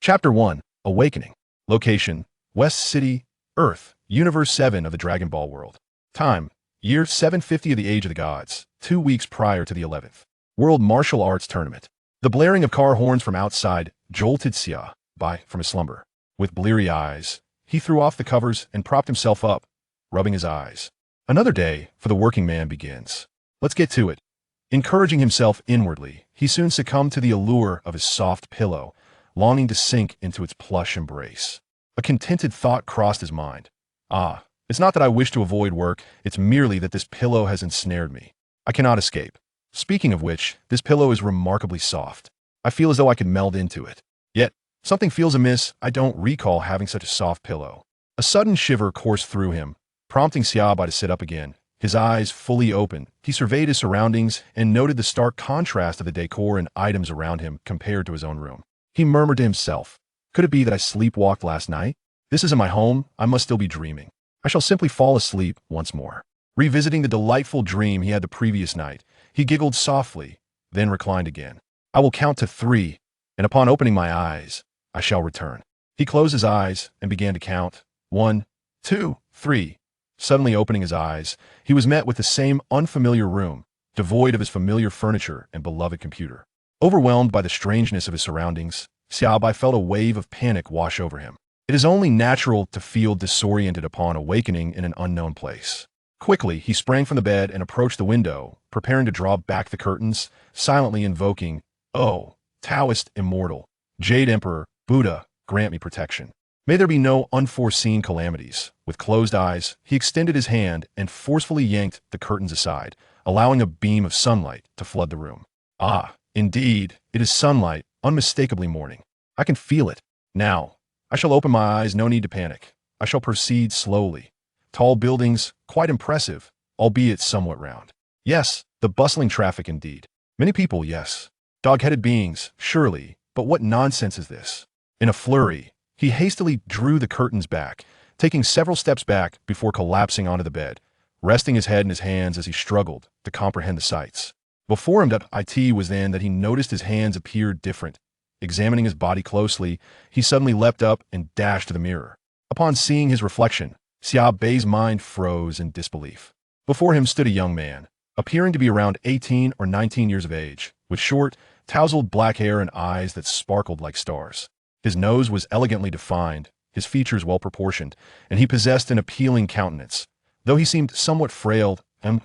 Chapter 1. Awakening. Location: West City, Earth, Universe 7 of the Dragon Ball world. Time: Year 750 of the Age of the Gods, 2 weeks prior to the 11th World Martial Arts Tournament. The blaring of car horns from outside jolted Xia Bai from his slumber. With bleary eyes, he threw off the covers and propped himself up, rubbing his eyes. Another day for the working man begins. Let's get to it. Encouraging himself inwardly, he soon succumbed to the allure of his soft pillow, longing to sink into its plush embrace. A contented thought crossed his mind. It's not that I wish to avoid work, it's merely that this pillow has ensnared me. I cannot escape. Speaking of which, this pillow is remarkably soft. I feel as though I could meld into it. Yet, something feels amiss. I don't recall having such a soft pillow. A sudden shiver coursed through him, prompting Xia Bai to sit up again. His eyes fully open, he surveyed his surroundings and noted the stark contrast of the decor and items around him compared to his own room. He murmured to himself, "Could it be that I sleepwalked last night? This isn't my home, I must still be dreaming. I shall simply fall asleep once more." Revisiting the delightful dream he had the previous night, he giggled softly, then reclined again. "I will count to 3, and upon opening my eyes, I shall return." He closed his eyes and began to count. 1, 2, 3. Suddenly opening his eyes, he was met with the same unfamiliar room, devoid of his familiar furniture and beloved computer. Overwhelmed by the strangeness of his surroundings, Xia Bai felt a wave of panic wash over him. It is only natural to feel disoriented upon awakening in an unknown place. Quickly, he sprang from the bed and approached the window, preparing to draw back the curtains, silently invoking, "Oh, Taoist immortal, Jade Emperor, Buddha, grant me protection. May there be no unforeseen calamities." With closed eyes, he extended his hand and forcefully yanked the curtains aside, allowing a beam of sunlight to flood the room. Indeed, it is sunlight, unmistakably morning. I can feel it. Now, I shall open my eyes, no need to panic. I shall proceed slowly. Tall buildings, quite impressive, albeit somewhat round. Yes, the bustling traffic indeed. Many people, yes. Dog-headed beings, surely, but what nonsense is this? In a flurry, he hastily drew the curtains back, taking several steps back before collapsing onto the bed, resting his head in his hands as he struggled to comprehend the sights. Before him, it was then that he noticed his hands appeared different. Examining his body closely, he suddenly leapt up and dashed to the mirror. Upon seeing his reflection, Xia Bai's mind froze in disbelief. Before him stood a young man, appearing to be around 18 or 19 years of age, with short, tousled black hair and eyes that sparkled like stars. His nose was elegantly defined, his features well-proportioned, and he possessed an appealing countenance. Though he seemed somewhat frail,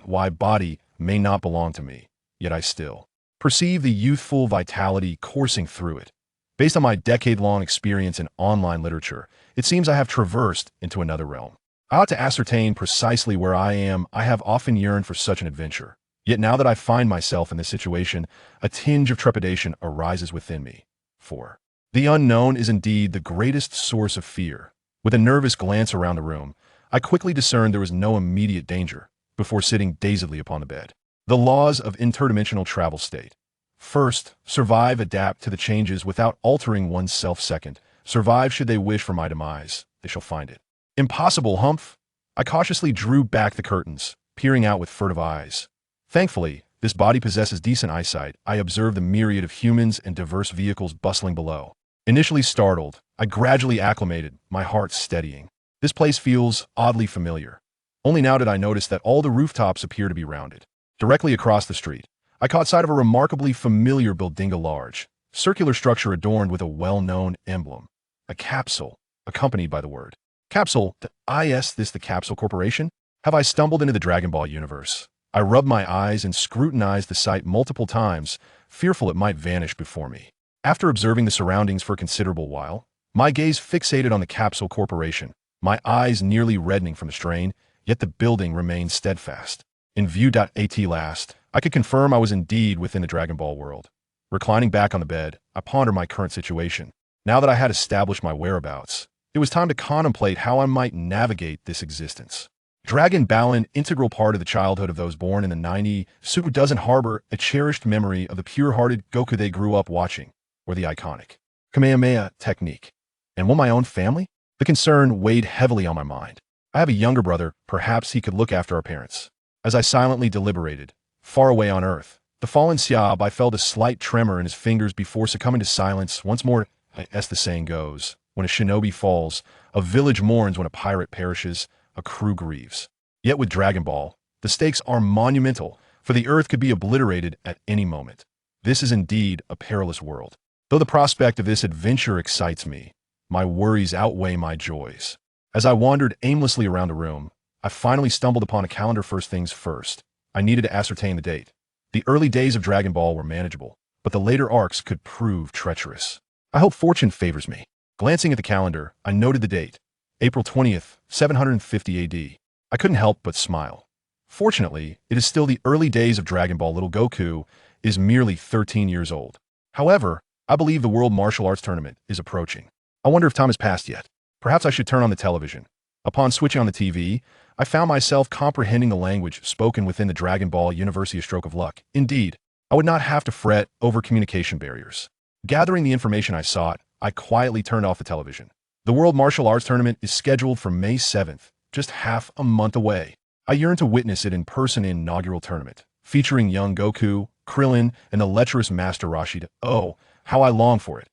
my body may not belong to me, yet I still perceive the youthful vitality coursing through it. Based on my decade-long experience in online literature, it seems I have traversed into another realm. I ought to ascertain precisely where I am. I have often yearned for such an adventure. Yet now that I find myself in this situation, a tinge of trepidation arises within me. For the unknown is indeed the greatest source of fear. With a nervous glance around the room, I quickly discerned there was no immediate danger before sitting dazedly upon the bed. The laws of interdimensional travel state. First, survive, adapt to the changes without altering oneself. Second, survive should they wish for my demise, they shall find it. Impossible, humph! I cautiously drew back the curtains, peering out with furtive eyes. Thankfully, this body possesses decent eyesight. I observed the myriad of humans and diverse vehicles bustling below. Initially startled, I gradually acclimated, my heart steadying. This place feels oddly familiar. Only now did I notice that all the rooftops appear to be rounded. Directly across the street, I caught sight of a remarkably familiar building, a large, circular structure adorned with a well-known emblem. A capsule, accompanied by the word capsule. Is this the Capsule Corporation? Have I stumbled into the Dragon Ball universe? I rubbed my eyes and scrutinized the sight multiple times, fearful it might vanish before me. After observing the surroundings for a considerable while, my gaze fixated on the Capsule Corporation, my eyes nearly reddening from the strain, yet the building remained steadfast. In view. At last, I could confirm I was indeed within the Dragon Ball world. Reclining back on the bed, I pondered my current situation. Now that I had established my whereabouts, it was time to contemplate how I might navigate this existence. Dragon Ball, an integral part of the childhood of those born in the 90s, who doesn't harbor a cherished memory of the pure-hearted Goku they grew up watching, or the iconic Kamehameha technique. And will my own family? The concern weighed heavily on my mind. I have a younger brother, perhaps he could look after our parents. As I silently deliberated, far away on Earth, the fallen Xia Bai felt a slight tremor in his fingers before succumbing to silence once more. as the saying goes. When a shinobi falls, a village mourns. When a pirate perishes, a crew grieves. Yet with Dragon Ball, the stakes are monumental, for the Earth could be obliterated at any moment. This is indeed a perilous world. Though the prospect of this adventure excites me, my worries outweigh my joys. As I wandered aimlessly around the room, I finally stumbled upon a calendar. First things first, I needed to ascertain the date. The early days of Dragon Ball were manageable, but the later arcs could prove treacherous. I hope fortune favors me. Glancing at the calendar, I noted the date, April 20th, 750 AD. I couldn't help but smile. Fortunately, it is still the early days of Dragon Ball. Little Goku is merely 13 years old. However, I believe the World Martial Arts Tournament is approaching. I wonder if time has passed yet. Perhaps I should turn on the television. Upon switching on the TV, I found myself comprehending the language spoken within the Dragon Ball universe. A stroke of luck. Indeed, I would not have to fret over communication barriers. Gathering the information I sought, I quietly turned off the television. The World Martial Arts Tournament is scheduled for May 7th, just half a month away. I yearn to witness it in person. An inaugural tournament, featuring young Goku, Krillin, and the lecherous Master Rashida. Oh, how I long for it.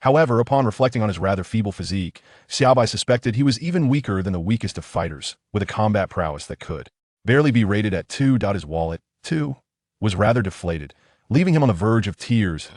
However, upon reflecting on his rather feeble physique, Xia Bai suspected he was even weaker than the weakest of fighters, with a combat prowess that could barely be rated at 2. His wallet, too, was rather deflated, leaving him on the verge of tears.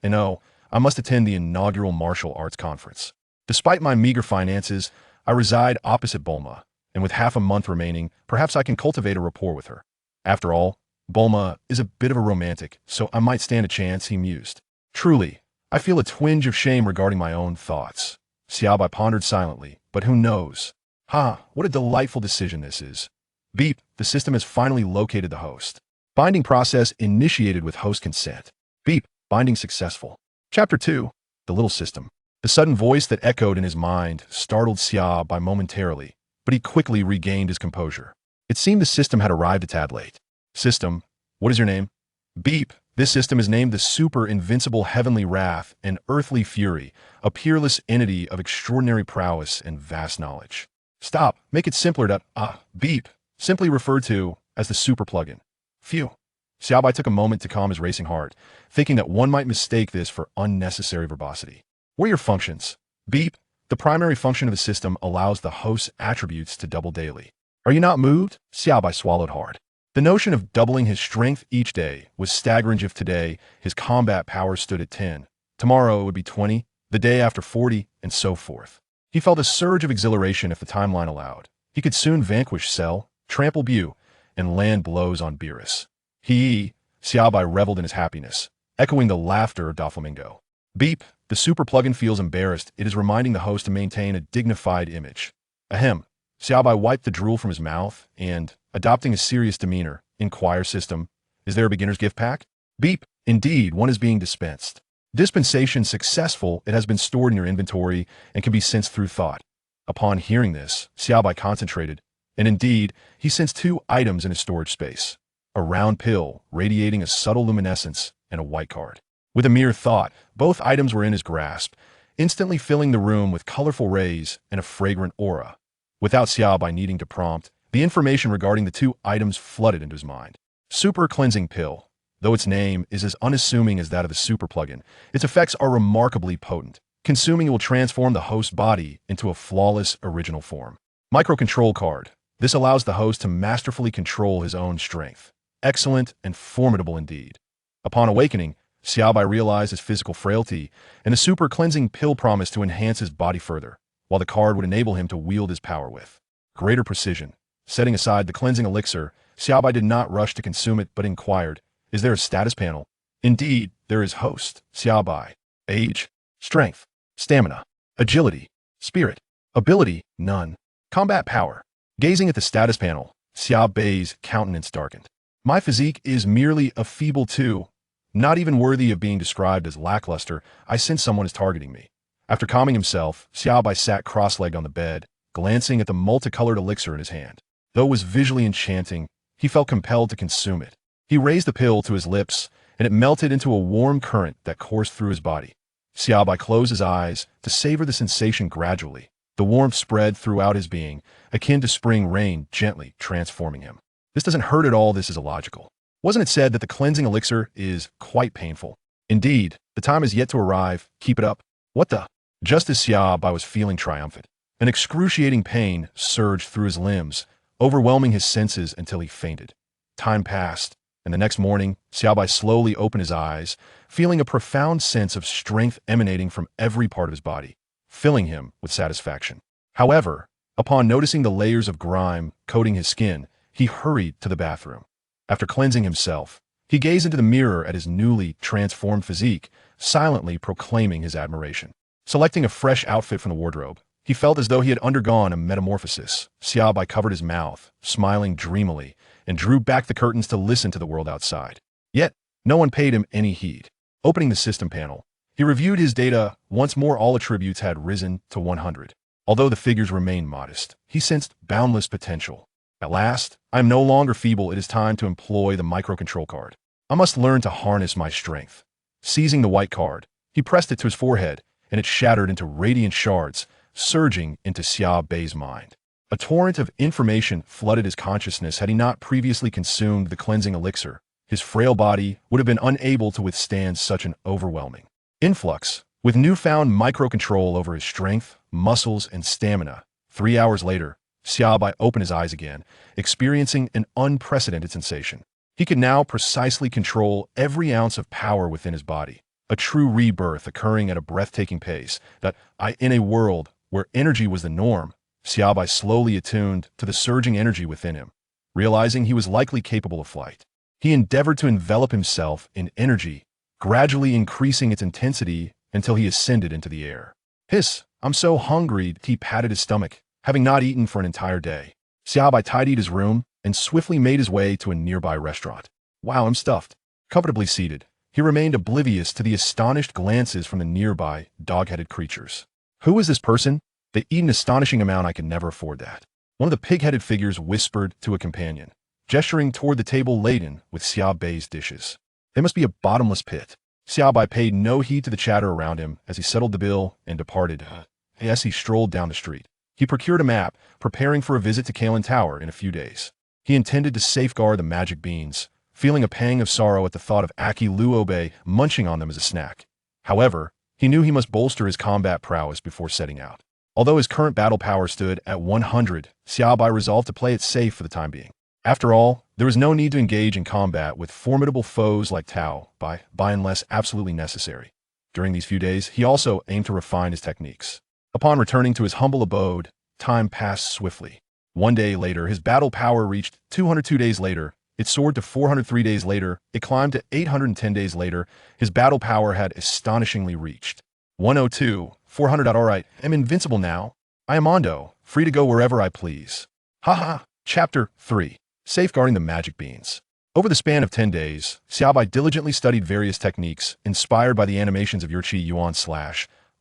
And oh, I must attend the inaugural martial arts conference. Despite my meager finances, I reside opposite Bulma, and with half a month remaining, perhaps I can cultivate a rapport with her. After all, Bulma is a bit of a romantic, so I might stand a chance, he mused. Truly, I feel a twinge of shame regarding my own thoughts. Xia Bai pondered silently, but who knows? What a delightful decision this is. Beep, the system has finally located the host. Binding process initiated with host consent. Beep, binding successful. Chapter 2, The Little System. The sudden voice that echoed in his mind startled Xia Bai momentarily, but he quickly regained his composure. It seemed the system had arrived a tad late. System, what is your name? Beep, this system is named the Super Invincible Heavenly Wrath and Earthly Fury, a peerless entity of extraordinary prowess and vast knowledge. Stop, make it simpler. Beep, simply referred to as the Super Plugin. Phew. Xia Bai took a moment to calm his racing heart, thinking that one might mistake this for unnecessary verbosity. What are your functions? Beep, the primary function of the system allows the host's attributes to double daily. Are you not moved? Xia Bai swallowed hard. The notion of doubling his strength each day was staggering. If today his combat power stood at 10, tomorrow it would be 20, the day after 40, and so forth. He felt a surge of exhilaration. If the timeline allowed, he could soon vanquish Cell, trample Bu, and land blows on Beerus. Xia Bai reveled in his happiness, echoing the laughter of Doflamingo. Beep, the super plugin feels embarrassed. It is reminding the host to maintain a dignified image. Ahem. Xia Bai wiped the drool from his mouth and, adopting a serious demeanor, inquire system, is there a beginner's gift pack? Beep, indeed, one is being dispensed. Dispensation successful. It has been stored in your inventory and can be sensed through thought. Upon hearing this, Xia Bai concentrated, and indeed, he sensed 2 items in his storage space. A round pill, radiating a subtle luminescence, and a white card. With a mere thought, both items were in his grasp, instantly filling the room with colorful rays and a fragrant aura. Without Xia Bai needing to prompt, the information regarding the 2 items flooded into his mind. Super Cleansing Pill. Though its name is as unassuming as that of the Super Plugin, its effects are remarkably potent. Consuming it will transform the host's body into a flawless original form. Micro-Control Card. This allows the host to masterfully control his own strength. Excellent and formidable indeed. Upon awakening, Xia Bai realized his physical frailty, and the Super Cleansing Pill promised to enhance his body further, while the card would enable him to wield his power with greater precision. Setting aside the cleansing elixir, Xia Bai did not rush to consume it, but inquired, is there a status panel? Indeed, there is. Host, Xia Bai. Age, strength, stamina, agility, spirit, ability, none. Combat power. Gazing at the status panel, Xia Bai's countenance darkened. My physique is merely a feeble 2. Not even worthy of being described as lackluster. I sense someone is targeting me. After calming himself, Xia Bai sat cross-legged on the bed, glancing at the multicolored elixir in his hand. Though it was visually enchanting, he felt compelled to consume it. He raised the pill to his lips, and it melted into a warm current that coursed through his body. Xia Bai closed his eyes to savor the sensation gradually. The warmth spread throughout his being, akin to spring rain gently transforming him. This doesn't hurt at all. This is illogical. Wasn't it said that the cleansing elixir is quite painful? Indeed, the time is yet to arrive. Keep it up. What the? Just as Xia Bai was feeling triumphant, an excruciating pain surged through his limbs, overwhelming his senses until he fainted. Time passed, and the next morning, Xia Bai slowly opened his eyes, feeling a profound sense of strength emanating from every part of his body, filling him with satisfaction. However, upon noticing the layers of grime coating his skin, he hurried to the bathroom. After cleansing himself, he gazed into the mirror at his newly transformed physique, silently proclaiming his admiration. Selecting a fresh outfit from the wardrobe, he felt as though he had undergone a metamorphosis. Xia Bai covered his mouth, smiling dreamily, and drew back the curtains to listen to the world outside. Yet, no one paid him any heed. Opening the system panel, he reviewed his data. Once more, all attributes had risen to 100. Although the figures remained modest, he sensed boundless potential. At last, I am no longer feeble. It is time to employ the microcontrol card. I must learn to harness my strength. Seizing the white card, he pressed it to his forehead, and it shattered into radiant shards, surging into Xia Bai's mind. A torrent of information flooded his consciousness. Had he not previously consumed the cleansing elixir, his frail body would have been unable to withstand such an overwhelming influx. With newfound microcontrol over his strength, muscles, and stamina, 3 hours later, Xia Bai opened his eyes again, experiencing an unprecedented sensation. He could now precisely control every ounce of power within his body, a true rebirth occurring at a breathtaking pace. In a world where energy was the norm, Xia Bai slowly attuned to the surging energy within him. Realizing he was likely capable of flight, he endeavored to envelop himself in energy, gradually increasing its intensity until he ascended into the air. Hiss, I'm so hungry. He patted his stomach, having not eaten for an entire day. Xia Bai tidied his room and swiftly made his way to a nearby restaurant. Wow, I'm stuffed. Comfortably seated, he remained oblivious to the astonished glances from the nearby, dog-headed creatures. Who is this person? They eat an astonishing amount. I can never afford that. One of the pig-headed figures whispered to a companion, gesturing toward the table laden with Xia Bai's dishes. They must be a bottomless pit. Xia Bai paid no heed to the chatter around him as he settled the bill and departed. As he strolled down the street, he procured a map, preparing for a visit to Karin Tower in a few days. He intended to safeguard the magic beans, feeling a pang of sorrow at the thought of Aki Luobe munching on them as a snack. However, he knew he must bolster his combat prowess before setting out. Although his current battle power stood at 100, Xia Bai resolved to play it safe for the time being. After all, there was no need to engage in combat with formidable foes like Tao, by unless absolutely necessary. During these few days, he also aimed to refine his techniques. Upon returning to his humble abode, time passed swiftly. 1 day later, his battle power reached 202 days later. It soared to 403 days later. It climbed to 810 days later. His battle power had astonishingly reached 102, 400. Alright, I'm invincible now. I am Ondo, free to go wherever I please. Haha. Chapter 3. Safeguarding the Magic Beans. Over the span of 10 days, Xia Bai diligently studied various techniques inspired by the animations of Yuan/,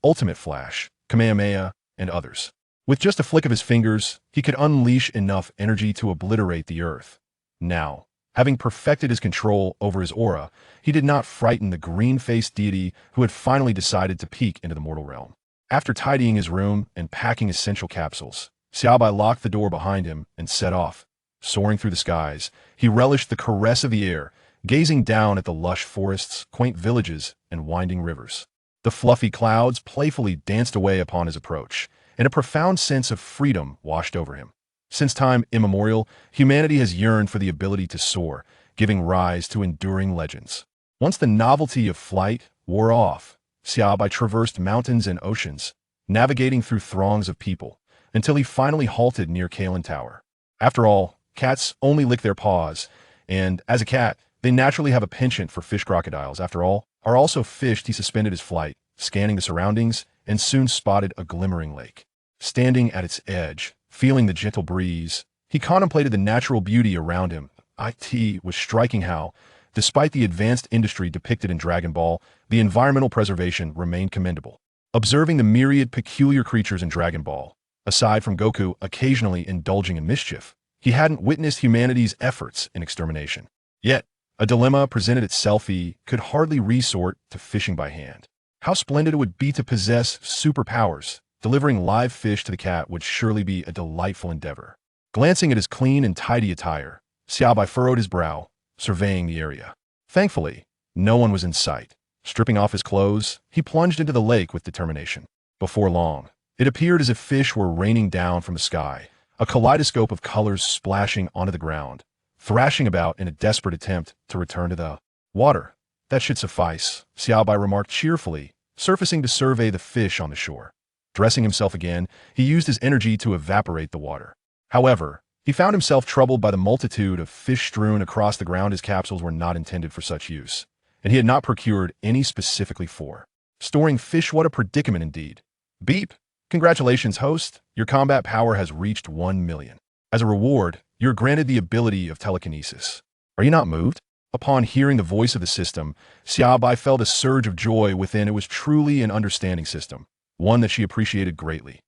Ultimate Flash, Kamehameha, and others. With just a flick of his fingers, he could unleash enough energy to obliterate the earth. Now, having perfected his control over his aura, he did not frighten the green-faced deity who had finally decided to peek into the mortal realm. After tidying his room and packing essential capsules, Xia Bai locked the door behind him and set off. Soaring through the skies, he relished the caress of the air, gazing down at the lush forests, quaint villages, and winding rivers. The fluffy clouds playfully danced away upon his approach, and a profound sense of freedom washed over him. Since time immemorial, humanity has yearned for the ability to soar, giving rise to enduring legends. Once the novelty of flight wore off, Xia Bai traversed mountains and oceans, navigating through throngs of people, until he finally halted near Karin Tower. After all, cats only lick their paws, and as a cat, they naturally have a penchant for fish. Crocodiles, after all, are also fished. He suspended his flight, scanning the surroundings, and soon spotted a glimmering lake. Standing at its edge, feeling the gentle breeze, he contemplated the natural beauty around him. It was striking how, despite the advanced industry depicted in Dragon Ball, the environmental preservation remained commendable. Observing the myriad peculiar creatures in Dragon Ball, aside from Goku occasionally indulging in mischief, he hadn't witnessed humanity's efforts in extermination. Yet, a dilemma presented itself. He could hardly resort to fishing by hand. How splendid it would be to possess superpowers. Delivering live fish to the cat would surely be a delightful endeavor. Glancing at his clean and tidy attire, Xia Bai furrowed his brow, surveying the area. Thankfully, no one was in sight. Stripping off his clothes, he plunged into the lake with determination. Before long, it appeared as if fish were raining down from the sky, a kaleidoscope of colors splashing onto the ground, thrashing about in a desperate attempt to return to the water. That should suffice, Xia Bai remarked cheerfully, surfacing to survey the fish on the shore. Dressing himself again, he used his energy to evaporate the water. However, he found himself troubled by the multitude of fish strewn across the ground. His capsules were not intended for such use, and he had not procured any specifically for storing fish. What a predicament indeed. Beep! Congratulations, host. Your combat power has reached 1 million. As a reward, you're granted the ability of telekinesis. Are you not moved? Upon hearing the voice of the system, Xia Bai felt a surge of joy within. It was truly an understanding system, one that she appreciated greatly.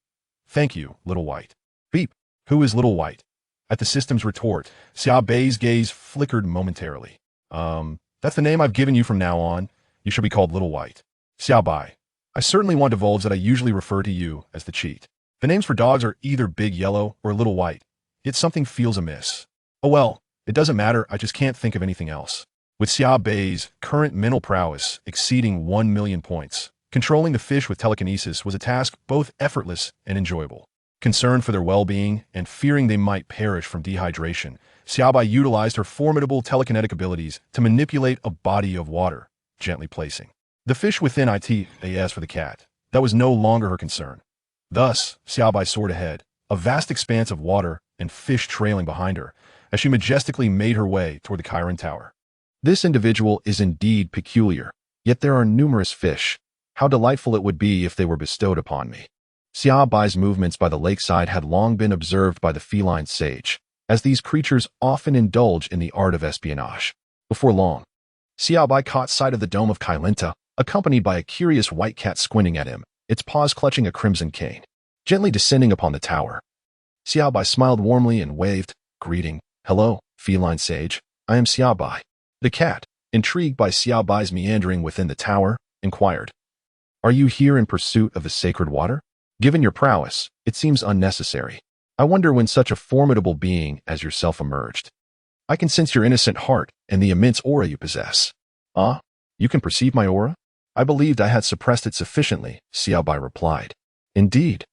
Thank you, Little White. Beep. Who is Little White? At the system's retort, Xia Bai's gaze flickered momentarily. That's the name I've given you from now on. You should be called Little White. Xia Bai. I certainly want to divulge that I usually refer to you as the cheat. The names for dogs are either Big Yellow or Little White. Yet something feels amiss. Oh well, it doesn't matter, I just can't think of anything else. With Xia Bai's current mental prowess exceeding 1 million points, controlling the fish with telekinesis was a task both effortless and enjoyable. Concerned for their well-being and fearing they might perish from dehydration, Xia Bai utilized her formidable telekinetic abilities to manipulate a body of water, gently placing the fish within it. As for the cat, that was no longer her concern. Thus, Xia Bai soared ahead, a vast expanse of water and fish trailing behind her, as she majestically made her way toward the Kiran Tower. This individual is indeed peculiar, yet there are numerous fish. How delightful it would be if they were bestowed upon me. Xia Bai's movements by the lakeside had long been observed by the feline sage, as these creatures often indulge in the art of espionage. Before long, Xia Bai caught sight of the dome of Kailinta, accompanied by a curious white cat squinting at him, its paws clutching a crimson cane. Gently descending upon the tower, Xia Bai smiled warmly and waved, greeting, "Hello, feline sage, I am Xia Bai." The cat, intrigued by Xia Bai's meandering within the tower, inquired, "Are you here in pursuit of the sacred water? Given your prowess, it seems unnecessary. I wonder when such a formidable being as yourself emerged. I can sense your innocent heart and the immense aura you possess." "Ah, you can perceive my aura? I believed I had suppressed it sufficiently," Xia Bai replied. "Indeed.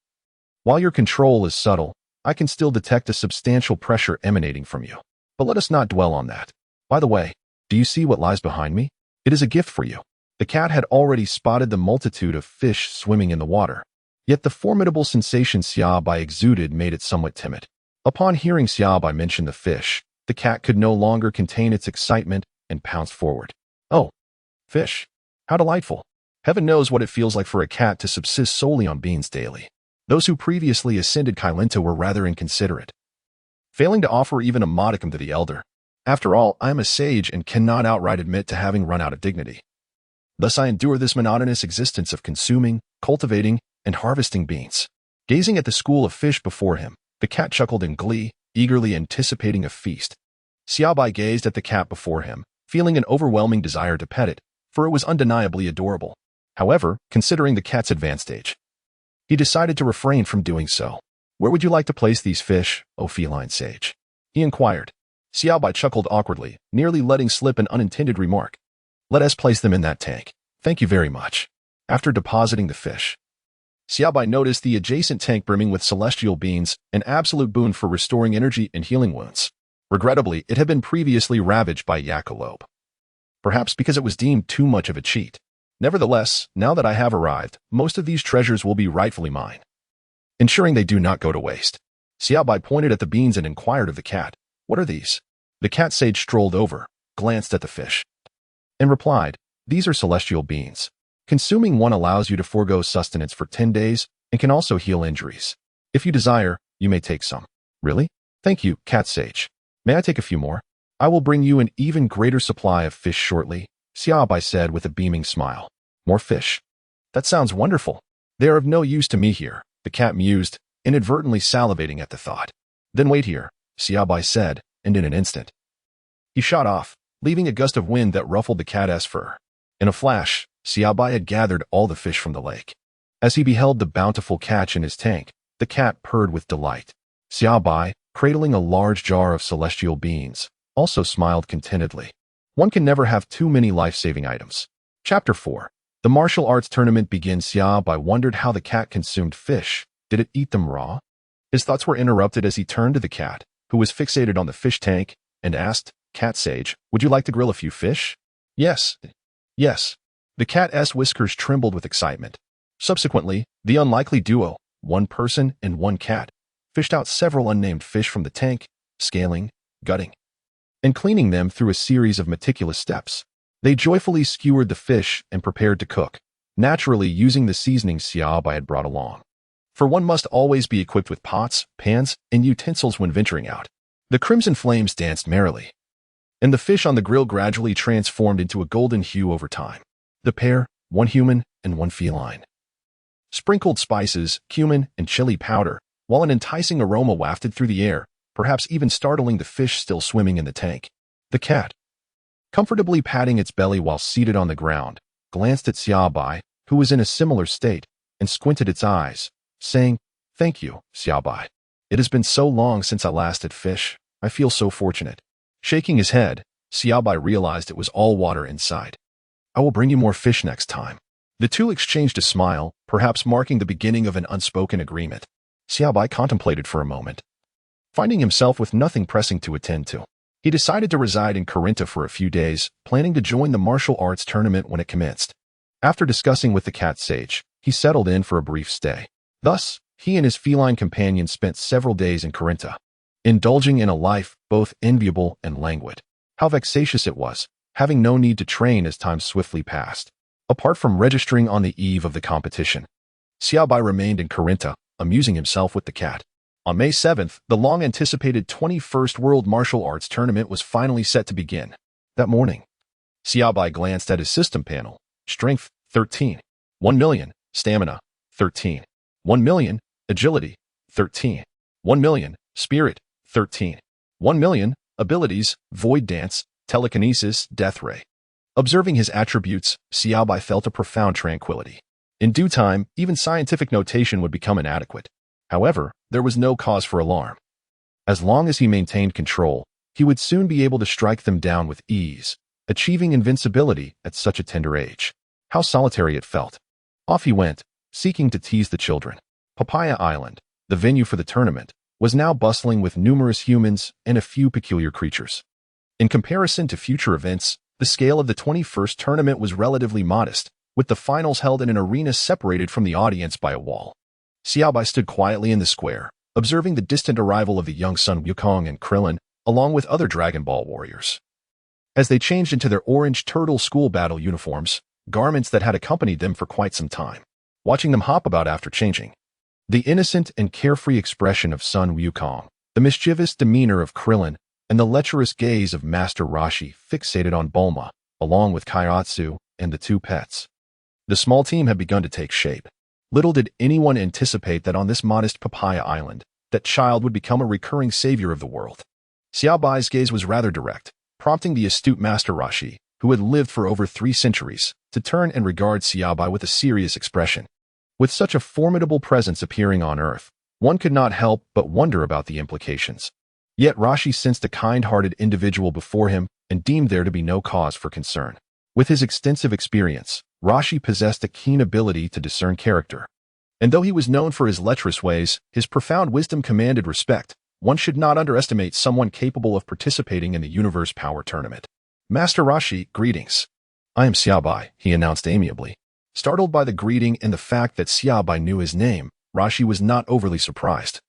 While your control is subtle, I can still detect a substantial pressure emanating from you. But let us not dwell on that. By the way, do you see what lies behind me? It is a gift for you." The cat had already spotted the multitude of fish swimming in the water. Yet the formidable sensation Xia Bai exuded made it somewhat timid. Upon hearing Xia Bai mention the fish, the cat could no longer contain its excitement and pounced forward. "Oh, fish. How delightful. Heaven knows what it feels like for a cat to subsist solely on beans daily." Those who previously ascended Kailinta were rather inconsiderate, failing to offer even a modicum to the elder. After all, I am a sage and cannot outright admit to having run out of dignity. Thus I endure this monotonous existence of consuming, cultivating, and harvesting beans. Gazing at the school of fish before him, the cat chuckled in glee, eagerly anticipating a feast. Xia Bai gazed at the cat before him, feeling an overwhelming desire to pet it, for it was undeniably adorable. However, considering the cat's advanced age, he decided to refrain from doing so. "Where would you like to place these fish, O feline sage?" he inquired. Xia Bai chuckled awkwardly, nearly letting slip an unintended remark. "Let us place them in that tank. Thank you very much." After depositing the fish, Xia Bai noticed the adjacent tank brimming with celestial beans, an absolute boon for restoring energy and healing wounds. Regrettably, it had been previously ravaged by Yakalope, perhaps because it was deemed too much of a cheat. Nevertheless, now that I have arrived, most of these treasures will be rightfully mine, ensuring they do not go to waste. Xia Bai pointed at the beans and inquired of the cat, "What are these?" The cat sage strolled over, glanced at the fish, and replied, "These are celestial beans. Consuming one allows you to forego sustenance for 10 days and can also heal injuries. If you desire, you may take some." "Really? Thank you, cat sage. May I take a few more?" "I will bring you an even greater supply of fish shortly," Xia Bai said with a beaming smile. "More fish? That sounds wonderful. They are of no use to me here," the cat mused, inadvertently salivating at the thought. "Then wait here," Xia Bai said, and in an instant, he shot off, leaving a gust of wind that ruffled the cat's fur. In a flash, Xia Bai had gathered all the fish from the lake. As he beheld the bountiful catch in his tank, the cat purred with delight. Xia Bai, cradling a large jar of celestial beans, also smiled contentedly. One can never have too many life-saving items. Chapter 4. The martial arts tournament begins. Xia Bai wondered how the cat consumed fish. Did it eat them raw? His thoughts were interrupted as he turned to the cat, who was fixated on the fish tank, and asked, "Cat Sage, would you like to grill a few fish?" "Yes. Yes." The cat's whiskers trembled with excitement. Subsequently, the unlikely duo, one person and one cat, fished out several unnamed fish from the tank, scaling, gutting, and cleaning them through a series of meticulous steps. They joyfully skewered the fish and prepared to cook, naturally using the seasonings Xia Bai had brought along. For one must always be equipped with pots, pans, and utensils when venturing out. The crimson flames danced merrily, and the fish on the grill gradually transformed into a golden hue over time. The pair, one human and one feline, sprinkled spices, cumin, and chili powder, while an enticing aroma wafted through the air, perhaps even startling the fish still swimming in the tank. The cat, comfortably patting its belly while seated on the ground, glanced at Xia Bai, who was in a similar state, and squinted its eyes, saying, "Thank you, Xia Bai. It has been so long since I last had fish. I feel so fortunate." Shaking his head, Xia Bai realized it was all water inside. "I will bring you more fish next time." The two exchanged a smile, perhaps marking the beginning of an unspoken agreement. Xia Bai contemplated for a moment. Finding himself with nothing pressing to attend to, he decided to reside in Karin for a few days, planning to join the martial arts tournament when it commenced. After discussing with the cat sage, he settled in for a brief stay. Thus, he and his feline companion spent several days in Karin, indulging in a life both enviable and languid. How vexatious it was, having no need to train as time swiftly passed. Apart from registering on the eve of the competition, Xia Bai remained in Karin, amusing himself with the cat. On May 7th, the long-anticipated 21st World Martial Arts Tournament was finally set to begin. That morning, Xia Bai glanced at his system panel. Strength, 13. 1 million. Stamina, 13. 1 million. Agility, 13. 1 million. Spirit, 13. 1 million. Abilities, Void Dance, Telekinesis, Death Ray. Observing his attributes, Xia Bai felt a profound tranquility. In due time, even scientific notation would become inadequate. However, there was no cause for alarm. As long as he maintained control, he would soon be able to strike them down with ease, achieving invincibility at such a tender age. How solitary it felt. Off he went, seeking to tease the children. Papaya Island, the venue for the tournament, was now bustling with numerous humans and a few peculiar creatures. In comparison to future events, the scale of the 21st tournament was relatively modest, with the finals held in an arena separated from the audience by a wall. Xia Bai stood quietly in the square, observing the distant arrival of the young son Wukong and Krillin, along with other Dragon Ball warriors. As they changed into their orange turtle school battle uniforms, garments that had accompanied them for quite some time, watching them hop about after changing. The innocent and carefree expression of son Wukong, the mischievous demeanor of Krillin, and the lecherous gaze of Master Roshi fixated on Bulma, along with Kairatsu and the two pets. The small team had begun to take shape. Little did anyone anticipate that on this modest Papaya Island, that child would become a recurring savior of the world. Xia Bai's gaze was rather direct, prompting the astute Master Roshi, who had lived for over 3 centuries, to turn and regard Xia Bai with a serious expression. With such a formidable presence appearing on Earth, one could not help but wonder about the implications. Yet Roshi sensed a kind-hearted individual before him and deemed there to be no cause for concern. With his extensive experience, Roshi possessed a keen ability to discern character. And though he was known for his lecherous ways, his profound wisdom commanded respect. One should not underestimate someone capable of participating in the Universe Power Tournament. "Master Roshi, greetings." "I am Xia Bai," he announced amiably. Startled by the greeting and the fact that Xia Bai knew his name, Roshi was not overly surprised.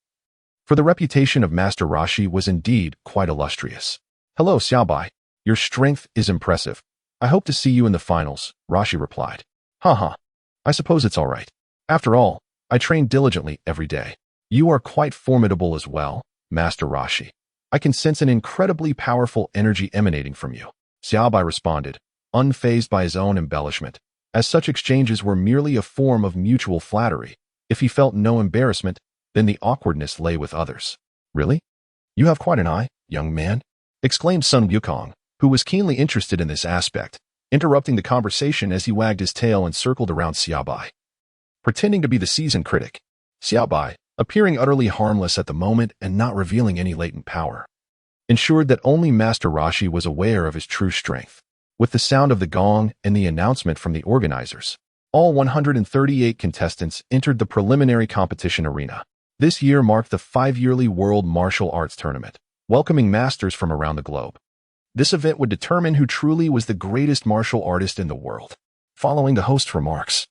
For the reputation of Master Roshi was indeed quite illustrious. "Hello, Xia Bai. Your strength is impressive. I hope to see you in the finals," Roshi replied. Haha. I suppose it's all right. After all, I train diligently every day." "You are quite formidable as well, Master Roshi. I can sense an incredibly powerful energy emanating from you," Xia Bai responded, unfazed by his own embellishment, as such exchanges were merely a form of mutual flattery. If he felt no embarrassment, then the awkwardness lay with others. "Really? You have quite an eye, young man," exclaimed son Wukong, who was keenly interested in this aspect, interrupting the conversation as he wagged his tail and circled around Xia Bai. Pretending to be the seasoned critic, Xia Bai, appearing utterly harmless at the moment and not revealing any latent power, ensured that only Master Roshi was aware of his true strength. With the sound of the gong and the announcement from the organizers, All 138 contestants entered the preliminary competition arena. This year marked the 5-yearly World Martial Arts Tournament, welcoming masters from around the globe. This event would determine who truly was the greatest martial artist in the world. Following the host's remarks,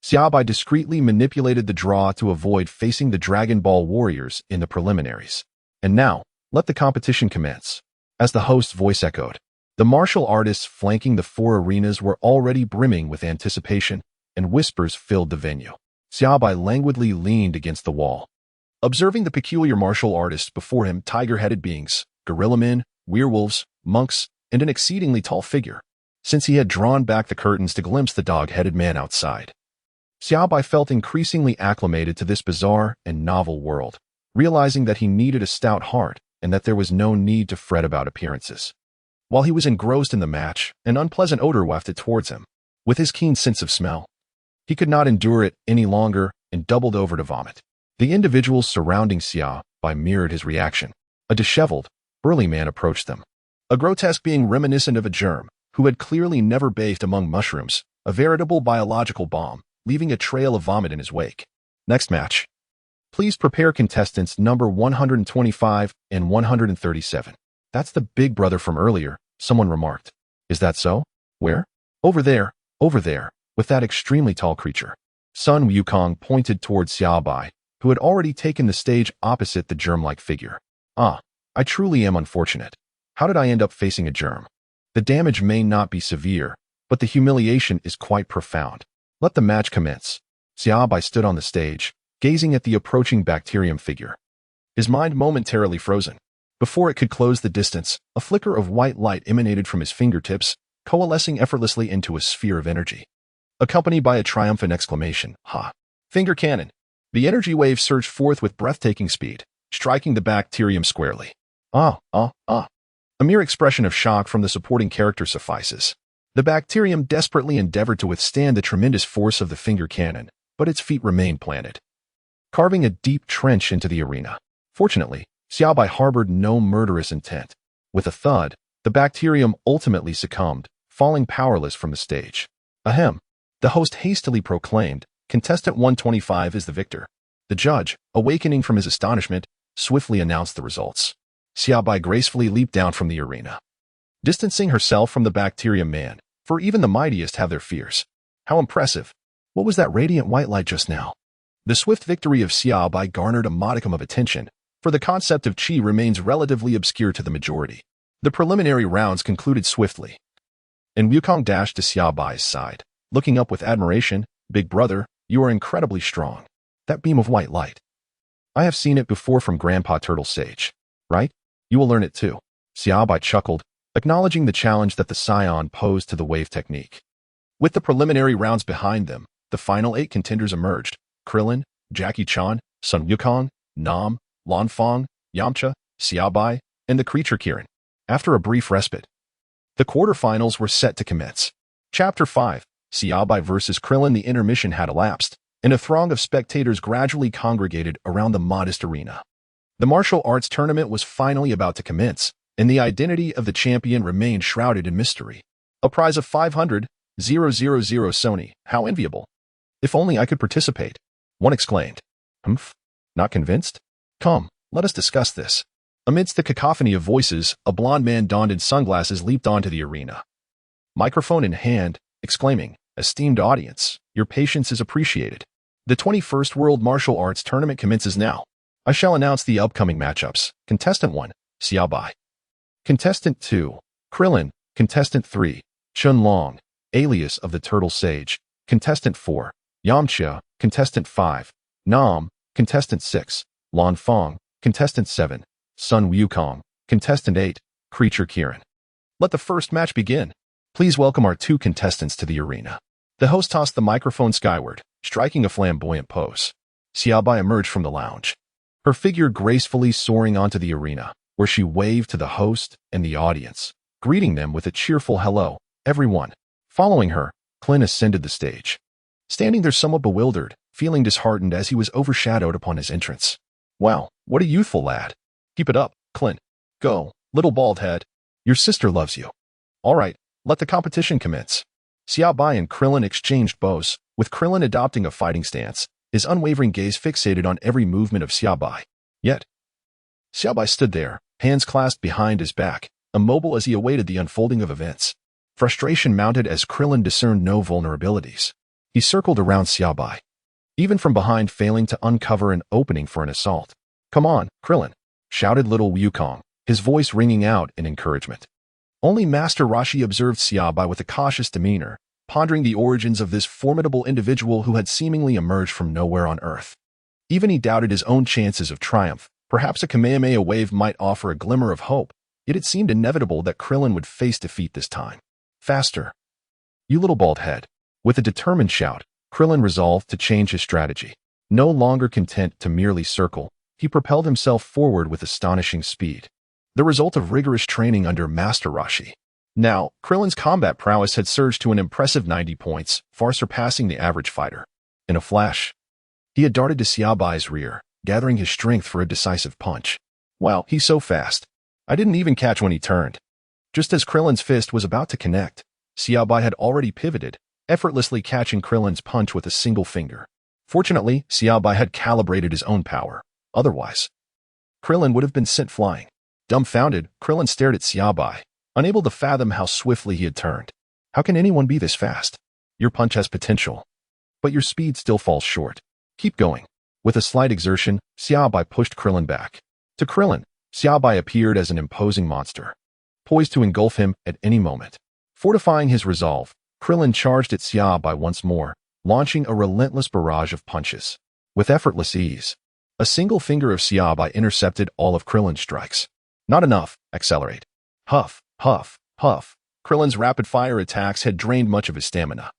Xia Bai discreetly manipulated the draw to avoid facing the Dragon Ball warriors in the preliminaries. And now, let the competition commence. As the host's voice echoed, the martial artists flanking the 4 arenas were already brimming with anticipation, and whispers filled the venue. Xia Bai languidly leaned against the wall, observing the peculiar martial artists before him: tiger-headed beings, gorilla men, werewolves, monks, and an exceedingly tall figure. Since he had drawn back the curtains to glimpse the dog-headed man outside, Xia Bai felt increasingly acclimated to this bizarre and novel world, realizing that he needed a stout heart and that there was no need to fret about appearances. While he was engrossed in the match, an unpleasant odor wafted towards him. With his keen sense of smell, he could not endure it any longer and doubled over to vomit. The individuals surrounding Xia Bai mirrored his reaction. A disheveled, burly man approached them, a grotesque being reminiscent of a germ who had clearly never bathed among mushrooms, a veritable biological bomb, leaving a trail of vomit in his wake. Next match. Please prepare contestants number 125 and 137. That's the big brother from earlier, someone remarked. Is that so? Where? Over there, with that extremely tall creature. Son Wukong pointed towards Xia Bai, who had already taken the stage opposite the germ-like figure. Ah, I truly am unfortunate. How did I end up facing a germ? The damage may not be severe, but the humiliation is quite profound. Let the match commence. Xia Bai stood on the stage, gazing at the approaching bacterium figure, his mind momentarily frozen. Before it could close the distance, a flicker of white light emanated from his fingertips, coalescing effortlessly into a sphere of energy, accompanied by a triumphant exclamation, "Ha!" Finger cannon. The energy wave surged forth with breathtaking speed, striking the bacterium squarely. A mere expression of shock from the supporting character suffices. The bacterium desperately endeavored to withstand the tremendous force of the finger cannon, but its feet remained planted, carving a deep trench into the arena. Fortunately, Xia Bai harbored no murderous intent. With a thud, the bacterium ultimately succumbed, falling powerless from the stage. Ahem. The host hastily proclaimed, contestant 125 is the victor. The judge, awakening from his astonishment, swiftly announced the results. Xia Bai gracefully leaped down from the arena, distancing herself from the bacterium man, for even the mightiest have their fears. How impressive. What was that radiant white light just now? The swift victory of Xia Bai garnered a modicum of attention, for the concept of qi remains relatively obscure to the majority. The preliminary rounds concluded swiftly, and Wukong dashed to Xia Bai's side, looking up with admiration. Big brother, you are incredibly strong. That beam of white light. I have seen it before from Grandpa Turtle Sage. Right? You will learn it too. Xia Bai chuckled, acknowledging the challenge that the Saiyan posed to the wave technique. With the preliminary rounds behind them, the final 8 contenders emerged: Krillin, Jackie Chan, Sun Wukong, Nam, Lanfang, Yamcha, Xia Bai, and the creature Kiran. After a brief respite, the quarterfinals were set to commence. Chapter 5, Xia Bai vs. Krillin. The intermission had elapsed, and a throng of spectators gradually congregated around the modest arena. The martial arts tournament was finally about to commence, and the identity of the champion remained shrouded in mystery. A prize of 500,000 Sony. How enviable. If only I could participate. One exclaimed. Humph. Not convinced? Come, let us discuss this. Amidst the cacophony of voices, a blond man donned in sunglasses leaped onto the arena, microphone in hand, exclaiming, "Esteemed audience, your patience is appreciated. The 21st World Martial Arts Tournament commences now. I shall announce the upcoming matchups. Contestant 1, Xia Bai. Contestant 2, Krillin. Contestant 3, Chun Long, alias of the Turtle Sage. Contestant 4, Yamcha. Contestant 5, Nam. Contestant 6, Lanfang. Contestant 7, Sun Wukong. Contestant 8, Creature Kiran. Let the first match begin. Please welcome our 2 contestants to the arena." The host tossed the microphone skyward, striking a flamboyant pose. Xia Bai emerged from the lounge, her figure gracefully soaring onto the arena, where she waved to the host and the audience, greeting them with a cheerful "Hello, everyone." Following her, Clint ascended the stage, standing there somewhat bewildered, feeling disheartened as he was overshadowed upon his entrance. "Wow, what a youthful lad. Keep it up, Clint. Go, little bald head. Your sister loves you. All right, let the competition commence." Xia Bai and Krillin exchanged bows, with Krillin adopting a fighting stance, his unwavering gaze fixated on every movement of Xia Bai. Yet, Xia Bai stood there, hands clasped behind his back, immobile as he awaited the unfolding of events. Frustration mounted as Krillin discerned no vulnerabilities. He circled around Xia Bai, even from behind failing to uncover an opening for an assault. "Come on, Krillin," shouted little Wukong, his voice ringing out in encouragement. Only Master Roshi observed Xia Bai with a cautious demeanor, pondering the origins of this formidable individual who had seemingly emerged from nowhere on Earth. Even he doubted his own chances of triumph. Perhaps a Kamehameha wave might offer a glimmer of hope, yet it seemed inevitable that Krillin would face defeat this time. "Faster, you little bald head." With a determined shout, Krillin resolved to change his strategy. No longer content to merely circle, he propelled himself forward with astonishing speed, the result of rigorous training under Master Roshi. Now, Krillin's combat prowess had surged to an impressive 90 points, far surpassing the average fighter. In a flash, he had darted to Xia Bai's rear, gathering his strength for a decisive punch. "Wow, he's so fast. I didn't even catch when he turned." Just as Krillin's fist was about to connect, Xia Bai had already pivoted, effortlessly catching Krillin's punch with a single finger. Fortunately, Xia Bai had calibrated his own power. Otherwise, Krillin would have been sent flying. Dumbfounded, Krillin stared at Xia Bai, unable to fathom how swiftly he had turned. "How can anyone be this fast? Your punch has potential, but your speed still falls short. Keep going." With a slight exertion, Xia Bai pushed Krillin back. To Krillin, Xia Bai appeared as an imposing monster, poised to engulf him at any moment. Fortifying his resolve, Krillin charged at Xia Bai once more, launching a relentless barrage of punches. With effortless ease, a single finger of Xia Bai intercepted all of Krillin's strikes. "Not enough, accelerate." Huff, huff, huff. Krillin's rapid-fire attacks had drained much of his stamina.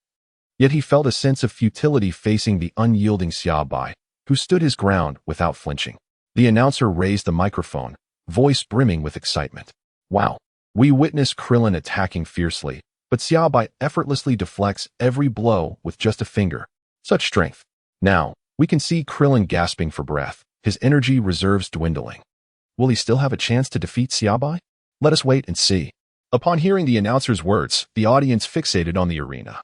Yet he felt a sense of futility facing the unyielding Xia Bai, who stood his ground without flinching. The announcer raised the microphone, voice brimming with excitement. "Wow. We witnessed Krillin attacking fiercely, but Xia Bai effortlessly deflects every blow with just a finger. Such strength. Now, we can see Krillin gasping for breath, his energy reserves dwindling. Will he still have a chance to defeat Xia Bai? Let us wait and see." Upon hearing the announcer's words, the audience fixated on the arena,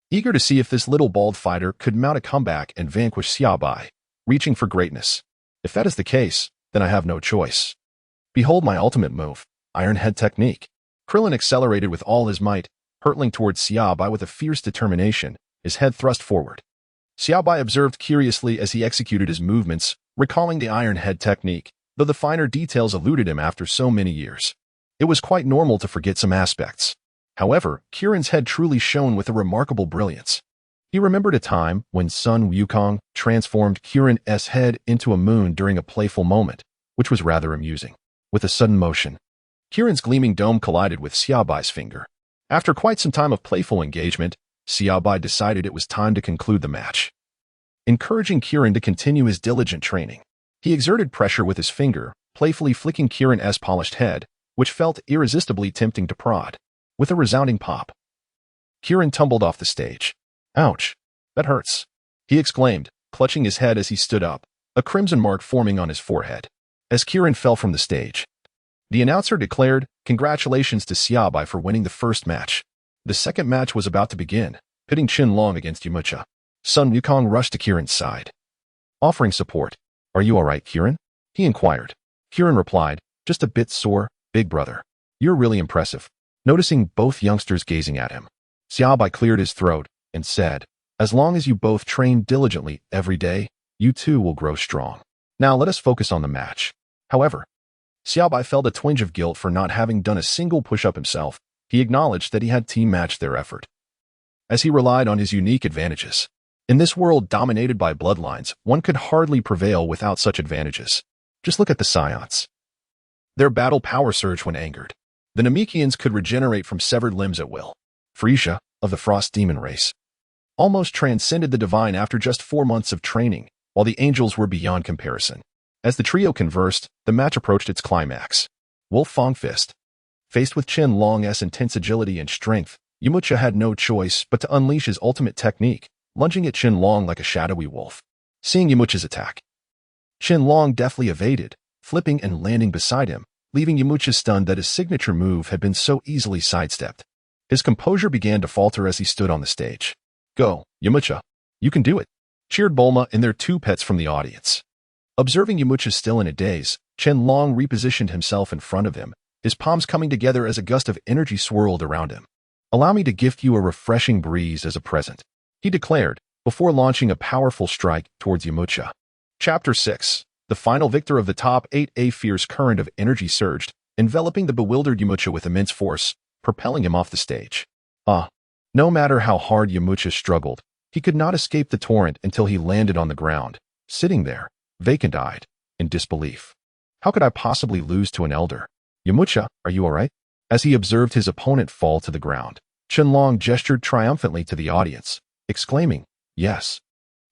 eager to see if this little bald fighter could mount a comeback and vanquish Xia Bai, reaching for greatness. If that is the case, then I have no choice. Behold my ultimate move, Iron Head Technique. Krillin accelerated with all his might, hurtling towards Xia Bai with a fierce determination, his head thrust forward. Xia Bai observed curiously as he executed his movements, recalling the Iron Head Technique, though the finer details eluded him after so many years. It was quite normal to forget some aspects. However, Kiran's head truly shone with a remarkable brilliance. He remembered a time when son Wukong transformed Kiran's head into a moon during a playful moment, which was rather amusing. With a sudden motion, Kiran's gleaming dome collided with Xia Bai's finger. After quite some time of playful engagement, Xia Bai decided it was time to conclude the match. Encouraging Kiran to continue his diligent training, he exerted pressure with his finger, playfully flicking Kiran's polished head, which felt irresistibly tempting to prod. With a resounding pop, Kiran tumbled off the stage. "Ouch, that hurts," he exclaimed, clutching his head as he stood up, a crimson mark forming on his forehead. As Kiran fell from the stage, the announcer declared, "Congratulations to Xia Bai for winning the first match." The second match was about to begin, pitting Chun against Yamcha. Son Wukong rushed to Kiran's side, offering support. "Are you all right, Kiran?" he inquired. Kiran replied, "Just a bit sore, big brother. You're really impressive." Noticing both youngsters gazing at him, Xia Bai cleared his throat and said, "As long as you both train diligently every day, you too will grow strong. Now let us focus on the match." However, Xia Bai felt a twinge of guilt for not having done a single push-up himself. He acknowledged that he had team-matched their effort, as he relied on his unique advantages. In this world dominated by bloodlines, one could hardly prevail without such advantages. Just look at the Saiyans. Their battle power surged when angered. The Namekians could regenerate from severed limbs at will. Frieza, of the Frost Demon race, almost transcended the divine after just 4 months of training, while the angels were beyond comparison. As the trio conversed, the match approached its climax. Wukong Fist. Faced with Chun's intense agility and strength, Yamcha had no choice but to unleash his ultimate technique, lunging at Chun like a shadowy wolf. Seeing Yamcha's attack, Chun deftly evaded, flipping and landing beside him, leaving Yamcha stunned that his signature move had been so easily sidestepped. His composure began to falter as he stood on the stage. "Go, Yamcha. You can do it," cheered Bulma and their two pets from the audience. Observing Yamcha still in a daze, Qianlong repositioned himself in front of him, his palms coming together as a gust of energy swirled around him. "Allow me to gift you a refreshing breeze as a present," he declared, before launching a powerful strike towards Yamcha. Chapter 6. The final victor of the top 8. A fierce current of energy surged, enveloping the bewildered Yamcha with immense force, propelling him off the stage. No matter how hard Yamcha struggled, he could not escape the torrent until he landed on the ground, sitting there, vacant-eyed, in disbelief. "How could I possibly lose to an elder? Yamcha, are you all right?" As he observed his opponent fall to the ground, Qianlong gestured triumphantly to the audience, exclaiming, "Yes."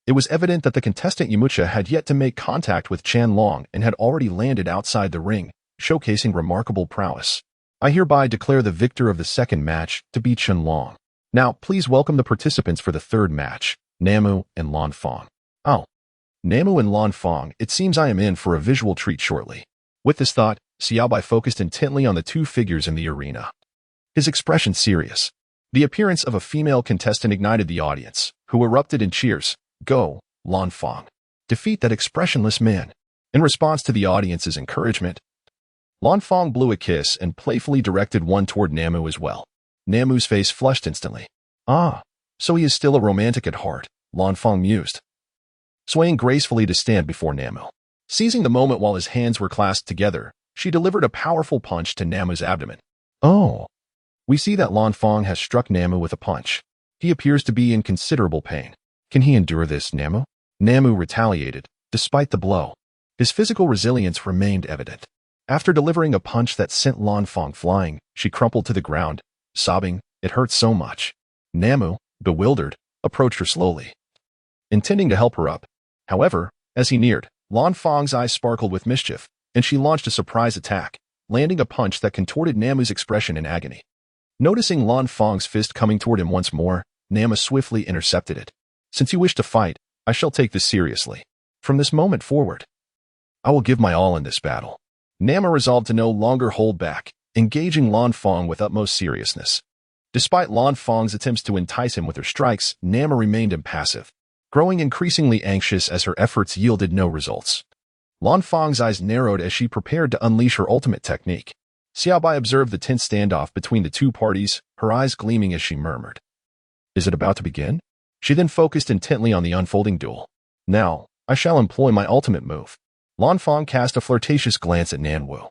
It was evident that the contestant Yamcha had yet to make contact with Qianlong and had already landed outside the ring, showcasing remarkable prowess. "I hereby declare the victor of the second match to be Qianlong. Now, please welcome the participants for the third match, Namu and Lanfang." "Oh, Namu and Lanfang, it seems I am in for a visual treat shortly." With this thought, Xia Bai focused intently on the two figures in the arena. His expression serious. The appearance of a female contestant ignited the audience, who erupted in cheers. "Go, Lanfang. Defeat that expressionless man." In response to the audience's encouragement, Lanfang blew a kiss and playfully directed one toward Namu as well. Namu's face flushed instantly. So he is still a romantic at heart, Lanfang mused, swaying gracefully to stand before Namu. Seizing the moment while his hands were clasped together, she delivered a powerful punch to Namu's abdomen. We see that Lanfang has struck Namu with a punch. He appears to be in considerable pain. Can he endure this, Namu? Namu retaliated, despite the blow. His physical resilience remained evident. After delivering a punch that sent Lanfang flying, she crumpled to the ground, sobbing, "It hurts so much." Namu, bewildered, approached her slowly, intending to help her up. However, as he neared, Lanfang's eyes sparkled with mischief, and she launched a surprise attack, landing a punch that contorted Namu's expression in agony. Noticing Lanfang's fist coming toward him once more, Namu swiftly intercepted it. "Since you wish to fight, I shall take this seriously. From this moment forward, I will give my all in this battle." Namu resolved to no longer hold back, engaging Lanfang with utmost seriousness. Despite Lanfang's attempts to entice him with her strikes, Namu remained impassive, growing increasingly anxious as her efforts yielded no results. Lanfang's eyes narrowed as she prepared to unleash her ultimate technique. Xia Bai observed the tense standoff between the two parties, her eyes gleaming as she murmured, "Is it about to begin?" She then focused intently on the unfolding duel. "Now, I shall employ my ultimate move." Lanfang cast a flirtatious glance at Nanwu,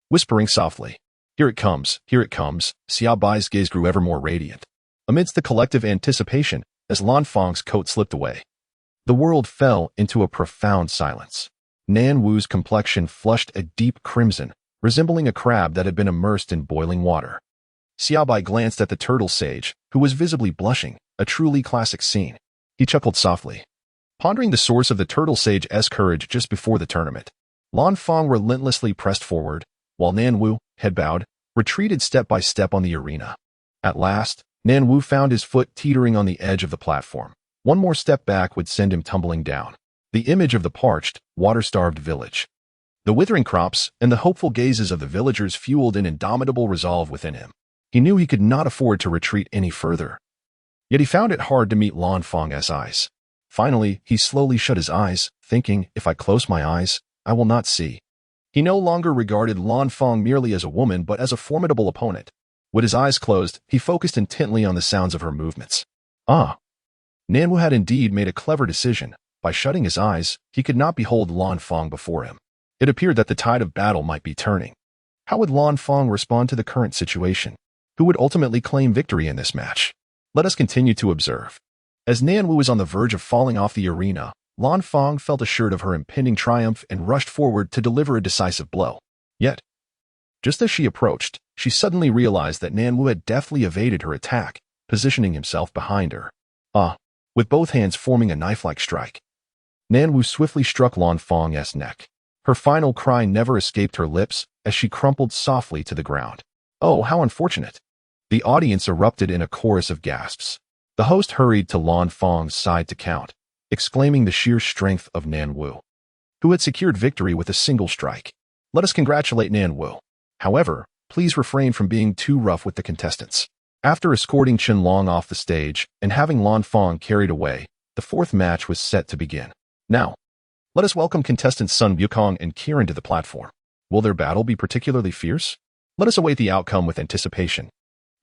whispering softly, "Here it comes, here it comes." Xia Bai's gaze grew ever more radiant. Amidst the collective anticipation, as Lanfang's coat slipped away, the world fell into a profound silence. Nanwu's complexion flushed a deep crimson, resembling a crab that had been immersed in boiling water. Xia Bai glanced at the turtle sage, who was visibly blushing, a truly classic scene. He chuckled softly, pondering the source of the turtle sage's courage just before the tournament. Lanfang relentlessly pressed forward, while Nanwu, head bowed, retreated step by step on the arena. At last, Nanwu found his foot teetering on the edge of the platform. One more step back would send him tumbling down. The image of the parched, water-starved village, the withering crops, and the hopeful gazes of the villagers fueled an indomitable resolve within him. He knew he could not afford to retreat any further. Yet he found it hard to meet Lanfang's eyes. Finally, he slowly shut his eyes, thinking, "If I close my eyes, I will not see." He no longer regarded Lanfang merely as a woman but as a formidable opponent. With his eyes closed, he focused intently on the sounds of her movements. Nanwu had indeed made a clever decision. By shutting his eyes, he could not behold Lanfang before him. It appeared that the tide of battle might be turning. How would Lanfang respond to the current situation? Who would ultimately claim victory in this match? Let us continue to observe. As Nanwu was on the verge of falling off the arena, Lanfang felt assured of her impending triumph and rushed forward to deliver a decisive blow. Yet, just as she approached, she suddenly realized that Nanwu had deftly evaded her attack, positioning himself behind her. With both hands forming a knife-like strike, Nanwu swiftly struck Lanfang's neck. Her final cry never escaped her lips as she crumpled softly to the ground. "Oh, how unfortunate!" The audience erupted in a chorus of gasps. The host hurried to Lanfang's side to count, exclaiming the sheer strength of Nanwu, who had secured victory with a single strike. Let us congratulate Nanwu. However, please refrain from being too rough with the contestants. After escorting Chun Long off the stage and having Lan Fong carried away, the fourth match was set to begin. Now, let us welcome contestants Sun Wukong and Kiran to the platform. Will their battle be particularly fierce? Let us await the outcome with anticipation.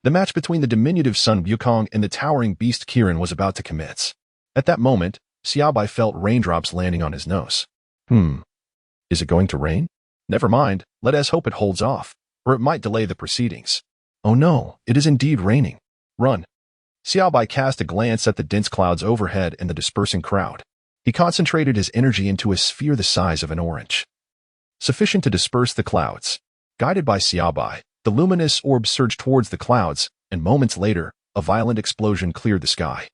The match between the diminutive Sun Wukong and the towering beast Kiran was about to commence. At that moment, Xia Bai felt raindrops landing on his nose. Is it going to rain? Never mind, let us hope it holds off, or it might delay the proceedings. Oh no, it is indeed raining. Run. Xia Bai cast a glance at the dense clouds overhead and the dispersing crowd. He concentrated his energy into a sphere the size of an orange, sufficient to disperse the clouds. Guided by Xia Bai, the luminous orb surged towards the clouds, and moments later, a violent explosion cleared the sky,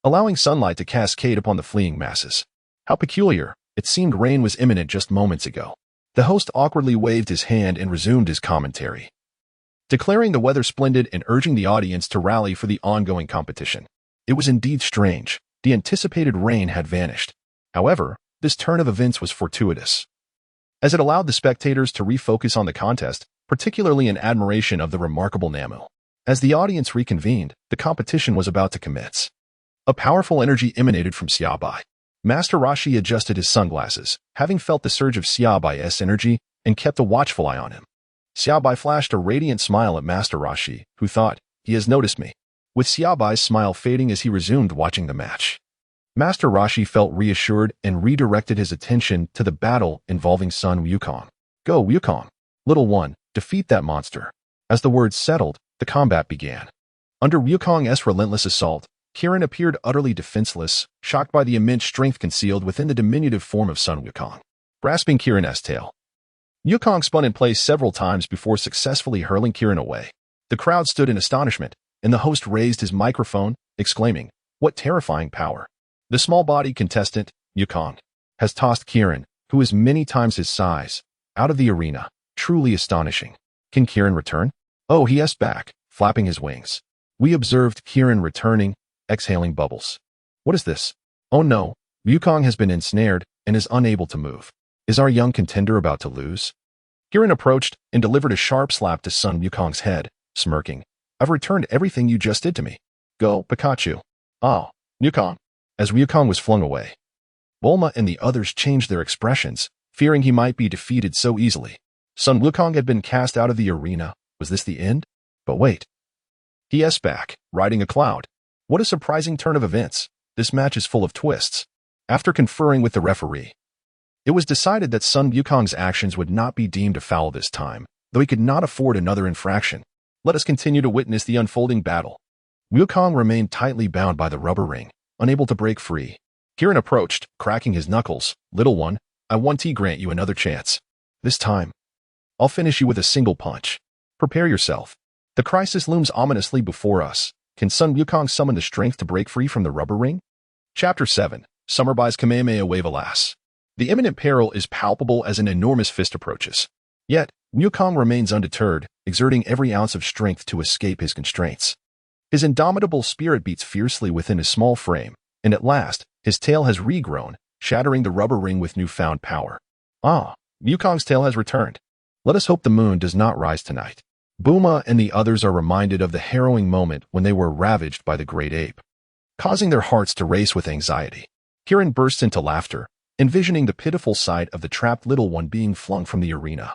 allowing sunlight to cascade upon the fleeing masses. How peculiar, it seemed rain was imminent just moments ago. The host awkwardly waved his hand and resumed his commentary, declaring the weather splendid and urging the audience to rally for the ongoing competition. It was indeed strange. The anticipated rain had vanished. However, this turn of events was fortuitous, as it allowed the spectators to refocus on the contest, particularly in admiration of the remarkable Namek. As the audience reconvened, the competition was about to commence. A powerful energy emanated from Xia Bai. Master Roshi adjusted his sunglasses, having felt the surge of Xia Bai's energy, and kept a watchful eye on him. Xia Bai flashed a radiant smile at Master Roshi, who thought, "He has noticed me," with Xia Bai's smile fading as he resumed watching the match. Master Roshi felt reassured and redirected his attention to the battle involving Sun Wukong. Go, Wukong. Little one, defeat that monster. As the words settled, the combat began. Under Wukong's relentless assault, Kiran appeared utterly defenseless, shocked by the immense strength concealed within the diminutive form of Sun Wukong. Grasping Kiran's tail, Wukong spun in place several times before successfully hurling Kiran away. The crowd stood in astonishment, and the host raised his microphone, exclaiming, "What terrifying power!" The small-bodied contestant, Wukong, has tossed Kiran, who is many times his size, out of the arena. Truly astonishing. Can Kiran return? Oh, he is back, flapping his wings. We observed Kiran returning, exhaling bubbles. What is this? Oh no, Wukong has been ensnared and is unable to move. Is our young contender about to lose? Kiran approached and delivered a sharp slap to Sun Wukong's head, smirking. I've returned everything you just did to me. Go, Pikachu. Ah, Wukong. As Wukong was flung away, Bulma and the others changed their expressions, fearing he might be defeated so easily. Sun Wukong had been cast out of the arena. Was this the end? But wait. He is back, riding a cloud. What a surprising turn of events. This match is full of twists. After conferring with the referee, it was decided that Sun Wukong's actions would not be deemed a foul this time, though he could not afford another infraction. Let us continue to witness the unfolding battle. Wukong remained tightly bound by the rubber ring, unable to break free. Kiran approached, cracking his knuckles. Little one, I want to grant you another chance. This time, I'll finish you with a single punch. Prepare yourself. The crisis looms ominously before us. Can Sun Wukong summon the strength to break free from the rubber ring? Chapter 7. Summer Bai's Kamehameha Wave. Alas, the imminent peril is palpable as an enormous fist approaches. Yet, Wukong remains undeterred, exerting every ounce of strength to escape his constraints. His indomitable spirit beats fiercely within his small frame, and at last, his tail has regrown, shattering the rubber ring with newfound power. Ah, Wukong's tail has returned. Let us hope the moon does not rise tonight. Bulma and the others are reminded of the harrowing moment when they were ravaged by the great ape, causing their hearts to race with anxiety. Kiran bursts into laughter, envisioning the pitiful sight of the trapped little one being flung from the arena,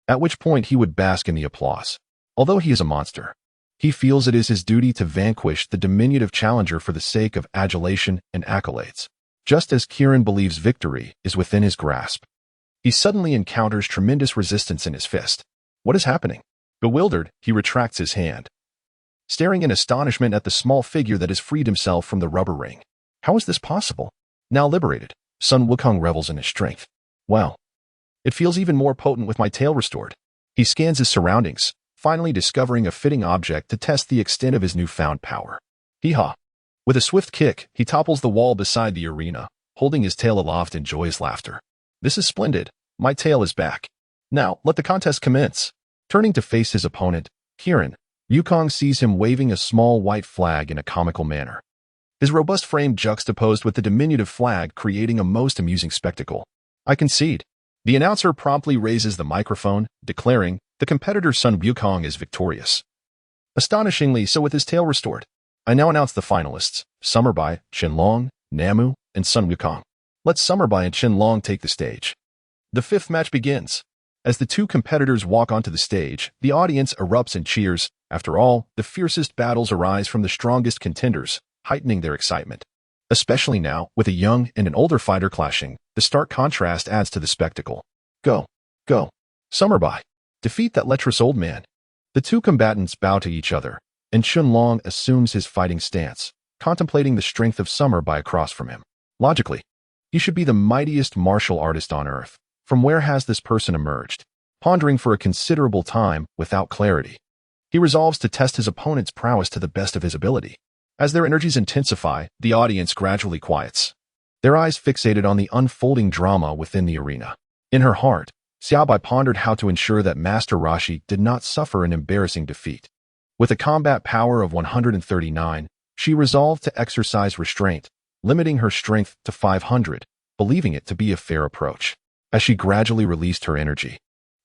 at which point he would bask in the applause. Although he is a monster, he feels it is his duty to vanquish the diminutive challenger for the sake of adulation and accolades. Just as Kiran believes victory is within his grasp, he suddenly encounters tremendous resistance in his fist. What is happening? Bewildered, he retracts his hand, staring in astonishment at the small figure that has freed himself from the rubber ring. How is this possible? Now liberated, Sun Wukong revels in his strength. Wow. It feels even more potent with my tail restored. He scans his surroundings, finally discovering a fitting object to test the extent of his newfound power. Hee-haw. With a swift kick, he topples the wall beside the arena, holding his tail aloft in joyous laughter. This is splendid. My tail is back. Now, let the contest commence. Turning to face his opponent, Kiran, Wukong sees him waving a small white flag in a comical manner. His robust frame juxtaposed with the diminutive flag, creating a most amusing spectacle. I concede. The announcer promptly raises the microphone, declaring, the competitor Sun Wukong is victorious. Astonishingly so with his tail restored. I now announce the finalists, Slumber Bai, Qianlong, Namu, and Sun Wukong. Let Slumber Bai and Qianlong take the stage. The fifth match begins. As the two competitors walk onto the stage, the audience erupts in cheers. After all, the fiercest battles arise from the strongest contenders, heightening their excitement. Especially now, with a young and an older fighter clashing, the stark contrast adds to the spectacle. Go. Go. Slumber Bai. Defeat that lecherous old man. The two combatants bow to each other, and Qianlong assumes his fighting stance, contemplating the strength of Slumber Bai across from him. Logically, he should be the mightiest martial artist on earth. From where has this person emerged? Pondering for a considerable time without clarity, he resolves to test his opponent's prowess to the best of his ability. As their energies intensify, the audience gradually quiets, their eyes fixated on the unfolding drama within the arena. In her heart, Xia Bai pondered how to ensure that Master Roshi did not suffer an embarrassing defeat. With a combat power of 139, she resolved to exercise restraint, limiting her strength to 500, believing it to be a fair approach. As she gradually released her energy,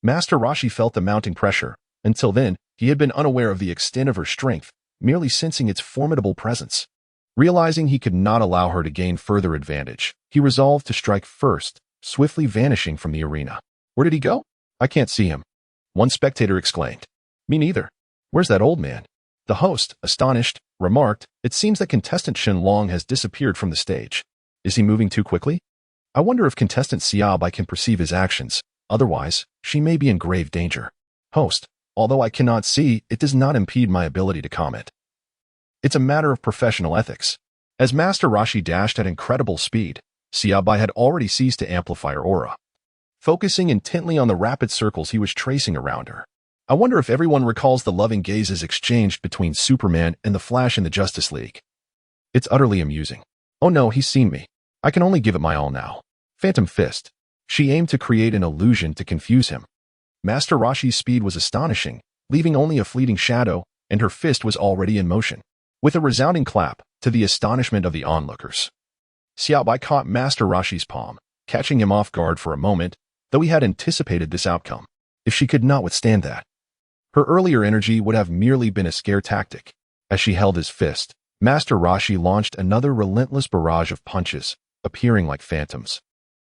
Master Roshi felt the mounting pressure. Until then, he had been unaware of the extent of her strength, merely sensing its formidable presence. Realizing he could not allow her to gain further advantage, he resolved to strike first, swiftly vanishing from the arena. Where did he go? I can't see him. One spectator exclaimed. Me neither. Where's that old man? The host, astonished, remarked, it seems that contestant Qianlong has disappeared from the stage. Is he moving too quickly? I wonder if contestant Xia Bai can perceive his actions. Otherwise, she may be in grave danger. Host, although I cannot see, it does not impede my ability to comment. It's a matter of professional ethics. As Master Roshi dashed at incredible speed, Xia Bai had already ceased to amplify her aura, focusing intently on the rapid circles he was tracing around her. I wonder if everyone recalls the loving gazes exchanged between Superman and the Flash in the Justice League. It's utterly amusing. Oh no, he's seen me. I can only give it my all now. Phantom Fist. She aimed to create an illusion to confuse him. Master Roshi's speed was astonishing, leaving only a fleeting shadow, and her fist was already in motion. With a resounding clap, to the astonishment of the onlookers, Xia Bai caught Master Roshi's palm, catching him off guard for a moment, though he had anticipated this outcome. If she could not withstand that, her earlier energy would have merely been a scare tactic. As she held his fist, Master Roshi launched another relentless barrage of punches, appearing like phantoms,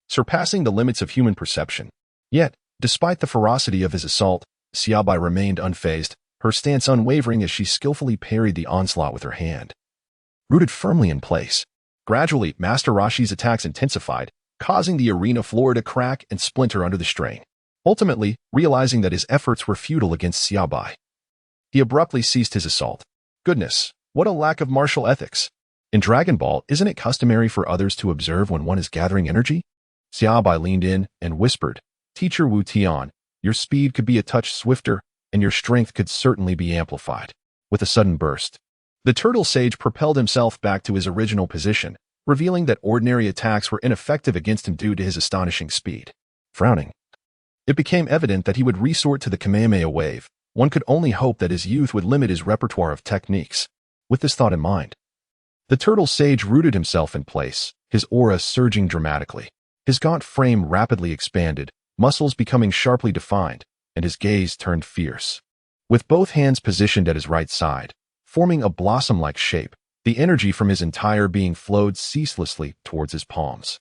surpassing the limits of human perception. Yet, despite the ferocity of his assault, Xia Bai remained unfazed, her stance unwavering as she skillfully parried the onslaught with her hand, rooted firmly in place. Gradually, Master Roshi's attacks intensified, causing the arena floor to crack and splinter under the strain. Ultimately, realizing that his efforts were futile against Xia Bai, he abruptly ceased his assault. Goodness, what a lack of martial ethics! In Dragon Ball, isn't it customary for others to observe when one is gathering energy? Xia Bai leaned in and whispered, Teacher Wu Tian, your speed could be a touch swifter, and your strength could certainly be amplified. With a sudden burst, the turtle sage propelled himself back to his original position, revealing that ordinary attacks were ineffective against him due to his astonishing speed. Frowning, it became evident that he would resort to the Kamehameha wave. One could only hope that his youth would limit his repertoire of techniques. With this thought in mind, the turtle sage rooted himself in place, his aura surging dramatically. His gaunt frame rapidly expanded, muscles becoming sharply defined, and his gaze turned fierce. With both hands positioned at his right side, forming a blossom-like shape, the energy from his entire being flowed ceaselessly towards his palms.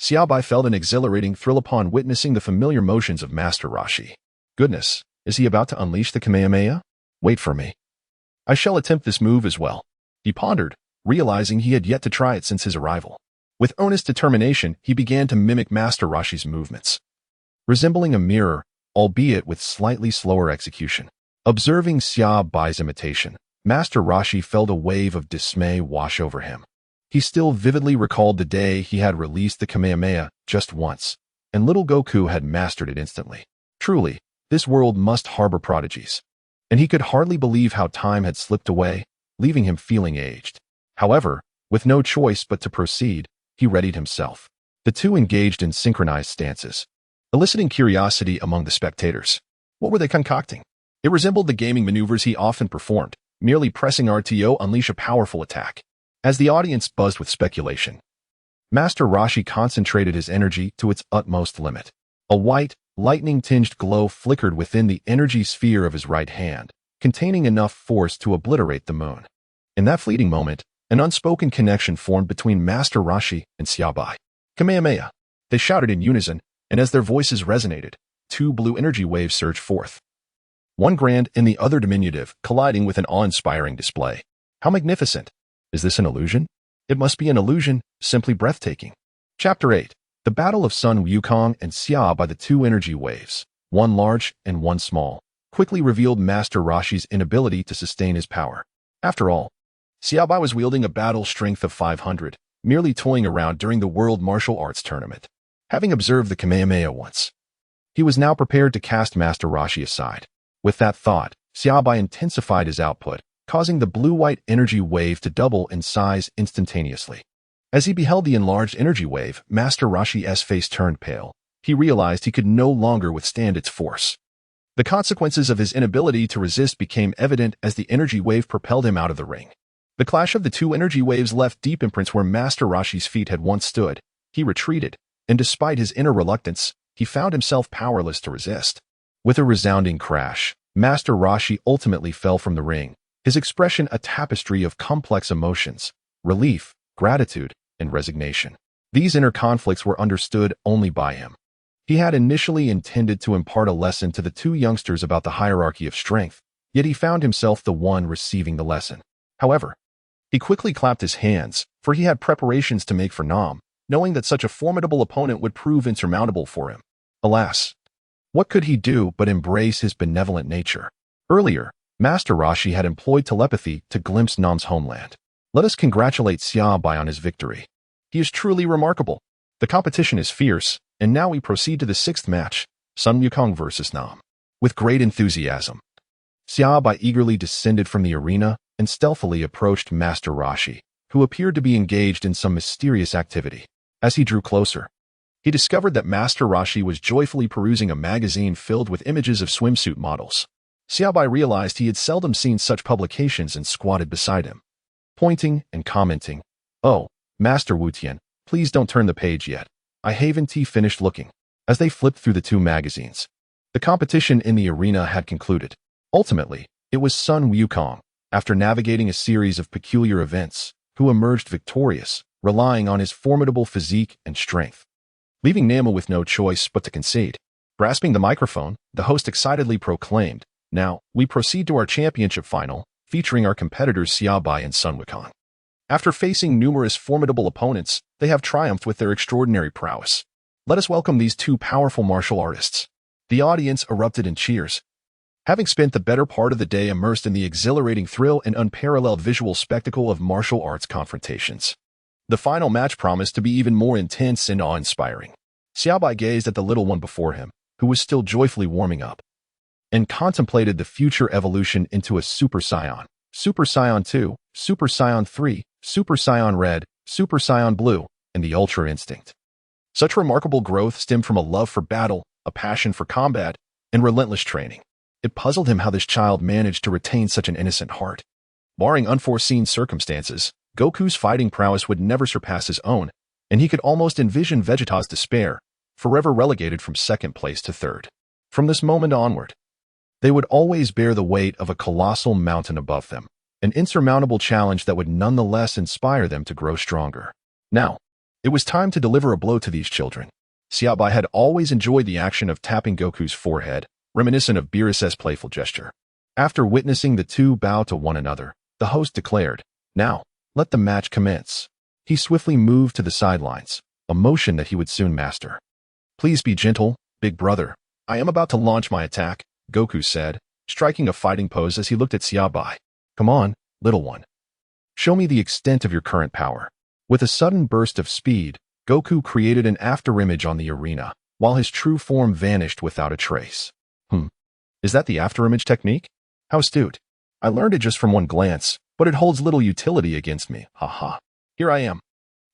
Xia Bai felt an exhilarating thrill upon witnessing the familiar motions of Master Roshi. Goodness, is he about to unleash the Kamehameha? Wait for me. I shall attempt this move as well, he pondered, realizing he had yet to try it since his arrival. With earnest determination, he began to mimic Master Roshi's movements, resembling a mirror, albeit with slightly slower execution. Observing Xia Bai's imitation, Master Roshi felt a wave of dismay wash over him. He still vividly recalled the day he had released the Kamehameha just once, and little Goku had mastered it instantly. Truly, this world must harbor prodigies. And he could hardly believe how time had slipped away, leaving him feeling aged. However, with no choice but to proceed, he readied himself. The two engaged in synchronized stances, eliciting curiosity among the spectators. What were they concocting? It resembled the gaming maneuvers he often performed, merely pressing RTO unleash a powerful attack. As the audience buzzed with speculation, Master Roshi concentrated his energy to its utmost limit. A white, lightning-tinged glow flickered within the energy sphere of his right hand, containing enough force to obliterate the moon. In that fleeting moment, an unspoken connection formed between Master Roshi and Xia Bai. Kamehameha! They shouted in unison, and as their voices resonated, two blue energy waves surged forth. One grand and the other diminutive, colliding with an awe-inspiring display. How magnificent! Is this an illusion? It must be an illusion, simply breathtaking. Chapter 8. The Battle of Sun Wukong and Xia by the two energy waves, one large and one small, quickly revealed Master Roshi's inability to sustain his power. After all, Xia Bai was wielding a battle strength of 500, merely toying around during the World Martial Arts Tournament. Having observed the Kamehameha once, he was now prepared to cast Master Roshi aside. With that thought, Xia Bai intensified his output, causing the blue-white energy wave to double in size instantaneously. As he beheld the enlarged energy wave, Master Roshi's face turned pale. He realized he could no longer withstand its force. The consequences of his inability to resist became evident as the energy wave propelled him out of the ring. The clash of the two energy waves left deep imprints where Master Roshi's feet had once stood. He retreated, and despite his inner reluctance, he found himself powerless to resist. With a resounding crash, Master Roshi ultimately fell from the ring, his expression a tapestry of complex emotions, relief, gratitude, and resignation. These inner conflicts were understood only by him. He had initially intended to impart a lesson to the two youngsters about the hierarchy of strength, yet he found himself the one receiving the lesson. However, he quickly clapped his hands, for he had preparations to make for Nam, knowing that such a formidable opponent would prove insurmountable for him. Alas, what could he do but embrace his benevolent nature? Earlier, Master Roshi had employed telepathy to glimpse Nam's homeland. Let us congratulate Xia Bai on his victory. He is truly remarkable. The competition is fierce, and now we proceed to the sixth match, Sun Wukong versus Nam. With great enthusiasm, Xia Bai eagerly descended from the arena and stealthily approached Master Roshi, who appeared to be engaged in some mysterious activity. As he drew closer, he discovered that Master Roshi was joyfully perusing a magazine filled with images of swimsuit models. Xia Bai realized he had seldom seen such publications and squatted beside him, pointing and commenting, "Oh, Master Wu Tian, please don't turn the page yet. I haven't finished looking." As they flipped through the two magazines, the competition in the arena had concluded. Ultimately, it was Sun Wukong, after navigating a series of peculiar events, who emerged victorious, relying on his formidable physique and strength, leaving Nama with no choice but to concede. Grasping the microphone, the host excitedly proclaimed, "Now, we proceed to our championship final, featuring our competitors Xia Bai and Sun Wukong. After facing numerous formidable opponents, they have triumphed with their extraordinary prowess. Let us welcome these two powerful martial artists." The audience erupted in cheers. Having spent the better part of the day immersed in the exhilarating thrill and unparalleled visual spectacle of martial arts confrontations, the final match promised to be even more intense and awe-inspiring. Xia Bai gazed at the little one before him, who was still joyfully warming up, and contemplated the future evolution into a Super Saiyan, Super Saiyan 2, Super Saiyan 3, Super Saiyan Red, Super Saiyan Blue, and the Ultra Instinct. Such remarkable growth stemmed from a love for battle, a passion for combat, and relentless training. It puzzled him how this child managed to retain such an innocent heart. Barring unforeseen circumstances, Goku's fighting prowess would never surpass his own, and he could almost envision Vegeta's despair, forever relegated from second place to third. From this moment onward, they would always bear the weight of a colossal mountain above them, an insurmountable challenge that would nonetheless inspire them to grow stronger. Now, it was time to deliver a blow to these children. Xia Bai had always enjoyed the action of tapping Goku's forehead, reminiscent of Beerus's playful gesture. After witnessing the two bow to one another, the host declared, "Now, let the match commence." He swiftly moved to the sidelines, a motion that he would soon master. "Please be gentle, big brother. I am about to launch my attack," Goku said, striking a fighting pose as he looked at Xia Bai. "Come on, little one. Show me the extent of your current power." With a sudden burst of speed, Goku created an afterimage on the arena, while his true form vanished without a trace. Is that the afterimage technique? How astute. I learned it just from one glance, but it holds little utility against me. Haha. Here I am.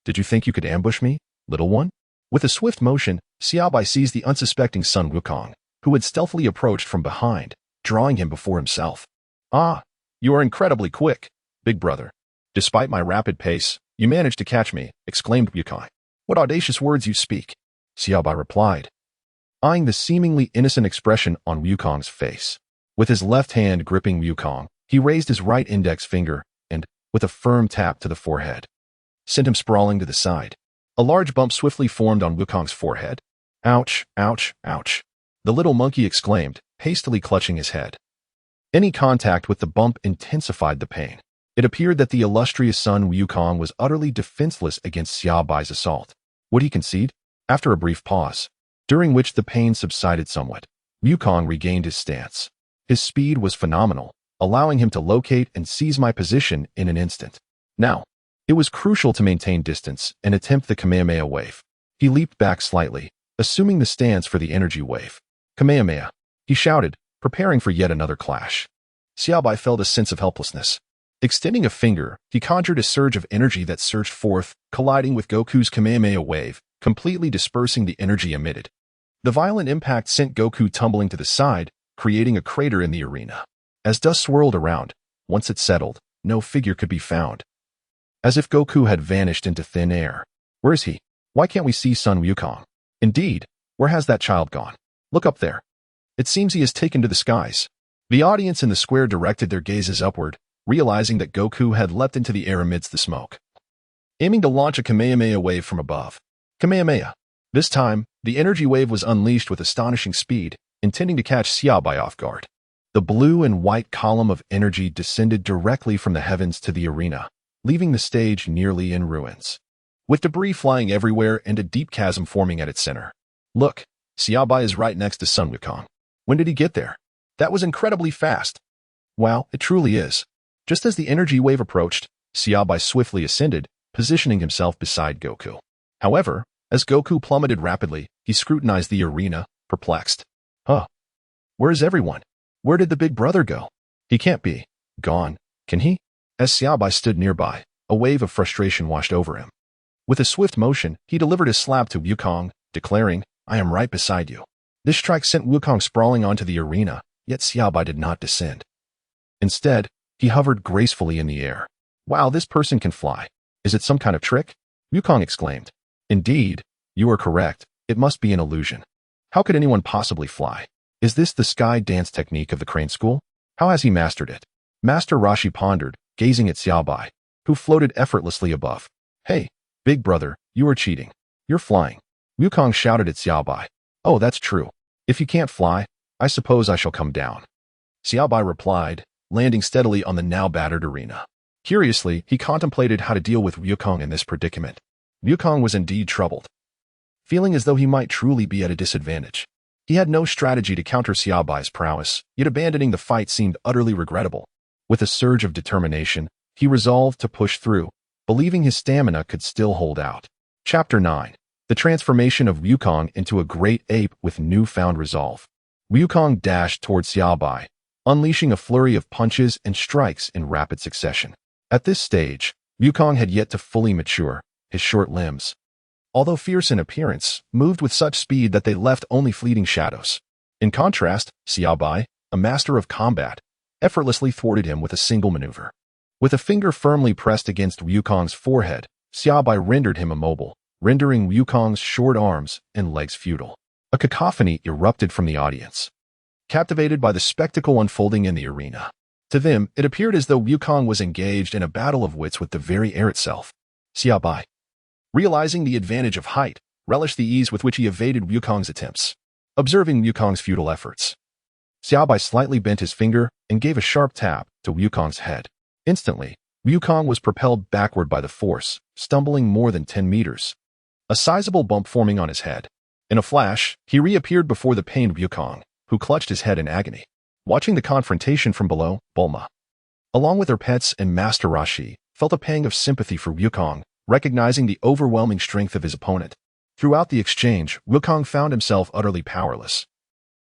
Did you think you could ambush me, little one? With a swift motion, Xia Bai seized the unsuspecting Sun Wukong, who had stealthily approached from behind, drawing him before himself. "Ah, you are incredibly quick, big brother. Despite my rapid pace, you managed to catch me," exclaimed Wukong. "What audacious words you speak," Xia Bai replied, eyeing the seemingly innocent expression on Wukong's face. With his left hand gripping Wukong, he raised his right index finger and, with a firm tap to the forehead, sent him sprawling to the side. A large bump swiftly formed on Wukong's forehead. Ouch, ouch, ouch. The little monkey exclaimed, hastily clutching his head. Any contact with the bump intensified the pain. It appeared that the illustrious son Wukong was utterly defenseless against Xia Bai's assault. Would he concede? After a brief pause, during which the pain subsided somewhat, Wukong regained his stance. His speed was phenomenal, allowing him to locate and seize my position in an instant. Now, it was crucial to maintain distance and attempt the Kamehameha wave. He leaped back slightly, assuming the stance for the energy wave. Kamehameha, he shouted, preparing for yet another clash. Xia Bai felt a sense of helplessness. Extending a finger, he conjured a surge of energy that surged forth, colliding with Goku's Kamehameha wave, completely dispersing the energy emitted. The violent impact sent Goku tumbling to the side, creating a crater in the arena. As dust swirled around, once it settled, no figure could be found. As if Goku had vanished into thin air. Where is he? Why can't we see son Wukong? Indeed, where has that child gone? Look up there. It seems he has taken to the skies. The audience in the square directed their gazes upward, realizing that Goku had leapt into the air amidst the smoke, aiming to launch a Kamehameha wave from above. Kamehameha. This time, the energy wave was unleashed with astonishing speed, intending to catch Xia Bai off guard. The blue and white column of energy descended directly from the heavens to the arena, leaving the stage nearly in ruins, with debris flying everywhere and a deep chasm forming at its center. Look, Xia Bai is right next to Son Wukong. When did he get there? That was incredibly fast. Wow, it truly is. Just as the energy wave approached, Xia Bai swiftly ascended, positioning himself beside Goku. However, as Goku plummeted rapidly, he scrutinized the arena, perplexed. Huh? Where is everyone? Where did the big brother go? He can't be gone, can he? As Xia Bai stood nearby, a wave of frustration washed over him. With a swift motion, he delivered a slap to Wukong, declaring, I am right beside you. This strike sent Wukong sprawling onto the arena, yet Xia Bai did not descend. Instead, he hovered gracefully in the air. Wow, this person can fly. Is it some kind of trick? Wukong exclaimed. Indeed, you are correct. It must be an illusion. How could anyone possibly fly? Is this the sky dance technique of the Crane School? How has he mastered it? Master Roshi pondered, gazing at Xia Bai, who floated effortlessly above. Hey, big brother, you are cheating. You're flying. Wukong shouted at Xia Bai. Oh, that's true. If you can't fly, I suppose I shall come down. Xia Bai replied, landing steadily on the now battered arena. Curiously, he contemplated how to deal with Wukong in this predicament. Wukong was indeed troubled, feeling as though he might truly be at a disadvantage. He had no strategy to counter Xia Bai's prowess, yet abandoning the fight seemed utterly regrettable. With a surge of determination, he resolved to push through, believing his stamina could still hold out. Chapter 9. The transformation of Wukong into a great ape with newfound resolve. Wukong dashed towards Xia Bai, unleashing a flurry of punches and strikes in rapid succession. At this stage, Wukong had yet to fully mature. His short limbs, although fierce in appearance, moved with such speed that they left only fleeting shadows. In contrast, Xia Bai, a master of combat, effortlessly thwarted him with a single maneuver. With a finger firmly pressed against Wukong's forehead, Xia Bai rendered him immobile, rendering Wukong's short arms and legs futile. A cacophony erupted from the audience, captivated by the spectacle unfolding in the arena. To them, it appeared as though Wukong was engaged in a battle of wits with the very air itself. Xia Bai, realizing the advantage of height, relished the ease with which he evaded Wukong's attempts. Observing Wukong's futile efforts, Xia Bai slightly bent his finger and gave a sharp tap to Wukong's head. Instantly, Wukong was propelled backward by the force, stumbling more than 10 meters, a sizable bump forming on his head. In a flash, he reappeared before the pained Wukong, who clutched his head in agony. Watching the confrontation from below, Bulma, along with her pets and Master Roshi, felt a pang of sympathy for Wukong, recognizing the overwhelming strength of his opponent. Throughout the exchange, Wukong found himself utterly powerless.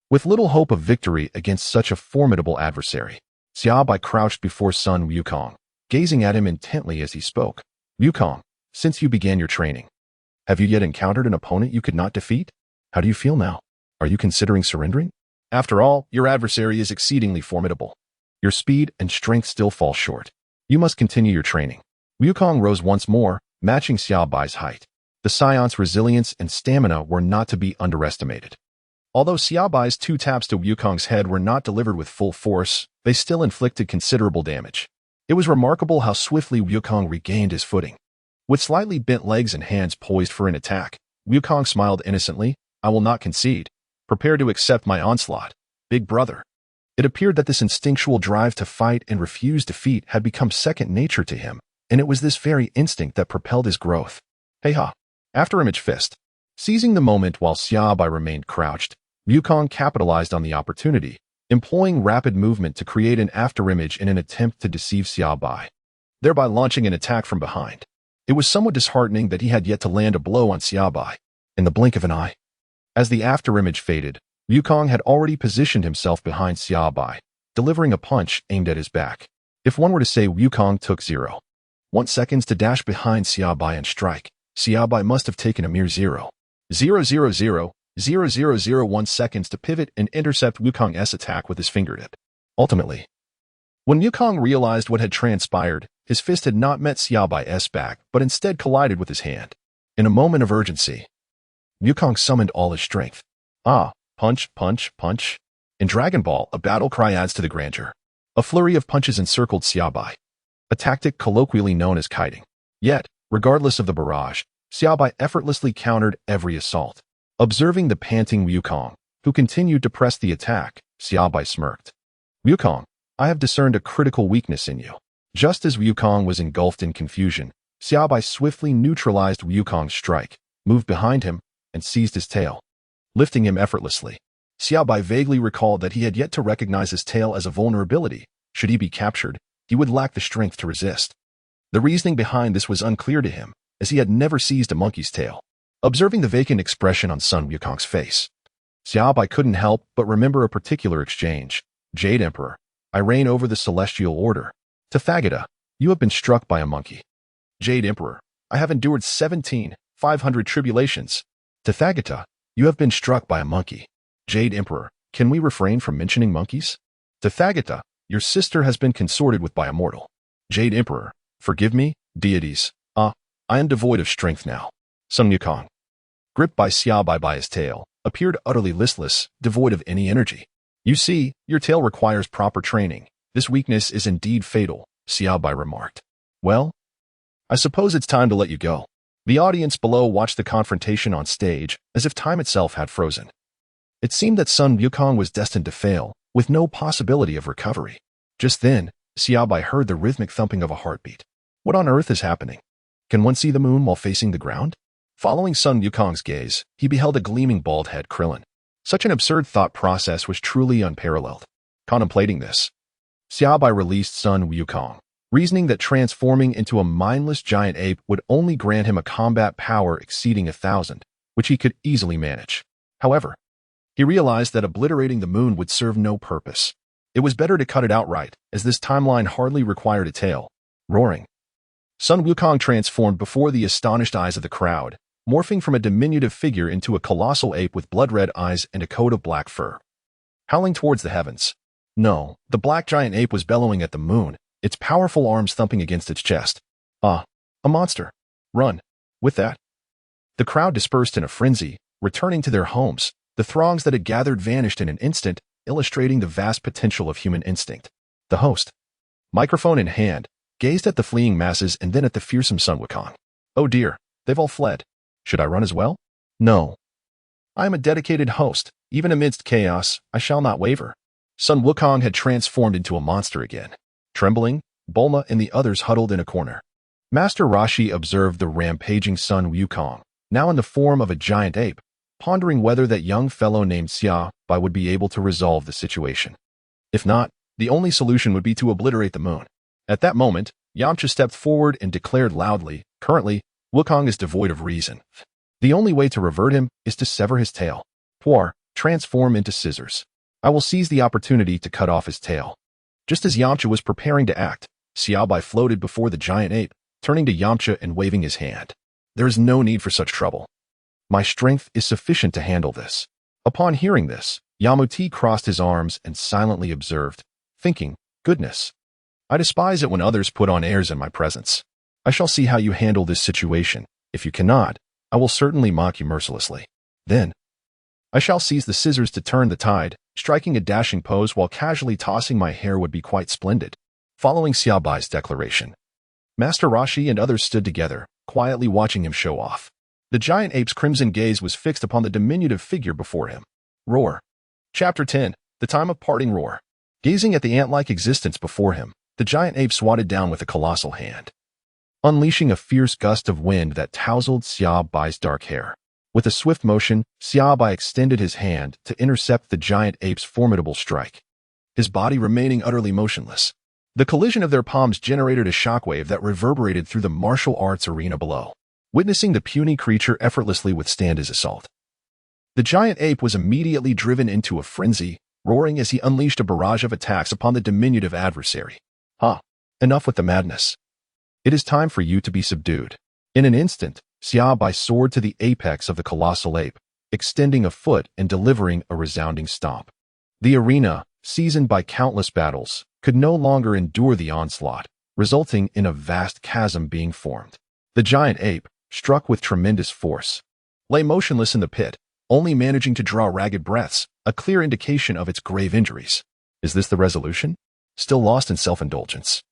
With little hope of victory against such a formidable adversary, Xia Bai crouched before son Wukong, gazing at him intently as he spoke. Wukong, since you began your training, have you yet encountered an opponent you could not defeat? How do you feel now? Are you considering surrendering? After all, your adversary is exceedingly formidable. Your speed and strength still fall short. You must continue your training. Wukong rose once more, matching Xia Bai's height. The Saiyans' resilience and stamina were not to be underestimated. Although Xia Bai's 2 taps to Wukong's head were not delivered with full force, they still inflicted considerable damage. It was remarkable how swiftly Wukong regained his footing. With slightly bent legs and hands poised for an attack, Wukong smiled innocently. I will not concede. Prepare to accept my onslaught, big brother. It appeared that this instinctual drive to fight and refuse defeat had become second nature to him, and it was this very instinct that propelled his growth. Hey ha! After-image fist. Seizing the moment while Xia Bai remained crouched, Wukong capitalized on the opportunity, employing rapid movement to create an afterimage in an attempt to deceive Xia Bai, thereby launching an attack from behind. It was somewhat disheartening that he had yet to land a blow on Xia Bai. In the blink of an eye, as the afterimage faded, Wukong had already positioned himself behind Xia Bai, delivering a punch aimed at his back. If one were to say Wukong took 0.1 seconds to dash behind Xia Bai and strike, Xia Bai must have taken a mere 0.000001 seconds to pivot and intercept Wukong's attack with his fingertip. Ultimately, when Wukong realized what had transpired, his fist had not met Xia Bai's back, but instead collided with his hand. In a moment of urgency, Wukong summoned all his strength. Punch, punch, punch. In Dragon Ball, a battle cry adds to the grandeur. A flurry of punches encircled Xia Bai, a tactic colloquially known as kiting. Yet, regardless of the barrage, Xia Bai effortlessly countered every assault. Observing the panting Wukong, who continued to press the attack, Xia Bai smirked. Wukong, I have discerned a critical weakness in you. Just as Wukong was engulfed in confusion, Xia Bai swiftly neutralized Wukong's strike, moved behind him, and seized his tail, lifting him effortlessly. Xia Bai vaguely recalled that he had yet to recognize his tail as a vulnerability. Should he be captured, he would lack the strength to resist. The reasoning behind this was unclear to him, as he had never seized a monkey's tail. Observing the vacant expression on Sun Wukong's face, Xia Bai couldn't help but remember a particular exchange. Jade Emperor, I reign over the celestial order. Tathagata, you have been struck by a monkey. Jade Emperor, I have endured 17,500 tribulations. Tathagata, you have been struck by a monkey. Jade Emperor, can we refrain from mentioning monkeys? Tathagata, your sister has been consorted with by a mortal. Jade Emperor, forgive me, deities. I am devoid of strength now. Sun Wukong, gripped by Xia Bai by his tail, appeared utterly listless, devoid of any energy. You see, your tail requires proper training. This weakness is indeed fatal, Xia Bai remarked. Well, I suppose it's time to let you go. The audience below watched the confrontation on stage as if time itself had frozen. It seemed that Sun Wukong was destined to fail, with no possibility of recovery. Just then, Xia Bai heard the rhythmic thumping of a heartbeat. What on earth is happening? Can one see the moon while facing the ground? Following Sun Wukong's gaze, he beheld a gleaming bald head Krillin. Such an absurd thought process was truly unparalleled. Contemplating this, Xia Bai released Sun Wukong, reasoning that transforming into a mindless giant ape would only grant him a combat power exceeding 1,000, which he could easily manage. However, he realized that obliterating the moon would serve no purpose. It was better to cut it outright, as this timeline hardly required a tail. Roaring, Sun Wukong transformed before the astonished eyes of the crowd, morphing from a diminutive figure into a colossal ape with blood-red eyes and a coat of black fur. Howling towards the heavens. No, the black giant ape was bellowing at the moon, its powerful arms thumping against its chest. A monster. Run. With that, the crowd dispersed in a frenzy, returning to their homes. The throngs that had gathered vanished in an instant, illustrating the vast potential of human instinct. The host, microphone in hand, gazed at the fleeing masses and then at the fearsome Sun Wukong. Oh dear, they've all fled. Should I run as well? No. I am a dedicated host. Even amidst chaos, I shall not waver. Sun Wukong had transformed into a monster again. Trembling, Bulma and the others huddled in a corner. Master Roshi observed the rampaging Sun Wukong, now in the form of a giant ape, pondering whether that young fellow named Xia Bai would be able to resolve the situation. If not, the only solution would be to obliterate the moon. At that moment, Yamcha stepped forward and declared loudly, currently, Wukong is devoid of reason. The only way to revert him is to sever his tail. Transform into scissors. I will seize the opportunity to cut off his tail. Just as Yamcha was preparing to act, Xia Bai floated before the giant ape, turning to Yamcha and waving his hand. There is no need for such trouble. My strength is sufficient to handle this. Upon hearing this, Yamuti crossed his arms and silently observed, thinking, goodness. I despise it when others put on airs in my presence. I shall see how you handle this situation. If you cannot, I will certainly mock you mercilessly. Then, I shall seize the scissors to turn the tide, striking a dashing pose while casually tossing my hair would be quite splendid. Following Xia Bai's declaration, Master Roshi and others stood together, quietly watching him show off. The giant ape's crimson gaze was fixed upon the diminutive figure before him. Roar. Chapter 10. The Time of Parting Roar. Gazing at the ant-like existence before him, the giant ape swatted down with a colossal hand, unleashing a fierce gust of wind that tousled Xia Bai's dark hair. With a swift motion, Xia Bai extended his hand to intercept the giant ape's formidable strike, his body remaining utterly motionless. The collision of their palms generated a shockwave that reverberated through the martial arts arena below, witnessing the puny creature effortlessly withstand his assault. The giant ape was immediately driven into a frenzy, roaring as he unleashed a barrage of attacks upon the diminutive adversary. Enough with the madness. It is time for you to be subdued. In an instant, Xia Bai soared to the apex of the colossal ape, extending a foot and delivering a resounding stomp. The arena, seasoned by countless battles, could no longer endure the onslaught, resulting in a vast chasm being formed. The giant ape, struck with tremendous force, lay motionless in the pit, only managing to draw ragged breaths, a clear indication of its grave injuries. Is this the resolution? Still lost in self-indulgence,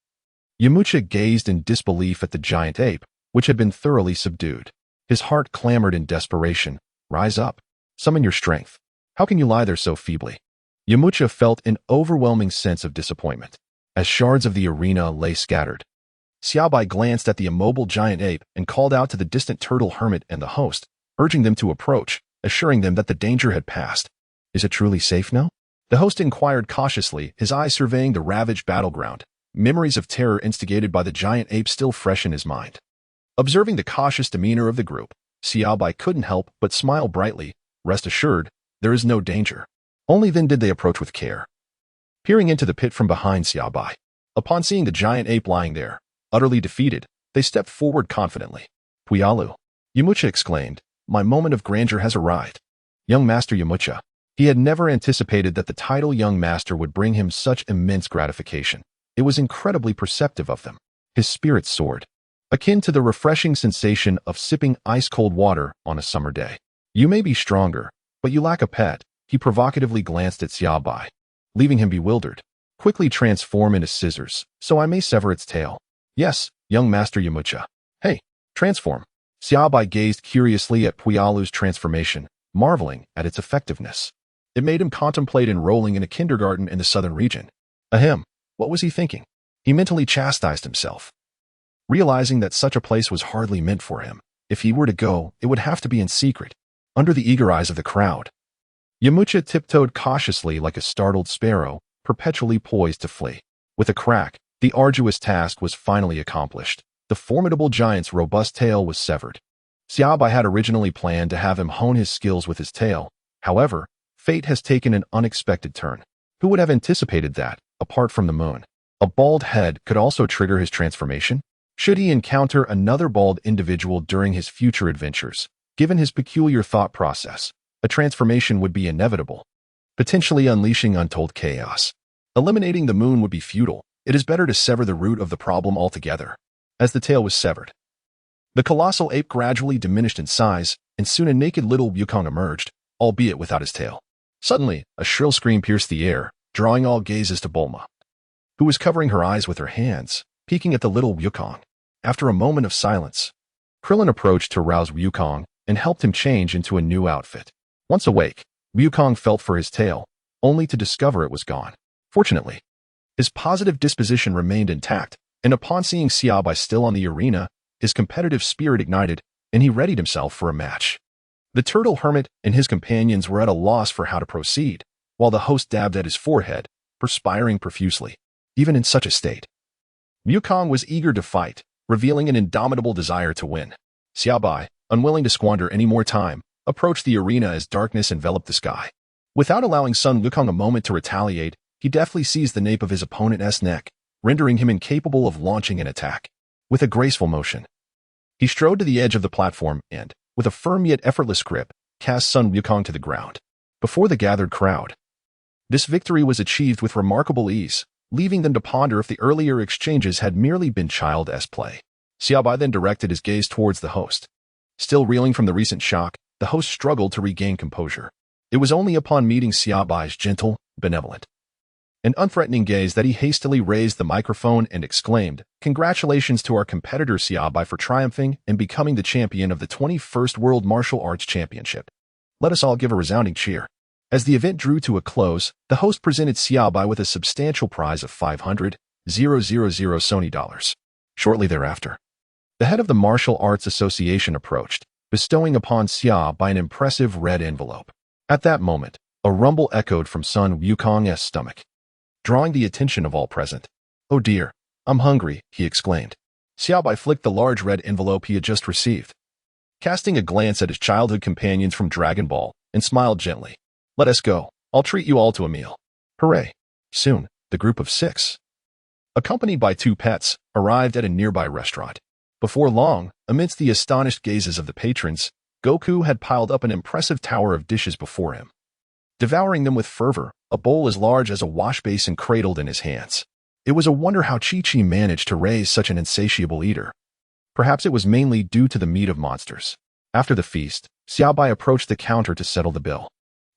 Yamcha gazed in disbelief at the giant ape, which had been thoroughly subdued. His heart clamored in desperation. Rise up. Summon your strength. How can you lie there so feebly? Yamcha felt an overwhelming sense of disappointment as shards of the arena lay scattered. Xia Bai glanced at the immobile giant ape and called out to the distant turtle hermit and the host, urging them to approach, assuring them that the danger had passed. Is it truly safe now? The host inquired cautiously, his eyes surveying the ravaged battleground, memories of terror instigated by the giant ape still fresh in his mind. Observing the cautious demeanor of the group, Xia Bai couldn't help but smile brightly. Rest assured, there is no danger. Only then did they approach with care. Peering into the pit from behind Xia Bai, upon seeing the giant ape lying there, utterly defeated, they stepped forward confidently. Puyalu, Yamcha exclaimed, my moment of grandeur has arrived. Young Master Yamcha. He had never anticipated that the title Young Master would bring him such immense gratification. It was incredibly perceptive of them. His spirits soared, akin to the refreshing sensation of sipping ice-cold water on a summer day. You may be stronger, but you lack a pet. He provocatively glanced at Xia Bai, leaving him bewildered. Quickly transform into scissors, so I may sever its tail. Yes, Young Master Yamcha. Hey, transform. Xia Bai gazed curiously at Puyalu's transformation, marveling at its effectiveness. It made him contemplate enrolling in a kindergarten in the southern region. Ahem. What was he thinking? He mentally chastised himself, realizing that such a place was hardly meant for him. If he were to go, it would have to be in secret, under the eager eyes of the crowd. Yamcha tiptoed cautiously like a startled sparrow, perpetually poised to flee. With a crack, the arduous task was finally accomplished. The formidable giant's robust tail was severed. Xia Bai had originally planned to have him hone his skills with his tail. However, fate has taken an unexpected turn. Who would have anticipated that, apart from the moon, a bald head could also trigger his transformation? Should he encounter another bald individual during his future adventures, given his peculiar thought process, a transformation would be inevitable, potentially unleashing untold chaos. Eliminating the moon would be futile. It is better to sever the root of the problem altogether. As the tail was severed, the colossal ape gradually diminished in size, and soon a naked little Wukong emerged, albeit without his tail. Suddenly, a shrill scream pierced the air, drawing all gazes to Bulma, who was covering her eyes with her hands, peeking at the little Wukong. After a moment of silence, Krillin approached to rouse Wukong and helped him change into a new outfit. Once awake, Wukong felt for his tail, only to discover it was gone. Fortunately, his positive disposition remained intact, and upon seeing Xia Bai still on the arena, his competitive spirit ignited, and he readied himself for a match. The turtle hermit and his companions were at a loss for how to proceed, while the host dabbed at his forehead, perspiring profusely. Even in such a state, Wukong was eager to fight, revealing an indomitable desire to win. Xia Bai, unwilling to squander any more time, approached the arena as darkness enveloped the sky. Without allowing Sun Wukong a moment to retaliate, he deftly seized the nape of his opponent's neck, rendering him incapable of launching an attack. With a graceful motion, he strode to the edge of the platform and, with a firm yet effortless grip, cast Sun Wukong to the ground. Before the gathered crowd, this victory was achieved with remarkable ease, leaving them to ponder if the earlier exchanges had merely been childish play. Xia Bai then directed his gaze towards the host. Still reeling from the recent shock, the host struggled to regain composure. It was only upon meeting Xia Bai's gentle, benevolent, and unthreatening gaze that he hastily raised the microphone and exclaimed, "Congratulations to our competitor Xia Bai for triumphing and becoming the champion of the 21st World Martial Arts Championship. Let us all give a resounding cheer." As the event drew to a close, the host presented Xia Bai with a substantial prize of 500,000 Sony dollars. Shortly thereafter, the head of the Martial Arts Association approached, bestowing upon Xia Bai an impressive red envelope. At that moment, a rumble echoed from Sun Wukong's stomach, drawing the attention of all present. "Oh dear, I'm hungry," he exclaimed. Xia Bai flicked the large red envelope he had just received, casting a glance at his childhood companions from Dragon Ball, and smiled gently. "Let us go. I'll treat you all to a meal." Hooray! Soon, the group of 6, accompanied by 2 pets, arrived at a nearby restaurant. Before long, amidst the astonished gazes of the patrons, Goku had piled up an impressive tower of dishes before him, devouring them with fervor, a bowl as large as a wash basin cradled in his hands. It was a wonder how Chi-Chi managed to raise such an insatiable eater. Perhaps it was mainly due to the meat of monsters. After the feast, Xia Bai approached the counter to settle the bill.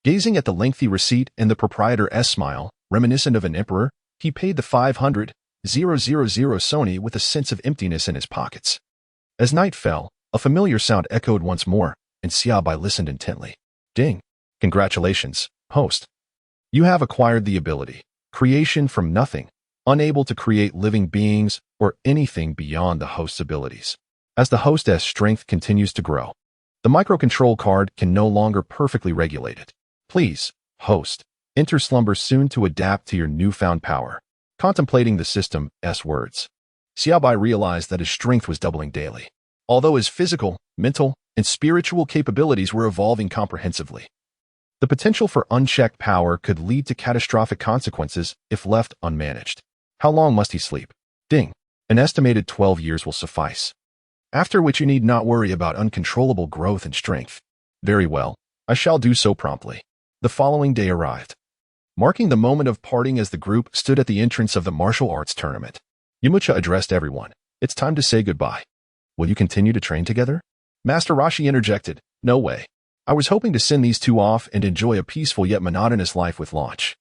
Gazing at the lengthy receipt and the proprietor's smile, reminiscent of an emperor, he paid the 500,000 Sony with a sense of emptiness in his pockets. As night fell, a familiar sound echoed once more, and Xia Bai listened intently. Ding! Congratulations, host. You have acquired the ability, creation from nothing, unable to create living beings or anything beyond the host's abilities. As the host's strength continues to grow, the microcontrol card can no longer perfectly regulate it. Please, host, enter Slumber soon to adapt to your newfound power. Contemplating the system's words, Xia Bai realized that his strength was doubling daily, although his physical, mental, and spiritual capabilities were evolving comprehensively. The potential for unchecked power could lead to catastrophic consequences if left unmanaged. How long must he sleep? Ding. An estimated 12 years will suffice, after which you need not worry about uncontrollable growth and strength. Very well, I shall do so promptly. The following day arrived, marking the moment of parting as the group stood at the entrance of the martial arts tournament. Yamcha addressed everyone. "It's time to say goodbye. Will you continue to train together?" Master Roshi interjected. "No way. I was hoping to send these two off and enjoy a peaceful yet monotonous life with launch."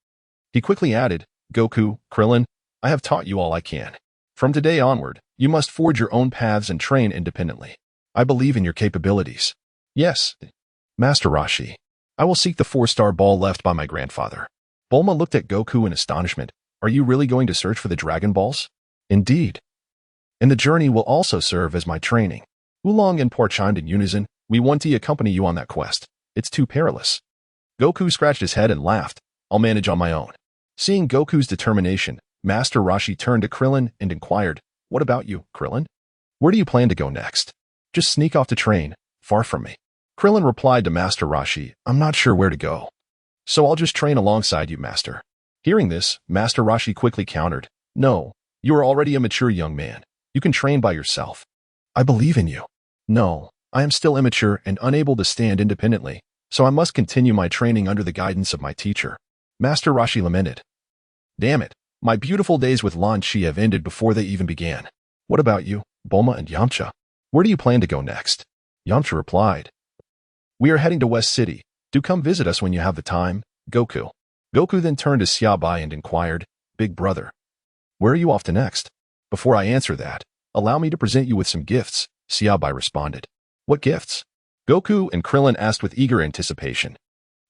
He quickly added, "Goku, Krillin, I have taught you all I can. From today onward, you must forge your own paths and train independently. I believe in your capabilities." "Yes, Master Roshi. I will seek the 4-star ball left by my grandfather." Bulma looked at Goku in astonishment. "Are you really going to search for the Dragon Balls?" "Indeed. And the journey will also serve as my training." Oolong and Por chimed in unison. "We want to accompany you on that quest. It's too perilous." Goku scratched his head and laughed. "I'll manage on my own." Seeing Goku's determination, Master Roshi turned to Krillin and inquired, "What about you, Krillin? Where do you plan to go next?" "Just sneak off to train, far from me." Krillin replied to Master Roshi, "I'm not sure where to go, so I'll just train alongside you, Master." Hearing this, Master Roshi quickly countered, "No, you are already a mature young man. You can train by yourself. I believe in you." "No, I am still immature and unable to stand independently, so I must continue my training under the guidance of my teacher." Master Roshi lamented. "Damn it, my beautiful days with Lan Chi have ended before they even began." "What about you, Bulma and Yamcha? Where do you plan to go next?" Yamcha replied, "We are heading to West City. Do come visit us when you have the time, Goku." Goku then turned to Xia Bai and inquired, "Big brother, where are you off to next?" "Before I answer that, allow me to present you with some gifts," Xia Bai responded. "What gifts?" Goku and Krillin asked with eager anticipation.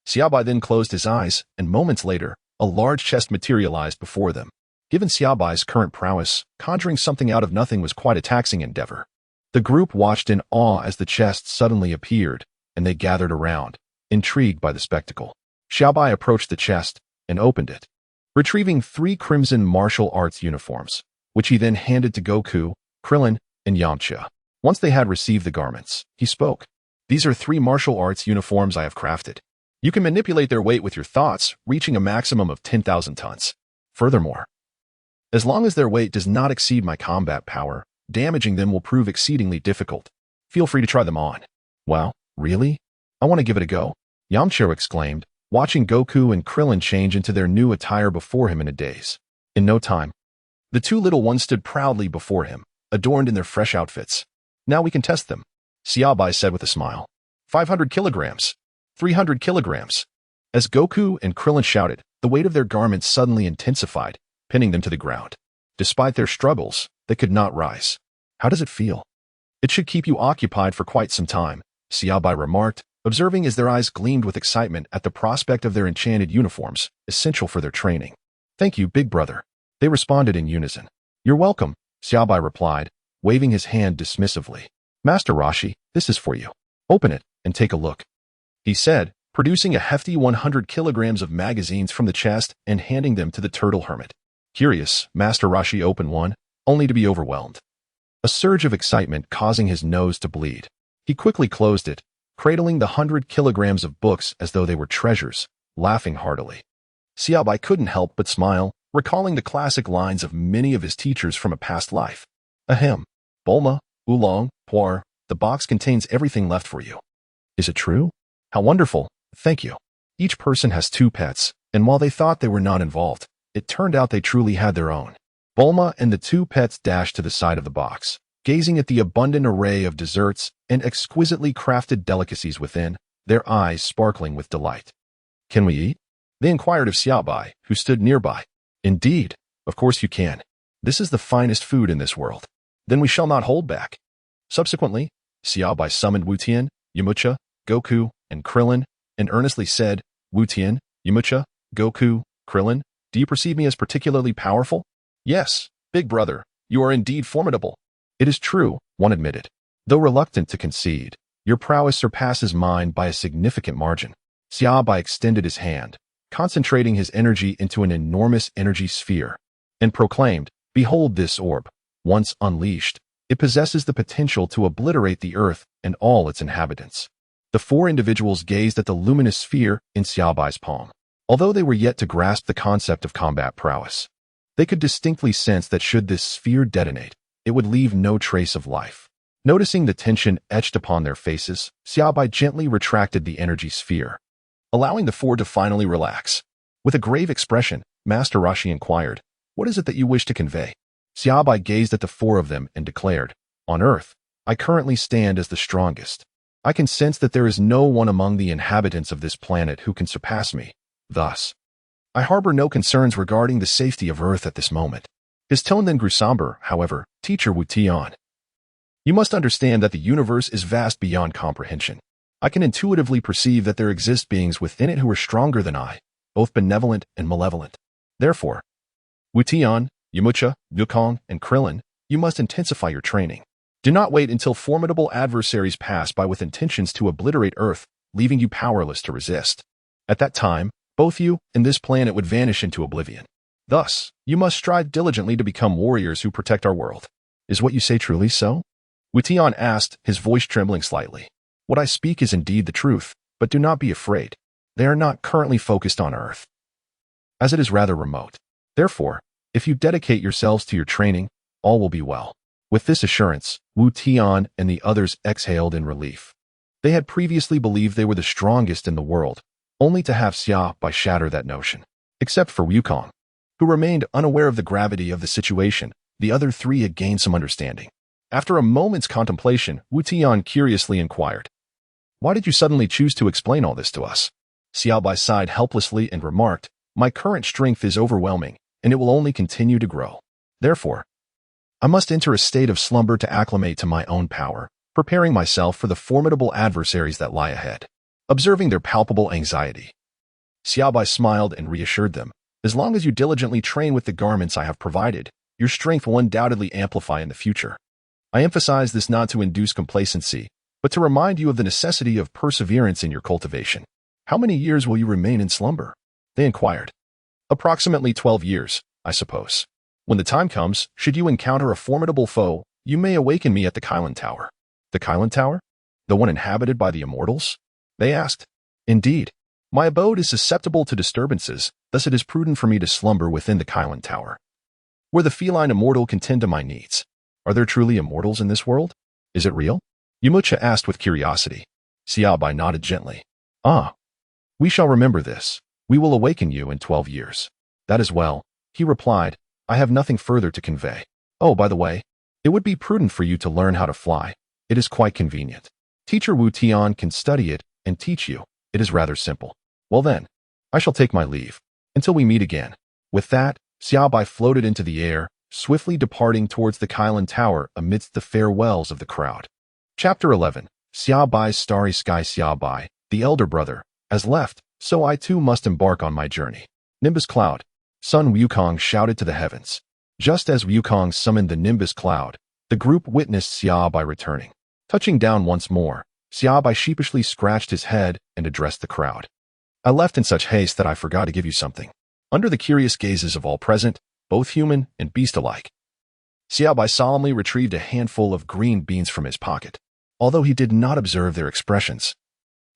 Xia Bai then closed his eyes, and moments later, a large chest materialized before them. Given Xia Bai's current prowess, conjuring something out of nothing was quite a taxing endeavor. The group watched in awe as the chest suddenly appeared, and they gathered around, intrigued by the spectacle. Xia Bai approached the chest and opened it, retrieving 3 crimson martial arts uniforms, which he then handed to Goku, Krillin, and Yamcha. Once they had received the garments, he spoke. "These are 3 martial arts uniforms I have crafted. You can manipulate their weight with your thoughts, reaching a maximum of 10,000 tons. Furthermore, as long as their weight does not exceed my combat power, damaging them will prove exceedingly difficult. Feel free to try them on." "Wow, really? I want to give it a go," Yamcha exclaimed, watching Goku and Krillin change into their new attire before him in a daze. In no time, the 2 little ones stood proudly before him, adorned in their fresh outfits. "Now we can test them," Xia Bai said with a smile. 500 kilograms. 300 kilograms. As Goku and Krillin shouted, the weight of their garments suddenly intensified, pinning them to the ground. Despite their struggles, they could not rise. How does it feel? It should keep you occupied for quite some time, Xia Bai remarked, observing as their eyes gleamed with excitement at the prospect of their enchanted uniforms, essential for their training. Thank you, big brother. They responded in unison. You're welcome, Xia Bai replied, waving his hand dismissively. Master Roshi, this is for you. Open it and take a look, he said, producing a hefty 100 kilograms of magazines from the chest and handing them to the turtle hermit. Curious, Master Roshi opened one, only to be overwhelmed. A surge of excitement causing his nose to bleed. He quickly closed it, cradling the 100 kilograms of books as though they were treasures, laughing heartily. Xia Bai couldn't help but smile, recalling the classic lines of many of his teachers from a past life. Ahem. Bulma, Oolong, Puar, the box contains everything left for you. Is it true? How wonderful, thank you. Each person has 2 pets, and while they thought they were not involved, it turned out they truly had their own. Bulma and the 2 pets dashed to the side of the box, gazing at the abundant array of desserts and exquisitely crafted delicacies within, their eyes sparkling with delight. Can we eat? They inquired of Xia Bai, who stood nearby. Indeed, of course you can. This is the finest food in this world. Then we shall not hold back. Subsequently, Xia Bai summoned Wutian, Yamcha, Goku, and Krillin, and earnestly said, Wutian, Yamcha, Goku, Krillin, do you perceive me as particularly powerful? Yes, big brother, you are indeed formidable. It is true, one admitted. Though reluctant to concede, your prowess surpasses mine by a significant margin. Xia Bai extended his hand, concentrating his energy into an enormous energy sphere, and proclaimed, Behold this orb. Once unleashed, it possesses the potential to obliterate the earth and all its inhabitants. The 4 individuals gazed at the luminous sphere in Xia Bai's palm. Although they were yet to grasp the concept of combat prowess, they could distinctly sense that should this sphere detonate, it would leave no trace of life. Noticing the tension etched upon their faces, Xia Bai gently retracted the energy sphere, allowing the 4 to finally relax. With a grave expression, Master Roshi inquired, What is it that you wish to convey? Xia Bai gazed at the 4 of them and declared, On Earth, I currently stand as the strongest. I can sense that there is no one among the inhabitants of this planet who can surpass me. Thus, I harbor no concerns regarding the safety of Earth at this moment. His tone then grew somber, however. Teacher Wutian, you must understand that the universe is vast beyond comprehension. I can intuitively perceive that there exist beings within it who are stronger than I, both benevolent and malevolent. Therefore, Wutian, Yamcha, Wukong, and Krillin, you must intensify your training. Do not wait until formidable adversaries pass by with intentions to obliterate Earth, leaving you powerless to resist. At that time, both you and this planet would vanish into oblivion. Thus, you must strive diligently to become warriors who protect our world. Is what you say truly so? Wutian asked, his voice trembling slightly. What I speak is indeed the truth, but do not be afraid. They are not currently focused on Earth, as it is rather remote. Therefore, if you dedicate yourselves to your training, all will be well. With this assurance, Wutian and the others exhaled in relief. They had previously believed they were the strongest in the world, only to have Xia Bai shatter that notion. Except for Wukong, who remained unaware of the gravity of the situation, the other 3 had gained some understanding. After a moment's contemplation, Wutian curiously inquired, Why did you suddenly choose to explain all this to us? Xia Bai sighed helplessly and remarked, My current strength is overwhelming, and it will only continue to grow. Therefore, I must enter a state of slumber to acclimate to my own power, preparing myself for the formidable adversaries that lie ahead. Observing their palpable anxiety, Xia Bai smiled and reassured them, As long as you diligently train with the garments I have provided, your strength will undoubtedly amplify in the future. I emphasize this not to induce complacency, but to remind you of the necessity of perseverance in your cultivation. How many years will you remain in slumber? They inquired. Approximately 12 years, I suppose. When the time comes, should you encounter a formidable foe, you may awaken me at the Kiran Tower. The Kiran Tower? The one inhabited by the immortals? They asked. Indeed. My abode is susceptible to disturbances, thus it is prudent for me to slumber within the Kiran Tower, where the feline immortal can tend to my needs. Are there truly immortals in this world? Is it real? Yamcha asked with curiosity. Xia Bai nodded gently. Ah. We shall remember this. We will awaken you in 12 years. That is well, he replied. I have nothing further to convey. Oh, by the way, it would be prudent for you to learn how to fly. It is quite convenient. Teacher Wutian can study it and teach you. It is rather simple. Well then, I shall take my leave. Until we meet again. With that, Xia Bai floated into the air, swiftly departing towards the Kylan Tower amidst the farewells of the crowd. Chapter 11. Xia Bai's Starry Sky. Xia Bai, the elder brother, has left, so I too must embark on my journey. Nimbus Cloud. Son Wukong shouted to the heavens. Just as Wukong summoned the Nimbus Cloud, the group witnessed Xia Bai returning. Touching down once more, Xia Bai sheepishly scratched his head and addressed the crowd. I left in such haste that I forgot to give you something. Under the curious gazes of all present, both human and beast alike, Xia Bai solemnly retrieved a handful of green beans from his pocket. Although he did not observe their expressions,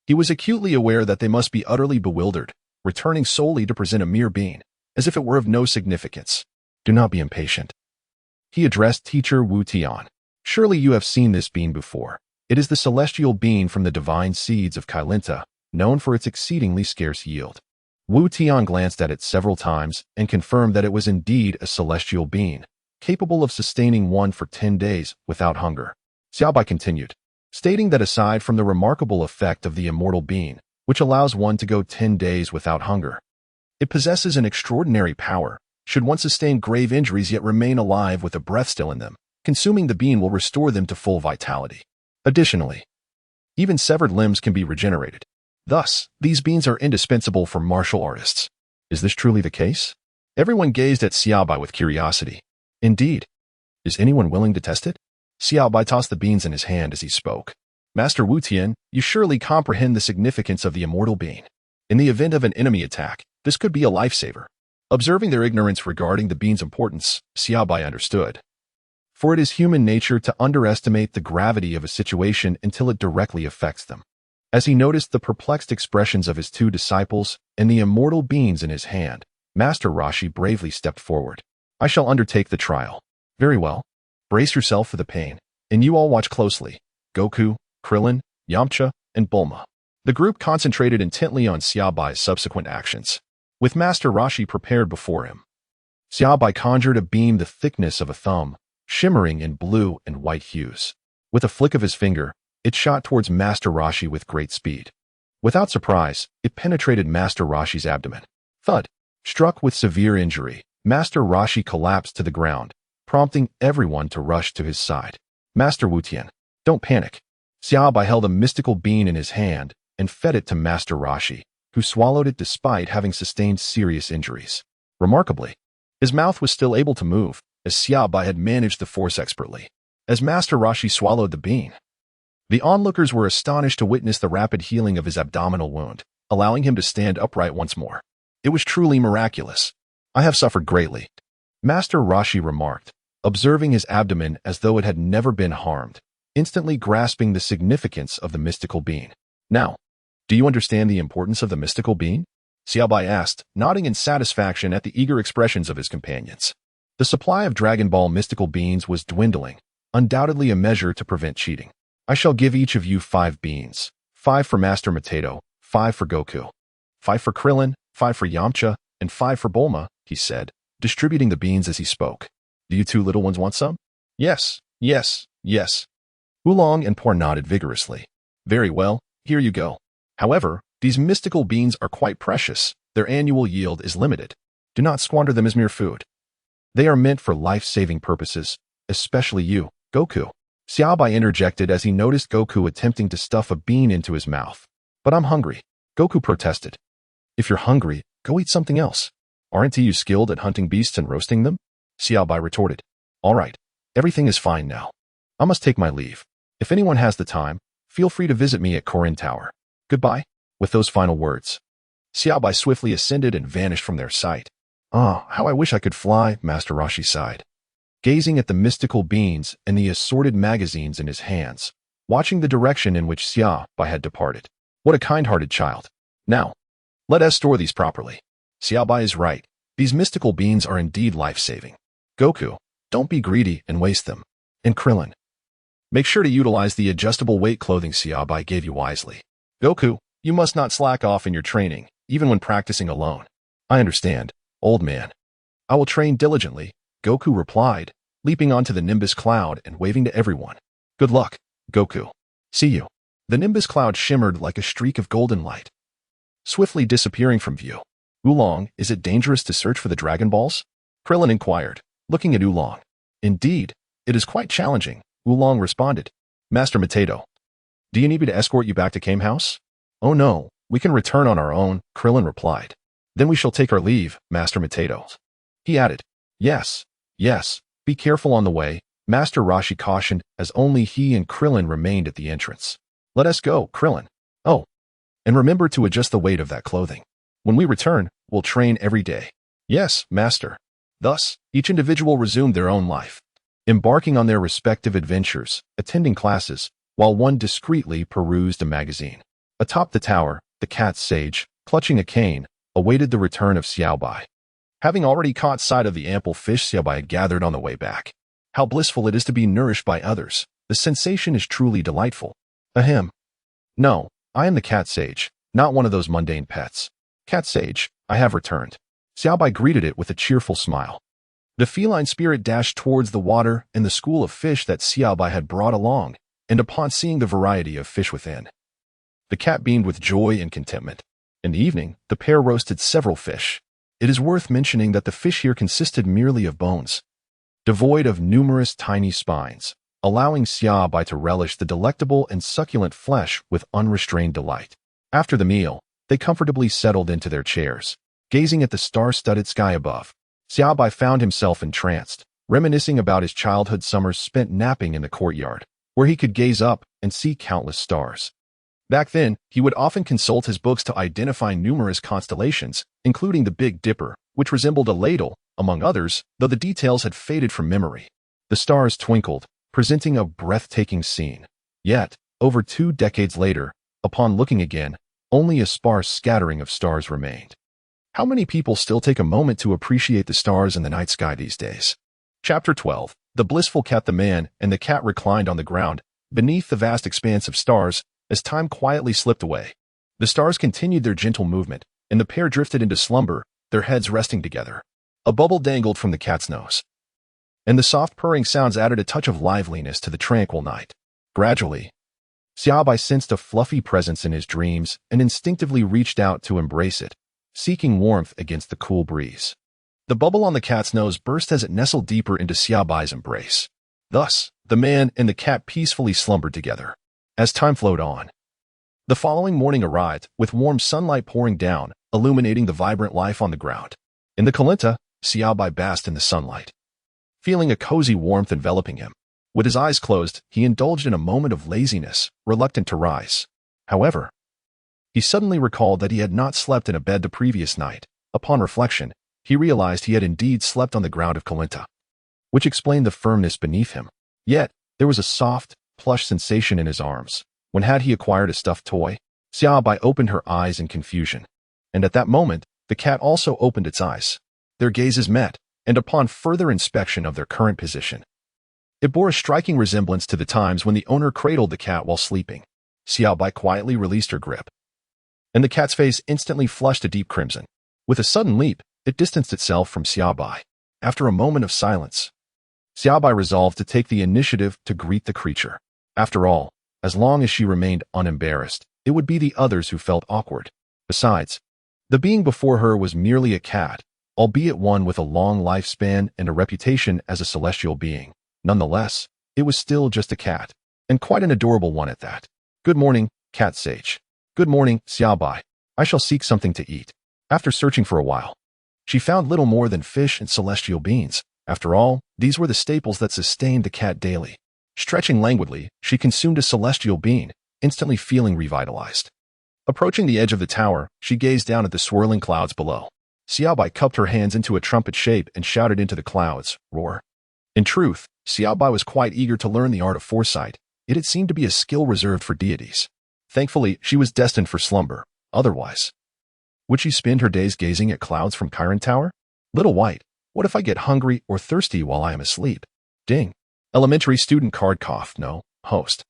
he was acutely aware that they must be utterly bewildered, returning solely to present a mere bean, as if it were of no significance. Do not be impatient. He addressed teacher Wu Tian. Surely you have seen this bean before. It is the celestial bean from the divine seeds of Kylinta, known for its exceedingly scarce yield. Wu Tian glanced at it several times and confirmed that it was indeed a celestial bean, capable of sustaining one for 10 days without hunger. Xia Bai continued, stating that aside from the remarkable effect of the immortal bean, which allows one to go 10 days without hunger, it possesses an extraordinary power. Should one sustain grave injuries yet remain alive with a breath still in them, consuming the bean will restore them to full vitality. Additionally, even severed limbs can be regenerated. Thus, these beans are indispensable for martial artists. Is this truly the case? Everyone gazed at Xia Bai with curiosity. Indeed. Is anyone willing to test it? Xia Bai tossed the beans in his hand as he spoke. Master Wu Tian, you surely comprehend the significance of the immortal bean. In the event of an enemy attack, this could be a lifesaver. Observing their ignorance regarding the bean's importance, Xia Bai understood. For it is human nature to underestimate the gravity of a situation until it directly affects them. As he noticed the perplexed expressions of his two disciples and the immortal beans in his hand, Master Roshi bravely stepped forward. I shall undertake the trial. Very well. Brace yourself for the pain, and you all watch closely. Goku, Krillin, Yamcha, and Bulma. The group concentrated intently on Xia Bai's subsequent actions. With Master Roshi prepared before him, Xia Bai conjured a beam the thickness of a thumb, shimmering in blue and white hues. With a flick of his finger, it shot towards Master Roshi with great speed. Without surprise, it penetrated Master Roshi's abdomen. Thud! Struck with severe injury, Master Roshi collapsed to the ground, prompting everyone to rush to his side. Master Wu Tian, don't panic. Xia Bai held a mystical bean in his hand and fed it to Master Roshi, who swallowed it despite having sustained serious injuries. Remarkably, his mouth was still able to move, as Xia Bai had managed the force expertly. As Master Roshi swallowed the bean, the onlookers were astonished to witness the rapid healing of his abdominal wound, allowing him to stand upright once more. It was truly miraculous. I have suffered greatly, Master Roshi remarked, observing his abdomen as though it had never been harmed, instantly grasping the significance of the mystical bean. Now, do you understand the importance of the mystical bean? Xia Bai asked, nodding in satisfaction at the eager expressions of his companions. The supply of Dragon Ball mystical beans was dwindling, undoubtedly a measure to prevent cheating. I shall give each of you 5 beans, 5 for Master Mateto, 5 for Goku, 5 for Krillin, 5 for Yamcha, and 5 for Bulma, he said, distributing the beans as he spoke. Do you two little ones want some? Yes, yes, yes. Oolong and Por nodded vigorously. Very well, here you go. However, these mystical beans are quite precious. Their annual yield is limited. Do not squander them as mere food. They are meant for life-saving purposes, especially you, Goku. Xia Bai interjected as he noticed Goku attempting to stuff a bean into his mouth. But I'm hungry, Goku protested. If you're hungry, go eat something else. Aren't you skilled at hunting beasts and roasting them? Xia Bai retorted. All right, everything is fine now. I must take my leave. If anyone has the time, feel free to visit me at Karin Tower. Goodbye. With those final words, Xia Bai swiftly ascended and vanished from their sight. Ah, how I wish I could fly, Master Roshi sighed, gazing at the mystical beans and the assorted magazines in his hands, watching the direction in which Xia Bai had departed. What a kind-hearted child. Now, let us store these properly. Xia Bai is right. These mystical beans are indeed life-saving. Goku, don't be greedy and waste them. And Krillin, make sure to utilize the adjustable weight clothing Xia Bai gave you wisely. Goku, you must not slack off in your training, even when practicing alone. I understand, old man. I will train diligently, Goku replied, leaping onto the Nimbus Cloud and waving to everyone. Good luck, Goku. See you. The Nimbus Cloud shimmered like a streak of golden light, swiftly disappearing from view. Oolong, is it dangerous to search for the Dragon Balls? Krillin inquired, looking at Oolong. Indeed, it is quite challenging, Oolong responded. Master Potato, do you need me to escort you back to Kame House? Oh no, we can return on our own, Krillin replied. Then we shall take our leave, Master Potato. He added, yes, be careful on the way, Master Roshi cautioned as only he and Krillin remained at the entrance. Let us go, Krillin. Oh, and remember to adjust the weight of that clothing. When we return, we'll train every day. Yes, Master. Thus, each individual resumed their own life, embarking on their respective adventures, attending classes, while one discreetly perused a magazine. Atop the tower, the cat sage, clutching a cane, awaited the return of Xia Bai. Having already caught sight of the ample fish Xia Bai had gathered on the way back. How blissful it is to be nourished by others. The sensation is truly delightful. Ahem. No, I am the cat sage, not one of those mundane pets. Cat sage, I have returned. Xia Bai greeted it with a cheerful smile. The feline spirit dashed towards the water and the school of fish that Xia Bai had brought along, and upon seeing the variety of fish within, the cat beamed with joy and contentment. In the evening, the pair roasted several fish. It is worth mentioning that the fish here consisted merely of bones, devoid of numerous tiny spines, allowing Xia Bai to relish the delectable and succulent flesh with unrestrained delight. After the meal, they comfortably settled into their chairs, gazing at the star-studded sky above. Xia Bai found himself entranced, reminiscing about his childhood summers spent napping in the courtyard, where he could gaze up and see countless stars. Back then, he would often consult his books to identify numerous constellations, including the Big Dipper, which resembled a ladle, among others, though the details had faded from memory. The stars twinkled, presenting a breathtaking scene. Yet, over 2 decades later, upon looking again, only a sparse scattering of stars remained. How many people still take a moment to appreciate the stars in the night sky these days? Chapter 12. The blissful cat. The man and the cat reclined on the ground, beneath the vast expanse of stars, as time quietly slipped away. The stars continued their gentle movement, and the pair drifted into slumber, their heads resting together. A bubble dangled from the cat's nose, and the soft purring sounds added a touch of liveliness to the tranquil night. Gradually, Xia Bai sensed a fluffy presence in his dreams and instinctively reached out to embrace it, seeking warmth against the cool breeze. The bubble on the cat's nose burst as it nestled deeper into Xia Bai's embrace. Thus, the man and the cat peacefully slumbered together. As time flowed on, the following morning arrived, with warm sunlight pouring down, illuminating the vibrant life on the ground. In the Kalinta, Xia Bai basked in the sunlight, feeling a cozy warmth enveloping him. With his eyes closed, he indulged in a moment of laziness, reluctant to rise. However, he suddenly recalled that he had not slept in a bed the previous night. Upon reflection, he realized he had indeed slept on the ground of Kalinta, which explained the firmness beneath him. Yet, there was a soft, plush sensation in his arms. When had he acquired a stuffed toy? Xia Bai opened her eyes in confusion, and at that moment, the cat also opened its eyes. Their gazes met, and upon further inspection of their current position, it bore a striking resemblance to the times when the owner cradled the cat while sleeping. Xia Bai quietly released her grip, and the cat's face instantly flushed a deep crimson. With a sudden leap, it distanced itself from Xia Bai. After a moment of silence, Xia Bai resolved to take the initiative to greet the creature. After all, as long as she remained unembarrassed, it would be the others who felt awkward. Besides, the being before her was merely a cat, albeit one with a long lifespan and a reputation as a celestial being. Nonetheless, it was still just a cat, and quite an adorable one at that. Good morning, cat sage. Good morning, Xia Bai. I shall seek something to eat. After searching for a while, she found little more than fish and celestial beans. After all, these were the staples that sustained the cat daily. Stretching languidly, she consumed a celestial bean, instantly feeling revitalized. Approaching the edge of the tower, she gazed down at the swirling clouds below. Xia Bai cupped her hands into a trumpet shape and shouted into the clouds, roar. In truth, Xia Bai was quite eager to learn the art of foresight. It had seemed to be a skill reserved for deities. Thankfully, she was destined for slumber. Otherwise, would she spend her days gazing at clouds from Kiran Tower? Little White, what if I get hungry or thirsty while I am asleep? Ding. Elementary student card cough. No, host.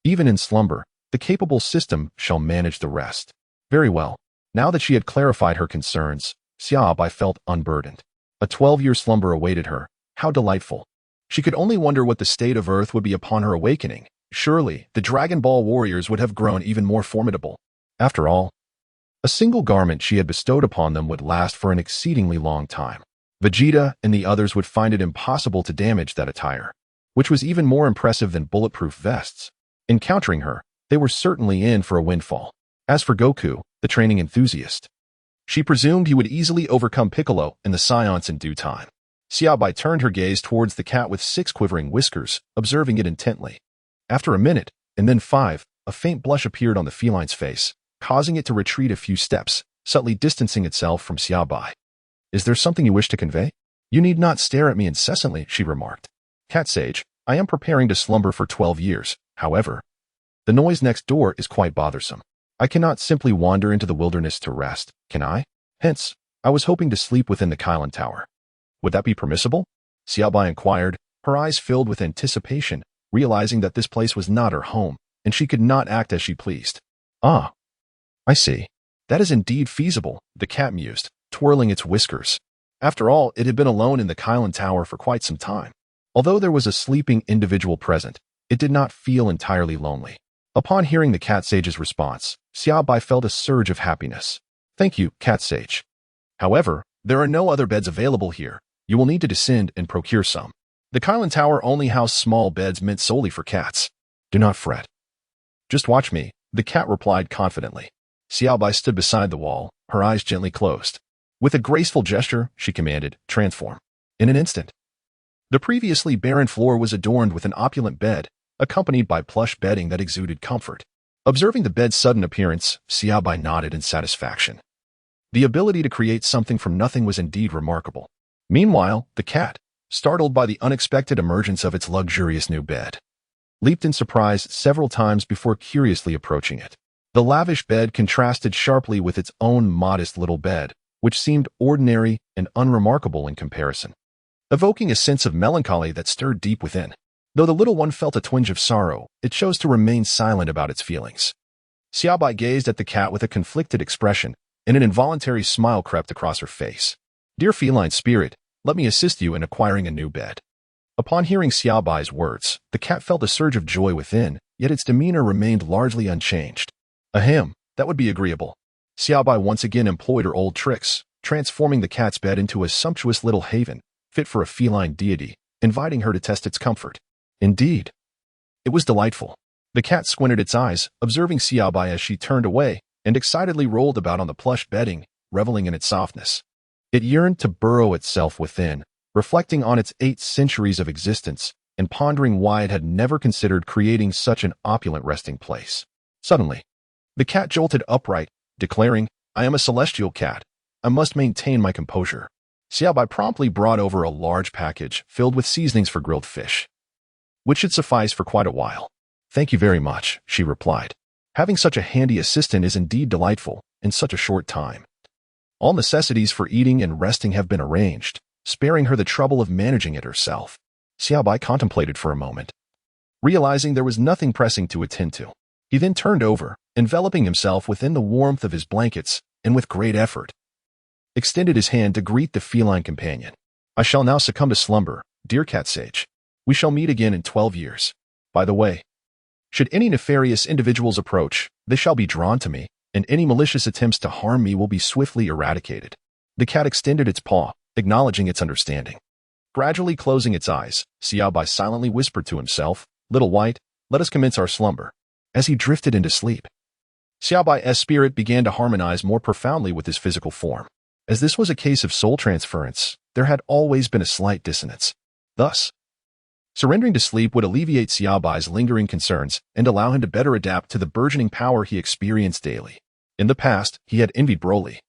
Even in slumber, the capable system shall manage the rest. Very well. Now that she had clarified her concerns, Xia Bai felt unburdened. A 12-year slumber awaited her. How delightful. She could only wonder what the state of Earth would be upon her awakening. Surely, the Dragon Ball warriors would have grown even more formidable. After all, A single garment she had bestowed upon them would last for an exceedingly long time. Vegeta and the others would find it impossible to damage that attire, which was even more impressive than bulletproof vests. Encountering her, they were certainly in for a windfall. As for Goku, the training enthusiast, she presumed he would easily overcome Piccolo and the Saiyans in due time. Xia Bai turned her gaze towards the cat with 6 quivering whiskers, observing it intently. After a minute, and then 5, a faint blush appeared on the feline's face, causing it to retreat a few steps, subtly distancing itself from Xia Bai. Is there something you wish to convey? You need not stare at me incessantly, she remarked. Cat Sage, I am preparing to slumber for 12 years, however. The noise next door is quite bothersome. I cannot simply wander into the wilderness to rest, can I? Hence, I was hoping to sleep within the Kylan Tower. Would that be permissible? Xia Bai inquired, her eyes filled with anticipation, realizing that this place was not her home, and she could not act as she pleased. Ah, I see. That is indeed feasible, the cat mused, twirling its whiskers. After all, it had been alone in the Kylan Tower for quite some time. Although there was a sleeping individual present, it did not feel entirely lonely. Upon hearing the Cat Sage's response, Xia Bai felt a surge of happiness. Thank you, Cat Sage. However, there are no other beds available here. You will need to descend and procure some. The Kylan Tower only housed small beds meant solely for cats. Do not fret. Just watch me, the cat replied confidently. Xia Bai stood beside the wall, her eyes gently closed. With a graceful gesture, she commanded, transform. In an instant, the previously barren floor was adorned with an opulent bed, accompanied by plush bedding that exuded comfort. Observing the bed's sudden appearance, Xia Bai nodded in satisfaction. The ability to create something from nothing was indeed remarkable. Meanwhile, the cat, startled by the unexpected emergence of its luxurious new bed, leaped in surprise several times before curiously approaching it. The lavish bed contrasted sharply with its own modest little bed, which seemed ordinary and unremarkable in comparison, evoking a sense of melancholy that stirred deep within. Though the little one felt a twinge of sorrow, it chose to remain silent about its feelings. Xia Bai gazed at the cat with a conflicted expression, and an involuntary smile crept across her face. Dear feline spirit, let me assist you in acquiring a new bed. Upon hearing Xia Bai's words, the cat felt a surge of joy within, yet its demeanor remained largely unchanged. Ahem, that would be agreeable. Xia Bai once again employed her old tricks, transforming the cat's bed into a sumptuous little haven, fit for a feline deity, inviting her to test its comfort. Indeed, it was delightful. The cat squinted its eyes, observing Xia Bai as she turned away, and excitedly rolled about on the plush bedding, reveling in its softness. It yearned to burrow itself within, reflecting on its 8 centuries of existence, and pondering why it had never considered creating such an opulent resting place. Suddenly, the cat jolted upright, declaring, I am a celestial cat. I must maintain my composure. Xia Bai promptly brought over a large package filled with seasonings for grilled fish, which should suffice for quite a while. Thank you very much, she replied. Having such a handy assistant is indeed delightful in such a short time. All necessities for eating and resting have been arranged, sparing her the trouble of managing it herself. Xia Bai contemplated for a moment, realizing there was nothing pressing to attend to. He then turned over, enveloping himself within the warmth of his blankets, and with great effort, extended his hand to greet the feline companion. I shall now succumb to slumber, dear Cat Sage. We shall meet again in 12 years. By the way, should any nefarious individuals approach, they shall be drawn to me, and any malicious attempts to harm me will be swiftly eradicated. The cat extended its paw, acknowledging its understanding. Gradually closing its eyes, Xia Bai silently whispered to himself, Little White, let us commence our slumber. As he drifted into sleep, Xia Bai's spirit began to harmonize more profoundly with his physical form. As this was a case of soul transference, there had always been a slight dissonance. Thus, surrendering to sleep would alleviate Xia Bai's lingering concerns and allow him to better adapt to the burgeoning power he experienced daily. In the past, he had envied Broly,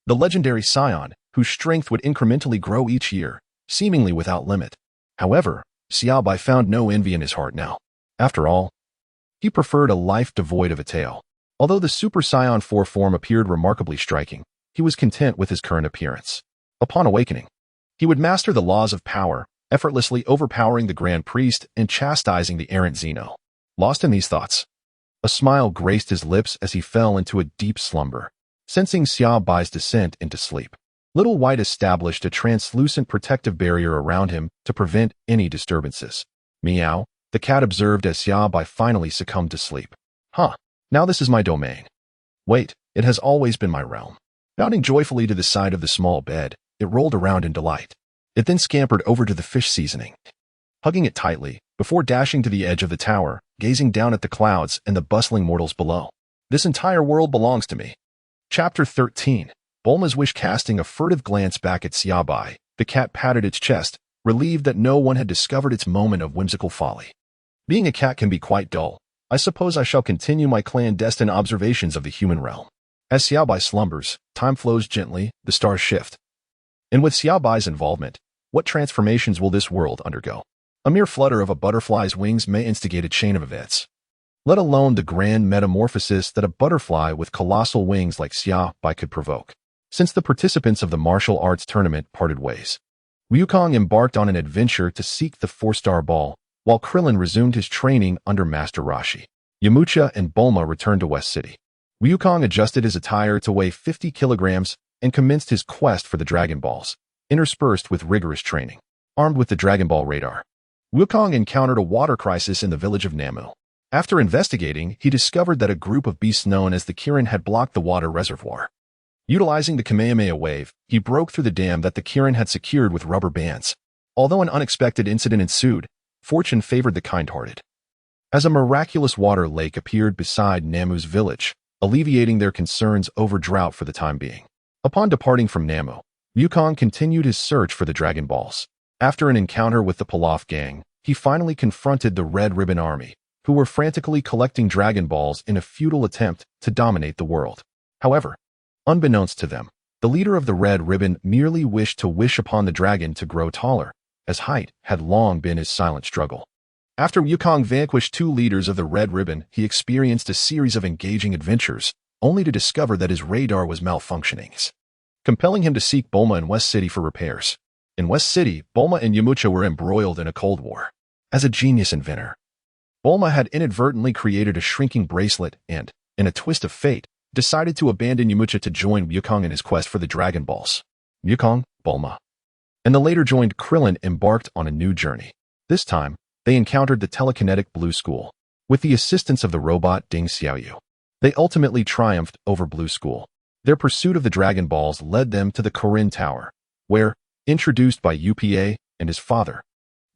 the legendary Saiyan, whose strength would incrementally grow each year, seemingly without limit. However, Xia Bai found no envy in his heart now. After all, he preferred a life devoid of a tail. Although the Super Saiyan 4 form appeared remarkably striking, he was content with his current appearance. Upon awakening, he would master the laws of power, effortlessly overpowering the Grand Priest and chastising the errant Zeno. Lost in these thoughts, a smile graced his lips as he fell into a deep slumber. Sensing Xia Bai's descent into sleep, Little White established a translucent protective barrier around him to prevent any disturbances. Meow, the cat observed as Xia Bai finally succumbed to sleep. Huh, now this is my domain. Wait, It has always been my realm. Bounding joyfully to the side of the small bed, it rolled around in delight. It then scampered over to the fish seasoning, hugging it tightly, before dashing to the edge of the tower, gazing down at the clouds and the bustling mortals below. This entire world belongs to me. Chapter 13. Bulma's wish. Casting a furtive glance back at Xia Bai, the cat patted its chest, relieved that no one had discovered its moment of whimsical folly. Being a cat can be quite dull. I suppose I shall continue my clandestine observations of the human realm. As Xia Bai slumbers, time flows gently, the stars shift. And with Xia Bai's involvement, what transformations will this world undergo? A mere flutter of a butterfly's wings may instigate a chain of events, let alone the grand metamorphosis that a butterfly with colossal wings like Xia Bai could provoke. Since the participants of the martial arts tournament parted ways, Wukong embarked on an adventure to seek the 4-star ball, while Krillin resumed his training under Master Roshi. Yamcha and Bulma returned to West City. Wukong adjusted his attire to weigh 50 kilograms and commenced his quest for the Dragon Balls, interspersed with rigorous training. Armed with the Dragon Ball radar, Wukong encountered a water crisis in the village of Namek. After investigating, he discovered that a group of beasts known as the Kiran had blocked the water reservoir. Utilizing the Kamehameha wave, he broke through the dam that the Kiran had secured with rubber bands. Although an unexpected incident ensued, fortune favored the kind-hearted, as a miraculous water lake appeared beside Namek's village, alleviating their concerns over drought for the time being. Upon departing from Namek, Wukong continued his search for the Dragon Balls. After an encounter with the Pilaf gang, he finally confronted the Red Ribbon Army, who were frantically collecting Dragon Balls in a futile attempt to dominate the world. However, unbeknownst to them, the leader of the Red Ribbon merely wished to wish upon the dragon to grow taller, as height had long been his silent struggle. After Wukong vanquished 2 leaders of the Red Ribbon, he experienced a series of engaging adventures, only to discover that his radar was malfunctioning, compelling him to seek Bulma in West City for repairs. In West City, Bulma and Yamcha were embroiled in a cold war. As a genius inventor, Bulma had inadvertently created a shrinking bracelet and, in a twist of fate, decided to abandon Yamcha to join Wukong in his quest for the Dragon Balls. Wukong, Bulma, and the later joined Krillin embarked on a new journey. This time, they encountered the telekinetic Blue School. With the assistance of the robot Ding Xiaoyu, they ultimately triumphed over Blue School. Their pursuit of the Dragon Balls led them to the Karin Tower, where, introduced by UPA and his father,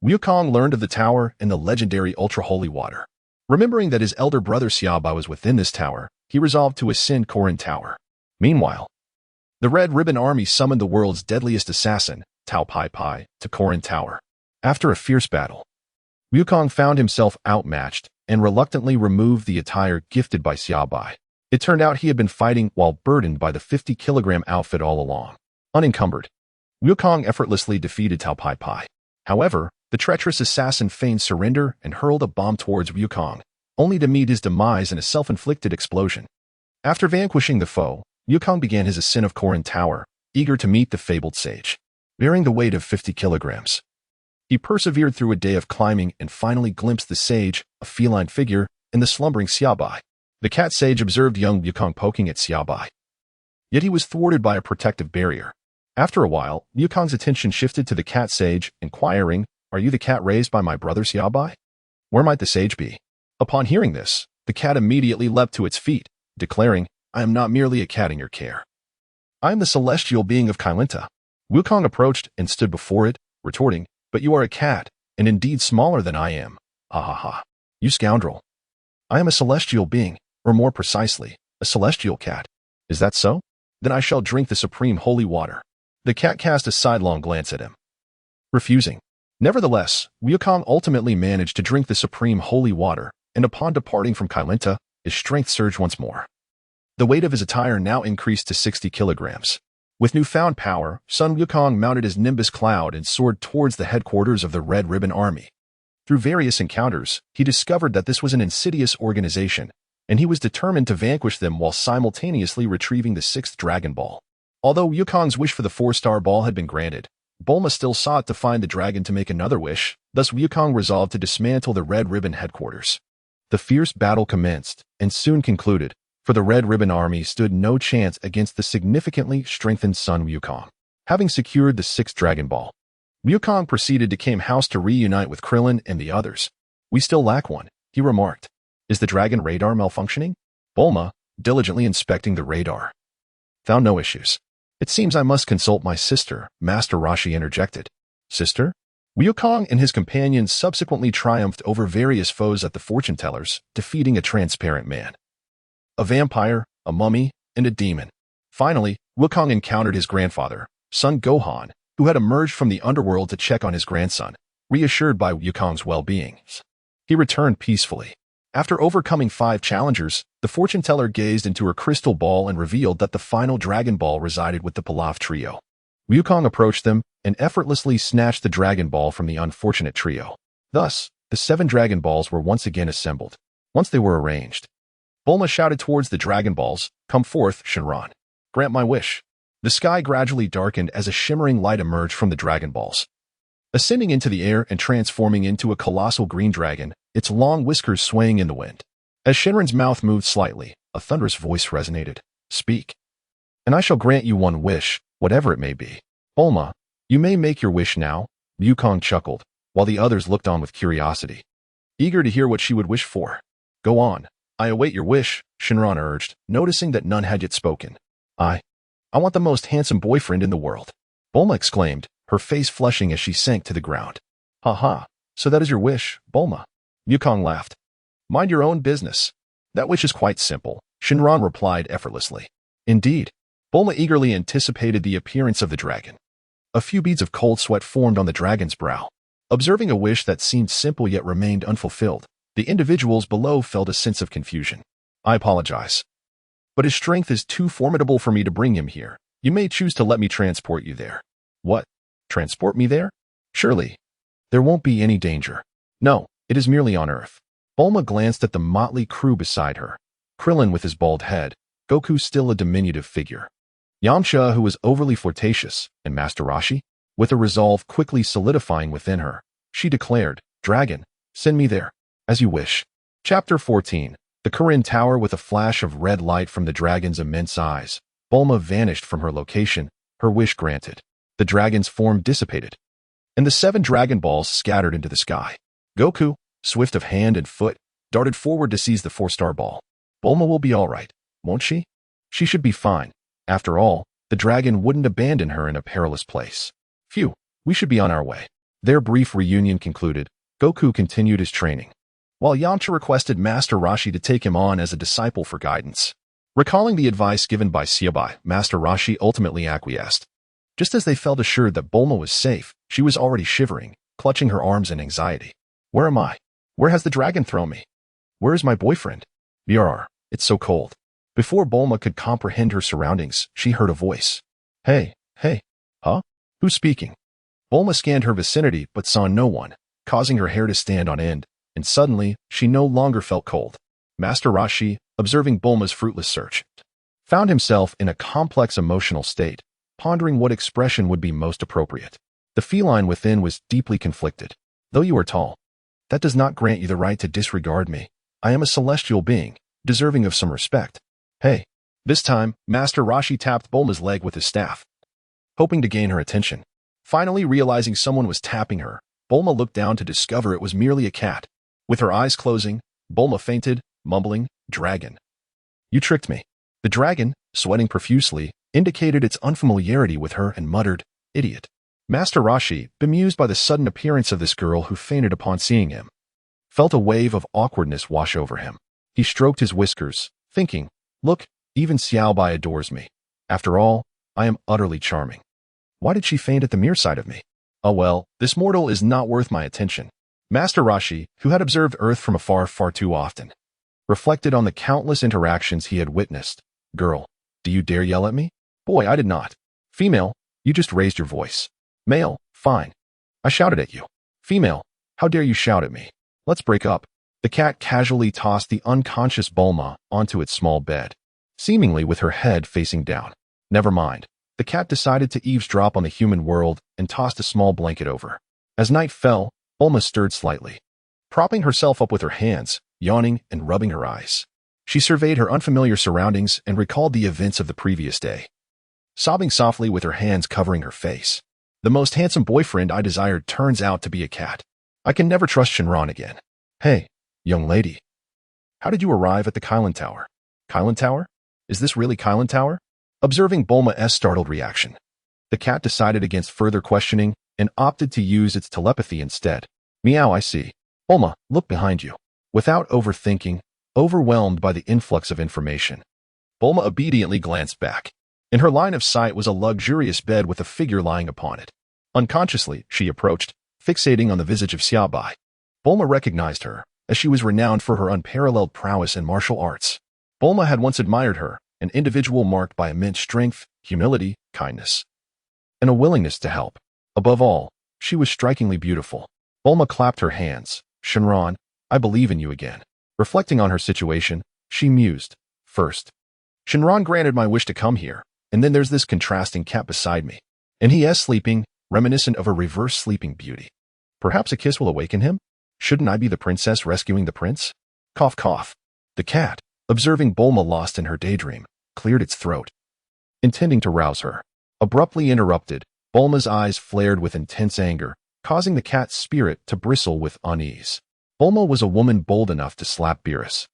Wukong learned of the tower and the legendary ultra-holy water. Remembering that his elder brother Xia Bai was within this tower, he resolved to ascend Karin Tower. Meanwhile, the Red Ribbon Army summoned the world's deadliest assassin, Tao Pai Pai, to Karin Tower. After a fierce battle, Wukong found himself outmatched and reluctantly removed the attire gifted by Xia Bai. It turned out he had been fighting while burdened by the 50-kilogram outfit all along. Unencumbered, Wukong effortlessly defeated Tao Pai Pai. However, the treacherous assassin feigned surrender and hurled a bomb towards Wukong, only to meet his demise in a self-inflicted explosion. After vanquishing the foe, Wukong began his ascent of Karin Tower, eager to meet the fabled sage. Bearing the weight of 50 kilograms, he persevered through a day of climbing and finally glimpsed the sage, a feline figure, in the slumbering Xia Bai. The cat sage observed young Wukong poking at Xia Bai, yet he was thwarted by a protective barrier. After a while, Wukong's attention shifted to the cat sage, inquiring, "Are you the cat raised by my brother Xia Bai? Where might the sage be?" Upon hearing this, the cat immediately leapt to its feet, declaring, "I am not merely a cat in your care. I am the celestial being of Kalinta." Wukong approached and stood before it, retorting, "But you are a cat, and indeed smaller than I am. Ha ha ha. You scoundrel. I am a celestial being, or more precisely, a celestial cat. Is that so? Then I shall drink the supreme holy water." The cat cast a sidelong glance at him, refusing. Nevertheless, Wukong ultimately managed to drink the supreme holy water, and upon departing from Kalinta, his strength surged once more. The weight of his attire now increased to 60 kilograms. With newfound power, Sun Wukong mounted his Nimbus cloud and soared towards the headquarters of the Red Ribbon Army. Through various encounters, he discovered that this was an insidious organization, and he was determined to vanquish them while simultaneously retrieving the 6th Dragon Ball. Although Wukong's wish for the 4-star ball had been granted, Bulma still sought to find the dragon to make another wish, thus Wukong resolved to dismantle the Red Ribbon headquarters. The fierce battle commenced, and soon concluded, for the Red Ribbon Army stood no chance against the significantly strengthened Sun Wukong. Having secured the 6th Dragon Ball, Wukong proceeded to Kame House to reunite with Krillin and the others. "We still lack one," he remarked. "Is the dragon radar malfunctioning?" Bulma, diligently inspecting the radar. Found no issues. It seems I must consult my sister, Master Roshi interjected. Sister? Wukong and his companions subsequently triumphed over various foes at the fortune tellers, defeating a transparent man, a vampire, a mummy, and a demon. Finally, Wukong encountered his grandfather, Son Gohan, who had emerged from the underworld to check on his grandson, reassured by Wukong's well-being. He returned peacefully. After overcoming 5 challengers, the fortune teller gazed into her crystal ball and revealed that the final Dragon Ball resided with the Pilaf trio. Wukong approached them and effortlessly snatched the Dragon Ball from the unfortunate trio. Thus, the 7 Dragon Balls were once again assembled. Once they were arranged, Bulma shouted towards the Dragon Balls, "Come forth, Shenron. Grant my wish." The sky gradually darkened as a shimmering light emerged from the Dragon Balls, ascending into the air and transforming into a colossal green dragon, its long whiskers swaying in the wind. As Shenron's mouth moved slightly, a thunderous voice resonated. "Speak, and I shall grant you one wish, whatever it may be." "Bulma, you may make your wish now," Wukong chuckled, while the others looked on with curiosity, eager to hear what she would wish for. "Go on. I await your wish," Shenron urged, noticing that none had yet spoken. I want the most handsome boyfriend in the world," Bulma exclaimed, her face flushing as she sank to the ground. "Ha ha, so that is your wish, Bulma?" Wukong laughed. "Mind your own business. That wish is quite simple," Shenron replied effortlessly. Indeed, Bulma eagerly anticipated the appearance of the dragon. A few beads of cold sweat formed on the dragon's brow. Observing a wish that seemed simple yet remained unfulfilled, the individuals below felt a sense of confusion. "I apologize, but his strength is too formidable for me to bring him here. You may choose to let me transport you there." "What? Transport me there? Surely there won't be any danger." "No, it is merely on Earth." Bulma glanced at the motley crew beside her. Krillin with his bald head, Goku still a diminutive figure, Yamcha who was overly flirtatious, and Master Roshi, with a resolve quickly solidifying within her. She declared, "Dragon, send me there." "As you wish." Chapter 14. The Karin Tower. With a flash of red light from the dragon's immense eyes, Bulma vanished from her location, her wish granted. The dragon's form dissipated, and the 7 Dragon Balls scattered into the sky. Goku, swift of hand and foot, darted forward to seize the 4-star ball. "Bulma will be all right, won't she?" "She should be fine. After all, the dragon wouldn't abandon her in a perilous place." "Phew, we should be on our way." Their brief reunion concluded, Goku continued his training, while Yamcha requested Master Roshi to take him on as a disciple for guidance. Recalling the advice given by Xia Bai, Master Roshi ultimately acquiesced. Just as they felt assured that Bulma was safe, she was already shivering, clutching her arms in anxiety. "Where am I? Where has the dragon thrown me? Where is my boyfriend? Brr, it's so cold." Before Bulma could comprehend her surroundings, she heard a voice. Hey, huh? Who's speaking?" Bulma scanned her vicinity but saw no one, causing her hair to stand on end, and suddenly, she no longer felt cold. Master Roshi, observing Bulma's fruitless search, found himself in a complex emotional state, pondering what expression would be most appropriate. The feline within was deeply conflicted. "Though you are tall, that does not grant you the right to disregard me. I am a celestial being, deserving of some respect." "Hey." This time, Master Roshi tapped Bulma's leg with his staff, hoping to gain her attention. Finally realizing someone was tapping her, Bulma looked down to discover it was merely a cat. With her eyes closing, Bulma fainted, mumbling, "Dragon. You tricked me." The dragon, sweating profusely, indicated its unfamiliarity with her and muttered, "Idiot." Master Roshi, bemused by the sudden appearance of this girl who fainted upon seeing him, felt a wave of awkwardness wash over him. He stroked his whiskers, thinking, "Look, even Xia Bai adores me. After all, I am utterly charming. Why did she faint at the mere sight of me? Oh well, this mortal is not worth my attention." Master Roshi, who had observed Earth from afar far too often, reflected on the countless interactions he had witnessed. "Girl, do you dare yell at me?" "Boy, I did not." "Female, you just raised your voice." "Male, fine. I shouted at you." "Female, how dare you shout at me? Let's break up." The cat casually tossed the unconscious Bulma onto its small bed, seemingly with her head facing down. Never mind. The cat decided to eavesdrop on the human world and tossed a small blanket over. As night fell, Bulma stirred slightly, propping herself up with her hands, yawning and rubbing her eyes. She surveyed her unfamiliar surroundings and recalled the events of the previous day, sobbing softly with her hands covering her face. The most handsome boyfriend I desired turns out to be a cat. I can never trust Shenron again. "Hey, young lady. How did you arrive at the Kylan Tower?" Kylan Tower? Is this really Kylan Tower? Observing Bulma's startled reaction, the cat decided against further questioning and opted to use its telepathy instead. Meow, I see. Bulma, look behind you. Without overthinking, overwhelmed by the influx of information, Bulma obediently glanced back. In her line of sight was a luxurious bed with a figure lying upon it. Unconsciously, she approached, fixating on the visage of Xia Bai. Bulma recognized her, as she was renowned for her unparalleled prowess in martial arts. Bulma had once admired her, an individual marked by immense strength, humility, kindness, and a willingness to help. Above all, she was strikingly beautiful. Bulma clapped her hands. Shenron, I believe in you again. Reflecting on her situation, she mused. First, Shenron granted my wish to come here, and then there's this contrasting cat beside me. And he is sleeping, reminiscent of a reverse sleeping beauty. Perhaps a kiss will awaken him? Shouldn't I be the princess rescuing the prince? Cough, cough. The cat, observing Bulma lost in her daydream, cleared its throat, intending to rouse her. Abruptly interrupted, Bulma's eyes flared with intense anger, causing the cat's spirit to bristle with unease. Bulma was a woman bold enough to slap Beerus.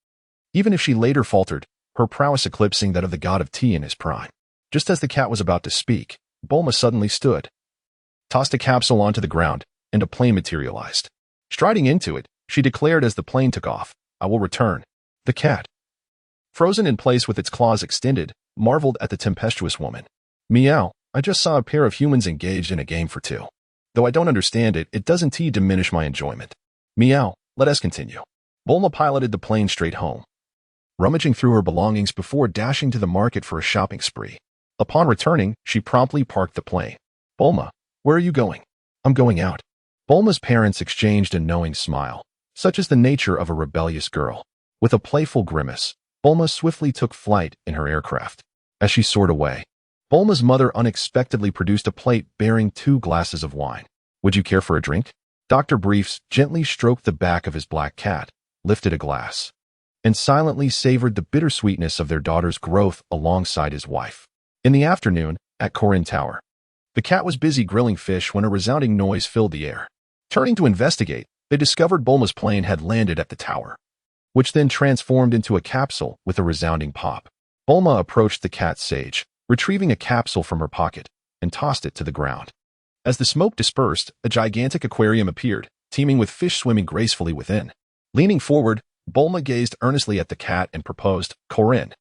Even if she later faltered, her prowess eclipsing that of the god of tea in his prime. Just as the cat was about to speak, Bulma suddenly stood, tossed a capsule onto the ground, and a plane materialized. Striding into it, she declared as the plane took off, I will return. The cat, frozen in place with its claws extended, marveled at the tempestuous woman. Meow, I just saw a pair of humans engaged in a game for two. Though I don't understand it, it doesn't diminish my enjoyment. Meow, let us continue. Bulma piloted the plane straight home, rummaging through her belongings before dashing to the market for a shopping spree. Upon returning, she promptly parked the plane. Bulma, where are you going? I'm going out. Bulma's parents exchanged a knowing smile. Such is the nature of a rebellious girl. With a playful grimace, Bulma swiftly took flight in her aircraft. As she soared away, Bulma's mother unexpectedly produced a plate bearing 2 glasses of wine. Would you care for a drink? Dr. Briefs gently stroked the back of his black cat, lifted a glass, and silently savored the bittersweetness of their daughter's growth alongside his wife. In the afternoon, at Karin Tower, the cat was busy grilling fish when a resounding noise filled the air. Turning to investigate, they discovered Bulma's plane had landed at the tower, which then transformed into a capsule with a resounding pop. Bulma approached the cat's sage, retrieving a capsule from her pocket, and tossed it to the ground. As the smoke dispersed, a gigantic aquarium appeared, teeming with fish swimming gracefully within. Leaning forward, Bulma gazed earnestly at the cat and proposed, Karin,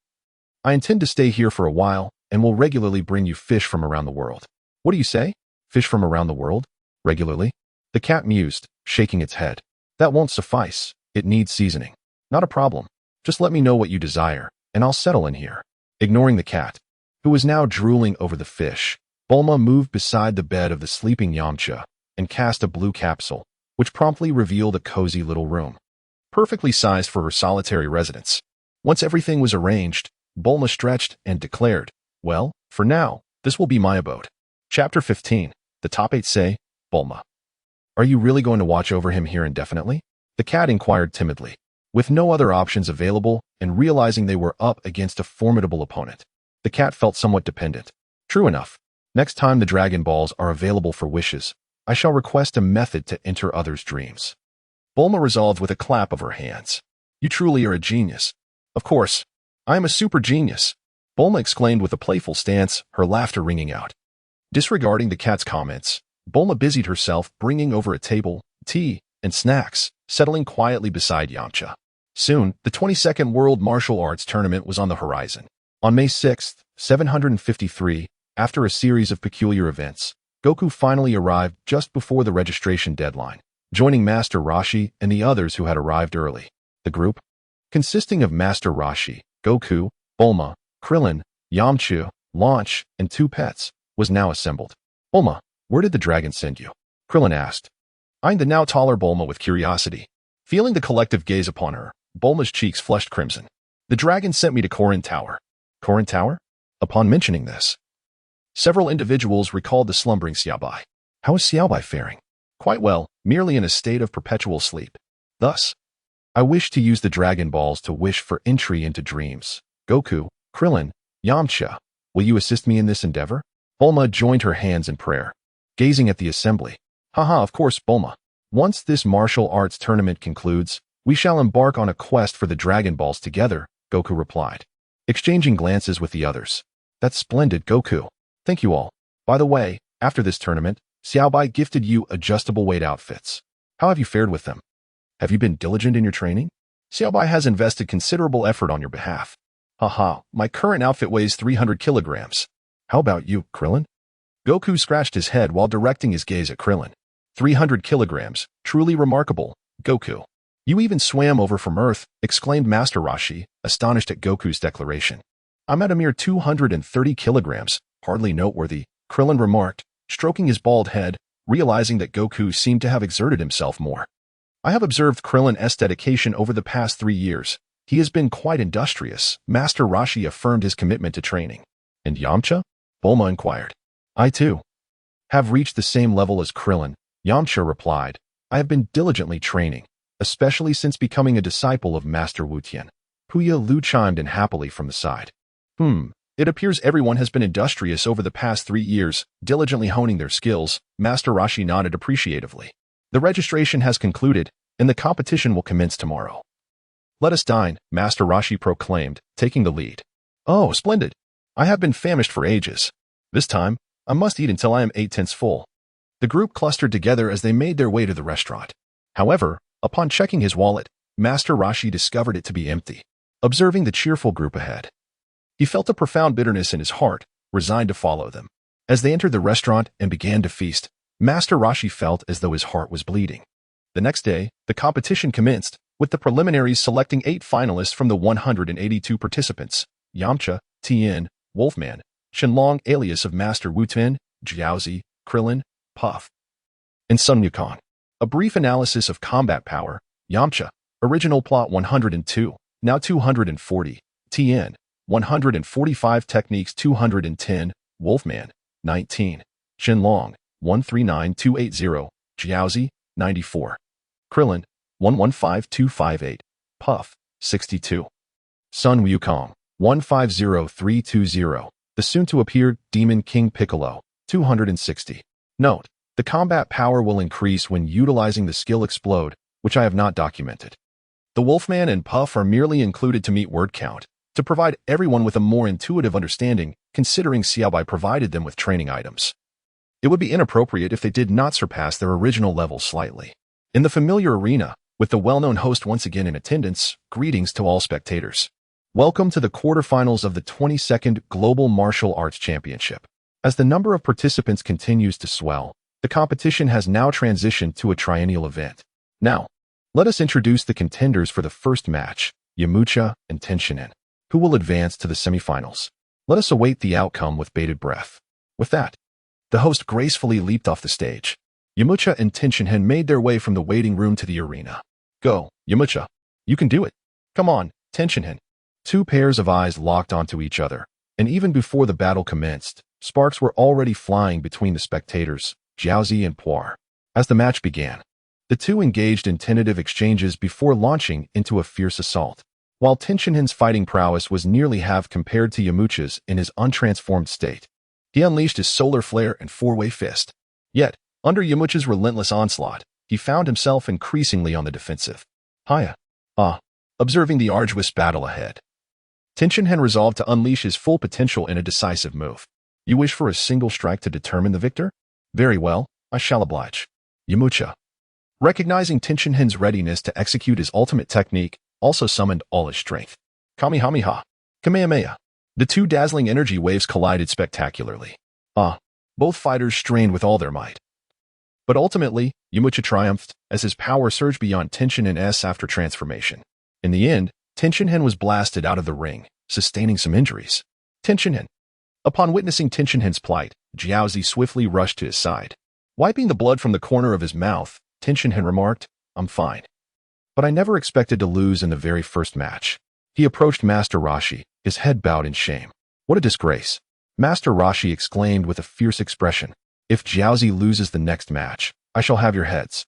I intend to stay here for a while, and will regularly bring you fish from around the world. What do you say? Fish from around the world? Regularly? The cat mused, shaking its head. That won't suffice. It needs seasoning. Not a problem. Just let me know what you desire, and I'll settle in here. Ignoring the cat, who was now drooling over the fish, Bulma moved beside the bed of the sleeping Yamcha and cast a blue capsule, which promptly revealed a cozy little room, perfectly sized for her solitary residence. Once everything was arranged, Bulma stretched and declared, well, for now, this will be my abode. Chapter 15. The top 8 say, Bulma, are you really going to watch over him here indefinitely? The cat inquired timidly. With no other options available and realizing they were up against a formidable opponent, the cat felt somewhat dependent. True enough. Next time the Dragon Balls are available for wishes, I shall request a method to enter others' dreams. Bulma resolved with a clap of her hands. You truly are a genius. Of course, I am a super genius. Bulma exclaimed with a playful stance, her laughter ringing out. Disregarding the cat's comments, Bulma busied herself bringing over a table, tea, and snacks, settling quietly beside Yamcha. Soon, the 22nd World Martial Arts Tournament was on the horizon. On May 6, 753, after a series of peculiar events, Goku finally arrived just before the registration deadline, joining Master Roshi and the others who had arrived early. The group, consisting of Master Roshi, Goku, Bulma, Krillin, Yamcha, Launch, and 2 pets, was now assembled. Bulma, where did the dragon send you? Krillin asked, eyeing the now taller Bulma with curiosity. Feeling the collective gaze upon her, Bulma's cheeks flushed crimson. The dragon sent me to Karin Tower. Karin Tower? Upon mentioning this, several individuals recalled the slumbering Xia Bai. How is Xia Bai faring? Quite well, merely in a state of perpetual sleep. Thus, I wish to use the Dragon Balls to wish for entry into dreams. Goku, Krillin, Yamcha, will you assist me in this endeavor? Bulma joined her hands in prayer, gazing at the assembly. Haha, of course, Bulma. Once this martial arts tournament concludes, we shall embark on a quest for the Dragon Balls together, Goku replied. exchanging glances with the others. That's splendid, Goku. Thank you all. By the way, after this tournament, Xia Bai gifted you adjustable weight outfits. How have you fared with them? Have you been diligent in your training? Xia Bai has invested considerable effort on your behalf. Haha, my current outfit weighs 300 kilograms. How about you, Krillin? Goku scratched his head while directing his gaze at Krillin. 300 kilograms, truly remarkable, Goku. You even swam over from Earth, exclaimed Master Roshi, astonished at Goku's declaration. I'm at a mere 230 kilograms, hardly noteworthy, Krillin remarked, stroking his bald head, realizing that Goku seemed to have exerted himself more. I have observed Krillin's dedication over the past 3 years. He has been quite industrious. Master Roshi affirmed his commitment to training. And Yamcha? Bulma inquired. I too have reached the same level as Krillin, Yamcha replied. I have been diligently training, especially since becoming a disciple of Master Wutian. Puya Lu chimed in happily from the side. It appears everyone has been industrious over the past 3 years, diligently honing their skills. Master Roshi nodded appreciatively. The registration has concluded, and the competition will commence tomorrow. Let us dine, Master Roshi proclaimed, taking the lead. Oh, splendid. I have been famished for ages. This time, I must eat until I am 8/10 full. The group clustered together as they made their way to the restaurant. However, upon checking his wallet, Master Roshi discovered it to be empty. Observing the cheerful group ahead, he felt a profound bitterness in his heart, resigned to follow them. As they entered the restaurant and began to feast, Master Roshi felt as though his heart was bleeding. The next day, the competition commenced, with the preliminaries selecting 8 finalists from the 182 participants: Yamcha, Tien, Wolfman, Shenlong alias of Master Wutian, Jiaozi, Krillin, Puff, and Sun Wukong. A brief analysis of combat power: Yamcha, original plot 102, now 240, Tien, 145 techniques 210, Wolfman, 19, Shenlong, 139280, Jiaozi, 94, Krillin, 115258, Puff, 62, Sun Wukong, 150320, the soon-to-appear Demon King Piccolo, 260. Note: the combat power will increase when utilizing the skill Explode, which I have not documented. The Wolfman and Puff are merely included to meet word count, to provide everyone with a more intuitive understanding, considering Xia Bai provided them with training items. It would be inappropriate if they did not surpass their original level slightly. In the familiar arena, with the well-known host once again in attendance, greetings to all spectators. Welcome to the quarterfinals of the 22nd Global Martial Arts Championship. As the number of participants continues to swell, the competition has now transitioned to a triennial event. Now, let us introduce the contenders for the first match, Yamcha and Tenshinhan, who will advance to the semifinals. Let us await the outcome with bated breath. With that, the host gracefully leaped off the stage. Yamcha and Tenshinhan made their way from the waiting room to the arena. Go, Yamcha. You can do it. Come on, Tenshinhan. 2 pairs of eyes locked onto each other, and even before the battle commenced, sparks were already flying between the spectators, Jiaozi and Puar. As the match began, the two engaged in tentative exchanges before launching into a fierce assault. While Tenshinhan's fighting prowess was nearly half compared to Yamcha's in his untransformed state, he unleashed his solar flare and 4-way fist. Yet, under Yamcha's relentless onslaught, he found himself increasingly on the defensive. Hiya. Observing the arduous battle ahead, Tenshinhan resolved to unleash his full potential in a decisive move. You wish for a single strike to determine the victor? Very well, I shall oblige. Yamcha, recognizing Tenshinhan's readiness to execute his ultimate technique, also summoned all his strength. Kamehameha. Kamehameha. The 2 dazzling energy waves collided spectacularly. Both fighters strained with all their might. But ultimately, Yamcha triumphed, as his power surged beyond Tenshinhan's after transformation. In the end, Tenshinhan was blasted out of the ring, sustaining some injuries. Tenshinhan. Upon witnessing Tenshinhan's plight, Jiaozi swiftly rushed to his side. Wiping the blood from the corner of his mouth, Tenshinhan remarked, I'm fine. But I never expected to lose in the very first match. He approached Master Roshi, his head bowed in shame. What a disgrace. Master Roshi exclaimed with a fierce expression. If Jiaozi loses the next match, I shall have your heads.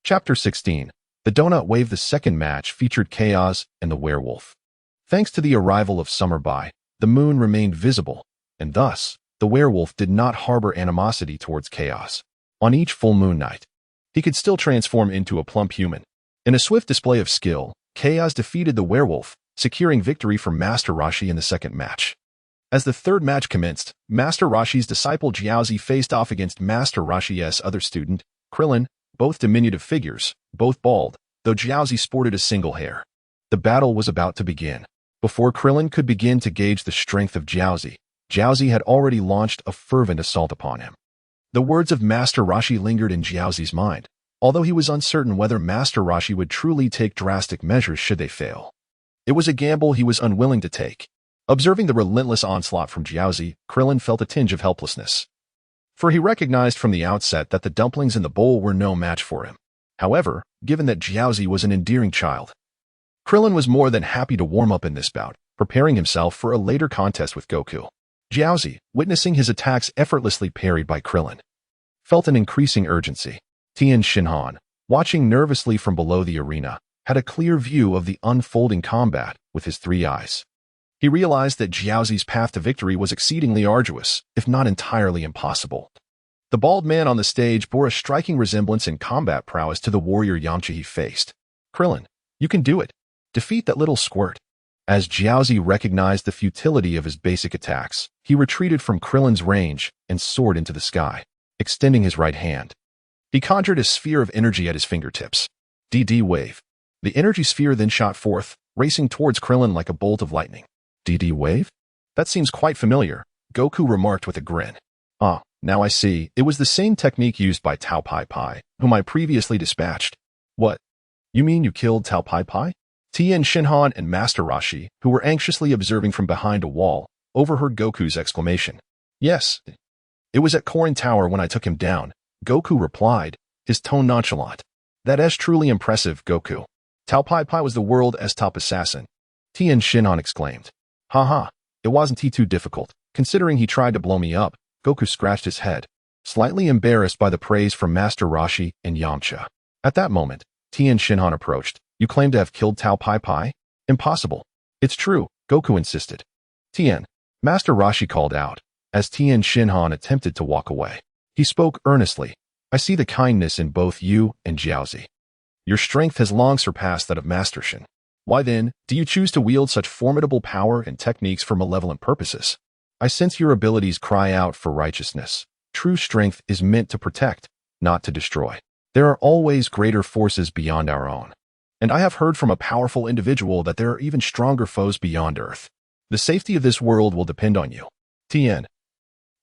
Chapter 16. The Donut Wave. The second match featured Chaos and the Werewolf. Thanks to the arrival of Slumber Bai, the moon remained visible, and thus, the werewolf did not harbor animosity towards Chaos. On each full moon night, he could still transform into a plump human. In a swift display of skill, Chaos defeated the werewolf, securing victory for Master Roshi in the second match. As the third match commenced, Master Roshi's disciple Jiaozi faced off against Master Roshi's other student, Krillin, both diminutive figures, both bald, though Jiaozi sported a single hair. The battle was about to begin. Before Krillin could begin to gauge the strength of Jiaozi, Jiaozi had already launched a fervent assault upon him. The words of Master Roshi lingered in Jiaozi's mind, although he was uncertain whether Master Roshi would truly take drastic measures should they fail. It was a gamble he was unwilling to take. Observing the relentless onslaught from Jiaozi, Krillin felt a tinge of helplessness. For he recognized from the outset that the dumplings in the bowl were no match for him. However, given that Jiaozi was an endearing child, Krillin was more than happy to warm up in this bout, preparing himself for a later contest with Goku. Jiaozi, witnessing his attacks effortlessly parried by Krillin, felt an increasing urgency. Tien Shinhan, watching nervously from below the arena, had a clear view of the unfolding combat with his 3 eyes. He realized that Jiaozi's path to victory was exceedingly arduous, if not entirely impossible. The bald man on the stage bore a striking resemblance in combat prowess to the warrior Yamcha he faced. Krillin, you can do it. Defeat that little squirt. As Jiaozi recognized the futility of his basic attacks, he retreated from Krillin's range and soared into the sky, extending his right hand. He conjured a sphere of energy at his fingertips. DD Wave. The energy sphere then shot forth, racing towards Krillin like a bolt of lightning. DD Wave? That seems quite familiar, Goku remarked with a grin. Ah, now I see. It was the same technique used by Tao Pai Pai, whom I previously dispatched. What? You mean you killed Tao Pai Pai? Tien Shinhan and Master Roshi, who were anxiously observing from behind a wall, overheard Goku's exclamation. Yes. It was at Karin Tower when I took him down, Goku replied, his tone nonchalant. That is truly impressive, Goku. Tao Pai Pai was the world's top assassin. Tien Shinhan exclaimed. Haha, it wasn't too difficult, considering he tried to blow me up. Goku scratched his head, slightly embarrassed by the praise from Master Roshi and Yamcha. At that moment, Tien Shinhan approached. You claim to have killed Tao Pai Pai? Impossible. It's true, Goku insisted. Tien, Master Roshi called out, as Tien Shinhan attempted to walk away. He spoke earnestly. I see the kindness in both you and Jiaozi. Your strength has long surpassed that of Master Shin. Why then, do you choose to wield such formidable power and techniques for malevolent purposes? I sense your abilities cry out for righteousness. True strength is meant to protect, not to destroy. There are always greater forces beyond our own. And I have heard from a powerful individual that there are even stronger foes beyond Earth. The safety of this world will depend on you. Tien.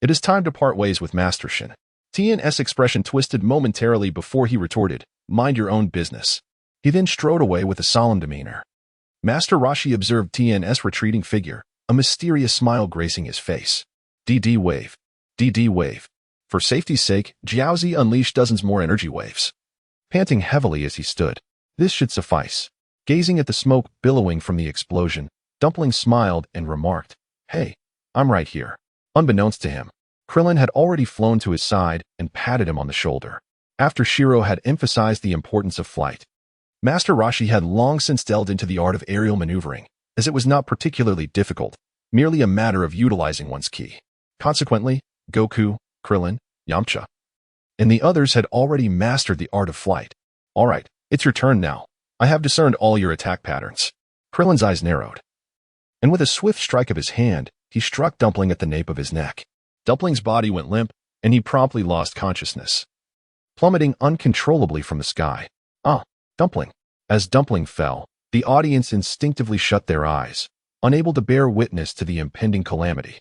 It is time to part ways with Master Shin. Tien's expression twisted momentarily before he retorted, mind your own business. He then strode away with a solemn demeanor. Master Roshi observed Tien's retreating figure, a mysterious smile gracing his face. DD Wave. DD Wave. For safety's sake, Jiaozi unleashed dozens more energy waves. Panting heavily as he stood, this should suffice. Gazing at the smoke billowing from the explosion, Dumpling smiled and remarked, Hey, I'm right here. Unbeknownst to him, Krillin had already flown to his side and patted him on the shoulder. After Shiro had emphasized the importance of flight, Master Roshi had long since delved into the art of aerial maneuvering, as it was not particularly difficult, merely a matter of utilizing one's ki. Consequently, Goku, Krillin, Yamcha, and the others had already mastered the art of flight. All right, it's your turn now. I have discerned all your attack patterns. Krillin's eyes narrowed, and with a swift strike of his hand, he struck Dumpling at the nape of his neck. Dumpling's body went limp, and he promptly lost consciousness, plummeting uncontrollably from the sky. Ah, Dumpling. As Dumpling fell, the audience instinctively shut their eyes, unable to bear witness to the impending calamity.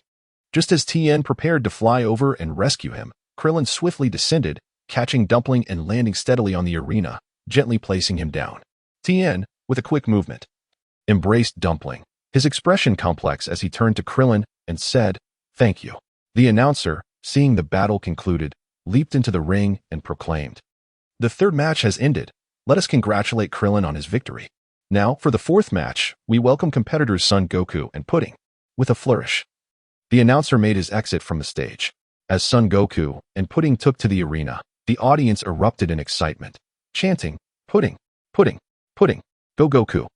Just as Tien prepared to fly over and rescue him, Krillin swiftly descended, catching Dumpling and landing steadily on the arena, gently placing him down. Tien, with a quick movement, embraced Dumpling, his expression complex as he turned to Krillin and said, Thank you. The announcer, seeing the battle concluded, leaped into the ring and proclaimed, The third match has ended. Let us congratulate Krillin on his victory. Now, for the fourth match, we welcome competitors Son Goku and Pudding. With a flourish, the announcer made his exit from the stage. As Son Goku and Pudding took to the arena, the audience erupted in excitement, chanting, Pudding, Pudding, Pudding, go Goku.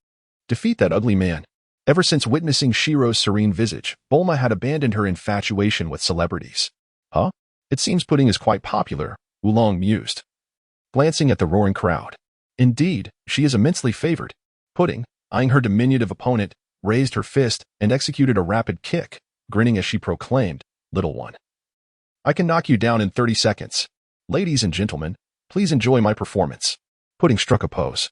Defeat that ugly man. Ever since witnessing Shiro's serene visage, Bulma had abandoned her infatuation with celebrities. Huh? It seems Pudding is quite popular, Wukong mused, glancing at the roaring crowd. Indeed, she is immensely favored. Pudding, eyeing her diminutive opponent, raised her fist and executed a rapid kick, grinning as she proclaimed, "Little one, I can knock you down in 30 seconds. Ladies and gentlemen, please enjoy my performance." Pudding struck a pose,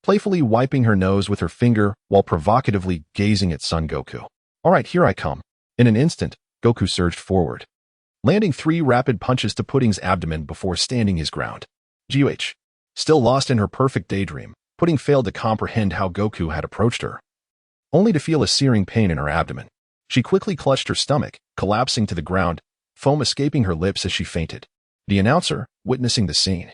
playfully wiping her nose with her finger while provocatively gazing at Son Goku. "All right, here I come." In an instant, Goku surged forward, landing 3 rapid punches to Pudding's abdomen before standing his ground. GOH. Still lost in her perfect daydream, Pudding failed to comprehend how Goku had approached her, only to feel a searing pain in her abdomen. She quickly clutched her stomach, collapsing to the ground, foam escaping her lips as she fainted. The announcer, witnessing the scene,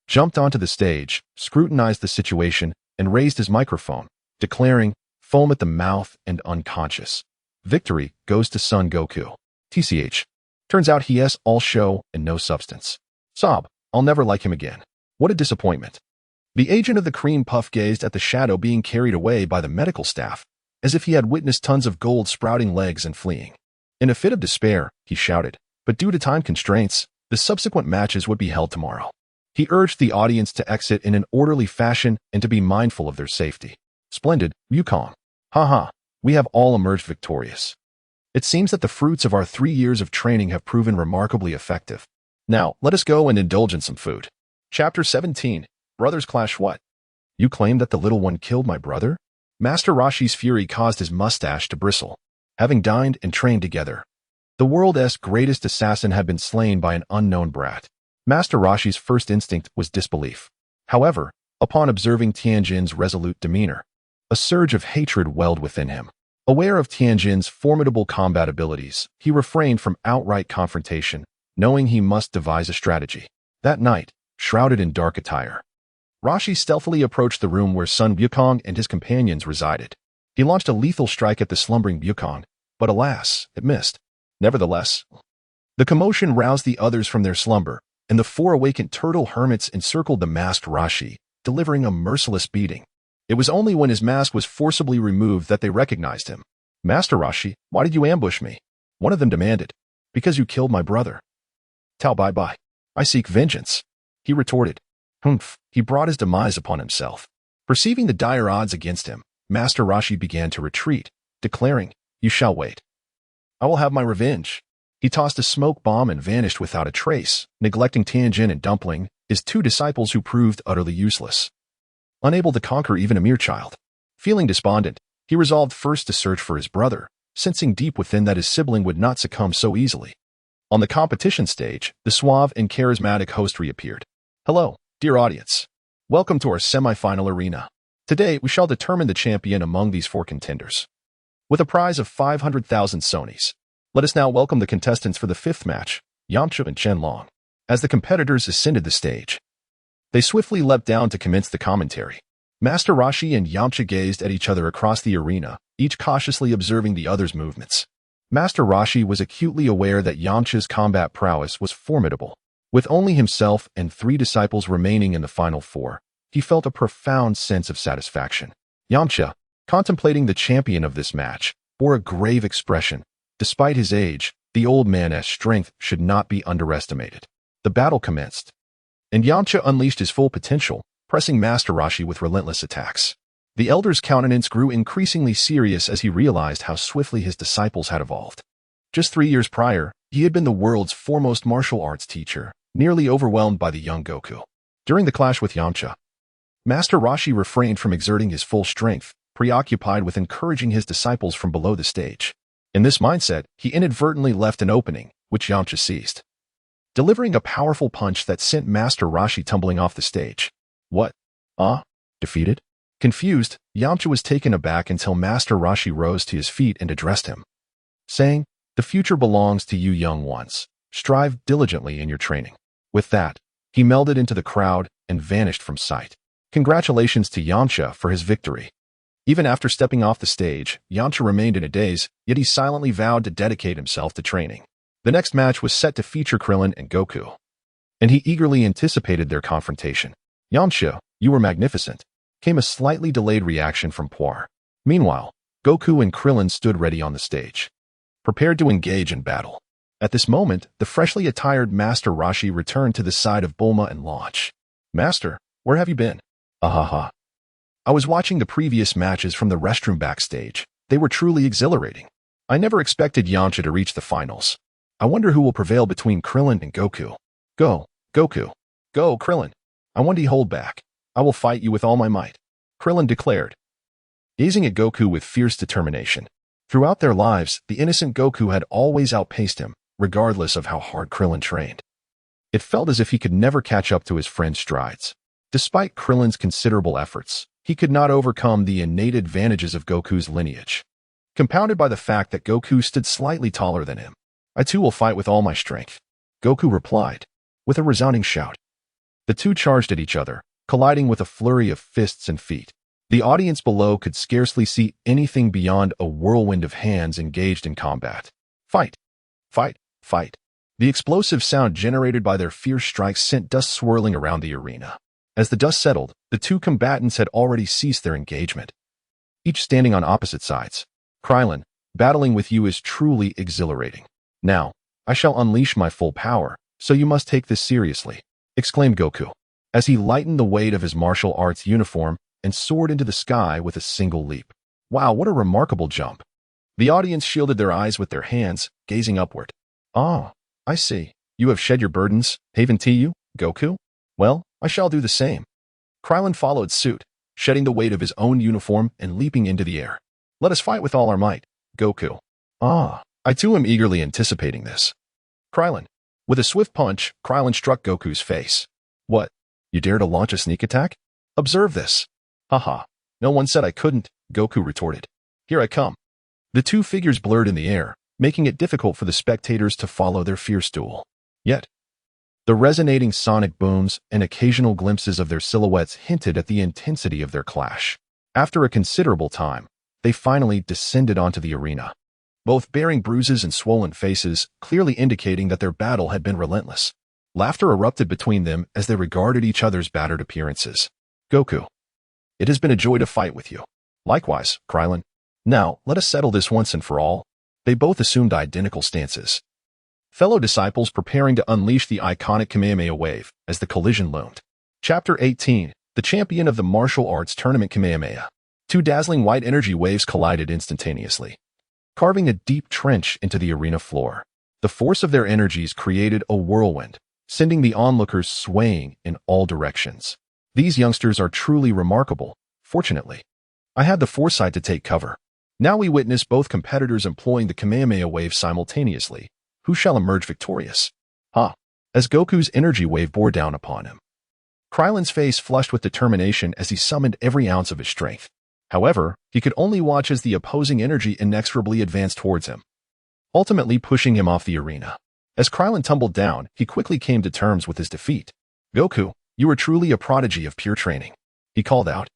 jumped onto the stage, scrutinized the situation, and raised his microphone, declaring, "Foam at the mouth and unconscious. Victory goes to Son Goku. TCH. Turns out he has all show and no substance. Sob, I'll never like him again. What a disappointment." The agent of the cream puff gazed at the shadow being carried away by the medical staff, as if he had witnessed tons of gold sprouting legs and fleeing. In a fit of despair, he shouted, but due to time constraints, the subsequent matches would be held tomorrow. He urged the audience to exit in an orderly fashion and to be mindful of their safety. "Splendid, Wukong. Haha, we have all emerged victorious. It seems that the fruits of our 3 years of training have proven remarkably effective. Now, let us go and indulge in some food." Chapter 17. Brothers clash. What? You claim that the little one killed my brother? Master Roshi's fury caused his mustache to bristle. Having dined and trained together, the world's greatest assassin had been slain by an unknown brat. Master Roshi's first instinct was disbelief. However, upon observing Tianjin's resolute demeanor, a surge of hatred welled within him. Aware of Tianjin's formidable combat abilities, he refrained from outright confrontation, knowing he must devise a strategy. That night, shrouded in dark attire, Roshi stealthily approached the room where Son Wukong and his companions resided. He launched a lethal strike at the slumbering Wukong, but alas, it missed. Nevertheless, the commotion roused the others from their slumber, and the 4 awakened turtle hermits encircled the masked Roshi, delivering a merciless beating. It was only when his mask was forcibly removed that they recognized him. "Master Roshi, why did you ambush me?" one of them demanded. "Because you killed my brother." "Tao Bai. I seek vengeance," he retorted. Humph, he brought his demise upon himself. Perceiving the dire odds against him, Master Roshi began to retreat, declaring, "You shall wait. I will have my revenge." He tossed a smoke bomb and vanished without a trace, neglecting Tianjin and Dumpling, his 2 disciples who proved utterly useless. Unable to conquer even a mere child. Feeling despondent, he resolved first to search for his brother, sensing deep within that his sibling would not succumb so easily. On the competition stage, the suave and charismatic host reappeared. "Hello, dear audience. Welcome to our semi-final arena. Today, we shall determine the champion among these 4 contenders, with a prize of 500,000 Sonies. Let us now welcome the contestants for the 5th match, Yamcha and Shenlong." As the competitors ascended the stage, they swiftly leapt down to commence the commentary. Master Roshi and Yamcha gazed at each other across the arena, each cautiously observing the other's movements. Master Roshi was acutely aware that Yamcha's combat prowess was formidable. With only himself and 3 disciples remaining in the final 4, he felt a profound sense of satisfaction. Yamcha, contemplating the champion of this match, bore a grave expression. Despite his age, the old man's strength should not be underestimated. The battle commenced, and Yamcha unleashed his full potential, pressing Master Roshi with relentless attacks. The elder's countenance grew increasingly serious as he realized how swiftly his disciples had evolved. Just 3 years prior, he had been the world's foremost martial arts teacher, nearly overwhelmed by the young Goku. During the clash with Yamcha, Master Roshi refrained from exerting his full strength, preoccupied with encouraging his disciples from below the stage. In this mindset, he inadvertently left an opening, which Yamcha seized, delivering a powerful punch that sent Master Roshi tumbling off the stage. "What? Defeated?" Confused, Yamcha was taken aback until Master Roshi rose to his feet and addressed him, saying, "The future belongs to you young ones. Strive diligently in your training." With that, he melded into the crowd and vanished from sight. Congratulations to Yamcha for his victory. Even after stepping off the stage, Yamcha remained in a daze, yet he silently vowed to dedicate himself to training. The next match was set to feature Krillin and Goku, and he eagerly anticipated their confrontation. "Yamcha, you were magnificent," came a slightly delayed reaction from Poir. Meanwhile, Goku and Krillin stood ready on the stage, prepared to engage in battle. At this moment, the freshly attired Master Roshi returned to the side of Bulma and Launch. "Master, where have you been?" "Ahaha. I was watching the previous matches from the restroom backstage, They were truly exhilarating. I never expected Yamcha to reach the finals. I wonder who will prevail between Krillin and Goku. Go, Goku. Go, Krillin. I won't hold back. I will fight you with all my might, Krillin declared, gazing at Goku with fierce determination. Throughout their lives, the innocent Goku had always outpaced him, regardless of how hard Krillin trained. It felt as if he could never catch up to his friend's strides. Despite Krillin's considerable efforts, he could not overcome the innate advantages of Goku's lineage. Compounded by the fact that Goku stood slightly taller than him, I too will fight with all my strength, Goku replied, with a resounding shout. The two charged at each other, colliding with a flurry of fists and feet. The audience below could scarcely see anything beyond a whirlwind of hands engaged in combat. Fight! Fight! Fight! The explosive sound generated by their fierce strikes sent dust swirling around the arena. As the dust settled, the two combatants had already ceased their engagement, each standing on opposite sides. Krillin, battling with you is truly exhilarating. Now, I shall unleash my full power, so you must take this seriously, exclaimed Goku, as he lightened the weight of his martial arts uniform and soared into the sky with a single leap. Wow, what a remarkable jump. The audience shielded their eyes with their hands, gazing upward. Ah, I see. You have shed your burdens, haven't you, Goku? Well, I shall do the same. Krillin followed suit, shedding the weight of his own uniform and leaping into the air. Let us fight with all our might, Goku. Ah, I too am eagerly anticipating this. Krillin. With a swift punch, Krillin struck Goku's face. What? You dare to launch a sneak attack? Observe this. Haha. No one said I couldn't, Goku retorted. Here I come. The two figures blurred in the air, making it difficult for the spectators to follow their fierce duel. Yet, the resonating sonic booms and occasional glimpses of their silhouettes hinted at the intensity of their clash. After a considerable time, they finally descended onto the arena, both bearing bruises and swollen faces, clearly indicating that their battle had been relentless. Laughter erupted between them as they regarded each other's battered appearances. Goku. It has been a joy to fight with you. Likewise, Krillin. Now, let us settle this once and for all. They both assumed identical stances. Fellow disciples preparing to unleash the iconic Kamehameha wave as the collision loomed. Chapter 18, the champion of the martial arts tournament Kamehameha. Two dazzling white energy waves collided instantaneously, carving a deep trench into the arena floor. The force of their energies created a whirlwind, sending the onlookers swaying in all directions. These youngsters are truly remarkable. Fortunately, I had the foresight to take cover. Now we witness both competitors employing the Kamehameha wave simultaneously. Who shall emerge victorious? As Goku's energy wave bore down upon him, Krillin's face flushed with determination as he summoned every ounce of his strength. However, he could only watch as the opposing energy inexorably advanced towards him, ultimately pushing him off the arena. As Krillin tumbled down, he quickly came to terms with his defeat. Goku, you are truly a prodigy of pure training, he called out,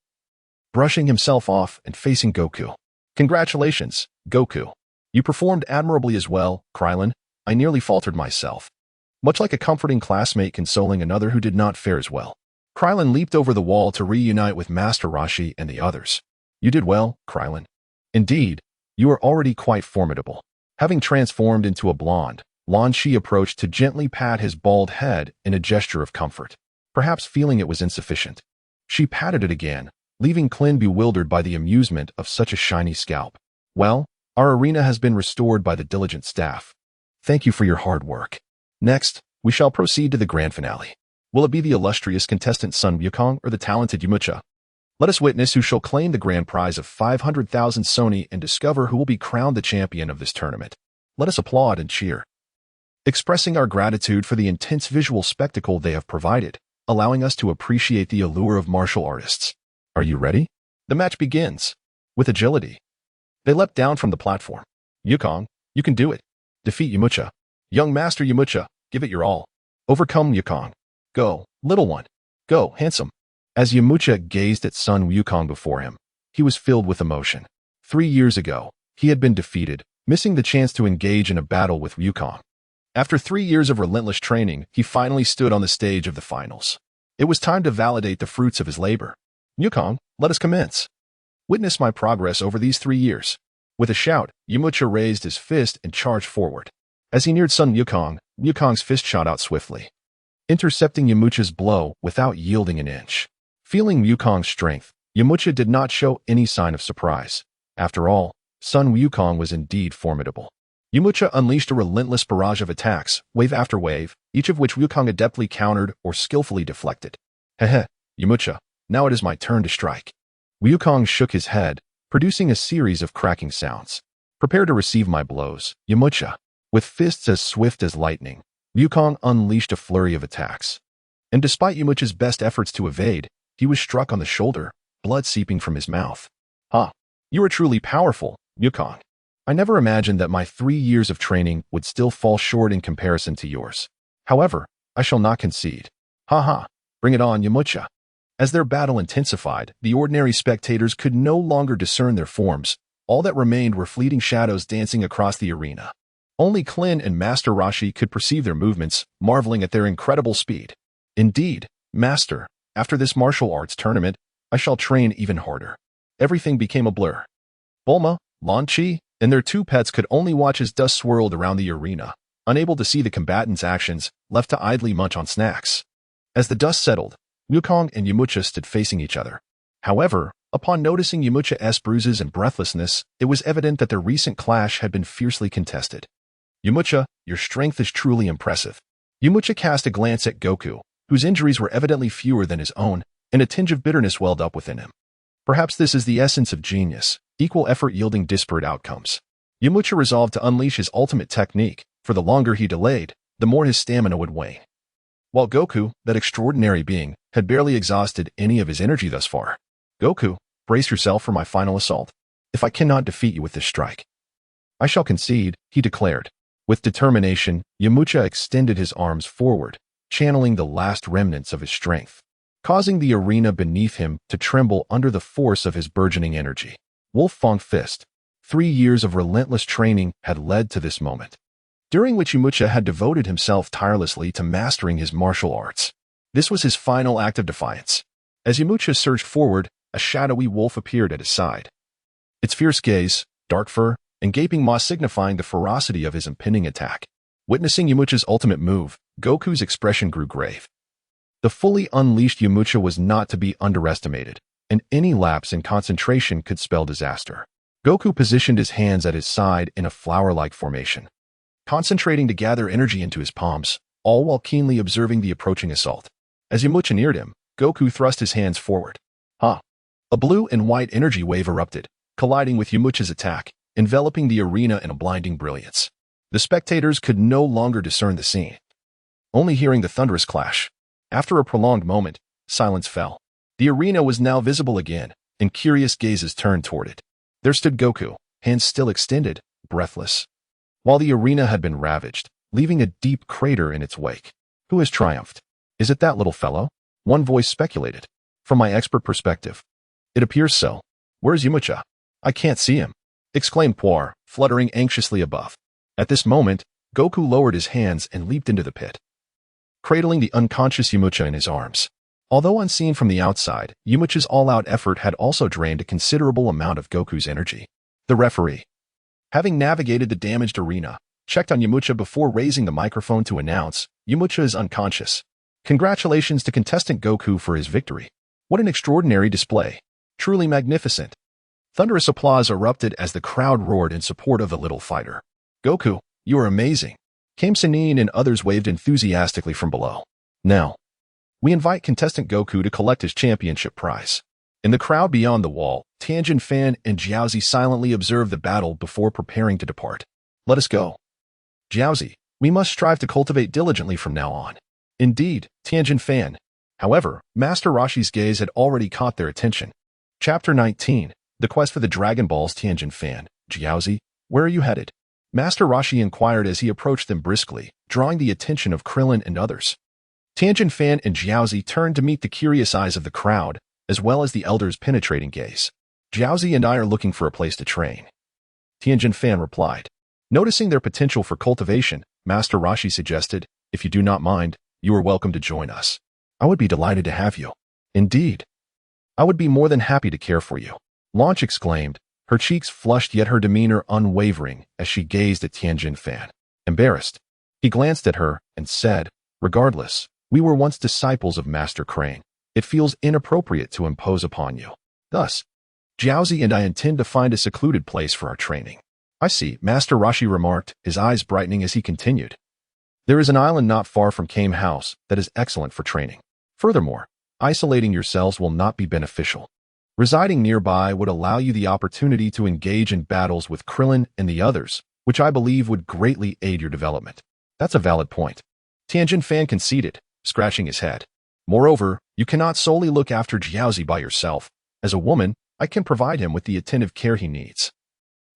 brushing himself off and facing Goku. Congratulations, Goku. You performed admirably as well, Krillin. I nearly faltered myself. Much like a comforting classmate consoling another who did not fare as well. Krillin leaped over the wall to reunite with Master Roshi and the others. You did well, Krillin. Indeed, you are already quite formidable. Having transformed into a blonde, Lan Shi approached to gently pat his bald head in a gesture of comfort. Perhaps feeling it was insufficient, she patted it again, leaving Klin bewildered by the amusement of such a shiny scalp. Well, our arena has been restored by the diligent staff. Thank you for your hard work. Next, we shall proceed to the grand finale. Will it be the illustrious contestant Sun Wukong or the talented Yamcha? Let us witness who shall claim the grand prize of 500,000 Sony and discover who will be crowned the champion of this tournament. Let us applaud and cheer, expressing our gratitude for the intense visual spectacle they have provided, allowing us to appreciate the allure of martial artists. Are you ready? The match begins. With agility, they leapt down from the platform. Wukong, you can do it. Defeat Yamcha. Young Master Yamcha, give it your all. Overcome Wukong. Go, little one. Go, handsome. As Yamcha gazed at Sun Wukong before him, he was filled with emotion. 3 years ago, he had been defeated, missing the chance to engage in a battle with Wukong. After 3 years of relentless training, he finally stood on the stage of the finals. It was time to validate the fruits of his labor. Wukong, let us commence. Witness my progress over these 3 years. With a shout, Yamcha raised his fist and charged forward. As he neared Sun Wukong, Wukong's fist shot out swiftly, intercepting Yamcha's blow without yielding an inch. Feeling Wukong's strength, Yamcha did not show any sign of surprise. After all, son Wukong was indeed formidable. Yamcha unleashed a relentless barrage of attacks, wave after wave, each of which Wukong adeptly countered or skillfully deflected. Heh, Yamcha, now it is my turn to strike. Wukong shook his head, producing a series of cracking sounds. Prepare to receive my blows, Yamcha. With fists as swift as lightning, Wukong unleashed a flurry of attacks. And despite Yamcha's best efforts to evade, he was struck on the shoulder, blood seeping from his mouth. You are truly powerful, Wukong. I never imagined that my 3 years of training would still fall short in comparison to yours. However, I shall not concede. Bring it on, Yamcha. As their battle intensified, the ordinary spectators could no longer discern their forms. All that remained were fleeting shadows dancing across the arena. Only Krillin and Master Roshi could perceive their movements, marveling at their incredible speed. Indeed, Master, after this martial arts tournament, I shall train even harder. Everything became a blur. Bulma, Lan Chi, and their 2 pets could only watch as dust swirled around the arena, unable to see the combatants' actions, left to idly munch on snacks. As the dust settled, Wukong and Yamcha stood facing each other. However, upon noticing Yamcha's bruises and breathlessness, it was evident that their recent clash had been fiercely contested. Yamcha, your strength is truly impressive. Yamcha cast a glance at Goku, whose injuries were evidently fewer than his own, and a tinge of bitterness welled up within him. Perhaps this is the essence of genius, equal effort yielding disparate outcomes. Yamcha resolved to unleash his ultimate technique, for the longer he delayed, the more his stamina would wane. While Goku, that extraordinary being, had barely exhausted any of his energy thus far. Goku, brace yourself for my final assault. If I cannot defeat you with this strike, I shall concede, he declared. With determination, Yamcha extended his arms forward, channeling the last remnants of his strength, causing the arena beneath him to tremble under the force of his burgeoning energy. Wolf-Fang Fist. 3 years of relentless training had led to this moment, during which Yamcha had devoted himself tirelessly to mastering his martial arts. This was his final act of defiance. As Yamcha surged forward, a shadowy wolf appeared at his side. Its fierce gaze, dark fur, and gaping maw signifying the ferocity of his impending attack. Witnessing Yamcha's ultimate move, Goku's expression grew grave. The fully unleashed Yamcha was not to be underestimated, and any lapse in concentration could spell disaster. Goku positioned his hands at his side in a flower-like formation, concentrating to gather energy into his palms, all while keenly observing the approaching assault. As Yamcha neared him, Goku thrust his hands forward. A blue and white energy wave erupted, colliding with Yamcha's attack, enveloping the arena in a blinding brilliance. The spectators could no longer discern the scene, only hearing the thunderous clash. After a prolonged moment, silence fell. The arena was now visible again, and curious gazes turned toward it. There stood Goku, hands still extended, breathless, while the arena had been ravaged, leaving a deep crater in its wake. Who has triumphed? Is it that little fellow? One voice speculated. From my expert perspective, it appears so. Where's Yamcha? I can't see him, exclaimed Poir, fluttering anxiously above. At this moment, Goku lowered his hands and leaped into the pit, cradling the unconscious Yamcha in his arms. Although unseen from the outside, Yamcha's all-out effort had also drained a considerable amount of Goku's energy. The referee, having navigated the damaged arena, checked on Yamcha before raising the microphone to announce, Yamcha is unconscious. Congratulations to contestant Goku for his victory. What an extraordinary display. Truly magnificent. Thunderous applause erupted as the crowd roared in support of the little fighter. Goku, you are amazing. Kame Sennin and others waved enthusiastically from below. Now, we invite contestant Goku to collect his championship prize. In the crowd beyond the wall, Tianjin Fan and Jiaozi silently observed the battle before preparing to depart. Let us go. Jiaozi, we must strive to cultivate diligently from now on. Indeed, Tianjin Fan. However, Master Roshi's gaze had already caught their attention. Chapter 19, The Quest for the Dragon Balls. Tianjin Fan, Jiaozi, where are you headed? Master Roshi inquired as he approached them briskly, drawing the attention of Krillin and others. Tianjin Fan and Jiaozi turned to meet the curious eyes of the crowd, as well as the elder's penetrating gaze. Jiaozi and I are looking for a place to train, Tianjin Fan replied. Noticing their potential for cultivation, Master Roshi suggested, if you do not mind, you are welcome to join us. I would be delighted to have you. Indeed. I would be more than happy to care for you, Launch exclaimed, her cheeks flushed yet her demeanor unwavering as she gazed at Tianjin Fan. Embarrassed, he glanced at her and said, regardless, we were once disciples of Master Crane. It feels inappropriate to impose upon you. Thus, Jiaozi and I intend to find a secluded place for our training. I see, Master Rashi remarked, his eyes brightening as he continued. There is an island not far from Kame House that is excellent for training. Furthermore, isolating yourselves will not be beneficial. Residing nearby would allow you the opportunity to engage in battles with Krillin and the others, which I believe would greatly aid your development. That's a valid point. Tianjin Fan conceded, scratching his head. Moreover, you cannot solely look after Jiaozi by yourself. As a woman, I can provide him with the attentive care he needs.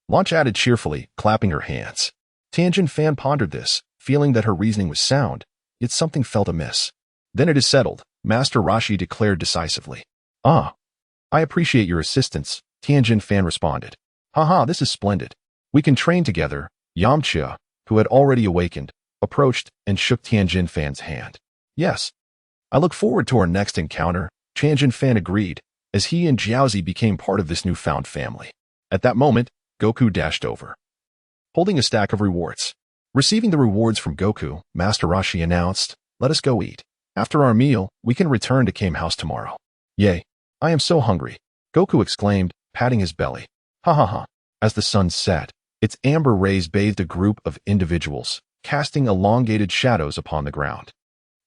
Launch added cheerfully, clapping her hands. Tianjin Fan pondered this, feeling that her reasoning was sound, yet something felt amiss. Then it is settled, Master Rashi declared decisively. Ah, I appreciate your assistance, Tianjin Fan responded. Haha, this is splendid. We can train together. Yamcha, who had already awakened, approached and shook Tianjin Fan's hand. Yes. I look forward to our next encounter, Tianjin Fan agreed, as he and Jiaozi became part of this newfound family. At that moment, Goku dashed over, holding a stack of rewards. Receiving the rewards from Goku, Master Rashi announced, "Let us go eat. After our meal, we can return to Kame House tomorrow." Yay, I am so hungry, Goku exclaimed, patting his belly. Ha ha ha. As the sun set, its amber rays bathed a group of individuals, casting elongated shadows upon the ground.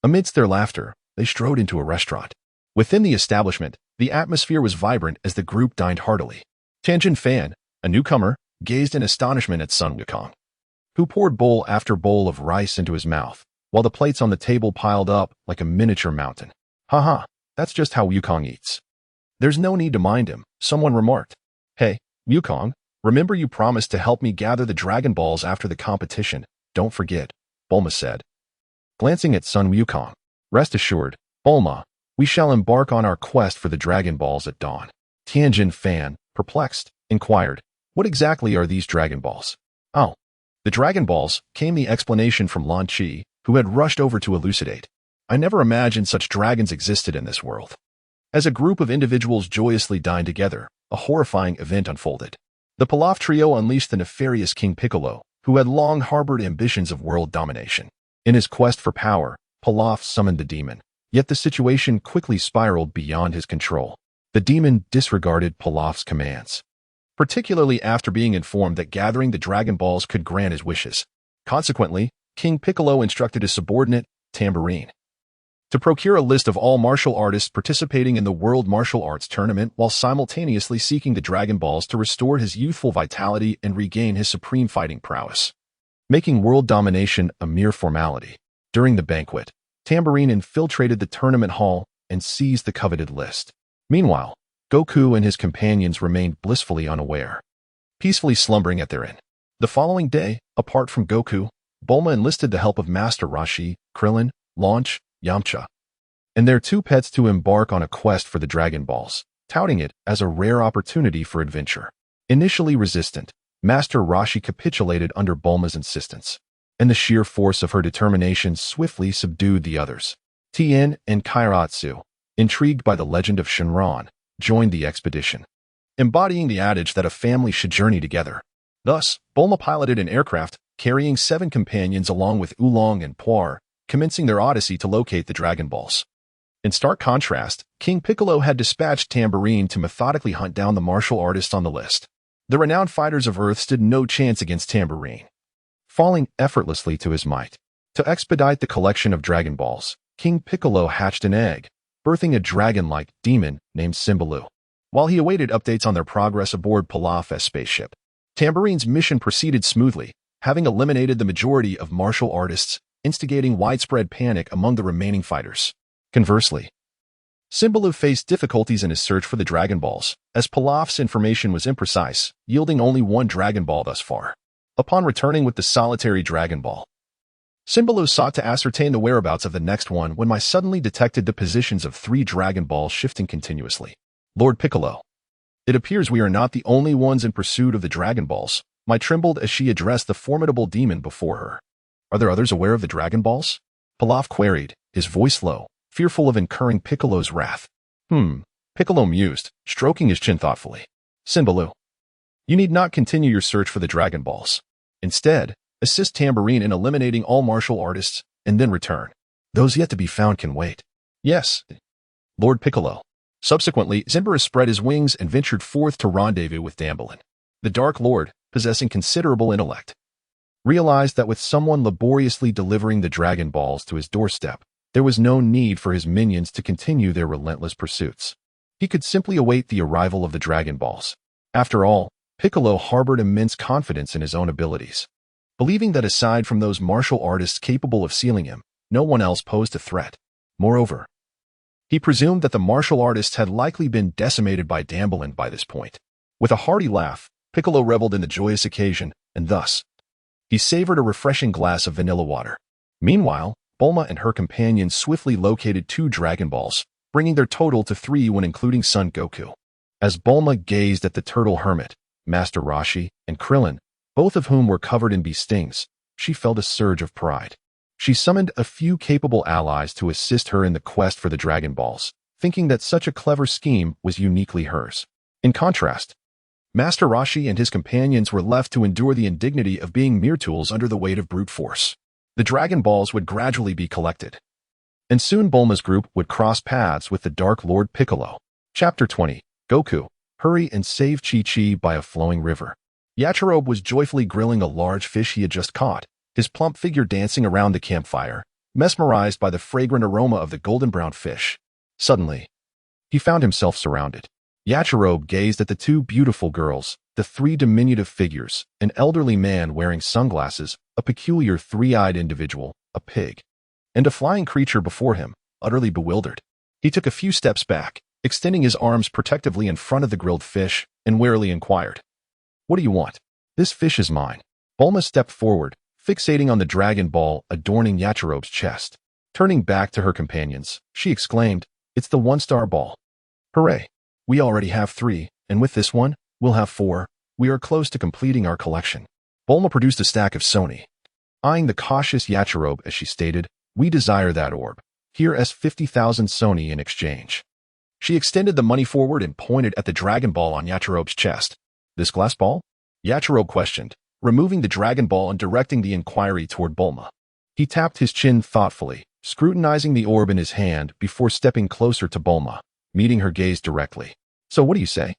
Amidst their laughter, they strode into a restaurant. Within the establishment, the atmosphere was vibrant as the group dined heartily. Tianjin Fan, a newcomer, gazed in astonishment at son Wukong, who poured bowl after bowl of rice into his mouth, while the plates on the table piled up like a miniature mountain. Haha, that's just how Wukong eats. There's no need to mind him, someone remarked. Hey, Wukong, remember you promised to help me gather the Dragon Balls after the competition. Don't forget, Bulma said. Glancing at son Wukong, rest assured, Bulma, we shall embark on our quest for the Dragon Balls at dawn. Tianjin Fan, perplexed, inquired, what exactly are these Dragon Balls? Oh, the Dragon Balls, came the explanation from Lan Chi, who had rushed over to elucidate. I never imagined such dragons existed in this world. As a group of individuals joyously dined together, a horrifying event unfolded. The Pilaf trio unleashed the nefarious King Piccolo, who had long harbored ambitions of world domination. In his quest for power, Pilaf summoned the demon, yet the situation quickly spiraled beyond his control. The demon disregarded Pilaf's commands, particularly after being informed that gathering the Dragon Balls could grant his wishes. Consequently, King Piccolo instructed his subordinate, Tambourine, to procure a list of all martial artists participating in the World Martial Arts Tournament while simultaneously seeking the Dragon Balls to restore his youthful vitality and regain his supreme fighting prowess, making world domination a mere formality. During the banquet, Tambourine infiltrated the tournament hall and seized the coveted list. Meanwhile, Goku and his companions remained blissfully unaware, peacefully slumbering at their inn. The following day, apart from Goku, Bulma enlisted the help of Master Rashi, Krillin, Launch, Yamcha, and their two pets to embark on a quest for the Dragon Balls, touting it as a rare opportunity for adventure. Initially resistant, Master Rashi capitulated under Bulma's insistence, and the sheer force of her determination swiftly subdued the others. Tien and Kairatsu, intrigued by the legend of Shenron, joined the expedition, embodying the adage that a family should journey together. Thus, Bulma piloted an aircraft, carrying 7 companions along with Oolong and Puar, commencing their odyssey to locate the Dragon Balls. In stark contrast, King Piccolo had dispatched Tambourine to methodically hunt down the martial artists on the list. The renowned fighters of Earth stood no chance against Tambourine, falling effortlessly to his might. To expedite the collection of Dragon Balls, King Piccolo hatched an egg, birthing a dragon-like demon named Simbalu. While he awaited updates on their progress aboard Pilaf's spaceship, Tambourine's mission proceeded smoothly, having eliminated the majority of martial artists, instigating widespread panic among the remaining fighters. Conversely, Simbalu faced difficulties in his search for the Dragon Balls, as Pilaf's information was imprecise, yielding only 1 Dragon Ball thus far. Upon returning with the solitary Dragon Ball, Simbalu sought to ascertain the whereabouts of the next one when I suddenly detected the positions of 3 Dragon Balls shifting continuously. Lord Piccolo, it appears we are not the only ones in pursuit of the Dragon Balls. Mai trembled as she addressed the formidable demon before her. Are there others aware of the Dragon Balls? Pilaf queried, his voice low, fearful of incurring Piccolo's wrath. Piccolo mused, stroking his chin thoughtfully. Simbalu, you need not continue your search for the Dragon Balls. Instead, assist Tambourine in eliminating all martial artists, and then return. Those yet to be found can wait. Yes, Lord Piccolo. Subsequently, Zimbarus spread his wings and ventured forth to rendezvous with Dambalin. The Dark Lord, possessing considerable intellect, realized that with someone laboriously delivering the Dragon Balls to his doorstep, there was no need for his minions to continue their relentless pursuits. He could simply await the arrival of the Dragon Balls. After all, Piccolo harbored immense confidence in his own abilities, believing that aside from those martial artists capable of sealing him, no one else posed a threat. Moreover, he presumed that the martial artists had likely been decimated by Dambalin by this point. With a hearty laugh, Piccolo reveled in the joyous occasion, and thus, he savored a refreshing glass of vanilla water. Meanwhile, Bulma and her companions swiftly located 2 Dragon Balls, bringing their total to 3 when including Son Goku. As Bulma gazed at the Turtle Hermit, Master Roshi, and Krillin, both of whom were covered in bee stings, she felt a surge of pride. She summoned a few capable allies to assist her in the quest for the Dragon Balls, thinking that such a clever scheme was uniquely hers. In contrast, Master Roshi and his companions were left to endure the indignity of being mere tools under the weight of brute force. The Dragon Balls would gradually be collected, and soon Bulma's group would cross paths with the Dark Lord Piccolo. Chapter 20. Goku, hurry and save Chi-Chi by a flowing river. Yachirobe was joyfully grilling a large fish he had just caught, his plump figure dancing around the campfire, mesmerized by the fragrant aroma of the golden-brown fish. Suddenly, he found himself surrounded. Yachirobe gazed at the 2 beautiful girls, the 3 diminutive figures, an elderly man wearing sunglasses, a peculiar 3-eyed individual, a pig, and a flying creature before him, utterly bewildered. He took a few steps back, extending his arms protectively in front of the grilled fish, and warily inquired, "What do you want?" "This fish is mine." Bulma stepped forward, fixating on the Dragon Ball adorning Yachirobe's chest. Turning back to her companions, she exclaimed, "It's the 1-star ball. Hooray! We already have 3, and with this one, we'll have 4. We are close to completing our collection." Bulma produced a stack of Sony. Eyeing the cautious Yachirobe as she stated, "We desire that orb. Here is 50,000 Sony in exchange." She extended the money forward and pointed at the Dragon Ball on Yachirobe's chest. "This glass ball?" Yachirobe questioned, removing the Dragon Ball and directing the inquiry toward Bulma. He tapped his chin thoughtfully, scrutinizing the orb in his hand before stepping closer to Bulma, meeting her gaze directly. "So what do you say?"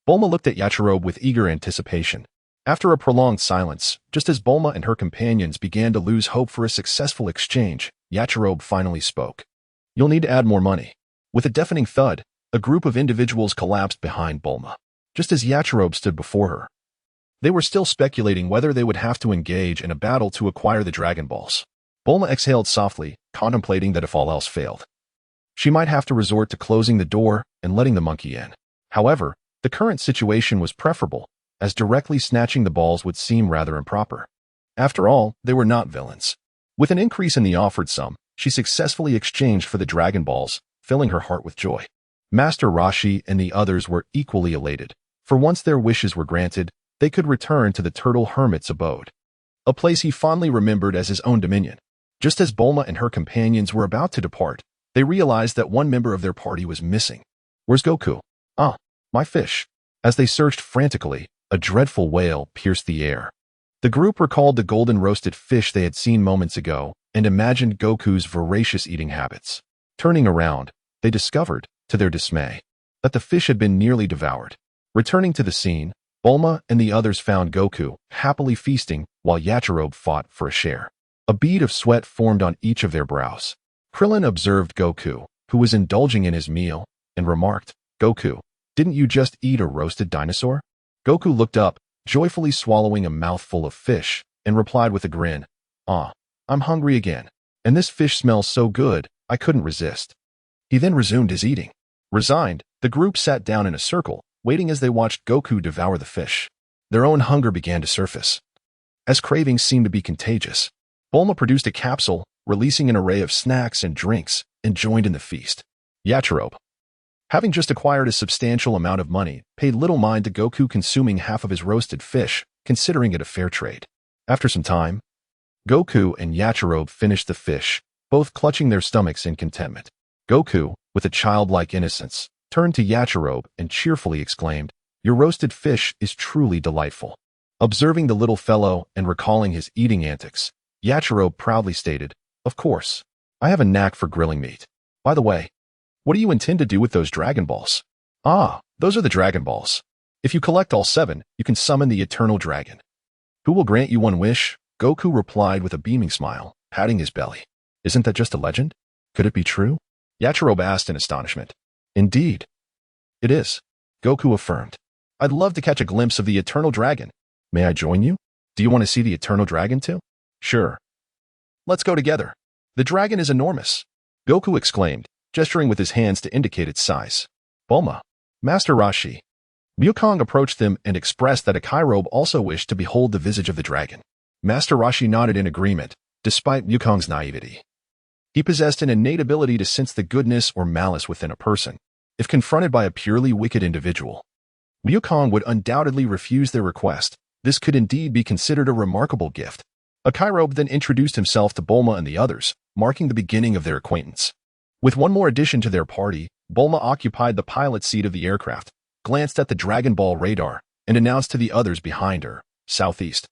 Bulma looked at Yachirobe with eager anticipation. After a prolonged silence, just as Bulma and her companions began to lose hope for a successful exchange, Yachirobe finally spoke. "You'll need to add more money." With a deafening thud, a group of individuals collapsed behind Bulma, just as Yachirobe stood before her. They were still speculating whether they would have to engage in a battle to acquire the Dragon Balls. Bulma exhaled softly, contemplating that if all else failed, she might have to resort to closing the door and letting the monkey in. However, the current situation was preferable, as directly snatching the balls would seem rather improper. After all, they were not villains. With an increase in the offered sum, she successfully exchanged for the Dragon Balls, filling her heart with joy. Master Roshi and the others were equally elated, for once their wishes were granted, they could return to the Turtle Hermit's abode, a place he fondly remembered as his own dominion. Just as Bulma and her companions were about to depart, they realized that one member of their party was missing. "Where's Goku?" "Ah, my fish." As they searched frantically, a dreadful wail pierced the air. The group recalled the golden roasted fish they had seen moments ago and imagined Goku's voracious eating habits. Turning around, they discovered, to their dismay, that the fish had been nearly devoured. Returning to the scene, Bulma and the others found Goku happily feasting while Yachirobe fought for a share. A bead of sweat formed on each of their brows. Krillin observed Goku, who was indulging in his meal, and remarked, "Goku, didn't you just eat a roasted dinosaur?" Goku looked up, joyfully swallowing a mouthful of fish, and replied with a grin, "Ah, I'm hungry again, and this fish smells so good, I couldn't resist." He then resumed his eating. Resigned, the group sat down in a circle, waiting as they watched Goku devour the fish. Their own hunger began to surface. As cravings seemed to be contagious, Bulma produced a capsule, releasing an array of snacks and drinks, and joined in the feast. Yachirobe, having just acquired a substantial amount of money, paid little mind to Goku consuming half of his roasted fish, considering it a fair trade. After some time, Goku and Yachirobe finished the fish, both clutching their stomachs in contentment. Goku, with a childlike innocence, turned to Yachirobe and cheerfully exclaimed, "Your roasted fish is truly delightful." Observing the little fellow and recalling his eating antics, Yachirobe proudly stated, "Of course, I have a knack for grilling meat. By the way, What do you intend to do with those Dragon Balls? Ah, those are the Dragon Balls. If you collect all 7, you can summon the Eternal Dragon. Who will grant you one wish? Goku replied with a beaming smile, patting his belly. Isn't that just a legend? Could it be true? Yachirobe asked in astonishment. Indeed. It is. Goku affirmed. I'd love to catch a glimpse of the Eternal Dragon. May I join you? Do you want to see the Eternal Dragon too? Sure. Let's go together. The dragon is enormous. Goku exclaimed, gesturing with his hands to indicate its size. Bulma. Master Roshi. Wukong approached them and expressed that a Kairobe also wished to behold the visage of the dragon. Master Roshi nodded in agreement, despite Wukong's naivety. He possessed an innate ability to sense the goodness or malice within a person. If confronted by a purely wicked individual, Wukong would undoubtedly refuse their request. This could indeed be considered a remarkable gift. A Kairobe then introduced himself to Bulma and the others, marking the beginning of their acquaintance. With one more addition to their party, Bulma occupied the pilot seat of the aircraft, glanced at the Dragon Ball radar, and announced to the others behind her, southeast.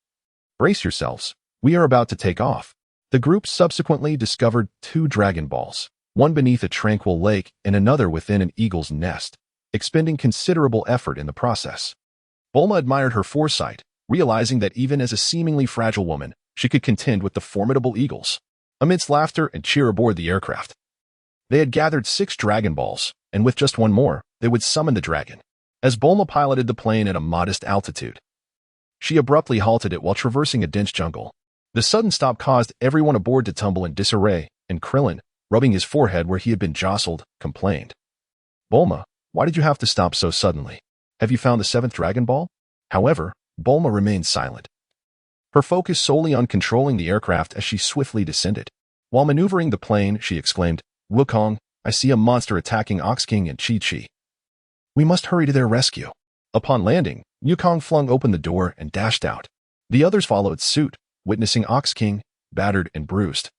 Brace yourselves. We are about to take off. The group subsequently discovered 2 Dragon Balls, one beneath a tranquil lake and another within an eagle's nest, expending considerable effort in the process. Bulma admired her foresight, realizing that even as a seemingly fragile woman, she could contend with the formidable eagles. Amidst laughter and cheer aboard the aircraft, they had gathered 6 Dragon Balls, and with just one more, they would summon the dragon. As Bulma piloted the plane at a modest altitude, she abruptly halted it while traversing a dense jungle. The sudden stop caused everyone aboard to tumble in disarray, and Krillin, rubbing his forehead where he had been jostled, complained. Bulma, why did you have to stop so suddenly? Have you found the 7th Dragon Ball? However, Bulma remained silent, her focus solely on controlling the aircraft as she swiftly descended. While maneuvering the plane, she exclaimed, Wukong, I see a monster attacking Ox King and Chi-Chi. We must hurry to their rescue. Upon landing, Wukong flung open the door and dashed out. The others followed suit, witnessing Ox King, battered and bruised,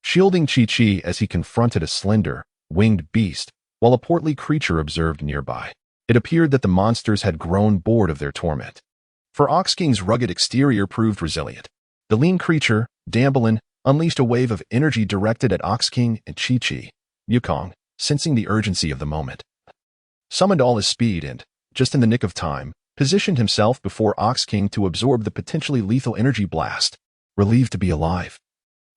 shielding Chi-Chi as he confronted a slender, winged beast, while a portly creature observed nearby. It appeared that the monsters had grown bored of their torment. For Ox King's rugged exterior proved resilient. The lean creature, Damblin, unleashed a wave of energy directed at Ox King and Chi-Chi. Wukong, sensing the urgency of the moment, summoned all his speed and, just in the nick of time, positioned himself before Ox King to absorb the potentially lethal energy blast. Relieved to be alive,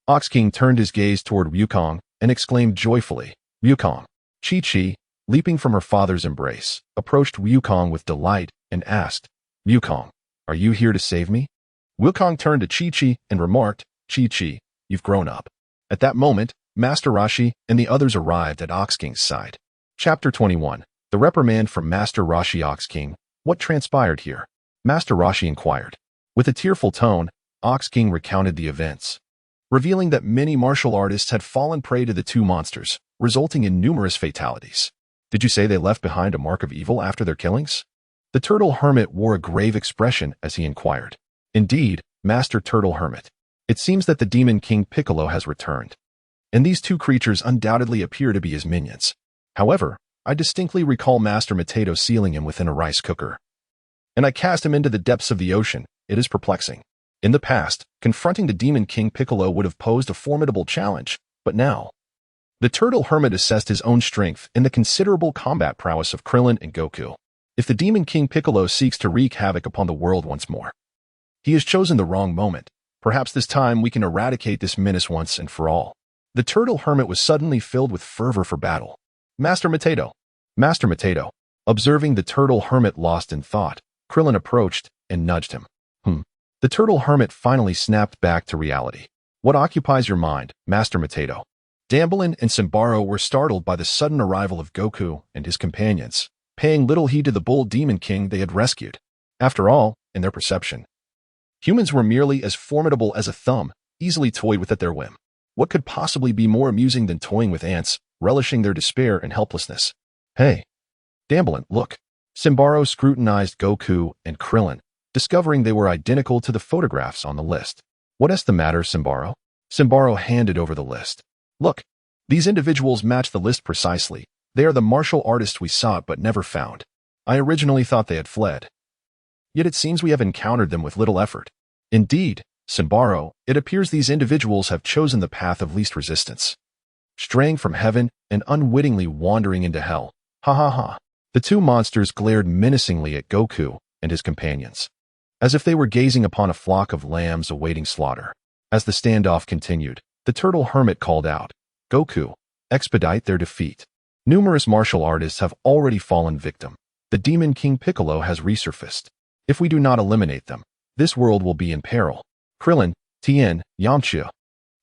Ox King turned his gaze toward Wukong and exclaimed joyfully, Wukong. Chi-Chi, leaping from her father's embrace, approached Wukong with delight and asked, Wukong, are you here to save me? Wukong turned to Chi-Chi and remarked, Chi-Chi, you've grown up. At that moment, Master Roshi and the others arrived at Ox King's side. Chapter 21. The reprimand from Master Roshi. Ox King, what transpired here? Master Roshi inquired. With a tearful tone, Ox King recounted the events, revealing that many martial artists had fallen prey to the 2 monsters, resulting in numerous fatalities. Did you say they left behind a mark of evil after their killings? The Turtle Hermit wore a grave expression as he inquired. Indeed, Master Turtle Hermit. It seems that the Demon King Piccolo has returned, and these 2 creatures undoubtedly appear to be his minions. However, I distinctly recall Master Potato sealing him within a rice cooker, and I cast him into the depths of the ocean. It is perplexing. In the past, confronting the Demon King Piccolo would have posed a formidable challenge, but now, the Turtle Hermit assessed his own strength and the considerable combat prowess of Krillin and Goku. If the Demon King Piccolo seeks to wreak havoc upon the world once more, he has chosen the wrong moment. Perhaps this time we can eradicate this menace once and for all. The Turtle Hermit was suddenly filled with fervor for battle. Master Potato. Master Potato. Observing the Turtle Hermit lost in thought, Krillin approached and nudged him. The Turtle Hermit finally snapped back to reality. What occupies your mind, Master Potato? Damblin and Simbaro were startled by the sudden arrival of Goku and his companions, paying little heed to the Bull Demon King they had rescued. After all, in their perception, humans were merely as formidable as a thumb, easily toyed with at their whim. What could possibly be more amusing than toying with ants, relishing their despair and helplessness? Hey, Damblin, look. Simbaro scrutinized Goku and Krillin, discovering they were identical to the photographs on the list. What's the matter, Simbaro? Simbaro handed over the list. Look, these individuals match the list precisely. They are the martial artists we sought but never found. I originally thought they had fled, yet it seems we have encountered them with little effort. Indeed, Simbaro, it appears these individuals have chosen the path of least resistance. straying from heaven and unwittingly wandering into hell. Ha ha ha. The two monsters glared menacingly at Goku and his companions, as if they were gazing upon a flock of lambs awaiting slaughter. As the standoff continued, the turtle hermit called out, "Goku, expedite their defeat. Numerous martial artists have already fallen victim. The Demon King Piccolo has resurfaced. If we do not eliminate them, this world will be in peril. Krillin, Tien, Yamcha,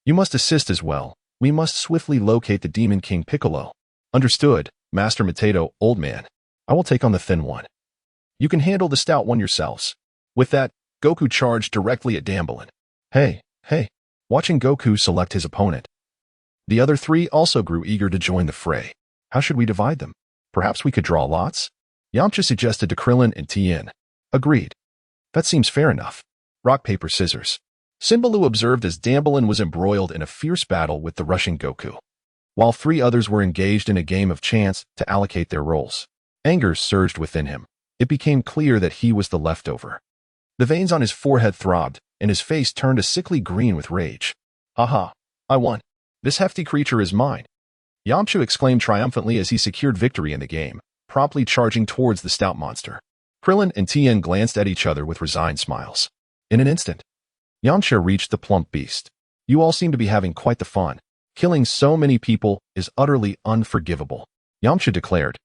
you must assist as well. We must swiftly locate the Demon King Piccolo." "Understood, Master Mateto, old man. I will take on the thin one. You can handle the stout one yourselves." With that, Goku charged directly at Damblin. Hey. Watching Goku select his opponent, the other three also grew eager to join the fray. How should we divide them? Perhaps we could draw lots? Yamcha suggested to Krillin and Tien. Agreed. That seems fair enough. Rock, paper, scissors. Sinbalu observed as Damblin was embroiled in a fierce battle with the rushing Goku, while three others were engaged in a game of chance to allocate their roles. Anger surged within him. It became clear that he was the leftover. The veins on his forehead throbbed, and his face turned a sickly green with rage. "Aha! I won. This hefty creature is mine." Yamcha exclaimed triumphantly as he secured victory in the game, promptly charging towards the stout monster. Krillin and Tien glanced at each other with resigned smiles. In an instant, Yamcha reached the plump beast. "You all seem to be having quite the fun. Killing so many people is utterly unforgivable," Yamcha declared,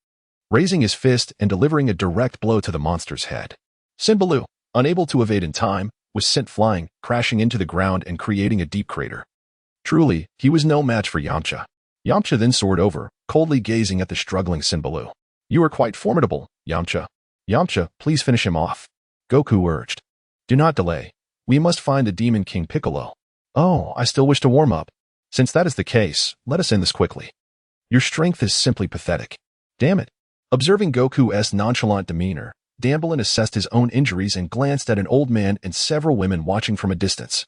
raising his fist and delivering a direct blow to the monster's head. Sinbalu, unable to evade in time, was sent flying, crashing into the ground and creating a deep crater. Truly, he was no match for Yamcha. Yamcha then soared over, coldly gazing at the struggling Sinbalu. "You are quite formidable, Yamcha. Yamcha, please finish him off," Goku urged. "Do not delay. We must find the Demon King Piccolo." "Oh, I still wish to warm up. Since that is the case, let us end this quickly. Your strength is simply pathetic." "Damn it." Observing Goku's nonchalant demeanor, Damblin assessed his own injuries and glanced at an old man and several women watching from a distance,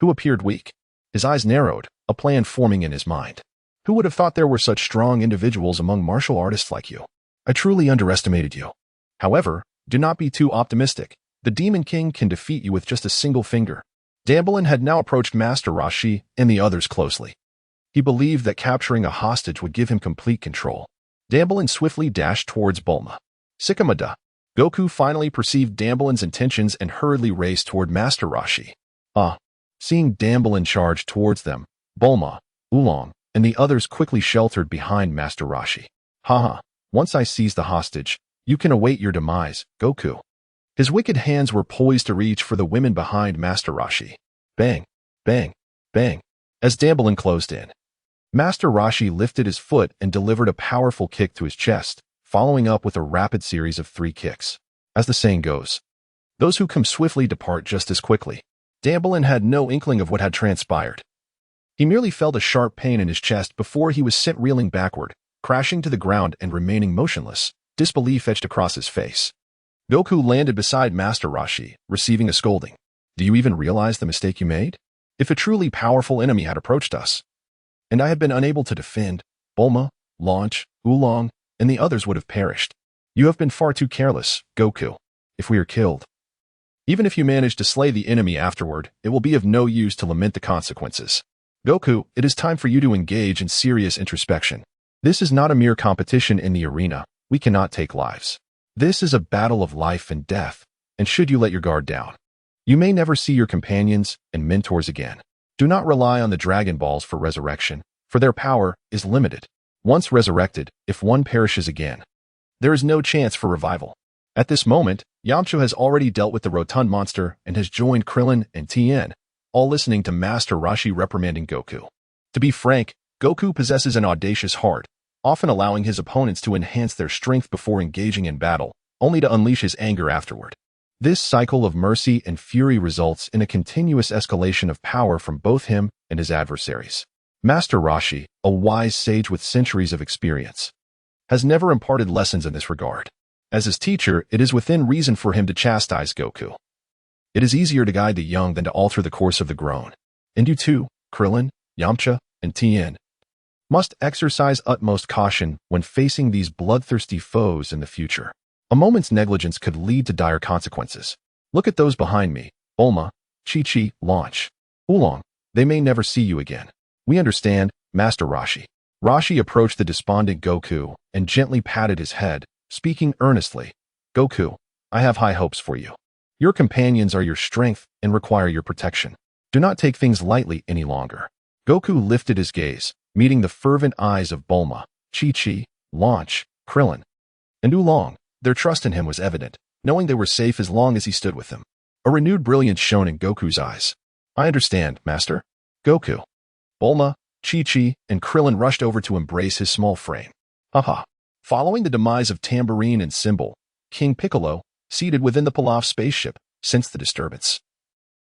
who appeared weak. His eyes narrowed, a plan forming in his mind. "Who would have thought there were such strong individuals among martial artists like you? I truly underestimated you. However, do not be too optimistic. The Demon King can defeat you with just a single finger." Damblin had now approached Master Roshi and the others closely. He believed that capturing a hostage would give him complete control. Damblin swiftly dashed towards Bulma. Sikamada. Goku finally perceived Damblin's intentions and hurriedly raced toward Master Roshi. Seeing Damblin charge towards them, Bulma, Oolong, and the others quickly sheltered behind Master Roshi. "Haha, once I seize the hostage, you can await your demise, Goku." His wicked hands were poised to reach for the women behind Master Roshi. Bang, bang, bang. As Damblin closed in, Master Roshi lifted his foot and delivered a powerful kick to his chest, following up with a rapid series of 3 kicks. As the saying goes, those who come swiftly depart just as quickly. Damblin had no inkling of what had transpired. He merely felt a sharp pain in his chest before he was sent reeling backward, crashing to the ground and remaining motionless, disbelief etched across his face. Goku landed beside Master Roshi, receiving a scolding. "Do you even realize the mistake you made? If a truly powerful enemy had approached us, and I had been unable to defend, Bulma, Launch, Oolong, and the others would have perished. You have been far too careless, Goku. If we are killed, even if you manage to slay the enemy afterward, it will be of no use to lament the consequences. Goku, it is time for you to engage in serious introspection. This is not a mere competition in the arena. We cannot take lives. This is a battle of life and death, and should you let your guard down, you may never see your companions and mentors again. Do not rely on the Dragon Balls for resurrection, for their power is limited. Once resurrected, if one perishes again, there is no chance for revival." At this moment, Yamcha has already dealt with the rotund monster and has joined Krillin and Tien, all listening to Master Roshi reprimanding Goku. To be frank, Goku possesses an audacious heart, often allowing his opponents to enhance their strength before engaging in battle, only to unleash his anger afterward. This cycle of mercy and fury results in a continuous escalation of power from both him and his adversaries. Master Roshi, a wise sage with centuries of experience, has never imparted lessons in this regard. As his teacher, it is within reason for him to chastise Goku. It is easier to guide the young than to alter the course of the grown. And you too, Krillin, Yamcha, and Tien, must exercise utmost caution when facing these bloodthirsty foes in the future. A moment's negligence could lead to dire consequences. Look at those behind me, Bulma, Chi-Chi, Launch, Oolong. They may never see you again. We understand, Master Roshi. Roshi approached the despondent Goku and gently patted his head, speaking earnestly. Goku, I have high hopes for you. Your companions are your strength and require your protection. Do not take things lightly any longer. Goku lifted his gaze, meeting the fervent eyes of Bulma, Chi-Chi, Launch, Krillin, and Oolong. Their trust in him was evident, knowing they were safe as long as he stood with them. A renewed brilliance shone in Goku's eyes. I understand, Master. Goku. Bulma, Chi-Chi, and Krillin rushed over to embrace his small frame. Haha. Following the demise of Tambourine and Symbol, King Piccolo, seated within the Pilaf spaceship, sensed the disturbance.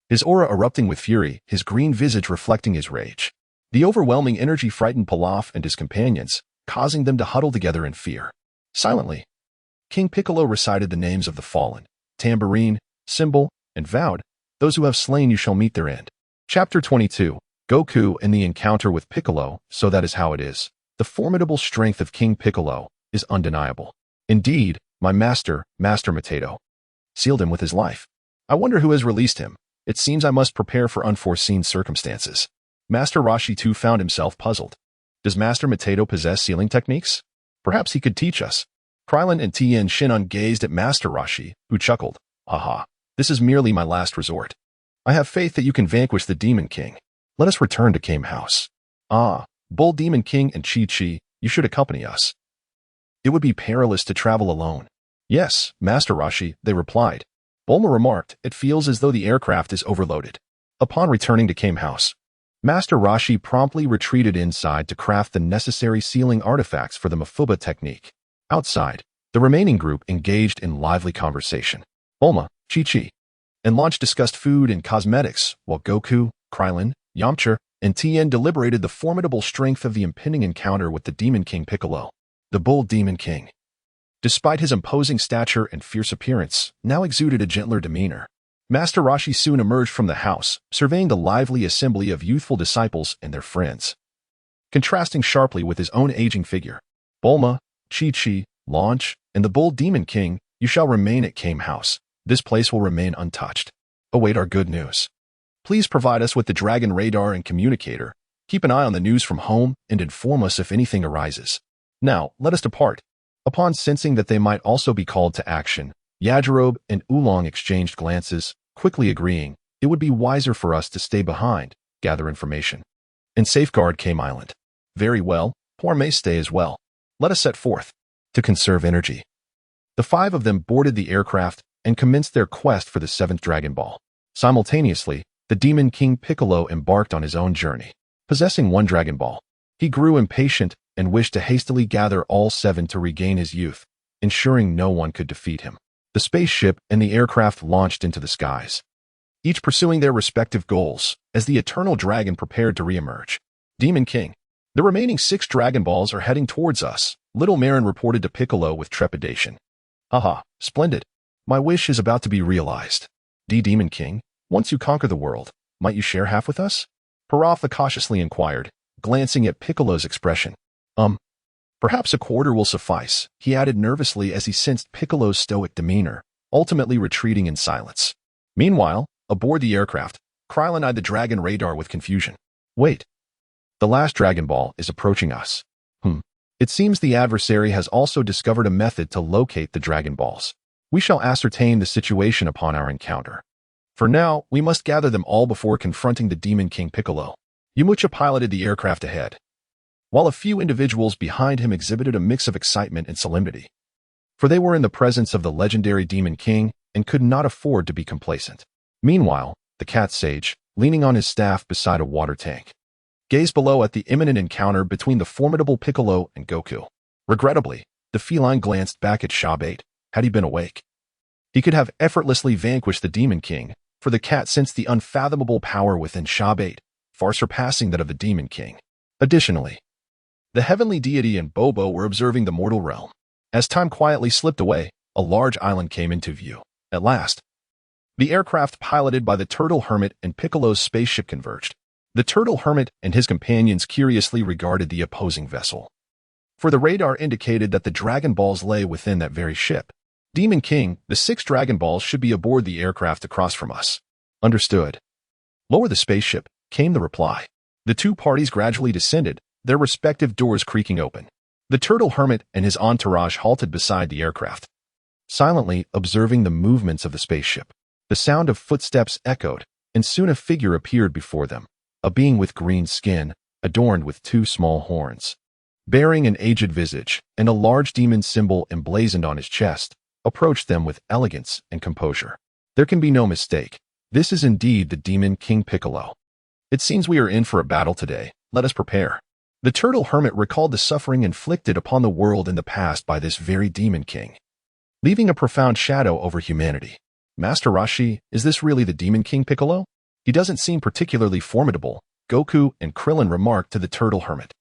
His aura erupting with fury, his green visage reflecting his rage. The overwhelming energy frightened Pilaf and his companions, causing them to huddle together in fear. Silently, King Piccolo recited the names of the fallen, Tambourine, Symbol, and vowed, those who have slain you shall meet their end. Chapter 22, Goku and the encounter with Piccolo, so that is how it is. The formidable strength of King Piccolo is undeniable. Indeed, my master, Master Mateto, sealed him with his life. I wonder who has released him. It seems I must prepare for unforeseen circumstances. Master Roshi too found himself puzzled. Does Master Mateto possess sealing techniques? Perhaps he could teach us. Krillin and Tien Shin'un gazed at Master Roshi, who chuckled. Haha, this is merely my last resort. I have faith that you can vanquish the Demon King. Let us return to Kame House. Ah, Bull Demon King and Chi-Chi, you should accompany us. It would be perilous to travel alone. Yes, Master Roshi, they replied. Bulma remarked, it feels as though the aircraft is overloaded. Upon returning to Kame House, Master Roshi promptly retreated inside to craft the necessary sealing artifacts for the Mafuba technique. Outside, the remaining group engaged in lively conversation. Bulma, Chi-Chi, and Launch discussed food and cosmetics, while Goku, Krillin, Yamcha, and Tien deliberated the formidable strength of the impending encounter with the Demon King Piccolo. The Bull Demon King, despite his imposing stature and fierce appearance, now exuded a gentler demeanor. Master Roshi soon emerged from the house, surveying the lively assembly of youthful disciples and their friends. Contrasting sharply with his own aging figure, Bulma, Chi-Chi, Launch, and the Bull Demon King, you shall remain at Kame House. This place will remain untouched. Await our good news. Please provide us with the Dragon Radar and Communicator. Keep an eye on the news from home and inform us if anything arises. Now, let us depart. Upon sensing that they might also be called to action, Yajirobe and Oolong exchanged glances, quickly agreeing, it would be wiser for us to stay behind, gather information, and safeguard Kame Island. Very well, Poor may stay as well. Let us set forth. To conserve energy. The five of them boarded the aircraft and commenced their quest for the seventh Dragon Ball. Simultaneously, the Demon King Piccolo embarked on his own journey. Possessing one Dragon Ball, he grew impatient and wished to hastily gather all seven to regain his youth, ensuring no one could defeat him. The spaceship and the aircraft launched into the skies, each pursuing their respective goals, as the Eternal Dragon prepared to reemerge. Demon King. The remaining 6 Dragon Balls are heading towards us, Little Marin reported to Piccolo with trepidation. Haha, splendid. My wish is about to be realized. Demon King, once you conquer the world, might you share half with us? Parafa cautiously inquired, glancing at Piccolo's expression. Perhaps a quarter will suffice, he added nervously as he sensed Piccolo's stoic demeanor, ultimately retreating in silence. Meanwhile, aboard the aircraft, Krillin eyed the Dragon Radar with confusion. Wait. The last Dragon Ball is approaching us. It seems the adversary has also discovered a method to locate the Dragon Balls. We shall ascertain the situation upon our encounter. For now, we must gather them all before confronting the Demon King Piccolo. Yamcha piloted the aircraft ahead, while a few individuals behind him exhibited a mix of excitement and solemnity. For they were in the presence of the legendary Demon King and could not afford to be complacent. Meanwhile, the cat sage, leaning on his staff beside a water tank, gazed below at the imminent encounter between the formidable Piccolo and Goku. Regrettably, the feline glanced back at Xia Bai. Had he been awake, he could have effortlessly vanquished the Demon King, for the cat sensed the unfathomable power within Xia Bai, far surpassing that of the Demon King. Additionally, the heavenly deity and Bobo were observing the mortal realm. As time quietly slipped away, a large island came into view. At last, the aircraft piloted by the Turtle Hermit and Piccolo's spaceship converged. The Turtle Hermit and his companions curiously regarded the opposing vessel, for the radar indicated that the Dragon Balls lay within that very ship. Demon King, the 6 Dragon Balls should be aboard the aircraft across from us. Understood. Lower the spaceship, came the reply. The two parties gradually descended, their respective doors creaking open. The turtle hermit and his entourage halted beside the aircraft, silently observing the movements of the spaceship. The sound of footsteps echoed, and soon a figure appeared before them, a being with green skin, adorned with two small horns. Bearing an aged visage and a large demon symbol emblazoned on his chest, approached them with elegance and composure. There can be no mistake. This is indeed the Demon King Piccolo. It seems we are in for a battle today. Let us prepare. The turtle hermit recalled the suffering inflicted upon the world in the past by this very Demon King, leaving a profound shadow over humanity. Master Roshi, is this really the Demon King Piccolo? He doesn't seem particularly formidable, Goku and Krillin remarked to the turtle hermit.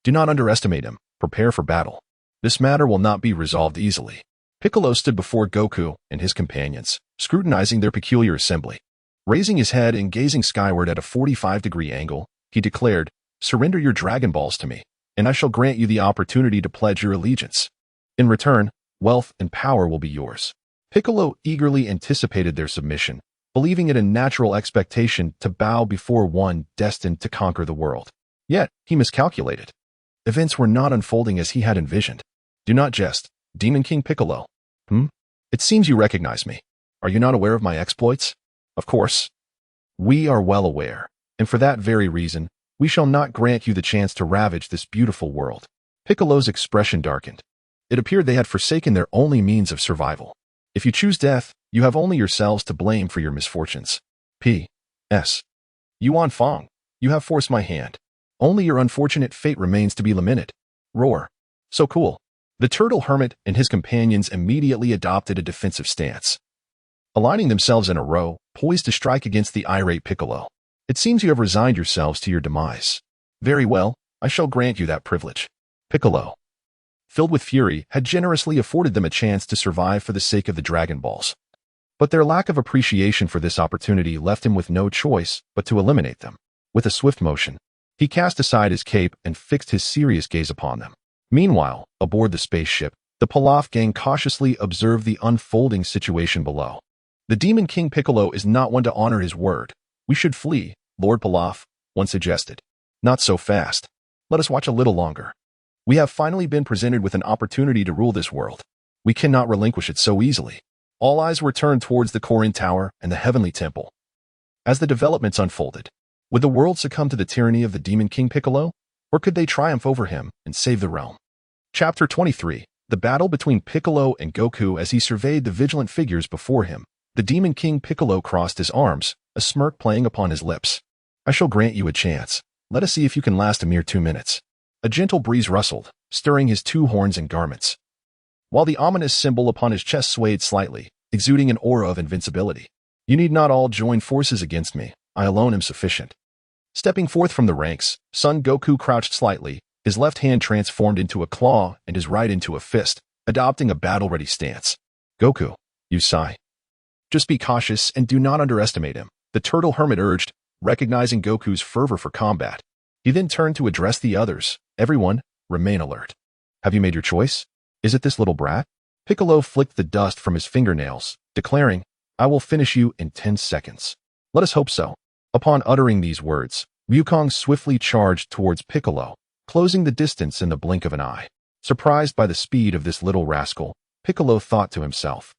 Do not underestimate him. Prepare for battle. This matter will not be resolved easily. Piccolo stood before Goku and his companions, scrutinizing their peculiar assembly. Raising his head and gazing skyward at a 45-degree angle, he declared, "Surrender your Dragon Balls to me, and I shall grant you the opportunity to pledge your allegiance. In return, wealth and power will be yours." Piccolo eagerly anticipated their submission, believing it a natural expectation to bow before one destined to conquer the world. Yet, he miscalculated. Events were not unfolding as he had envisioned. Do not jest, Demon King Piccolo. It seems you recognize me. Are you not aware of my exploits? Of course. We are well aware, and for that very reason, we shall not grant you the chance to ravage this beautiful world. Piccolo's expression darkened. It appeared they had forsaken their only means of survival. If you choose death, you have only yourselves to blame for your misfortunes. P.S. Yuan Fong, you have forced my hand. Only your unfortunate fate remains to be lamented. Roar. So cool. The turtle hermit and his companions immediately adopted a defensive stance, aligning themselves in a row, poised to strike against the irate Piccolo. It seems you have resigned yourselves to your demise. Very well, I shall grant you that privilege. Piccolo, filled with fury, had generously afforded them a chance to survive for the sake of the Dragon Balls. But their lack of appreciation for this opportunity left him with no choice but to eliminate them. With a swift motion, he cast aside his cape and fixed his serious gaze upon them. Meanwhile, aboard the spaceship, the Pilaf gang cautiously observed the unfolding situation below. The Demon King Piccolo is not one to honor his word. We should flee, Lord Pilaf, one suggested. Not so fast. Let us watch a little longer. We have finally been presented with an opportunity to rule this world. We cannot relinquish it so easily. All eyes were turned towards the Karin Tower and the Heavenly Temple. As the developments unfolded, would the world succumb to the tyranny of the Demon King Piccolo, or could they triumph over him and save the realm? Chapter 23. The battle between Piccolo and Goku. As he surveyed the vigilant figures before him, the Demon King Piccolo crossed his arms, a smirk playing upon his lips. I shall grant you a chance. Let us see if you can last a mere 2 minutes. A gentle breeze rustled, stirring his two horns and garments, while the ominous symbol upon his chest swayed slightly, exuding an aura of invincibility. You need not all join forces against me. I alone am sufficient. Stepping forth from the ranks, Son Goku crouched slightly, his left hand transformed into a claw and his right into a fist, adopting a battle-ready stance. Goku, you sigh. Just be cautious and do not underestimate him, the turtle hermit urged, recognizing Goku's fervor for combat. He then turned to address the others. Everyone, remain alert. Have you made your choice? Is it this little brat? Piccolo flicked the dust from his fingernails, declaring, I will finish you in 10 seconds. Let us hope so. Upon uttering these words, Wukong swiftly charged towards Piccolo, closing the distance in the blink of an eye. Surprised by the speed of this little rascal, Piccolo thought to himself,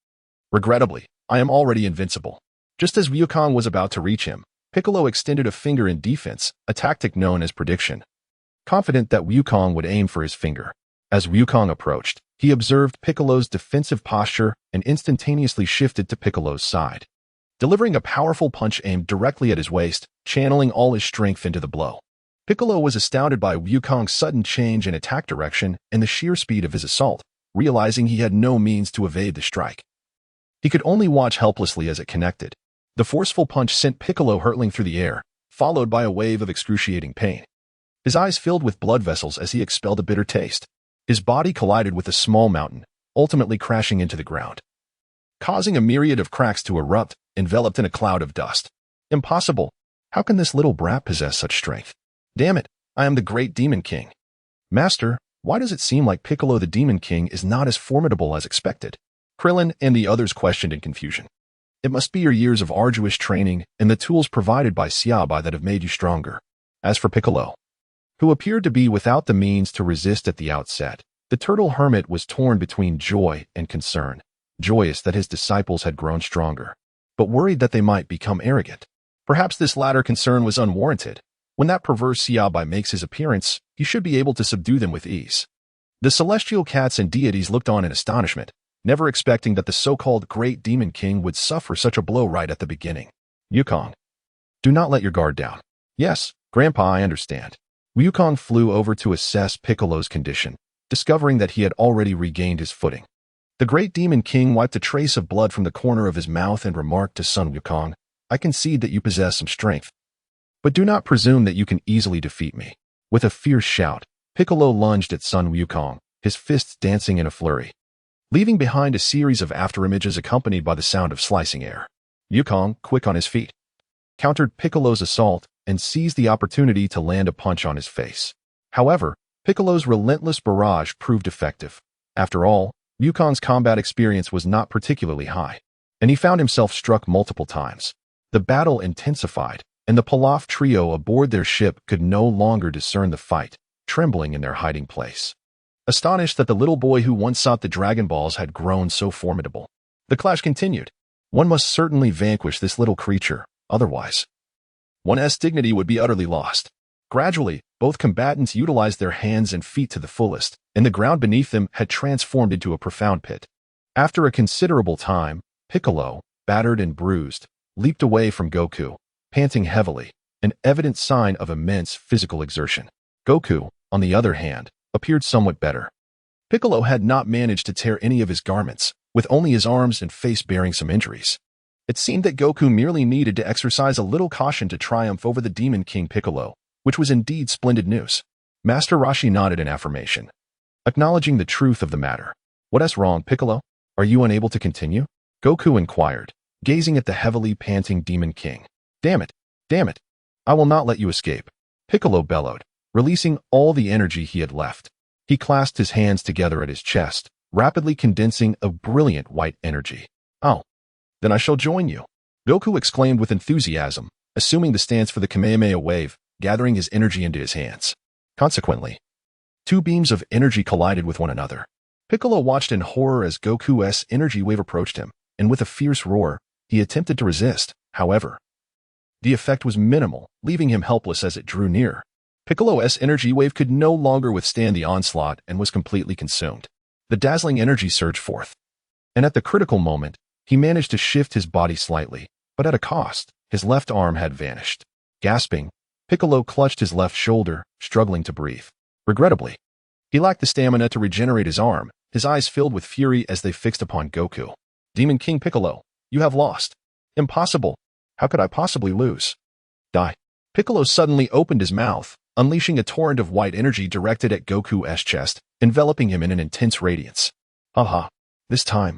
regrettably, I am already invincible. Just as Wukong was about to reach him, Piccolo extended a finger in defense, a tactic known as prediction, confident that Wukong would aim for his finger. As Wukong approached, he observed Piccolo's defensive posture and instantaneously shifted to Piccolo's side, delivering a powerful punch aimed directly at his waist, channeling all his strength into the blow. Piccolo was astounded by Wukong's sudden change in attack direction and the sheer speed of his assault, realizing he had no means to evade the strike. He could only watch helplessly as it connected. The forceful punch sent Piccolo hurtling through the air, followed by a wave of excruciating pain. His eyes filled with blood vessels as he expelled a bitter taste. His body collided with a small mountain, ultimately crashing into the ground, causing a myriad of cracks to erupt, enveloped in a cloud of dust. Impossible! How can this little brat possess such strength? Damn it, I am the great Demon King. Master, why does it seem like Piccolo the Demon King is not as formidable as expected? Krillin and the others questioned in confusion. It must be your years of arduous training and the tools provided by Xia Bai that have made you stronger. As for Piccolo, who appeared to be without the means to resist at the outset. The turtle hermit was torn between joy and concern, joyous that his disciples had grown stronger, but worried that they might become arrogant. Perhaps this latter concern was unwarranted. When that perverse Xia Bai makes his appearance, he should be able to subdue them with ease. The celestial cats and deities looked on in astonishment, never expecting that the so-called Great Demon King would suffer such a blow right at the beginning. Wukong, do not let your guard down. Yes, Grandpa, I understand. Wukong flew over to assess Piccolo's condition, discovering that he had already regained his footing. The Great Demon King wiped a trace of blood from the corner of his mouth and remarked to son Wukong, I concede that you possess some strength, but do not presume that you can easily defeat me. With a fierce shout, Piccolo lunged at son Wukong, his fists dancing in a flurry, leaving behind a series of afterimages accompanied by the sound of slicing air. Wukong, quick on his feet, countered Piccolo's assault and seized the opportunity to land a punch on his face. However, Piccolo's relentless barrage proved effective. After all, Wukong's combat experience was not particularly high, and he found himself struck multiple times. The battle intensified, and the Pilaf trio aboard their ship could no longer discern the fight, trembling in their hiding place, astonished that the little boy who once sought the Dragon Balls had grown so formidable. The clash continued. One must certainly vanquish this little creature, otherwise one's dignity would be utterly lost. Gradually, both combatants utilized their hands and feet to the fullest, and the ground beneath them had transformed into a profound pit. After a considerable time, Piccolo, battered and bruised, leaped away from Goku, panting heavily, an evident sign of immense physical exertion. Goku, on the other hand, appeared somewhat better. Piccolo had not managed to tear any of his garments, with only his arms and face bearing some injuries. It seemed that Goku merely needed to exercise a little caution to triumph over the Demon King Piccolo, which was indeed splendid news. Master Roshi nodded in affirmation, acknowledging the truth of the matter. What's wrong, Piccolo? Are you unable to continue? Goku inquired, gazing at the heavily panting Demon King. Damn it! Damn it! I will not let you escape, Piccolo bellowed, releasing all the energy he had left. He clasped his hands together at his chest, rapidly condensing a brilliant white energy. Oh, then I shall join you, Goku exclaimed with enthusiasm, assuming the stance for the Kamehameha wave, gathering his energy into his hands. Consequently, two beams of energy collided with one another. Piccolo watched in horror as Goku's energy wave approached him, and with a fierce roar, he attempted to resist. However, the effect was minimal, leaving him helpless as it drew near. Piccolo's energy wave could no longer withstand the onslaught and was completely consumed. The dazzling energy surged forth, and at the critical moment, he managed to shift his body slightly, but at a cost. His left arm had vanished. Gasping, Piccolo clutched his left shoulder, struggling to breathe. Regrettably, he lacked the stamina to regenerate his arm, his eyes filled with fury as they fixed upon Goku. Demon King Piccolo, you have lost. Impossible. How could I possibly lose? Die. Piccolo suddenly opened his mouth, unleashing a torrent of white energy directed at Goku's chest, enveloping him in an intense radiance. Haha, this time,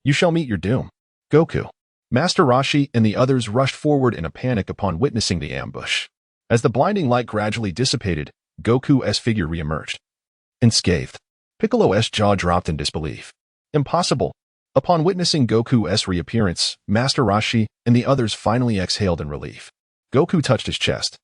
you shall meet your doom. Goku, Master Roshi, and the others rushed forward in a panic upon witnessing the ambush. As the blinding light gradually dissipated, Goku's figure reemerged. Unscathed, Piccolo's jaw dropped in disbelief. Impossible. Upon witnessing Goku's reappearance, Master Roshi and the others finally exhaled in relief. Goku touched his chest,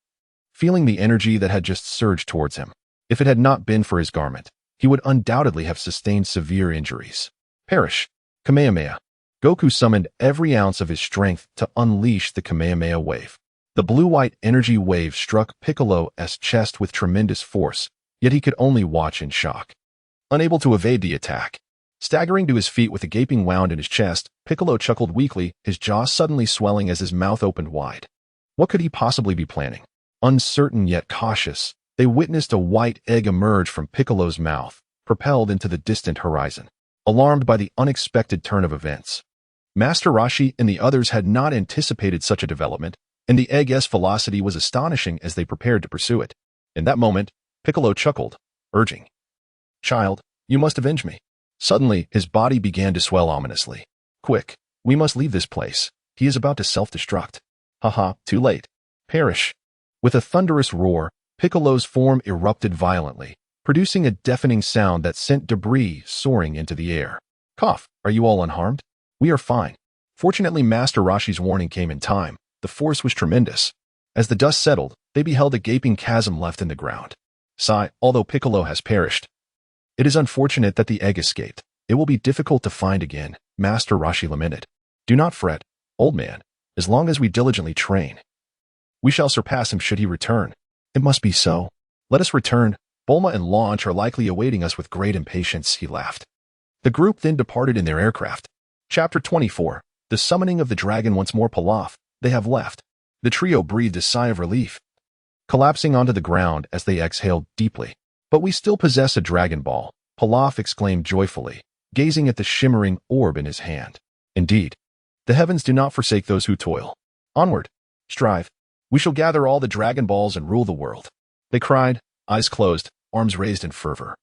feeling the energy that had just surged towards him. If it had not been for his garment, he would undoubtedly have sustained severe injuries. Perish. Kamehameha. Goku summoned every ounce of his strength to unleash the Kamehameha wave. The blue-white energy wave struck Piccolo's chest with tremendous force, yet he could only watch in shock, unable to evade the attack. Staggering to his feet with a gaping wound in his chest, Piccolo chuckled weakly, his jaw suddenly swelling as his mouth opened wide. What could he possibly be planning? Uncertain yet cautious, they witnessed a white egg emerge from Piccolo's mouth, propelled into the distant horizon. Alarmed by the unexpected turn of events, Master Roshi and the others had not anticipated such a development, and the egg's velocity was astonishing as they prepared to pursue it. In that moment, Piccolo chuckled, urging, "Child, you must avenge me." Suddenly, his body began to swell ominously. "Quick, we must leave this place. He is about to self-destruct." Haha, too late. Perish. With a thunderous roar, Piccolo's form erupted violently, producing a deafening sound that sent debris soaring into the air. Cough, are you all unharmed? We are fine. Fortunately, Master Roshi's warning came in time. The force was tremendous. As the dust settled, they beheld a gaping chasm left in the ground. Sigh, although Piccolo has perished. It is unfortunate that the egg escaped. It will be difficult to find again, Master Roshi lamented. Do not fret, old man, as long as we diligently train. We shall surpass him should he return. It must be so. Let us return. Bulma and Launch are likely awaiting us with great impatience, he laughed. The group then departed in their aircraft. Chapter 24. The Summoning of the Dragon. Once more Pilaf, they have left. The trio breathed a sigh of relief, collapsing onto the ground as they exhaled deeply. But we still possess a Dragon Ball, Pilaf exclaimed joyfully, gazing at the shimmering orb in his hand. Indeed, the heavens do not forsake those who toil. Onward, strive. We shall gather all the Dragon Balls and rule the world. They cried, eyes closed, arms raised in fervor.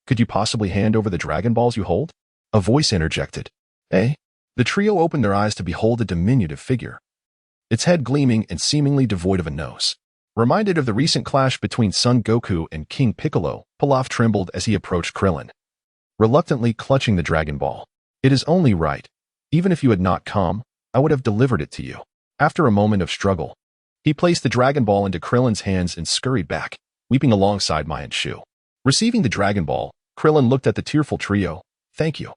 Could you possibly hand over the Dragon Balls you hold? A voice interjected. Eh? The trio opened their eyes to behold a diminutive figure, its head gleaming and seemingly devoid of a nose. Reminded of the recent clash between Son Goku and King Piccolo, Pilaf trembled as he approached Krillin, reluctantly clutching the Dragon Ball. It is only right. Even if you had not come, I would have delivered it to you. After a moment of struggle, he placed the Dragon Ball into Krillin's hands and scurried back, weeping alongside Shu. Receiving the Dragon Ball, Krillin looked at the tearful trio. Thank you.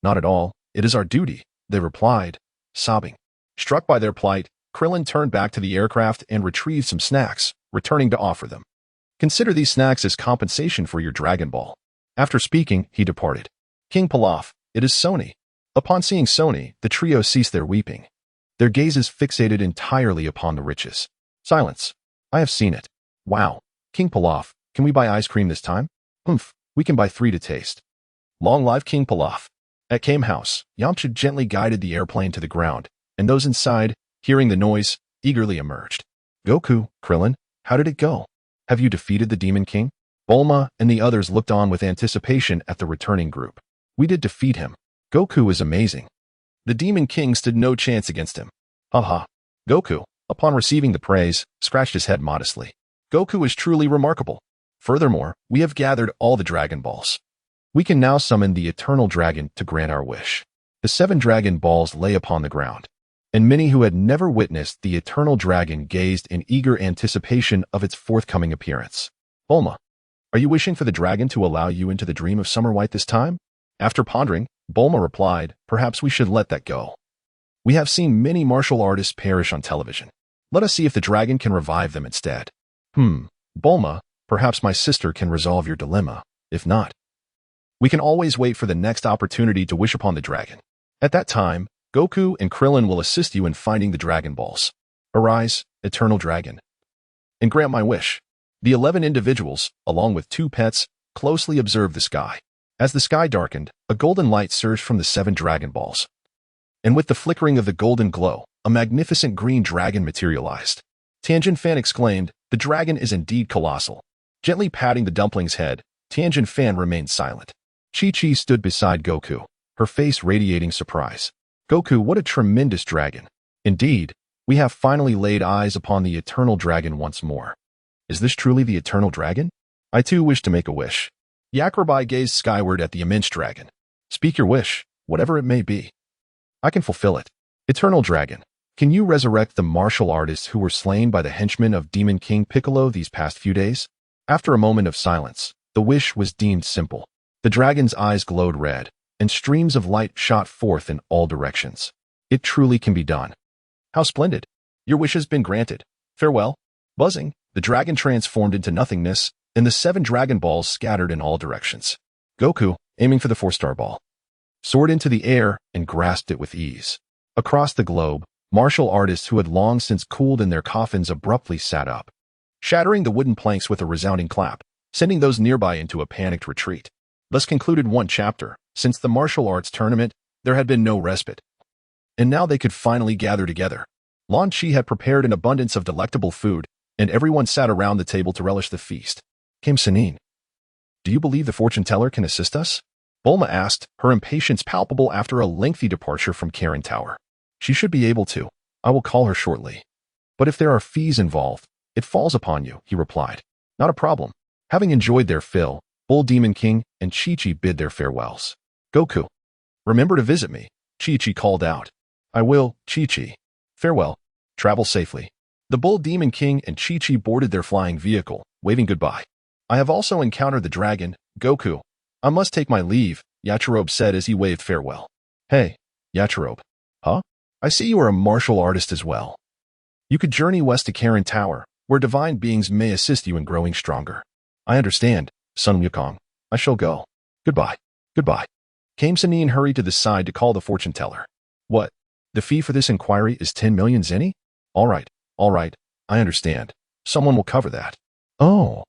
Not at all. It is our duty, they replied, sobbing. Struck by their plight, Krillin turned back to the aircraft and retrieved some snacks, returning to offer them. Consider these snacks as compensation for your Dragon Ball. After speaking, he departed. King Pilaf, it is Sony. Upon seeing Sony, the trio ceased their weeping, their gazes fixated entirely upon the riches. Silence. I have seen it. Wow. King Pilaf, can we buy ice cream this time? Humph, we can buy 3 to taste. Long live King Pilaf. At Kame House, Yamcha gently guided the airplane to the ground, and those inside, hearing the noise, eagerly emerged. Goku, Krillin, how did it go? Have you defeated the Demon King? Bulma and the others looked on with anticipation at the returning group. We did defeat him. Goku is amazing. The Demon King stood no chance against him. Haha. Goku, upon receiving the praise, scratched his head modestly. Goku is truly remarkable. Furthermore, we have gathered all the Dragon Balls. We can now summon the Eternal Dragon to grant our wish. The 7 Dragon Balls lay upon the ground, and many who had never witnessed the Eternal Dragon gazed in eager anticipation of its forthcoming appearance. Bulma, are you wishing for the dragon to allow you into the dream of Summer White this time? After pondering, Bulma replied, perhaps we should let that go. We have seen many martial artists perish on television. Let us see if the dragon can revive them instead. Bulma, perhaps my sister can resolve your dilemma. If not, we can always wait for the next opportunity to wish upon the dragon. At that time, Goku and Krillin will assist you in finding the Dragon Balls. Arise, Eternal Dragon, and grant my wish. The 11 individuals, along with 2 pets, closely observed the sky. As the sky darkened, a golden light surged from the 7 Dragon Balls, and with the flickering of the golden glow, a magnificent green dragon materialized. Tianjin Fan exclaimed, the dragon is indeed colossal. Gently patting the dumpling's head, Tianjin Fan remained silent. Chi-Chi stood beside Goku, her face radiating surprise. Goku, what a tremendous dragon. Indeed, we have finally laid eyes upon the Eternal Dragon once more. Is this truly the Eternal Dragon? I too wish to make a wish. Yakrabai gazed skyward at the immense dragon. Speak your wish, whatever it may be. I can fulfill it. Eternal Dragon, can you resurrect the martial artists who were slain by the henchmen of Demon King Piccolo these past few days? After a moment of silence, the wish was deemed simple. The dragon's eyes glowed red, and streams of light shot forth in all directions. It truly can be done. How splendid. Your wish has been granted. Farewell. Buzzing, the dragon transformed into nothingness, and the 7 Dragon Balls scattered in all directions. Goku, aiming for the 4-star ball, soared into the air and grasped it with ease. Across the globe, martial artists who had long since cooled in their coffins abruptly sat up, shattering the wooden planks with a resounding clap, sending those nearby into a panicked retreat. Thus concluded one chapter. Since the martial arts tournament, there had been no respite, and now they could finally gather together. Lan Chi had prepared an abundance of delectable food, and everyone sat around the table to relish the feast. Came Sanin. Do you believe the fortune teller can assist us? Bulma asked, her impatience palpable after a lengthy departure from Karin Tower. She should be able to. I will call her shortly. But if there are fees involved, it falls upon you, he replied. Not a problem. Having enjoyed their fill, Bull Demon King and Chi-Chi bid their farewells. Goku, remember to visit me, Chi-Chi called out. I will, Chi-Chi. Farewell. Travel safely. The Bull Demon King and Chi-Chi boarded their flying vehicle, waving goodbye. I have also encountered the dragon, Goku. I must take my leave, Yachirobe said as he waved farewell. Hey, Yachirobe. Huh? I see you are a martial artist as well. You could journey west to Karin Tower, where divine beings may assist you in growing stronger. I understand, son Wukong. I shall go. Goodbye. Goodbye. Kame Sanin hurried to the side to call the fortune teller. What? The fee for this inquiry is 10 million zeni? All right. I understand. Someone will cover that. Oh.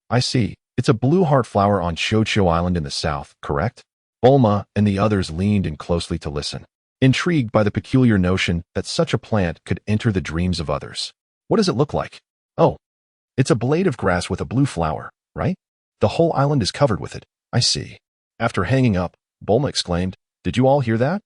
I see. It's a blue heart flower on Shocho Island in the south, correct? Bulma and the others leaned in closely to listen, intrigued by the peculiar notion that such a plant could enter the dreams of others. What does it look like? Oh, it's a blade of grass with a blue flower, right? The whole island is covered with it. I see. After hanging up, Bulma exclaimed, Did you all hear that?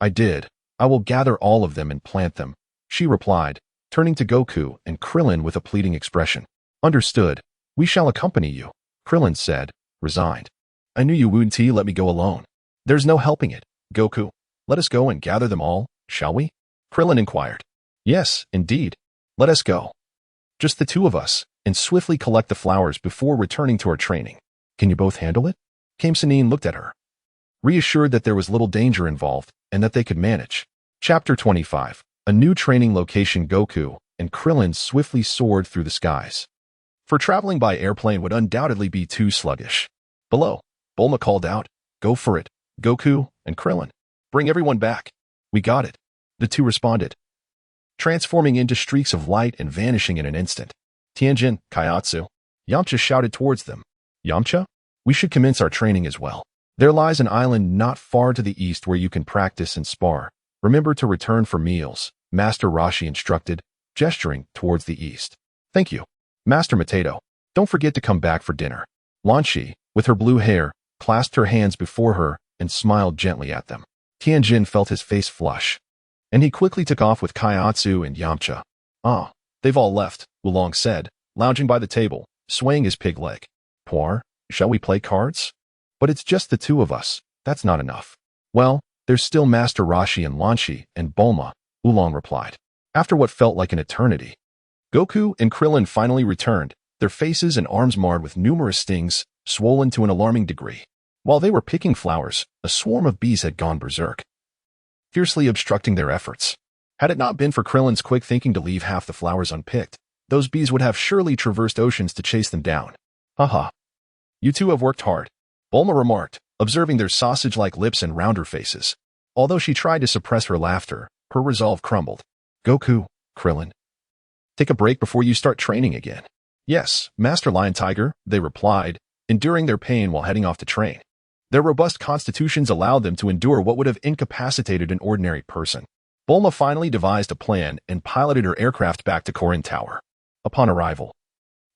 I did. I will gather all of them and plant them, she replied, turning to Goku and Krillin with a pleading expression. Understood. We shall accompany you, Krillin said, resigned. I knew you wouldn't let me go alone. There's no helping it, Goku. Let us go and gather them all, shall we? Krillin inquired. Yes, indeed. Let us go. Just the two of us, and swiftly collect the flowers before returning to our training. Can you both handle it? Kame Sanin looked at her, reassured that there was little danger involved and that they could manage. Chapter 25. A new training location. Goku and Krillin swiftly soared through the skies. For traveling by airplane would undoubtedly be too sluggish. Below, Bulma called out, Go for it, Goku and Krillin. Bring everyone back. We got it. The two responded, transforming into streaks of light and vanishing in an instant. Tianjin, Kaiatsu, Yamcha shouted towards them. Yamcha? We should commence our training as well. There lies an island not far to the east where you can practice and spar. Remember to return for meals, Master Roshi instructed, gesturing towards the east. Thank you, Master Mateto. Don't forget to come back for dinner. Lan Shi, with her blue hair, clasped her hands before her and smiled gently at them. Tianjin felt his face flush, and he quickly took off with Kaiatsu and Yamcha. Ah, they've all left, Wulong said, lounging by the table, swaying his pig leg. Poir, shall we play cards? But it's just the two of us. That's not enough. Well, there's still Master Roshi and Lan Shi and Bulma, Wulong replied. After what felt like an eternity, Goku and Krillin finally returned, their faces and arms marred with numerous stings, swollen to an alarming degree. While they were picking flowers, a swarm of bees had gone berserk, fiercely obstructing their efforts. Had it not been for Krillin's quick thinking to leave half the flowers unpicked, those bees would have surely traversed oceans to chase them down. Haha. You two have worked hard, Bulma remarked, observing their sausage-like lips and rounder faces. Although she tried to suppress her laughter, her resolve crumbled. Goku, Krillin. Take a break before you start training again. Yes, Master Lion Tiger, they replied, enduring their pain while heading off to train. Their robust constitutions allowed them to endure what would have incapacitated an ordinary person. Bulma finally devised a plan and piloted her aircraft back to Karin Tower. Upon arrival,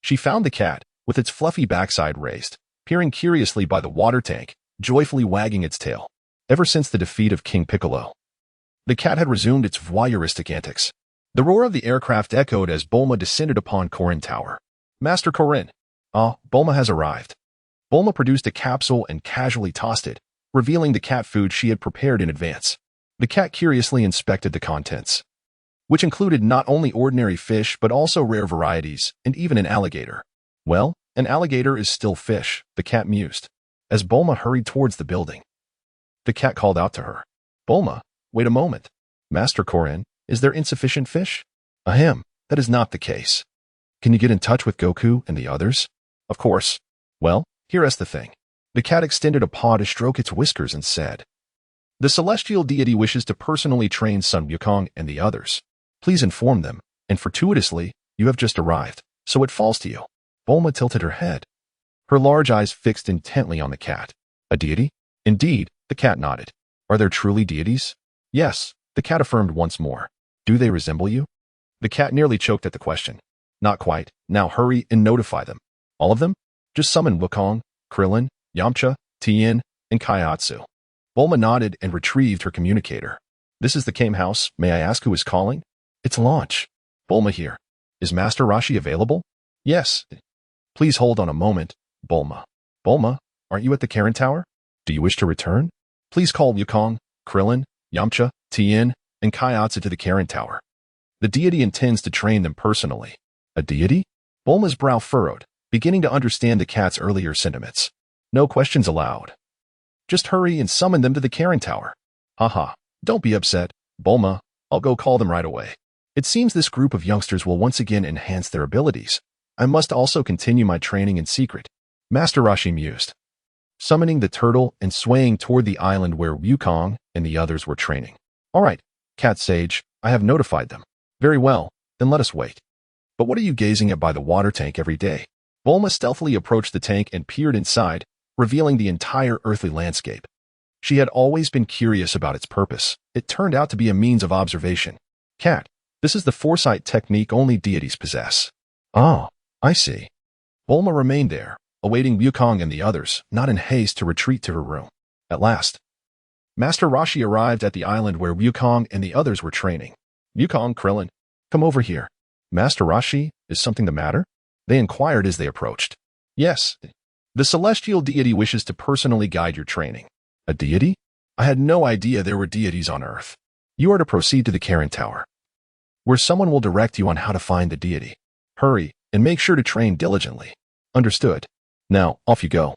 she found the cat, with its fluffy backside raised, peering curiously by the water tank, joyfully wagging its tail. Ever since the defeat of King Piccolo, the cat had resumed its voyeuristic antics. The roar of the aircraft echoed as Bulma descended upon Karin Tower. Master Karin. Ah, Bulma has arrived. Bulma produced a capsule and casually tossed it, revealing the cat food she had prepared in advance. The cat curiously inspected the contents, which included not only ordinary fish but also rare varieties, and even an alligator. Well, an alligator is still fish, the cat mused, as Bulma hurried towards the building. The cat called out to her. Bulma, wait a moment. Master Karin, is there insufficient fish? Ahem, that is not the case. Can you get in touch with Goku and the others? Of course. Well, here's the thing. The cat extended a paw to stroke its whiskers and said, The celestial deity wishes to personally train son Wukong and the others. Please inform them, and fortuitously, you have just arrived, so it falls to you. Bulma tilted her head, her large eyes fixed intently on the cat. A deity? Indeed, the cat nodded. Are there truly deities? Yes, the cat affirmed once more. Do they resemble you? The cat nearly choked at the question. Not quite. Now hurry and notify them. All of them? Just summon Wukong, Krillin, Yamcha, Tien, and Kaiatsu. Bulma nodded and retrieved her communicator. This is the Kame house. May I ask who is calling? It's launch. Bulma here. Is Master Roshi available? Yes. Please hold on a moment, Bulma. Bulma, aren't you at the Karin Tower? Do you wish to return? Please call Wukong, Krillin, Yamcha, Tien, and Kaiatsu to the Karin Tower. The deity intends to train them personally. A deity? Bulma's brow furrowed, beginning to understand the cat's earlier sentiments. No questions allowed. Just hurry and summon them to the Karin Tower. Haha, don't be upset, Bulma. I'll go call them right away. It seems this group of youngsters will once again enhance their abilities. I must also continue my training in secret, Master Roshi mused, summoning the turtle and swaying toward the island where Wukong and the others were training. All right, Cat Sage, I have notified them. Very well, then let us wait. But what are you gazing at by the water tank every day? Bulma stealthily approached the tank and peered inside, revealing the entire earthly landscape. She had always been curious about its purpose. It turned out to be a means of observation. Cat, this is the foresight technique only deities possess. Ah, I see. Bulma remained there, awaiting Wukong and the others, not in haste to retreat to her room. At last, Master Roshi arrived at the island where Wukong and the others were training. Wukong, Krillin, come over here. Master Roshi, is something the matter? They inquired as they approached. Yes, the celestial deity wishes to personally guide your training. A deity? I had no idea there were deities on Earth. You are to proceed to the Karin Tower, where someone will direct you on how to find the deity. Hurry, and make sure to train diligently. Understood. Now, off you go.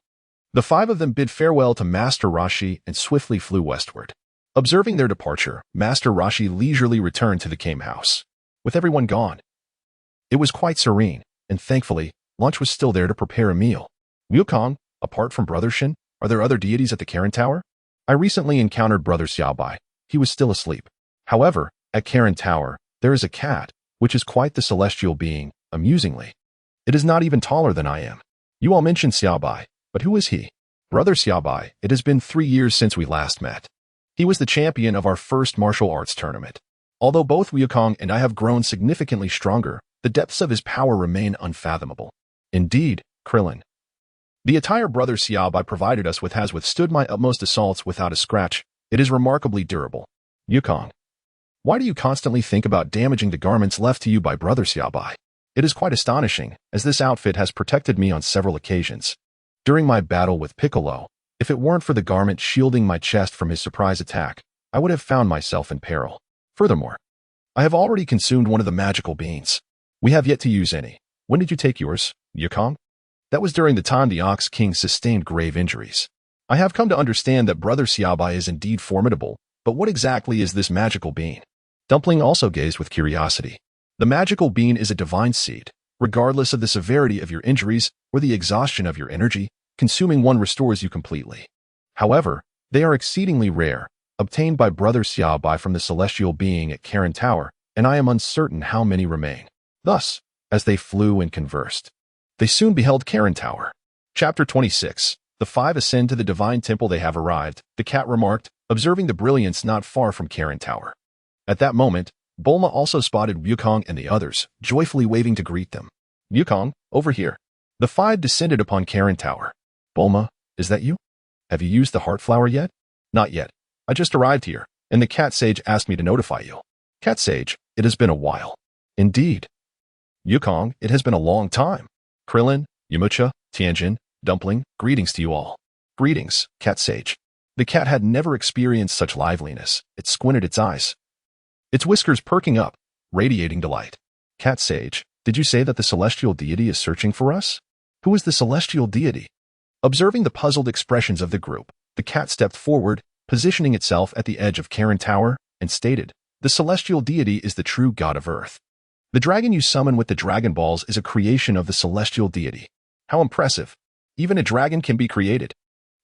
The five of them bid farewell to Master Roshi and swiftly flew westward. Observing their departure, Master Roshi leisurely returned to the Kame house. With everyone gone, it was quite serene, and thankfully, lunch was still there to prepare a meal. Wukong, apart from Brother Shin, are there other deities at the Karin Tower? I recently encountered Brother Xia Bai. He was still asleep. However, at Karin Tower, there is a cat, which is quite the celestial being, amusingly. It is not even taller than I am. You all mentioned Xia Bai, but who is he? Brother Xia Bai, it has been 3 years since we last met. He was the champion of our first martial arts tournament. Although both Wukong and I have grown significantly stronger, the depths of his power remain unfathomable. Indeed, Krillin. The attire Brother Xia Bai provided us with has withstood my utmost assaults without a scratch. It is remarkably durable. Wukong, why do you constantly think about damaging the garments left to you by Brother Xia Bai? It is quite astonishing, as this outfit has protected me on several occasions. During my battle with Piccolo, if it weren't for the garment shielding my chest from his surprise attack, I would have found myself in peril. Furthermore, I have already consumed one of the magical beans. We have yet to use any. When did you take yours, Wukong? That was during the time the Ox King sustained grave injuries. I have come to understand that Brother Xia Bai is indeed formidable, but what exactly is this magical bean? Dumpling also gazed with curiosity. The magical bean is a divine seed. Regardless of the severity of your injuries or the exhaustion of your energy, consuming one restores you completely. However, they are exceedingly rare, obtained by Brother Xia Bai from the celestial being at Karin Tower, and I am uncertain how many remain. Thus, as they flew and conversed, they soon beheld Karin Tower. Chapter 26. The five ascend to the divine temple. They have arrived, the cat remarked, observing the brilliance not far from Karin Tower. At that moment, Bulma also spotted Wukong and the others, joyfully waving to greet them. Wukong, over here. The five descended upon Karin Tower. Bulma, is that you? Have you used the heart flower yet? Not yet. I just arrived here, and the cat sage asked me to notify you. Cat sage, it has been a while. Indeed. Wukong, it has been a long time. Krillin, Yamcha, Tianjin, Dumpling, greetings to you all. Greetings, Cat Sage. The cat had never experienced such liveliness. It squinted its eyes, its whiskers perking up, radiating delight. Cat Sage, did you say that the celestial deity is searching for us? Who is the celestial deity? Observing the puzzled expressions of the group, the cat stepped forward, positioning itself at the edge of Karin Tower, and stated, the celestial deity is the true god of Earth. The dragon you summon with the Dragon Balls is a creation of the celestial deity. How impressive. Even a dragon can be created.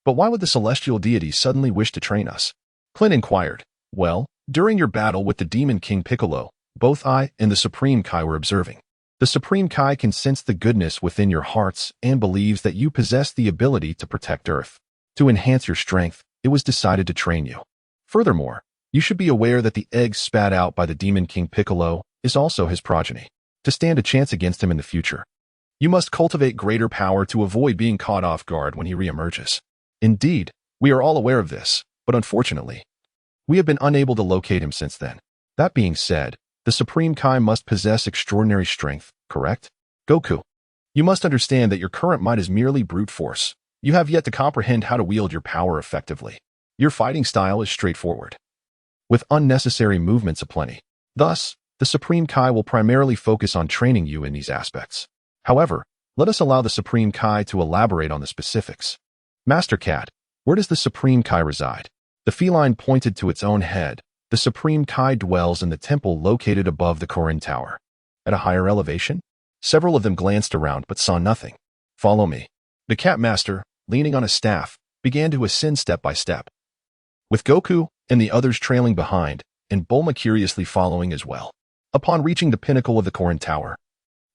But why would the celestial deity suddenly wish to train us? Clint inquired. Well, during your battle with the Demon King Piccolo, both I and the Supreme Kai were observing. The Supreme Kai can sense the goodness within your hearts and believes that you possess the ability to protect Earth. To enhance your strength, it was decided to train you. Furthermore, you should be aware that the egg spat out by the Demon King Piccolo is also his progeny. To stand a chance against him in the future, you must cultivate greater power to avoid being caught off guard when he reemerges. Indeed, we are all aware of this, but unfortunately, we have been unable to locate him since then. That being said, the Supreme Kai must possess extraordinary strength, correct? Goku, you must understand that your current might is merely brute force. You have yet to comprehend how to wield your power effectively. Your fighting style is straightforward, with unnecessary movements aplenty. Thus, The Supreme Kai will primarily focus on training you in these aspects. However, let us allow the Supreme Kai to elaborate on the specifics. Master Cat, where does the Supreme Kai reside? The feline pointed to its own head. The Supreme Kai dwells in the temple located above the Karin Tower. At a higher elevation? Several of them glanced around but saw nothing. Follow me. The Cat Master, leaning on a staff, began to ascend step by step, with Goku and the others trailing behind, and Bulma curiously following as well. Upon reaching the pinnacle of the Karin Tower,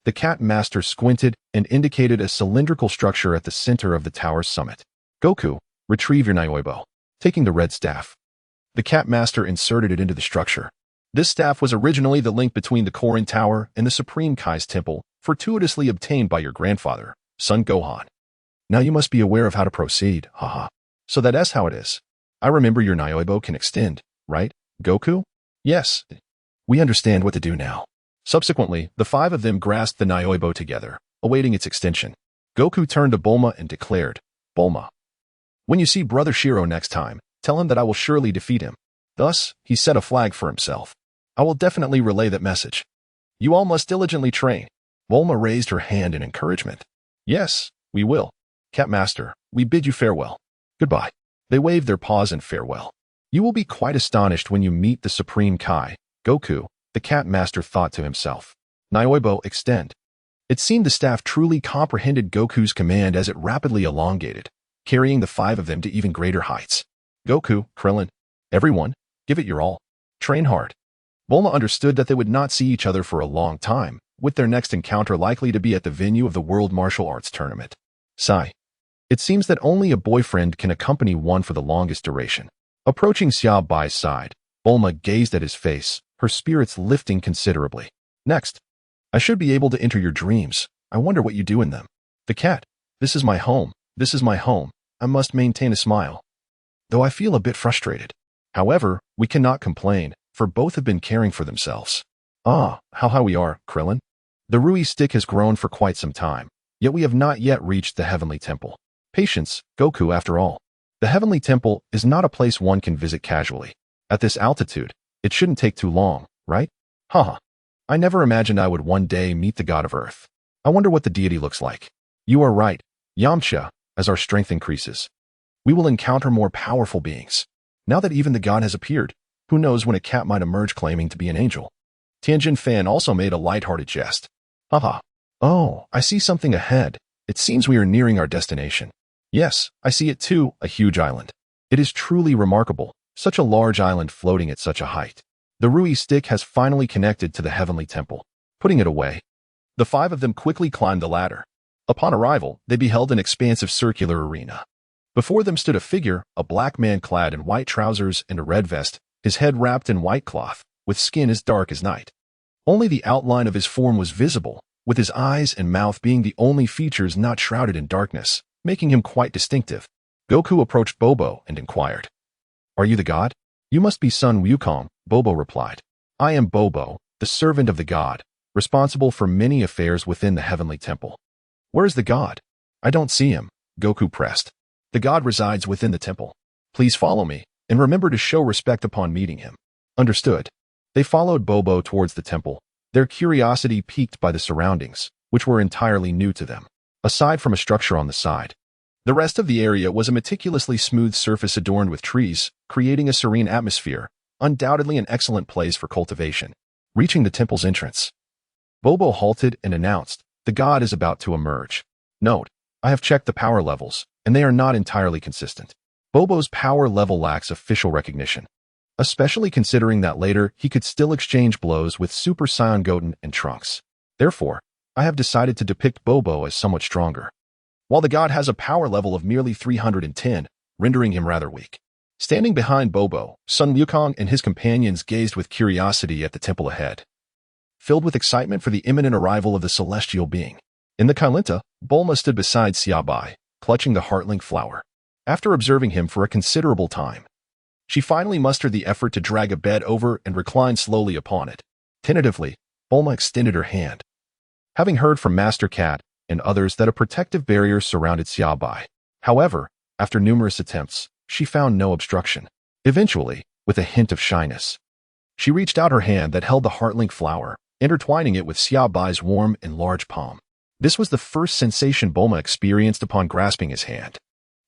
the Cat Master squinted and indicated a cylindrical structure at the center of the tower's summit. Goku, retrieve your Nayoibo. Taking the red staff, the Cat Master inserted it into the structure. This staff was originally the link between the Karin Tower and the Supreme Kai's temple, fortuitously obtained by your grandfather, Son Gohan. Now you must be aware of how to proceed, haha. So that's how it is. I remember your Nayoibo can extend, right, Goku? Yes. We understand what to do now. Subsequently, the five of them grasped the Nayoibo together, awaiting its extension. Goku turned to Bulma and declared, Bulma, when you see Brother Shiro next time, tell him that I will surely defeat him. Thus, he set a flag for himself. I will definitely relay that message. You all must diligently train. Bulma raised her hand in encouragement. Yes, we will. Cat Master, we bid you farewell. Goodbye. They waved their paws in farewell. You will be quite astonished when you meet the Supreme Kai, Goku, the Cat Master thought to himself. Nayoibo, extend. It seemed the staff truly comprehended Goku's command as it rapidly elongated, carrying the five of them to even greater heights. Goku, Krillin, everyone, give it your all. Train hard. Bulma understood that they would not see each other for a long time, with their next encounter likely to be at the venue of the World Martial Arts Tournament. Sigh. It seems that only a boyfriend can accompany one for the longest duration. Approaching Xia Bai's side, Bulma gazed at his face, her spirits lifting considerably. Next. I should be able to enter your dreams. I wonder what you do in them. The cat. This is my home. This is my home. I must maintain a smile. Though I feel a bit frustrated. However, we cannot complain, for both have been caring for themselves. Ah, how high we are, Krillin. The Rui stick has grown for quite some time, yet we have not yet reached the Heavenly Temple. Patience, Goku, after all. The Heavenly Temple is not a place one can visit casually. At this altitude, it shouldn't take too long, right? Haha. I never imagined I would one day meet the God of Earth. I wonder what the deity looks like. You are right, Yamcha, as our strength increases. We will encounter more powerful beings. Now that even the God has appeared, who knows when a cat might emerge claiming to be an angel. Tianjin Fan also made a light-hearted jest. Haha. Oh, I see something ahead. It seems we are nearing our destination. Yes, I see it too, a huge island. It is truly remarkable, such a large island floating at such a height. The Rui stick has finally connected to the Heavenly Temple. Putting it away, the five of them quickly climbed the ladder. Upon arrival, they beheld an expansive circular arena. Before them stood a figure, a black man clad in white trousers and a red vest, his head wrapped in white cloth, with skin as dark as night. Only the outline of his form was visible, with his eyes and mouth being the only features not shrouded in darkness, making him quite distinctive. Goku approached Bobo and inquired, Are you the god? You must be son Wukong, Bobo replied. I am Bobo, the servant of the god, responsible for many affairs within the Heavenly Temple. Where is the god? I don't see him, Goku pressed. The god resides within the temple. Please follow me, and remember to show respect upon meeting him. Understood. They followed Bobo towards the temple, their curiosity piqued by the surroundings, which were entirely new to them. Aside from a structure on the side, the rest of the area was a meticulously smooth surface adorned with trees, creating a serene atmosphere, undoubtedly an excellent place for cultivation. Reaching the temple's entrance, Bobo halted and announced, The god is about to emerge. Note, I have checked the power levels, and they are not entirely consistent. Bobo's power level lacks official recognition, especially considering that later he could still exchange blows with Super Saiyan Goten and Trunks. Therefore, I have decided to depict Bobo as somewhat stronger. While the god has a power level of merely 310, rendering him rather weak. Standing behind Bobo, Son Wukong and his companions gazed with curiosity at the temple ahead, filled with excitement for the imminent arrival of the celestial being. In the Kailinta, Bulma stood beside Xia Bai, clutching the heartlink flower. After observing him for a considerable time, she finally mustered the effort to drag a bed over and recline slowly upon it. Tentatively, Bulma extended her hand, having heard from Master Cat and others that a protective barrier surrounded Xia Bai. However, after numerous attempts, she found no obstruction. Eventually, with a hint of shyness, She reached out her hand that held the heart-link flower, intertwining it with Xia Bai's warm and large palm. This was the first sensation Bulma experienced upon grasping his hand.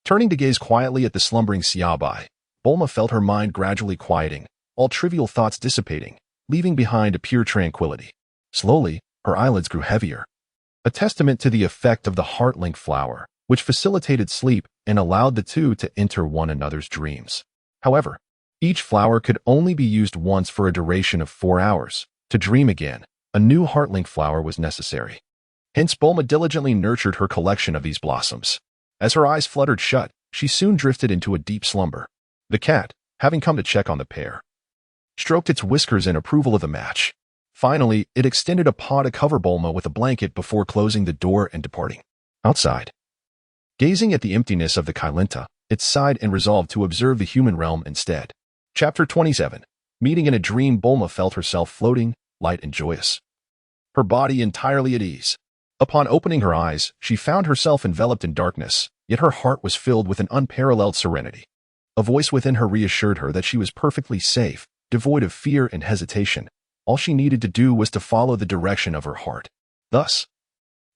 Turning to gaze quietly at the slumbering Xia Bai, Bulma felt her mind gradually quieting, all trivial thoughts dissipating, leaving behind a pure tranquility. Slowly, her eyelids grew heavier, a testament to the effect of the heart-link flower, which facilitated sleep and allowed the two to enter one another's dreams. However, each flower could only be used once for a duration of 4 hours. To dream again, a new heart-link flower was necessary. Hence, Bulma diligently nurtured her collection of these blossoms. As her eyes fluttered shut, she soon drifted into a deep slumber. The cat, having come to check on the pair, stroked its whiskers in approval of the match. Finally, it extended a paw to cover Bulma with a blanket before closing the door and departing. Outside, gazing at the emptiness of the Kailinta, it sighed and resolved to observe the human realm instead. Chapter 27. Meeting in a dream. Bulma felt herself floating, light and joyous, her body entirely at ease. Upon opening her eyes, she found herself enveloped in darkness, yet her heart was filled with an unparalleled serenity. A voice within her reassured her that she was perfectly safe, devoid of fear and hesitation. All she needed to do was to follow the direction of her heart. Thus,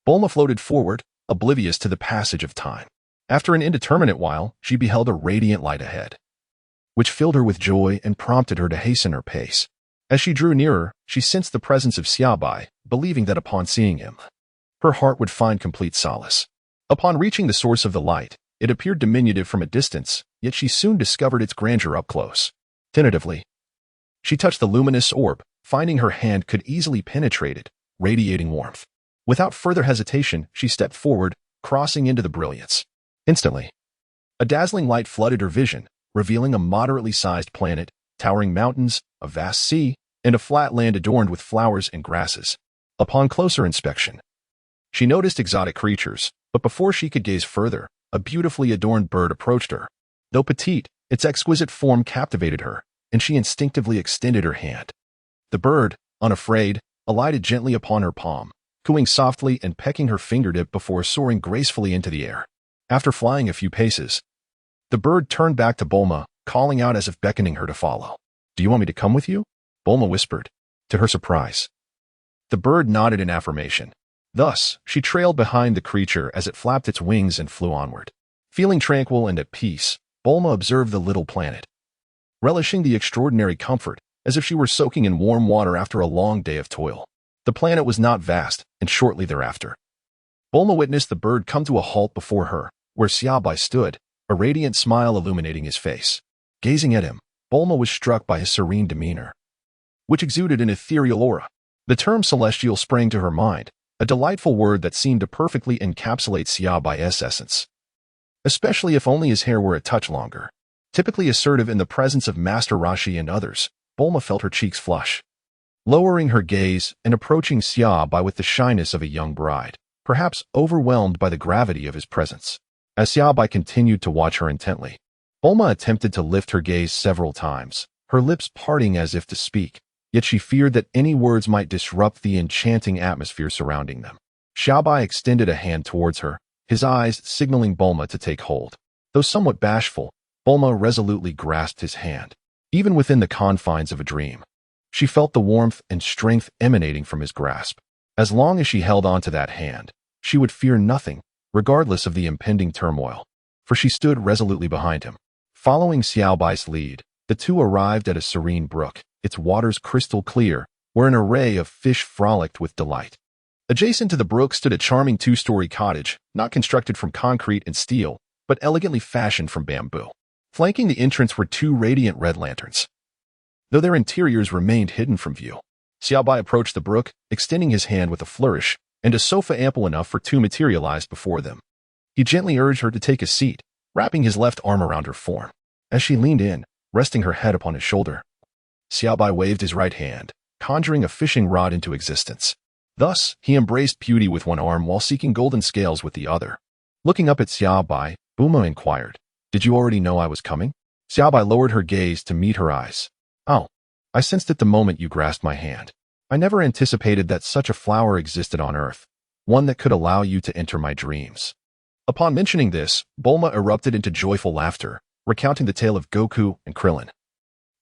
Bulma floated forward, oblivious to the passage of time. After an indeterminate while, she beheld a radiant light ahead, which filled her with joy and prompted her to hasten her pace. As she drew nearer, she sensed the presence of Xia Bai, believing that upon seeing him, her heart would find complete solace. Upon reaching the source of the light, it appeared diminutive from a distance, yet she soon discovered its grandeur up close. Tentatively, she touched the luminous orb, finding her hand could easily penetrate it, radiating warmth. Without further hesitation, she stepped forward, crossing into the brilliance. Instantly, a dazzling light flooded her vision, revealing a moderately sized planet, towering mountains, a vast sea, and a flat land adorned with flowers and grasses. Upon closer inspection, she noticed exotic creatures, but before she could gaze further, a beautifully adorned bird approached her. Though petite, its exquisite form captivated her, and she instinctively extended her hand. The bird, unafraid, alighted gently upon her palm, cooing softly and pecking her fingertip before soaring gracefully into the air. After flying a few paces, the bird turned back to Bulma, calling out as if beckoning her to follow. "Do you want me to come with you?" Bulma whispered. To her surprise, the bird nodded in affirmation. Thus, she trailed behind the creature as it flapped its wings and flew onward. Feeling tranquil and at peace, Bulma observed the little planet, relishing the extraordinary comfort, as if she were soaking in warm water after a long day of toil. The planet was not vast, and shortly thereafter, Bulma witnessed the bird come to a halt before her, where Xia Bai stood, a radiant smile illuminating his face. Gazing at him, Bulma was struck by his serene demeanor, which exuded an ethereal aura. The term celestial sprang to her mind, a delightful word that seemed to perfectly encapsulate Xia Bai's essence, especially if only his hair were a touch longer. Typically assertive in the presence of Master Roshi and others, Bulma felt her cheeks flush. Lowering her gaze and approaching Xia Bai with the shyness of a young bride, perhaps overwhelmed by the gravity of his presence. As Xia Bai continued to watch her intently, Bulma attempted to lift her gaze several times, her lips parting as if to speak, yet she feared that any words might disrupt the enchanting atmosphere surrounding them. Xia Bai extended a hand towards her, his eyes signaling Bulma to take hold. Though somewhat bashful, Bulma resolutely grasped his hand. Even within the confines of a dream, she felt the warmth and strength emanating from his grasp. As long as she held on to that hand, she would fear nothing, regardless of the impending turmoil, for she stood resolutely behind him. Following Xia Bai's lead, the two arrived at a serene brook, its waters crystal clear, where an array of fish frolicked with delight. Adjacent to the brook stood a charming 2-story cottage, not constructed from concrete and steel, but elegantly fashioned from bamboo. Flanking the entrance were 2 radiant red lanterns, though their interiors remained hidden from view. Xia Bai approached the brook, extending his hand with a flourish, and a sofa ample enough for 2 materialized before them. He gently urged her to take a seat, wrapping his left arm around her form. As she leaned in, resting her head upon his shoulder, Xia Bai waved his right hand, conjuring a fishing rod into existence. Thus, he embraced beauty with one arm while seeking golden scales with the other. Looking up at Xia Bai, Bulma inquired, "Did you already know I was coming?" Xia Bai lowered her gaze to meet her eyes. "Oh, I sensed it the moment you grasped my hand. I never anticipated that such a flower existed on Earth, one that could allow you to enter my dreams." Upon mentioning this, Bulma erupted into joyful laughter, recounting the tale of Goku and Krillin,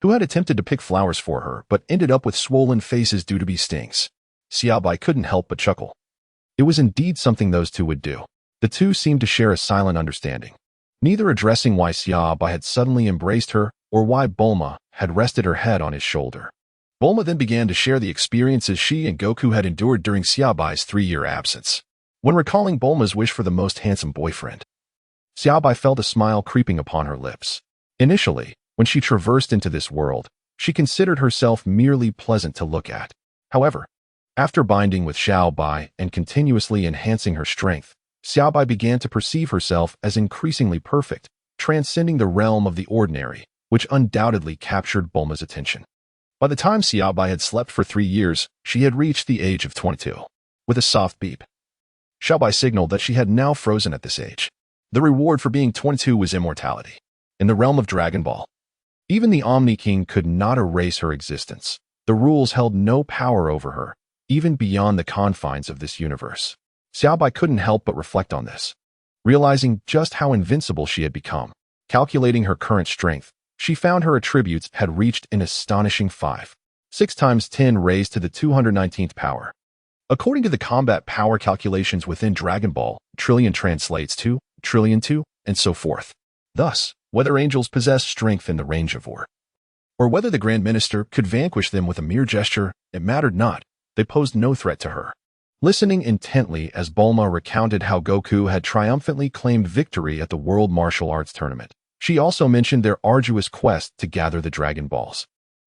who had attempted to pick flowers for her but ended up with swollen faces due to bee stings. Xia Bai couldn't help but chuckle. It was indeed something those two would do. The two seemed to share a silent understanding, neither addressing why Xia Bai had suddenly embraced her or why Bulma had rested her head on his shoulder. Bulma then began to share the experiences she and Goku had endured during Xia Bai's 3-year absence. When recalling Bulma's wish for the most handsome boyfriend, Xia Bai felt a smile creeping upon her lips. Initially, when she traversed into this world, she considered herself merely pleasant to look at. However, after binding with Xia Bai and continuously enhancing her strength, Xia Bai began to perceive herself as increasingly perfect, transcending the realm of the ordinary, which undoubtedly captured Bulma's attention. By the time Xia Bai had slept for 3 years, she had reached the age of 22. With a soft beep, Xia Bai signaled that she had now frozen at this age. The reward for being 22 was immortality. In the realm of Dragon Ball, even the Omni King could not erase her existence. The rules held no power over her, even beyond the confines of this universe. Xia Bai couldn't help but reflect on this, realizing just how invincible she had become. Calculating her current strength, she found her attributes had reached an astonishing 5. 6 times 10 raised to the 219th power. According to the combat power calculations within Dragon Ball, trillion translates to trillion 2, and so forth. Thus, whether angels possessed strength in the range of or whether the Grand Minister could vanquish them with a mere gesture, it mattered not. They posed no threat to her. Listening intently as Bulma recounted how Goku had triumphantly claimed victory at the World Martial Arts Tournament, she also mentioned their arduous quest to gather the Dragon Balls,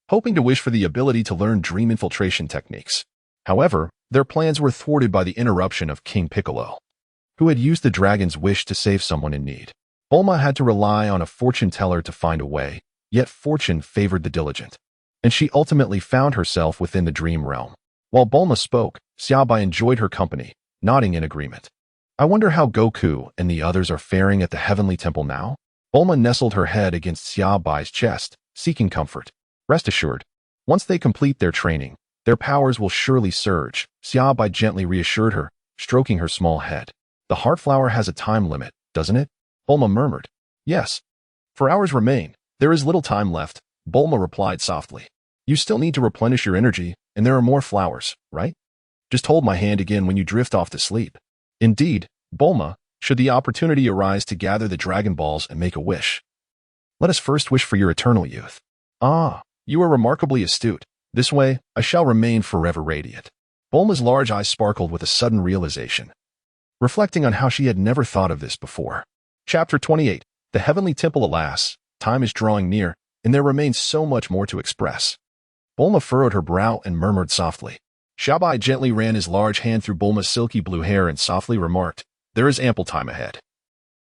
hoping to wish for the ability to learn dream infiltration techniques. However, their plans were thwarted by the interruption of King Piccolo, who had used the dragon's wish to save someone in need. Bulma had to rely on a fortune teller to find a way, yet fortune favored the diligent, and she ultimately found herself within the dream realm. While Bulma spoke, Xia Bai enjoyed her company, nodding in agreement. I wonder how Goku and the others are faring at the Heavenly Temple now? Bulma nestled her head against Xia Bai's chest, seeking comfort. Rest assured, once they complete their training, their powers will surely surge, Xia Bai gently reassured her, stroking her small head. The heart flower has a time limit, doesn't it? Bulma murmured. Yes. For hours remain. There is little time left, Bulma replied softly. You still need to replenish your energy, and there are more flowers, right? Just hold my hand again when you drift off to sleep. Indeed, Bulma, should the opportunity arise to gather the Dragon Balls and make a wish. Let us first wish for your eternal youth. Ah, you are remarkably astute. This way, I shall remain forever radiant. Bulma's large eyes sparkled with a sudden realization, reflecting on how she had never thought of this before. Chapter 28. The Heavenly Temple. Alas, time is drawing near, and there remains so much more to express. Bulma furrowed her brow and murmured softly. Xia Bai gently ran his large hand through Bulma's silky blue hair and softly remarked, there is ample time ahead.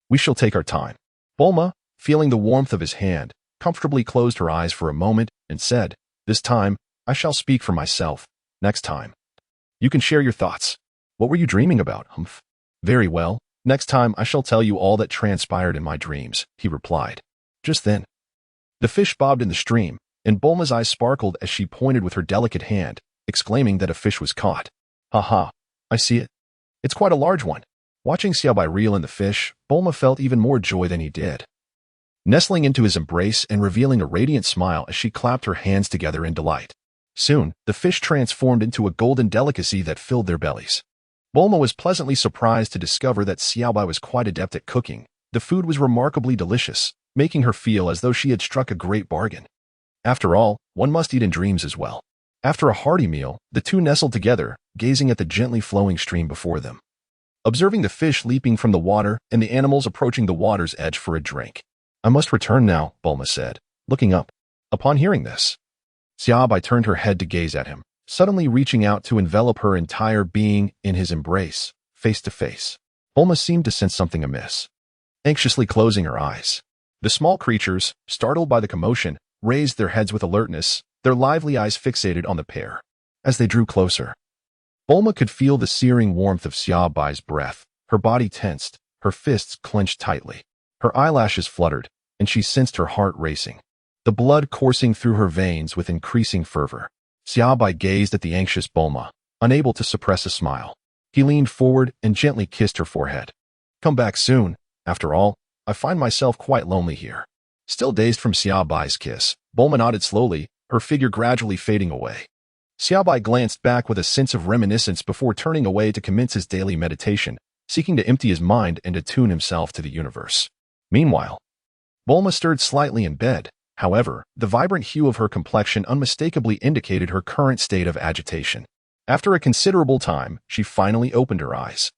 We shall take our time. Bulma, feeling the warmth of his hand, comfortably closed her eyes for a moment and said, this time, I shall speak for myself. Next time, you can share your thoughts. What were you dreaming about, humph? Very well. Next time I shall tell you all that transpired in my dreams, he replied. Just then, the fish bobbed in the stream, and Bulma's eyes sparkled as she pointed with her delicate hand, exclaiming that a fish was caught. Ha ha, I see it. It's quite a large one. Watching Xia Bai reel in the fish, Bulma felt even more joy than he did. Nestling into his embrace and revealing a radiant smile as she clapped her hands together in delight. Soon, the fish transformed into a golden delicacy that filled their bellies. Bulma was pleasantly surprised to discover that Xia Bai was quite adept at cooking. The food was remarkably delicious, making her feel as though she had struck a great bargain. After all, one must eat in dreams as well. After a hearty meal, the two nestled together, gazing at the gently flowing stream before them, observing the fish leaping from the water and the animals approaching the water's edge for a drink. I must return now, Bulma said, looking up. Upon hearing this, Xia Bai turned her head to gaze at him, suddenly reaching out to envelop her entire being in his embrace, face to face. Bulma seemed to sense something amiss, anxiously closing her eyes. The small creatures, startled by the commotion, raised their heads with alertness, their lively eyes fixated on the pair. As they drew closer, Bulma could feel the searing warmth of Xia Bai's breath. Her body tensed, her fists clenched tightly. Her eyelashes fluttered, and she sensed her heart racing, the blood coursing through her veins with increasing fervor. Xia Bai gazed at the anxious Bulma, unable to suppress a smile. He leaned forward and gently kissed her forehead. Come back soon. After all, I find myself quite lonely here. Still dazed from Xia Bai's kiss, Bulma nodded slowly, her figure gradually fading away. Xia Bai glanced back with a sense of reminiscence before turning away to commence his daily meditation, seeking to empty his mind and attune himself to the universe. Meanwhile, Bulma stirred slightly in bed. However, the vibrant hue of her complexion unmistakably indicated her current state of agitation. After a considerable time, she finally opened her eyes.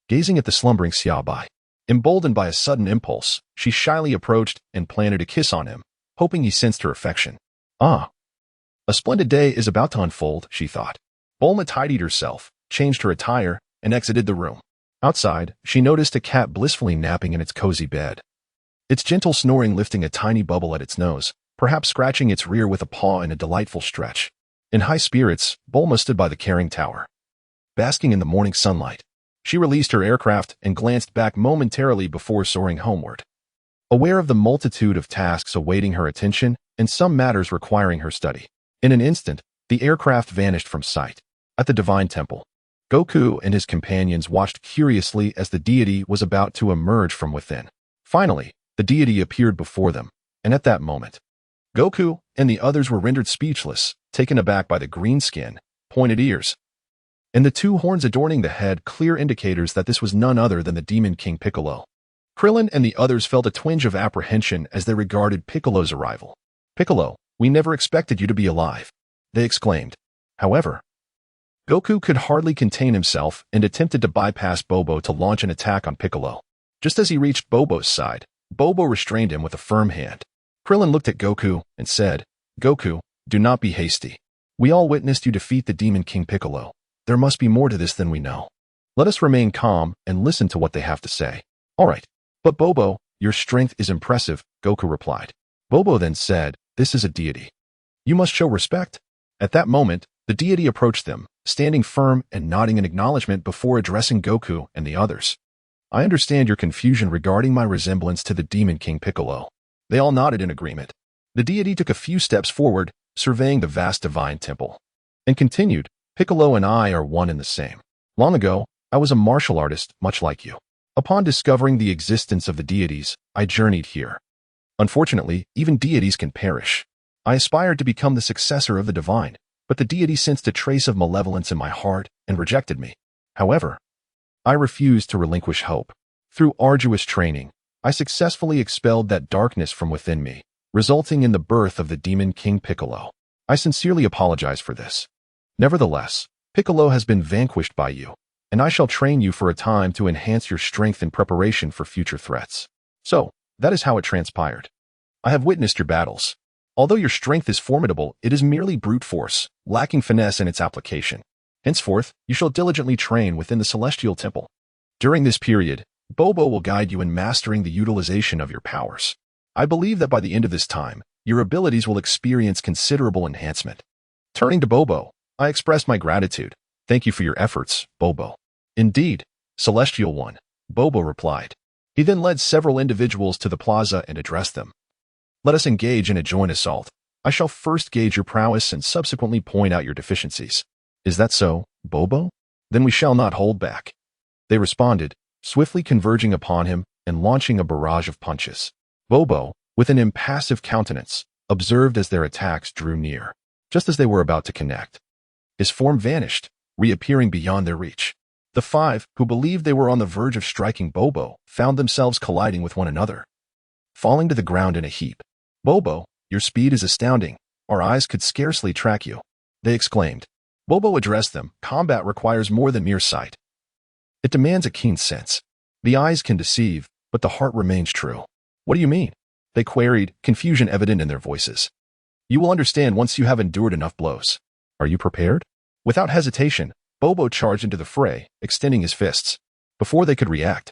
Gazing at the slumbering Xia Bai, emboldened by a sudden impulse, she shyly approached and planted a kiss on him, hoping he sensed her affection. Ah! A splendid day is about to unfold, she thought. Bulma tidied herself, changed her attire, and exited the room. Outside, she noticed a cat blissfully napping in its cozy bed. Its gentle snoring lifting a tiny bubble at its nose, perhaps scratching its rear with a paw in a delightful stretch. In high spirits, Bulma stood by the Karin tower. Basking in the morning sunlight, she released her aircraft and glanced back momentarily before soaring homeward. Aware of the multitude of tasks awaiting her attention and some matters requiring her study, in an instant, the aircraft vanished from sight. At the Divine Temple, Goku and his companions watched curiously as the deity was about to emerge from within. Finally, the deity appeared before them, and at that moment, Goku and the others were rendered speechless, taken aback by the green skin, pointed ears, and the two horns adorning the head, clear indicators that this was none other than the Demon King Piccolo. Krillin and the others felt a twinge of apprehension as they regarded Piccolo's arrival. "Piccolo, we never expected you to be alive," they exclaimed. However, Goku could hardly contain himself and attempted to bypass Bobo to launch an attack on Piccolo. Just as he reached Bobo's side, Bobo restrained him with a firm hand. Krillin looked at Goku and said, "Goku, do not be hasty. We all witnessed you defeat the Demon King Piccolo. There must be more to this than we know. Let us remain calm and listen to what they have to say." "All right. But Bobo, your strength is impressive," Goku replied. Bobo then said, "This is a deity. You must show respect." At that moment, the deity approached them, standing firm and nodding in acknowledgement before addressing Goku and the others. "I understand your confusion regarding my resemblance to the Demon King Piccolo." They all nodded in agreement. The deity took a few steps forward, surveying the vast divine temple, and continued, "Piccolo and I are one and the same. Long ago, I was a martial artist, much like you. Upon discovering the existence of the deities, I journeyed here. Unfortunately, even deities can perish. I aspired to become the successor of the divine, but the deity sensed a trace of malevolence in my heart and rejected me. However, I refused to relinquish hope. Through arduous training, I successfully expelled that darkness from within me, resulting in the birth of the Demon King Piccolo. I sincerely apologize for this. Nevertheless, Piccolo has been vanquished by you, and I shall train you for a time to enhance your strength in preparation for future threats." So, that is how it transpired. "I have witnessed your battles. Although your strength is formidable, it is merely brute force, lacking finesse in its application. Henceforth, you shall diligently train within the Celestial Temple. During this period, Bobo will guide you in mastering the utilization of your powers. I believe that by the end of this time, your abilities will experience considerable enhancement." Turning to Bobo, "I express my gratitude. Thank you for your efforts, Bobo." "Indeed, Celestial One," Bobo replied. He then led several individuals to the plaza and addressed them. "Let us engage in a joint assault. I shall first gauge your prowess and subsequently point out your deficiencies." "Is that so, Bobo? Then we shall not hold back." They responded, swiftly converging upon him and launching a barrage of punches. Bobo, with an impassive countenance, observed as their attacks drew near. Just as they were about to connect, his form vanished, reappearing beyond their reach. The five, who believed they were on the verge of striking Bobo, found themselves colliding with one another, falling to the ground in a heap. "Bobo, your speed is astounding. Our eyes could scarcely track you," they exclaimed. Bobo addressed them. "Combat requires more than mere sight. It demands a keen sense. The eyes can deceive, but the heart remains true." "What do you mean?" they queried, confusion evident in their voices. "You will understand once you have endured enough blows. Are you prepared?" Without hesitation, Bobo charged into the fray, extending his fists. Before they could react,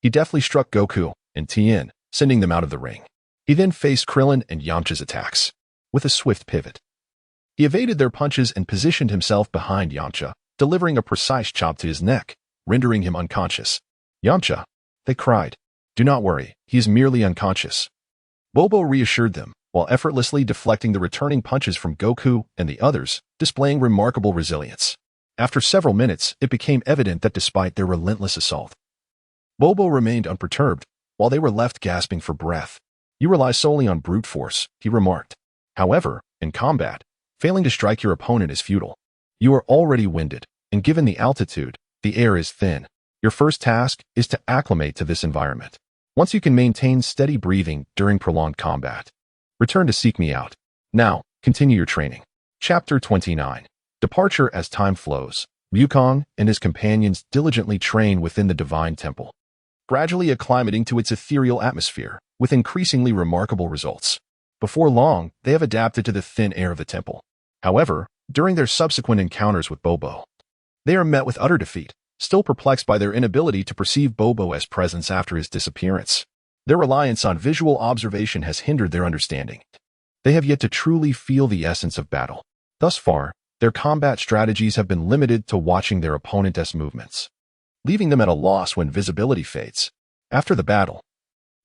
he deftly struck Goku and Tien, sending them out of the ring. He then faced Krillin and Yamcha's attacks. With a swift pivot, he evaded their punches and positioned himself behind Yamcha, delivering a precise chop to his neck, rendering him unconscious. "Yamcha," they cried. "Do not worry, he is merely unconscious." Bobo reassured them, while effortlessly deflecting the returning punches from Goku and the others, displaying remarkable resilience. After several minutes, it became evident that despite their relentless assault, Bobo remained unperturbed, while they were left gasping for breath. You rely solely on brute force, he remarked. However, in combat, failing to strike your opponent is futile. You are already winded, and given the altitude, the air is thin. Your first task is to acclimate to this environment. Once you can maintain steady breathing during prolonged combat, return to seek me out. Now, continue your training. Chapter 29. Departure. As time flows, Wukong and his companions diligently train within the divine temple, gradually acclimating to its ethereal atmosphere, with increasingly remarkable results. Before long, they have adapted to the thin air of the temple. However, during their subsequent encounters with Bobo, they are met with utter defeat, still perplexed by their inability to perceive Bobo as presence after his disappearance. Their reliance on visual observation has hindered their understanding. They have yet to truly feel the essence of battle. Thus far, their combat strategies have been limited to watching their opponent's movements, leaving them at a loss when visibility fades. After the battle,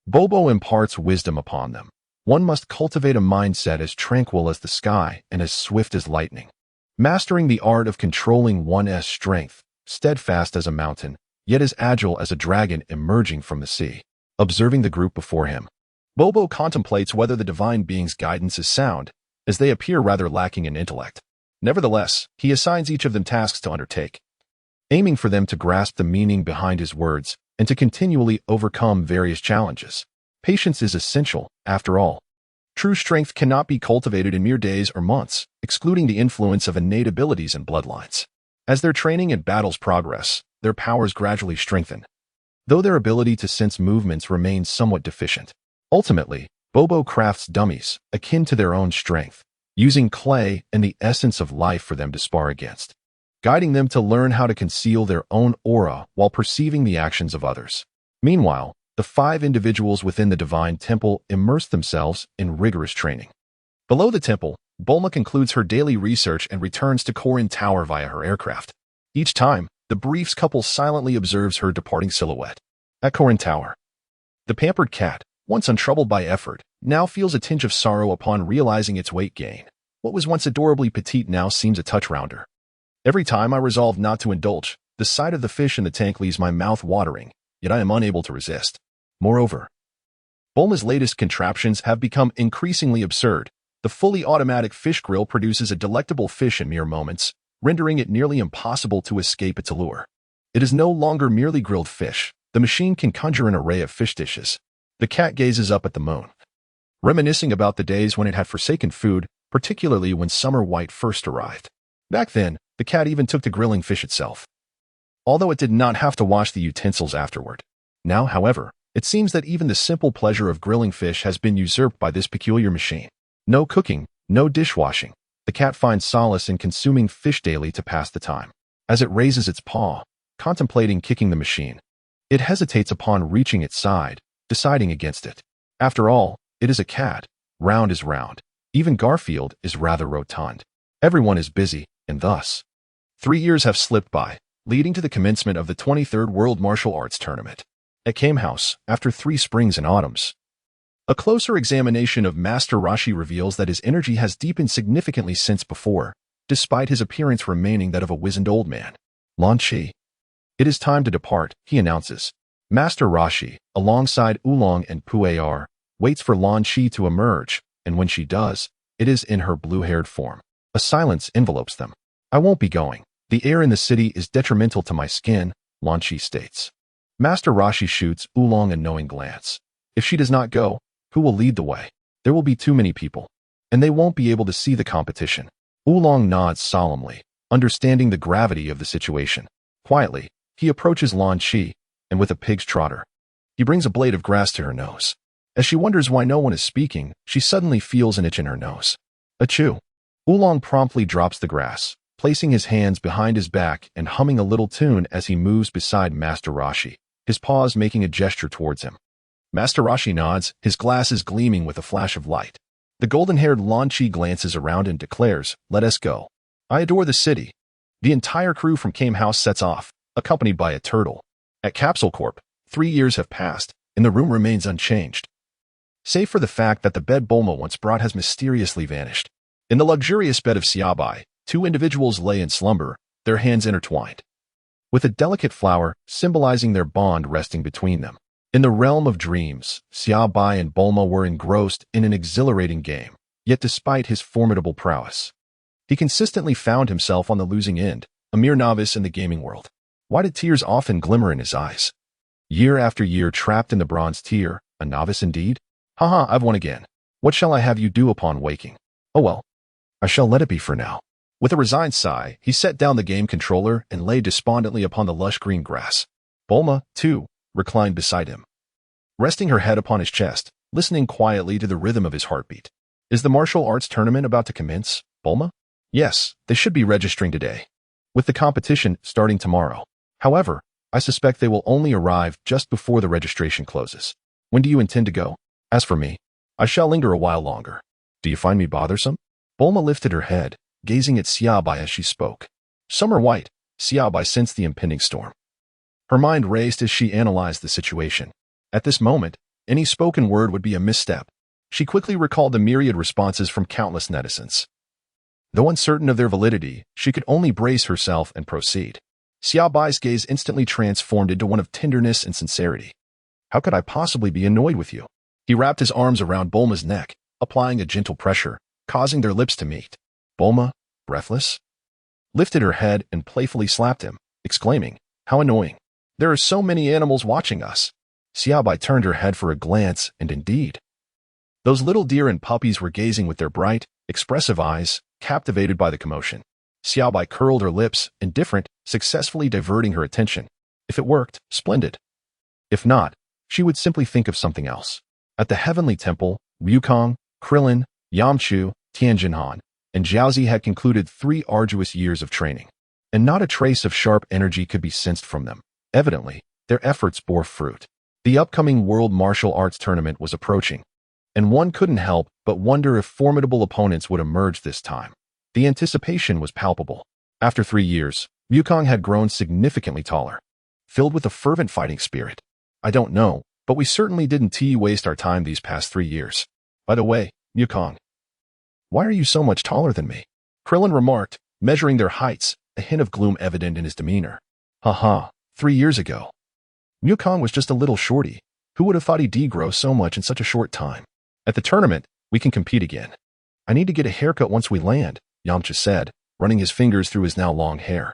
Bobo imparts wisdom upon them. One must cultivate a mindset as tranquil as the sky and as swift as lightning, mastering the art of controlling one's strength, steadfast as a mountain, yet as agile as a dragon emerging from the sea. Observing the group before him, Bobo contemplates whether the divine being's guidance is sound, as they appear rather lacking in intellect. Nevertheless, he assigns each of them tasks to undertake, aiming for them to grasp the meaning behind his words and to continually overcome various challenges. Patience is essential, after all. True strength cannot be cultivated in mere days or months, excluding the influence of innate abilities and bloodlines. As their training and battles progress, their powers gradually strengthen, though their ability to sense movements remains somewhat deficient. Ultimately, Bobo crafts dummies, akin to their own strength, using clay and the essence of life for them to spar against, guiding them to learn how to conceal their own aura while perceiving the actions of others. Meanwhile, the 5 individuals within the divine temple immerse themselves in rigorous training. Below the temple, Bulma concludes her daily research and returns to Karin Tower via her aircraft. Each time, the Briefs couple silently observes her departing silhouette. At Karin Tower, the pampered cat, once untroubled by effort, now feels a tinge of sorrow upon realizing its weight gain. What was once adorably petite now seems a touch rounder. Every time I resolve not to indulge, the sight of the fish in the tank leaves my mouth watering, yet I am unable to resist. Moreover, Bulma's latest contraptions have become increasingly absurd. The fully automatic fish grill produces a delectable fish in mere moments, rendering it nearly impossible to escape its allure. It is no longer merely grilled fish. The machine can conjure an array of fish dishes. The cat gazes up at the moon, reminiscing about the days when it had forsaken food, particularly when Summer White first arrived. Back then, the cat even took to grilling fish itself, although it did not have to wash the utensils afterward. Now, however, it seems that even the simple pleasure of grilling fish has been usurped by this peculiar machine. No cooking, no dishwashing. The cat finds solace in consuming fish daily to pass the time. As it raises its paw, contemplating kicking the machine, it hesitates upon reaching its side, deciding against it. After all, it is a cat. Round is round. Even Garfield is rather rotund. Everyone is busy, and thus, 3 years have slipped by, leading to the commencement of the 23rd World Martial Arts Tournament. At Kame House, after 3 springs and autumns, a closer examination of Master Rashi reveals that his energy has deepened significantly since before, despite his appearance remaining that of a wizened old man. Lan Chi. It is time to depart, he announces. Master Rashi, alongside Oolong and Pu'er, waits for Lan Chi to emerge, and when she does, it is in her blue-haired form. A silence envelopes them. I won't be going. The air in the city is detrimental to my skin, Lan Chi states. Master Rashi shoots Oolong a knowing glance. If she does not go, who will lead the way? There will be too many people, and they won't be able to see the competition. Oolong nods solemnly, understanding the gravity of the situation. Quietly, he approaches Lan Chi, and with a pig's trotter, he brings a blade of grass to her nose. As she wonders why no one is speaking, she suddenly feels an itch in her nose. Achoo! Oolong promptly drops the grass, placing his hands behind his back and humming a little tune as he moves beside Master Rashi, his paws making a gesture towards him. Master Rashi nods, his glasses gleaming with a flash of light. The golden-haired Lan Chi glances around and declares, "Let us go. I adore the city." The entire crew from Kame House sets off, accompanied by a turtle. At Capsule Corp, 3 years have passed, and the room remains unchanged, save for the fact that the bed Bulma once brought has mysteriously vanished. In the luxurious bed of Xia Bai, 2 individuals lay in slumber, their hands intertwined, with a delicate flower symbolizing their bond resting between them. In the realm of dreams, Xia Bai and Bulma were engrossed in an exhilarating game, yet despite his formidable prowess, he consistently found himself on the losing end, a mere novice in the gaming world. Why did tears often glimmer in his eyes? Year after year trapped in the bronze tier, a novice indeed? Haha, I've won again. What shall I have you do upon waking? Oh well, I shall let it be for now. With a resigned sigh, he set down the game controller and lay despondently upon the lush green grass. Bulma, too, reclined beside him, resting her head upon his chest, listening quietly to the rhythm of his heartbeat. Is the martial arts tournament about to commence, Bulma? Yes, they should be registering today, with the competition starting tomorrow. However, I suspect they will only arrive just before the registration closes. When do you intend to go? As for me, I shall linger a while longer. Do you find me bothersome? Bulma lifted her head, gazing at Xia Bai as she spoke. Summer white, Xia Bai sensed the impending storm. Her mind raced as she analyzed the situation. At this moment, any spoken word would be a misstep. She quickly recalled the myriad responses from countless netizens. Though uncertain of their validity, she could only brace herself and proceed. Xia Bai's gaze instantly transformed into one of tenderness and sincerity. How could I possibly be annoyed with you? He wrapped his arms around Bulma's neck, applying a gentle pressure, causing their lips to meet. Bulma, breathless, lifted her head and playfully slapped him, exclaiming, How annoying. There are so many animals watching us. Xia Bai turned her head for a glance, and indeed, those little deer and puppies were gazing with their bright, expressive eyes, captivated by the commotion. Xia Bai curled her lips, indifferent, successfully diverting her attention. If it worked, splendid. If not, she would simply think of something else. At the Heavenly Temple, Wukong, Krillin, Yamchu, Tianjinhan, and Jiaozi had concluded 3 arduous years of training, and not a trace of sharp energy could be sensed from them. Evidently, their efforts bore fruit. The upcoming World Martial Arts Tournament was approaching, and one couldn't help but wonder if formidable opponents would emerge this time. The anticipation was palpable. After 3 years, Wukong had grown significantly taller, filled with a fervent fighting spirit. I don't know, but we certainly didn't waste our time these past 3 years. By the way, Wukong, why are you so much taller than me? Krillin remarked, measuring their heights, a hint of gloom evident in his demeanor. Haha, 3 years ago, Wukong was just a little shorty. Who would have thought he'd degrow so much in such a short time? At the tournament, we can compete again. I need to get a haircut once we land, Yamcha said, running his fingers through his now long hair.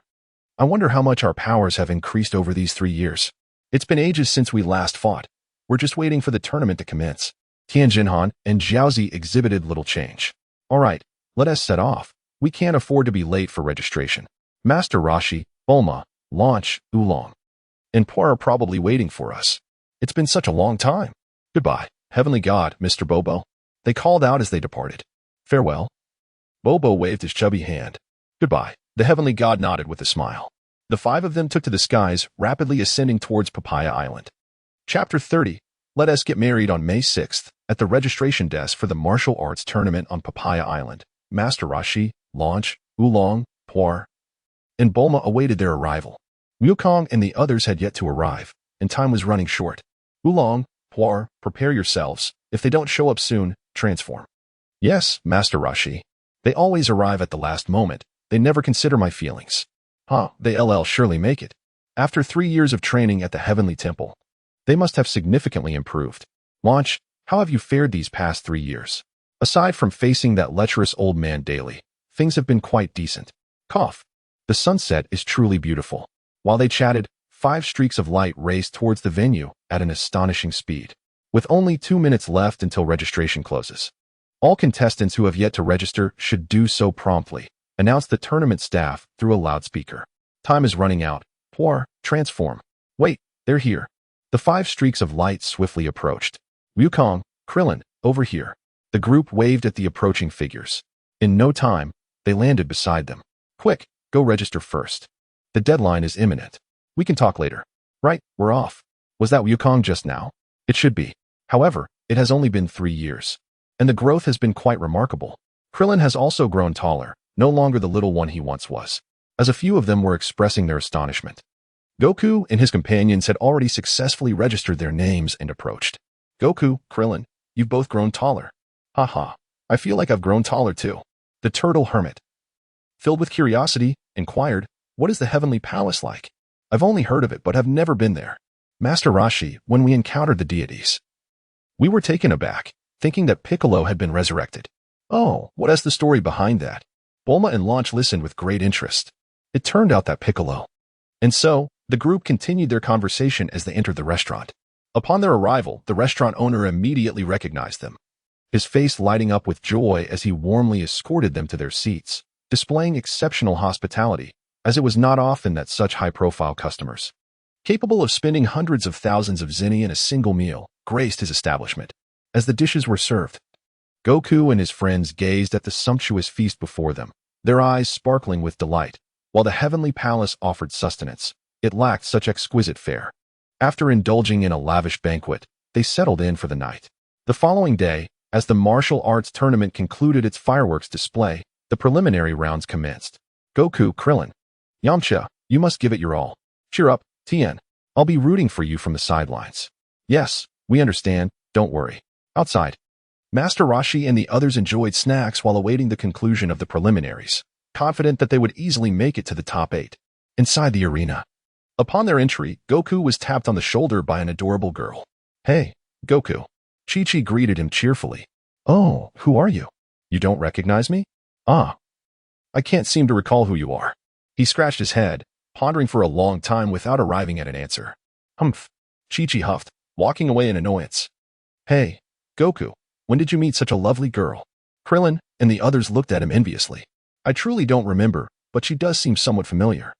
I wonder how much our powers have increased over these 3 years. It's been ages since we last fought. We're just waiting for the tournament to commence. Tianjinhan and Jiaozi exhibited little change. All right, let us set off. We can't afford to be late for registration. Master Roshi, Bulma, Launch, Oolong, and Poir are probably waiting for us. It's been such a long time. Goodbye, Heavenly God, Mr. Bobo. They called out as they departed. Farewell. Bobo waved his chubby hand. Goodbye. The Heavenly God nodded with a smile. The 5 of them took to the skies, rapidly ascending towards Papaya Island. Chapter 30. Let us get married on May 6th at the registration desk for the martial arts tournament on Papaya Island. Master Roshi, Launch, Oolong, Poir, and Bulma awaited their arrival. Wukong and the others had yet to arrive, and time was running short. Oolong, Poir, prepare yourselves. If they don't show up soon, transform. Yes, Master Roshi. They always arrive at the last moment. They never consider my feelings. They surely make it. After 3 years of training at the Heavenly Temple, they must have significantly improved. Launch, how have you fared these past 3 years? Aside from facing that lecherous old man daily, things have been quite decent. Cough. The sunset is truly beautiful. While they chatted, 5 streaks of light raced towards the venue at an astonishing speed. With only 2 minutes left until registration closes, all contestants who have yet to register should do so promptly, announced the tournament staff through a loudspeaker. Time is running out. Poir, transform. Wait, they're here. The 5 streaks of light swiftly approached. Wukong, Krillin, over here. The group waved at the approaching figures. In no time, they landed beside them. Quick, go register first. The deadline is imminent. We can talk later. Right, we're off. Was that Wukong just now? It should be. However, it has only been 3 years, and the growth has been quite remarkable. Krillin has also grown taller, no longer the little one he once was, as a few of them were expressing their astonishment. Goku and his companions had already successfully registered their names and approached. Goku, Krillin, you've both grown taller. Haha, I feel like I've grown taller too. The turtle hermit, filled with curiosity, inquired, what is the Heavenly Palace like? I've only heard of it but have never been there. Master Rashi, when we encountered the deities, we were taken aback, thinking that Piccolo had been resurrected. Oh, what is the story behind that? Bulma and Launch listened with great interest. It turned out that Piccolo. And so, the group continued their conversation as they entered the restaurant. Upon their arrival, the restaurant owner immediately recognized them, his face lighting up with joy as he warmly escorted them to their seats, displaying exceptional hospitality, as it was not often that such high-profile customers, capable of spending hundreds of thousands of zenny in a single meal, graced his establishment. As the dishes were served, Goku and his friends gazed at the sumptuous feast before them, their eyes sparkling with delight. While the heavenly palace offered sustenance, it lacked such exquisite fare. After indulging in a lavish banquet, they settled in for the night. The following day, as the martial arts tournament concluded its fireworks display, the preliminary rounds commenced. Goku, Krillin, Yamcha, you must give it your all. Cheer up, Tien. I'll be rooting for you from the sidelines. Yes, we understand, don't worry. Outside, Master Rashi and the others enjoyed snacks while awaiting the conclusion of the preliminaries, confident that they would easily make it to the top 8. Inside the arena, upon their entry, Goku was tapped on the shoulder by an adorable girl. Hey, Goku. Chi-Chi greeted him cheerfully. Oh, who are you? You don't recognize me? Ah. I can't seem to recall who you are. He scratched his head, pondering for a long time without arriving at an answer. Humph. Chi-Chi huffed, walking away in annoyance. Hey, Goku, when did you meet such a lovely girl? Krillin and the others looked at him enviously. I truly don't remember, but she does seem somewhat familiar.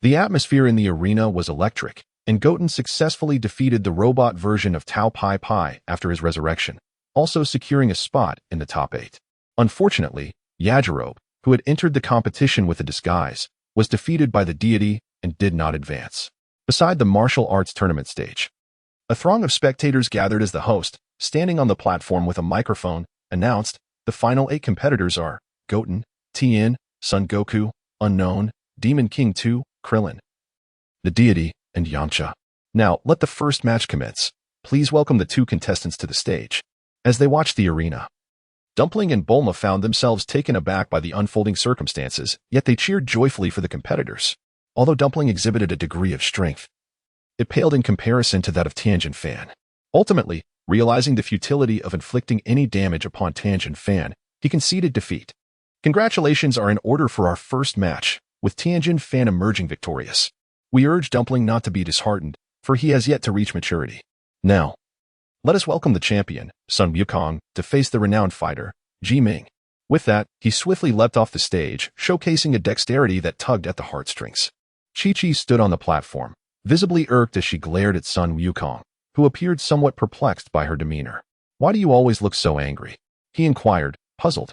The atmosphere in the arena was electric, and Goten successfully defeated the robot version of Tao Pai Pai after his resurrection, also securing a spot in the top 8. Unfortunately, Yajirobe, who had entered the competition with a disguise, was defeated by the deity and did not advance. Beside the martial arts tournament stage, a throng of spectators gathered as the host, standing on the platform with a microphone, announced, the final 8 competitors are Goten, Tien, Son Goku, Unknown, Demon King 2, Krillin, the deity, and Yamcha. Now, let the first match commence. Please welcome the 2 contestants to the stage. As they watched the arena, Dumpling and Bulma found themselves taken aback by the unfolding circumstances, yet they cheered joyfully for the competitors. Although Dumpling exhibited a degree of strength, it paled in comparison to that of Tangent Fan. Ultimately, realizing the futility of inflicting any damage upon Tangent Fan, he conceded defeat. Congratulations are in order for our first match, with Tangent Fan emerging victorious. We urge Dumpling not to be disheartened, for he has yet to reach maturity. Now, let us welcome the champion, Sun Wukong, to face the renowned fighter, Ji Ming. With that, he swiftly leapt off the stage, showcasing a dexterity that tugged at the heartstrings. Chi-Chi stood on the platform, visibly irked as she glared at Sun Wukong, who appeared somewhat perplexed by her demeanor. Why do you always look so angry? He inquired, puzzled.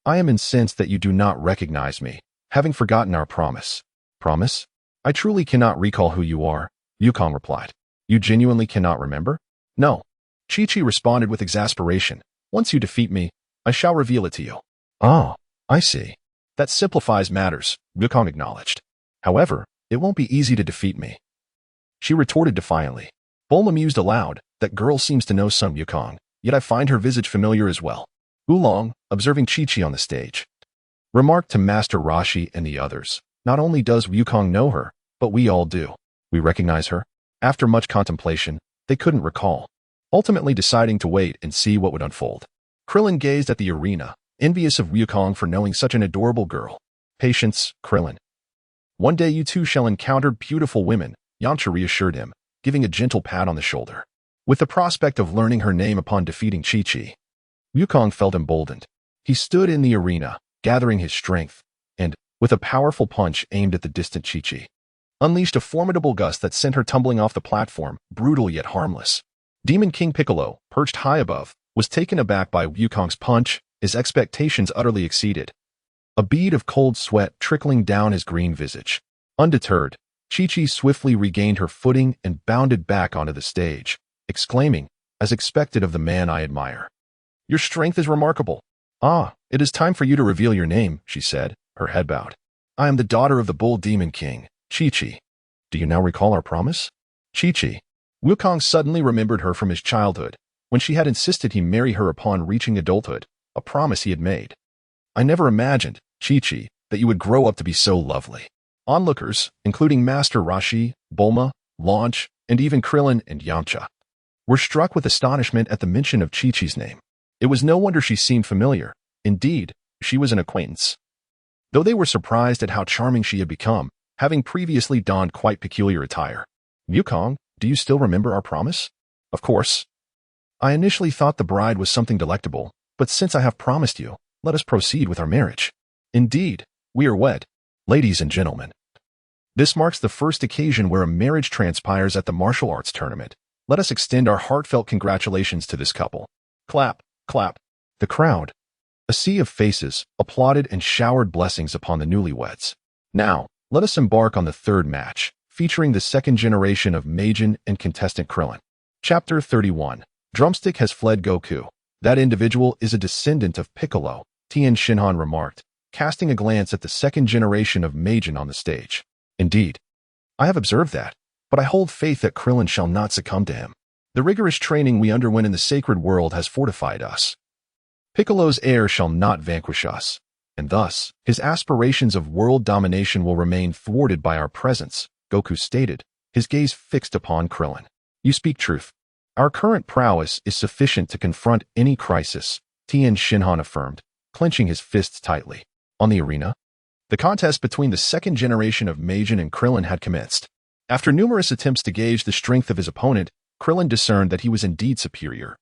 I am incensed that you do not recognize me, having forgotten our promise. Promise? I truly cannot recall who you are, Wukong replied. You genuinely cannot remember? No. Chi-Chi responded with exasperation. Once you defeat me, I shall reveal it to you. Ah, I see. That simplifies matters, Wukong acknowledged. However, it won't be easy to defeat me. She retorted defiantly. Bulma mused aloud, that girl seems to know Sun Wukong, yet I find her visage familiar as well. Oolong, observing Chi-Chi on the stage, remarked to Master Rashi and the others, not only does Wukong know her, but we all do. We recognize her. After much contemplation, they couldn't recall, ultimately deciding to wait and see what would unfold. Krillin gazed at the arena, envious of Wukong for knowing such an adorable girl. Patience, Krillin. One day you too shall encounter beautiful women, Yamcha reassured him, giving a gentle pat on the shoulder. With the prospect of learning her name upon defeating Chi-Chi, Wukong felt emboldened. He stood in the arena, gathering his strength, and, with a powerful punch aimed at the distant Chi-Chi, unleashed a formidable gust that sent her tumbling off the platform, brutal yet harmless. Demon King Piccolo, perched high above, was taken aback by Wukong's punch, his expectations utterly exceeded. A bead of cold sweat trickling down his green visage. Undeterred, Chi-Chi swiftly regained her footing and bounded back onto the stage, exclaiming, as expected of the man I admire, "Your strength is remarkable." "Ah, it is time for you to reveal your name," she said, her head bowed. "I am the daughter of the Bull Demon King, Chi-Chi. Do you now recall our promise?" Chi-Chi. Wukong suddenly remembered her from his childhood, when she had insisted he marry her upon reaching adulthood, a promise he had made. "I never imagined, Chi-Chi, that you would grow up to be so lovely." Onlookers, including Master Rashi, Bulma, Launch, and even Krillin and Yamcha were struck with astonishment at the mention of Chi-Chi's name. It was no wonder she seemed familiar. Indeed, she was an acquaintance. Though they were surprised at how charming she had become, having previously donned quite peculiar attire. Wukong, do you still remember our promise? Of course. I initially thought the bride was something delectable, but since I have promised you, let us proceed with our marriage. Indeed, we are wed, ladies and gentlemen. This marks the first occasion where a marriage transpires at the martial arts tournament. Let us extend our heartfelt congratulations to this couple. Clap, clap. The crowd, a sea of faces, applauded and showered blessings upon the newlyweds. Now, let us embark on the third match, featuring the second generation of Majin and contestant Krillin. Chapter 31. Drumstick has fled Goku. That individual is a descendant of Piccolo, Tien Shinhan remarked, casting a glance at the second generation of Majin on the stage. Indeed, I have observed that, but I hold faith that Krillin shall not succumb to him. The rigorous training we underwent in the sacred world has fortified us. Piccolo's heir shall not vanquish us, and thus, his aspirations of world domination will remain thwarted by our presence, Goku stated, his gaze fixed upon Krillin. You speak truth. Our current prowess is sufficient to confront any crisis, Tien Shinhan affirmed, clenching his fists tightly. On the arena, the contest between the second generation of Majin and Krillin had commenced. After numerous attempts to gauge the strength of his opponent, Krillin discerned that he was indeed superior,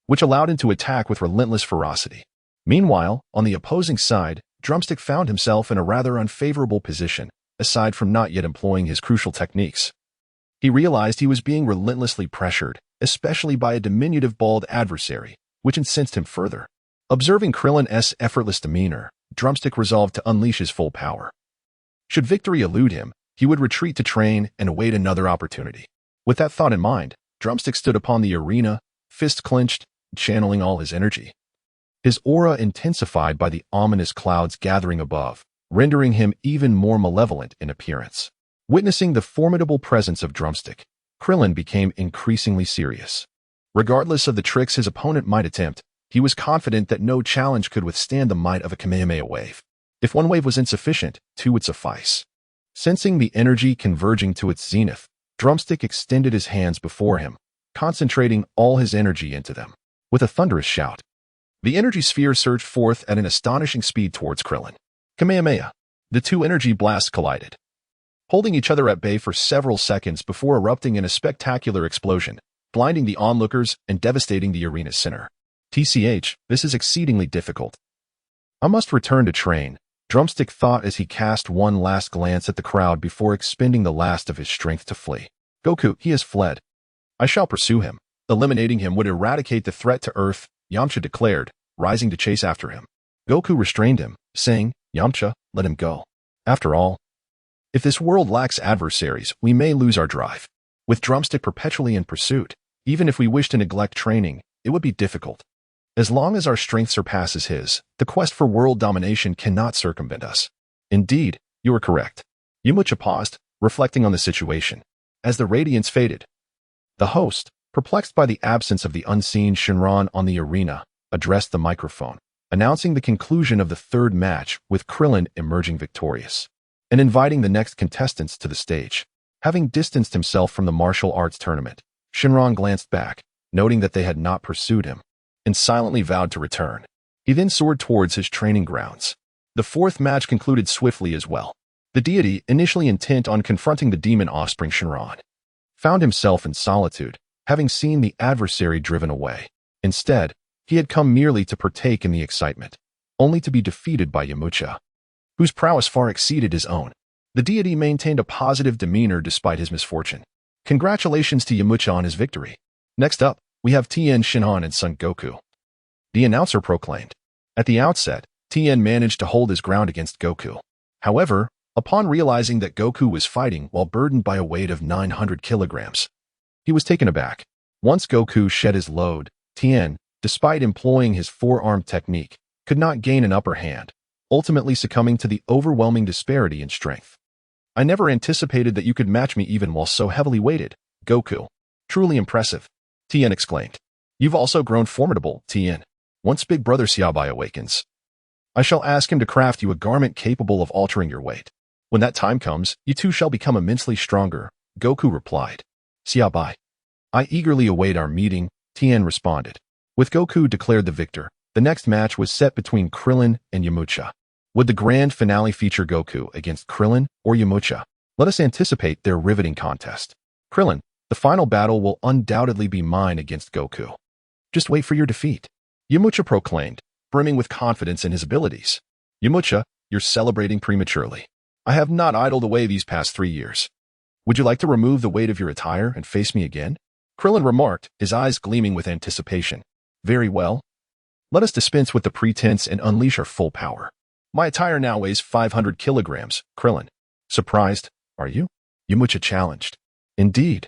which allowed him to attack with relentless ferocity. Meanwhile, on the opposing side, Drumstick found himself in a rather unfavorable position, aside from not yet employing his crucial techniques. He realized he was being relentlessly pressured, especially by a diminutive bald adversary, which incensed him further. Observing Krillin's effortless demeanor, Drumstick resolved to unleash his full power. Should victory elude him, he would retreat to train and await another opportunity. With that thought in mind, Drumstick stood upon the arena, fist clenched, channeling all his energy. His aura intensified by the ominous clouds gathering above, rendering him even more malevolent in appearance. Witnessing the formidable presence of Drumstick, Krillin became increasingly serious. Regardless of the tricks his opponent might attempt, he was confident that no challenge could withstand the might of a Kamehameha wave. If one wave was insufficient, two would suffice. Sensing the energy converging to its zenith, Drumstick extended his hands before him, concentrating all his energy into them. With a thunderous shout, the energy sphere surged forth at an astonishing speed towards Krillin. Kamehameha. The two energy blasts collided, holding each other at bay for several seconds before erupting in a spectacular explosion, blinding the onlookers and devastating the arena's center. TCH, this is exceedingly difficult. I must return to train, Drumstick thought as he cast one last glance at the crowd before expending the last of his strength to flee. Goku, he has fled. I shall pursue him. Eliminating him would eradicate the threat to Earth, Yamcha declared, rising to chase after him. Goku restrained him, saying, Yamcha, let him go. After all, if this world lacks adversaries, we may lose our drive. With Drumstick perpetually in pursuit, even if we wish to neglect training, it would be difficult. As long as our strength surpasses his, the quest for world domination cannot circumvent us. Indeed, you are correct. Yamcha paused, reflecting on the situation. As the radiance faded, the host, perplexed by the absence of the unseen Shinran on the arena, addressed the microphone, announcing the conclusion of the third match with Krillin emerging victorious, and inviting the next contestants to the stage. Having distanced himself from the martial arts tournament, Shinran glanced back, noting that they had not pursued him, and silently vowed to return. He then soared towards his training grounds. The fourth match concluded swiftly as well. The deity, initially intent on confronting the demon offspring Shinran, found himself in solitude, having seen the adversary driven away. Instead, he had come merely to partake in the excitement, only to be defeated by Yamcha, whose prowess far exceeded his own. The deity maintained a positive demeanor despite his misfortune. Congratulations to Yamcha on his victory. Next up, we have Tien Shinhan and Son Goku, the announcer proclaimed. At the outset, Tien managed to hold his ground against Goku. However, upon realizing that Goku was fighting while burdened by a weight of 900 kilograms, he was taken aback. Once Goku shed his load, Tien, despite employing his forearm technique, could not gain an upper hand, ultimately succumbing to the overwhelming disparity in strength. I never anticipated that you could match me even while so heavily weighted, Goku. Truly impressive, Tien exclaimed. You've also grown formidable, Tien. Once Big Brother Xia Bai awakens, I shall ask him to craft you a garment capable of altering your weight. When that time comes, you two shall become immensely stronger, Goku replied. Xia Bai. I eagerly await our meeting, Tien responded. With Goku declared the victor, the next match was set between Krillin and Yamcha. Would the grand finale feature Goku against Krillin or Yamcha? Let us anticipate their riveting contest. Krillin, the final battle will undoubtedly be mine against Goku. Just wait for your defeat, Yamcha proclaimed, brimming with confidence in his abilities. Yamcha, you're celebrating prematurely. I have not idled away these past 3 years. Would you like to remove the weight of your attire and face me again? Krillin remarked, his eyes gleaming with anticipation. Very well. Let us dispense with the pretense and unleash our full power. My attire now weighs 500 kilograms, Krillin. Surprised, are you? Yamcha challenged. Indeed.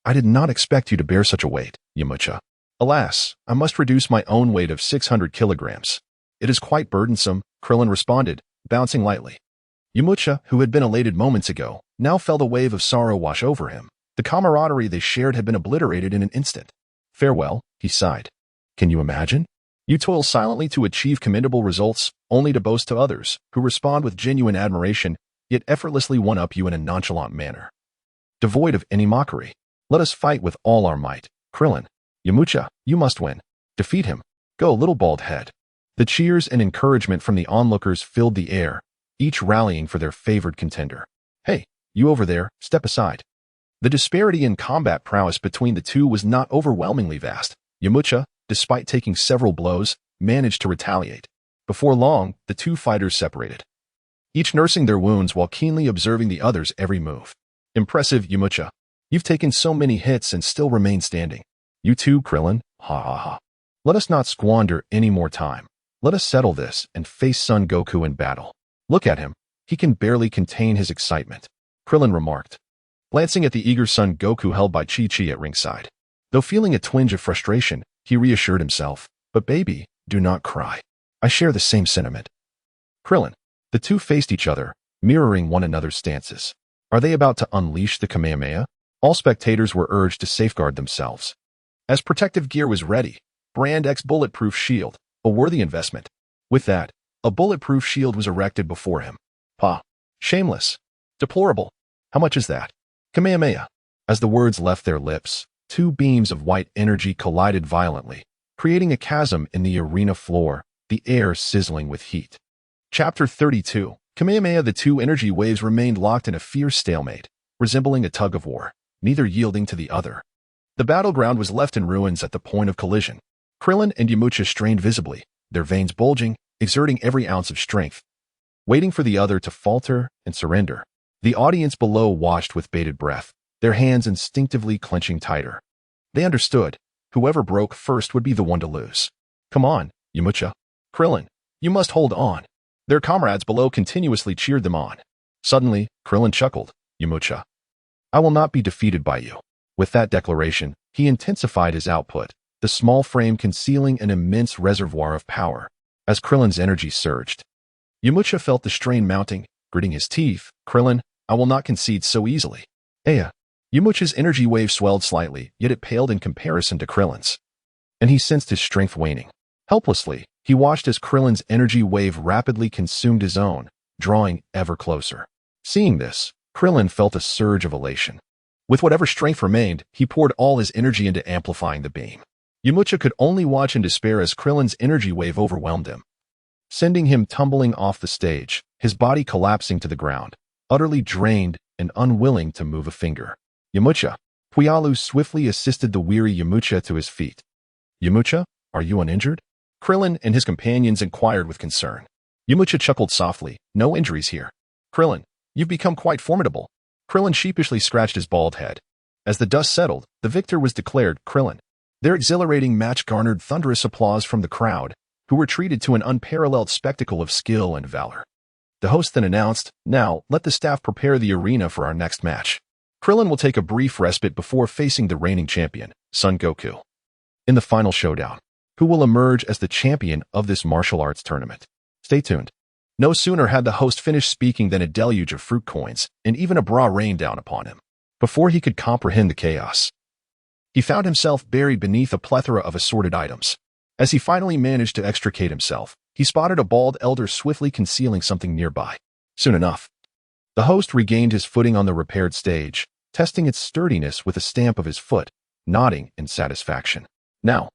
I did not expect you to bear such a weight, Yamcha. Alas, I must reduce my own weight of 600 kilograms. It is quite burdensome, Krillin responded, bouncing lightly. Yamcha, who had been elated moments ago, now felt a wave of sorrow wash over him. The camaraderie they shared had been obliterated in an instant. Farewell, he sighed. Can you imagine? You toil silently to achieve commendable results, only to boast to others, who respond with genuine admiration, yet effortlessly one-up you in a nonchalant manner. Devoid of any mockery. Let us fight with all our might. Krillin. Yamcha, you must win. Defeat him. Go, little bald head. The cheers and encouragement from the onlookers filled the air, each rallying for their favored contender. Hey, you over there, step aside. The disparity in combat prowess between the two was not overwhelmingly vast. Yamcha, despite taking several blows, managed to retaliate. Before long, the two fighters separated, each nursing their wounds while keenly observing the other's every move. Impressive, Yamcha. You've taken so many hits and still remain standing. You too, Krillin. Ha ha ha. Let us not squander any more time. Let us settle this and face Son Goku in battle. Look at him. He can barely contain his excitement, Krillin remarked, glancing at the eager Son Goku held by Chi-Chi at ringside. Though feeling a twinge of frustration, he reassured himself. But baby, do not cry. I share the same sentiment. Krillin. The two faced each other, mirroring one another's stances. Are they about to unleash the Kamehameha? All spectators were urged to safeguard themselves. As protective gear was ready, Brand X bulletproof shield, a worthy investment. With that, a bulletproof shield was erected before him. Pah. Shameless. Deplorable. How much is that? Kamehameha. As the words left their lips, two beams of white energy collided violently, creating a chasm in the arena floor, the air sizzling with heat. Chapter 32. Kamehameha. The two energy waves remained locked in a fierce stalemate, resembling a tug-of-war, neither yielding to the other. The battleground was left in ruins at the point of collision. Krillin and Yamcha strained visibly, their veins bulging, exerting every ounce of strength, waiting for the other to falter and surrender. The audience below watched with bated breath, their hands instinctively clenching tighter. They understood. Whoever broke first would be the one to lose. Come on, Yamcha. Krillin, you must hold on. Their comrades below continuously cheered them on. Suddenly, Krillin chuckled. Yamcha. I will not be defeated by you. With that declaration, he intensified his output, the small frame concealing an immense reservoir of power. As Krillin's energy surged, Yamcha felt the strain mounting, gritting his teeth. Krillin, I will not concede so easily. Aya. Yamcha's energy wave swelled slightly, yet it paled in comparison to Krillin's. And he sensed his strength waning. Helplessly, he watched as Krillin's energy wave rapidly consumed his own, drawing ever closer. Seeing this, Krillin felt a surge of elation. With whatever strength remained, he poured all his energy into amplifying the beam. Yamcha could only watch in despair as Krillin's energy wave overwhelmed him, sending him tumbling off the stage, his body collapsing to the ground, utterly drained and unwilling to move a finger. Yamcha. Puyalu swiftly assisted the weary Yamcha to his feet. Yamcha, are you uninjured? Krillin and his companions inquired with concern. Yamcha chuckled softly. No injuries here. Krillin, you've become quite formidable. Krillin sheepishly scratched his bald head. As the dust settled, the victor was declared Krillin. Their exhilarating match garnered thunderous applause from the crowd, who were treated to an unparalleled spectacle of skill and valor. The host then announced, now, let the staff prepare the arena for our next match. Krillin will take a brief respite before facing the reigning champion, Son Goku. In the final showdown, who will emerge as the champion of this martial arts tournament? Stay tuned. No sooner had the host finished speaking than a deluge of fruit coins and even a bra rained down upon him. Before he could comprehend the chaos, he found himself buried beneath a plethora of assorted items. As he finally managed to extricate himself, he spotted a bald elder swiftly concealing something nearby. Soon enough, the host regained his footing on the repaired stage, testing its sturdiness with a stamp of his foot, nodding in satisfaction. Now,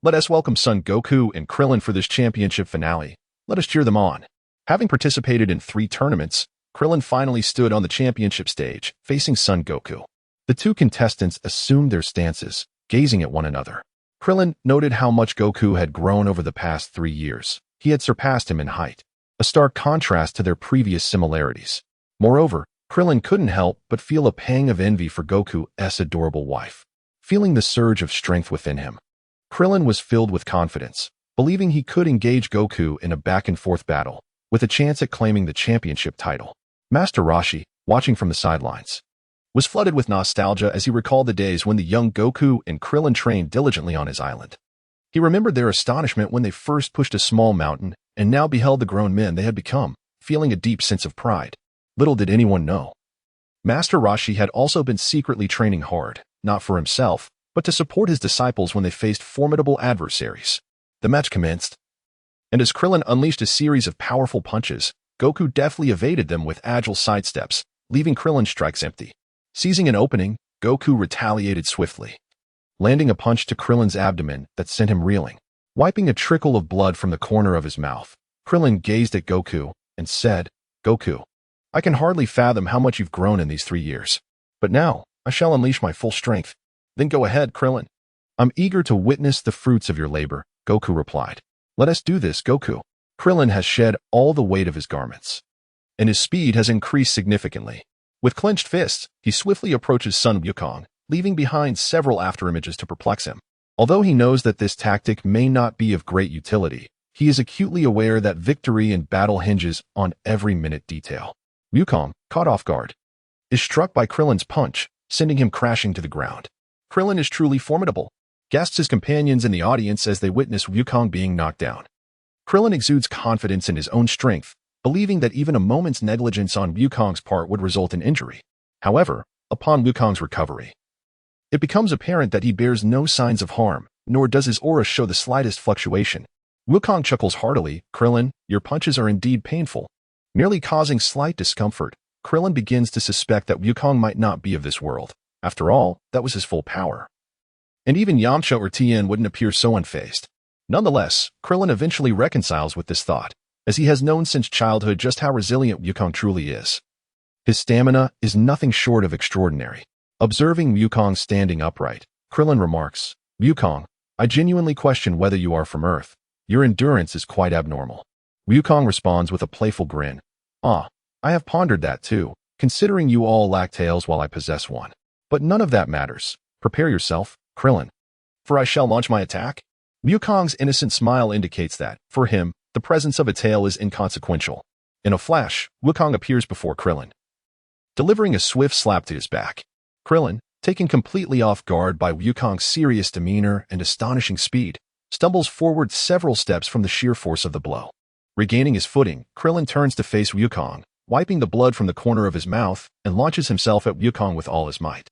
let us welcome Son Goku and Krillin for this championship finale. Let us cheer them on. Having participated in 3 tournaments, Krillin finally stood on the championship stage, facing Son Goku. The 2 contestants assumed their stances, gazing at one another. Krillin noted how much Goku had grown over the past 3 years. He had surpassed him in height, a stark contrast to their previous similarities. Moreover, Krillin couldn't help but feel a pang of envy for Goku's adorable wife. Feeling the surge of strength within him, Krillin was filled with confidence, believing he could engage Goku in a back-and-forth battle, with a chance at claiming the championship title. Master Roshi, watching from the sidelines, was flooded with nostalgia as he recalled the days when the young Goku and Krillin trained diligently on his island. He remembered their astonishment when they first pushed a small mountain and now beheld the grown men they had become, feeling a deep sense of pride. Little did anyone know, Master Roshi had also been secretly training hard, not for himself, but to support his disciples when they faced formidable adversaries. The match commenced, and as Krillin unleashed a series of powerful punches, Goku deftly evaded them with agile sidesteps, leaving Krillin's strikes empty. Seizing an opening, Goku retaliated swiftly, landing a punch to Krillin's abdomen that sent him reeling. Wiping a trickle of blood from the corner of his mouth, Krillin gazed at Goku and said, "Goku, I can hardly fathom how much you've grown in these 3 years. But now, I shall unleash my full strength." "Then go ahead, Krillin." "I'm eager to witness the fruits of your labor," Goku replied. "Let us do this, Goku." Krillin has shed all the weight of his garments, and his speed has increased significantly. With clenched fists, he swiftly approaches Son Wukong, leaving behind several afterimages to perplex him. Although he knows that this tactic may not be of great utility, he is acutely aware that victory in battle hinges on every minute detail. Wukong, caught off guard, is struck by Krillin's punch, sending him crashing to the ground. "Krillin is truly formidable," gasps his companions in the audience as they witness Wukong being knocked down. Krillin exudes confidence in his own strength, believing that even a moment's negligence on Wukong's part would result in injury. However, upon Wukong's recovery, it becomes apparent that he bears no signs of harm, nor does his aura show the slightest fluctuation. Wukong chuckles heartily. "Krillin, your punches are indeed painful." Merely causing slight discomfort, Krillin begins to suspect that Wukong might not be of this world. After all, that was his full power. And even Yamcha or Tien wouldn't appear so unfazed. Nonetheless, Krillin eventually reconciles with this thought, as he has known since childhood just how resilient Wukong truly is. His stamina is nothing short of extraordinary. Observing Wukong standing upright, Krillin remarks, "Wukong, I genuinely question whether you are from Earth. Your endurance is quite abnormal." Wukong responds with a playful grin. "Ah, I have pondered that too, considering you all lack tails while I possess one. But none of that matters. Prepare yourself, Krillin, for I shall launch my attack." Wukong's innocent smile indicates that, for him, the presence of a tail is inconsequential. In a flash, Wukong appears before Krillin, delivering a swift slap to his back. Krillin, taken completely off guard by Wukong's serious demeanor and astonishing speed, stumbles forward several steps from the sheer force of the blow. Regaining his footing, Krillin turns to face Wukong, wiping the blood from the corner of his mouth, and launches himself at Wukong with all his might.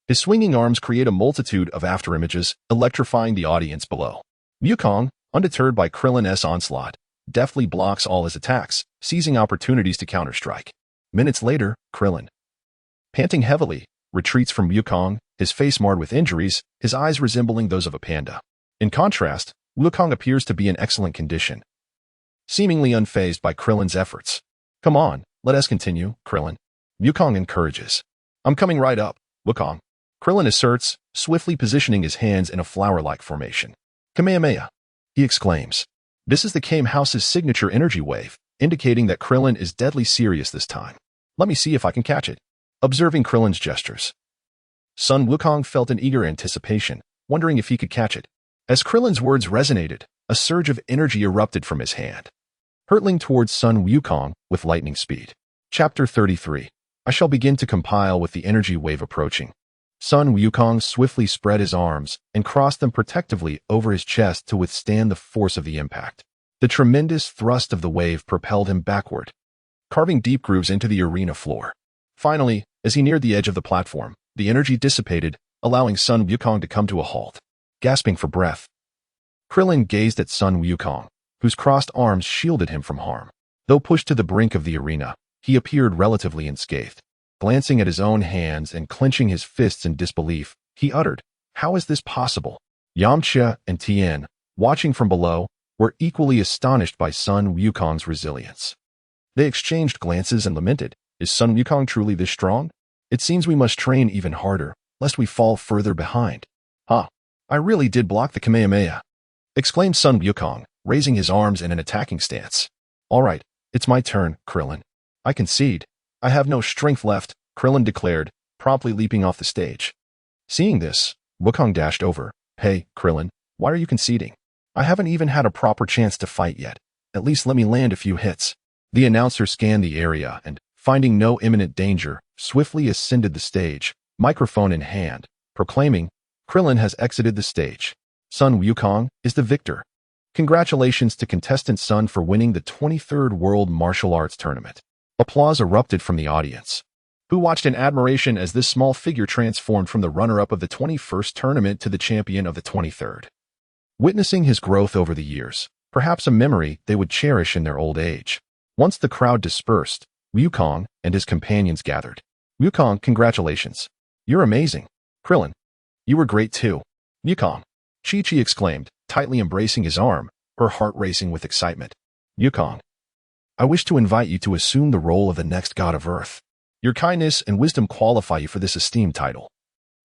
His swinging arms create a multitude of afterimages, electrifying the audience below. Wukong, undeterred by Krillin's onslaught, deftly blocks all his attacks, seizing opportunities to counterstrike. Minutes later, Krillin, panting heavily, retreats from Wukong, his face marred with injuries, his eyes resembling those of a panda. In contrast, Wukong appears to be in excellent condition, seemingly unfazed by Krillin's efforts. "Come on, let us continue, Krillin," Wukong encourages. "I'm coming right up, Wukong," Krillin asserts, swiftly positioning his hands in a flower-like formation. "Kamehameha," he exclaims. This is the Kame House's signature energy wave, indicating that Krillin is deadly serious this time. "Let me see if I can catch it." Observing Krillin's gestures, Son Wukong felt an eager anticipation, wondering if he could catch it. As Krillin's words resonated, a surge of energy erupted from his hand, hurtling towards Son Wukong with lightning speed. Chapter 33. I shall begin to compile with the energy wave approaching. Son Wukong swiftly spread his arms and crossed them protectively over his chest to withstand the force of the impact. The tremendous thrust of the wave propelled him backward, carving deep grooves into the arena floor. Finally, as he neared the edge of the platform, the energy dissipated, allowing Son Wukong to come to a halt. Gasping for breath, Krillin gazed at Son Wukong, whose crossed arms shielded him from harm. Though pushed to the brink of the arena, he appeared relatively unscathed. Glancing at his own hands and clenching his fists in disbelief, he uttered, "How is this possible?" Yamcha and Tien, watching from below, were equally astonished by Sun Wukong's resilience. They exchanged glances and lamented, "Is Sun Wukong truly this strong? It seems we must train even harder, lest we fall further behind." "Huh, I really did block the Kamehameha," exclaimed Sun Wukong, raising his arms in an attacking stance. "All right, it's my turn, Krillin. I concede. I have no strength left," Krillin declared, promptly leaping off the stage. Seeing this, Wukong dashed over. "Hey, Krillin, why are you conceding? I haven't even had a proper chance to fight yet. At least let me land a few hits." The announcer scanned the area and, finding no imminent danger, swiftly ascended the stage, microphone in hand, proclaiming, "Krillin has exited the stage. Sun Wukong is the victor. Congratulations to contestant Sun for winning the 23rd World Martial Arts Tournament." Applause erupted from the audience, who watched in admiration as this small figure transformed from the runner-up of the 21st tournament to the champion of the 23rd. Witnessing his growth over the years, perhaps a memory they would cherish in their old age. Once the crowd dispersed, Wukong and his companions gathered. "Wukong, congratulations. You're amazing. Krillin, you were great too." "Wukong," Chi-Chi exclaimed, tightly embracing his arm, her heart racing with excitement. "Wukong, I wish to invite you to assume the role of the next god of Earth. Your kindness and wisdom qualify you for this esteemed title.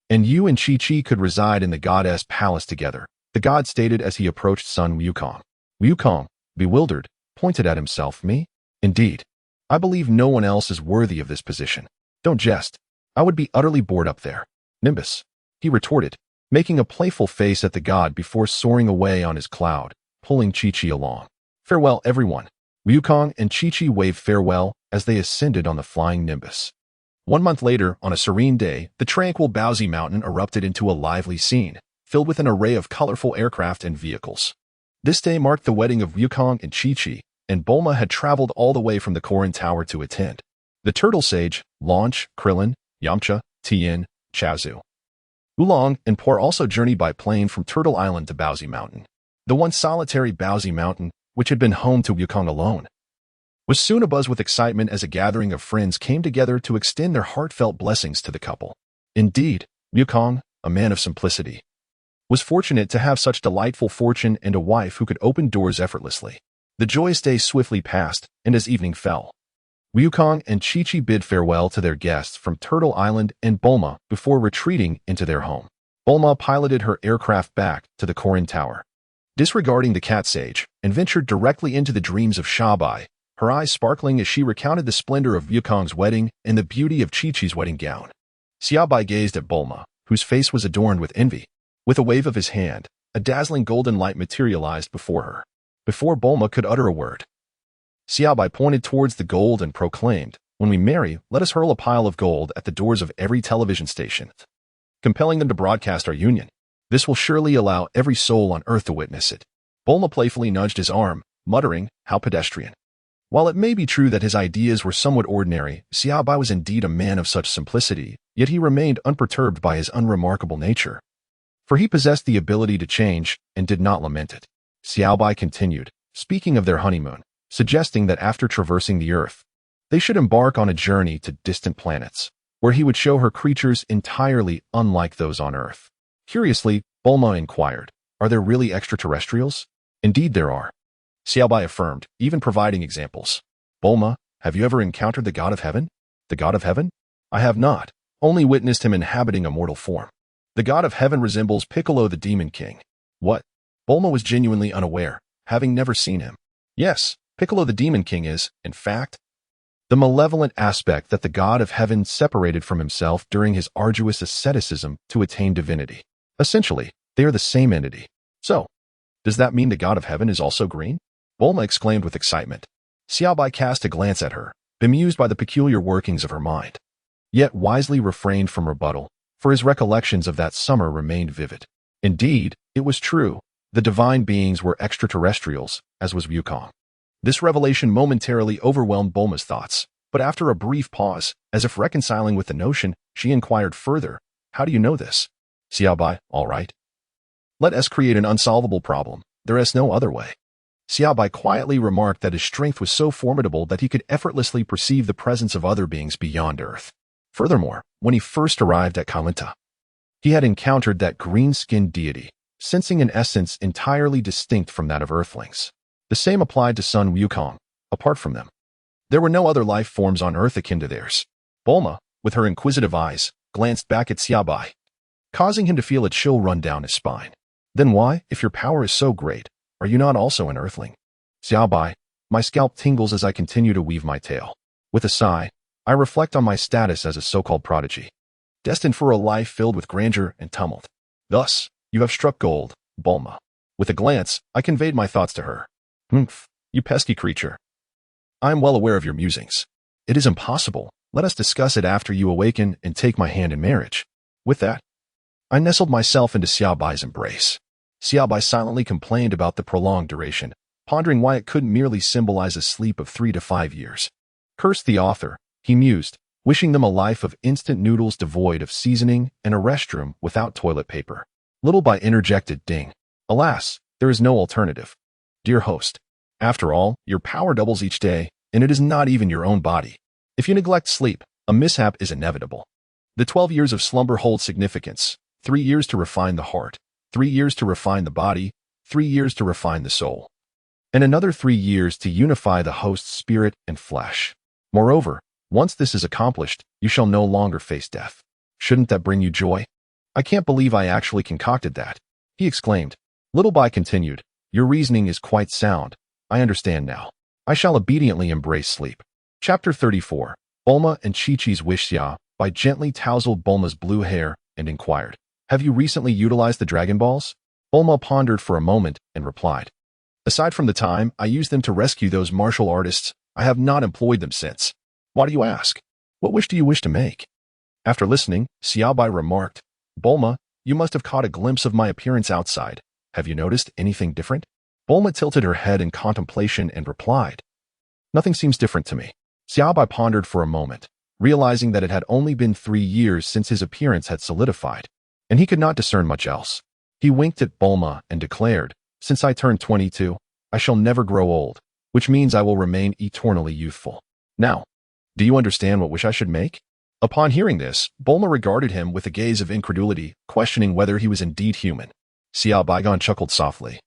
And you and Chi-Chi could reside in the goddess palace together," the god stated as he approached Sun Wukong. Wukong, bewildered, pointed at himself. "Me? Indeed. I believe no one else is worthy of this position. Don't jest. I would be utterly bored up there." "Nimbus," he retorted, making a playful face at the god before soaring away on his cloud, pulling Chi-Chi along. "Farewell, everyone." Wukong and Chi-Chi waved farewell as they ascended on the flying Nimbus. 1 month later, on a serene day, the tranquil Baozi Mountain erupted into a lively scene, filled with an array of colorful aircraft and vehicles. This day marked the wedding of Wukong and Chi-Chi, and Bulma had traveled all the way from the Karin Tower to attend. The Turtle Sage, Launch, Krillin, Yamcha, Tien, Chaozu, Oolong, and Por also journeyed by plane from Turtle Island to Baozi Mountain. The once solitary Baozi Mountain, which had been home to Wukong alone, was soon abuzz with excitement as a gathering of friends came together to extend their heartfelt blessings to the couple. Indeed, Wukong, a man of simplicity, was fortunate to have such delightful fortune and a wife who could open doors effortlessly. The joyous day swiftly passed, and as evening fell, Wukong and Chi-Chi bid farewell to their guests from Turtle Island and Bulma before retreating into their home. Bulma piloted her aircraft back to the Karin Tower, disregarding the cat sage, and ventured directly into the dreams of Xia Bai, her eyes sparkling as she recounted the splendor of Wukong's wedding and the beauty of Chi-Chi's wedding gown. Xia Bai gazed at Bulma, whose face was adorned with envy. With a wave of his hand, a dazzling golden light materialized before her. Before Bulma could utter a word, Xia Bai pointed towards the gold and proclaimed, "When we marry, let us hurl a pile of gold at the doors of every television station, compelling them to broadcast our union. This will surely allow every soul on earth to witness it." Bulma playfully nudged his arm, muttering, "How pedestrian." While it may be true that his ideas were somewhat ordinary, Xia Bai was indeed a man of such simplicity, yet he remained unperturbed by his unremarkable nature. For he possessed the ability to change and did not lament it. Xia Bai continued, speaking of their honeymoon, suggesting that after traversing the earth, they should embark on a journey to distant planets, where he would show her creatures entirely unlike those on earth. Curiously, Bulma inquired, "Are there really extraterrestrials?" "Indeed there are," Xia Bai affirmed, even providing examples. "Bulma, have you ever encountered the God of Heaven?" "The God of Heaven? I have not, only witnessed him inhabiting a mortal form." "The God of Heaven resembles Piccolo the Demon King." "What?" Bulma was genuinely unaware, having never seen him. "Yes, Piccolo the Demon King is, in fact, the malevolent aspect that the God of Heaven separated from himself during his arduous asceticism to attain divinity. Essentially, they are the same entity. So, does that mean the God of Heaven is also green?" Bulma exclaimed with excitement. Xia Bai cast a glance at her, bemused by the peculiar workings of her mind, yet wisely refrained from rebuttal, for his recollections of that summer remained vivid. Indeed, it was true. The divine beings were extraterrestrials, as was Wukong. This revelation momentarily overwhelmed Bulma's thoughts, but after a brief pause, as if reconciling with the notion, she inquired further, "How do you know this?" Xia Bai, "All right. Let us create an unsolvable problem. There is no other way." Xia Bai quietly remarked that his strength was so formidable that he could effortlessly perceive the presence of other beings beyond Earth. Furthermore, when he first arrived at Kalinta, he had encountered that green-skinned deity, sensing an essence entirely distinct from that of Earthlings. The same applied to son Wukong. Apart from them, there were no other life forms on Earth akin to theirs. Bulma, with her inquisitive eyes, glanced back at Xia Bai, causing him to feel a chill run down his spine. Then why, if your power is so great, are you not also an Earthling? Xia Bai, my scalp tingles as I continue to weave my tale. With a sigh, I reflect on my status as a so-called prodigy, destined for a life filled with grandeur and tumult. Thus, you have struck gold, Bulma. With a glance, I conveyed my thoughts to her. Humph, you pesky creature. I am well aware of your musings. It is impossible. Let us discuss it after you awaken and take my hand in marriage. With that, I nestled myself into Xia Bai's embrace. Xia Bai silently complained about the prolonged duration, pondering why it couldn't merely symbolize a sleep of 3 to 5 years. Curse the author, he mused, wishing them a life of instant noodles devoid of seasoning and a restroom without toilet paper. Little Bai interjected, ding. Alas, there is no alternative. Dear host, after all, your power doubles each day, and it is not even your own body. If you neglect sleep, a mishap is inevitable. The 12 years of slumber hold significance. 3 years to refine the heart, 3 years to refine the body, 3 years to refine the soul, and another 3 years to unify the host's spirit and flesh. Moreover, once this is accomplished, you shall no longer face death. Shouldn't that bring you joy? I can't believe I actually concocted that, he exclaimed. Little Bai continued, your reasoning is quite sound. I understand now. I shall obediently embrace sleep. Chapter 34. Bulma and Chi-Chi's wish. Xia Bai gently tousled Bulma's blue hair and inquired, have you recently utilized the Dragon Balls? Bulma pondered for a moment and replied, aside from the time I used them to rescue those martial artists, I have not employed them since. Why do you ask? What wish do you wish to make? After listening, Xia Bai remarked, Bulma, you must have caught a glimpse of my appearance outside. Have you noticed anything different? Bulma tilted her head in contemplation and replied, nothing seems different to me. Xia Bai pondered for a moment, realizing that it had only been 3 years since his appearance had solidified, and he could not discern much else. He winked at Bulma and declared, since I turned 22, I shall never grow old, which means I will remain eternally youthful. Now, do you understand what wish I should make? Upon hearing this, Bulma regarded him with a gaze of incredulity, questioning whether he was indeed human. Xia Bai chuckled softly.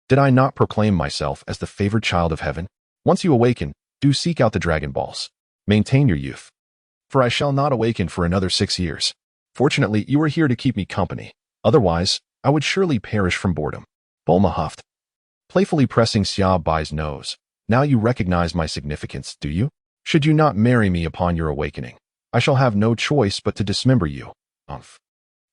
Did I not proclaim myself as the favored child of heaven? Once you awaken, do seek out the Dragon Balls. Maintain your youth, for I shall not awaken for another 6 years. Fortunately, you are here to keep me company. Otherwise, I would surely perish from boredom. Bulma huffed, playfully pressing Xia Bai's nose. Now you recognize my significance, do you? Should you not marry me upon your awakening, I shall have no choice but to dismember you. Umph.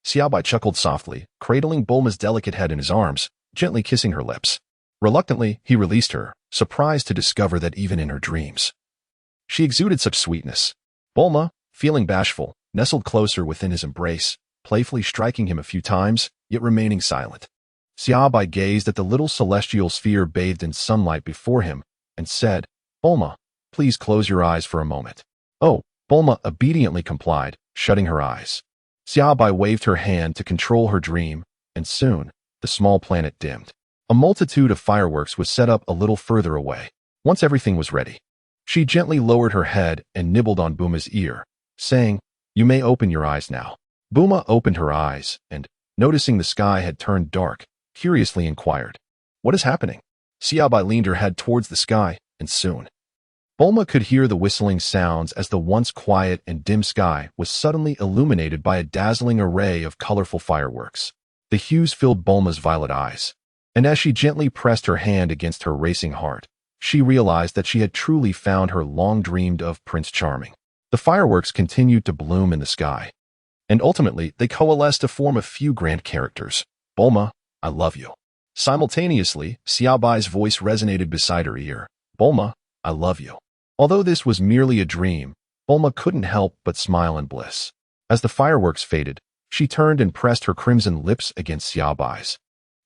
Xia Bai chuckled softly, cradling Bulma's delicate head in his arms, gently kissing her lips. Reluctantly, he released her, surprised to discover that even in her dreams, she exuded such sweetness. Bulma, feeling bashful, nestled closer within his embrace, playfully striking him a few times, yet remaining silent. Xia Bai gazed at the little celestial sphere bathed in sunlight before him, and said, Bulma, please close your eyes for a moment. Oh, Bulma obediently complied, shutting her eyes. Xia Bai waved her hand to control her dream, and soon, the small planet dimmed. A multitude of fireworks was set up a little further away. Once everything was ready, she gently lowered her head and nibbled on Bulma's ear, saying, you may open your eyes now. Bulma opened her eyes and, noticing the sky had turned dark, curiously inquired, what is happening? Xia Bai leaned her head towards the sky, and soon, Bulma could hear the whistling sounds as the once quiet and dim sky was suddenly illuminated by a dazzling array of colorful fireworks. The hues filled Bulma's violet eyes, and as she gently pressed her hand against her racing heart, she realized that she had truly found her long-dreamed-of Prince Charming. The fireworks continued to bloom in the sky, and ultimately they coalesced to form a few grand characters. Bulma, I love you. Simultaneously, Xia Bai's voice resonated beside her ear. Bulma, I love you. Although this was merely a dream, Bulma couldn't help but smile in bliss. As the fireworks faded, she turned and pressed her crimson lips against Xia Bai's,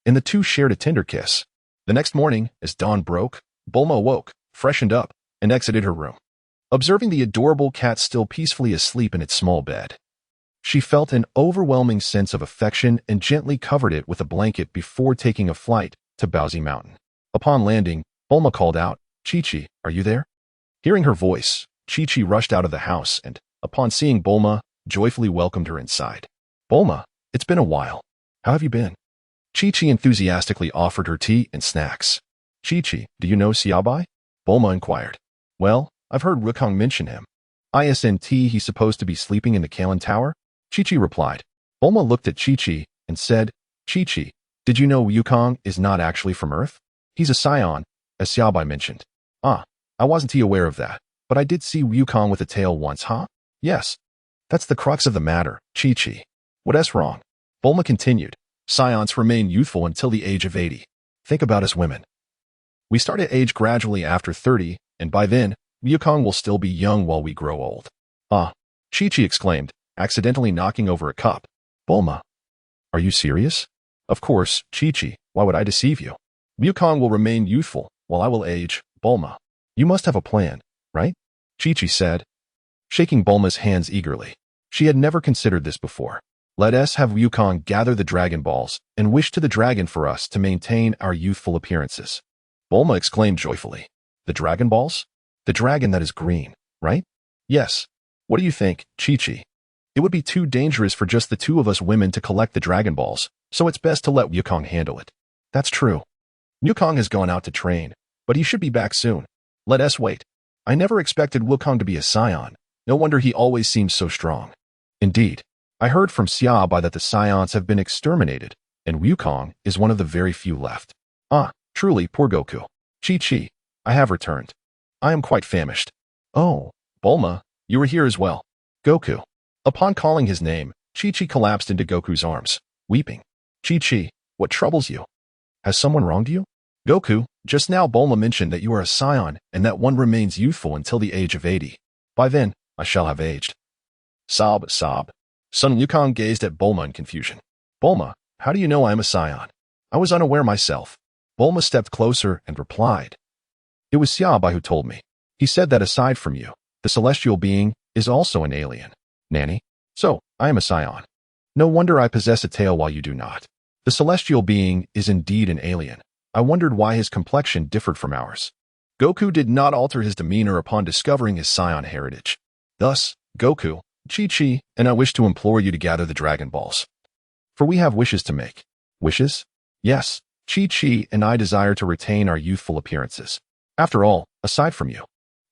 and the two shared a tender kiss. The next morning, as dawn broke, Bulma awoke, freshened up, and exited her room. Observing the adorable cat still peacefully asleep in its small bed, she felt an overwhelming sense of affection and gently covered it with a blanket before taking a flight to Baozi Mountain. Upon landing, Bulma called out, Chi-Chi, are you there? Hearing her voice, Chi-Chi rushed out of the house and, upon seeing Bulma, joyfully welcomed her inside. Bulma, it's been a while. How have you been? Chi-Chi enthusiastically offered her tea and snacks. Chi-Chi, do you know Xia Bai? Bulma inquired. Well, I've heard Wukong mention him. Isn't he's supposed to be sleeping in the Karin Tower? Chi-Chi replied. Bulma looked at Chi-Chi and said, Chi-Chi, did you know Wukong is not actually from Earth? He's a Saiyan, as Xia Bai mentioned. I wasn't aware of that, but I did see Wukong with a tail once, huh? Yes. That's the crux of the matter, Chi-Chi. What's wrong? Bulma continued. Saiyans remain youthful until the age of 80. Think about us women. We start to age gradually after 30, and by then, Wukong will still be young while we grow old. Chi-Chi exclaimed, accidentally knocking over a cup. Bulma, are you serious? Of course, Chi-Chi, why would I deceive you? Wukong will remain youthful, while I will age. Bulma, you must have a plan, right? Chi-Chi said, shaking Bulma's hands eagerly. She had never considered this before. Let us have Wukong gather the Dragon Balls and wish to the dragon for us to maintain our youthful appearances. Bulma exclaimed joyfully. The Dragon Balls? The dragon that is green, right? Yes. What do you think, Chi-Chi? It would be too dangerous for just the two of us women to collect the Dragon Balls, so it's best to let Wukong handle it. That's true. Wukong has gone out to train, but he should be back soon. Let us wait. I never expected Wukong to be a Saiyan. No wonder he always seems so strong. Indeed, I heard from Xia Bai that the Saiyans have been exterminated, and Wukong is one of the very few left. Truly, poor Goku. Chi-Chi, I have returned. I am quite famished. Oh, Bulma, you were here as well. Goku. Upon calling his name, Chi-Chi collapsed into Goku's arms, weeping. Chi-Chi, what troubles you? Has someone wronged you? Goku, just now Bulma mentioned that you are a Saiyan and that one remains youthful until the age of 80. By then, I shall have aged. Sob. Son Wukong gazed at Bulma in confusion. Bulma, how do you know I am a Saiyan? I was unaware myself. Bulma stepped closer and replied. It was Xia Bai who told me. He said that aside from you, the celestial being is also an alien. Nanny? So, I am a Saiyan. No wonder I possess a tail while you do not. The celestial being is indeed an alien. I wondered why his complexion differed from ours. Goku did not alter his demeanor upon discovering his Saiyan heritage. Thus, Goku, Chi-Chi, and I wish to implore you to gather the Dragon Balls. For we have wishes to make. Wishes? Yes, Chi-Chi and I desire to retain our youthful appearances. After all, aside from you,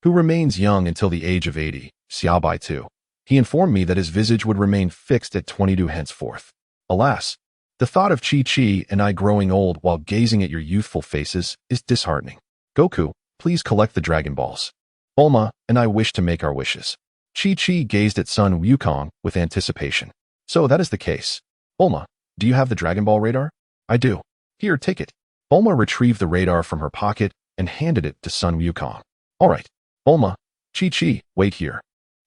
who remains young until the age of 80, Xia Bai too. He informed me that his visage would remain fixed at 22 henceforth. Alas, the thought of Chi-Chi and I growing old while gazing at your youthful faces is disheartening. Goku, please collect the Dragon Balls. Bulma and I wish to make our wishes. Chi-Chi gazed at son Wukong with anticipation. So that is the case. Bulma, do you have the Dragon Ball radar? I do. Here, take it. Bulma retrieved the radar from her pocket and handed it to son Wukong. All right, Bulma, Chi-Chi, wait here.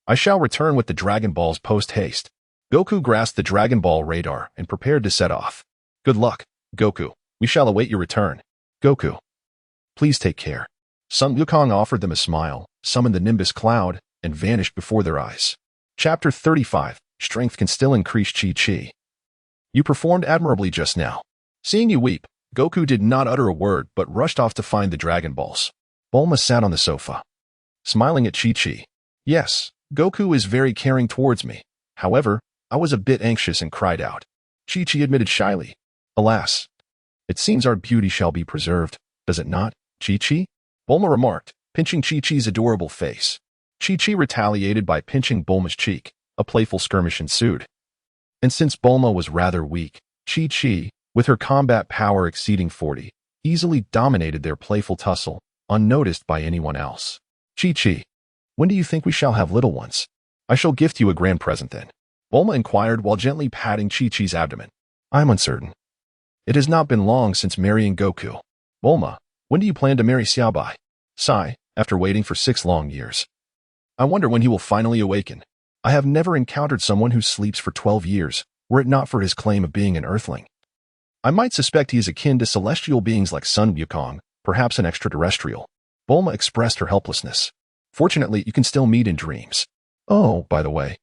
I shall return with the Dragon Balls post-haste. Goku grasped the Dragon Ball radar and prepared to set off. Good luck, Goku. We shall await your return. Goku. Please take care. Son Wukong offered them a smile, summoned the Nimbus Cloud, and vanished before their eyes. Chapter 35. Strength can still increase Chi-Chi. You performed admirably just now. Seeing you weep, Goku did not utter a word but rushed off to find the Dragon Balls. Bulma sat on the sofa, smiling at Chi-Chi. Yes, Goku is very caring towards me. However, I was a bit anxious and cried out. Chi-Chi admitted shyly. Alas, it seems our beauty shall be preserved, does it not, Chi-Chi? Bulma remarked, pinching Chi-Chi's adorable face. Chi-Chi retaliated by pinching Bulma's cheek. A playful skirmish ensued. And since Bulma was rather weak, Chi-Chi, with her combat power exceeding 40, easily dominated their playful tussle, unnoticed by anyone else. Chi-Chi, when do you think we shall have little ones? I shall gift you a grand present then. Bulma inquired while gently patting Chi-Chi's abdomen. I am uncertain. It has not been long since marrying Goku. Bulma, when do you plan to marry Xia Bai? Sigh, after waiting for 6 long years. I wonder when he will finally awaken. I have never encountered someone who sleeps for 12 years, were it not for his claim of being an earthling. I might suspect he is akin to celestial beings like Son Wukong, perhaps an extraterrestrial. Bulma expressed her helplessness. Fortunately, you can still meet in dreams. Oh, by the way,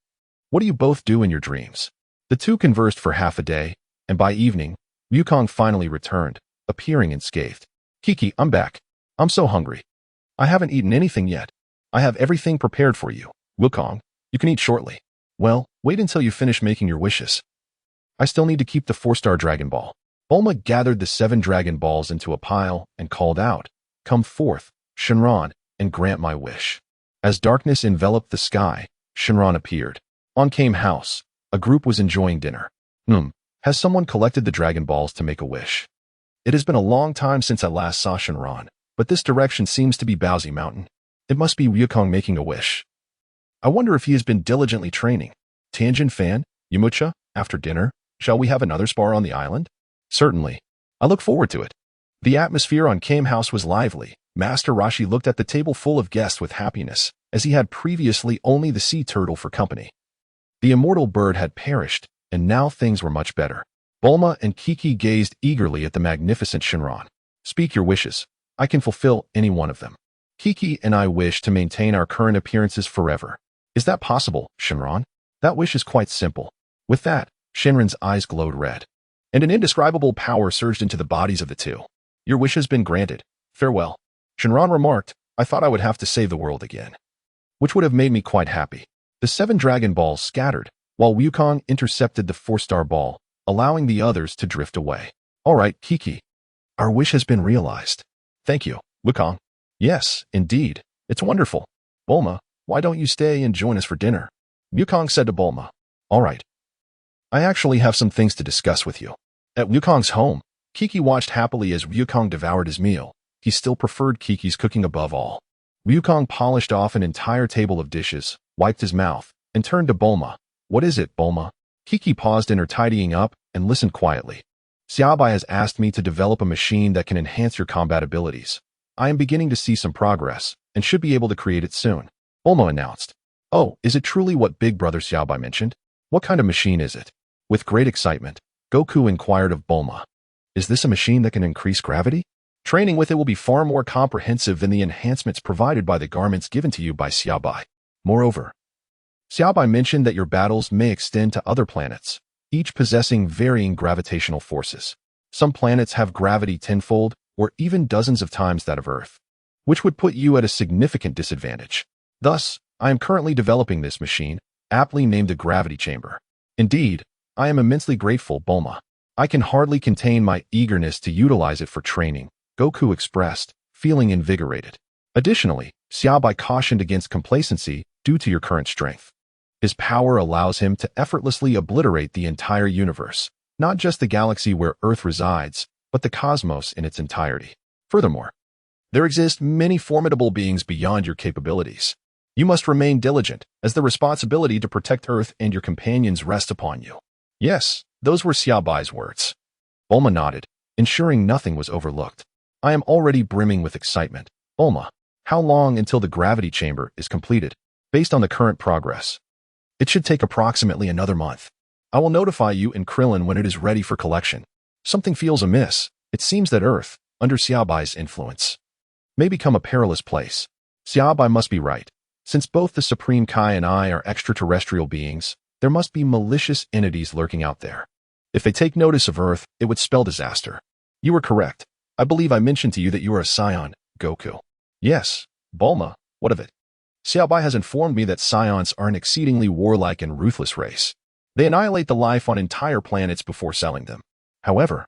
what do you both do in your dreams? The two conversed for half a day, and by evening, Wukong finally returned, appearing unscathed. Kiki, I'm back. I'm so hungry. I haven't eaten anything yet. I have everything prepared for you. Wukong, you can eat shortly. Well, Wait until you finish making your wishes. I still need to keep the 4-star Dragon Ball. Bulma gathered the 7 Dragon Balls into a pile and called out, "Come forth, Shenron, and grant my wish." As darkness enveloped the sky, Shenron appeared. On came house. A group was enjoying dinner. Has someone collected the Dragon Balls to make a wish? It has been a long time since I last saw Shenron, but this direction seems to be Bowsy Mountain. It must be Wukong making a wish. I wonder if he has been diligently training. Tangent Fan, Yamucha, after dinner, shall we have another spar on the island? Certainly. I look forward to it. The atmosphere on Kame House was lively. Master Roshi looked at the table full of guests with happiness, as he had previously only the sea turtle for company. The immortal bird had perished, and now things were much better. Bulma and Kiki gazed eagerly at the magnificent Shenron. Speak your wishes. I can fulfill any one of them. Kiki and I wish to maintain our current appearances forever. Is that possible, Shenron? That wish is quite simple. With that, Shenron's eyes glowed red, and an indescribable power surged into the bodies of the two. Your wish has been granted. Farewell. Shenron remarked, I thought I would have to save the world again, which would have made me quite happy. The 7 Dragon Balls scattered, while Wukong intercepted the 4-star ball, allowing the others to drift away. All right, Kiki. Our wish has been realized. Thank you, Wukong. Yes, indeed. It's wonderful. Bulma, why don't you stay and join us for dinner? Wukong said to Bulma. All right. I actually have some things to discuss with you. At Wukong's home, Kiki watched happily as Wukong devoured his meal. He still preferred Kiki's cooking above all. Wukong polished off an entire table of dishes, wiped his mouth, and turned to Bulma. What is it, Bulma? Kiki paused in her tidying up and listened quietly. Xia Bai has asked me to develop a machine that can enhance your combat abilities. I am beginning to see some progress, and should be able to create it soon. Bulma announced. Oh, is it truly what Big Brother Xia Bai mentioned? What kind of machine is it? With great excitement, Goku inquired of Bulma. Is this a machine that can increase gravity? Training with it will be far more comprehensive than the enhancements provided by the garments given to you by Xia Bai. Moreover, Xia Bai mentioned that your battles may extend to other planets, each possessing varying gravitational forces. Some planets have gravity tenfold, or even dozens of times that of Earth, which would put you at a significant disadvantage. Thus, I am currently developing this machine, aptly named the Gravity Chamber. Indeed, I am immensely grateful, Bulma. I can hardly contain my eagerness to utilize it for training, Goku expressed, feeling invigorated. Additionally, Xia Bai cautioned against complacency due to your current strength. His power allows him to effortlessly obliterate the entire universe, not just the galaxy where Earth resides, but the cosmos in its entirety. Furthermore, there exist many formidable beings beyond your capabilities. You must remain diligent, as the responsibility to protect Earth and your companions rests upon you. Yes, those were Xia Bai's words. Bulma nodded, ensuring nothing was overlooked. I am already brimming with excitement. Bulma, how long until the gravity chamber is completed? Based on the current progress, it should take approximately another month. I will notify you and Krillin when it is ready for collection. Something feels amiss. It seems that Earth, under Xia Bai's influence, may become a perilous place. Xia Bai must be right. Since both the Supreme Kai and I are extraterrestrial beings, there must be malicious entities lurking out there. If they take notice of Earth, it would spell disaster. You are correct. I believe I mentioned to you that you are a Saiyan, Goku. Yes, Bulma, what of it? Xia Bai has informed me that Saiyans are an exceedingly warlike and ruthless race. They annihilate the life on entire planets before selling them. However,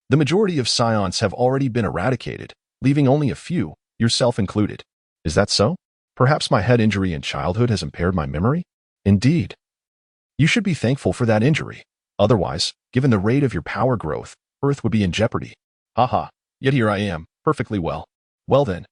the majority of Saiyans have already been eradicated, leaving only a few, yourself included. Is that so? Perhaps my head injury in childhood has impaired my memory? Indeed. You should be thankful for that injury. Otherwise, given the rate of your power growth, Earth would be in jeopardy. Haha, yet here I am, perfectly well. Well then,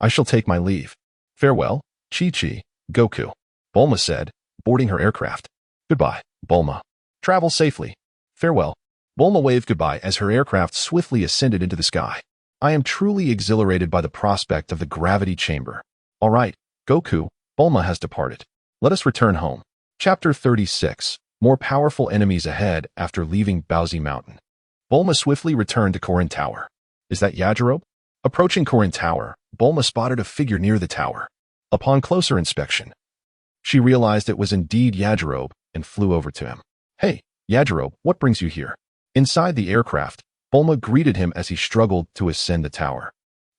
I shall take my leave. Farewell, Chi-Chi, Goku, Bulma said, boarding her aircraft. Goodbye, Bulma. Travel safely. Farewell. Bulma waved goodbye as her aircraft swiftly ascended into the sky. I am truly exhilarated by the prospect of the gravity chamber. All right, Goku, Bulma has departed. Let us return home. Chapter 36. More powerful enemies ahead after leaving Bowsy Mountain. Bulma swiftly returned to Korin Tower. Is that Yajirobe? Approaching Korin Tower, Bulma spotted a figure near the tower. Upon closer inspection, she realized it was indeed Yajirobe and flew over to him. Hey, Yajirobe, what brings you here? Inside the aircraft, Bulma greeted him as he struggled to ascend the tower.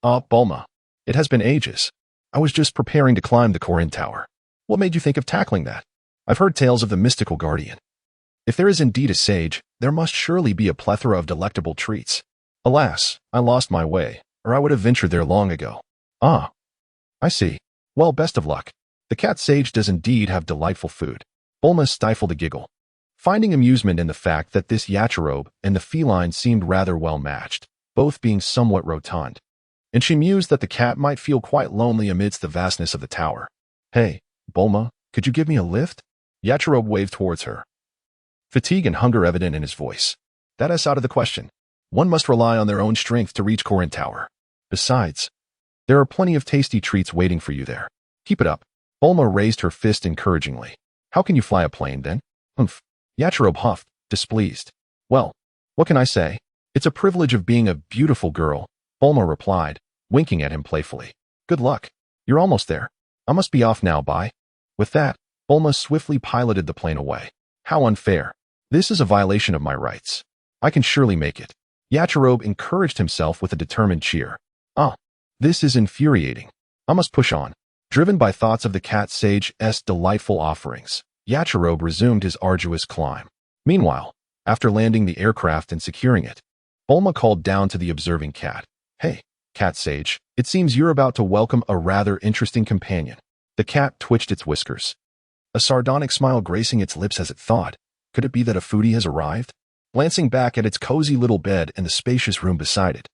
Bulma. It has been ages. I was just preparing to climb the Korin Tower. What made you think of tackling that? I've heard tales of the mystical guardian. If there is indeed a sage, there must surely be a plethora of delectable treats. Alas, I lost my way, or I would have ventured there long ago. Ah, I see. Well, best of luck. The cat sage does indeed have delightful food. Bulma stifled a giggle, finding amusement in the fact that this Yachirobe and the feline seemed rather well matched, both being somewhat rotund. And she mused that the cat might feel quite lonely amidst the vastness of the tower. Hey, Bulma, could you give me a lift? Yachirobe waved towards her, fatigue and hunger evident in his voice. That is out of the question. One must rely on their own strength to reach Quarterfinal Tower. Besides, there are plenty of tasty treats waiting for you there. Keep it up. Bulma raised her fist encouragingly. How can you fly a plane then? Humph. Yachirobe huffed, displeased. Well, what can I say? It's a privilege of being a beautiful girl, Bulma replied, winking at him playfully. Good luck. You're almost there. I must be off now, bye. With that, Bulma swiftly piloted the plane away. How unfair. This is a violation of my rights. I can surely make it. Yachirobe encouraged himself with a determined cheer. Ah, this is infuriating. I must push on. Driven by thoughts of the cat sage's delightful offerings, Yachirobe resumed his arduous climb. Meanwhile, after landing the aircraft and securing it, Bulma called down to the observing cat. Hey, cat sage, it seems you're about to welcome a rather interesting companion. The cat twitched its whiskers, a sardonic smile gracing its lips as it thought, could it be that a foodie has arrived? Glancing back at its cozy little bed and the spacious room beside it.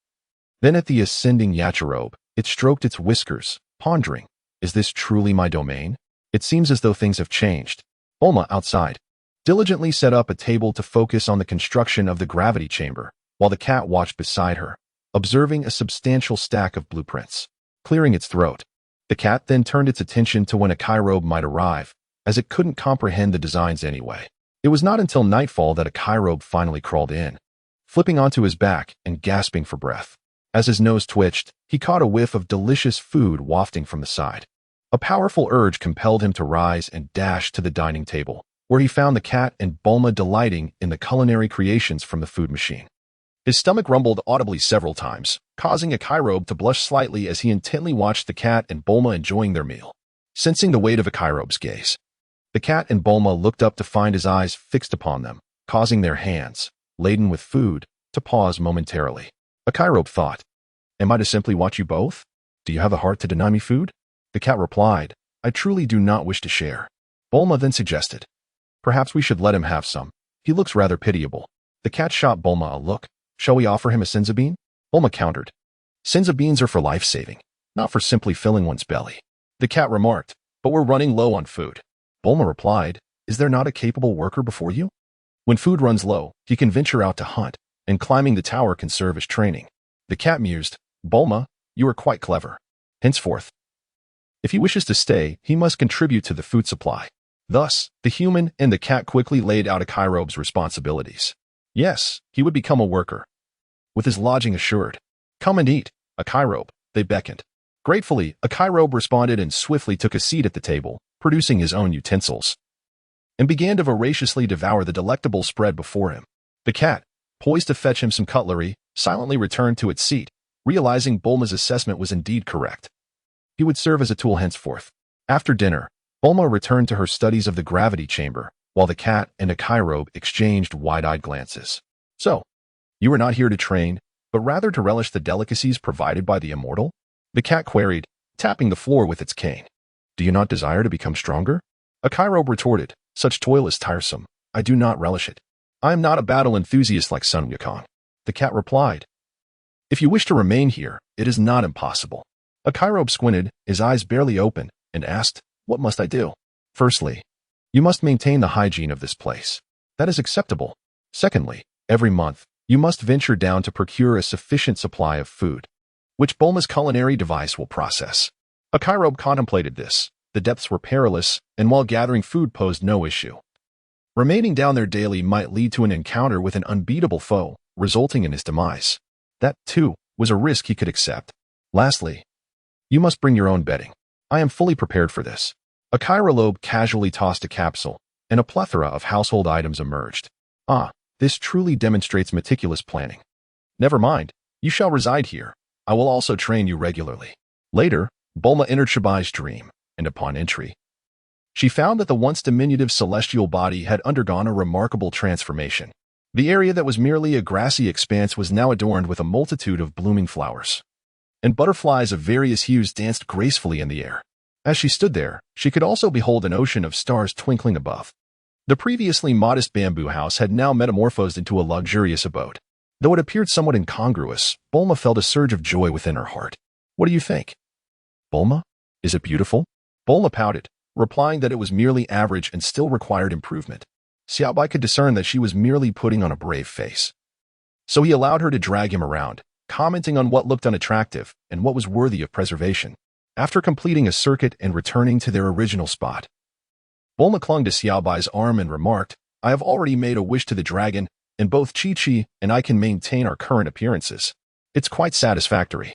Then at the ascending Yachirobe, it stroked its whiskers, pondering, is this truly my domain? It seems as though things have changed. Bulma, outside, diligently set up a table to focus on the construction of the gravity chamber, while the cat watched beside her, observing a substantial stack of blueprints. Clearing its throat, the cat then turned its attention to when a Kairobe might arrive, as it couldn't comprehend the designs anyway. It was not until nightfall that a Kairobe finally crawled in, flipping onto his back and gasping for breath. As his nose twitched, he caught a whiff of delicious food wafting from the side. A powerful urge compelled him to rise and dash to the dining table, where he found the cat and Bulma delighting in the culinary creations from the food machine. His stomach rumbled audibly several times, causing a Kairobe to blush slightly as he intently watched the cat and Bulma enjoying their meal. Sensing the weight of a Kairobe's gaze, the cat and Bulma looked up to find his eyes fixed upon them, causing their hands, laden with food, to pause momentarily. A Kairobe thought, am I to simply watch you both? Do you have the heart to deny me food? The cat replied, I truly do not wish to share. Bulma then suggested, perhaps we should let him have some. He looks rather pitiable. The cat shot Bulma a look. Shall we offer him a senza bean? Bulma countered. Senza beans are for life-saving, not for simply filling one's belly. The cat remarked, but we're running low on food. Bulma replied, is there not a capable worker before you? When food runs low, he can venture out to hunt, and climbing the tower can serve as training. The cat mused, Bulma, you are quite clever. Henceforth, if he wishes to stay, he must contribute to the food supply. Thus, the human and the cat quickly laid out a Kairobe's responsibilities. Yes, he would become a worker. With his lodging assured. Come and eat, a Kairobe, they beckoned. Gratefully, a Kairobe responded and swiftly took a seat at the table, producing his own utensils, and began to voraciously devour the delectable spread before him. The cat, poised to fetch him some cutlery, silently returned to its seat, realizing Bulma's assessment was indeed correct. He would serve as a tool henceforth. After dinner, Bulma returned to her studies of the gravity chamber, while the cat and a Kairobe exchanged wide-eyed glances. So, you were not here to train, but rather to relish the delicacies provided by the immortal? The cat queried, tapping the floor with its cane. Do you not desire to become stronger? A Kairobe retorted, such toil is tiresome. I do not relish it. I am not a battle enthusiast like Sun Wukong. The cat replied, if you wish to remain here, it is not impossible. A Kairobe squinted, his eyes barely open, and asked, what must I do? Firstly, you must maintain the hygiene of this place. That is acceptable. Secondly, every month, you must venture down to procure a sufficient supply of food, which Bulma's culinary device will process. A Kairobe contemplated this. The depths were perilous, and while gathering food posed no issue. Remaining down there daily might lead to an encounter with an unbeatable foe, resulting in his demise. That, too, was a risk he could accept. Lastly, you must bring your own bedding. I am fully prepared for this. A Kairobe casually tossed a capsule, and a plethora of household items emerged. Ah, this truly demonstrates meticulous planning. Never mind, you shall reside here. I will also train you regularly. Later, Bulma entered Xia Bai's dream, and upon entry, She found that the once diminutive celestial body had undergone a remarkable transformation. The area that was merely a grassy expanse was now adorned with a multitude of blooming flowers, and butterflies of various hues danced gracefully in the air. As she stood there, she could also behold an ocean of stars twinkling above. The previously modest bamboo house had now metamorphosed into a luxurious abode. Though it appeared somewhat incongruous, Bulma felt a surge of joy within her heart. What do you think? Bulma? Is it beautiful? Bulma pouted, replying that it was merely average and still required improvement. Xia Bai could discern that she was merely putting on a brave face. So he allowed her to drag him around, commenting on what looked unattractive and what was worthy of preservation. After completing a circuit and returning to their original spot, Bulma clung to Xia Bai's arm and remarked, I have already made a wish to the dragon, and both Chi-Chi and I can maintain our current appearances. It's quite satisfactory.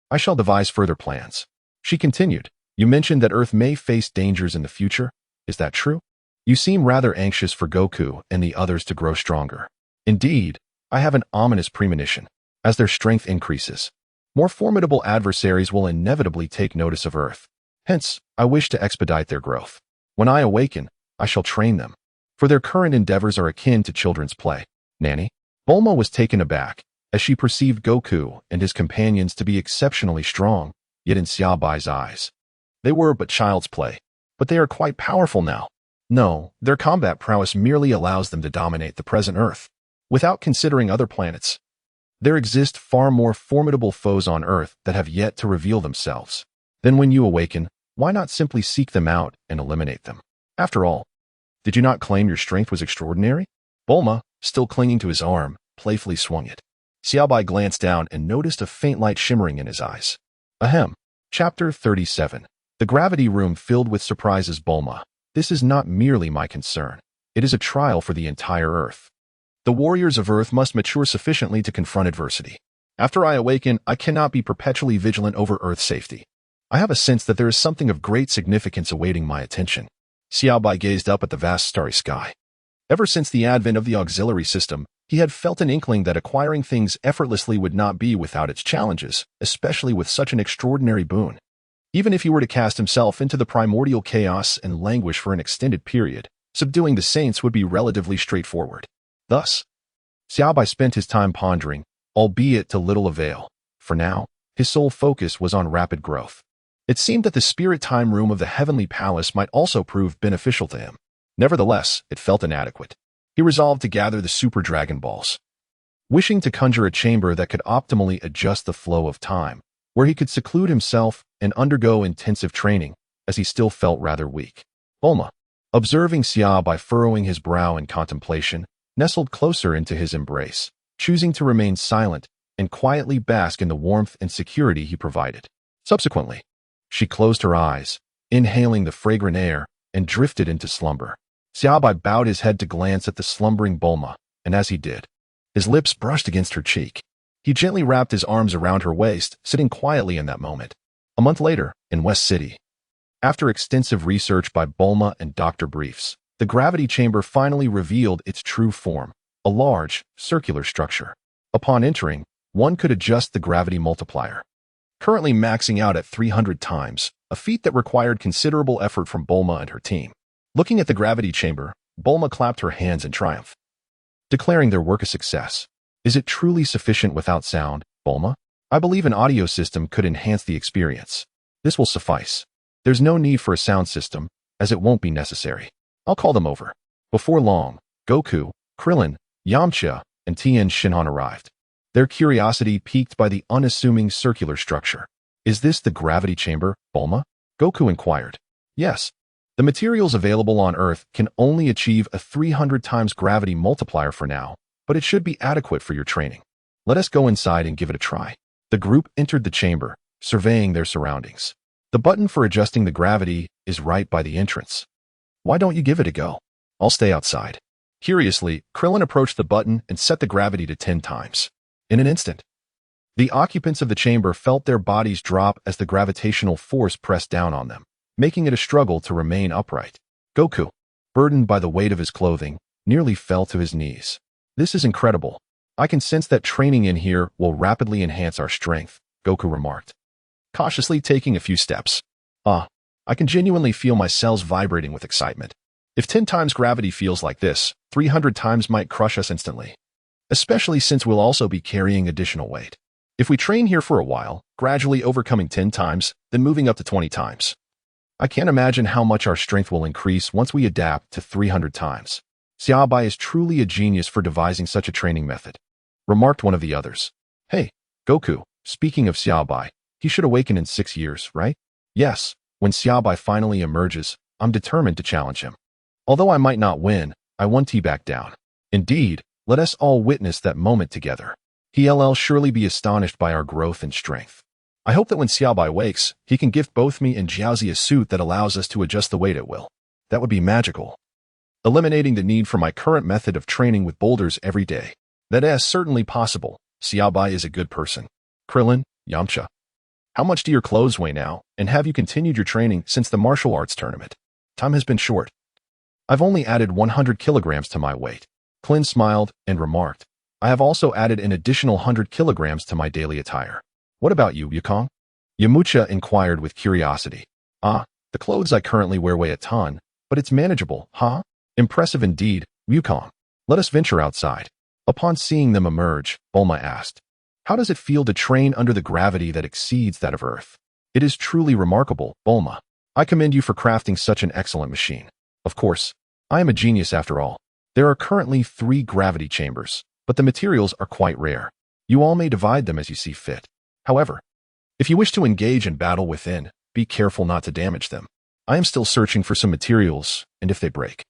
I shall devise further plans. She continued, you mentioned that Earth may face dangers in the future. Is that true? You seem rather anxious for Goku and the others to grow stronger. Indeed, I have an ominous premonition. As their strength increases, more formidable adversaries will inevitably take notice of Earth. Hence, I wish to expedite their growth. When I awaken, I shall train them, for their current endeavors are akin to children's play. Nanny? Bulma was taken aback, as she perceived Goku and his companions to be exceptionally strong, yet in Xia Bai's eyes, they were but child's play. But they are quite powerful now. No, their combat prowess merely allows them to dominate the present Earth, without considering other planets. There exist far more formidable foes on Earth that have yet to reveal themselves. Then when you awaken, why not simply seek them out and eliminate them? After all, did you not claim your strength was extraordinary? Bulma, still clinging to his arm, playfully swung it. Xia Bai glanced down and noticed a faint light shimmering in his eyes. Ahem. Chapter 37. The gravity room filled with surprises. Bulma, this is not merely my concern. It is a trial for the entire Earth. The warriors of Earth must mature sufficiently to confront adversity. After I awaken, I cannot be perpetually vigilant over Earth's safety. I have a sense that there is something of great significance awaiting my attention. Xia Bai gazed up at the vast starry sky. Ever since the advent of the auxiliary system, he had felt an inkling that acquiring things effortlessly would not be without its challenges, especially with such an extraordinary boon. Even if he were to cast himself into the primordial chaos and languish for an extended period, subduing the saints would be relatively straightforward. Thus, Xia Bai spent his time pondering, albeit to little avail. For now, his sole focus was on rapid growth. It seemed that the spirit time room of the heavenly palace might also prove beneficial to him. Nevertheless, it felt inadequate. He resolved to gather the Super Dragon Balls, wishing to conjure a chamber that could optimally adjust the flow of time, where he could seclude himself and undergo intensive training, as he still felt rather weak. Bulma, observing Xia Bai furrowing his brow in contemplation, nestled closer into his embrace, choosing to remain silent and quietly bask in the warmth and security he provided. Subsequently, she closed her eyes, inhaling the fragrant air, and drifted into slumber. Xia Bai bowed his head to glance at the slumbering Bulma, and as he did, his lips brushed against her cheek. He gently wrapped his arms around her waist, sitting quietly in that moment. A month later, in West City, after extensive research by Bulma and Dr. Briefs, the gravity chamber finally revealed its true form, a large, circular structure. Upon entering, one could adjust the gravity multiplier, currently maxing out at 300 times, a feat that required considerable effort from Bulma and her team. Looking at the gravity chamber, Bulma clapped her hands in triumph, declaring their work a success. Is it truly sufficient without sound, Bulma? I believe an audio system could enhance the experience. This will suffice. There's no need for a sound system, as it won't be necessary. I'll call them over. Before long, Goku, Krillin, Yamcha, and Tien Shinhan arrived, their curiosity piqued by the unassuming circular structure. Is this the gravity chamber, Bulma? Goku inquired. Yes. The materials available on Earth can only achieve a 300 times gravity multiplier for now, but it should be adequate for your training. Let us go inside and give it a try. The group entered the chamber, surveying their surroundings. The button for adjusting the gravity is right by the entrance. Why don't you give it a go? I'll stay outside. Curiously, Krillin approached the button and set the gravity to 10 times. In an instant, the occupants of the chamber felt their bodies drop as the gravitational force pressed down on them, making it a struggle to remain upright. Goku, burdened by the weight of his clothing, nearly fell to his knees. This is incredible. I can sense that training in here will rapidly enhance our strength, Goku remarked, cautiously taking a few steps. I can genuinely feel my cells vibrating with excitement. If 10 times gravity feels like this, 300 times might crush us instantly. Especially since we'll also be carrying additional weight. If we train here for a while, gradually overcoming 10 times, then moving up to 20 times. I can't imagine how much our strength will increase once we adapt to 300 times. Xia Bai is truly a genius for devising such a training method, remarked one of the others. Hey, Goku, speaking of Xia Bai, he should awaken in 6 years, right? Yes, when Xia Bai finally emerges, I'm determined to challenge him. Although I might not win, I won't back down. Indeed, let us all witness that moment together. He'll surely be astonished by our growth and strength. I hope that when Xia Bai wakes, he can gift both me and Jiaozi a suit that allows us to adjust the weight at will. That would be magical. Eliminating the need for my current method of training with boulders every day. That is certainly possible. Xia Bai is a good person. Krillin, Yamcha. How much do your clothes weigh now, and have you continued your training since the martial arts tournament? Time has been short. I've only added 100 kilograms to my weight. Krillin smiled and remarked, I have also added an additional 100 kilograms to my daily attire. What about you, Wukong? Yamcha inquired with curiosity. The clothes I currently wear weigh a ton, but it's manageable, huh? Impressive indeed, Wukong. Let us venture outside. Upon seeing them emerge, Bulma asked, how does it feel to train under the gravity that exceeds that of Earth? It is truly remarkable, Bulma. I commend you for crafting such an excellent machine. Of course, I am a genius after all. There are currently 3 gravity chambers, but the materials are quite rare. You all may divide them as you see fit. However, if you wish to engage in battle within, be careful not to damage them. I am still searching for some materials, and if they break,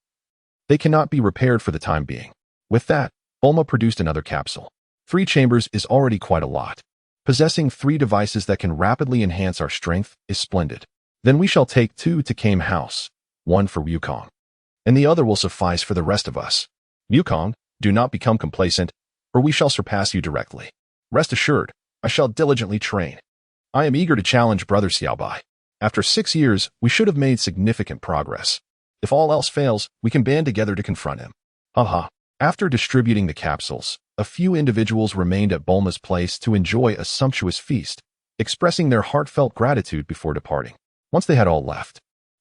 they cannot be repaired for the time being. With that, Bulma produced another capsule. 3 chambers is already quite a lot. Possessing 3 devices that can rapidly enhance our strength is splendid. Then we shall take 2 to Kame House, 1 for Wukong, and the other will suffice for the rest of us. Wukong, do not become complacent, or we shall surpass you directly. Rest assured, I shall diligently train. I am eager to challenge Brother Xia Bai. After 6 years, we should have made significant progress. If all else fails, we can band together to confront him. Haha. After distributing the capsules, a few individuals remained at Bulma's place to enjoy a sumptuous feast, expressing their heartfelt gratitude before departing. Once they had all left,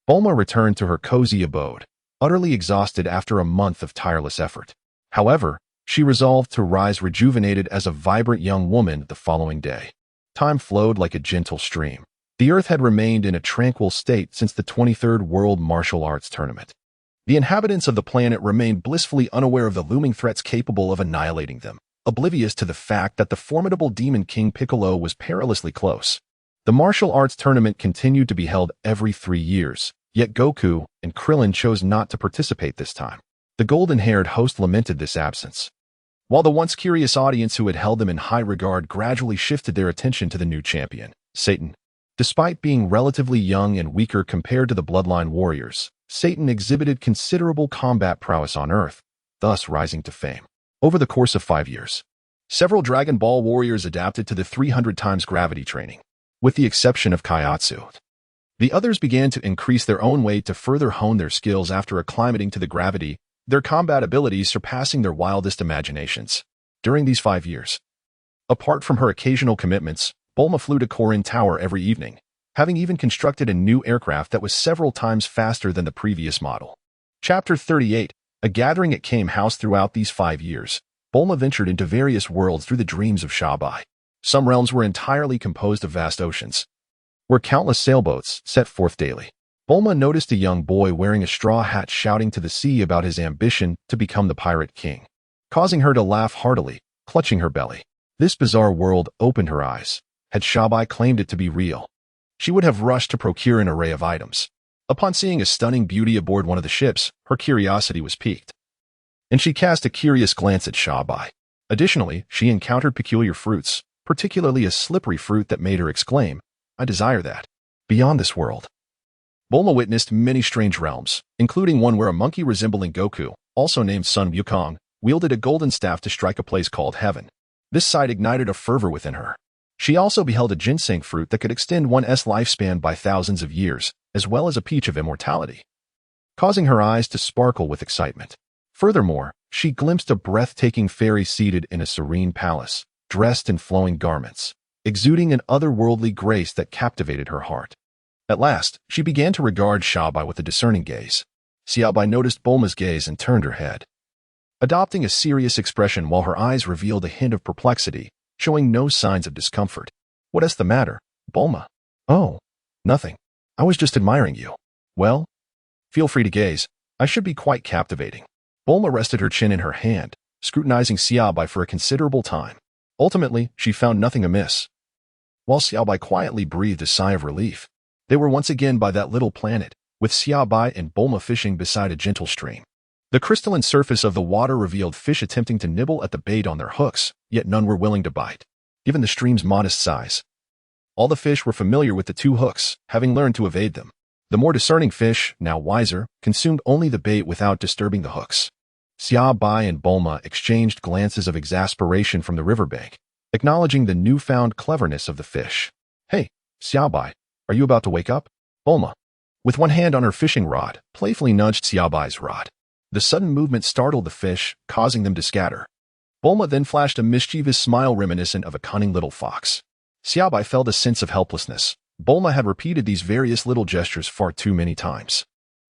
Bulma returned to her cozy abode, utterly exhausted after a month of tireless effort. However, she resolved to rise rejuvenated as a vibrant young woman the following day. Time flowed like a gentle stream. The Earth had remained in a tranquil state since the 23rd World Martial Arts Tournament. The inhabitants of the planet remained blissfully unaware of the looming threats capable of annihilating them, oblivious to the fact that the formidable Demon King Piccolo was perilously close. The martial arts tournament continued to be held every 3 years, yet Goku and Krillin chose not to participate this time. The golden-haired host lamented this absence, while the once curious audience who had held them in high regard gradually shifted their attention to the new champion, Satan. Despite being relatively young and weaker compared to the Bloodline warriors, Satan exhibited considerable combat prowess on Earth, thus rising to fame. Over the course of 5 years, several Dragon Ball warriors adapted to the 300 times gravity training, with the exception of Kaiatsu. The others began to increase their own weight to further hone their skills after acclimating to the gravity, their combat abilities surpassing their wildest imaginations. During these 5 years, apart from her occasional commitments, Bulma flew to Karin Tower every evening, having even constructed a new aircraft that was several times faster than the previous model. Chapter 38, a gathering at Kame House. Throughout these 5 years, Bulma ventured into various worlds through the dreams of Xia Bai. Some realms were entirely composed of vast oceans, where countless sailboats set forth daily. Bulma noticed a young boy wearing a straw hat shouting to the sea about his ambition to become the Pirate King, causing her to laugh heartily, clutching her belly. This bizarre world opened her eyes. Had Xia Bai claimed it to be real, she would have rushed to procure an array of items. Upon seeing a stunning beauty aboard one of the ships, her curiosity was piqued, and she cast a curious glance at Xia Bai. Additionally, she encountered peculiar fruits, particularly a slippery fruit that made her exclaim, I desire that. Beyond this world, Bulma witnessed many strange realms, including one where a monkey resembling Goku, also named Son Wukong, wielded a golden staff to strike a place called heaven. This sight ignited a fervor within her. She also beheld a ginseng fruit that could extend one's lifespan by thousands of years, as well as a peach of immortality, causing her eyes to sparkle with excitement. Furthermore, she glimpsed a breathtaking fairy seated in a serene palace, dressed in flowing garments, exuding an otherworldly grace that captivated her heart. At last, she began to regard Xia Bai with a discerning gaze. Xia Bai noticed Bulma's gaze and turned her head, adopting a serious expression while her eyes revealed a hint of perplexity, showing no signs of discomfort. What's the matter, Bulma? Oh, nothing. I was just admiring you. Well, feel free to gaze. I should be quite captivating. Bulma rested her chin in her hand, scrutinizing Xia Bai for a considerable time. Ultimately, she found nothing amiss. While Xia Bai quietly breathed a sigh of relief, they were once again by that little planet, with Xia Bai and Bulma fishing beside a gentle stream. The crystalline surface of the water revealed fish attempting to nibble at the bait on their hooks, yet none were willing to bite. Given the stream's modest size, all the fish were familiar with the two hooks, having learned to evade them. The more discerning fish, now wiser, consumed only the bait without disturbing the hooks. Xia Bai and Bulma exchanged glances of exasperation from the riverbank, acknowledging the newfound cleverness of the fish. Hey, Xia Bai, are you about to wake up? Bulma, with one hand on her fishing rod, playfully nudged Xia Bai's rod. The sudden movement startled the fish, causing them to scatter. Bulma then flashed a mischievous smile reminiscent of a cunning little fox. Xia Bai felt a sense of helplessness. Bulma had repeated these various little gestures far too many times.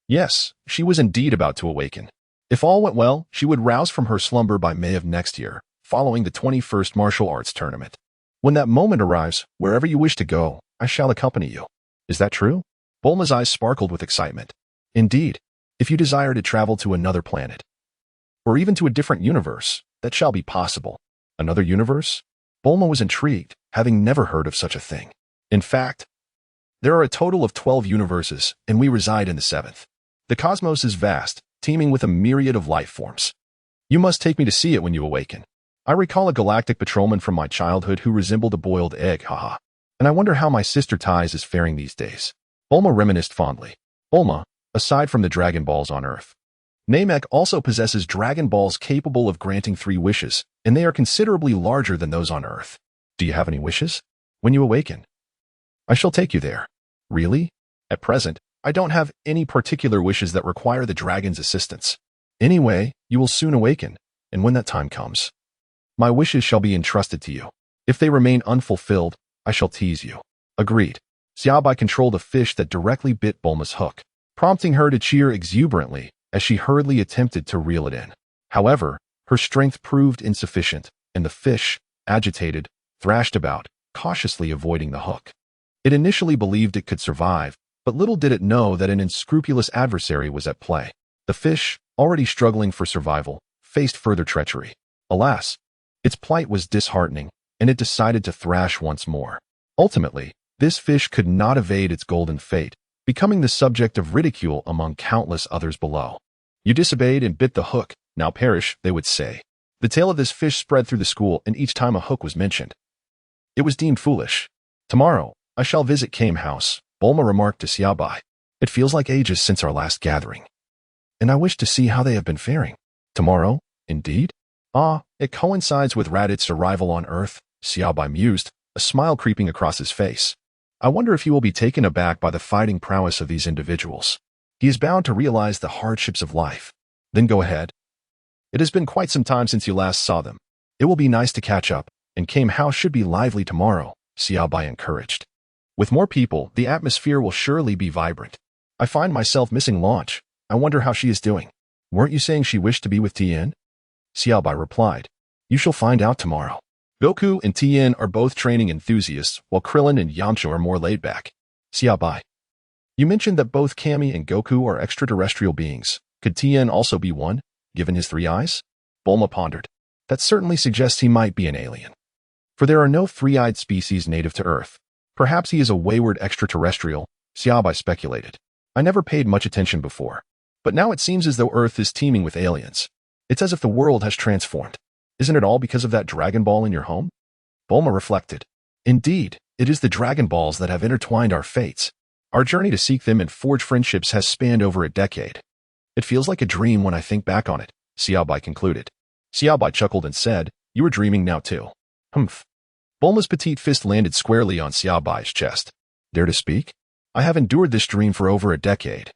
Yes, she was indeed about to awaken. If all went well, she would rouse from her slumber by May of next year, following the 21st Martial Arts Tournament. When that moment arrives, wherever you wish to go, I shall accompany you. Is that true? Bulma's eyes sparkled with excitement. Indeed, if you desire to travel to another planet, or even to a different universe, that shall be possible. Another universe? Bulma was intrigued, having never heard of such a thing. In fact, there are a total of 12 universes, and we reside in the 7th. The cosmos is vast, teeming with a myriad of life forms. You must take me to see it when you awaken. I recall a galactic patrolman from my childhood who resembled a boiled egg, haha. And I wonder how my sister Ties is faring these days. Bulma reminisced fondly. Bulma, aside from the Dragon Balls on Earth, Namek also possesses Dragon Balls capable of granting 3 wishes, and they are considerably larger than those on Earth. Do you have any wishes? When you awaken, I shall take you there. Really? At present, I don't have any particular wishes that require the dragon's assistance. Anyway, you will soon awaken, and when that time comes, my wishes shall be entrusted to you. If they remain unfulfilled, I shall tease you. Agreed. Xia Bai controlled a fish that directly bit Bulma's hook, prompting her to cheer exuberantly as she hurriedly attempted to reel it in. However, her strength proved insufficient, and the fish, agitated, thrashed about, cautiously avoiding the hook. It initially believed it could survive, but little did it know that an unscrupulous adversary was at play. The fish, already struggling for survival, faced further treachery. Alas, its plight was disheartening, and it decided to thrash once more. Ultimately, this fish could not evade its golden fate, becoming the subject of ridicule among countless others below. You disobeyed and bit the hook, now perish, they would say. The tale of this fish spread through the school, and each time a hook was mentioned, it was deemed foolish. Tomorrow, I shall visit Kame House, Bulma remarked to Xia Bai. It feels like ages since our last gathering, and I wish to see how they have been faring. Tomorrow, indeed? Ah, it coincides with Raditz's arrival on Earth, Xia Bai mused, a smile creeping across his face. I wonder if he will be taken aback by the fighting prowess of these individuals. He is bound to realize the hardships of life. Then go ahead. It has been quite some time since you last saw them. It will be nice to catch up, and Kame House should be lively tomorrow, Xia Bai encouraged. With more people, the atmosphere will surely be vibrant. I find myself missing Launch. I wonder how she is doing. Weren't you saying she wished to be with Tien? Xia Bai replied. You shall find out tomorrow. Goku and Tien are both training enthusiasts, while Krillin and Yamcha are more laid back. Xia Bai. You mentioned that both Kami and Goku are extraterrestrial beings. Could Tien also be one, given his 3 eyes? Bulma pondered. That certainly suggests he might be an alien. For there are no 3-eyed species native to Earth. Perhaps he is a wayward extraterrestrial, Xia Bai speculated. I never paid much attention before, but now it seems as though Earth is teeming with aliens. It's as if the world has transformed. Isn't it all because of that Dragon Ball in your home? Bulma reflected. Indeed, it is the Dragon Balls that have intertwined our fates. Our journey to seek them and forge friendships has spanned over a decade. It feels like a dream when I think back on it, Xia Bai concluded. Xia Bai chuckled and said, You are dreaming now too. Humph. Bulma's petite fist landed squarely on Xia Bai's chest. Dare to speak? I have endured this dream for over a decade.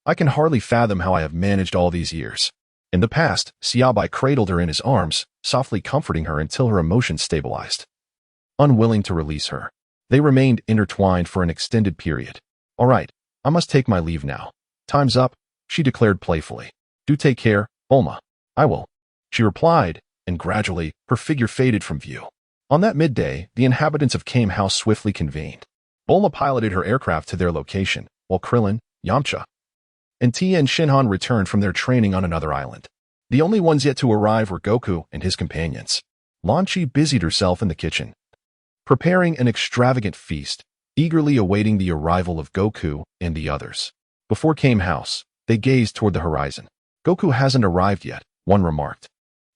I can hardly fathom how I have managed all these years. In the past, Xia Bai cradled her in his arms, softly comforting her until her emotions stabilized. Unwilling to release her, they remained intertwined for an extended period. All right, I must take my leave now. Time's up, she declared playfully. Do take care, Bulma. I will, she replied, and gradually, her figure faded from view. On that midday, the inhabitants of Kame House swiftly convened. Bulma piloted her aircraft to their location, while Krillin, Yamcha, and Tien Shinhan returned from their training on another island. The only ones yet to arrive were Goku and his companions. Lan Chi busied herself in the kitchen, preparing an extravagant feast, eagerly awaiting the arrival of Goku and the others. Before Kame House, they gazed toward the horizon. Goku hasn't arrived yet, one remarked.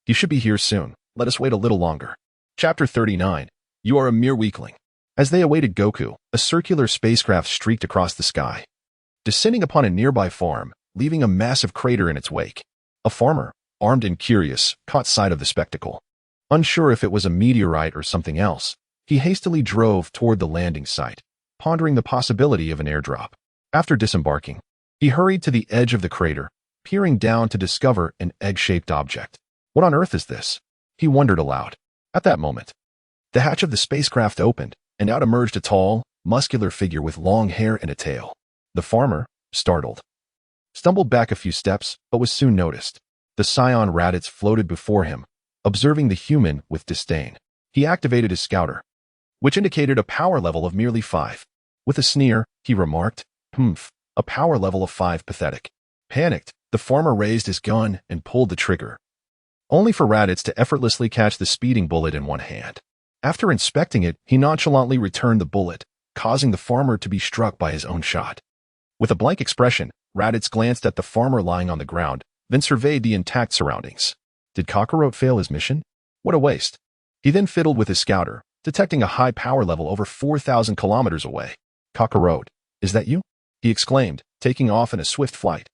He should be here soon. Let us wait a little longer. Chapter 39. You are a mere weakling. As they awaited Goku, a circular spacecraft streaked across the sky, descending upon a nearby farm, leaving a massive crater in its wake. A farmer, armed and curious, caught sight of the spectacle. Unsure if it was a meteorite or something else, he hastily drove toward the landing site, pondering the possibility of an airdrop. After disembarking, he hurried to the edge of the crater, peering down to discover an egg-shaped object. What on earth is this? He wondered aloud. At that moment, the hatch of the spacecraft opened, and out emerged a tall, muscular figure with long hair and a tail. The farmer, startled, stumbled back a few steps, but was soon noticed. The Saiyan Raditz floated before him, observing the human with disdain. He activated his scouter, which indicated a power level of merely 5. With a sneer, he remarked, a power level of 5, pathetic. Panicked, the farmer raised his gun and pulled the trigger, only for Raditz to effortlessly catch the speeding bullet in one hand. After inspecting it, he nonchalantly returned the bullet, causing the farmer to be struck by his own shot. With a blank expression, Raditz glanced at the farmer lying on the ground, then surveyed the intact surroundings. Did Kakarot fail his mission? What a waste. He then fiddled with his scouter, detecting a high power level over 4,000 kilometers away. Kakarot, is that you? He exclaimed, taking off in a swift flight.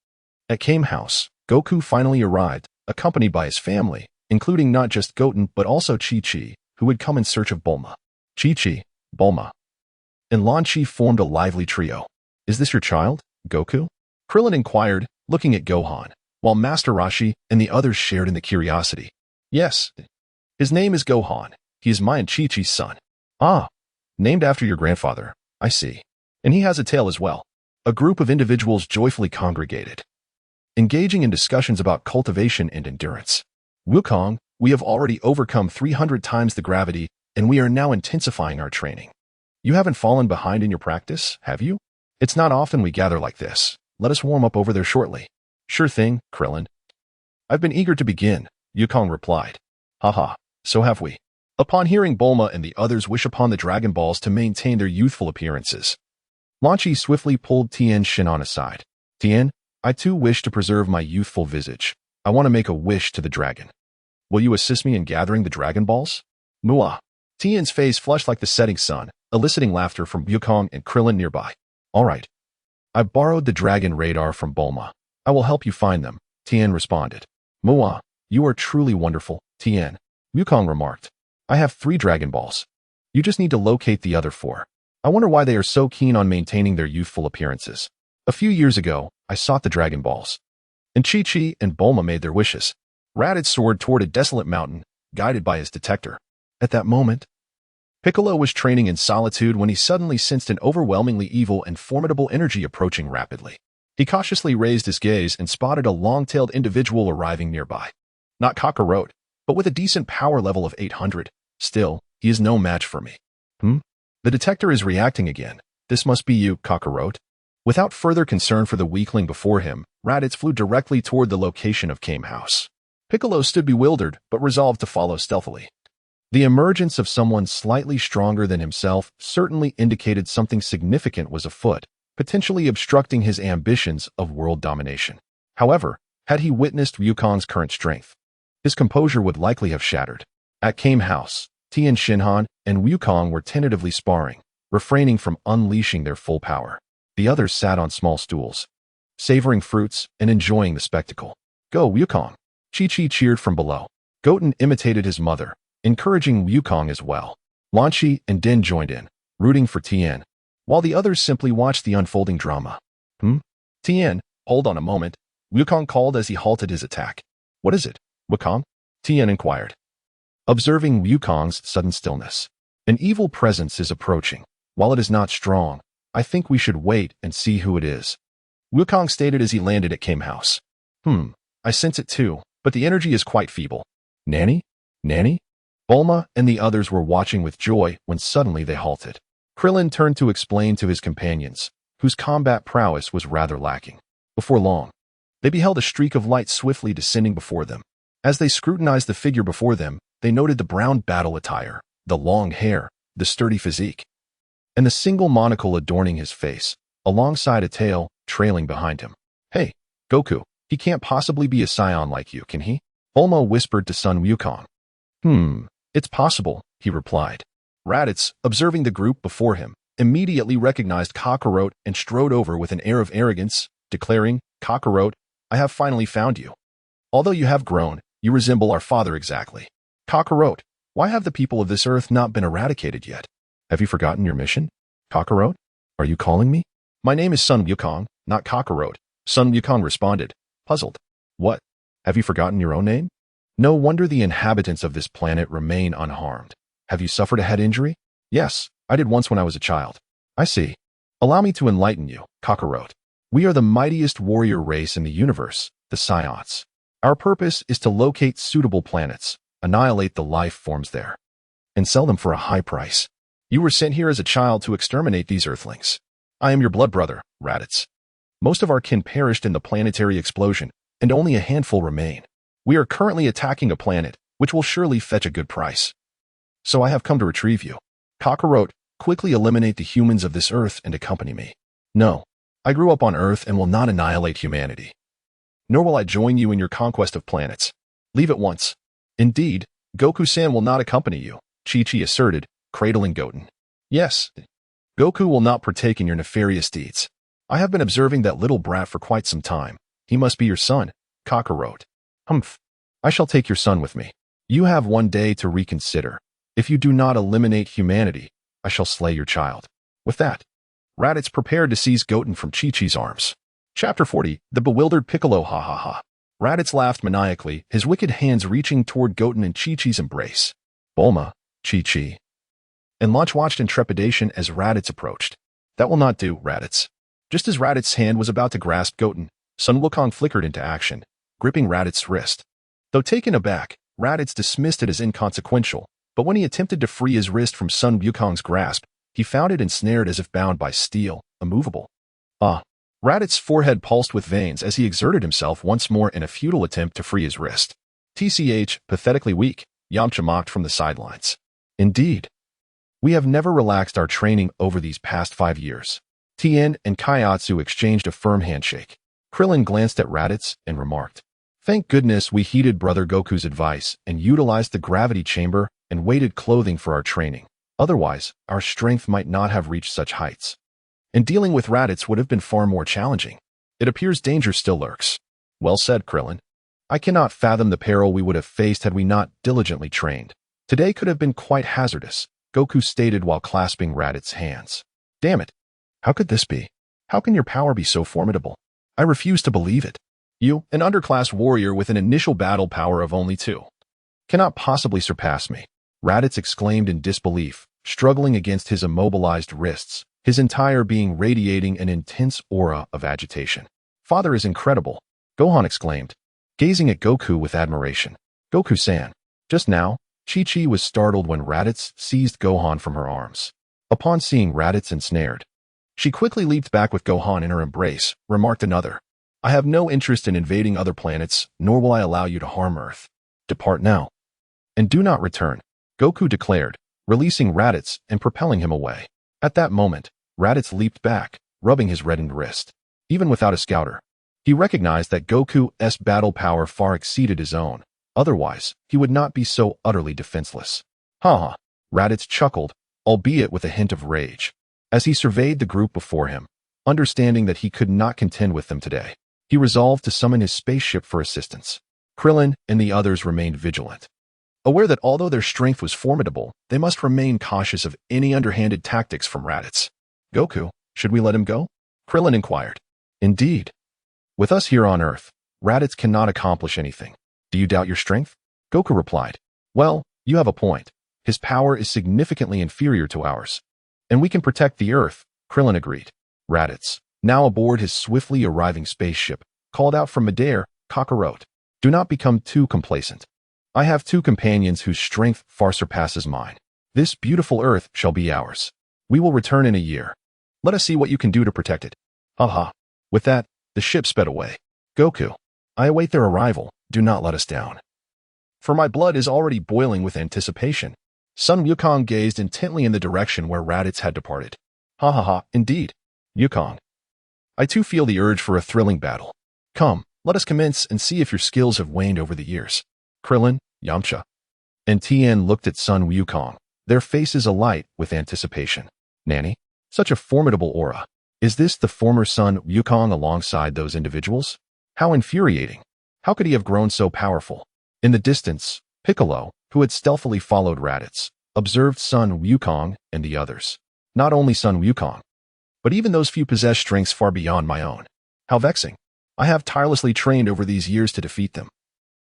At Kame House, Goku finally arrived, accompanied by his family, including not just Goten but also Chi-Chi, who had come in search of Bulma. Chi-Chi, Bulma, and Lan Chi formed a lively trio. Is this your child, Goku? Krillin inquired, looking at Gohan, while Master Roshi and the others shared in the curiosity. Yes. His name is Gohan. He is my and Chi-Chi's son. Ah, named after your grandfather. I see. And he has a tail as well. A group of individuals joyfully congregated, engaging in discussions about cultivation and endurance. Wukong, we have already overcome 300 times the gravity, and we are now intensifying our training. You haven't fallen behind in your practice, have you? It's not often we gather like this. Let us warm up over there shortly. Sure thing, Krillin. I've been eager to begin, Wukong replied. Haha, so have we. Upon hearing Bulma and the others wish upon the Dragon Balls to maintain their youthful appearances, Lan Chi swiftly pulled Tien Shinhan aside. Tien, I too wish to preserve my youthful visage. I want to make a wish to the dragon. Will you assist me in gathering the Dragon Balls? Muah. Tien's face flushed like the setting sun, eliciting laughter from Wukong and Krillin nearby. All right. I borrowed the dragon radar from Bulma. I will help you find them, Tien responded. Muah, you are truly wonderful, Tien, Wukong remarked. I have 3 Dragon Balls. You just need to locate the other 4. I wonder why they are so keen on maintaining their youthful appearances. A few years ago, I sought the Dragon Balls, and Chi-Chi and Bulma made their wishes. Raditz soared toward a desolate mountain, guided by his detector. At that moment, Piccolo was training in solitude when he suddenly sensed an overwhelmingly evil and formidable energy approaching rapidly. He cautiously raised his gaze and spotted a long-tailed individual arriving nearby. Not Kakarot, but with a decent power level of 800. Still, he is no match for me. The detector is reacting again. This must be you, Kakarot. Without further concern for the weakling before him, Raditz flew directly toward the location of Kame House. Piccolo stood bewildered, but resolved to follow stealthily. The emergence of someone slightly stronger than himself certainly indicated something significant was afoot, potentially obstructing his ambitions of world domination. However, had he witnessed Wukong's current strength, his composure would likely have shattered. At Kame House, Tien Shinhan and Wukong were tentatively sparring, refraining from unleashing their full power. The others sat on small stools, savoring fruits and enjoying the spectacle. Go, Wukong! Chi-Chi cheered from below. Goten imitated his mother, encouraging Wukong as well. Lan Chi and Din joined in, rooting for Tien, while the others simply watched the unfolding drama. Tien, hold on a moment, Wukong called as he halted his attack. What is it, Wukong? Tien inquired, observing Wukong's sudden stillness. An evil presence is approaching. While it is not strong, I think we should wait and see who it is, Wukong stated as he landed at Kim House. I sense it too, but the energy is quite feeble. Nanny? Nanny? Bulma and the others were watching with joy when suddenly they halted. Krillin turned to explain to his companions, whose combat prowess was rather lacking. Before long, they beheld a streak of light swiftly descending before them. As they scrutinized the figure before them, they noted the brown battle attire, the long hair, the sturdy physique, and the single monocle adorning his face, alongside a tail trailing behind him. Hey, Goku, he can't possibly be a Saiyan like you, can he? Bulma whispered to son Wukong. It's possible, he replied. Raditz, observing the group before him, immediately recognized Kakarot and strode over with an air of arrogance, declaring, Kakarot, I have finally found you. Although you have grown, you resemble our father exactly. Kakarot, why have the people of this earth not been eradicated yet? Have you forgotten your mission? Kakarot, are you calling me? My name is son Wukong, not Kakarot, son Wukong responded, puzzled. What? Have you forgotten your own name? No wonder the inhabitants of this planet remain unharmed. Have you suffered a head injury? Yes, I did once when I was a child. I see. Allow me to enlighten you, Kakarot. We are the mightiest warrior race in the universe, the Saiyans. Our purpose is to locate suitable planets, annihilate the life forms there, and sell them for a high price. You were sent here as a child to exterminate these earthlings. I am your blood brother, Raditz. Most of our kin perished in the planetary explosion, and only a handful remain. We are currently attacking a planet, which will surely fetch a good price. So I have come to retrieve you. Kakarot, quickly eliminate the humans of this earth and accompany me. No, I grew up on Earth and will not annihilate humanity. Nor will I join you in your conquest of planets. Leave at once. Indeed, Goku-san will not accompany you, Chi-Chi asserted, cradling Goten. Yes, Goku will not partake in your nefarious deeds. I have been observing that little brat for quite some time. He must be your son, Kakarot. Humph. I shall take your son with me. You have one day to reconsider. If you do not eliminate humanity, I shall slay your child. With that, Raditz prepared to seize Goten from Chi-Chi's arms. Chapter 40, The Bewildered Piccolo Ha Ha Ha. Raditz laughed maniacally, his wicked hands reaching toward Goten and Chi-Chi's embrace. Bulma, Chi-Chi, and Launch watched in trepidation as Raditz approached. That will not do, Raditz. Just as Raditz's hand was about to grasp Goten, Sun Wukong flickered into action, gripping Raditz's wrist. Though taken aback, Raditz dismissed it as inconsequential, but when he attempted to free his wrist from Sun Wukong's grasp, he found it ensnared as if bound by steel, immovable. Raditz's forehead pulsed with veins as he exerted himself once more in a futile attempt to free his wrist. TCH, pathetically weak, Yamcha mocked from the sidelines. Indeed. We have never relaxed our training over these past 5 years. Tien and Kaiatsu exchanged a firm handshake. Krillin glanced at Raditz and remarked, Thank goodness we heeded Brother Goku's advice and utilized the gravity chamber and weighted clothing for our training. Otherwise, our strength might not have reached such heights. And dealing with Raditz would have been far more challenging. It appears danger still lurks. Well said, Krillin. I cannot fathom the peril we would have faced had we not diligently trained. Today could have been quite hazardous, Goku stated while clasping Raditz's hands. Damn it. How could this be? How can your power be so formidable? I refuse to believe it. You, an underclass warrior with an initial battle power of only 2, cannot possibly surpass me. Raditz exclaimed in disbelief, struggling against his immobilized wrists, his entire being radiating an intense aura of agitation. Father is incredible, Gohan exclaimed, gazing at Goku with admiration. Goku-san. Just now, Chi-Chi was startled when Raditz seized Gohan from her arms. Upon seeing Raditz ensnared, she quickly leaped back with Gohan in her embrace, remarked another. I have no interest in invading other planets, nor will I allow you to harm Earth. Depart now. And do not return, Goku declared, releasing Raditz and propelling him away. At that moment, Raditz leaped back, rubbing his reddened wrist. Even without a scouter, he recognized that Goku's battle power far exceeded his own. Otherwise, he would not be so utterly defenseless. Ha! Raditz chuckled, albeit with a hint of rage, as he surveyed the group before him. Understanding that he could not contend with them today, he resolved to summon his spaceship for assistance. Krillin and the others remained vigilant, aware that although their strength was formidable, they must remain cautious of any underhanded tactics from Raditz. Goku, should we let him go? Krillin inquired. Indeed. With us here on Earth, Raditz cannot accomplish anything. Do you doubt your strength? Goku replied. Well, you have a point. His power is significantly inferior to ours. And we can protect the Earth, Krillin agreed. Raditz, now aboard his swiftly arriving spaceship, called out from midair, Kakarot, do not become too complacent. I have two companions whose strength far surpasses mine. This beautiful Earth shall be ours. We will return in a year. Let us see what you can do to protect it. Haha. With that, the ship sped away. Goku, I await their arrival. Do not let us down. For my blood is already boiling with anticipation. Wukong gazed intently in the direction where Raditz had departed. Ha ha ha, indeed. Wukong. I too feel the urge for a thrilling battle. Come, let us commence and see if your skills have waned over the years. Krillin, Yamcha, and Tien looked at Sun Wukong, their faces alight with anticipation. Nanny, such a formidable aura. Is this the former Sun Wukong alongside those individuals? How infuriating. How could he have grown so powerful? In the distance, Piccolo, who had stealthily followed Raditz, observed Sun Wukong and the others. Not only Sun Wukong, but even those few possessed strengths far beyond my own. How vexing. I have tirelessly trained over these years to defeat them.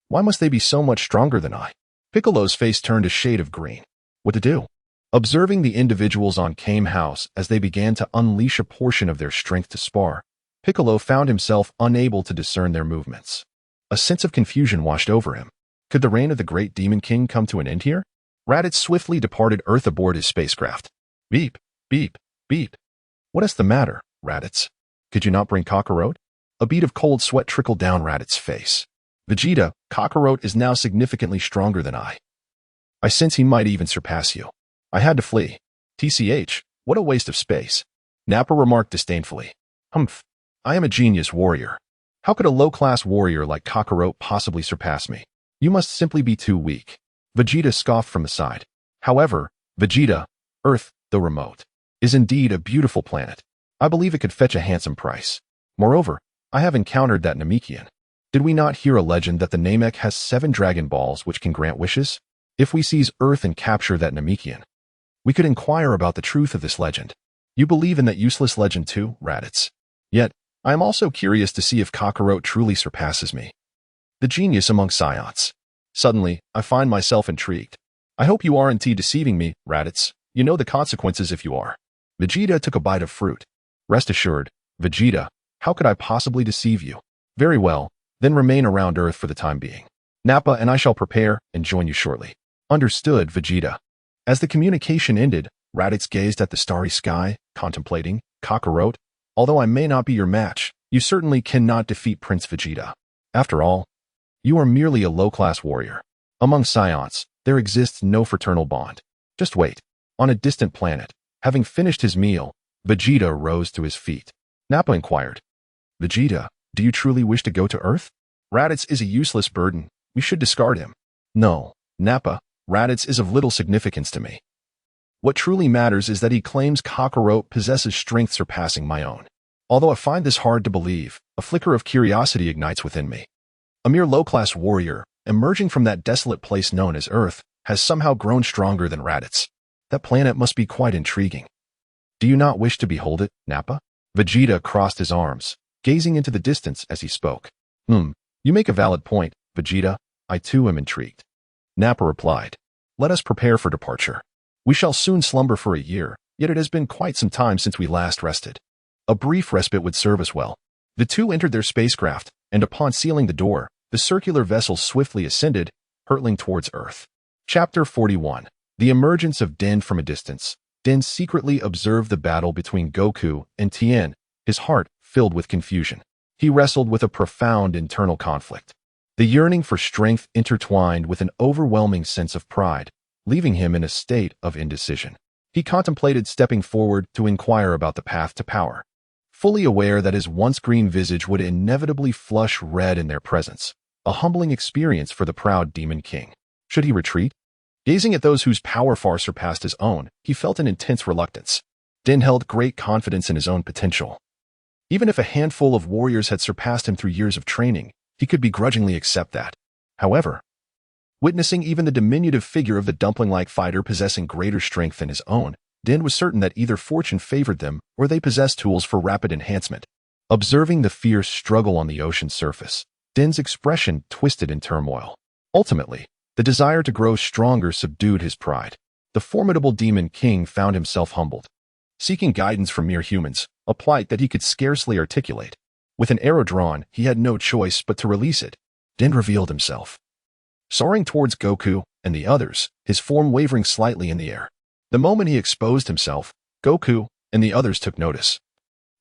Why must they be so much stronger than I? Piccolo's face turned a shade of green. What to do? Observing the individuals on Kame House as they began to unleash a portion of their strength to spar, Piccolo found himself unable to discern their movements. A sense of confusion washed over him. Could the reign of the great Demon King come to an end here? Raditz swiftly departed Earth aboard his spacecraft. Beep, beep, beep. What is the matter, Raditz? Could you not bring Kakarot? A bead of cold sweat trickled down Raditz's face. Vegeta, Kakarot is now significantly stronger than I. I sense he might even surpass you. I had to flee. TCH, what a waste of space. Nappa remarked disdainfully. Humph. I am a genius warrior. How could a low-class warrior like Kakarot possibly surpass me? You must simply be too weak. Vegeta scoffed from the side. However, Vegeta, Earth, though remote, is indeed a beautiful planet. I believe it could fetch a handsome price. Moreover, I have encountered that Namekian. Did we not hear a legend that the Namek has 7 Dragon Balls which can grant wishes? If we seize Earth and capture that Namekian, we could inquire about the truth of this legend. You believe in that useless legend too, Raditz? Yet, I am also curious to see if Kakarot truly surpasses me. The genius among Saiyans. Suddenly, I find myself intrigued. I hope you aren't deceiving me, Raditz. You know the consequences if you are. Vegeta took a bite of fruit. Rest assured, Vegeta, how could I possibly deceive you? Very well, then remain around Earth for the time being. Nappa and I shall prepare and join you shortly. Understood, Vegeta. As the communication ended, Raditz gazed at the starry sky, contemplating. Kakarot, although I may not be your match, you certainly cannot defeat Prince Vegeta. After all, you are merely a low-class warrior. Among Saiyans, there exists no fraternal bond. Just wait. On a distant planet, having finished his meal, Vegeta rose to his feet. Nappa inquired, Vegeta, do you truly wish to go to Earth? Raditz is a useless burden. We should discard him. No, Nappa, Raditz is of little significance to me. What truly matters is that he claims Kakarot possesses strength surpassing my own. Although I find this hard to believe, a flicker of curiosity ignites within me. A mere low-class warrior, emerging from that desolate place known as Earth, has somehow grown stronger than Raditz. That planet must be quite intriguing. Do you not wish to behold it, Nappa? Vegeta crossed his arms, gazing into the distance as he spoke. You make a valid point, Vegeta. I too am intrigued. Nappa replied, let us prepare for departure. We shall soon slumber for a year, yet it has been quite some time since we last rested. A brief respite would serve us well. The two entered their spacecraft, and upon sealing the door, the circular vessel swiftly ascended, hurtling towards Earth. Chapter 41. The emergence of Din from a distance. Din secretly observed the battle between Goku and Tien, his heart filled with confusion. He wrestled with a profound internal conflict. The yearning for strength intertwined with an overwhelming sense of pride, leaving him in a state of indecision. He contemplated stepping forward to inquire about the path to power, fully aware that his once green visage would inevitably flush red in their presence, a humbling experience for the proud Demon King. Should he retreat? Gazing at those whose power far surpassed his own, he felt an intense reluctance. Din held great confidence in his own potential. Even if a handful of warriors had surpassed him through years of training, he could begrudgingly accept that. However, witnessing even the diminutive figure of the dumpling-like fighter possessing greater strength than his own, Din was certain that either fortune favored them or they possessed tools for rapid enhancement. Observing the fierce struggle on the ocean's surface, Din's expression twisted in turmoil. Ultimately, the desire to grow stronger subdued his pride. The formidable Demon King found himself humbled. seeking guidance from mere humans, a plight that he could scarcely articulate. With an arrow drawn, he had no choice but to release it. Dend revealed himself. Soaring towards Goku and the others, his form wavering slightly in the air. The moment he exposed himself, Goku and the others took notice,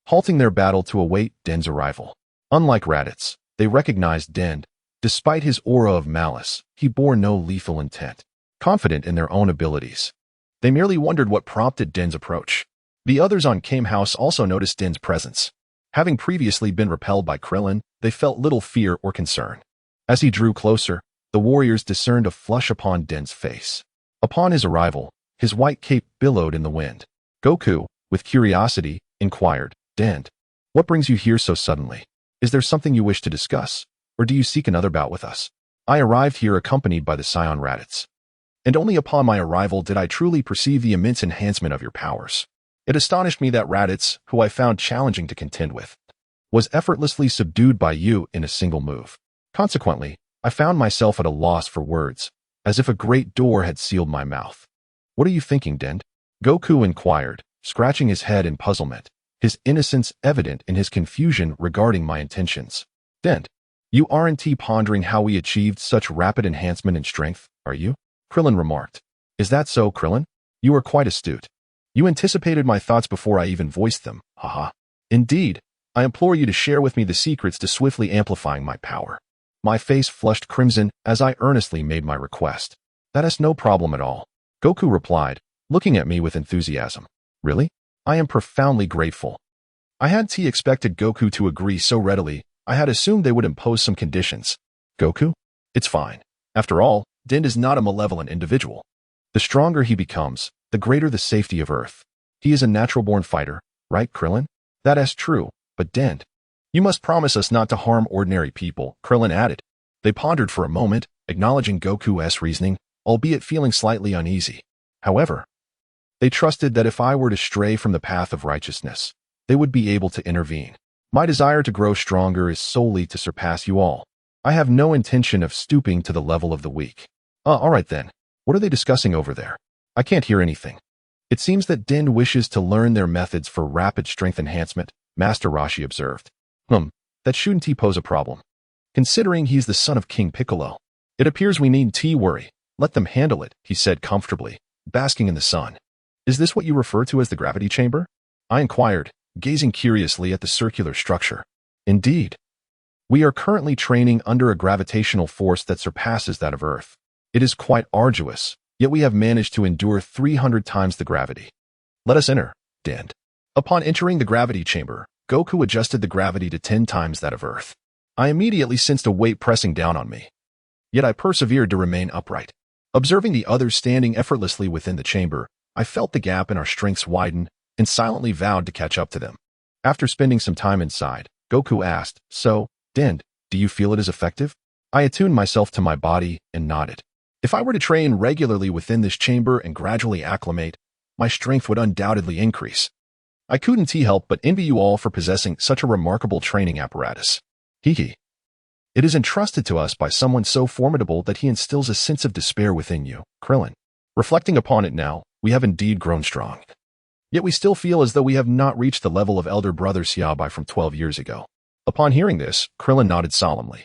halting their battle to await Dend's arrival. Unlike Raditz, they recognized Dend. Despite his aura of malice, he bore no lethal intent. Confident in their own abilities, they merely wondered what prompted Dend's approach. The others on Kame House also noticed Dend's presence. Having previously been repelled by Krillin, they felt little fear or concern. As he drew closer, the warriors discerned a flush upon Dend's face. Upon his arrival, his white cape billowed in the wind. Goku, with curiosity, inquired, "Dend, what brings you here so suddenly? Is there something you wish to discuss, or do you seek another bout with us?" "I arrived here accompanied by the Saiyan Raditz, and only upon my arrival did I truly perceive the immense enhancement of your powers. It astonished me that Raditz, who I found challenging to contend with, was effortlessly subdued by you in a single move. Consequently, I found myself at a loss for words, as if a great door had sealed my mouth." "What are you thinking, Dend?" Goku inquired, scratching his head in puzzlement, his innocence evident in his confusion regarding my intentions. "Dend, you aren't pondering how we achieved such rapid enhancement in strength, are you?" Krillin remarked. "Is that so, Krillin? You are quite astute. You anticipated my thoughts before I even voiced them, haha. Indeed, I implore you to share with me the secrets to swiftly amplifying my power." My face flushed crimson as I earnestly made my request. "That is no problem at all," Goku replied, looking at me with enthusiasm. "Really? I am profoundly grateful." I hadn't expected Goku to agree so readily. I had assumed they would impose some conditions. "Goku? It's fine. After all, Dend is not a malevolent individual. The stronger he becomes, the greater the safety of Earth. He is a natural-born fighter, right, Krillin?" "That is true, but Dend, you must promise us not to harm ordinary people," Krillin added. They pondered for a moment, acknowledging Goku's reasoning, albeit feeling slightly uneasy. However, they trusted that if I were to stray from the path of righteousness, they would be able to intervene. "My desire to grow stronger is solely to surpass you all. I have no intention of stooping to the level of the weak." All right then. What are they discussing over there? I can't hear anything." "It seems that Dend wishes to learn their methods for rapid strength enhancement," Master Roshi observed. That shouldn't pose a problem, considering he's the son of King Piccolo. "It appears we needn't worry. Let them handle it," he said comfortably, basking in the sun. "Is this what you refer to as the gravity chamber?" I inquired, gazing curiously at the circular structure. "Indeed. We are currently training under a gravitational force that surpasses that of Earth. It is quite arduous, yet we have managed to endure 300 times the gravity." "Let us enter, Dend." Upon entering the gravity chamber, Goku adjusted the gravity to 10 times that of Earth. I immediately sensed a weight pressing down on me. Yet I persevered to remain upright. Observing the others standing effortlessly within the chamber, I felt the gap in our strengths widen and silently vowed to catch up to them. After spending some time inside, Goku asked, "So, Dend, do you feel it is effective?" I attuned myself to my body and nodded. If I were to train regularly within this chamber and gradually acclimate, my strength would undoubtedly increase. I couldn't help but envy you all for possessing such a remarkable training apparatus. Hee. It is entrusted to us by someone so formidable that he instills a sense of despair within you, Krillin. Reflecting upon it now, we have indeed grown strong. Yet we still feel as though we have not reached the level of elder brother Xia Bai from 12 years ago. Upon hearing this, Krillin nodded solemnly.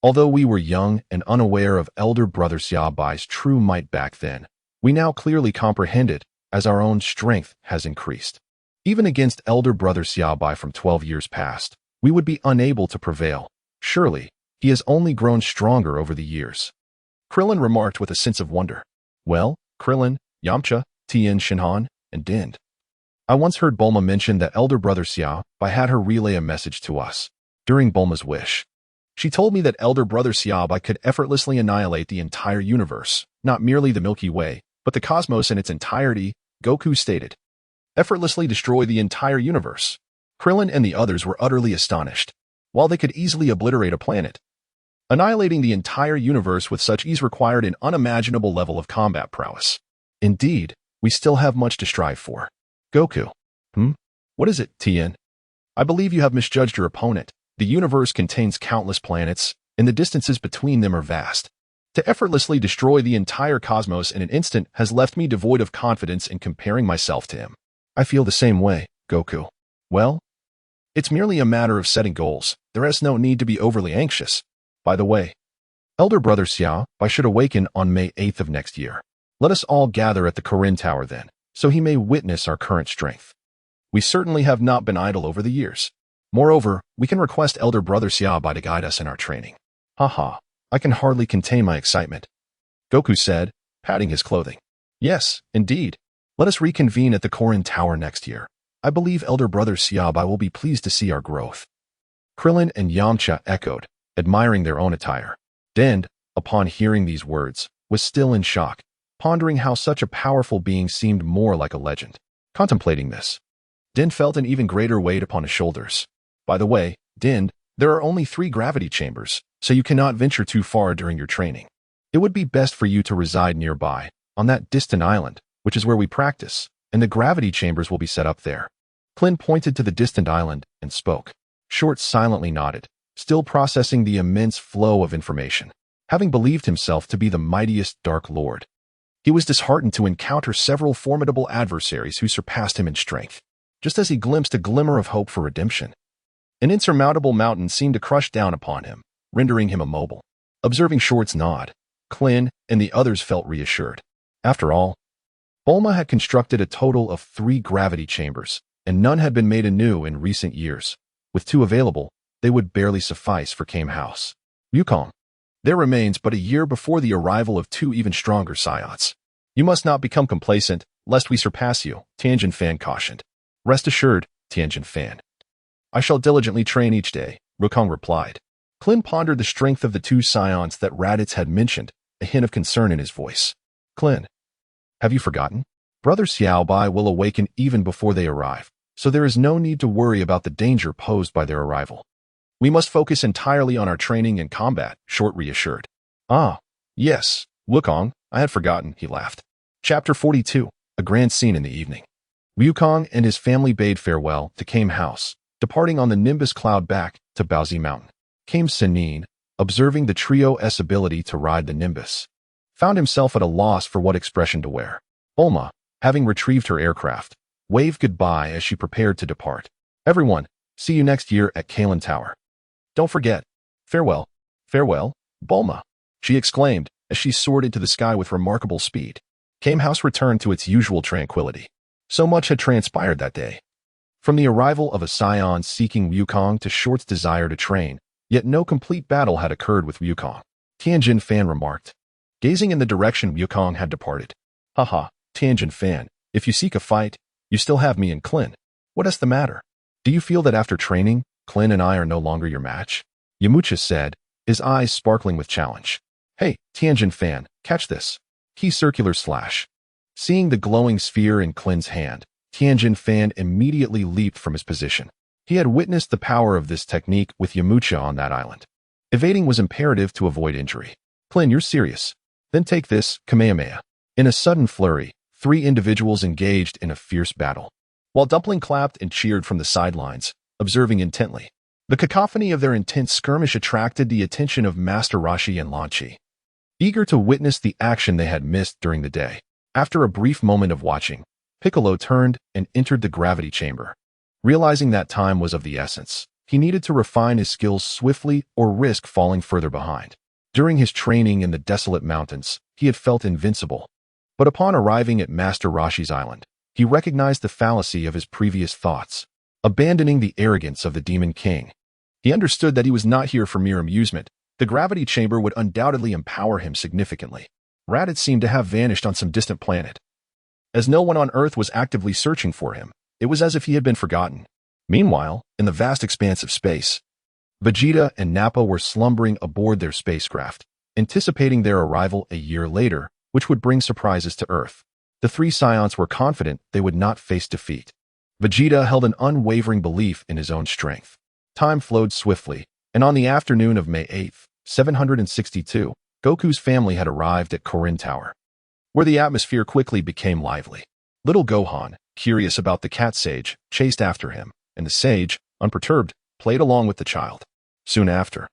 Although we were young and unaware of elder brother Xia Bai's true might back then, we now clearly comprehend it as our own strength has increased. Even against elder brother Xia Bai from 12 years past, we would be unable to prevail. Surely, he has only grown stronger over the years. Krillin remarked with a sense of wonder. Well, Krillin, Yamcha, Tien Shinhan, and Dend. I once heard Bulma mention that elder brother Xia Bai had her relay a message to us. During Bulma's wish, she told me that elder brother Xia Bai could effortlessly annihilate the entire universe, not merely the Milky Way, but the cosmos in its entirety, Goku stated. Effortlessly destroy the entire universe. Krillin and the others were utterly astonished. While they could easily obliterate a planet, annihilating the entire universe with such ease required an unimaginable level of combat prowess. Indeed, we still have much to strive for. Goku. What is it, Tien? I believe you have misjudged your opponent. The universe contains countless planets, and the distances between them are vast. To effortlessly destroy the entire cosmos in an instant has left me devoid of confidence in comparing myself to him. I feel the same way, Goku. Well, it's merely a matter of setting goals. There is no need to be overly anxious. By the way, elder brother Xia Bai should awaken on May 8th of next year. Let us all gather at the Karin Tower then, so he may witness our current strength. We certainly have not been idle over the years. Moreover, we can request elder brother Xia Bai to guide us in our training. Haha, I can hardly contain my excitement. Goku said, patting his clothing. Yes, indeed. Let us reconvene at the Karin Tower next year. I believe elder brother Xia Bai will be pleased to see our growth. Krillin and Yamcha echoed, admiring their own attire. Din, upon hearing these words, was still in shock, pondering how such a powerful being seemed more like a legend. Contemplating this, Din felt an even greater weight upon his shoulders. By the way, Din, there are only 3 gravity chambers, so you cannot venture too far during your training. It would be best for you to reside nearby, on that distant island, which is where we practice, and the gravity chambers will be set up there. Clint pointed to the distant island and spoke. Short silently nodded, still processing the immense flow of information. Having believed himself to be the mightiest Dark Lord, he was disheartened to encounter several formidable adversaries who surpassed him in strength. Just as he glimpsed a glimmer of hope for redemption, an insurmountable mountain seemed to crush down upon him, rendering him immobile. Observing Short's nod, Clint and the others felt reassured. After all, Bulma had constructed a total of 3 gravity chambers, and none had been made anew in recent years. With 2 available, they would barely suffice for Kame House. Wukong. There remains but a year before the arrival of 2 even stronger Saiyans. You must not become complacent, lest we surpass you, Tianjin Fan cautioned. Rest assured, Tianjin Fan. I shall diligently train each day, Wukong replied. Clint pondered the strength of the 2 Saiyans that Raditz had mentioned, a hint of concern in his voice. Clint, have you forgotten? Brother Xia Bai will awaken even before they arrive, so there is no need to worry about the danger posed by their arrival. We must focus entirely on our training and combat, Short reassured. Ah, yes, Wukong, I had forgotten, he laughed. Chapter 42, a grand scene in the evening. Wukong and his family bade farewell to Kame House, departing on the Nimbus cloud back to Baozi Mountain. Kame Senin, observing the trio's ability to ride the Nimbus, found himself at a loss for what expression to wear. Bulma, having retrieved her aircraft, waved goodbye as she prepared to depart. Everyone, see you next year at Karin Tower. Don't forget. Farewell. Farewell, Bulma, she exclaimed as she soared into the sky with remarkable speed. Kame House returned to its usual tranquility. So much had transpired that day. From the arrival of a Saiyan seeking Wukong to Short's desire to train, yet no complete battle had occurred with Wukong. Tianjin Fan remarked, gazing in the direction Wukong had departed. Haha, Tianjin Fan, if you seek a fight, you still have me and Clint. What is the matter? Do you feel that after training, Clint and I are no longer your match? Yamcha said, his eyes sparkling with challenge. Hey, Tianjin Fan, catch this. Key circular slash. Seeing the glowing sphere in Clint's hand, Tianjin Fan immediately leaped from his position. He had witnessed the power of this technique with Yamcha on that island. Evading was imperative to avoid injury. Clint, you're serious. Then take this, Kamehameha. In a sudden flurry, 3 individuals engaged in a fierce battle. While Dumpling clapped and cheered from the sidelines, observing intently. The cacophony of their intense skirmish attracted the attention of Master Roshi and Lan Chi, eager to witness the action they had missed during the day. After a brief moment of watching, Piccolo turned and entered the gravity chamber. Realizing that time was of the essence, he needed to refine his skills swiftly or risk falling further behind. During his training in the desolate mountains, he had felt invincible. But upon arriving at Master Roshi's island, he recognized the fallacy of his previous thoughts. Abandoning the arrogance of the Demon King, he understood that he was not here for mere amusement. The gravity chamber would undoubtedly empower him significantly. Raditz seemed to have vanished on some distant planet. As no one on Earth was actively searching for him, it was as if he had been forgotten. Meanwhile, in the vast expanse of space, Vegeta and Nappa were slumbering aboard their spacecraft, anticipating their arrival a year later, which would bring surprises to Earth. The 3 Saiyans were confident they would not face defeat. Vegeta held an unwavering belief in his own strength. Time flowed swiftly, and on the afternoon of May 8th, 762, Goku's family had arrived at Karin Tower, where the atmosphere quickly became lively. Little Gohan, curious about the cat sage, chased after him, and the sage, unperturbed, played along with the child. Soon after,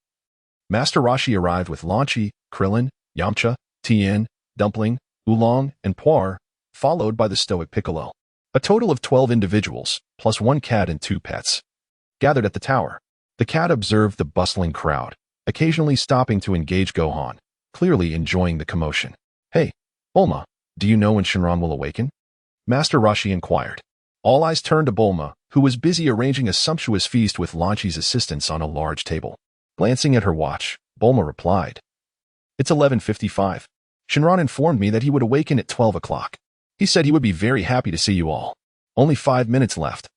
Master Roshi arrived with Lan Chi, Krillin, Yamcha, Tien, Dumpling, Oolong, and Puar, followed by the stoic Piccolo. A total of 12 individuals, plus one cat and two pets, gathered at the tower. The cat observed the bustling crowd, occasionally stopping to engage Gohan, clearly enjoying the commotion. Hey, Bulma, do you know when Shinron will awaken? Master Roshi inquired. All eyes turned to Bulma, who was busy arranging a sumptuous feast with Lan Chi's assistants on a large table. Glancing at her watch, Bulma replied, It's 11:55. Shinron informed me that he would awaken at 12 o'clock. He said he would be very happy to see you all. Only 5 minutes left.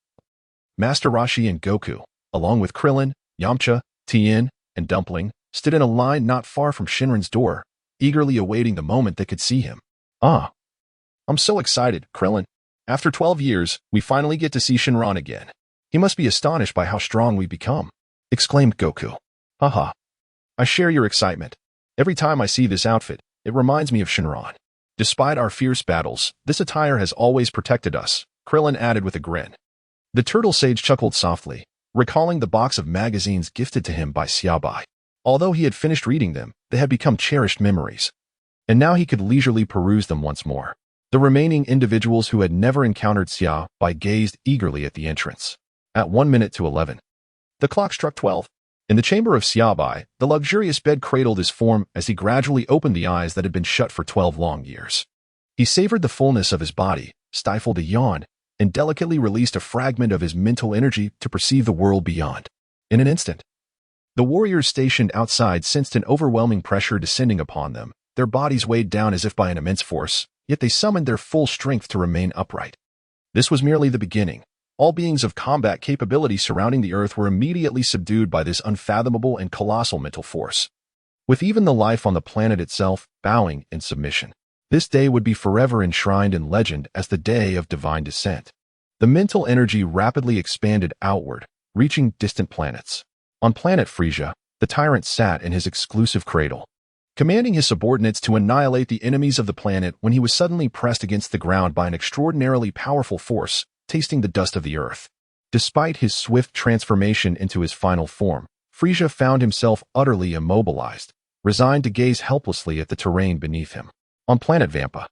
Master Roshi and Goku, along with Krillin, Yamcha, Tien, and Dumpling, stood in a line not far from Shinron's door, eagerly awaiting the moment they could see him. Ah, I'm so excited, Krillin. After 12 years, we finally get to see Shinron again. He must be astonished by how strong we've become, exclaimed Goku. Haha. I share your excitement. Every time I see this outfit, it reminds me of Shinron. Despite our fierce battles, this attire has always protected us, Krillin added with a grin. The turtle sage chuckled softly, recalling the box of magazines gifted to him by Xia Bai. Although he had finished reading them, they had become cherished memories. And now he could leisurely peruse them once more. The remaining individuals who had never encountered Xia Bai gazed eagerly at the entrance. At 11:01. The clock struck 12. In the chamber of Xia Bai, the luxurious bed cradled his form as he gradually opened the eyes that had been shut for 12 long years. He savored the fullness of his body, stifled a yawn, and delicately released a fragment of his mental energy to perceive the world beyond. In an instant, the warriors stationed outside sensed an overwhelming pressure descending upon them, their bodies weighed down as if by an immense force, yet they summoned their full strength to remain upright. This was merely the beginning. All beings of combat capability surrounding the earth were immediately subdued by this unfathomable and colossal mental force, with even the life on the planet itself bowing in submission. This day would be forever enshrined in legend as the day of divine descent. The mental energy rapidly expanded outward, reaching distant planets. On planet Frieza, the tyrant sat in his exclusive cradle, commanding his subordinates to annihilate the enemies of the planet when he was suddenly pressed against the ground by an extraordinarily powerful force, tasting the dust of the earth. Despite his swift transformation into his final form, Frieza found himself utterly immobilized, resigned to gaze helplessly at the terrain beneath him. On planet Vampa,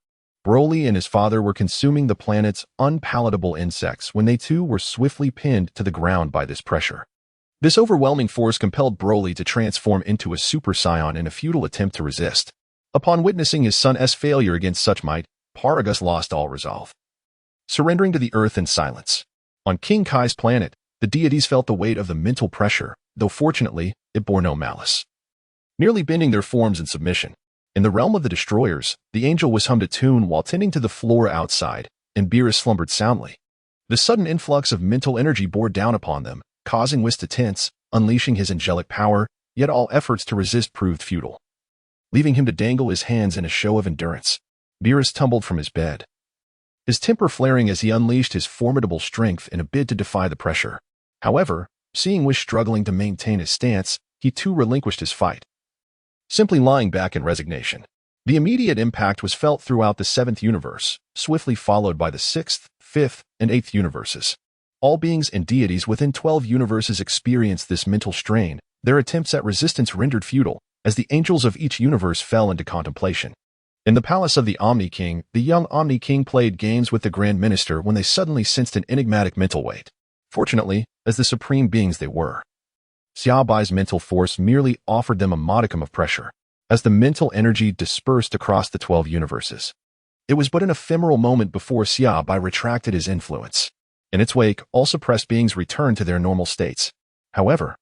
Broly and his father were consuming the planet's unpalatable insects when they too were swiftly pinned to the ground by this pressure. This overwhelming force compelled Broly to transform into a Super Saiyan in a futile attempt to resist. Upon witnessing his son's failure against such might, Paragus lost all resolve, surrendering to the earth in silence. On King Kai's planet, the deities felt the weight of the mental pressure, though fortunately, it bore no malice, nearly bending their forms in submission. In the realm of the destroyers, the angel was hummed a tune while tending to the floor outside, and Beerus slumbered soundly. The sudden influx of mental energy bore down upon them, causing Whis to tense, unleashing his angelic power, yet all efforts to resist proved futile. Leaving him to dangle his hands in a show of endurance, Beerus tumbled from his bed, his temper flaring as he unleashed his formidable strength in a bid to defy the pressure. However, seeing Whis struggling to maintain his stance, he too relinquished his fight, simply lying back in resignation. The immediate impact was felt throughout the 7th universe, swiftly followed by the 6th, 5th, and 8th universes. All beings and deities within 12 universes experienced this mental strain, their attempts at resistance rendered futile, as the angels of each universe fell into contemplation. In the palace of the Omni King, the young Omni King played games with the Grand Minister when they suddenly sensed an enigmatic mental weight. Fortunately, as the supreme beings they were, Xia Bai's mental force merely offered them a modicum of pressure, as the mental energy dispersed across the 12 universes. It was but an ephemeral moment before Xia Bai retracted his influence. In its wake, all suppressed beings returned to their normal states. However,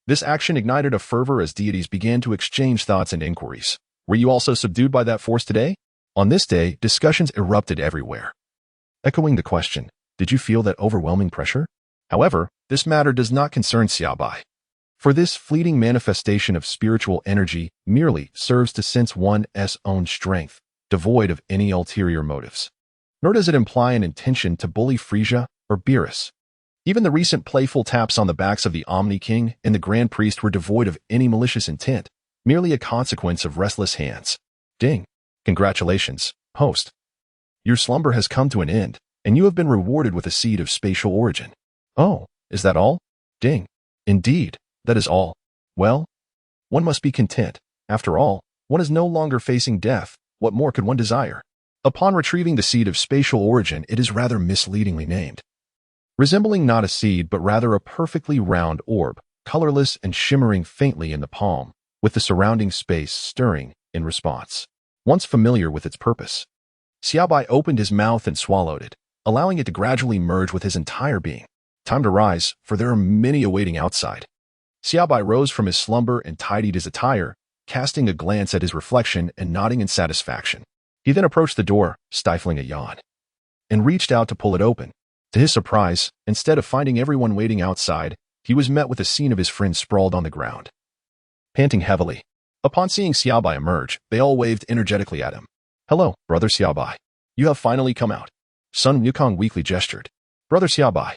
this action ignited a fervor as deities began to exchange thoughts and inquiries. Were you also subdued by that force today? On this day, discussions erupted everywhere, echoing the question, did you feel that overwhelming pressure? However, this matter does not concern Xia Bai, for this fleeting manifestation of spiritual energy merely serves to sense one's own strength, devoid of any ulterior motives. Nor does it imply an intention to bully Frieza or Beerus. Even the recent playful taps on the backs of the Omni King and the Grand Priest were devoid of any malicious intent, merely a consequence of restless hands. Ding. Congratulations, host. Your slumber has come to an end, and you have been rewarded with a seed of spatial origin. Oh, is that all? Ding. Indeed, that is all. Well, one must be content. After all, one is no longer facing death. What more could one desire? Upon retrieving the seed of spatial origin, it is rather misleadingly named. Resembling not a seed but rather a perfectly round orb, colorless and shimmering faintly in the palm, with the surrounding space stirring in response. Once familiar with its purpose, Xia Bai opened his mouth and swallowed it, allowing it to gradually merge with his entire being. Time to rise, for there are many awaiting outside. Xia Bai rose from his slumber and tidied his attire, casting a glance at his reflection and nodding in satisfaction. He then approached the door, stifling a yawn, and reached out to pull it open. To his surprise, instead of finding everyone waiting outside, he was met with a scene of his friends sprawled on the ground, panting heavily. Upon seeing Xia Bai emerge, they all waved energetically at him. "Hello, Brother Xia Bai. You have finally come out." Sun Wukong weakly gestured. "Brother Xia Bai,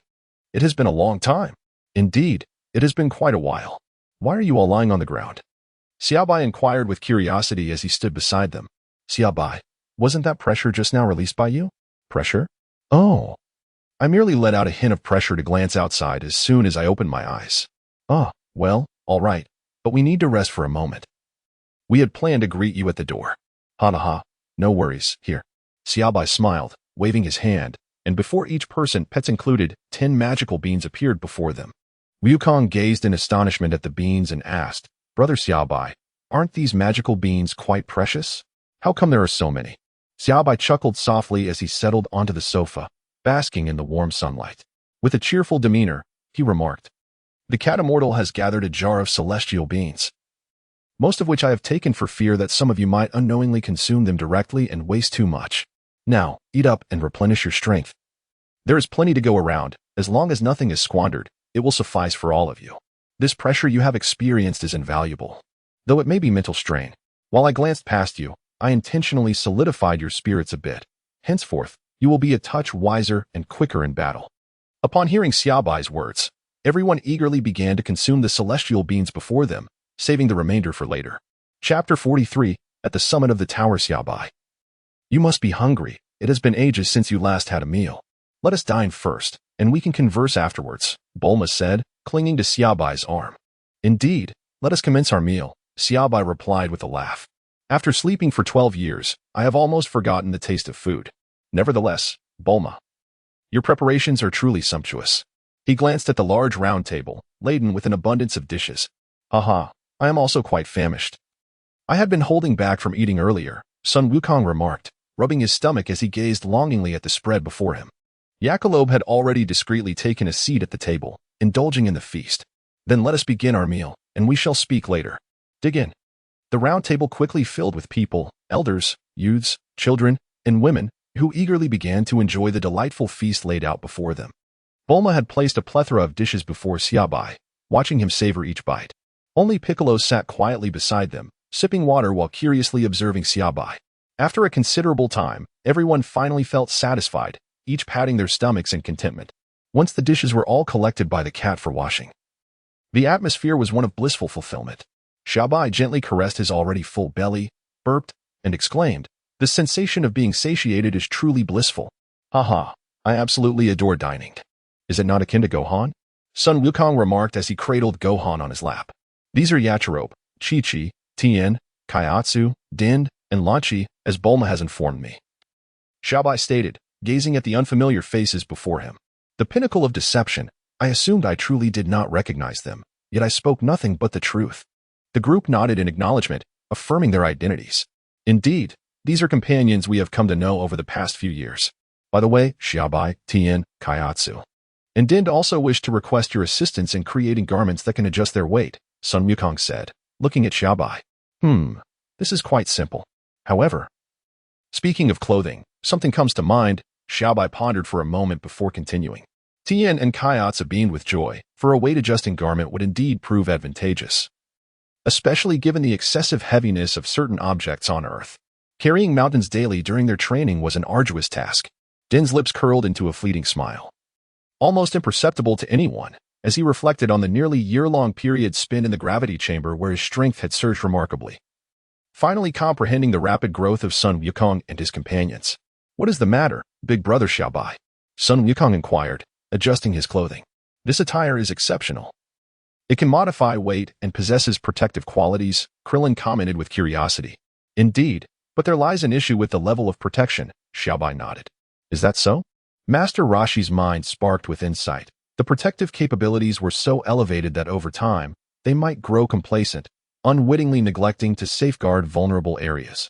it has been a long time." "Indeed, it has been quite a while. Why are you all lying on the ground?" Xia Bai inquired with curiosity as he stood beside them. "Xia Bai, wasn't that pressure just now released by you?" "Pressure? Oh. I merely let out a hint of pressure to glance outside as soon as I opened my eyes." "Ah, well, all right, but we need to rest for a moment. We had planned to greet you at the door." "Ha ha ha, no worries, here." Xia Bai smiled, waving his hand, and before each person, pets included, 10 magical beans appeared before them. Wukong gazed in astonishment at the beans and asked, "Brother Xia Bai, aren't these magical beans quite precious? How come there are so many?" Xia Bai chuckled softly as he settled onto the sofa, basking in the warm sunlight. With a cheerful demeanor, he remarked, "The cat immortal has gathered a jar of celestial beans, most of which I have taken for fear that some of you might unknowingly consume them directly and waste too much. Now, eat up and replenish your strength. There is plenty to go around. As long as nothing is squandered, it will suffice for all of you. This pressure you have experienced is invaluable, though it may be mental strain. While I glanced past you, I intentionally solidified your spirits a bit. Henceforth, you will be a touch wiser and quicker in battle." Upon hearing Xia Bai's words, everyone eagerly began to consume the celestial beans before them, saving the remainder for later. Chapter 43, At the Summit of the Tower. Xia Bai, you must be hungry. It has been ages since you last had a meal. Let us dine first, and we can converse afterwards, Bulma said, clinging to Xia Bai's arm. "Indeed, let us commence our meal," Xia Bai replied with a laugh. "After sleeping for 12 years, I have almost forgotten the taste of food. Nevertheless, Bulma, your preparations are truly sumptuous." He glanced at the large round table, laden with an abundance of dishes. "Haha, I am also quite famished. I had been holding back from eating earlier," Sun Wukong remarked, rubbing his stomach as he gazed longingly at the spread before him. Jackalope had already discreetly taken a seat at the table, indulging in the feast. "Then let us begin our meal, and we shall speak later. Dig in." The round table quickly filled with people, elders, youths, children, and women, who eagerly began to enjoy the delightful feast laid out before them. Bulma had placed a plethora of dishes before Xia Bai, watching him savor each bite. Only Piccolo sat quietly beside them, sipping water while curiously observing Xia Bai. After a considerable time, everyone finally felt satisfied, each patting their stomachs in contentment. Once the dishes were all collected by the cat for washing, the atmosphere was one of blissful fulfillment. Xia Bai gently caressed his already full belly, burped, and exclaimed, "The sensation of being satiated is truly blissful. Haha, I absolutely adore dining. Is it not akin to Gohan?" Sun Wukong remarked as he cradled Gohan on his lap. "These are Yachirobe, Chi-Chi, Tien, Kaiatsu, Din, and Lanchi, as Bulma has informed me," Xia Bai stated, gazing at the unfamiliar faces before him. The pinnacle of deception, I assumed I truly did not recognize them, yet I spoke nothing but the truth. The group nodded in acknowledgement, affirming their identities. "Indeed, these are companions we have come to know over the past few years. By the way, Xia Bai, Tien, Kaiatsu, and Din also wish to request your assistance in creating garments that can adjust their weight," Sun Wukong said, looking at Xia Bai. This is quite simple. However, speaking of clothing, something comes to mind," Xia Bai pondered for a moment before continuing. Tien and Kaiatsu beamed with joy, for a weight-adjusting garment would indeed prove advantageous, especially given the excessive heaviness of certain objects on Earth. Carrying mountains daily during their training was an arduous task. Din's lips curled into a fleeting smile, almost imperceptible to anyone, as he reflected on the nearly year-long period spent in the gravity chamber where his strength had surged remarkably. Finally comprehending the rapid growth of Sun Wukong and his companions. "What is the matter, big brother Xia Bai?" Sun Wukong inquired, adjusting his clothing. "This attire is exceptional. It can modify weight and possesses protective qualities," Krillin commented with curiosity. "Indeed, But there lies an issue with the level of protection, Xia Bai nodded. Is that so? Master Roshi's mind sparked with insight. The protective capabilities were so elevated that over time, they might grow complacent, unwittingly neglecting to safeguard vulnerable areas,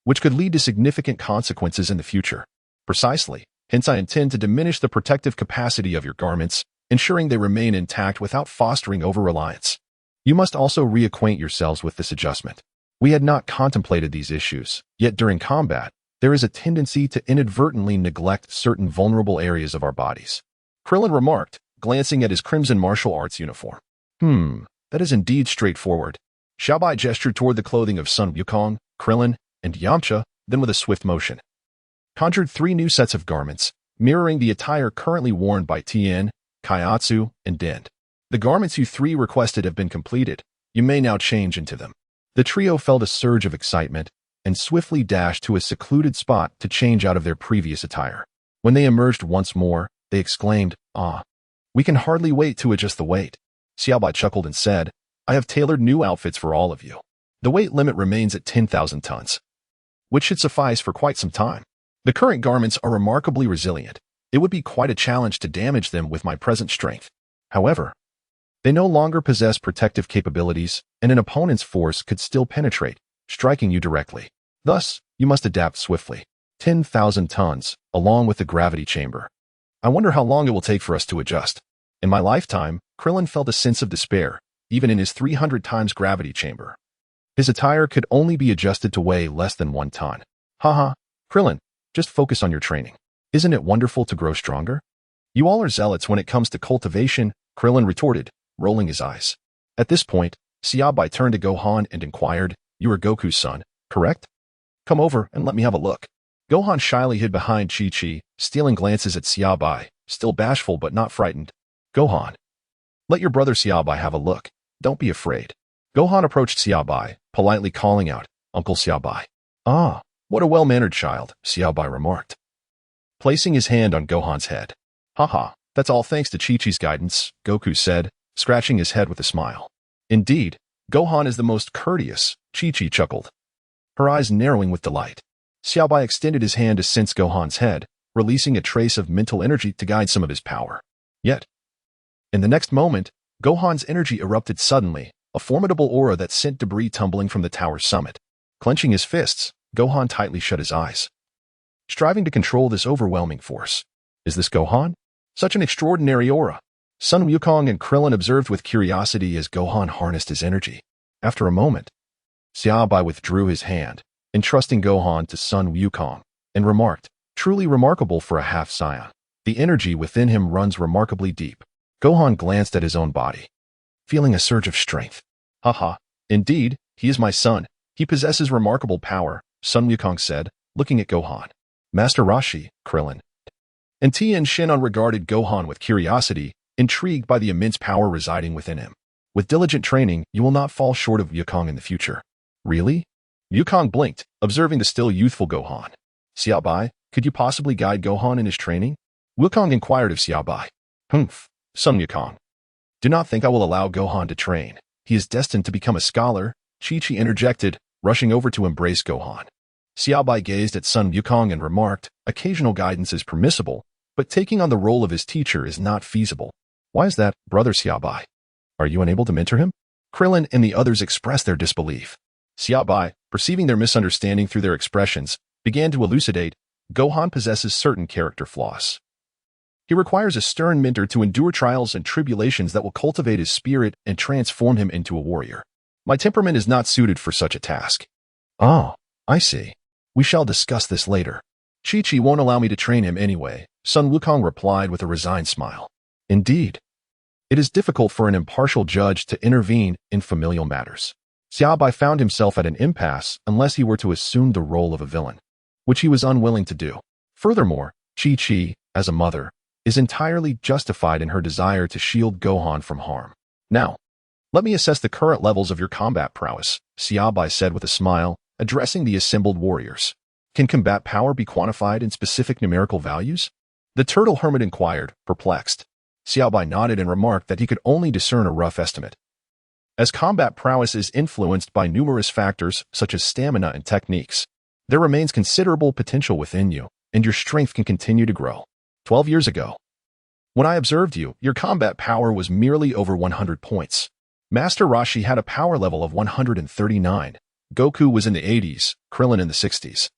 which could lead to significant consequences in the future. Precisely. Hence, I intend to diminish the protective capacity of your garments, ensuring they remain intact without fostering over-reliance. You must also reacquaint yourselves with this adjustment. We had not contemplated these issues, yet during combat, there is a tendency to inadvertently neglect certain vulnerable areas of our bodies. Krillin remarked, glancing at his crimson martial arts uniform. That is indeed straightforward. Xia Bai gestured toward the clothing of Sun Wukong, Krillin, and Yamcha, then with a swift motion conjured 3 new sets of garments, mirroring the attire currently worn by Tien, Kaiatsu, and Dent. The garments you 3 requested have been completed. You may now change into them. The trio felt a surge of excitement and swiftly dashed to a secluded spot to change out of their previous attire. When they emerged once more, they exclaimed, "Ah, we can hardly wait to adjust the weight." Xia Bai chuckled and said, "I have tailored new outfits for all of you. The weight limit remains at 10,000 tons, which should suffice for quite some time. The current garments are remarkably resilient. It would be quite a challenge to damage them with my present strength. However, they no longer possess protective capabilities, and an opponent's force could still penetrate, striking you directly. Thus, you must adapt swiftly. 10,000 tons, along with the gravity chamber. I wonder how long it will take for us to adjust." In my lifetime, Krillin felt a sense of despair, even in his 300 times gravity chamber. His attire could only be adjusted to weigh less than 1 ton. Haha, Krillin, just focus on your training. Isn't it wonderful to grow stronger? You all are zealots when it comes to cultivation, Krillin retorted, rolling his eyes. At this point, Xia Bai turned to Gohan and inquired, "You are Goku's son, correct? Come over and let me have a look." Gohan shyly hid behind Chi-Chi, stealing glances at Xia Bai, still bashful but not frightened. "Gohan, let your brother Xia Bai have a look. Don't be afraid." Gohan approached Xia Bai, politely calling out, "Uncle Xia Bai." "Ah, what a well-mannered child," Xia Bai remarked, placing his hand on Gohan's head. "Haha, that's all thanks to Chi-Chi's guidance," Goku said, scratching his head with a smile. "Indeed, Gohan is the most courteous," Chi-Chi chuckled, her eyes narrowing with delight. Xia Bai extended his hand to sense Gohan's head, releasing a trace of mental energy to guide some of his power. Yet, in the next moment, Gohan's energy erupted suddenly, a formidable aura that sent debris tumbling from the tower's summit. Clenching his fists, Gohan tightly shut his eyes, striving to control this overwhelming force. Is this Gohan? Such an extraordinary aura. Sun Wukong and Krillin observed with curiosity as Gohan harnessed his energy. After a moment, Xia Bai withdrew his hand, entrusting Gohan to Sun Wukong, and remarked, "Truly remarkable for a half-Saiyan. The energy within him runs remarkably deep." Gohan glanced at his own body, feeling a surge of strength. "Haha, indeed, he is my son. He possesses remarkable power," Sun Wukong said, looking at Gohan. Master Roshi, Krillin, and Tien Shin'an regarded Gohan with curiosity, intrigued by the immense power residing within him. "With diligent training, you will not fall short of Wukong in the future." "Really?" Wukong blinked, observing the still youthful Gohan. "Xia Bai, could you possibly guide Gohan in his training?" Wukong inquired of Xia Bai. "Humph, Sun Wukong. Do not think I will allow Gohan to train. He is destined to become a scholar," Chi-Chi interjected, rushing over to embrace Gohan. Xia Bai gazed at Sun Wukong and remarked, "Occasional guidance is permissible, but taking on the role of his teacher is not feasible." "Why is that, brother Xia Bai? Are you unable to mentor him?" Krillin and the others expressed their disbelief. Xia Bai, perceiving their misunderstanding through their expressions, began to elucidate, "Gohan possesses certain character flaws. He requires a stern mentor to endure trials and tribulations that will cultivate his spirit and transform him into a warrior. My temperament is not suited for such a task." "Oh, I see. We shall discuss this later. Chi-Chi won't allow me to train him anyway," Sun Wukong replied with a resigned smile. "Indeed. It is difficult for an impartial judge to intervene in familial matters." Xia Bai found himself at an impasse unless he were to assume the role of a villain, which he was unwilling to do. Furthermore, Chi-Chi, as a mother, is entirely justified in her desire to shield Gohan from harm. "Now, let me assess the current levels of your combat prowess," Xia Bai said with a smile, addressing the assembled warriors. "Can combat power be quantified in specific numerical values?" The turtle hermit inquired, perplexed. Xia Bai nodded and remarked that he could only discern a rough estimate. As combat prowess is influenced by numerous factors such as stamina and techniques, There remains considerable potential within you, and your strength can continue to grow. 12 years ago, when I observed you, your combat power was merely over 100 points. Master Roshi had a power level of 139. Goku was in the 80s, Krillin in the 60s,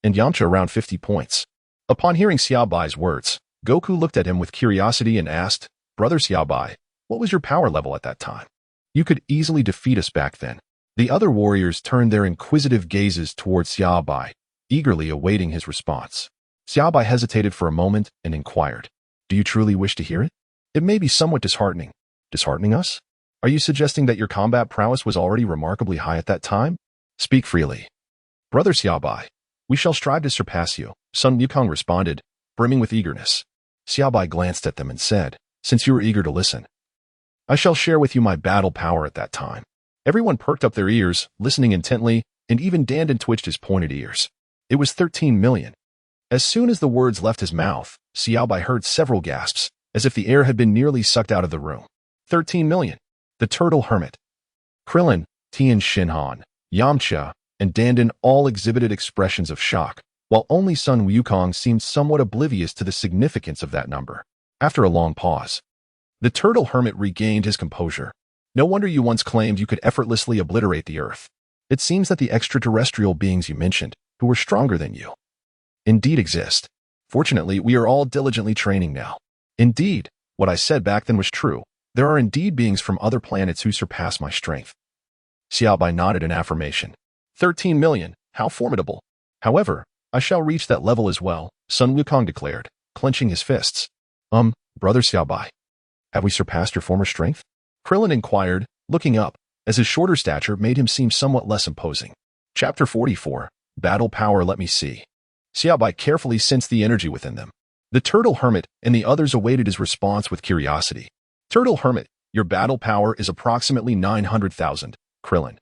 and Yamcha around 50 points. Upon hearing Xia Bai's words, Goku looked at him with curiosity and asked, "Brother Xia Bai, what was your power level at that time? You could easily defeat us back then." The other warriors turned their inquisitive gazes towards Xia Bai, eagerly awaiting his response. Xia Bai hesitated for a moment and inquired, "Do you truly wish to hear it? It may be somewhat disheartening." "Disheartening us? Are you suggesting that your combat prowess was already remarkably high at that time? Speak freely." "Brother Xia Bai, we shall strive to surpass you," Sun Wukong responded, brimming with eagerness. Xia Bai glanced at them and said, "Since you are eager to listen, I shall share with you my battle power at that time." Everyone perked up their ears, listening intently, and even Dandan twitched his pointed ears. It was 13 million. As soon as the words left his mouth, Xia Bai heard several gasps, as if the air had been nearly sucked out of the room. 13 million. The Turtle Hermit. Krillin, Tien Shinhan, Yamcha, and Dandan all exhibited expressions of shock, while only Sun Wukong seemed somewhat oblivious to the significance of that number. After a long pause, the Turtle Hermit regained his composure. "No wonder you once claimed you could effortlessly obliterate the Earth. It seems that the extraterrestrial beings you mentioned, who were stronger than you, indeed exist. Fortunately, we are all diligently training now. Indeed, what I said back then was true. There are indeed beings from other planets who surpass my strength." Xia Bai nodded in affirmation. 13 million, how formidable. "However, I shall reach that level as well," Sun Wukong declared, clenching his fists. Brother Xia Bai, have we surpassed your former strength?" Krillin inquired, looking up, as his shorter stature made him seem somewhat less imposing. Chapter 44, Battle Power. Let me see. Xia Bai carefully sensed the energy within them. The Turtle Hermit and the others awaited his response with curiosity. "Turtle Hermit, your battle power is approximately 900,000. Krillin,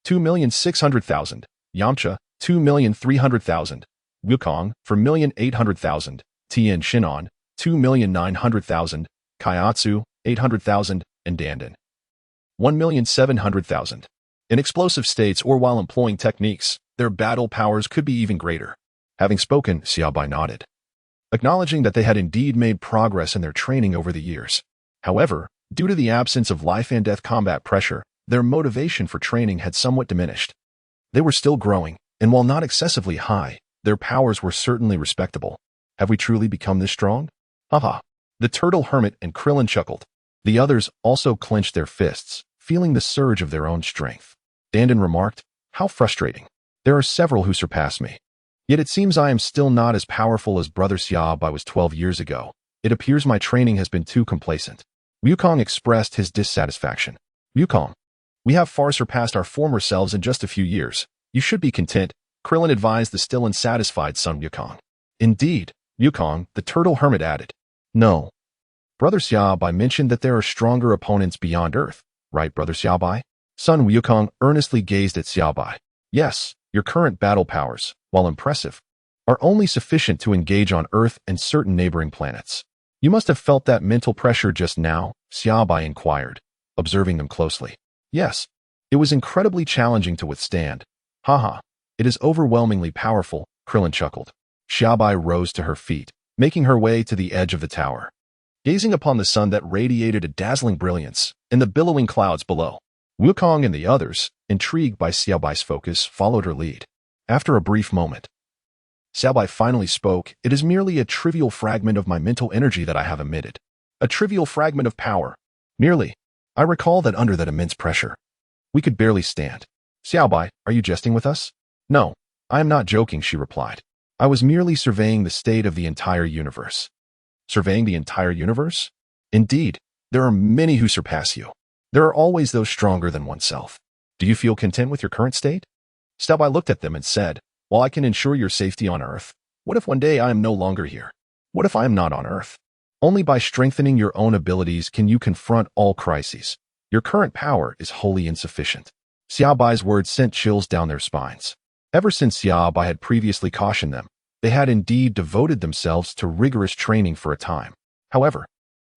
2,600,000. Yamcha, 2,300,000. Wukong, 4,800,000. Tien Shinhan, 2,900,000. Kaiatsu, 800,000. And Dandan, 1,700,000. In explosive states or while employing techniques, their battle powers could be even greater." Having spoken, Xia Bai nodded, acknowledging that they had indeed made progress in their training over the years. However, due to the absence of life and death combat pressure, their motivation for training had somewhat diminished. They were still growing, and while not excessively high, their powers were certainly respectable. "Have we truly become this strong?" Haha. The Turtle Hermit and Krillin chuckled. The others also clenched their fists, feeling the surge of their own strength. Dandan remarked, "How frustrating. There are several who surpass me. Yet it seems I am still not as powerful as Brother Xia Bai was 12 years ago. It appears my training has been too complacent." Wukong expressed his dissatisfaction. "Wukong, we have far surpassed our former selves in just a few years. You should be content," Krillin advised the still unsatisfied Sun Wukong. "Indeed," Wukong, the Turtle Hermit added. "No. Brother Xia Bai mentioned that there are stronger opponents beyond Earth, right, Brother Xia Bai?" Sun Wukong earnestly gazed at Xia Bai. "Yes, your current battle powers, while impressive, are only sufficient to engage on Earth and certain neighboring planets. You must have felt that mental pressure just now," Xia Bai inquired, observing them closely. "Yes. It was incredibly challenging to withstand." "Haha. It is overwhelmingly powerful," Krillin chuckled. Xia Bai rose to her feet, making her way to the edge of the tower. Gazing upon the sun that radiated a dazzling brilliance and the billowing clouds below, Wukong and the others, intrigued by Xia Bai's focus, followed her lead. After a brief moment, Xia Bai finally spoke. "It is merely a trivial fragment of my mental energy that I have emitted. A trivial fragment of power. Merely, I recall that under that immense pressure, we could barely stand." "Xia Bai, are you jesting with us?" "No, I am not joking," she replied. "I was merely surveying the state of the entire universe." "Surveying the entire universe?" "Indeed, there are many who surpass you. There are always those stronger than oneself. Do you feel content with your current state?" Xia Bai looked at them and said, "While I can ensure your safety on Earth, what if one day I am no longer here? What if I am not on Earth? Only by strengthening your own abilities can you confront all crises. Your current power is wholly insufficient." Xia Bai's words sent chills down their spines. Ever since Xia Bai had previously cautioned them, they had indeed devoted themselves to rigorous training for a time. However,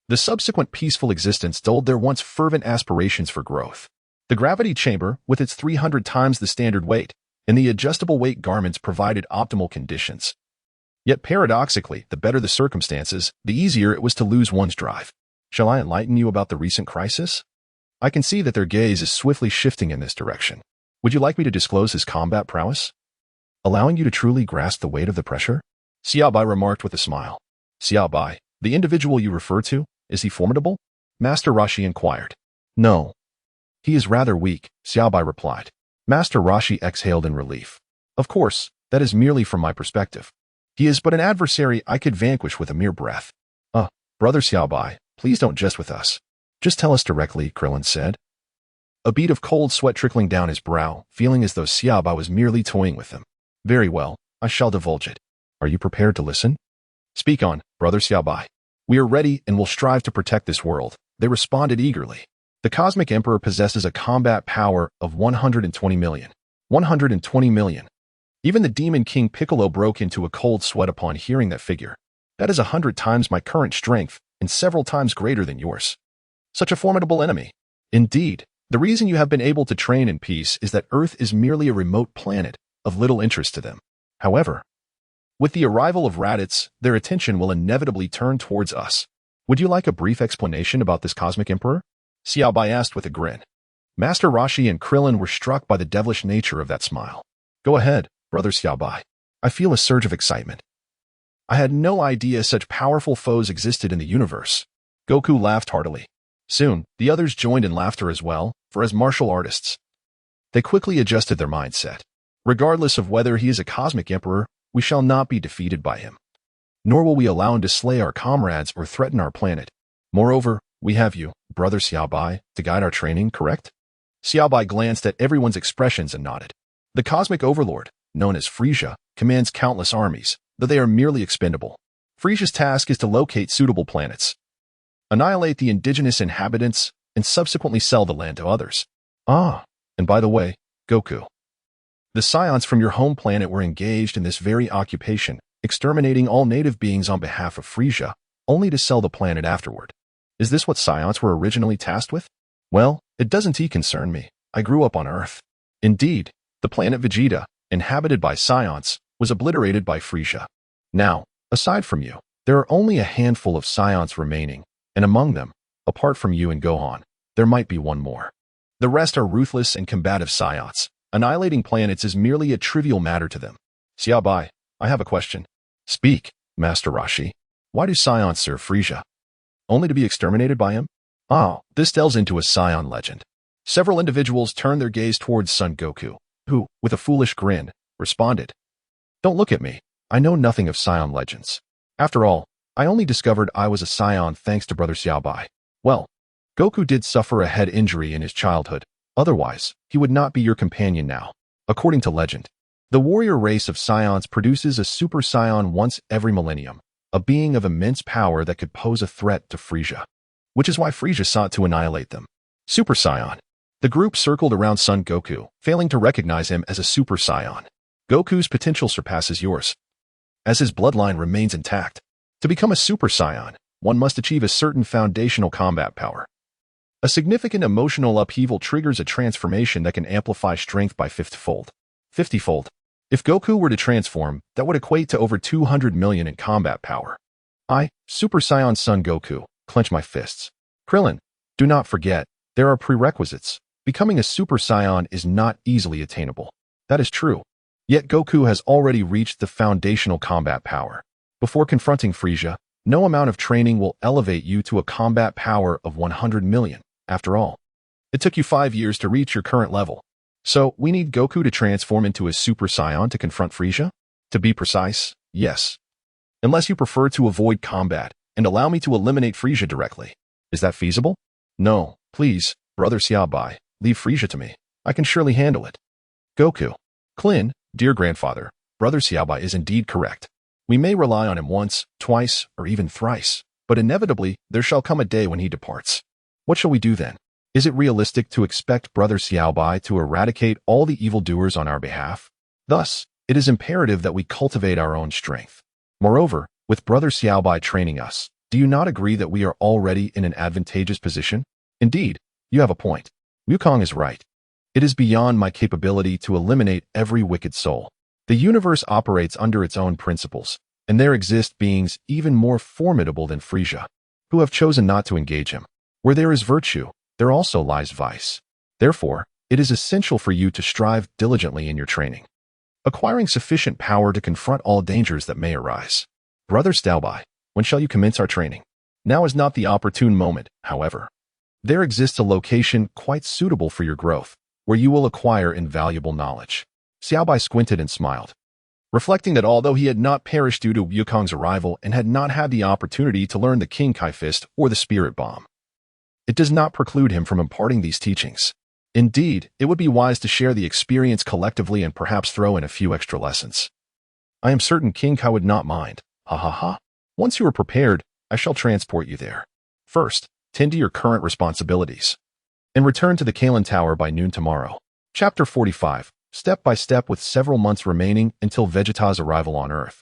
the subsequent peaceful existence dulled their once fervent aspirations for growth. The gravity chamber, with its 300 times the standard weight, and the adjustable weight garments provided optimal conditions. Yet paradoxically, the better the circumstances, the easier it was to lose one's drive. Shall I enlighten you about the recent crisis? I can see that their gaze is swiftly shifting in this direction. Would you like me to disclose his combat prowess, allowing you to truly grasp the weight of the pressure? Xia Bai remarked with a smile. Xia Bai, the individual you refer to, is he formidable? Master Roshi inquired. No. He is rather weak, Xia Bai replied. Master Roshi exhaled in relief. Of course, that is merely from my perspective. He is but an adversary I could vanquish with a mere breath. Brother Xia Bai, please don't jest with us. Just tell us directly, Krillin said. A bead of cold sweat trickling down his brow, feeling as though Xia Bai was merely toying with him. Very well, I shall divulge it. Are you prepared to listen? Speak on, Brother Xia Bai. We are ready and will strive to protect this world, they responded eagerly. The Cosmic Emperor possesses a combat power of 120 million. 120 million. Even the Demon King Piccolo broke into a cold sweat upon hearing that figure. That is 100 times my current strength and several times greater than yours. Such a formidable enemy. Indeed, the reason you have been able to train in peace is that Earth is merely a remote planet of little interest to them. However, with the arrival of Raditz, their attention will inevitably turn towards us. Would you like a brief explanation about this Cosmic Emperor? Xia Bai asked with a grin. Master Roshi and Krillin were struck by the devilish nature of that smile. Go ahead, Brother Xia Bai. I feel a surge of excitement. I had no idea such powerful foes existed in the universe. Goku laughed heartily. Soon, the others joined in laughter as well, for as martial artists, they quickly adjusted their mindset. Regardless of whether he is a Cosmic Emperor, we shall not be defeated by him. Nor will we allow him to slay our comrades or threaten our planet. Moreover, we have you, Brother Xia Bai, to guide our training, correct? Xia Bai glanced at everyone's expressions and nodded. The Cosmic Overlord, known as Frieza, commands countless armies, though they are merely expendable. Frieza's task is to locate suitable planets, annihilate the indigenous inhabitants, and subsequently sell the land to others. And by the way, Goku, the Saiyans from your home planet were engaged in this very occupation, exterminating all native beings on behalf of Frieza, only to sell the planet afterward. Is this what Saiyans were originally tasked with? Well, it doesn't concern me. I grew up on Earth. Indeed, the planet Vegeta, inhabited by Saiyans, was obliterated by Frieza. Now, aside from you, there are only a handful of Saiyans remaining, and among them, apart from you and Gohan, there might be one more. The rest are ruthless and combative Saiyans. Annihilating planets is merely a trivial matter to them. Xia Bai, I have a question. Speak, Master Roshi. Why do Saiyans serve Frieza? Only to be exterminated by him? This delves into a Saiyan legend. Several individuals turned their gaze towards Son Goku, who, with a foolish grin, responded, Don't look at me. I know nothing of Saiyan legends. After all, I only discovered I was a Saiyan thanks to Brother Xia Bai. Well, Goku did suffer a head injury in his childhood. Otherwise, he would not be your companion now. According to legend, the warrior race of Saiyans produces a Super Saiyan once every millennium, a being of immense power that could pose a threat to Frieza, which is why Frieza sought to annihilate them. Super Saiyan. The group circled around Son Goku, failing to recognize him as a Super Saiyan. Goku's potential surpasses yours, as his bloodline remains intact. To become a Super Saiyan, one must achieve a certain foundational combat power. A significant emotional upheaval triggers a transformation that can amplify strength by 50-fold. 50-fold. If Goku were to transform, that would equate to over 200 million in combat power. I, Super Saiyan Son Goku, clench my fists. Krillin, do not forget, there are prerequisites. Becoming a Super Saiyan is not easily attainable. That is true. Yet Goku has already reached the foundational combat power. Before confronting Frieza, no amount of training will elevate you to a combat power of 100 million. After all, it took you 5 years to reach your current level. So, we need Goku to transform into a Super Saiyan to confront Frieza? To be precise, yes. Unless you prefer to avoid combat and allow me to eliminate Frieza directly. Is that feasible? No, please, Brother Xia Bai, leave Frieza to me. I can surely handle it. Goku. Krillin, dear grandfather, Brother Xia Bai is indeed correct. We may rely on him once, twice, or even thrice, but inevitably there shall come a day when he departs. What shall we do then? Is it realistic to expect Brother Xia Bai to eradicate all the evildoers on our behalf? Thus, it is imperative that we cultivate our own strength. Moreover, with Brother Xia Bai training us, do you not agree that we are already in an advantageous position? Indeed, you have a point. Wukong is right. It is beyond my capability to eliminate every wicked soul. The universe operates under its own principles, and there exist beings even more formidable than Frieza, who have chosen not to engage him. Where there is virtue, there also lies vice. Therefore, it is essential for you to strive diligently in your training, acquiring sufficient power to confront all dangers that may arise. Brother Xia Bai, when shall you commence our training? Now is not the opportune moment, however. There exists a location quite suitable for your growth, where you will acquire invaluable knowledge. Xia Bai squinted and smiled, reflecting that although he had not perished due to Wukong's arrival and had not had the opportunity to learn the King Kai Fist or the Spirit Bomb, it does not preclude him from imparting these teachings. Indeed, it would be wise to share the experience collectively and perhaps throw in a few extra lessons. I am certain King Kai would not mind. Ha ha ha. Once you are prepared, I shall transport you there. First, tend to your current responsibilities, and return to the Kalin Tower by noon tomorrow. Chapter 45. Step by step with several months remaining until Vegeta's arrival on Earth.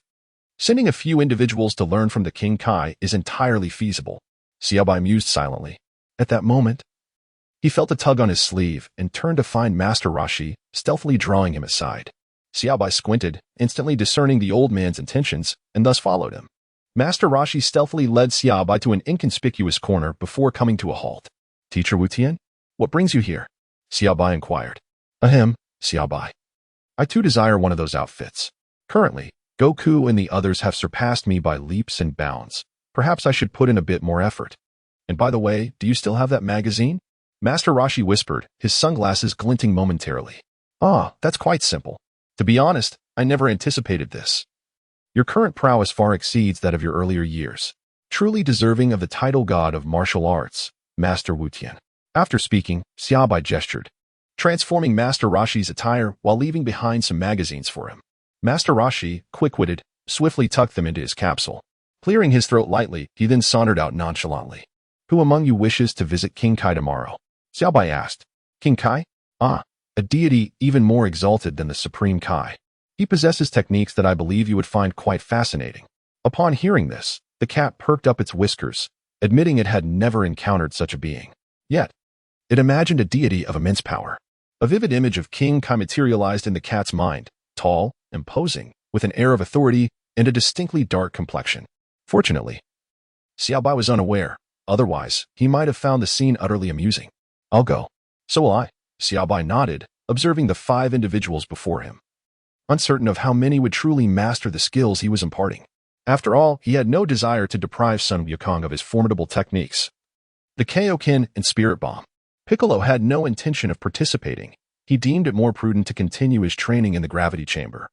Sending a few individuals to learn from the King Kai is entirely feasible. Xia Bai mused silently. At that moment, he felt a tug on his sleeve and turned to find Master Roshi, stealthily drawing him aside. Xia Bai squinted, instantly discerning the old man's intentions, and thus followed him. Master Roshi stealthily led Xia Bai to an inconspicuous corner before coming to a halt. Teacher Wu Tian, what brings you here? Xia Bai inquired. Ahem, Xia Bai. I too desire one of those outfits. Currently, Goku and the others have surpassed me by leaps and bounds. Perhaps I should put in a bit more effort. And by the way, do you still have that magazine? Master Roshi whispered, his sunglasses glinting momentarily. Ah, that's quite simple. To be honest, I never anticipated this. Your current prowess far exceeds that of your earlier years, truly deserving of the title god of martial arts, Master Wu Tian. After speaking, Xia Bai gestured, transforming Master Roshi's attire while leaving behind some magazines for him. Master Roshi, quick-witted, swiftly tucked them into his capsule. Clearing his throat lightly, he then sauntered out nonchalantly. Who among you wishes to visit King Kai tomorrow? Xia Bai asked. King Kai? Ah, a deity even more exalted than the Supreme Kai. He possesses techniques that I believe you would find quite fascinating. Upon hearing this, the cat perked up its whiskers, admitting it had never encountered such a being. Yet, it imagined a deity of immense power. A vivid image of King Kai materialized in the cat's mind, tall, imposing, with an air of authority and a distinctly dark complexion. Fortunately, Xia Bai was unaware. Otherwise, he might have found the scene utterly amusing. I'll go. So will I. Xia Bai nodded, observing the 5 individuals before him, uncertain of how many would truly master the skills he was imparting. After all, he had no desire to deprive Sun Wukong of his formidable techniques, the Kaioken and Spirit Bomb. Piccolo had no intention of participating. He deemed it more prudent to continue his training in the gravity chamber,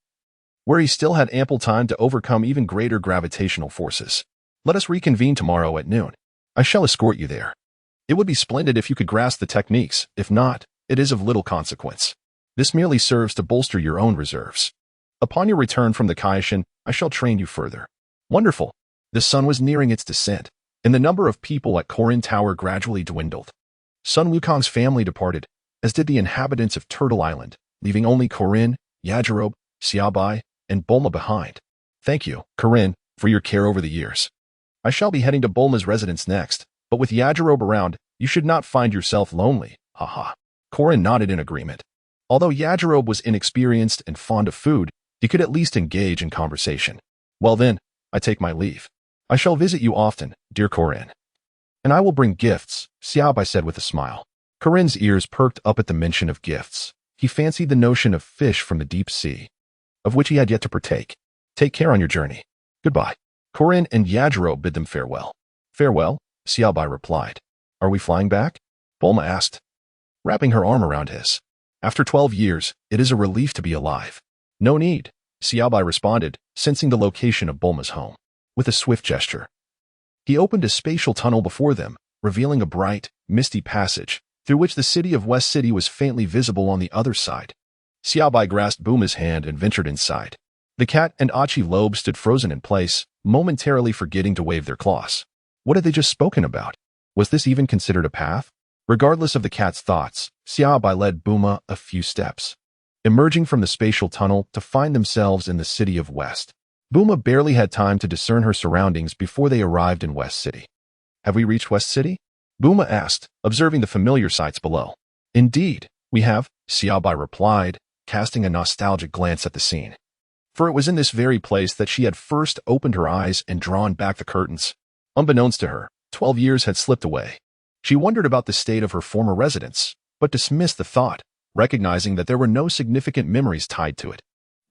where he still had ample time to overcome even greater gravitational forces. Let us reconvene tomorrow at noon. I shall escort you there. It would be splendid if you could grasp the techniques. If not, it is of little consequence. This merely serves to bolster your own reserves. Upon your return from the Kaishin, I shall train you further. Wonderful. The sun was nearing its descent, and the number of people at Quarterfinal Tower gradually dwindled. Sun Wukong's family departed, as did the inhabitants of Turtle Island, leaving only Karin, Yajirobe, Xia Bai, and Bulma behind. Thank you, Karin, for your care over the years. I shall be heading to Bulma's residence next, but with Yajirobe around, you should not find yourself lonely, haha. Karin nodded in agreement. Although Yajirobe was inexperienced and fond of food, he could at least engage in conversation. Well then, I take my leave. I shall visit you often, dear Karin. And I will bring gifts, Xia Bai said with a smile. Karin's ears perked up at the mention of gifts. He fancied the notion of fish from the deep sea, of which he had yet to partake. Take care on your journey. Goodbye. Karin and Yajirobe bid them farewell. Farewell, Xia Bai replied. Are we flying back? Bulma asked, wrapping her arm around his. After 12 years, it is a relief to be alive. No need, Xia Bai responded, sensing the location of Bulma's home. With a swift gesture, he opened a spatial tunnel before them, revealing a bright, misty passage, through which the city of West City was faintly visible on the other side. Xia Bai grasped Bulma's hand and ventured inside. The cat and Achi Lobe stood frozen in place, momentarily forgetting to wave their claws. What had they just spoken about? Was this even considered a path? Regardless of the cat's thoughts, Xia Bai led Bulma a few steps, emerging from the spatial tunnel to find themselves in the city of West. Bulma barely had time to discern her surroundings before they arrived in West City. Have we reached West City? Bulma asked, observing the familiar sights below. Indeed, We have, Xia Bai replied, casting a nostalgic glance at the scene. For it was in this very place that she had first opened her eyes and drawn back the curtains. Unbeknownst to her, 12 years had slipped away. She wondered about the state of her former residence, but dismissed the thought, recognizing that there were no significant memories tied to it.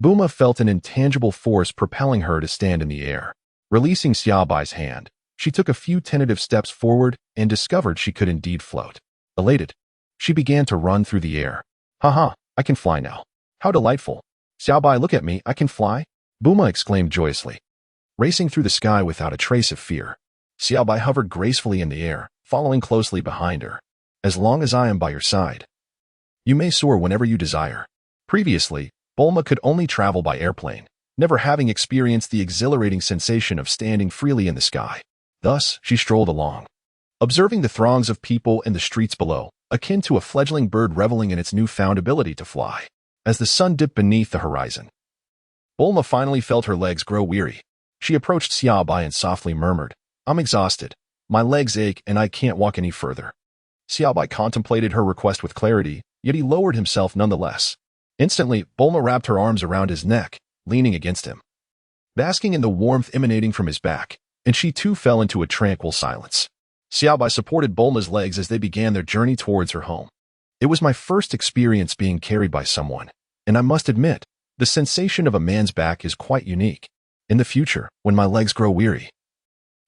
Bulma felt an intangible force propelling her to stand in the air. Releasing Xia Bai's hand, she took a few tentative steps forward and discovered she could indeed float. Elated, she began to run through the air. Haha, I can fly now. How delightful. Xia Bai, look at me, I can fly? Bulma exclaimed joyously. Racing through the sky without a trace of fear, Xia Bai hovered gracefully in the air, following closely behind her. As long as I am by your side, you may soar whenever you desire. Previously, Bulma could only travel by airplane, never having experienced the exhilarating sensation of standing freely in the sky. Thus, she strolled along, observing the throngs of people in the streets below, akin to a fledgling bird reveling in its newfound ability to fly. As the sun dipped beneath the horizon, Bulma finally felt her legs grow weary. She approached Xia Bai and softly murmured, I'm exhausted. My legs ache and I can't walk any further. Xia Bai contemplated her request with clarity, yet he lowered himself nonetheless. Instantly, Bulma wrapped her arms around his neck, leaning against him, basking in the warmth emanating from his back, and she too fell into a tranquil silence. Xia Bai supported Bulma's legs as they began their journey towards her home. It was my first experience being carried by someone, and I must admit, the sensation of a man's back is quite unique. In the future, when my legs grow weary,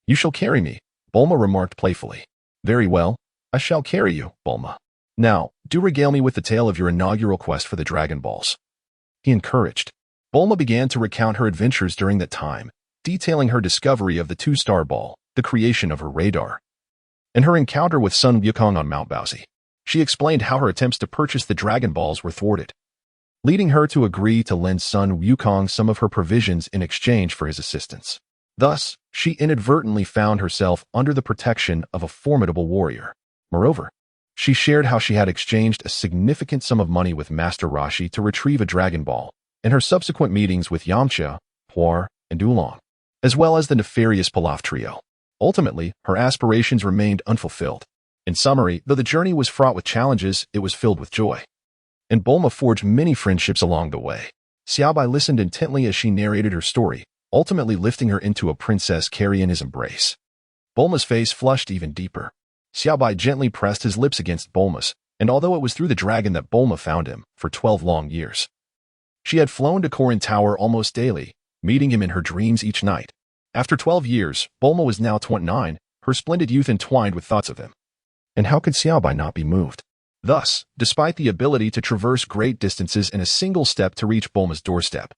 you shall carry me, Bulma remarked playfully. Very well, I shall carry you, Bulma. Now, do regale me with the tale of your inaugural quest for the Dragon Balls. He encouraged. Bulma began to recount her adventures during that time, detailing her discovery of the two-star ball, the creation of her radar, and her encounter with son Wukong on Mount Bowsy. She explained how her attempts to purchase the Dragon Balls were thwarted, leading her to agree to lend son Wukong some of her provisions in exchange for his assistance. Thus, she inadvertently found herself under the protection of a formidable warrior. Moreover, she shared how she had exchanged a significant sum of money with Master Roshi to retrieve a Dragon Ball, and her subsequent meetings with Yamcha, Puar, and Oolong, as well as the nefarious Pilaf trio. Ultimately, her aspirations remained unfulfilled. In summary, though the journey was fraught with challenges, it was filled with joy. And Bulma forged many friendships along the way. Xia Bai listened intently as she narrated her story, ultimately lifting her into a princess carry in his embrace. Bulma's face flushed even deeper. Xia Bai gently pressed his lips against Bulma's, and although it was through the dragon that Bulma found him, for 12 long years, she had flown to Karin Tower almost daily, meeting him in her dreams each night. After 12 years, Bulma was now 29, her splendid youth entwined with thoughts of him. And how could Xia Bai not be moved? Thus, despite the ability to traverse great distances in a single step to reach Bulma's doorstep,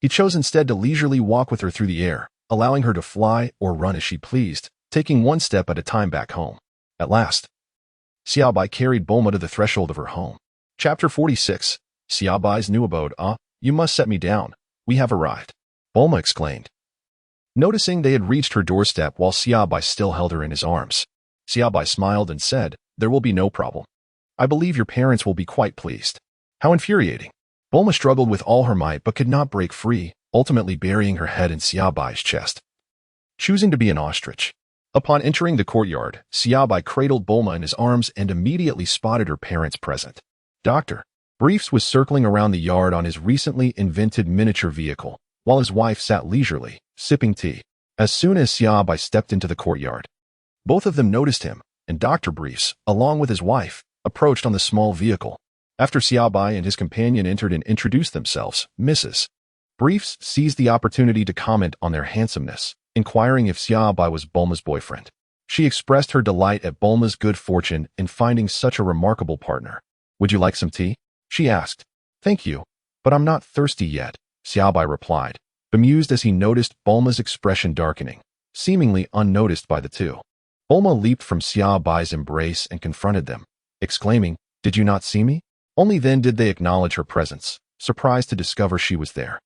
he chose instead to leisurely walk with her through the air, allowing her to fly or run as she pleased, taking one step at a time back home. At last, Xia Bai carried Bulma to the threshold of her home. Chapter 46, Xia Bai's new abode. You must set me down. We have arrived, Bulma exclaimed, noticing they had reached her doorstep while Xia Bai still held her in his arms. Xia Bai smiled and said, there will be no problem. I believe your parents will be quite pleased. How infuriating. Bulma struggled with all her might but could not break free, ultimately burying her head in Xia Bai's chest, choosing to be an ostrich. Upon entering the courtyard, Xia Bai cradled Bulma in his arms and immediately spotted her parents present. Dr. Briefs was circling around the yard on his recently invented miniature vehicle, while his wife sat leisurely, sipping tea. As soon as Xia Bai stepped into the courtyard, both of them noticed him, and Dr. Briefs, along with his wife, approached on the small vehicle. After Xia Bai and his companion entered and introduced themselves, Mrs. Briefs seized the opportunity to comment on their handsomeness, inquiring if Xia Bai was Bulma's boyfriend. She expressed her delight at Bulma's good fortune in finding such a remarkable partner. Would you like some tea? She asked. Thank you, but I'm not thirsty yet, Xia Bai replied, bemused as he noticed Bulma's expression darkening, seemingly unnoticed by the two. Bulma leaped from Xia Bai's embrace and confronted them, exclaiming, Did you not see me? Only then did they acknowledge her presence, surprised to discover she was there,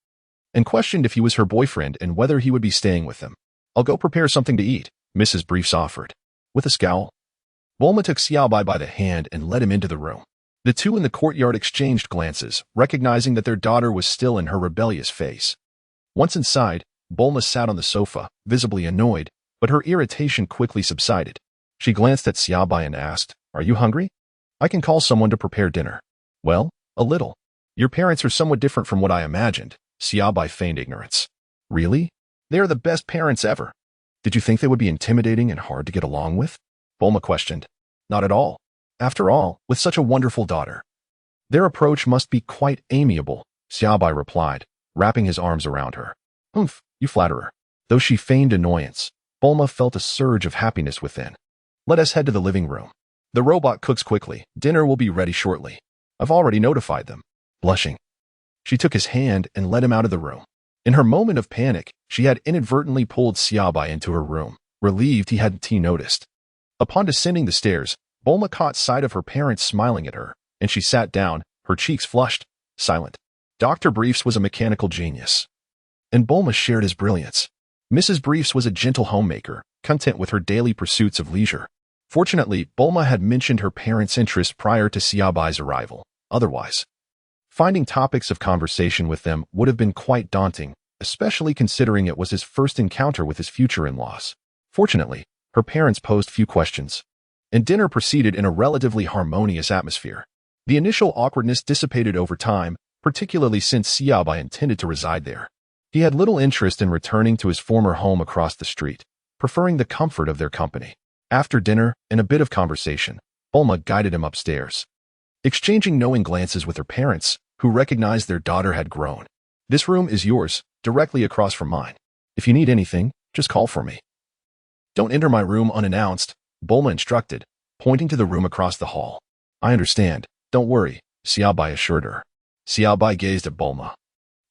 and questioned if he was her boyfriend and whether he would be staying with them. I'll go prepare something to eat, Mrs. Briefs offered. With a scowl, Bulma took Xia Bai by the hand and led him into the room. The two in the courtyard exchanged glances, recognizing that their daughter was still in her rebellious phase. Once inside, Bulma sat on the sofa, visibly annoyed, but her irritation quickly subsided. She glanced at Xia Bai and asked, Are you hungry? I can call someone to prepare dinner. Well, a little. Your parents are somewhat different from what I imagined, Xia Bai feigned ignorance. Really? They are the best parents ever. Did you think they would be intimidating and hard to get along with? Bulma questioned. Not at all. After all, with such a wonderful daughter. Their approach must be quite amiable, Xia Bai replied, wrapping his arms around her. Humph, you flatter her. Though she feigned annoyance, Bulma felt a surge of happiness within. Let us head to the living room. The robot cooks quickly. Dinner will be ready shortly. I've already notified them. Blushing, she took his hand and led him out of the room. In her moment of panic, she had inadvertently pulled Xia Bai into her room, relieved he hadn't noticed. Upon descending the stairs, Bulma caught sight of her parents smiling at her, and she sat down, her cheeks flushed, silent. Dr. Briefs was a mechanical genius, and Bulma shared his brilliance. Mrs. Briefs was a gentle homemaker, content with her daily pursuits of leisure. Fortunately, Bulma had mentioned her parents' interest prior to Xia Bai's arrival. Otherwise, finding topics of conversation with them would have been quite daunting, especially considering it was his first encounter with his future in-laws. Fortunately, her parents posed few questions, and dinner proceeded in a relatively harmonious atmosphere. The initial awkwardness dissipated over time, particularly since Xia Bai intended to reside there. He had little interest in returning to his former home across the street, preferring the comfort of their company. After dinner and a bit of conversation, Bulma guided him upstairs, exchanging knowing glances with her parents, who recognized their daughter had grown. This room is yours, directly across from mine. If you need anything, just call for me. Don't enter my room unannounced, Bulma instructed, pointing to the room across the hall. I understand. Don't worry, Xia Bai assured her. Xia Bai gazed at Bulma,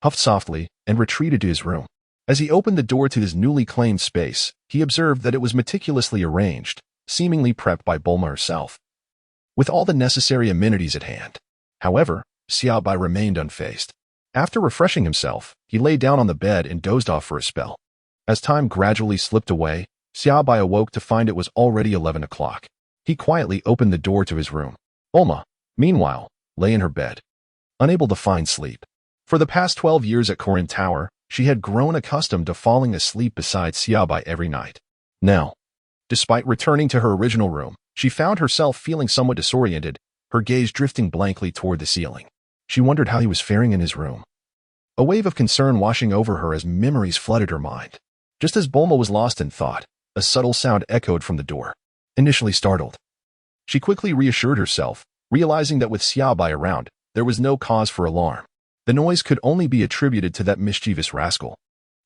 huffed softly, and retreated to his room. As he opened the door to his newly claimed space, he observed that it was meticulously arranged, seemingly prepped by Bulma herself, with all the necessary amenities at hand. However, Xia Bai remained unfazed. After refreshing himself, he lay down on the bed and dozed off for a spell. As time gradually slipped away, Xia Bai awoke to find it was already 11 o'clock. He quietly opened the door to his room. Bulma, meanwhile, lay in her bed, unable to find sleep. For the past 12 years at Karin Tower, she had grown accustomed to falling asleep beside Xia Bai every night. Now, despite returning to her original room, she found herself feeling somewhat disoriented, her gaze drifting blankly toward the ceiling. She wondered how he was faring in his room, a wave of concern washing over her as memories flooded her mind. Just as Bulma was lost in thought, a subtle sound echoed from the door. Initially startled, she quickly reassured herself, realizing that with Xia Bai around, there was no cause for alarm. The noise could only be attributed to that mischievous rascal.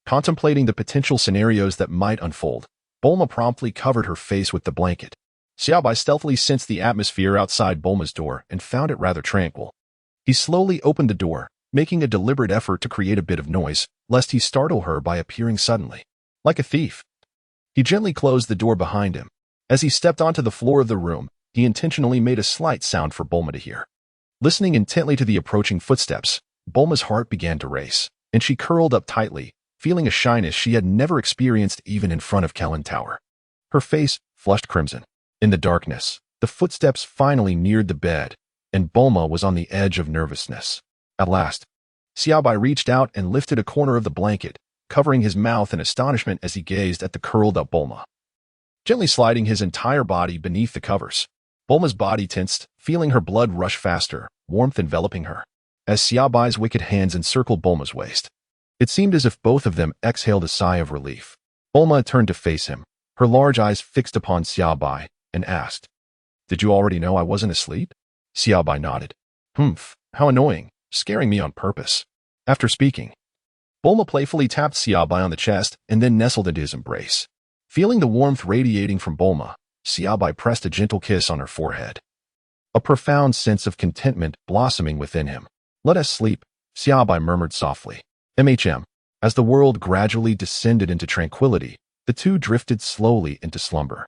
Contemplating the potential scenarios that might unfold, Bulma promptly covered her face with the blanket. Xia Bai stealthily sensed the atmosphere outside Bulma's door and found it rather tranquil. He slowly opened the door, making a deliberate effort to create a bit of noise, lest he startle her by appearing suddenly. Like a thief, he gently closed the door behind him. As he stepped onto the floor of the room, he intentionally made a slight sound for Bulma to hear. Listening intently to the approaching footsteps, Bulma's heart began to race, and she curled up tightly, feeling a shyness she had never experienced even in front of Karin Tower. Her face flushed crimson. In the darkness, the footsteps finally neared the bed, and Bulma was on the edge of nervousness. At last, Xia Bai reached out and lifted a corner of the blanket, covering his mouth in astonishment as he gazed at the curled-up Bulma, gently sliding his entire body beneath the covers. Bulma's body tensed, feeling her blood rush faster, warmth enveloping her. As Xia Bai's wicked hands encircled Bulma's waist, it seemed as if both of them exhaled a sigh of relief. Bulma turned to face him, her large eyes fixed upon Xia Bai, and asked, "Did you already know I wasn't asleep?" Xia Bai nodded. "Humph, how annoying, scaring me on purpose." After speaking, Bulma playfully tapped Xia Bai on the chest and then nestled into his embrace. Feeling the warmth radiating from Bulma, Xia Bai pressed a gentle kiss on her forehead, a profound sense of contentment blossoming within him. "Let us sleep," Xia Bai murmured softly. As the world gradually descended into tranquility, the two drifted slowly into slumber.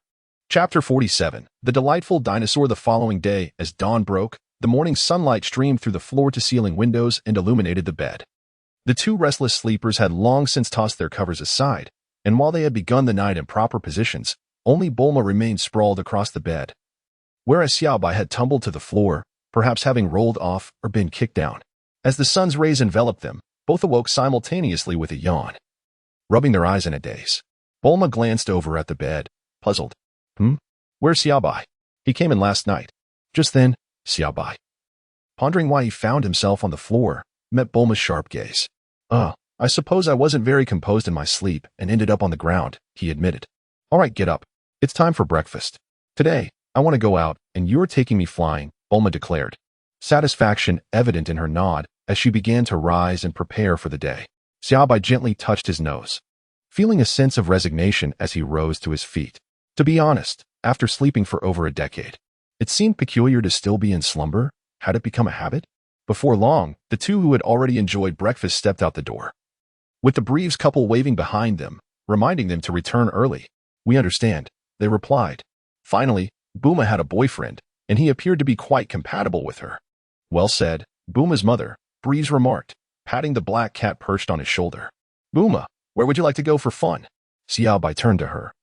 Chapter 47. The delightful dinosaur. The following day, as dawn broke, the morning sunlight streamed through the floor-to-ceiling windows and illuminated the bed. The two restless sleepers had long since tossed their covers aside, and while they had begun the night in proper positions, only Bulma remained sprawled across the bed, whereas Xia Bai had tumbled to the floor, perhaps having rolled off or been kicked down. As the sun's rays enveloped them, both awoke simultaneously with a yawn, rubbing their eyes in a daze. Bulma glanced over at the bed, puzzled. Where's Xia Bai? He came in last night." Just then, Xia Bai pondering why he found himself on the floor, met Bulma's sharp gaze. I suppose I wasn't very composed in my sleep and ended up on the ground, he admitted. All right, get up. It's time for breakfast. Today, I want to go out, and you're taking me flying, Bulma declared. Satisfaction evident in her nod as she began to rise and prepare for the day. Xia Bai gently touched his nose, feeling a sense of resignation as he rose to his feet. To be honest, after sleeping for over a decade, it seemed peculiar to still be in slumber. Had it become a habit? Before long, the two who had already enjoyed breakfast stepped out the door, with the Breves couple waving behind them, reminding them to return early. We understand, they replied. Finally, Bulma had a boyfriend, and he appeared to be quite compatible with her. Well said, Bulma's mother, Breves remarked, patting the black cat perched on his shoulder. Bulma, where would you like to go for fun? Xia Bai turned to her,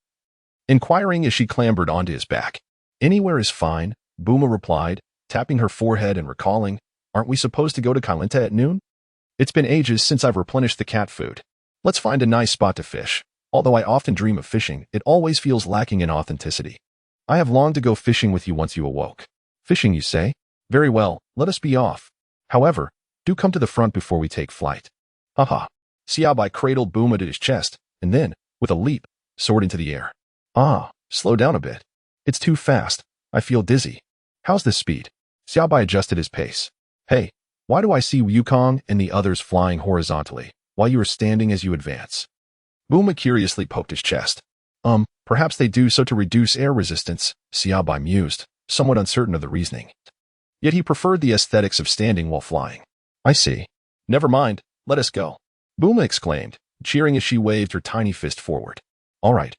inquiring as she clambered onto his back. Anywhere is fine, Bulma replied, tapping her forehead and recalling, aren't we supposed to go to Kalinta at noon? It's been ages since I've replenished the cat food. Let's find a nice spot to fish. Although I often dream of fishing, it always feels lacking in authenticity. I have longed to go fishing with you once you awoke. Fishing, you say? Very well, let us be off. However, do come to the front before we take flight. Haha. Xia Bai cradled Bulma to his chest, and then, with a leap, soared into the air. Slow down a bit. It's too fast. I feel dizzy. How's this speed? Xia Bai adjusted his pace. Hey, why do I see Wukong and the others flying horizontally, while you are standing as you advance? Bulma curiously poked his chest. Perhaps they do so to reduce air resistance, Xia Bai mused, somewhat uncertain of the reasoning. Yet he preferred the aesthetics of standing while flying. I see. Never mind, let us go. Bulma exclaimed, cheering as she waved her tiny fist forward. All right.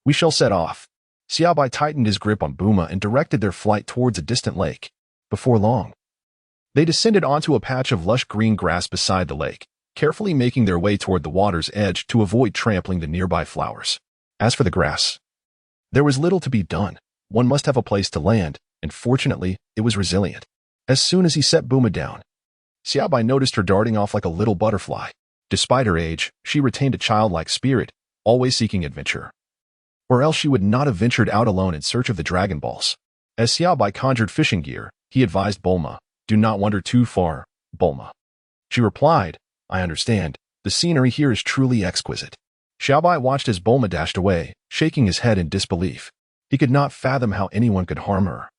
We shall set off. Xia Bai tightened his grip on Bulma and directed their flight towards a distant lake. Before long, they descended onto a patch of lush green grass beside the lake, carefully making their way toward the water's edge to avoid trampling the nearby flowers. As for the grass, there was little to be done. One must have a place to land, and fortunately, it was resilient. As soon as he set Bulma down, Xia Bai noticed her darting off like a little butterfly. Despite her age, she retained a childlike spirit, always seeking adventure. Or else she would not have ventured out alone in search of the Dragon Balls. As Xia Bai conjured fishing gear, he advised Bulma, do not wander too far, Bulma. She replied, I understand. The scenery here is truly exquisite. Xia Bai watched as Bulma dashed away, shaking his head in disbelief. He could not fathom how anyone could harm her,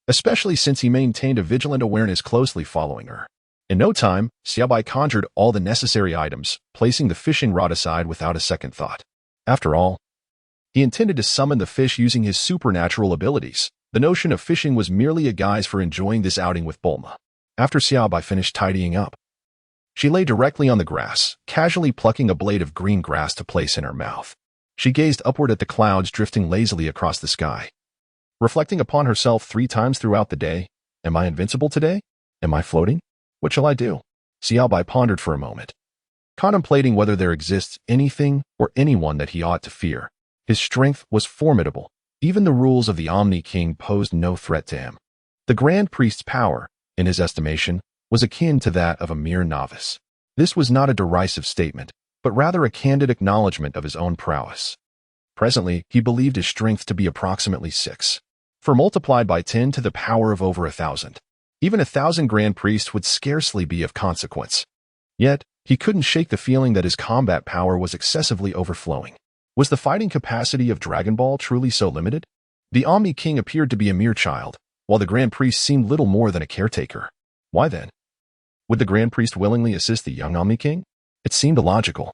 especially since he maintained a vigilant awareness closely following her. In no time, Xia Bai conjured all the necessary items, placing the fishing rod aside without a second thought. After all, he intended to summon the fish using his supernatural abilities. The notion of fishing was merely a guise for enjoying this outing with Bulma. After Xia Bai finished tidying up, she lay directly on the grass, casually plucking a blade of green grass to place in her mouth. She gazed upward at the clouds drifting lazily across the sky, reflecting upon herself 3 times throughout the day. Am I invincible today? Am I floating? What shall I do? Xia Bai pondered for a moment, contemplating whether there exists anything or anyone that he ought to fear. His strength was formidable. Even the rules of the Omni King posed no threat to him. The Grand Priest's power, in his estimation, was akin to that of a mere novice. This was not a derisive statement, but rather a candid acknowledgement of his own prowess. Presently, he believed his strength to be approximately 6. For multiplied by 10 to the power of over 1,000. Even 1,000 Grand Priests would scarcely be of consequence. Yet, he couldn't shake the feeling that his combat power was excessively overflowing. Was the fighting capacity of Dragon Ball truly so limited? The Omni King appeared to be a mere child, while the Grand Priest seemed little more than a caretaker. Why then? Would the Grand Priest willingly assist the young Omni King? It seemed illogical.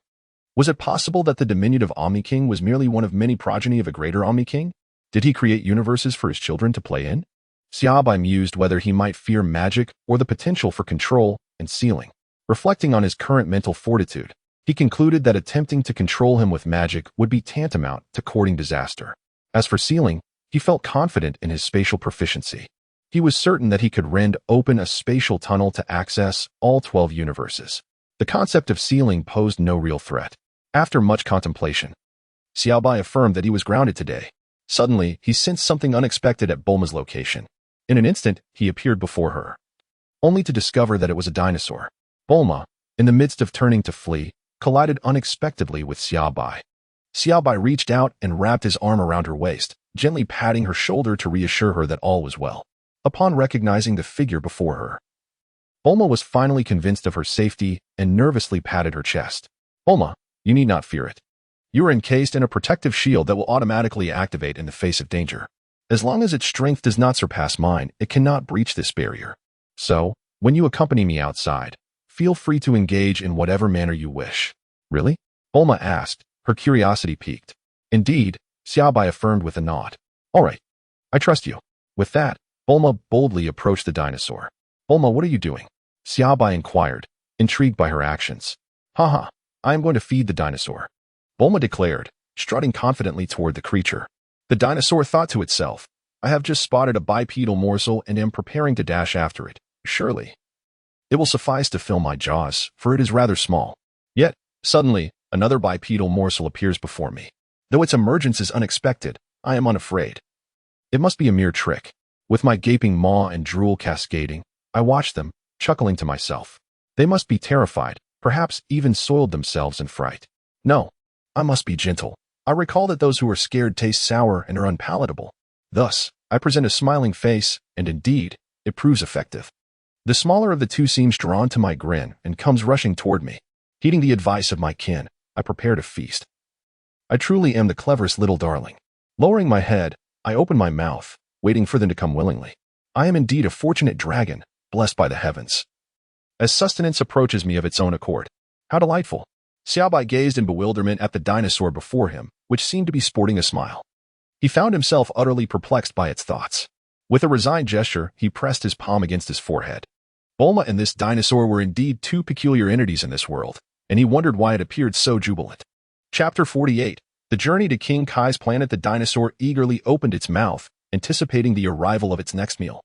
Was it possible that the diminutive Omni King was merely one of many progeny of a greater Omni King? Did he create universes for his children to play in? Xia Bai mused whether he might fear magic or the potential for control and sealing. Reflecting on his current mental fortitude, he concluded that attempting to control him with magic would be tantamount to courting disaster. As for sealing, he felt confident in his spatial proficiency. He was certain that he could rend open a spatial tunnel to access all 12 universes. The concept of sealing posed no real threat. After much contemplation, Xia Bai affirmed that he was grounded today. Suddenly, he sensed something unexpected at Bulma's location. In an instant, he appeared before her, only to discover that it was a dinosaur. Bulma, in the midst of turning to flee, collided unexpectedly with Xia Bai. Xia Bai reached out and wrapped his arm around her waist, gently patting her shoulder to reassure her that all was well. Upon recognizing the figure before her, Bulma was finally convinced of her safety and nervously patted her chest. Bulma, you need not fear it. You are encased in a protective shield that will automatically activate in the face of danger. As long as its strength does not surpass mine, it cannot breach this barrier. So, when you accompany me outside, feel free to engage in whatever manner you wish. Really? Bulma asked, her curiosity piqued. Indeed, Xia Bai affirmed with a nod. All right, I trust you. With that, Bulma boldly approached the dinosaur. Bulma, what are you doing? Xia Bai inquired, intrigued by her actions. Haha, I am going to feed the dinosaur. Bulma declared, strutting confidently toward the creature. The dinosaur thought to itself, I have just spotted a bipedal morsel and am preparing to dash after it. Surely, it will suffice to fill my jaws, for it is rather small. Yet, suddenly, another bipedal morsel appears before me. Though its emergence is unexpected, I am unafraid. It must be a mere trick. With my gaping maw and drool cascading, I watch them, chuckling to myself. They must be terrified, perhaps even soiled themselves in fright. No, I must be gentle. I recall that those who are scared taste sour and are unpalatable. Thus, I present a smiling face, and indeed, it proves effective. The smaller of the two seems drawn to my grin and comes rushing toward me. Heeding the advice of my kin, I prepare to feast. I truly am the cleverest little darling. Lowering my head, I open my mouth, waiting for them to come willingly. I am indeed a fortunate dragon, blessed by the heavens. As sustenance approaches me of its own accord. How delightful! Xia Bai gazed in bewilderment at the dinosaur before him, which seemed to be sporting a smile. He found himself utterly perplexed by its thoughts. With a resigned gesture, he pressed his palm against his forehead. Bulma and this dinosaur were indeed two peculiar entities in this world, and he wondered why it appeared so jubilant. Chapter 48. The journey to King Kai's planet. The dinosaur eagerly opened its mouth, anticipating the arrival of its next meal.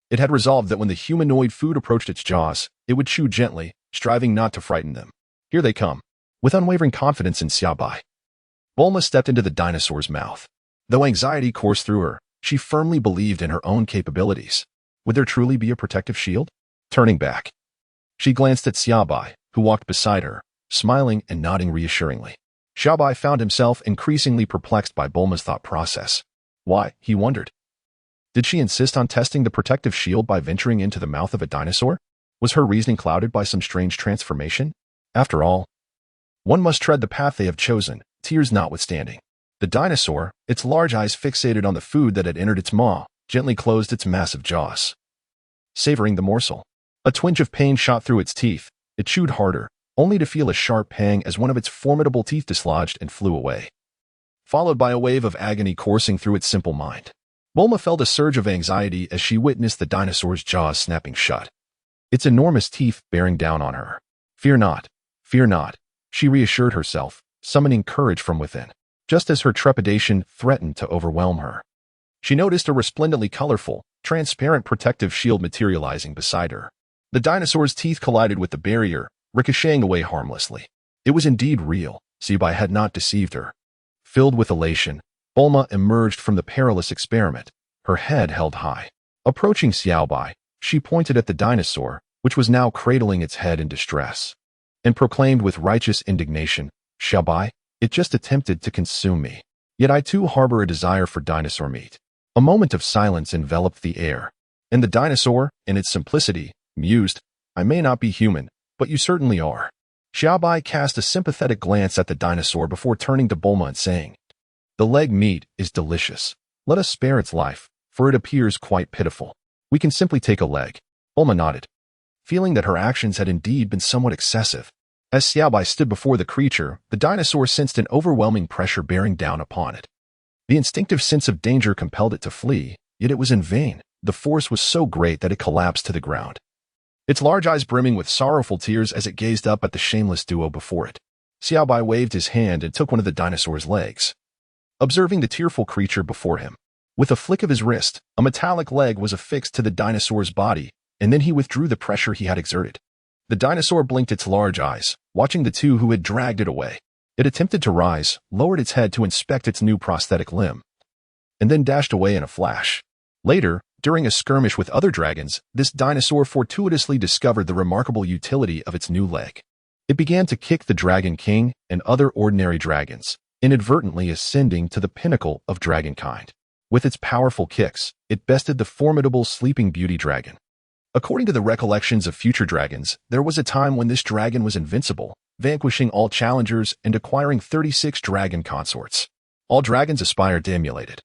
It had resolved that when the humanoid food approached its jaws, it would chew gently, striving not to frighten them. Here they come. With unwavering confidence in Xia Bai, Bulma stepped into the dinosaur's mouth. Though anxiety coursed through her, she firmly believed in her own capabilities. Would there truly be a protective shield? Turning back, she glanced at Xia Bai, who walked beside her, smiling and nodding reassuringly. Xia Bai found himself increasingly perplexed by Bulma's thought process. Why, he wondered. Did she insist on testing the protective shield by venturing into the mouth of a dinosaur? Was her reasoning clouded by some strange transformation? After all, one must tread the path they have chosen, tears notwithstanding. The dinosaur, its large eyes fixated on the food that had entered its maw, gently closed its massive jaws. Savoring the morsel. A twinge of pain shot through its teeth. It chewed harder, only to feel a sharp pang as one of its formidable teeth dislodged and flew away, followed by a wave of agony coursing through its simple mind. Bulma felt a surge of anxiety as she witnessed the dinosaur's jaws snapping shut, its enormous teeth bearing down on her. Fear not, she reassured herself, summoning courage from within. Just as her trepidation threatened to overwhelm her, she noticed a resplendently colorful, transparent protective shield materializing beside her. The dinosaur's teeth collided with the barrier, ricocheting away harmlessly. It was indeed real. Xia Bai had not deceived her. Filled with elation, Bulma emerged from the perilous experiment, her head held high. Approaching Xia Bai, she pointed at the dinosaur, which was now cradling its head in distress, and proclaimed with righteous indignation, Xia Bai, it just attempted to consume me. Yet I too harbor a desire for dinosaur meat. A moment of silence enveloped the air, and the dinosaur, in its simplicity, mused, I may not be human, but you certainly are. Xia Bai cast a sympathetic glance at the dinosaur before turning to Bulma and saying, the leg meat is delicious. Let us spare its life, for it appears quite pitiful. We can simply take a leg. Bulma nodded, feeling that her actions had indeed been somewhat excessive. As Xia Bai stood before the creature, the dinosaur sensed an overwhelming pressure bearing down upon it. The instinctive sense of danger compelled it to flee, yet it was in vain. The force was so great that it collapsed to the ground, its large eyes brimming with sorrowful tears as it gazed up at the shameless duo before it. Xia Bai waved his hand and took one of the dinosaur's legs, observing the tearful creature before him. With a flick of his wrist, a metallic leg was affixed to the dinosaur's body, and then he withdrew the pressure he had exerted. The dinosaur blinked its large eyes, watching the two who had dragged it away. It attempted to rise, lowered its head to inspect its new prosthetic limb, and then dashed away in a flash. Later, during a skirmish with other dragons, this dinosaur fortuitously discovered the remarkable utility of its new leg. It began to kick the Dragon King and other ordinary dragons, inadvertently ascending to the pinnacle of dragonkind. With its powerful kicks, it bested the formidable Sleeping Beauty dragon. According to the recollections of future dragons, there was a time when this dragon was invincible, vanquishing all challengers and acquiring 36 dragon consorts. All dragons aspired to emulate it.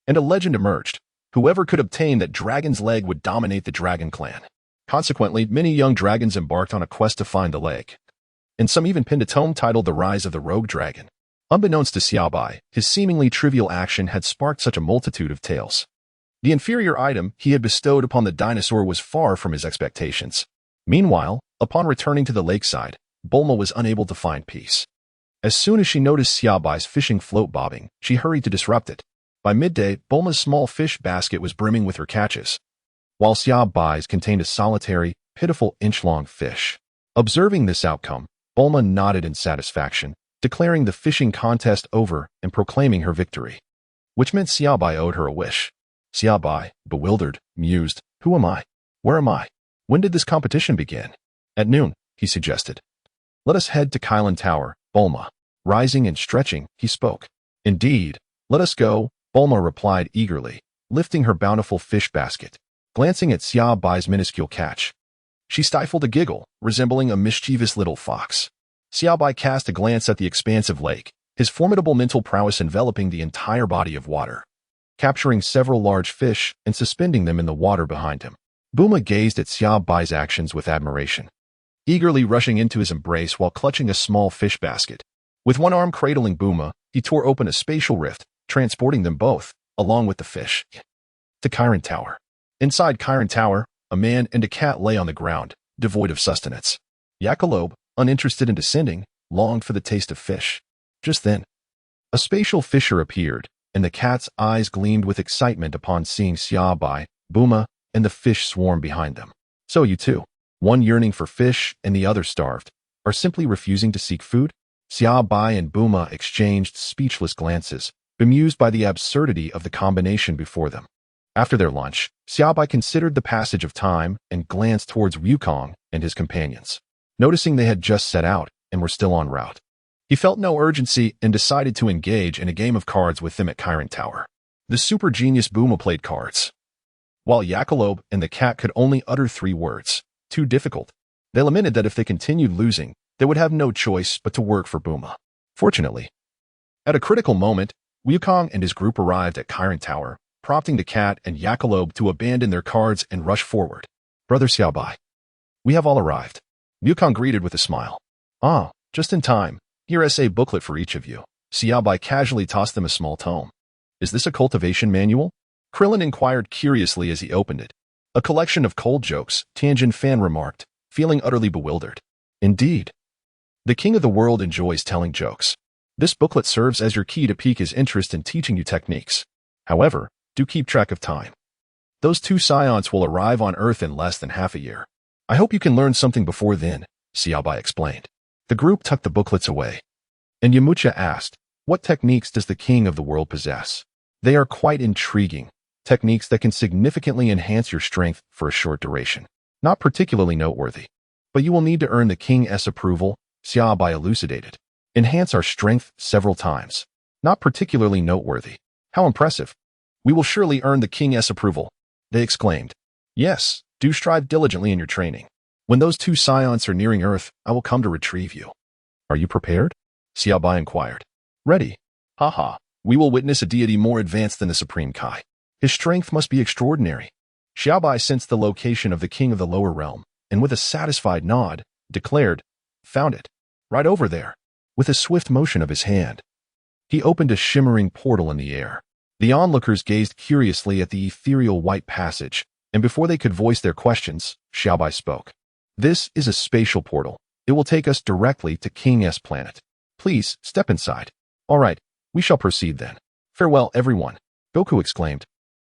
And a legend emerged. Whoever could obtain that dragon's leg would dominate the dragon clan. Consequently, many young dragons embarked on a quest to find the leg. And some even penned a tome titled The Rise of the Rogue Dragon. Unbeknownst to Xia Bai, his seemingly trivial action had sparked such a multitude of tales. The inferior item he had bestowed upon the dinosaur was far from his expectations. Meanwhile, upon returning to the lakeside, Bulma was unable to find peace. As soon as she noticed Xia Bai's fishing float bobbing, she hurried to disrupt it. By midday, Bulma's small fish basket was brimming with her catches, while Xia Bai's contained a solitary, pitiful inch-long fish. Observing this outcome, Bulma nodded in satisfaction, declaring the fishing contest over and proclaiming her victory, which meant Xia Bai owed her a wish. Xia Bai, bewildered, mused, "Who am I? Where am I? When did this competition begin?" "At noon," he suggested. "Let us head to Kiran Tower, Bulma." Rising and stretching, he spoke. "Indeed, let us go," Bulma replied eagerly, lifting her bountiful fish basket. Glancing at Xia Bai's minuscule catch, she stifled a giggle, resembling a mischievous little fox. Xia Bai cast a glance at the expansive lake, his formidable mental prowess enveloping the entire body of water, capturing several large fish and suspending them in the water behind him. Bulma gazed at Xia Bai's actions with admiration, eagerly rushing into his embrace while clutching a small fish basket. With one arm cradling Bulma, he tore open a spatial rift, transporting them both, along with the fish, to Kiran Tower. Inside Kiran Tower, a man and a cat lay on the ground, devoid of sustenance. Jackalope, uninterested in descending, longed for the taste of fish. Just then, a spatial fissure appeared, and the cat's eyes gleamed with excitement upon seeing Xia Bai, Bulma, and the fish swarm behind them. "So you two, one yearning for fish and the other starved, are simply refusing to seek food?" Xia Bai and Bulma exchanged speechless glances, bemused by the absurdity of the combination before them. After their lunch, Xia Bai considered the passage of time and glanced towards Wukong and his companions. Noticing they had just set out and were still en route, he felt no urgency and decided to engage in a game of cards with them at Kiran Tower. The super genius Bulma played cards, while Jackalope and the cat could only utter 3 words, "Too difficult." They lamented that if they continued losing, they would have no choice but to work for Bulma. Fortunately, at a critical moment, Wukong and his group arrived at Kiran Tower, prompting the cat and Jackalope to abandon their cards and rush forward. "Brother Xia Bai, we have all arrived," Wukong greeted with a smile. "Ah, just in time. Here is a booklet for each of you." Xia Bai casually tossed them a small tome. "Is this a cultivation manual?" Krillin inquired curiously as he opened it. "A collection of cold jokes," Tianjin Fan remarked, feeling utterly bewildered. "Indeed. The king of the world enjoys telling jokes. This booklet serves as your key to pique his interest in teaching you techniques. However, do keep track of time. Those 2 Saiyans will arrive on Earth in less than half a year. I hope you can learn something before then," Xia Bai explained. The group tucked the booklets away, and Yamcha asked, "What techniques does the king of the world possess?" "They are quite intriguing, techniques that can significantly enhance your strength for a short duration. Not particularly noteworthy, but you will need to earn the king's approval," Xia Bai elucidated. "Enhance our strength several times. Not particularly noteworthy. How impressive. We will surely earn the king's approval," they exclaimed. "Yes, do strive diligently in your training. When those 2 Saiyans are nearing Earth, I will come to retrieve you." "Are you prepared?" Xia Bai inquired. "Ready. Haha, we will witness a deity more advanced than the Supreme Kai. His strength must be extraordinary." Xia Bai sensed the location of the king of the lower realm, and with a satisfied nod, declared, "Found it. Right over there." With a swift motion of his hand, he opened a shimmering portal in the air. The onlookers gazed curiously at the ethereal white passage, and before they could voice their questions, Xia Bai spoke. "This is a spatial portal. It will take us directly to King's planet. Please, step inside." "All right, we shall proceed then. Farewell, everyone," Goku exclaimed,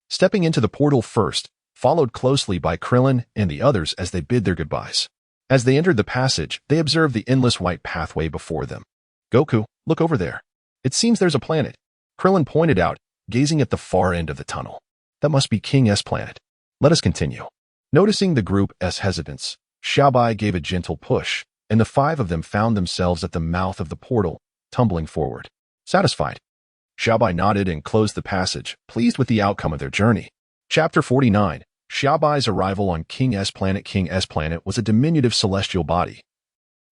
stepping into the portal first, followed closely by Krillin and the others as they bid their goodbyes. As they entered the passage, they observed the endless white pathway before them. "Goku, look over there. It seems there's a planet," Krillin pointed out, gazing at the far end of the tunnel. "That must be King's planet. Let us continue." Noticing the group's hesitance, Xia Bai gave a gentle push, and the 5 of them found themselves at the mouth of the portal, tumbling forward. Satisfied, Xia Bai nodded and closed the passage, pleased with the outcome of their journey. Chapter 49. Xia Bai's arrival on King S planet. King S planet was a diminutive celestial body,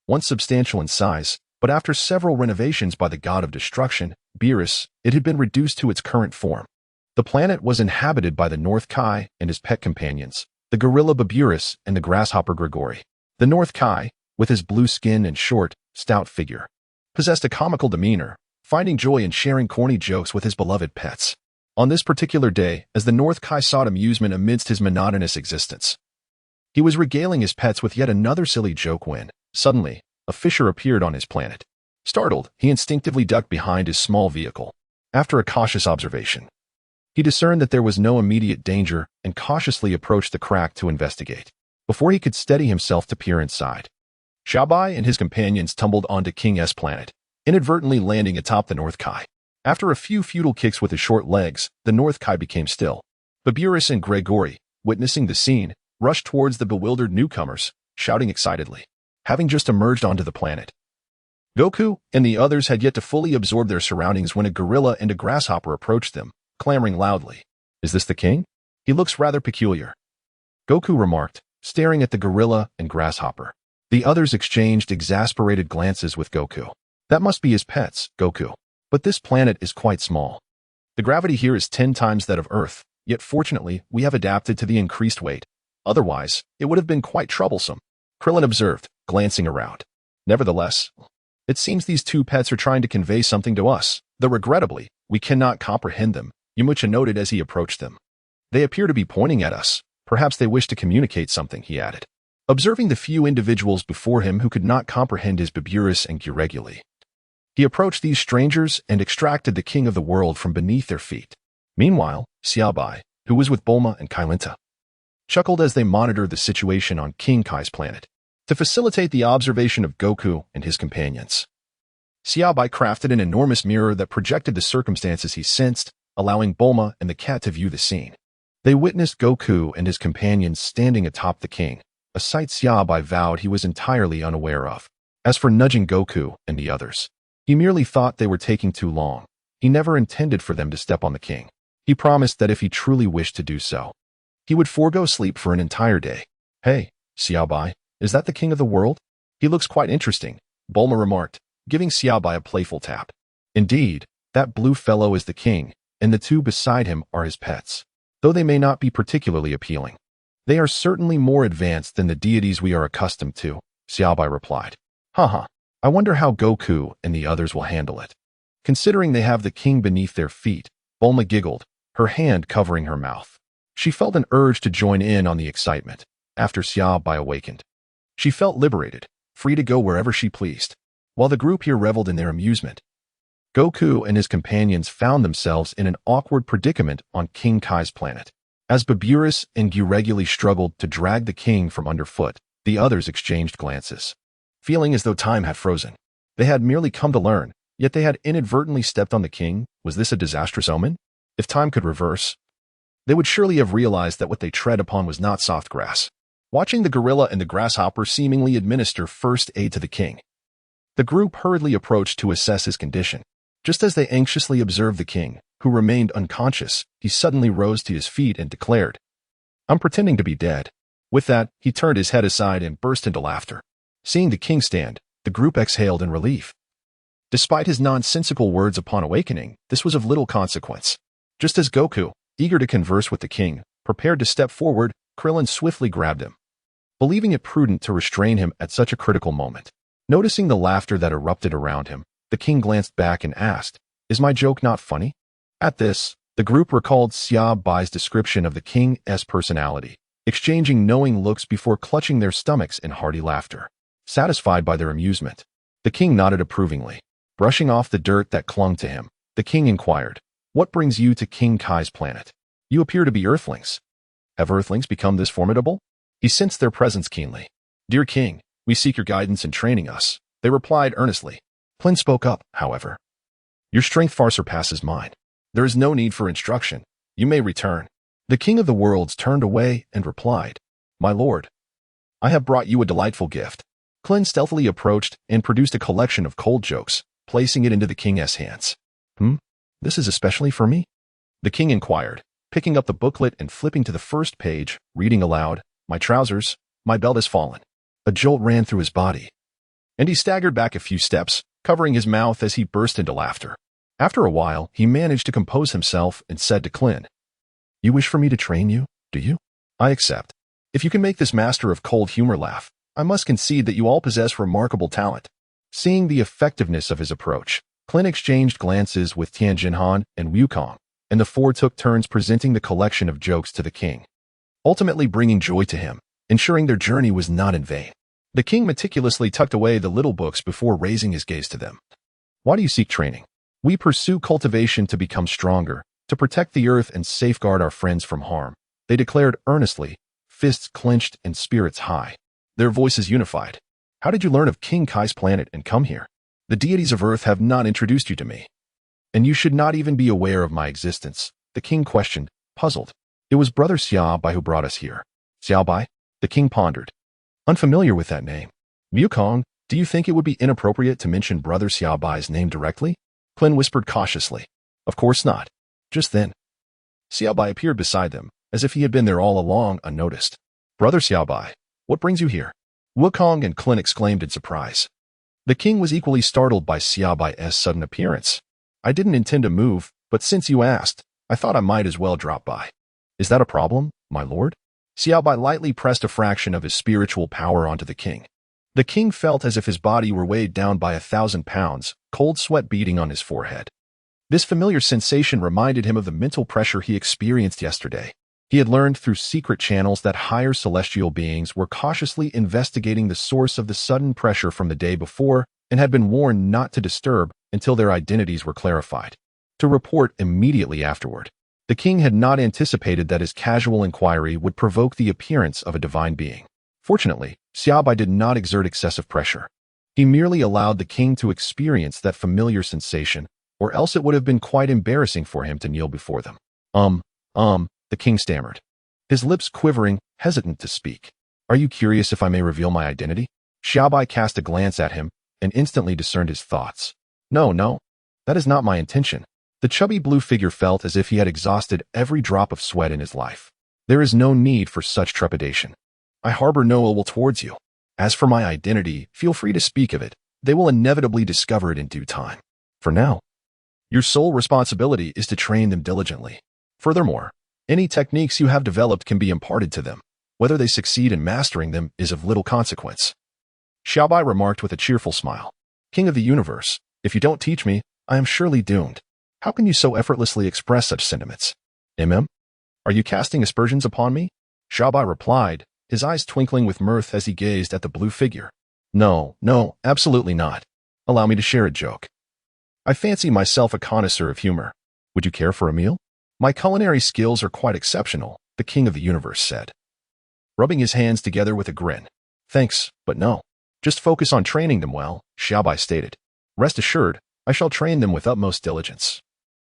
once substantial in size, but after several renovations by the god of destruction, Beerus, it had been reduced to its current form. The planet was inhabited by the North Kai and his pet companions, the gorilla Beerus and the grasshopper Gregory. The North Kai, with his blue skin and short, stout figure, possessed a comical demeanor, finding joy in sharing corny jokes with his beloved pets. On this particular day, as the North Kai sought amusement amidst his monotonous existence, he was regaling his pets with yet another silly joke when, suddenly, a fissure appeared on his planet. Startled, he instinctively ducked behind his small vehicle. After a cautious observation, he discerned that there was no immediate danger and cautiously approached the crack to investigate. Before he could steady himself to peer inside, Xia Bai and his companions tumbled onto King S planet, inadvertently landing atop the North Kai. After a few futile kicks with his short legs, the North Kai became still. Beerus and Gregory, witnessing the scene, rushed towards the bewildered newcomers, shouting excitedly, having just emerged onto the planet. Goku and the others had yet to fully absorb their surroundings when a gorilla and a grasshopper approached them, clamoring loudly. "Is this the king? He looks rather peculiar," Goku remarked, staring at the gorilla and grasshopper. The others exchanged exasperated glances with Goku. "That must be his pets, Goku. But this planet is quite small. The gravity here is 10 times that of Earth, yet fortunately we have adapted to the increased weight. Otherwise, it would have been quite troublesome," Krillin observed, glancing around. "Nevertheless, it seems these two pets are trying to convey something to us, though regrettably, we cannot comprehend them," Yamcha noted as he approached them. "They appear to be pointing at us. Perhaps they wish to communicate something," he added, observing the few individuals before him who could not comprehend his Beerus and Gregory. He approached these strangers and extracted the king of the world from beneath their feet. Meanwhile, Xia Bai, who was with Bulma and Kalinta, chuckled as they monitored the situation on King Kai's planet. To facilitate the observation of Goku and his companions, Xia Bai crafted an enormous mirror that projected the circumstances he sensed, allowing Bulma and the cat to view the scene. They witnessed Goku and his companions standing atop the king, a sight Xia Bai vowed he was entirely unaware of. As for nudging Goku and the others, he merely thought they were taking too long. He never intended for them to step on the king. He promised that if he truly wished to do so, he would forego sleep for an entire day. "Hey, Xia Bai, is that the king of the world? He looks quite interesting," Bulma remarked, giving Xia Bai a playful tap. "Indeed, that blue fellow is the king, and the two beside him are his pets. Though they may not be particularly appealing, they are certainly more advanced than the deities we are accustomed to," Xia Bai replied. Haha. I wonder how Goku and the others will handle it. Considering they have the king beneath their feet, Bulma giggled, her hand covering her mouth. She felt an urge to join in on the excitement. After Xia Bai awakened, she felt liberated, free to go wherever she pleased. While the group here reveled in their amusement, Goku and his companions found themselves in an awkward predicament on King Kai's planet. As Beerus and Gregory struggled to drag the king from underfoot, the others exchanged glances, feeling as though time had frozen. They had merely come to learn, yet they had inadvertently stepped on the king. Was this a disastrous omen? If time could reverse, they would surely have realized that what they tread upon was not soft grass. Watching the gorilla and the grasshopper seemingly administer first aid to the king, the group hurriedly approached to assess his condition. Just as they anxiously observed the king, who remained unconscious, he suddenly rose to his feet and declared, "I'm pretending to be dead." With that, he turned his head aside and burst into laughter. Seeing the king stand, the group exhaled in relief. Despite his nonsensical words upon awakening, this was of little consequence. Just as Goku, eager to converse with the king, prepared to step forward, Krillin swiftly grabbed him, believing it prudent to restrain him at such a critical moment. Noticing the laughter that erupted around him, the king glanced back and asked, "Is my joke not funny?" At this, the group recalled Xia Bai's description of the king's personality, exchanging knowing looks before clutching their stomachs in hearty laughter. Satisfied by their amusement, the king nodded approvingly. Brushing off the dirt that clung to him, the king inquired, "What brings you to King Kai's planet? You appear to be Earthlings. Have Earthlings become this formidable?" He sensed their presence keenly. "Dear king, we seek your guidance in training us," they replied earnestly. Plin spoke up, however. "Your strength far surpasses mine. There is no need for instruction. You may return." The king of the worlds turned away and replied, "My lord, I have brought you a delightful gift." Klin stealthily approached and produced a collection of cold jokes, placing it into the king's hands. This is especially for me?" the king inquired, picking up the booklet and flipping to the first page, reading aloud, "My trousers, my belt has fallen." A jolt ran through his body, and he staggered back a few steps, covering his mouth as he burst into laughter. After a while, he managed to compose himself and said to Krillin, "You wish for me to train you, do you? I accept. If you can make this master of cold humor laugh, I must concede that you all possess remarkable talent." Seeing the effectiveness of his approach, Krillin exchanged glances with Tianjinhan and Wukong, and the four took turns presenting the collection of jokes to the king, ultimately bringing joy to him, ensuring their journey was not in vain. The king meticulously tucked away the little books before raising his gaze to them. "Why do you seek training?" "We pursue cultivation to become stronger, to protect the earth and safeguard our friends from harm," they declared earnestly, fists clenched and spirits high. Their voices unified. "How did you learn of King Kai's planet and come here? The deities of Earth have not introduced you to me. And you should not even be aware of my existence," the king questioned, puzzled. "It was Brother Xia Bai who brought us here." "Xia Bai?" the king pondered. "Unfamiliar with that name." "Wukong, do you think it would be inappropriate to mention Brother Xia Bai's name directly?" Krillin whispered cautiously. "Of course not." Just then, Xia Bai appeared beside them, as if he had been there all along unnoticed. "Brother Xia Bai, what brings you here?" Wukong and Krillin exclaimed in surprise. The king was equally startled by Xia Bai's sudden appearance. "I didn't intend to move, but since you asked, I thought I might as well drop by." "Is that a problem, my lord?" Xia Bai lightly pressed a fraction of his spiritual power onto the king. The king felt as if his body were weighed down by 1,000 pounds, cold sweat beating on his forehead. This familiar sensation reminded him of the mental pressure he experienced yesterday. He had learned through secret channels that higher celestial beings were cautiously investigating the source of the sudden pressure from the day before and had been warned not to disturb until their identities were clarified, to report immediately afterward. The king had not anticipated that his casual inquiry would provoke the appearance of a divine being. Fortunately, Xia Bai did not exert excessive pressure. He merely allowed the king to experience that familiar sensation, or else it would have been quite embarrassing for him to kneel before them. The king stammered, his lips quivering, hesitant to speak. "Are you curious if I may reveal my identity?" Xia Bai cast a glance at him and instantly discerned his thoughts. No, that is not my intention." The chubby blue figure felt as if he had exhausted every drop of sweat in his life. "There is no need for such trepidation. I harbor no ill will towards you. As for my identity, feel free to speak of it. They will inevitably discover it in due time. For now, your sole responsibility is to train them diligently. Furthermore, any techniques you have developed can be imparted to them. Whether they succeed in mastering them is of little consequence." Xia Bai remarked with a cheerful smile. "King of the universe, if you don't teach me, I am surely doomed. How can you so effortlessly express such sentiments? Are you casting aspersions upon me?" Xia Bai replied, his eyes twinkling with mirth as he gazed at the blue figure. No, absolutely not. Allow me to share a joke. I fancy myself a connoisseur of humor. Would you care for a meal? My culinary skills are quite exceptional, the king of the universe said, rubbing his hands together with a grin. Thanks, but no. Just focus on training them well, Xia Bai stated. Rest assured, I shall train them with utmost diligence.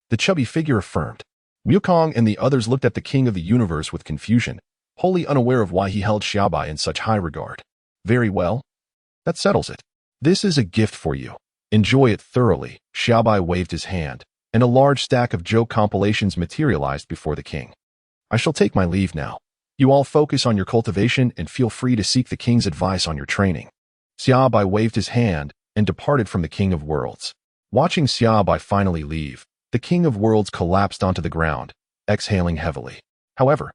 The chubby figure affirmed. Wukong and the others looked at the king of the universe with confusion, wholly unaware of why he held Xia Bai in such high regard. Very well. That settles it. This is a gift for you. Enjoy it thoroughly. Xia Bai waved his hand, and a large stack of joke compilations materialized before the king. I shall take my leave now. You all focus on your cultivation and feel free to seek the king's advice on your training. Xia Bai waved his hand and departed from the King of Worlds. Watching Xia Bai finally leave, the King of Worlds collapsed onto the ground, exhaling heavily. However,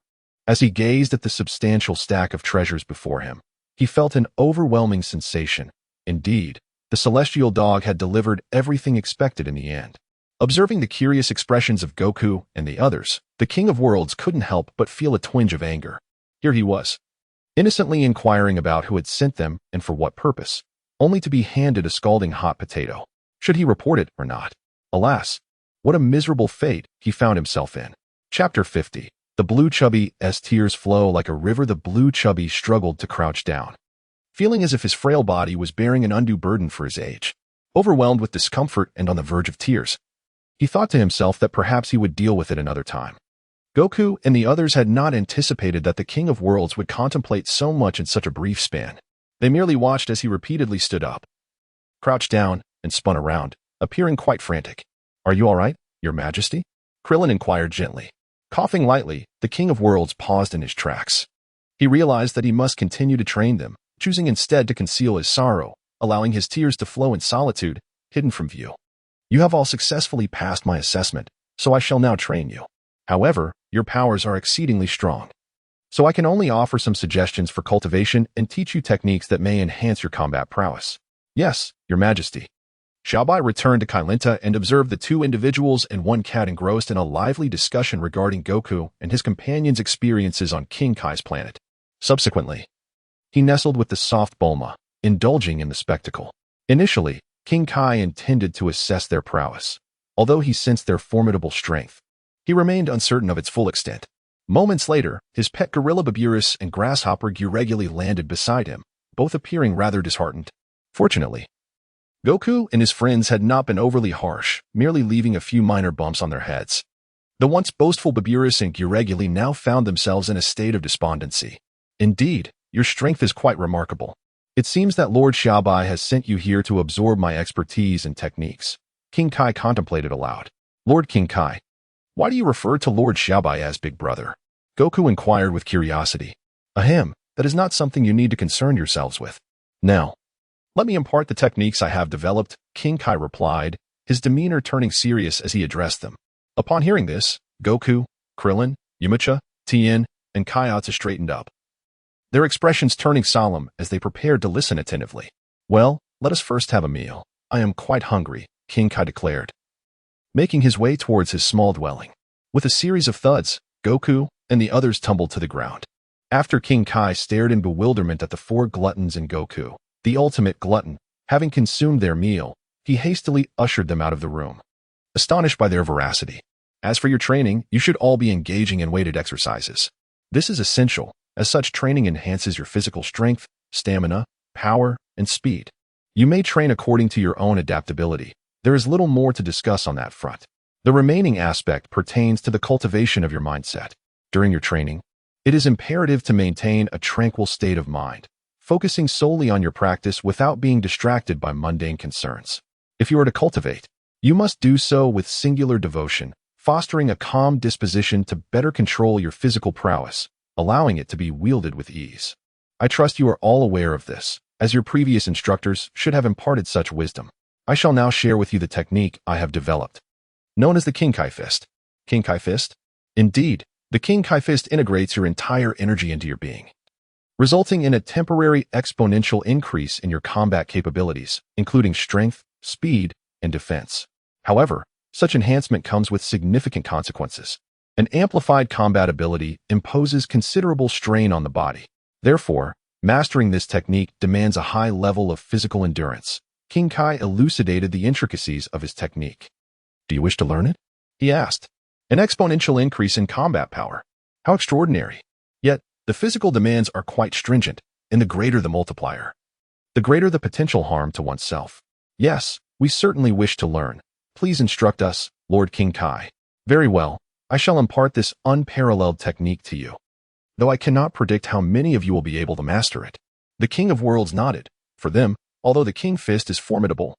as he gazed at the substantial stack of treasures before him, he felt an overwhelming sensation. Indeed, the celestial dog had delivered everything expected in the end. Observing the curious expressions of Goku and the others, the King of Worlds couldn't help but feel a twinge of anger. Here he was, innocently inquiring about who had sent them and for what purpose, only to be handed a scalding hot potato. Should he report it or not? Alas, what a miserable fate he found himself in. Chapter 50. The blue chubby's tears flow like a river. The blue chubby struggled to crouch down, feeling as if his frail body was bearing an undue burden for his age. Overwhelmed with discomfort and on the verge of tears, he thought to himself that perhaps he would deal with it another time. Goku and the others had not anticipated that the King of Worlds would contemplate so much in such a brief span. They merely watched as he repeatedly stood up, crouched down, and spun around, appearing quite frantic. Are you all right, Your Majesty? Krillin inquired gently. Coughing lightly, the King of Worlds paused in his tracks. He realized that he must continue to train them, choosing instead to conceal his sorrow, allowing his tears to flow in solitude, hidden from view. You have all successfully passed my assessment, so I shall now train you. However, your powers are exceedingly strong. So I can only offer some suggestions for cultivation and teach you techniques that may enhance your combat prowess. Yes, your majesty. Xia Bai returned to Kailinta and observed the two individuals and one cat engrossed in a lively discussion regarding Goku and his companion's experiences on King Kai's planet. Subsequently, he nestled with the soft Bulma, indulging in the spectacle. Initially, King Kai intended to assess their prowess. Although he sensed their formidable strength, he remained uncertain of its full extent. Moments later, his pet gorilla Baburus and Grasshopper regularly landed beside him, both appearing rather disheartened. Fortunately, Goku and his friends had not been overly harsh, merely leaving a few minor bumps on their heads. The once boastful Baburus and Gyreguli now found themselves in a state of despondency. Indeed, your strength is quite remarkable. It seems that Lord Xia Bai has sent you here to absorb my expertise and techniques. King Kai contemplated aloud. Lord King Kai, why do you refer to Lord Xia Bai as Big Brother? Goku inquired with curiosity. Ahem, that is not something you need to concern yourselves with. Now, let me impart the techniques I have developed, King Kai replied, his demeanor turning serious as he addressed them. Upon hearing this, Goku, Krillin, Yamcha, Tien, and Kaiatsu straightened up, their expressions turning solemn as they prepared to listen attentively. Well, let us first have a meal. I am quite hungry, King Kai declared, making his way towards his small dwelling. With a series of thuds, Goku and the others tumbled to the ground. After King Kai stared in bewilderment at the four gluttons and Goku, the ultimate glutton, having consumed their meal, he hastily ushered them out of the room, astonished by their voracity. As for your training, you should all be engaging in weighted exercises. This is essential, as such training enhances your physical strength, stamina, power, and speed. You may train according to your own adaptability. There is little more to discuss on that front. The remaining aspect pertains to the cultivation of your mindset. During your training, it is imperative to maintain a tranquil state of mind, focusing solely on your practice without being distracted by mundane concerns. If you are to cultivate, you must do so with singular devotion, fostering a calm disposition to better control your physical prowess, allowing it to be wielded with ease. I trust you are all aware of this, as your previous instructors should have imparted such wisdom. I shall now share with you the technique I have developed, known as the King Kai Fist. King Kai Fist? Indeed, the King Kai Fist integrates your entire energy into your being, resulting in a temporary exponential increase in your combat capabilities, including strength, speed, and defense. However, such enhancement comes with significant consequences. An amplified combat ability imposes considerable strain on the body. Therefore, mastering this technique demands a high level of physical endurance. King Kai elucidated the intricacies of his technique. Do you wish to learn it? He asked. An exponential increase in combat power. How extraordinary. Yet, the physical demands are quite stringent, and the greater the multiplier, the greater the potential harm to oneself. Yes, we certainly wish to learn. Please instruct us, Lord King Kai. Very well. I shall impart this unparalleled technique to you, though I cannot predict how many of you will be able to master it. The King of Worlds nodded. For them, although the King Fist is formidable,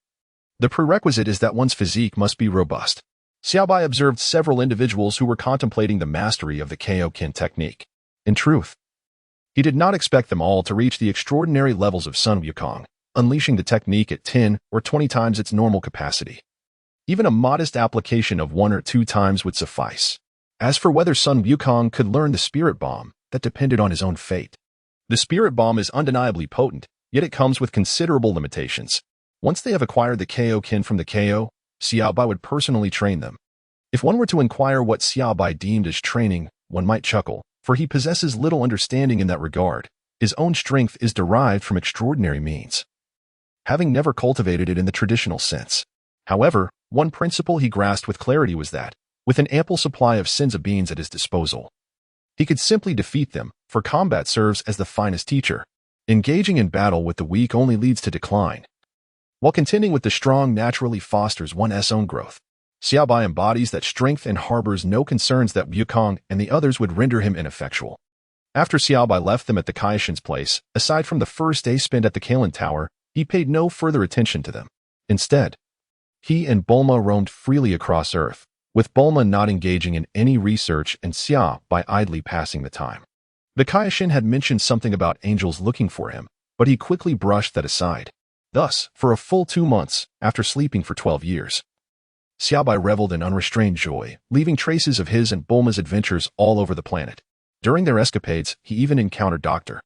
the prerequisite is that one's physique must be robust. Xia Bai observed several individuals who were contemplating the mastery of the Kaioken technique. In truth, he did not expect them all to reach the extraordinary levels of Sun Wukong, unleashing the technique at 10 or 20 times its normal capacity. Even a modest application of 1 or 2 times would suffice. As for whether Sun Wukong could learn the Spirit Bomb, that depended on his own fate. The Spirit Bomb is undeniably potent, yet it comes with considerable limitations. Once they have acquired the Kaioken from the KO, Xia Bai would personally train them. If one were to inquire what Xia Bai deemed as training, one might chuckle, for he possesses little understanding in that regard. His own strength is derived from extraordinary means, having never cultivated it in the traditional sense. However, one principle he grasped with clarity was that, with an ample supply of Senza beans at his disposal, he could simply defeat them, for combat serves as the finest teacher. Engaging in battle with the weak only leads to decline, while contending with the strong naturally fosters one's own growth. Xia Bai embodies that strength and harbors no concerns that Wukong and the others would render him ineffectual. After Xia Bai left them at the Kaishin's place, aside from the first day spent at the Kalin Tower, he paid no further attention to them. Instead, he and Bulma roamed freely across Earth, with Bulma not engaging in any research and Xia Bai idly passing the time. The Kaioshin had mentioned something about angels looking for him, but he quickly brushed that aside. Thus, for a full 2 months, after sleeping for 12 years, Xia Bai reveled in unrestrained joy, leaving traces of his and Bulma's adventures all over the planet. During their escapades, he even encountered Dr.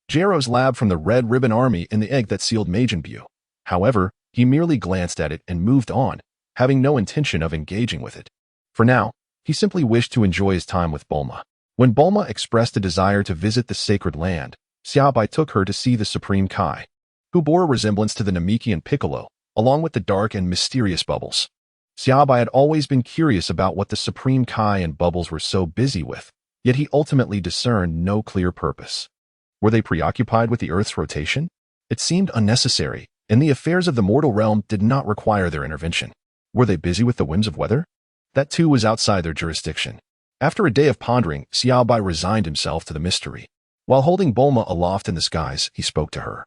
Gero's lab from the Red Ribbon Army in the egg that sealed Majin Buu. However, he merely glanced at it and moved on, having no intention of engaging with it. For now, he simply wished to enjoy his time with Bulma. When Bulma expressed a desire to visit the sacred land, Xia Bai took her to see the Supreme Kai, who bore a resemblance to the Namekian Piccolo, along with the dark and mysterious Bubbles. Xia Bai had always been curious about what the Supreme Kai and Bubbles were so busy with, yet he ultimately discerned no clear purpose. Were they preoccupied with the Earth's rotation? It seemed unnecessary, and the affairs of the mortal realm did not require their intervention. Were they busy with the whims of weather? That too was outside their jurisdiction. After a day of pondering, Xia Bai resigned himself to the mystery. While holding Bulma aloft in the skies, he spoke to her.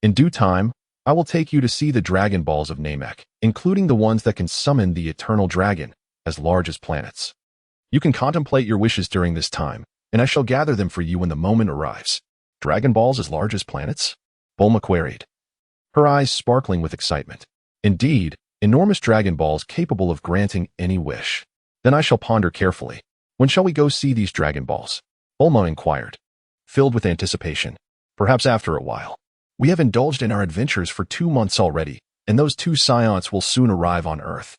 In due time, I will take you to see the Dragon Balls of Namek, including the ones that can summon the eternal dragon, as large as planets. You can contemplate your wishes during this time, and I shall gather them for you when the moment arrives. Dragon Balls as large as planets? Bulma queried, her eyes sparkling with excitement. Indeed, enormous Dragon Balls capable of granting any wish. Then I shall ponder carefully. When shall we go see these Dragon Balls? Bulma inquired, filled with anticipation. Perhaps after a while. We have indulged in our adventures for 2 months already, and those 2 Saiyans will soon arrive on Earth.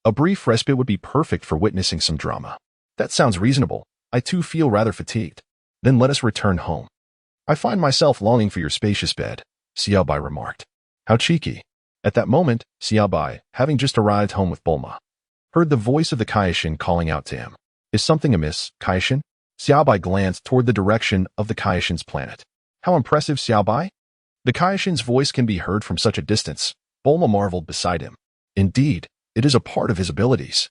A brief respite would be perfect for witnessing some drama. That sounds reasonable. I too feel rather fatigued. Then let us return home. I find myself longing for your spacious bed, Xia Bai remarked. How cheeky. At that moment, Xia Bai, having just arrived home with Bulma, heard the voice of the Kaioshin calling out to him. Is something amiss, Kaioshin? Xia Bai glanced toward the direction of the Kaioshin's planet. How impressive, Xia Bai? The Kaioshin's voice can be heard from such a distance. Bulma marveled beside him. Indeed, it is a part of his abilities.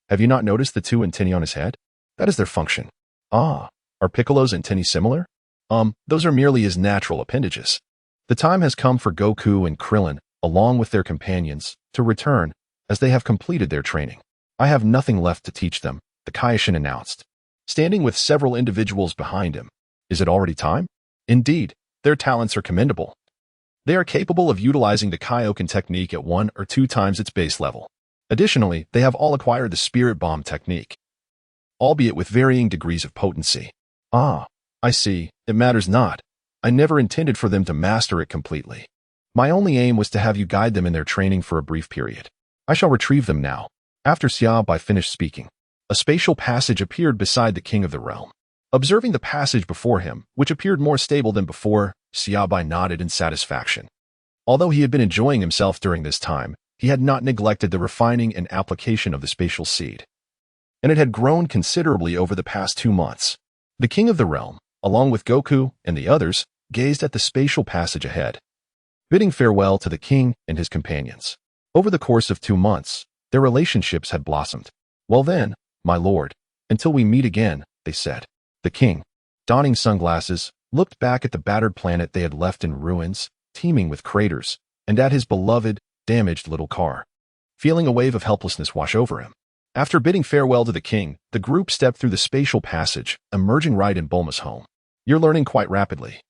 Have you not noticed the 2 antennae on his head? That is their function. Ah, are Piccolo's antennae similar? Those are merely his natural appendages. The time has come for Goku and Krillin, along with their companions, to return, as they have completed their training. I have nothing left to teach them, the Kaioshin announced, standing with several individuals behind him. Is it already time? Indeed, their talents are commendable. They are capable of utilizing the Kaioken technique at 1 or 2 times its base level. Additionally, they have all acquired the Spirit Bomb technique, albeit with varying degrees of potency. Ah, I see, it matters not. I never intended for them to master it completely. My only aim was to have you guide them in their training for a brief period. I shall retrieve them now. After Xia Bai finished speaking, a spatial passage appeared beside the king of the realm. Observing the passage before him, which appeared more stable than before, Xia Bai nodded in satisfaction. Although he had been enjoying himself during this time, he had not neglected the refining and application of the spatial seed. And it had grown considerably over the past 2 months. The king of the realm, along with Goku and the others, gazed at the spatial passage ahead, bidding farewell to the king and his companions. Over the course of 2 months, their relationships had blossomed. Well then, my lord, until we meet again, they said. The king, donning sunglasses, looked back at the battered planet they had left in ruins, teeming with craters, and at his beloved, damaged little car, feeling a wave of helplessness wash over him. After bidding farewell to the king, the group stepped through the spatial passage, emerging right in Bulma's home. You're learning quite rapidly,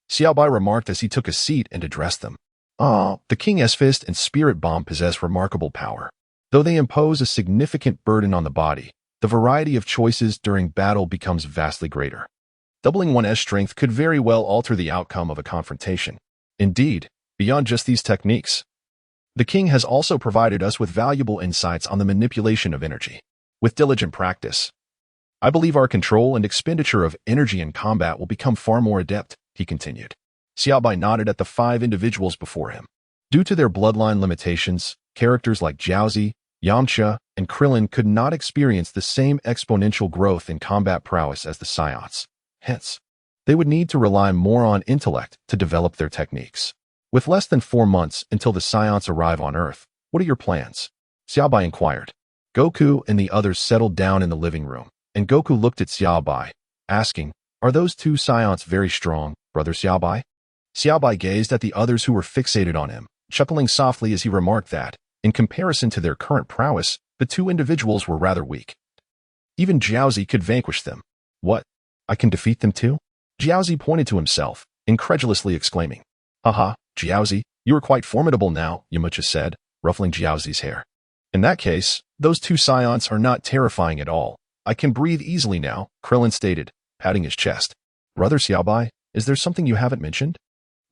Xia Bai remarked as he took a seat and addressed them. The King's Fist and Spirit Bomb possess remarkable power. Though they impose a significant burden on the body, the variety of choices during battle becomes vastly greater. Doubling one's strength could very well alter the outcome of a confrontation. Indeed, beyond just these techniques, the king has also provided us with valuable insights on the manipulation of energy. With diligent practice, I believe our control and expenditure of energy in combat will become far more adept, he continued. Xia Bai nodded at the 5 individuals before him. Due to their bloodline limitations, characters like Jiaozi, Yamcha, and Krillin could not experience the same exponential growth in combat prowess as the Saiyans. Hence, they would need to rely more on intellect to develop their techniques. With less than 4 months until the Saiyans arrive on Earth, what are your plans? Xia Bai inquired. Goku and the others settled down in the living room, and Goku looked at Xia Bai, asking, Are those 2 Saiyans very strong, brother Xia Bai? Xia Bai gazed at the others who were fixated on him, chuckling softly as he remarked that, in comparison to their current prowess, The two individuals were rather weak. Even Jiaozi could vanquish them. What? I can defeat them too? Jiaozi pointed to himself, incredulously exclaiming. Haha, Jiaozi, you are quite formidable now, Yamcha said, ruffling Jiaozi's hair. In that case, those two Saiyans are not terrifying at all. I can breathe easily now, Krillin stated, patting his chest. Brother Xia Bai, is there something you haven't mentioned?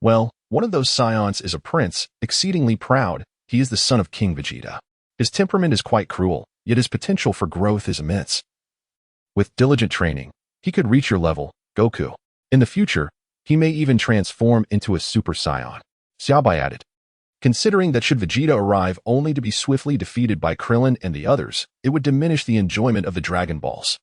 Well, one of those Saiyans is a prince, exceedingly proud. He is the son of King Vegeta. His temperament is quite cruel, yet his potential for growth is immense. With diligent training, he could reach your level, Goku. In the future, he may even transform into a Super Saiyan. Xia Bai added. Considering that should Vegeta arrive only to be swiftly defeated by Krillin and the others, it would diminish the enjoyment of the Dragon Balls.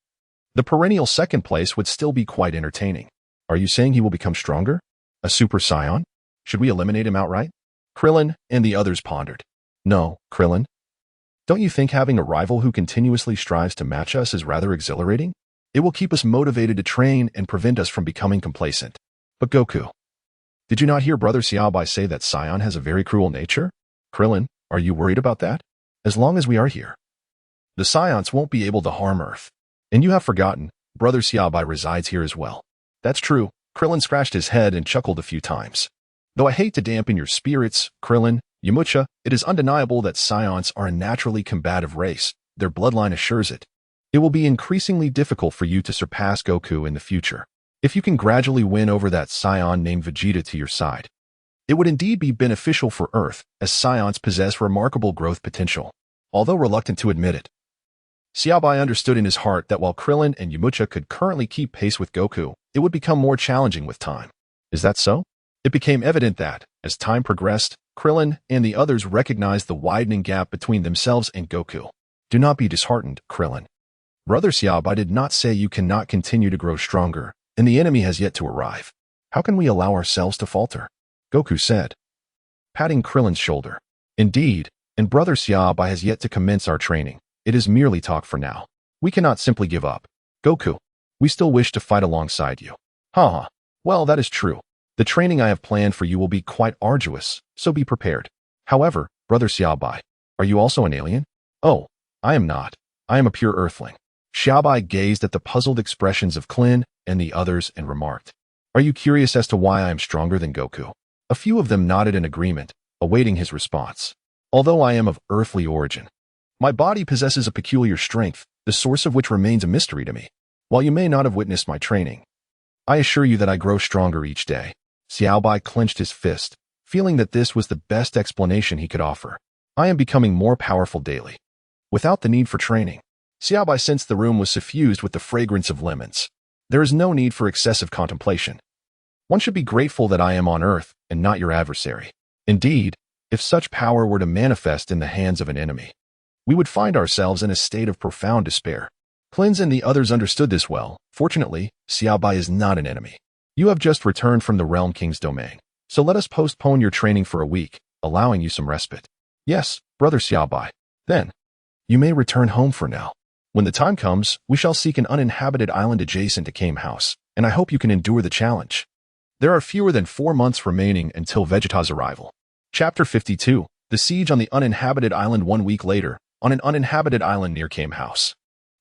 The perennial second place would still be quite entertaining. Are you saying he will become stronger? A Super Saiyan? Should we eliminate him outright? Krillin and the others pondered. No, Krillin. Don't you think having a rival who continuously strives to match us is rather exhilarating? It will keep us motivated to train and prevent us from becoming complacent. But Goku, did you not hear Brother Xia Bai say that Saiyan has a very cruel nature? Krillin, are you worried about that? As long as we are here, the Saiyans won't be able to harm Earth. And you have forgotten, Brother Xia Bai resides here as well. That's true, Krillin scratched his head and chuckled a few times. Though I hate to dampen your spirits, Krillin, Yamcha, it is undeniable that Saiyans are a naturally combative race. Their bloodline assures it. It will be increasingly difficult for you to surpass Goku in the future. If you can gradually win over that Saiyan named Vegeta to your side, it would indeed be beneficial for Earth, as Saiyans possess remarkable growth potential, although reluctant to admit it. Xia Bai understood in his heart that while Krillin and Yamcha could currently keep pace with Goku, it would become more challenging with time. Is that so? It became evident that, as time progressed, Krillin and the others recognized the widening gap between themselves and Goku. Do not be disheartened, Krillin. Brother Xia Bai did not say you cannot continue to grow stronger, and the enemy has yet to arrive. How can we allow ourselves to falter? Goku said, patting Krillin's shoulder. Indeed, and Brother Xia Bai has yet to commence our training. It is merely talk for now. We cannot simply give up. Goku, we still wish to fight alongside you. Haha. Well, that is true. The training I have planned for you will be quite arduous, so be prepared. However, Brother Xia Bai, are you also an alien? Oh, I am not. I am a pure earthling. Xia Bai gazed at the puzzled expressions of Krillin and the others and remarked, are you curious as to why I am stronger than Goku? A few of them nodded in agreement, awaiting his response. Although I am of earthly origin, my body possesses a peculiar strength, the source of which remains a mystery to me. While you may not have witnessed my training, I assure you that I grow stronger each day. Xia Bai clenched his fist, feeling that this was the best explanation he could offer. I am becoming more powerful daily, without the need for training. Xia Bai sensed the room was suffused with the fragrance of lemons. There is no need for excessive contemplation. One should be grateful that I am on Earth and not your adversary. Indeed, if such power were to manifest in the hands of an enemy, we would find ourselves in a state of profound despair. Krillin and the others understood this well. Fortunately, Xia Bai is not an enemy. You have just returned from the Realm King's domain, so let us postpone your training for a week, allowing you some respite. Yes, Brother Xia Bai. Then, you may return home for now. When the time comes, we shall seek an uninhabited island adjacent to Kame House, and I hope you can endure the challenge. There are fewer than 4 months remaining until Vegeta's arrival. Chapter 52, The Siege on the Uninhabited Island. 1 week later, on an uninhabited island near Kame House,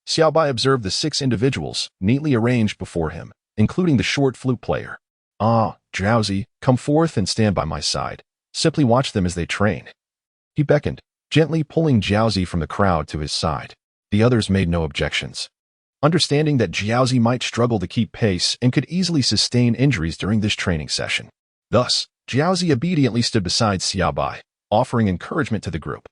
Xia Bai observed the 6 individuals neatly arranged before him, including the short flute player. Ah, Jiaozi, come forth and stand by my side. Simply watch them as they train. He beckoned, gently pulling Jiaozi from the crowd to his side. The others made no objections, understanding that Jiaozi might struggle to keep pace and could easily sustain injuries during this training session. Thus, Jiaozi obediently stood beside Xia Bai, offering encouragement to the group,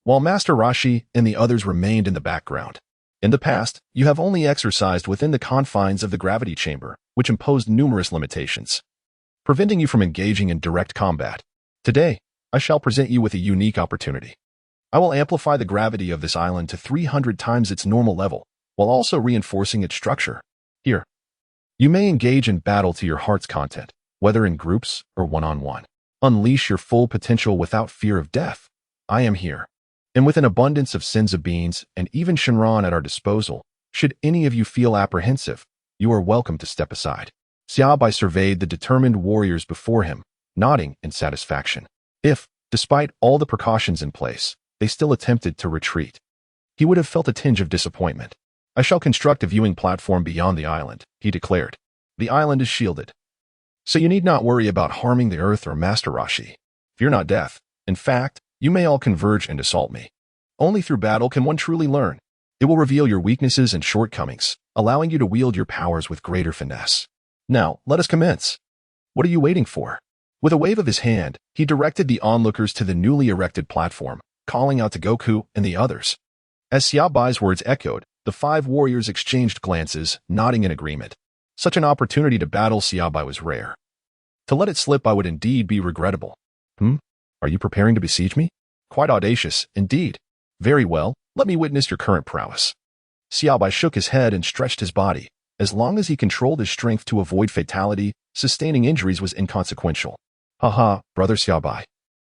while Master Rashi and the others remained in the background. In the past, you have only exercised within the confines of the gravity chamber, which imposed numerous limitations, preventing you from engaging in direct combat. Today, I shall present you with a unique opportunity. I will amplify the gravity of this island to 300 times its normal level, while also reinforcing its structure. Here, you may engage in battle to your heart's content, whether in groups or one-on-one. Unleash your full potential without fear of death. I am here. And with an abundance of senzu beans and even Shenron at our disposal, should any of you feel apprehensive, you are welcome to step aside. Xia Bai surveyed the determined warriors before him, nodding in satisfaction. If, despite all the precautions in place, they still attempted to retreat, he would have felt a tinge of disappointment. I shall construct a viewing platform beyond the island, he declared. The island is shielded, so you need not worry about harming the Earth or Master Roshi. Fear not death. In fact, you may all converge and assault me. Only through battle can one truly learn. It will reveal your weaknesses and shortcomings, allowing you to wield your powers with greater finesse. Now, let us commence. What are you waiting for? With a wave of his hand, he directed the onlookers to the newly erected platform, calling out to Goku and the others. As Xia Bai's words echoed, the 5 warriors exchanged glances, nodding in agreement. Such an opportunity to battle Xia Bai was rare. To let it slip would indeed be regrettable. Are you preparing to besiege me? Quite audacious, indeed. Very well, let me witness your current prowess. Xia Bai shook his head and stretched his body. As long as he controlled his strength to avoid fatality, sustaining injuries was inconsequential. Haha, brother Xia Bai.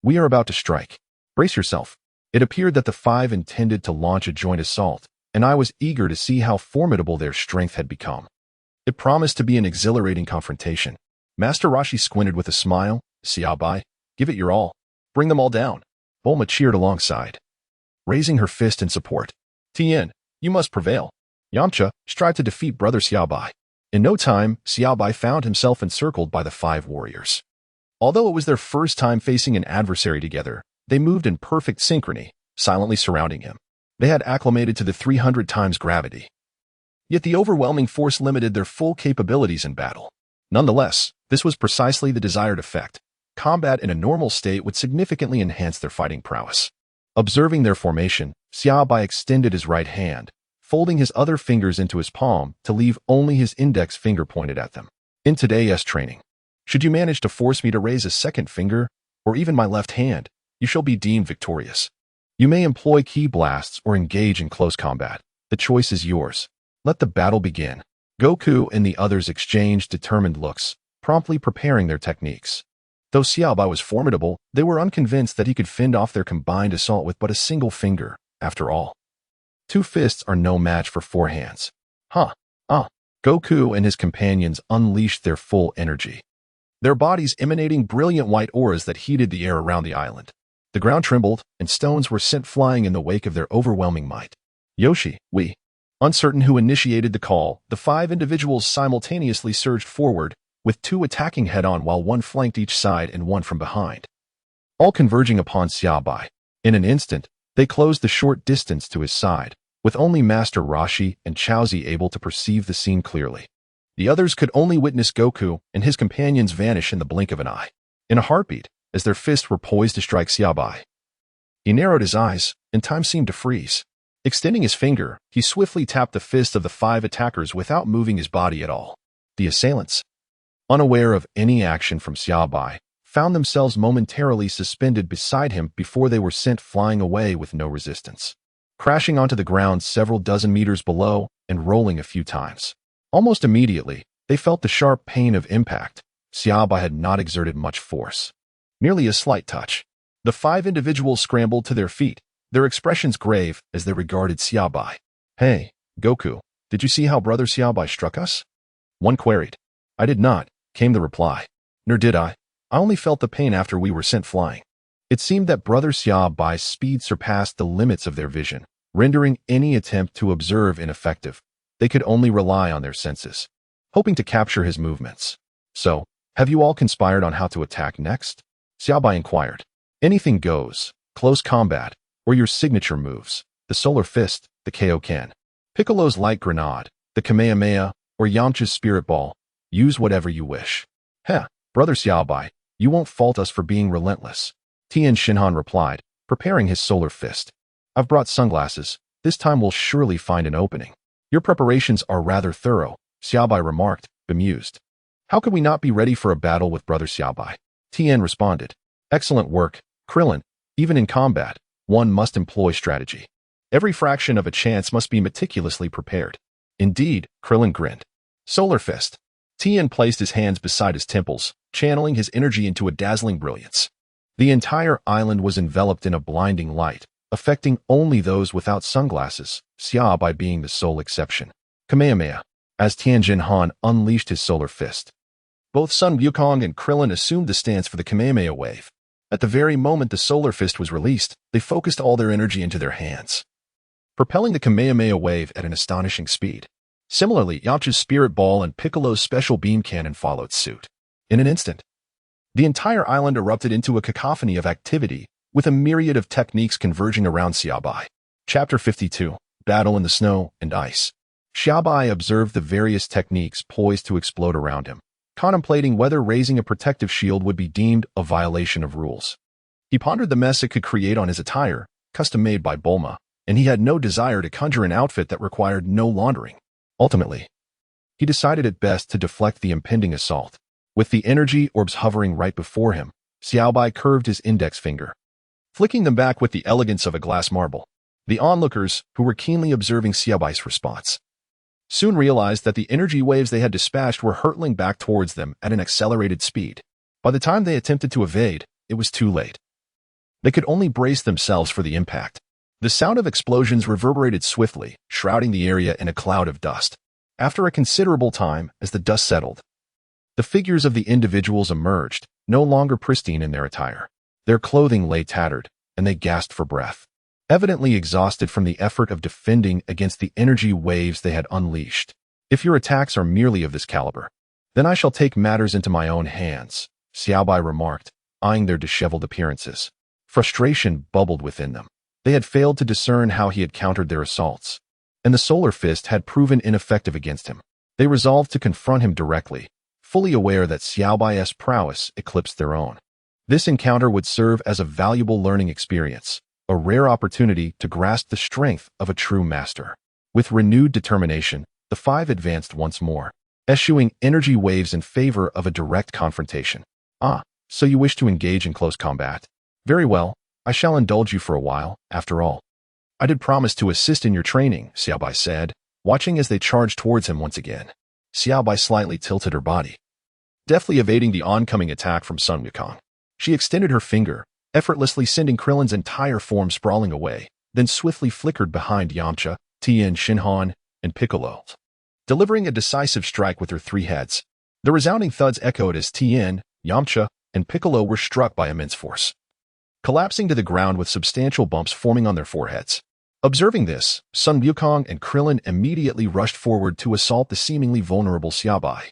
We are about to strike. Brace yourself. It appeared that the 5 intended to launch a joint assault, and I was eager to see how formidable their strength had become. It promised to be an exhilarating confrontation. Master Roshi squinted with a smile. Xia Bai, give it your all. Bring them all down. Bulma cheered alongside, raising her fist in support. Tien, you must prevail. Yamcha, strive to defeat brother Xia Bai. In no time, Xia Bai found himself encircled by the 5 warriors. Although it was their first time facing an adversary together, they moved in perfect synchrony, silently surrounding him. They had acclimated to the 300 times gravity. Yet the overwhelming force limited their full capabilities in battle. Nonetheless, this was precisely the desired effect. Combat in a normal state would significantly enhance their fighting prowess. Observing their formation, Xia Bai extended his right hand, folding his other fingers into his palm to leave only his index finger pointed at them. In today's training, should you manage to force me to raise a second finger, or even my left hand, you shall be deemed victorious. You may employ ki blasts or engage in close combat. The choice is yours. Let the battle begin. Goku and the others exchanged determined looks, promptly preparing their techniques. Though Xia Bai was formidable, they were unconvinced that he could fend off their combined assault with but a single finger, after all. 2 fists are no match for 4 hands. Goku and his companions unleashed their full energy, their bodies emanating brilliant white auras that heated the air around the island. The ground trembled, and stones were sent flying in the wake of their overwhelming might. Yoshi, we. Uncertain who initiated the call, the 5 individuals simultaneously surged forward, with 2 attacking head-on while 1 flanked each side and 1 from behind, all converging upon Xia Bai. In an instant, they closed the short distance to his side, with only Master Roshi and Chaozi able to perceive the scene clearly. The others could only witness Goku and his companions vanish in the blink of an eye, in a heartbeat, as their fists were poised to strike Xia Bai. He narrowed his eyes, and time seemed to freeze. Extending his finger, he swiftly tapped the fist of the 5 attackers without moving his body at all. The assailants, unaware of any action from Xia Bai, found themselves momentarily suspended beside him before they were sent flying away with no resistance, crashing onto the ground several dozen meters below and rolling a few times. Almost immediately, they felt the sharp pain of impact. Xia Bai had not exerted much force, merely a slight touch. The 5 individuals scrambled to their feet, their expressions grave as they regarded Xia Bai. Hey, Goku, did you see how brother Xia Bai struck us? One queried. I did not, came the reply. Nor did I. I only felt the pain after we were sent flying. It seemed that brother Xia Bai's speed surpassed the limits of their vision, rendering any attempt to observe ineffective. They could only rely on their senses, hoping to capture his movements. So, have you all conspired on how to attack next? Xia Bai inquired. Anything goes, close combat, or your signature moves, the Solar Fist, the Kaioken, Piccolo's Light Grenade, the Kamehameha, or Yamcha's Spirit Ball. Use whatever you wish. Heh, brother Xia Bai, you won't fault us for being relentless. Tien Shinhan replied, preparing his Solar Fist. I've brought sunglasses. This time we'll surely find an opening. Your preparations are rather thorough, Xia Bai remarked, bemused. How could we not be ready for a battle with brother Xia Bai? Tien responded. Excellent work, Krillin. Even in combat, one must employ strategy. Every fraction of a chance must be meticulously prepared. Indeed, Krillin grinned. Solar Fist. Tien placed his hands beside his temples, channeling his energy into a dazzling brilliance. The entire island was enveloped in a blinding light, affecting only those without sunglasses, Xia Bai being the sole exception. Kamehameha. As Tianjin Han unleashed his Solar Fist, both Sun Wukong and Krillin assumed the stance for the Kamehameha wave. At the very moment the Solar Fist was released, they focused all their energy into their hands. propelling the Kamehameha wave at an astonishing speed. Similarly, Yamcha's Spirit Ball and Piccolo's Special Beam Cannon followed suit. In an instant, the entire island erupted into a cacophony of activity, with a myriad of techniques converging around Xia Bai. Chapter 52. Battle in the Snow and Ice. Xia Bai observed the various techniques poised to explode around him, contemplating whether raising a protective shield would be deemed a violation of rules. He pondered the mess it could create on his attire, custom-made by Bulma, and he had no desire to conjure an outfit that required no laundering. Ultimately, he decided it best to deflect the impending assault. With the energy orbs hovering right before him, Xia Bai curved his index finger, flicking them back with the elegance of a glass marble. The onlookers, who were keenly observing Xia Bai's response, soon realized that the energy waves they had dispatched were hurtling back towards them at an accelerated speed. By the time they attempted to evade, it was too late. They could only brace themselves for the impact. The sound of explosions reverberated swiftly, shrouding the area in a cloud of dust. After a considerable time, as the dust settled, the figures of the individuals emerged, no longer pristine in their attire. Their clothing lay tattered, and they gasped for breath, evidently exhausted from the effort of defending against the energy waves they had unleashed. If your attacks are merely of this caliber, then I shall take matters into my own hands, Xia Bai remarked, eyeing their disheveled appearances. Frustration bubbled within them. They had failed to discern how he had countered their assaults, and the Solar Fist had proven ineffective against him. They resolved to confront him directly, fully aware that Xia Bai's prowess eclipsed their own. This encounter would serve as a valuable learning experience, a rare opportunity to grasp the strength of a true master. With renewed determination, the five advanced once more, eschewing energy waves in favor of a direct confrontation. Ah, so you wish to engage in close combat? Very well. I shall indulge you for a while, after all. I did promise to assist in your training, Xia Bai said, watching as they charged towards him once again. Xia Bai slightly tilted her body, deftly evading the oncoming attack from Sun Wukong. She extended her finger, effortlessly sending Krillin's entire form sprawling away, then swiftly flickered behind Yamcha, Tien Shinhan, and Piccolo, delivering a decisive strike with her three heads. The resounding thuds echoed as Tien, Yamcha, and Piccolo were struck by immense force, collapsing to the ground with substantial bumps forming on their foreheads. Observing this, Sun Wukong and Krillin immediately rushed forward to assault the seemingly vulnerable Xia Bai,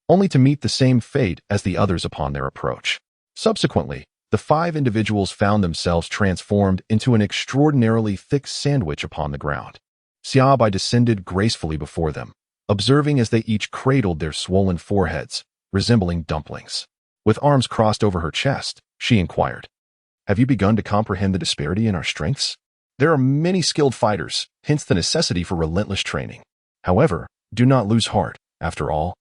only to meet the same fate as the others upon their approach. Subsequently, the five individuals found themselves transformed into an extraordinarily thick sandwich upon the ground. Xia Bai descended gracefully before them, observing as they each cradled their swollen foreheads, resembling dumplings. With arms crossed over her chest, she inquired, "Have you begun to comprehend the disparity in our strengths? There are many skilled fighters, hence the necessity for relentless training. However, do not lose heart. After all,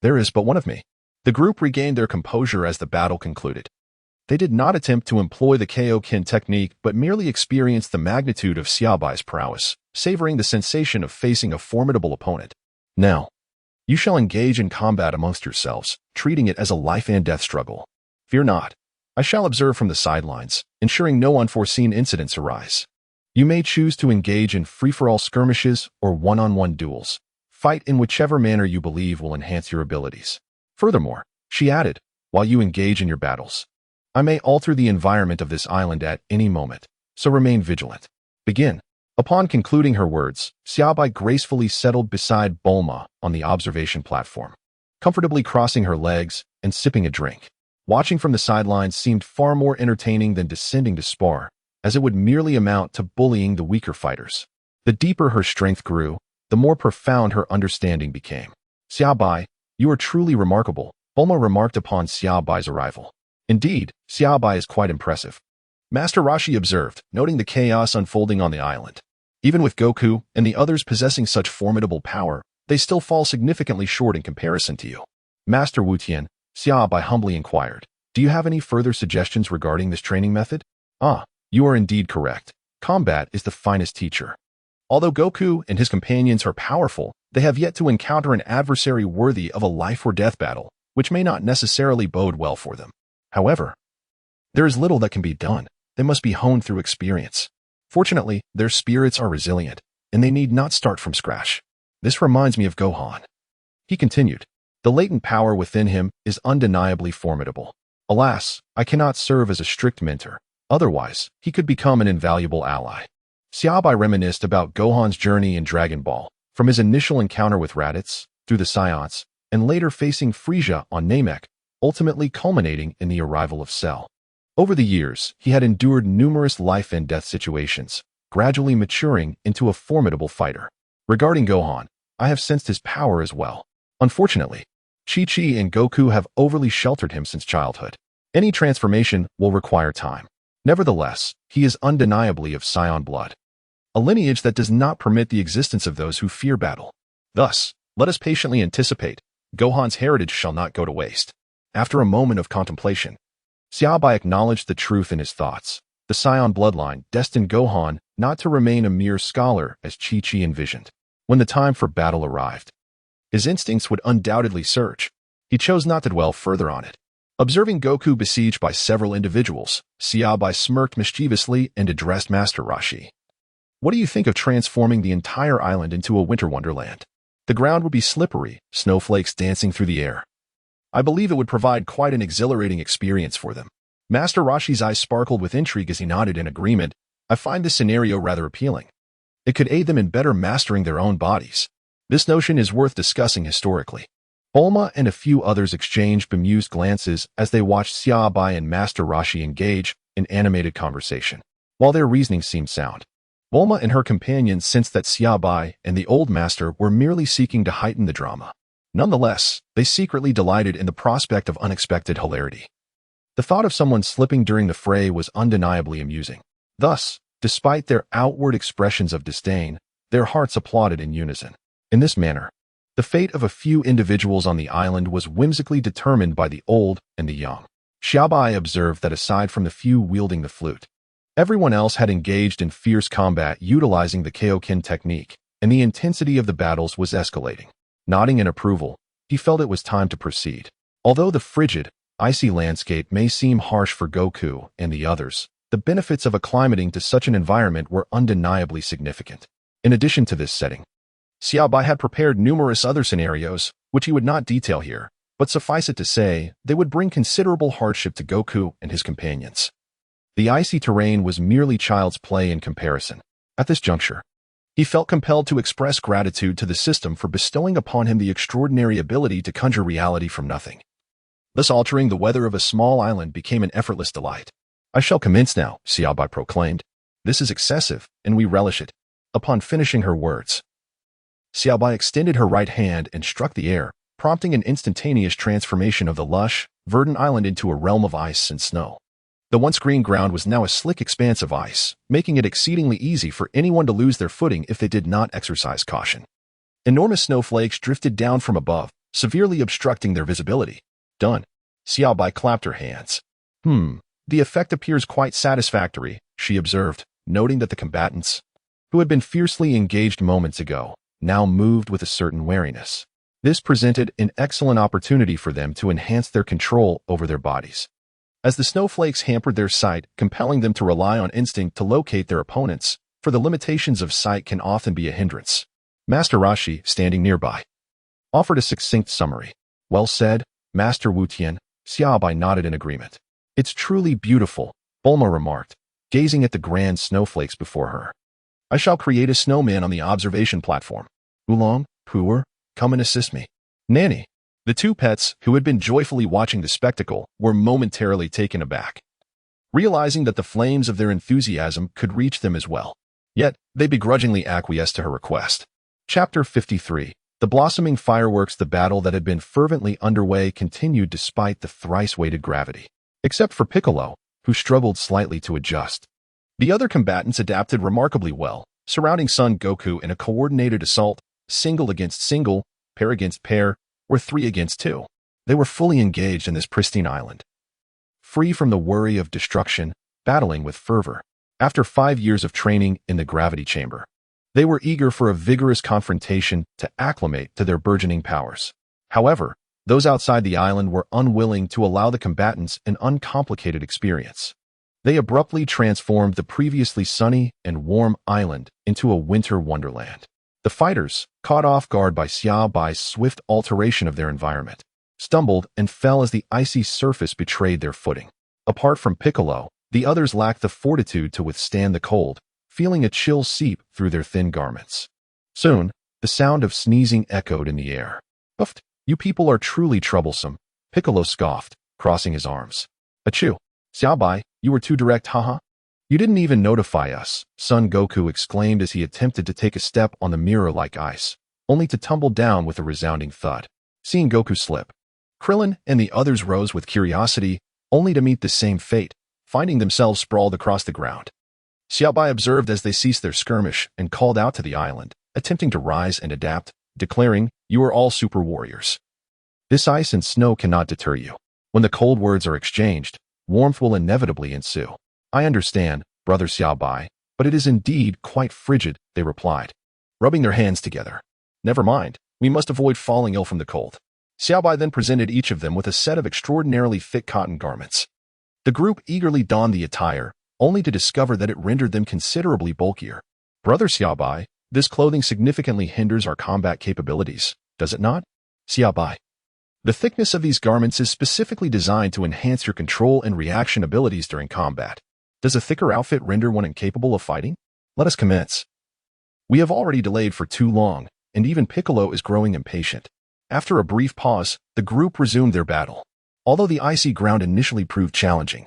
there is but one of me." The group regained their composure as the battle concluded. They did not attempt to employ the Kaioken technique, but merely experienced the magnitude of Xia Bai's prowess, savoring the sensation of facing a formidable opponent. Now, you shall engage in combat amongst yourselves, treating it as a life-and-death struggle. Fear not. I shall observe from the sidelines, ensuring no unforeseen incidents arise. You may choose to engage in free-for-all skirmishes or one-on-one duels. Fight in whichever manner you believe will enhance your abilities. Furthermore, she added, while you engage in your battles, I may alter the environment of this island at any moment, so remain vigilant. Begin. Upon concluding her words, Xia Bai gracefully settled beside Bulma on the observation platform, comfortably crossing her legs and sipping a drink. Watching from the sidelines seemed far more entertaining than descending to spar, as it would merely amount to bullying the weaker fighters. The deeper her strength grew, the more profound her understanding became. Xia Bai, you are truly remarkable, Bulma remarked upon Xia Bai's arrival. Indeed, Xia Bai is quite impressive, Master Roshi observed, noting the chaos unfolding on the island. Even with Goku and the others possessing such formidable power, they still fall significantly short in comparison to you. Master Wu Tian, Xia Bai humbly inquired, do you have any further suggestions regarding this training method? Ah, you are indeed correct. Combat is the finest teacher. Although Goku and his companions are powerful, they have yet to encounter an adversary worthy of a life-or-death battle, which may not necessarily bode well for them. However, there is little that can be done. They must be honed through experience. Fortunately, their spirits are resilient, and they need not start from scratch. This reminds me of Gohan. He continued, the latent power within him is undeniably formidable. Alas, I cannot serve as a strict mentor. Otherwise, he could become an invaluable ally. Xia Bai reminisced about Gohan's journey in Dragon Ball, from his initial encounter with Raditz, through the Saiyans, and later facing Frieza on Namek, ultimately culminating in the arrival of Cell. Over the years, he had endured numerous life and death situations, gradually maturing into a formidable fighter. Regarding Gohan, I have sensed his power as well. Unfortunately, Chi-Chi and Goku have overly sheltered him since childhood. Any transformation will require time. Nevertheless, he is undeniably of Saiyan blood, a lineage that does not permit the existence of those who fear battle. Thus, let us patiently anticipate, Gohan's heritage shall not go to waste. After a moment of contemplation, Xia Bai acknowledged the truth in his thoughts. The Saiyan bloodline destined Gohan not to remain a mere scholar as Chi-Chi envisioned. When the time for battle arrived, his instincts would undoubtedly surge. He chose not to dwell further on it. Observing Goku besieged by several individuals, Xia Bai smirked mischievously and addressed Master Roshi. What do you think of transforming the entire island into a winter wonderland? The ground would be slippery, snowflakes dancing through the air. I believe it would provide quite an exhilarating experience for them. Master Roshi's eyes sparkled with intrigue as he nodded in agreement. I find this scenario rather appealing. It could aid them in better mastering their own bodies. This notion is worth discussing historically. Bulma and a few others exchanged bemused glances as they watched Xia Bai and Master Roshi engage in animated conversation. While their reasoning seemed sound, Bulma and her companions sensed that Xia Bai and the old master were merely seeking to heighten the drama. Nonetheless, they secretly delighted in the prospect of unexpected hilarity. The thought of someone slipping during the fray was undeniably amusing. Thus, despite their outward expressions of disdain, their hearts applauded in unison. In this manner, the fate of a few individuals on the island was whimsically determined by the old and the young. Xia Bai observed that aside from the few wielding the flute, everyone else had engaged in fierce combat utilizing the Kaioken technique, and the intensity of the battles was escalating. Nodding in approval, he felt it was time to proceed. Although the frigid, icy landscape may seem harsh for Goku and the others, the benefits of acclimating to such an environment were undeniably significant. In addition to this setting, Xia Bai had prepared numerous other scenarios, which he would not detail here, but suffice it to say, they would bring considerable hardship to Goku and his companions. The icy terrain was merely child's play in comparison. At this juncture, he felt compelled to express gratitude to the system for bestowing upon him the extraordinary ability to conjure reality from nothing. Thus altering the weather of a small island became an effortless delight. I shall commence now, Xia Bai proclaimed. This is excessive, and we relish it. Upon finishing her words, Xia Bai extended her right hand and struck the air, prompting an instantaneous transformation of the lush, verdant island into a realm of ice and snow. The once green ground was now a slick expanse of ice, making it exceedingly easy for anyone to lose their footing if they did not exercise caution. Enormous snowflakes drifted down from above, severely obstructing their visibility. Done. Xia Bai clapped her hands. The effect appears quite satisfactory, she observed, noting that the combatants, who had been fiercely engaged moments ago, now moved with a certain wariness. This presented an excellent opportunity for them to enhance their control over their bodies. As the snowflakes hampered their sight, compelling them to rely on instinct to locate their opponents, for the limitations of sight can often be a hindrance. Master Roshi, standing nearby, offered a succinct summary. Well said, Master Wu Tian. Xia Bai nodded in agreement. It's truly beautiful, Bulma remarked, gazing at the grand snowflakes before her. I shall create a snowman on the observation platform. Oolong, Puer, come and assist me. Nanny. The two pets, who had been joyfully watching the spectacle, were momentarily taken aback, realizing that the flames of their enthusiasm could reach them as well. Yet, they begrudgingly acquiesced to her request. Chapter 53. The blossoming fireworks. The battle that had been fervently underway continued despite the thrice-weighted gravity. Except for Piccolo, who struggled slightly to adjust. The other combatants adapted remarkably well, surrounding Son Goku in a coordinated assault, single against single, pair against pair, or 3 against 2. They were fully engaged in this pristine island, free from the worry of destruction, battling with fervor. After 5 years of training in the gravity chamber, they were eager for a vigorous confrontation to acclimate to their burgeoning powers. However, those outside the island were unwilling to allow the combatants an uncomplicated experience. They abruptly transformed the previously sunny and warm island into a winter wonderland. The fighters, caught off guard by Xia Bai's swift alteration of their environment, stumbled and fell as the icy surface betrayed their footing. Apart from Piccolo, the others lacked the fortitude to withstand the cold, feeling a chill seep through their thin garments. Soon, the sound of sneezing echoed in the air. "Uft, you people are truly troublesome," Piccolo scoffed, crossing his arms. "Achoo, Xia Bai, you were too direct, haha. You didn't even notify us," Son Goku exclaimed as he attempted to take a step on the mirror-like ice, only to tumble down with a resounding thud. Seeing Goku slip, Krillin and the others rose with curiosity, only to meet the same fate, finding themselves sprawled across the ground. Xia Bai observed as they ceased their skirmish and called out to the island, attempting to rise and adapt, declaring, "You are all super warriors. This ice and snow cannot deter you. When the cold words are exchanged, warmth will inevitably ensue." "I understand, brother Xia Bai, but it is indeed quite frigid," they replied, rubbing their hands together. "Never mind, we must avoid falling ill from the cold." Xia Bai then presented each of them with a set of extraordinarily thick cotton garments. The group eagerly donned the attire, only to discover that it rendered them considerably bulkier. "Brother Xia Bai, this clothing significantly hinders our combat capabilities, does it not?" "Xia Bai, the thickness of these garments is specifically designed to enhance your control and reaction abilities during combat. Does a thicker outfit render one incapable of fighting? Let us commence. We have already delayed for too long, and even Piccolo is growing impatient." After a brief pause, the group resumed their battle. Although the icy ground initially proved challenging,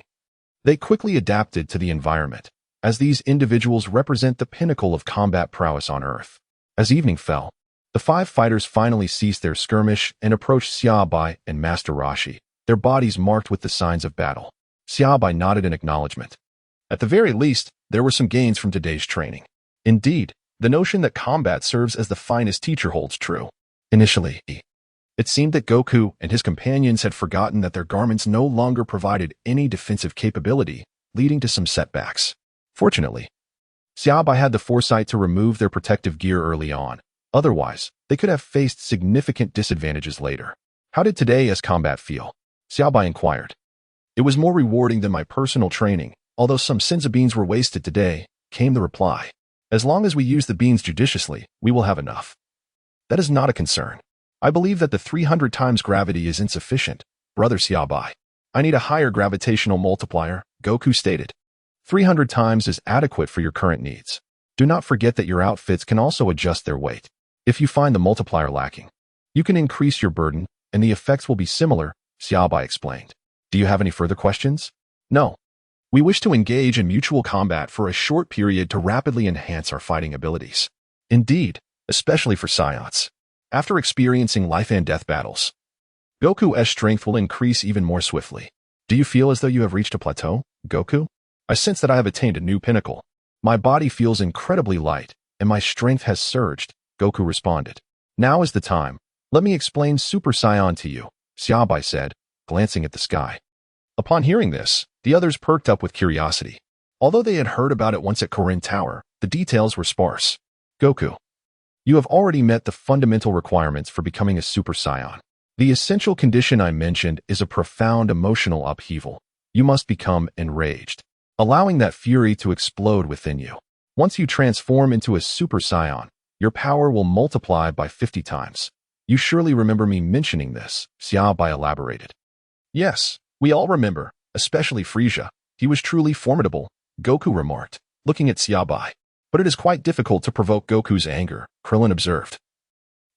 they quickly adapted to the environment, as these individuals represent the pinnacle of combat prowess on Earth. As evening fell, the 5 fighters finally ceased their skirmish and approached Xia Bai and Master Roshi, their bodies marked with the signs of battle. Xia Bai nodded in acknowledgement. At the very least, there were some gains from today's training. Indeed, the notion that combat serves as the finest teacher holds true. Initially, it seemed that Goku and his companions had forgotten that their garments no longer provided any defensive capability, leading to some setbacks. Fortunately, Xia Bai had the foresight to remove their protective gear early on. Otherwise, they could have faced significant disadvantages later. "How did today's combat feel?" Xia Bai inquired. "It was more rewarding than my personal training, although some senzu beans were wasted today," came the reply. "As long as we use the beans judiciously, we will have enough." "That is not a concern. I believe that the 300 times gravity is insufficient, brother Xia Bai. I need a higher gravitational multiplier," Goku stated. 300 times is adequate for your current needs. Do not forget that your outfits can also adjust their weight. If you find the multiplier lacking, you can increase your burden, and the effects will be similar, Xia Bai explained. "Do you have any further questions?" "No. We wish to engage in mutual combat for a short period to rapidly enhance our fighting abilities." Indeed, especially for Saiyans. After experiencing life and death battles, Goku's strength will increase even more swiftly. "Do you feel as though you have reached a plateau, Goku?" "I sense that I have attained a new pinnacle. My body feels incredibly light, and my strength has surged," Goku responded. "Now is the time. Let me explain Super Saiyan to you," Xia Bai said, glancing at the sky. Upon hearing this, the others perked up with curiosity. Although they had heard about it once at Karin Tower, the details were sparse. "Goku, you have already met the fundamental requirements for becoming a Super Saiyan. The essential condition I mentioned is a profound emotional upheaval. You must become enraged, allowing that fury to explode within you. Once you transform into a Super Saiyan, your power will multiply by 50 times. You surely remember me mentioning this," Xia Bai elaborated. "Yes, we all remember, especially Frieza. He was truly formidable," Goku remarked, looking at Xia Bai. "But it is quite difficult to provoke Goku's anger," Krillin observed,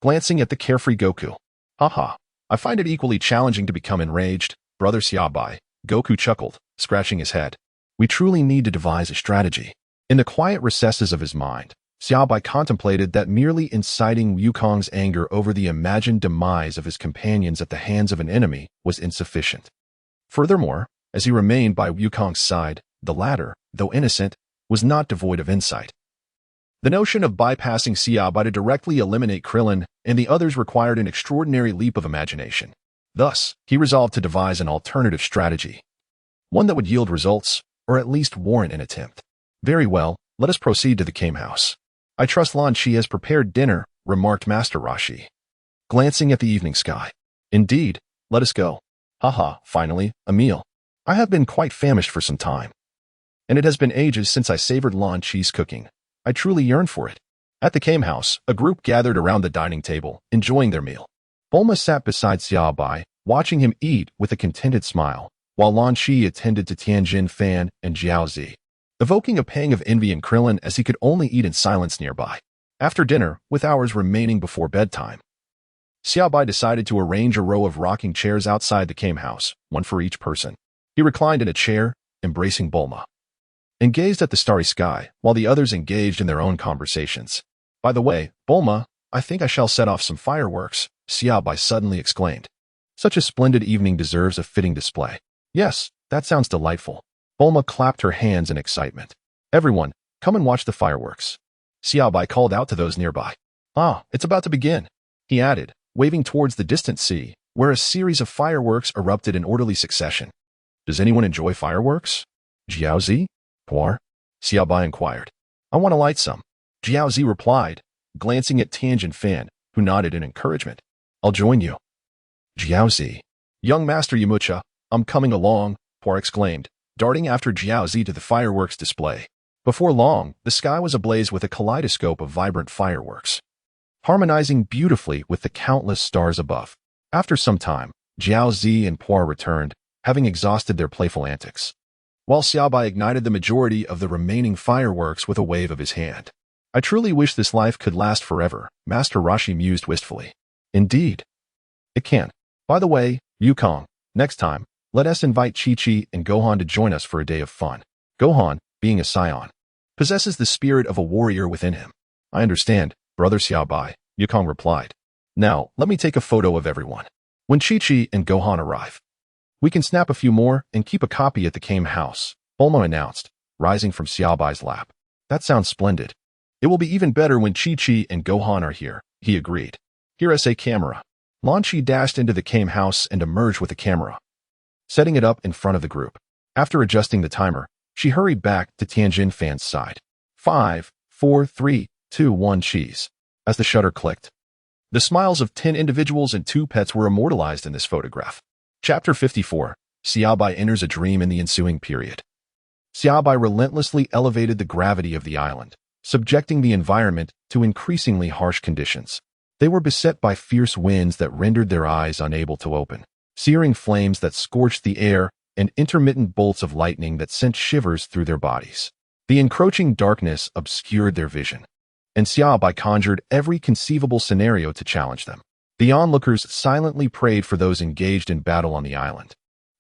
glancing at the carefree Goku. "Haha, I find it equally challenging to become enraged, brother Xia Bai," Goku chuckled, scratching his head. "We truly need to devise a strategy." In the quiet recesses of his mind, Xia Bai contemplated that merely inciting Wukong's anger over the imagined demise of his companions at the hands of an enemy was insufficient. Furthermore, as he remained by Wukong's side, the latter, though innocent, was not devoid of insight. The notion of bypassing Xia Bai to directly eliminate Krillin and the others required an extraordinary leap of imagination. Thus, he resolved to devise an alternative strategy, one that would yield results, or at least warrant an attempt. "Very well, let us proceed to the Kame house. I trust Lan Chi has prepared dinner," remarked Master Roshi, glancing at the evening sky. "Indeed, let us go." "Haha, finally, a meal. I have been quite famished for some time, and it has been ages since I savored Lan Chi's cooking. I truly yearn for it." At the Kame house, a group gathered around the dining table, enjoying their meal. Bulma sat beside Xia Bai, watching him eat with a contented smile, while Lan Chi attended to Tianjin Fan and Jiao Zi. evoking a pang of envy in Krillin as he could only eat in silence nearby. After dinner, with hours remaining before bedtime, Xia Bai decided to arrange a row of rocking chairs outside the game house, one for each person. He reclined in a chair, embracing Bulma, and gazed at the starry sky, while the others engaged in their own conversations. By the way, Bulma, I think I shall set off some fireworks, Xia Bai suddenly exclaimed. Such a splendid evening deserves a fitting display. Yes, that sounds delightful. Bulma clapped her hands in excitement. Everyone, come and watch the fireworks. Xia Bai called out to those nearby. Ah, it's about to begin, he added, waving towards the distant sea, where a series of fireworks erupted in orderly succession. Does anyone enjoy fireworks? Jiaozi? Poir? Xia Bai inquired. I want to light some. Jiaozi replied, glancing at Tangent Fan, who nodded in encouragement. I'll join you. Jiaozi. Young Master Yamucha, I'm coming along, Poir exclaimed, darting after Jiaozi to the fireworks display. Before long, the sky was ablaze with a kaleidoscope of vibrant fireworks, harmonizing beautifully with the countless stars above. After some time, Jiaozi and Poir returned, having exhausted their playful antics, while Xia Bai ignited the majority of the remaining fireworks with a wave of his hand. I truly wish this life could last forever, Master Roshi mused wistfully. Indeed. It can. By the way, Wukong, next time, let us invite Chi-Chi and Gohan to join us for a day of fun. Gohan, being a Saiyan, possesses the spirit of a warrior within him. I understand, Brother Xia Bai, Wukong replied. Now, let me take a photo of everyone. When Chi-Chi and Gohan arrive, we can snap a few more and keep a copy at the game house, Bulma announced, rising from Xia Bai's lap. That sounds splendid. It will be even better when Chi-Chi and Gohan are here, he agreed. Here is a camera. Lan Chi dashed into the game house and emerged with a camera, setting it up in front of the group. After adjusting the timer, she hurried back to Tianjin Fan's side. 5, 4, 3, 2, 1 cheese. As the shutter clicked, the smiles of 10 individuals and 2 pets were immortalized in this photograph. Chapter 54. Xia Bai enters a dream in the ensuing period. Xia Bai relentlessly elevated the gravity of the island, subjecting the environment to increasingly harsh conditions. They were beset by fierce winds that rendered their eyes unable to open, searing flames that scorched the air, and intermittent bolts of lightning that sent shivers through their bodies. The encroaching darkness obscured their vision, and Xia Bai conjured every conceivable scenario to challenge them. The onlookers silently prayed for those engaged in battle on the island,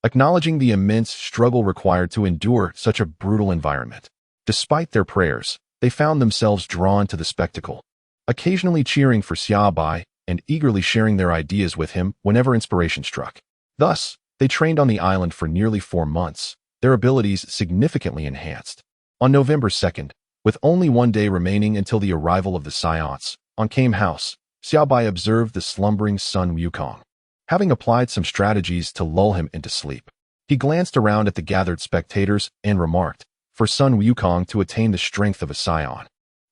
acknowledging the immense struggle required to endure such a brutal environment. Despite their prayers, they found themselves drawn to the spectacle, occasionally cheering for Xia Bai and eagerly sharing their ideas with him whenever inspiration struck. Thus, they trained on the island for nearly 4 months, their abilities significantly enhanced. On November 2nd, with only 1 day remaining until the arrival of the Saiyans, on game house, Xia Bai observed the slumbering son Wukong. Having applied some strategies to lull him into sleep, he glanced around at the gathered spectators and remarked, for son Wukong to attain the strength of a Saiyan,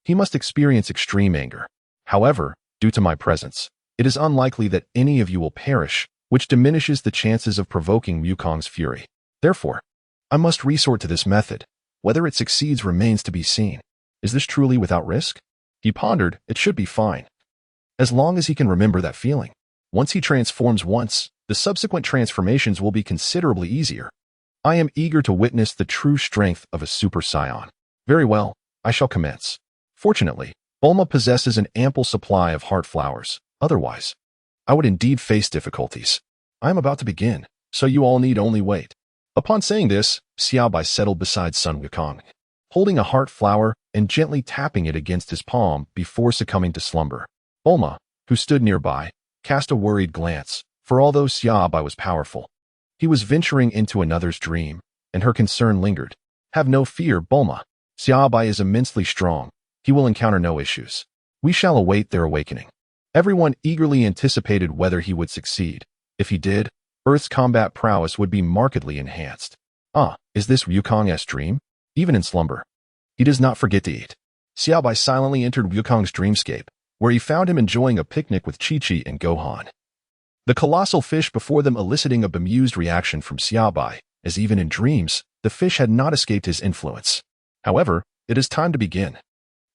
he must experience extreme anger. However, due to my presence, it is unlikely that any of you will perish, which diminishes the chances of provoking Wukong's fury. Therefore, I must resort to this method. Whether it succeeds remains to be seen. Is this truly without risk? He pondered, it should be fine, as long as he can remember that feeling. Once he transforms once, the subsequent transformations will be considerably easier. I am eager to witness the true strength of a Super Saiyan. Very well, I shall commence. Fortunately, Bulma possesses an ample supply of heart flowers. Otherwise, I would indeed face difficulties. I am about to begin, so you all need only wait. Upon saying this, Xia Bai settled beside Sun Wukong, holding a heart flower and gently tapping it against his palm before succumbing to slumber. Bulma, who stood nearby, cast a worried glance, for although Xia Bai was powerful, he was venturing into another's dream, and her concern lingered. Have no fear, Bulma. Xia Bai is immensely strong. He will encounter no issues. We shall await their awakening. Everyone eagerly anticipated whether he would succeed. If he did, Earth's combat prowess would be markedly enhanced. Ah, is this Wukong's dream? Even in slumber, he does not forget to eat. Xia Bai silently entered Wukong's dreamscape, where he found him enjoying a picnic with Chi-Chi and Gohan. The colossal fish before them eliciting a bemused reaction from Xia Bai, as even in dreams, the fish had not escaped his influence. However, it is time to begin.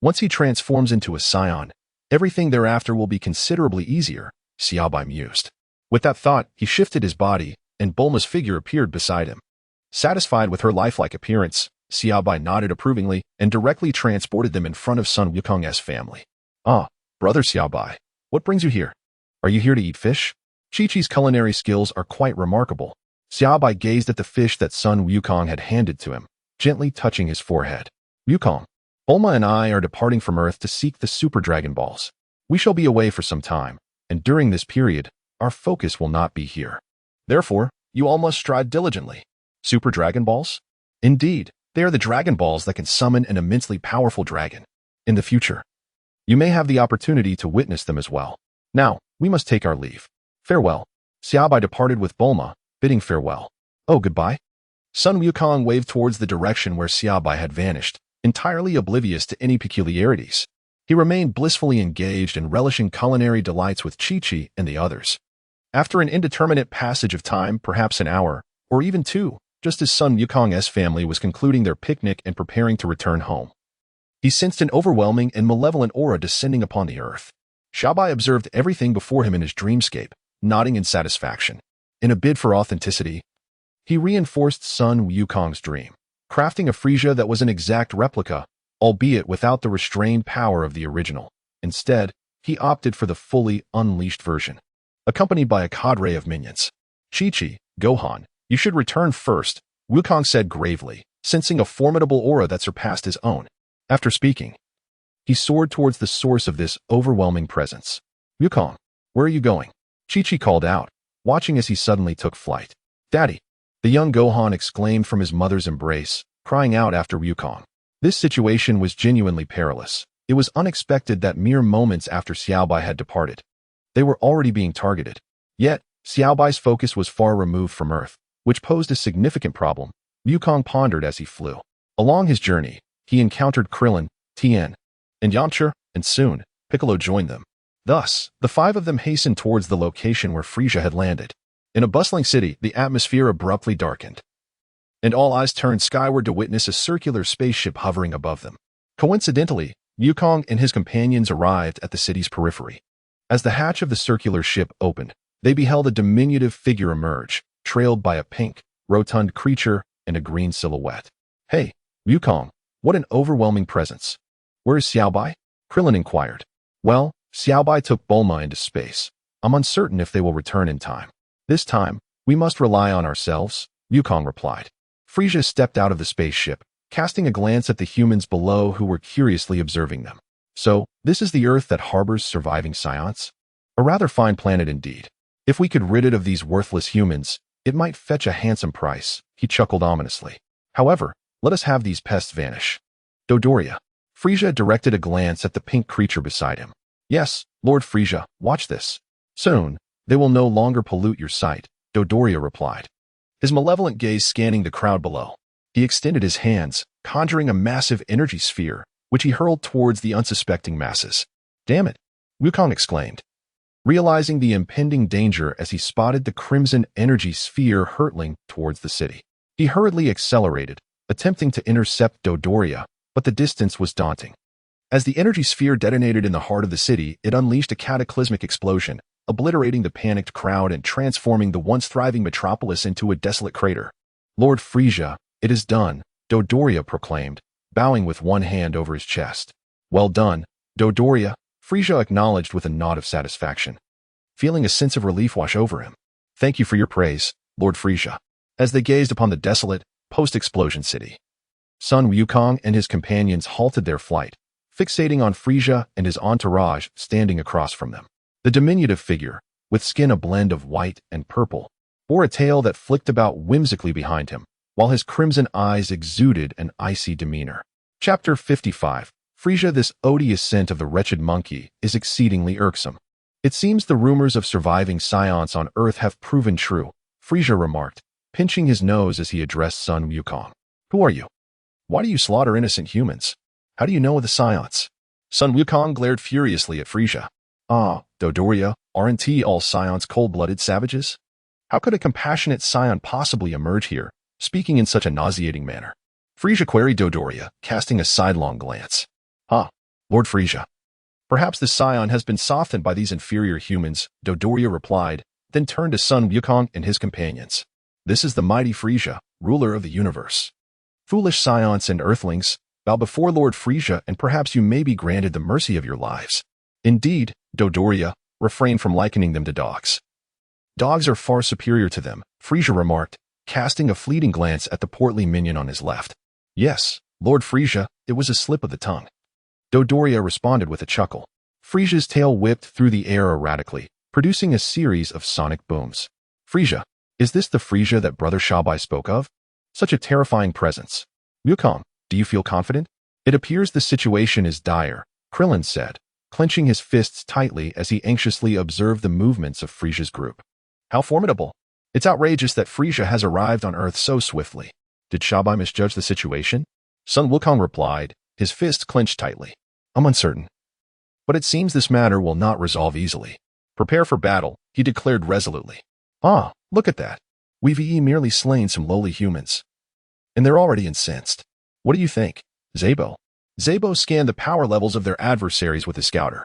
Once he transforms into a Saiyan, everything thereafter will be considerably easier, Xia Bai mused. With that thought, he shifted his body, and Bulma's figure appeared beside him. Satisfied with her lifelike appearance, Xia Bai nodded approvingly and directly transported them in front of Sun Wukong's family. Ah, brother Xia Bai, what brings you here? Are you here to eat fish? Chi-Chi's culinary skills are quite remarkable. Xia Bai gazed at the fish that Sun Wukong had handed to him, gently touching his forehead. Wukong, Bulma and I are departing from Earth to seek the Super Dragon Balls. We shall be away for some time, and during this period, our focus will not be here. Therefore, you all must strive diligently. Super Dragon Balls? Indeed, they are the Dragon Balls that can summon an immensely powerful dragon. In the future, you may have the opportunity to witness them as well. Now, we must take our leave. Farewell. Xia Bai departed with Bulma, bidding farewell. Oh, goodbye. Sun Wukong waved towards the direction where Xia Bai had vanished, entirely oblivious to any peculiarities. He remained blissfully engaged and relishing culinary delights with Chi-Chi and the others. After an indeterminate passage of time, perhaps an hour, or even two, just as Sun Wukong's family was concluding their picnic and preparing to return home, he sensed an overwhelming and malevolent aura descending upon the earth. Xia Bai observed everything before him in his dreamscape, nodding in satisfaction. In a bid for authenticity, he reinforced Sun Wukong's dream, crafting a Frieza that was an exact replica, albeit without the restrained power of the original. Instead, he opted for the fully unleashed version, accompanied by a cadre of minions. Chi-Chi, Gohan, you should return first, Wukong said gravely, sensing a formidable aura that surpassed his own. After speaking, he soared towards the source of this overwhelming presence. Wukong, where are you going? Chi-Chi called out, watching as he suddenly took flight. Daddy! The young Gohan exclaimed from his mother's embrace, crying out after Wukong. This situation was genuinely perilous. It was unexpected that mere moments after Xia Bai had departed, they were already being targeted. Yet, Xia Bai's focus was far removed from Earth, which posed a significant problem. Wukong pondered as he flew. Along his journey, he encountered Krillin, Tien, and Yamcha, and soon, Piccolo joined them. Thus, the five of them hastened towards the location where Frieza had landed. In a bustling city, the atmosphere abruptly darkened, and all eyes turned skyward to witness a circular spaceship hovering above them. Coincidentally, Wukong and his companions arrived at the city's periphery. As the hatch of the circular ship opened, they beheld a diminutive figure emerge, trailed by a pink, rotund creature and a green silhouette. Hey, Wukong, what an overwhelming presence. Where is Xia Bai? Krillin inquired. Well, Xia Bai took Bulma into space. I'm uncertain if they will return in time. This time, we must rely on ourselves, Wukong replied. Frieza stepped out of the spaceship, casting a glance at the humans below who were curiously observing them. So, this is the Earth that harbors surviving Saiyans? A rather fine planet indeed. If we could rid it of these worthless humans, it might fetch a handsome price, he chuckled ominously. However, let us have these pests vanish. Dodoria. Frieza directed a glance at the pink creature beside him. Yes, Lord Frieza, watch this. Soon, they will no longer pollute your sight, Dodoria replied, his malevolent gaze scanning the crowd below. He extended his hands, conjuring a massive energy sphere, which he hurled towards the unsuspecting masses. Damn it, Wukong exclaimed, realizing the impending danger as he spotted the crimson energy sphere hurtling towards the city. He hurriedly accelerated, attempting to intercept Dodoria, but the distance was daunting. As the energy sphere detonated in the heart of the city, it unleashed a cataclysmic explosion, obliterating the panicked crowd and transforming the once thriving metropolis into a desolate crater. Lord Frieza, it is done, Dodoria proclaimed, bowing with one hand over his chest. Well done, Dodoria, Frieza acknowledged with a nod of satisfaction, feeling a sense of relief wash over him. Thank you for your praise, Lord Frieza. As they gazed upon the desolate, post-explosion city, Sun Wukong and his companions halted their flight, fixating on Frieza and his entourage standing across from them. The diminutive figure, with skin a blend of white and purple, bore a tail that flicked about whimsically behind him, while his crimson eyes exuded an icy demeanor. Chapter 55. Frieza, this odious scent of the wretched monkey is exceedingly irksome. It seems the rumors of surviving Saiyans on Earth have proven true, Frieza remarked, pinching his nose as he addressed Sun Wukong. Who are you? Why do you slaughter innocent humans? How do you know of the Saiyans? Sun Wukong glared furiously at Frieza. Ah, Dodoria, aren't all Saiyans cold-blooded savages? How could a compassionate Saiyan possibly emerge here, speaking in such a nauseating manner? Frieza queried Dodoria, casting a sidelong glance. Ah, Lord Frieza. Perhaps the Saiyan has been softened by these inferior humans, Dodoria replied, then turned to Sun Wukong and his companions. This is the mighty Frieza, ruler of the universe. Foolish Saiyans and Earthlings, bow before Lord Frieza and perhaps you may be granted the mercy of your lives. Indeed, Dodoria, refrain from likening them to dogs. Dogs are far superior to them, Frieza remarked, casting a fleeting glance at the portly minion on his left. Yes, Lord Frieza, it was a slip of the tongue. Dodoria responded with a chuckle. Frieza's tail whipped through the air erratically, producing a series of sonic booms. Frieza, is this the Frieza that Brother Xia Bai spoke of? Such a terrifying presence. Wukong, do you feel confident? It appears the situation is dire, Krillin said, clenching his fists tightly as he anxiously observed the movements of Frieza's group. How formidable! It's outrageous that Frieza has arrived on Earth so swiftly. Did Xia Bai misjudge the situation? Sun Wukong replied, his fists clenched tightly. I'm uncertain. But it seems this matter will not resolve easily. Prepare for battle, he declared resolutely. Ah, look at that. We've merely slain some lowly humans. And they're already incensed. What do you think, Zabo? Zabo scanned the power levels of their adversaries with his scouter.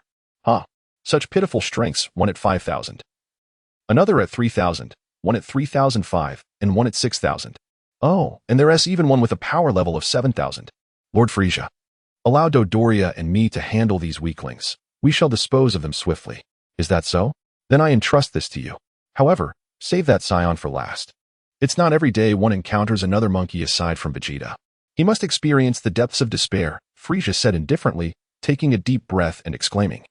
Such pitiful strengths, one at 5,000. Another at 3,000, one at 3,005, and one at 6,000. Oh, and there's even one with a power level of 7,000. Lord Frieza, allow Dodoria and me to handle these weaklings. We shall dispose of them swiftly. Is that so? Then I entrust this to you. However, save that Saiyan for last. It's not every day one encounters another monkey aside from Vegeta. He must experience the depths of despair, Frieza said indifferently, taking a deep breath and exclaiming.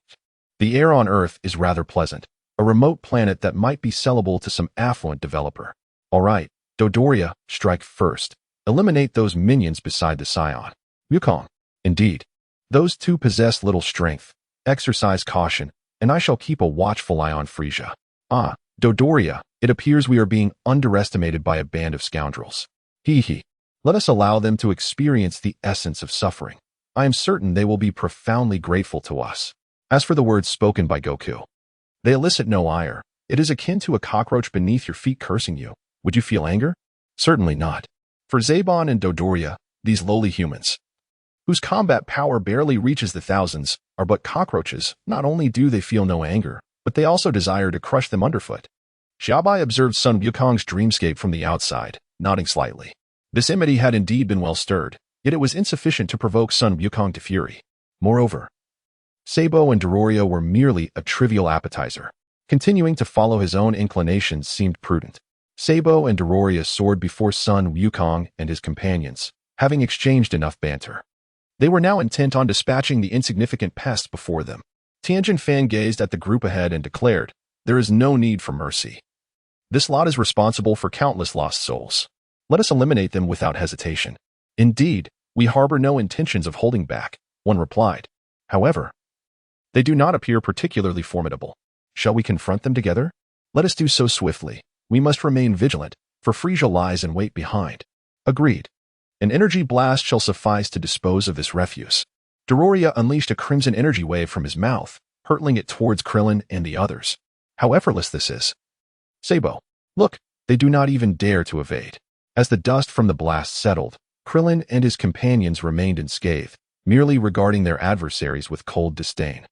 The air on Earth is rather pleasant, a remote planet that might be sellable to some affluent developer. All right, Dodoria, strike first. Eliminate those minions beside the Saiyan. Wukong. Indeed. Those two possess little strength. Exercise caution, and I shall keep a watchful eye on Frieza. Dodoria, it appears we are being underestimated by a band of scoundrels. Let us allow them to experience the essence of suffering. I am certain they will be profoundly grateful to us. As for the words spoken by Goku, they elicit no ire. It is akin to a cockroach beneath your feet cursing you. Would you feel anger? Certainly not. For Zabon and Dodoria, these lowly humans, whose combat power barely reaches the thousands, are but cockroaches. Not only do they feel no anger, but they also desire to crush them underfoot. Xia Bai observed Sun Wukong's dreamscape from the outside, nodding slightly. This enmity had indeed been well stirred, yet it was insufficient to provoke Sun Wukong to fury. Moreover, Sabo and Dodoria were merely a trivial appetizer. Continuing to follow his own inclinations seemed prudent. Sabo and Dodoria soared before Sun Wukong and his companions, having exchanged enough banter. They were now intent on dispatching the insignificant pests before them. Tianjin Fan gazed at the group ahead and declared, there is no need for mercy. This lot is responsible for countless lost souls. Let us eliminate them without hesitation. Indeed, we harbor no intentions of holding back, one replied. However, they do not appear particularly formidable. Shall we confront them together? Let us do so swiftly. We must remain vigilant, for Frieza lies in wait behind. Agreed. An energy blast shall suffice to dispose of this refuse. Dodoria unleashed a crimson energy wave from his mouth, hurtling it towards Krillin and the others. How effortless this is. Sabo, look, they do not even dare to evade. As the dust from the blast settled, Krillin and his companions remained unscathed, merely regarding their adversaries with cold disdain.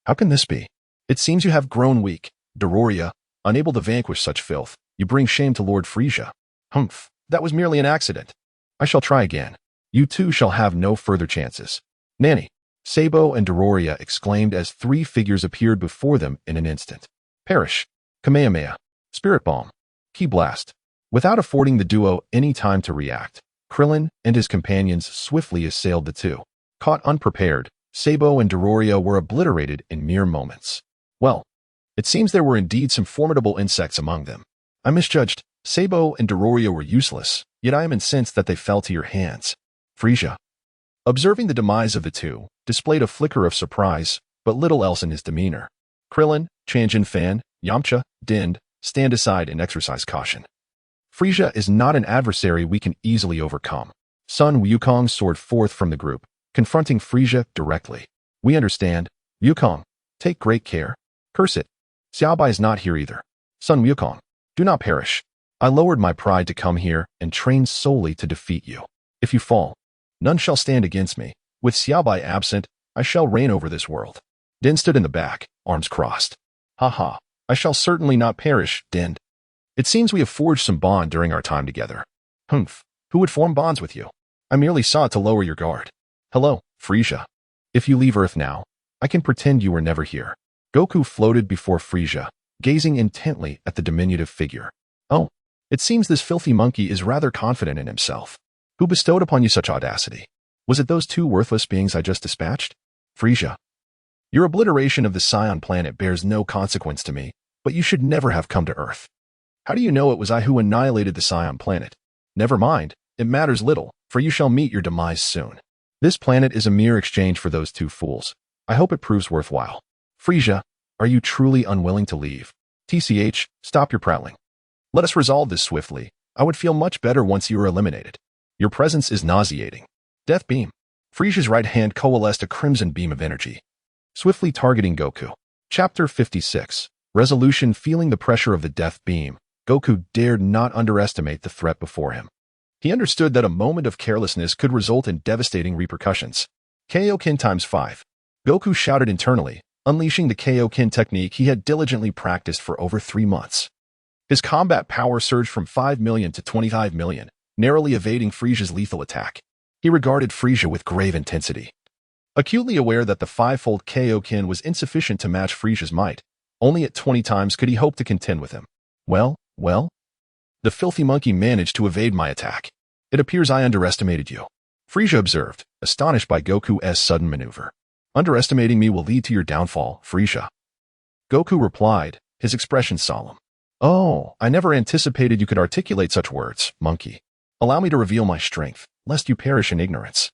How can this be? It seems you have grown weak, Dodoria, unable to vanquish such filth. You bring shame to Lord Frieza. Humph, that was merely an accident. I shall try again. You two shall have no further chances. Nanny, Sabo and Dodoria exclaimed as three figures appeared before them in an instant. Perish. Kamehameha. Spirit Bomb. Ki Blast. Without affording the duo any time to react, Krillin and his companions swiftly assailed the two. Caught unprepared, Sabo and Dodoria were obliterated in mere moments. Well, it seems there were indeed some formidable insects among them. I misjudged. Sabo and Dodoria were useless, yet I am incensed that they fell to your hands. Frieza, observing the demise of the two, displayed a flicker of surprise, but little else in his demeanor. Krillin, Tianjin Fan, Yamcha, Din, stand aside and exercise caution. Frieza is not an adversary we can easily overcome. Sun Wukong soared forth from the group, confronting Frieza directly. We understand. Wukong, take great care. Curse it. Xia Bai is not here either. Sun Wukong, do not perish. I lowered my pride to come here and train solely to defeat you. If you fall, none shall stand against me. With Xia Bai absent, I shall reign over this world. Din stood in the back, arms crossed. Ha! I shall certainly not perish, Din. It seems we have forged some bond during our time together. Humph, who would form bonds with you? I merely sought to lower your guard. Hello, Frieza. If you leave Earth now, I can pretend you were never here. Goku floated before Frieza, gazing intently at the diminutive figure. Oh, it seems this filthy monkey is rather confident in himself. Who bestowed upon you such audacity? Was it those two worthless beings I just dispatched? Frieza. Your obliteration of the Saiyan planet bears no consequence to me, but you should never have come to Earth. How do you know it was I who annihilated the Saiyan planet? Never mind, it matters little, for you shall meet your demise soon. This planet is a mere exchange for those two fools. I hope it proves worthwhile. Frieza, are you truly unwilling to leave? TCH, stop your prattling. Let us resolve this swiftly. I would feel much better once you are eliminated. Your presence is nauseating. Death beam. Frieza's right hand coalesced a crimson beam of energy, swiftly targeting Goku. Chapter 56. Resolution. Feeling the pressure of the death beam, Goku dared not underestimate the threat before him. He understood that a moment of carelessness could result in devastating repercussions. Kaioken times 5. Goku shouted internally, unleashing the Kaioken technique he had diligently practiced for over 3 months. His combat power surged from 5 million to 25 million, narrowly evading Frieza's lethal attack. He regarded Frieza with grave intensity. Acutely aware that the 5-fold Kaioken was insufficient to match Frieza's might, only at 20 times could he hope to contend with him. Well, the filthy monkey managed to evade my attack. It appears I underestimated you, Frieza observed, astonished by Goku's sudden maneuver. Underestimating me will lead to your downfall, Frieza. Goku replied, his expression solemn. Oh, I never anticipated you could articulate such words, monkey. Allow me to reveal my strength, lest you perish in ignorance.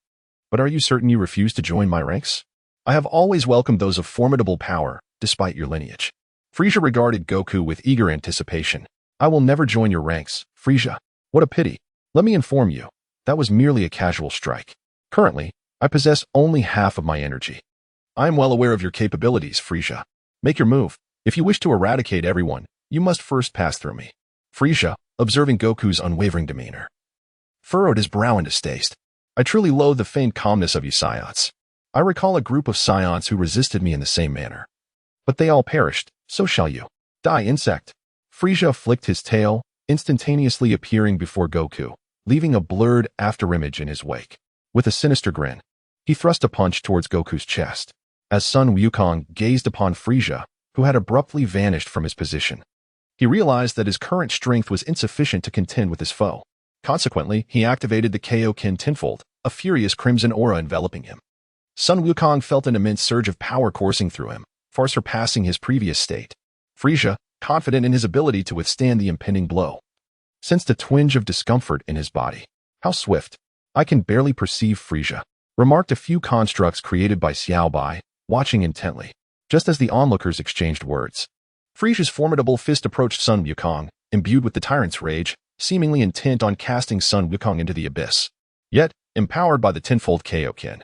But are you certain you refuse to join my ranks? I have always welcomed those of formidable power, despite your lineage. Frieza regarded Goku with eager anticipation. I will never join your ranks, Frieza. What a pity. Let me inform you, that was merely a casual strike. Currently, I possess only half of my energy. I am well aware of your capabilities, Frieza. Make your move. If you wish to eradicate everyone, you must first pass through me. Frieza, observing Goku's unwavering demeanor, furrowed his brow in distaste. I truly loathe the feigned calmness of you Saiyans. I recall a group of Saiyans who resisted me in the same manner. But they all perished, so shall you. Die, insect. Frieza flicked his tail, instantaneously appearing before Goku, leaving a blurred afterimage in his wake. With a sinister grin, he thrust a punch towards Goku's chest. As Sun Wukong gazed upon Frieza, who had abruptly vanished from his position, he realized that his current strength was insufficient to contend with his foe. Consequently, he activated the Kaioken tenfold, a furious crimson aura enveloping him. Sun Wukong felt an immense surge of power coursing through him, far surpassing his previous state. Frieza, confident in his ability to withstand the impending blow, sensed a twinge of discomfort in his body. How swift! I can barely perceive Frieza, remarked a few constructs created by Xia Bai, watching intently, just as the onlookers exchanged words. Frieza's formidable fist approached Sun Wukong, imbued with the tyrant's rage, seemingly intent on casting Sun Wukong into the abyss. Yet, empowered by the tenfold Kaioken,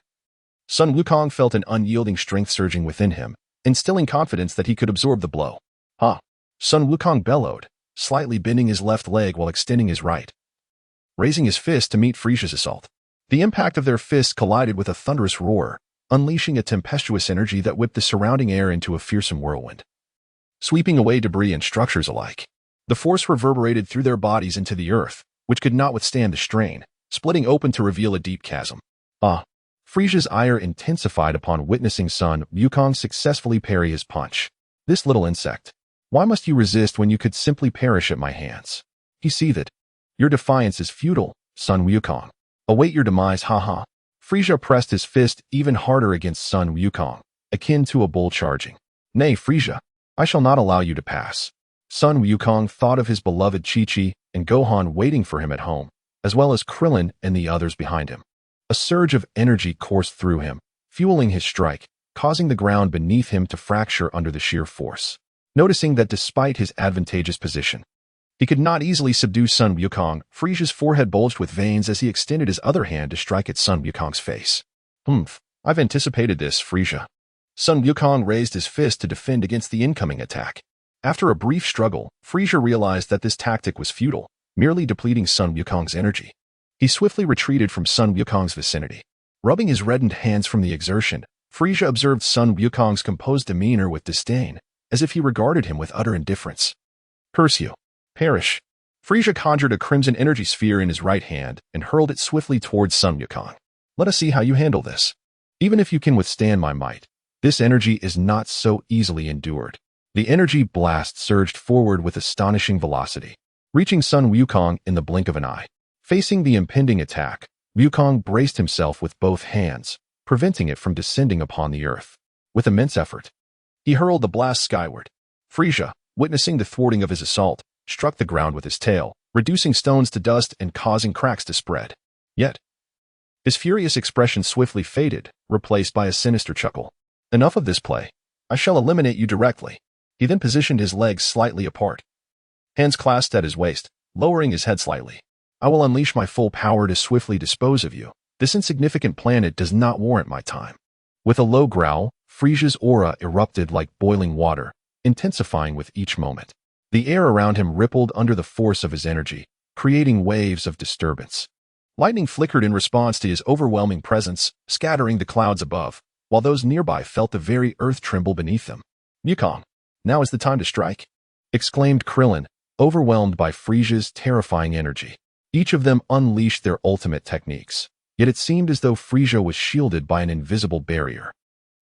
Sun Wukong felt an unyielding strength surging within him, instilling confidence that he could absorb the blow. Ha! Sun Wukong bellowed, slightly bending his left leg while extending his right, raising his fist to meet Frieza's assault. The impact of their fists collided with a thunderous roar, unleashing a tempestuous energy that whipped the surrounding air into a fearsome whirlwind, sweeping away debris and structures alike. The force reverberated through their bodies into the earth, which could not withstand the strain, splitting open to reveal a deep chasm. Ah! Frieza's ire intensified upon witnessing Sun Wukong successfully parry his punch. This little insect. Why must you resist when you could simply perish at my hands? He seethed. Your defiance is futile, Sun Wukong. Await your demise, haha. Frieza pressed his fist even harder against Sun Wukong, akin to a bull charging. Nay, Frieza, I shall not allow you to pass. Sun Wukong thought of his beloved Chi-Chi and Gohan waiting for him at home, as well as Krillin and the others behind him. A surge of energy coursed through him, fueling his strike, causing the ground beneath him to fracture under the sheer force. Noticing that despite his advantageous position, he could not easily subdue Sun Wukong, Frieza's forehead bulged with veins as he extended his other hand to strike at Sun Wukong's face. I've anticipated this, Frieza. Sun Wukong raised his fist to defend against the incoming attack. After a brief struggle, Frieza realized that this tactic was futile, merely depleting Sun Wukong's energy. He swiftly retreated from Sun Wukong's vicinity. Rubbing his reddened hands from the exertion, Frieza observed Sun Wukong's composed demeanor with disdain, as if he regarded him with utter indifference. Curse you. Perish. Frieza conjured a crimson energy sphere in his right hand and hurled it swiftly towards Sun Wukong. Let us see how you handle this. Even if you can withstand my might, this energy is not so easily endured. The energy blast surged forward with astonishing velocity, reaching Sun Wukong in the blink of an eye. Facing the impending attack, Wukong braced himself with both hands, preventing it from descending upon the earth. With immense effort, he hurled the blast skyward. Frieza, witnessing the thwarting of his assault, struck the ground with his tail, reducing stones to dust and causing cracks to spread. Yet, his furious expression swiftly faded, replaced by a sinister chuckle. Enough of this play. I shall eliminate you directly. He then positioned his legs slightly apart, hands clasped at his waist, lowering his head slightly. I will unleash my full power to swiftly dispose of you. This insignificant planet does not warrant my time. With a low growl, Frieza's aura erupted like boiling water, intensifying with each moment. The air around him rippled under the force of his energy, creating waves of disturbance. Lightning flickered in response to his overwhelming presence, scattering the clouds above, while those nearby felt the very earth tremble beneath them. Wukong, now is the time to strike, exclaimed Krillin, overwhelmed by Frieza's terrifying energy. Each of them unleashed their ultimate techniques, yet it seemed as though Frieza was shielded by an invisible barrier,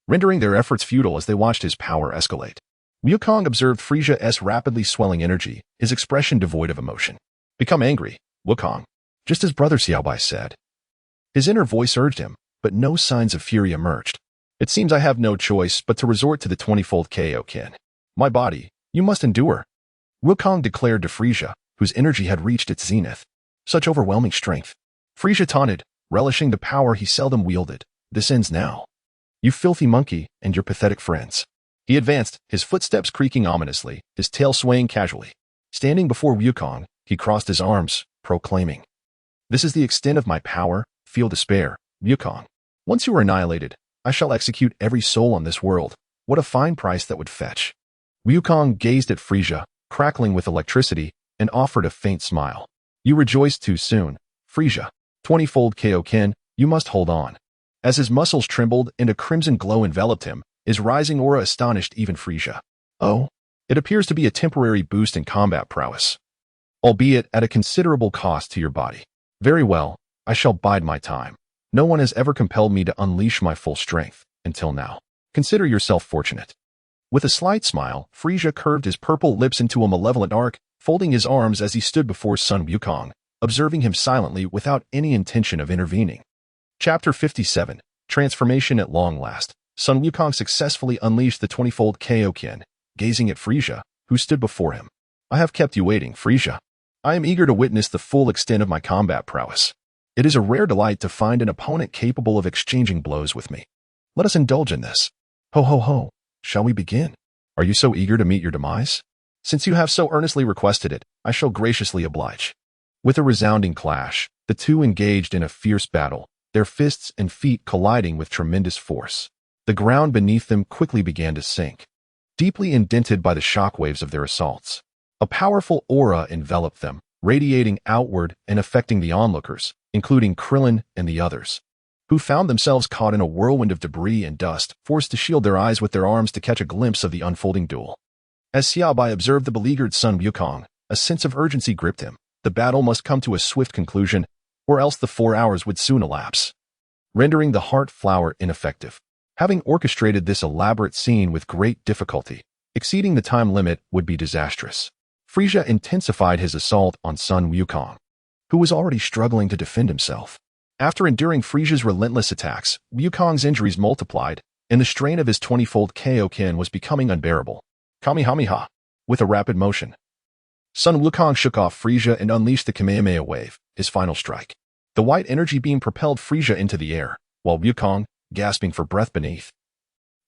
rendering their efforts futile as they watched his power escalate. Wukong observed Frieza's rapidly swelling energy, his expression devoid of emotion. Become angry, Wukong, just as brother Xia Bai said. His inner voice urged him, but no signs of fury emerged. It seems I have no choice but to resort to the 20-fold Kaioken. My body, you must endure, Wukong declared to Frieza, whose energy had reached its zenith. Such overwhelming strength. Frieza taunted, relishing the power he seldom wielded. This ends now. You filthy monkey and your pathetic friends. He advanced, his footsteps creaking ominously, his tail swaying casually. Standing before Wukong, he crossed his arms, proclaiming, "This is the extent of my power. Feel despair, Wukong. Once you are annihilated, I shall execute every soul on this world. What a fine price that would fetch." Wukong gazed at Frieza, crackling with electricity, and offered a faint smile. You rejoiced too soon, Frieza. 20-fold Kaioken, you must hold on. As his muscles trembled and a crimson glow enveloped him, his rising aura astonished even Frieza. Oh, it appears to be a temporary boost in combat prowess, albeit at a considerable cost to your body. Very well, I shall bide my time. No one has ever compelled me to unleash my full strength, until now. Consider yourself fortunate. With a slight smile, Frieza curved his purple lips into a malevolent arc, folding his arms as he stood before Sun Wukong, observing him silently without any intention of intervening. Chapter 57, Transformation at Long Last. Sun Wukong successfully unleashed the 20-fold Kaioken, gazing at Frieza, who stood before him. I have kept you waiting, Frieza. I am eager to witness the full extent of my combat prowess. It is a rare delight to find an opponent capable of exchanging blows with me. Let us indulge in this. Ho ho ho, shall we begin? Are you so eager to meet your demise? Since you have so earnestly requested it, I shall graciously oblige. With a resounding clash, the two engaged in a fierce battle, their fists and feet colliding with tremendous force. The ground beneath them quickly began to sink, deeply indented by the shockwaves of their assaults. A powerful aura enveloped them, radiating outward and affecting the onlookers, including Krillin and the others, who found themselves caught in a whirlwind of debris and dust, forced to shield their eyes with their arms to catch a glimpse of the unfolding duel. As Xia Bai observed the beleaguered Sun Wukong, a sense of urgency gripped him. The battle must come to a swift conclusion, or else the 4 hours would soon elapse, rendering the heart flower ineffective. Having orchestrated this elaborate scene with great difficulty, exceeding the time limit would be disastrous. Frieza intensified his assault on Sun Wukong, who was already struggling to defend himself. After enduring Frieza's relentless attacks, Wukong's injuries multiplied, and the strain of his 20-fold Kaioken was becoming unbearable. Kamehameha. With a rapid motion, Sun Wukong shook off Frieza and unleashed the Kamehameha wave, his final strike. The white energy beam propelled Frieza into the air, while Wukong, gasping for breath beneath,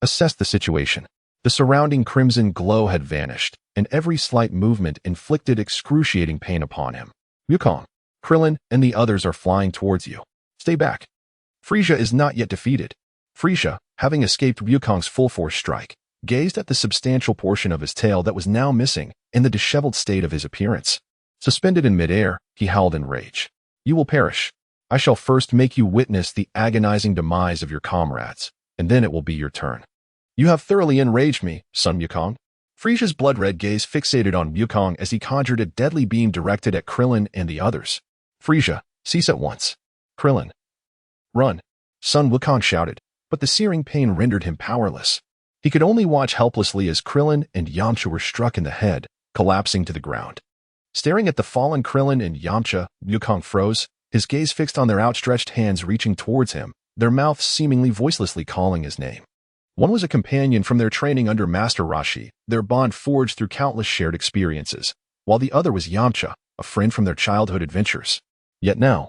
assessed the situation. The surrounding crimson glow had vanished, and every slight movement inflicted excruciating pain upon him. Wukong, Krillin, and the others are flying towards you. Stay back. Frieza is not yet defeated. Frieza, having escaped Wukong's full-force strike, gazed at the substantial portion of his tail that was now missing and the disheveled state of his appearance. Suspended in midair, he howled in rage. You will perish. I shall first make you witness the agonizing demise of your comrades, and then it will be your turn. You have thoroughly enraged me, Sun Wukong. Frieza's blood-red gaze fixated on Wukong as he conjured a deadly beam directed at Krillin and the others. Frieza, cease at once. Krillin. Run. Son Wukong shouted, but the searing pain rendered him powerless. He could only watch helplessly as Krillin and Yamcha were struck in the head, collapsing to the ground. Staring at the fallen Krillin and Yamcha, Wukong froze, his gaze fixed on their outstretched hands reaching towards him, their mouths seemingly voicelessly calling his name. One was a companion from their training under Master Roshi, their bond forged through countless shared experiences, while the other was Yamcha, a friend from their childhood adventures. Yet now,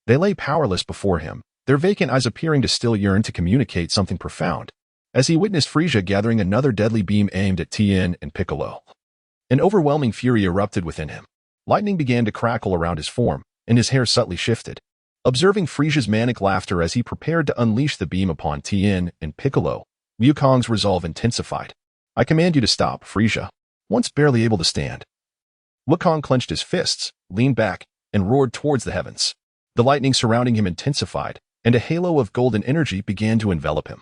they lay powerless before him, their vacant eyes appearing to still yearn to communicate something profound. As he witnessed Frieza gathering another deadly beam aimed at Tien and Piccolo, an overwhelming fury erupted within him. Lightning began to crackle around his form, and his hair subtly shifted. Observing Frieza's manic laughter as he prepared to unleash the beam upon Tien and Piccolo, Wukong's resolve intensified. I command you to stop, Frieza. Once barely able to stand, Wukong clenched his fists, leaned back, and roared towards the heavens. The lightning surrounding him intensified, and a halo of golden energy began to envelop him,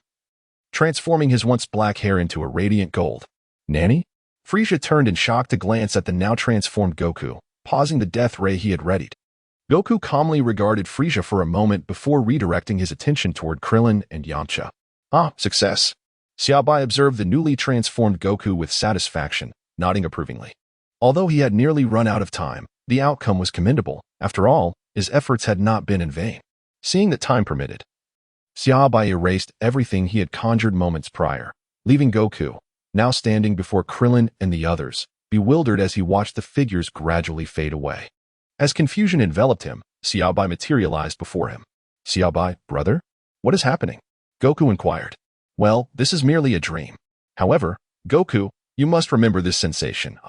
transforming his once black hair into a radiant gold. Nanny? Frieza turned in shock to glance at the now transformed Goku, pausing the death ray he had readied. Goku calmly regarded Frieza for a moment before redirecting his attention toward Krillin and Yamcha. Ah, success. Xia Bai observed the newly transformed Goku with satisfaction, nodding approvingly. Although he had nearly run out of time, the outcome was commendable. After all, his efforts had not been in vain. Seeing that time permitted, Xia Bai erased everything he had conjured moments prior, leaving Goku, now standing before Krillin and the others, bewildered as he watched the figures gradually fade away. As confusion enveloped him, Xia Bai materialized before him. Xia Bai, brother? What is happening? Goku inquired. Well, this is merely a dream. However, Goku, you must remember this sensation.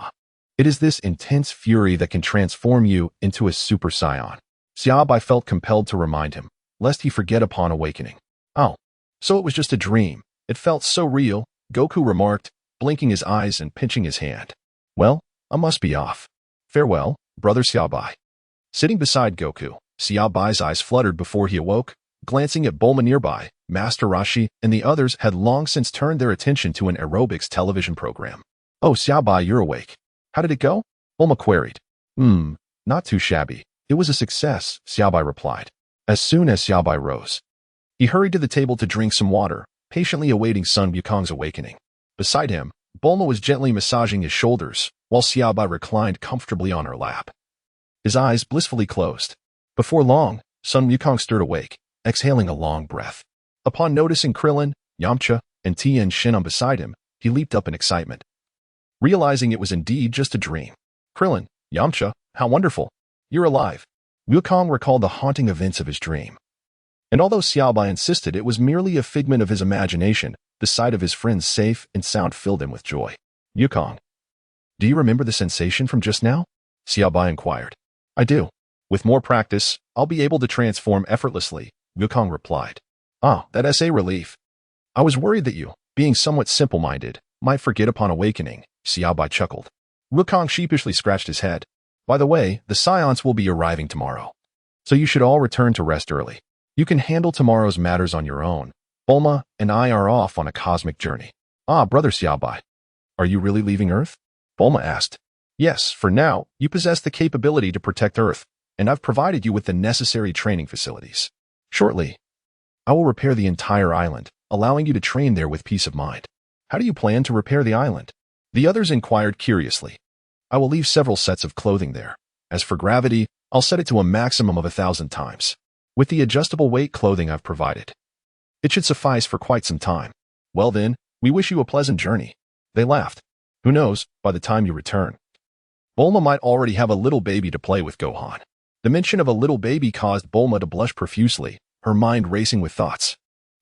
It is this intense fury that can transform you into a Super Saiyan. Xia Bai felt compelled to remind him, lest he forget upon awakening. Oh, so it was just a dream. It felt so real, Goku remarked, blinking his eyes and pinching his hand. Well, I must be off. Farewell, brother Xia Bai. Sitting beside Goku, Xia Bai's eyes fluttered before he awoke, glancing at Bulma nearby. Master Roshi and the others had long since turned their attention to an aerobics television program. Oh, Xia Bai, you're awake. How did it go? Bulma queried. Not too shabby. It was a success, Xia Bai replied. As soon as Xia Bai rose, he hurried to the table to drink some water, patiently awaiting son Wukong's awakening. Beside him, Bulma was gently massaging his shoulders, while Xia Bai reclined comfortably on her lap, his eyes blissfully closed. Before long, son Wukong stirred awake, exhaling a long breath. Upon noticing Krillin, Yamcha, and Tien Shin'em beside him, he leaped up in excitement, realizing it was indeed just a dream. Krillin, Yamcha, how wonderful. You're alive. Wukong recalled the haunting events of his dream. And although Xia Bai insisted it was merely a figment of his imagination, the sight of his friends safe and sound filled him with joy. Wukong, do you remember the sensation from just now? Xia Bai inquired. I do. With more practice, I'll be able to transform effortlessly, Wukong replied. Ah, that's a relief. I was worried that you, being somewhat simple-minded, might forget upon awakening, Xia Bai chuckled. Wukong sheepishly scratched his head. By the way, the Saiyans will be arriving tomorrow, so you should all return to rest early. You can handle tomorrow's matters on your own. Bulma and I are off on a cosmic journey. Ah, brother Xia Bai, are you really leaving Earth? Bulma asked. Yes, for now, you possess the capability to protect Earth, and I've provided you with the necessary training facilities. Shortly, I will repair the entire island, allowing you to train there with peace of mind. How do you plan to repair the island? The others inquired curiously. I will leave several sets of clothing there. As for gravity, I'll set it to a maximum of 1,000 times. With the adjustable weight clothing I've provided, it should suffice for quite some time. Well then, we wish you a pleasant journey. They laughed. Who knows, by the time you return, Bulma might already have a little baby to play with Gohan. The mention of a little baby caused Bulma to blush profusely, her mind racing with thoughts.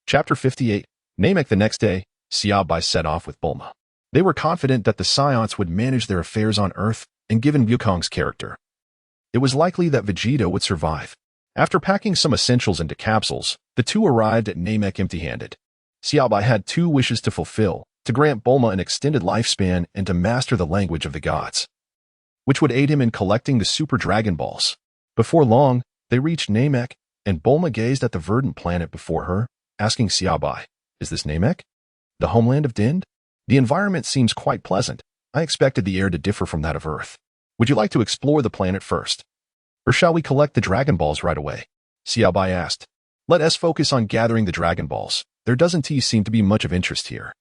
Chapter 58. Namek. The next day, Xia Bai set off with Bulma. They were confident that the Saiyans would manage their affairs on Earth, and given Wukong's character, it was likely that Vegeta would survive. After packing some essentials into capsules, the two arrived at Namek empty-handed. Xia Bai had two wishes to fulfill, to grant Bulma an extended lifespan and to master the language of the gods, which would aid him in collecting the Super Dragon Balls. Before long, they reached Namek, and Bulma gazed at the verdant planet before her, asking Xia Bai, is this Namek? The homeland of Dind? The environment seems quite pleasant. I expected the air to differ from that of Earth. Would you like to explore the planet first? Or shall we collect the Dragon Balls right away? Xia Bai asked. Let us focus on gathering the Dragon Balls. There doesn't seem to be much of interest here.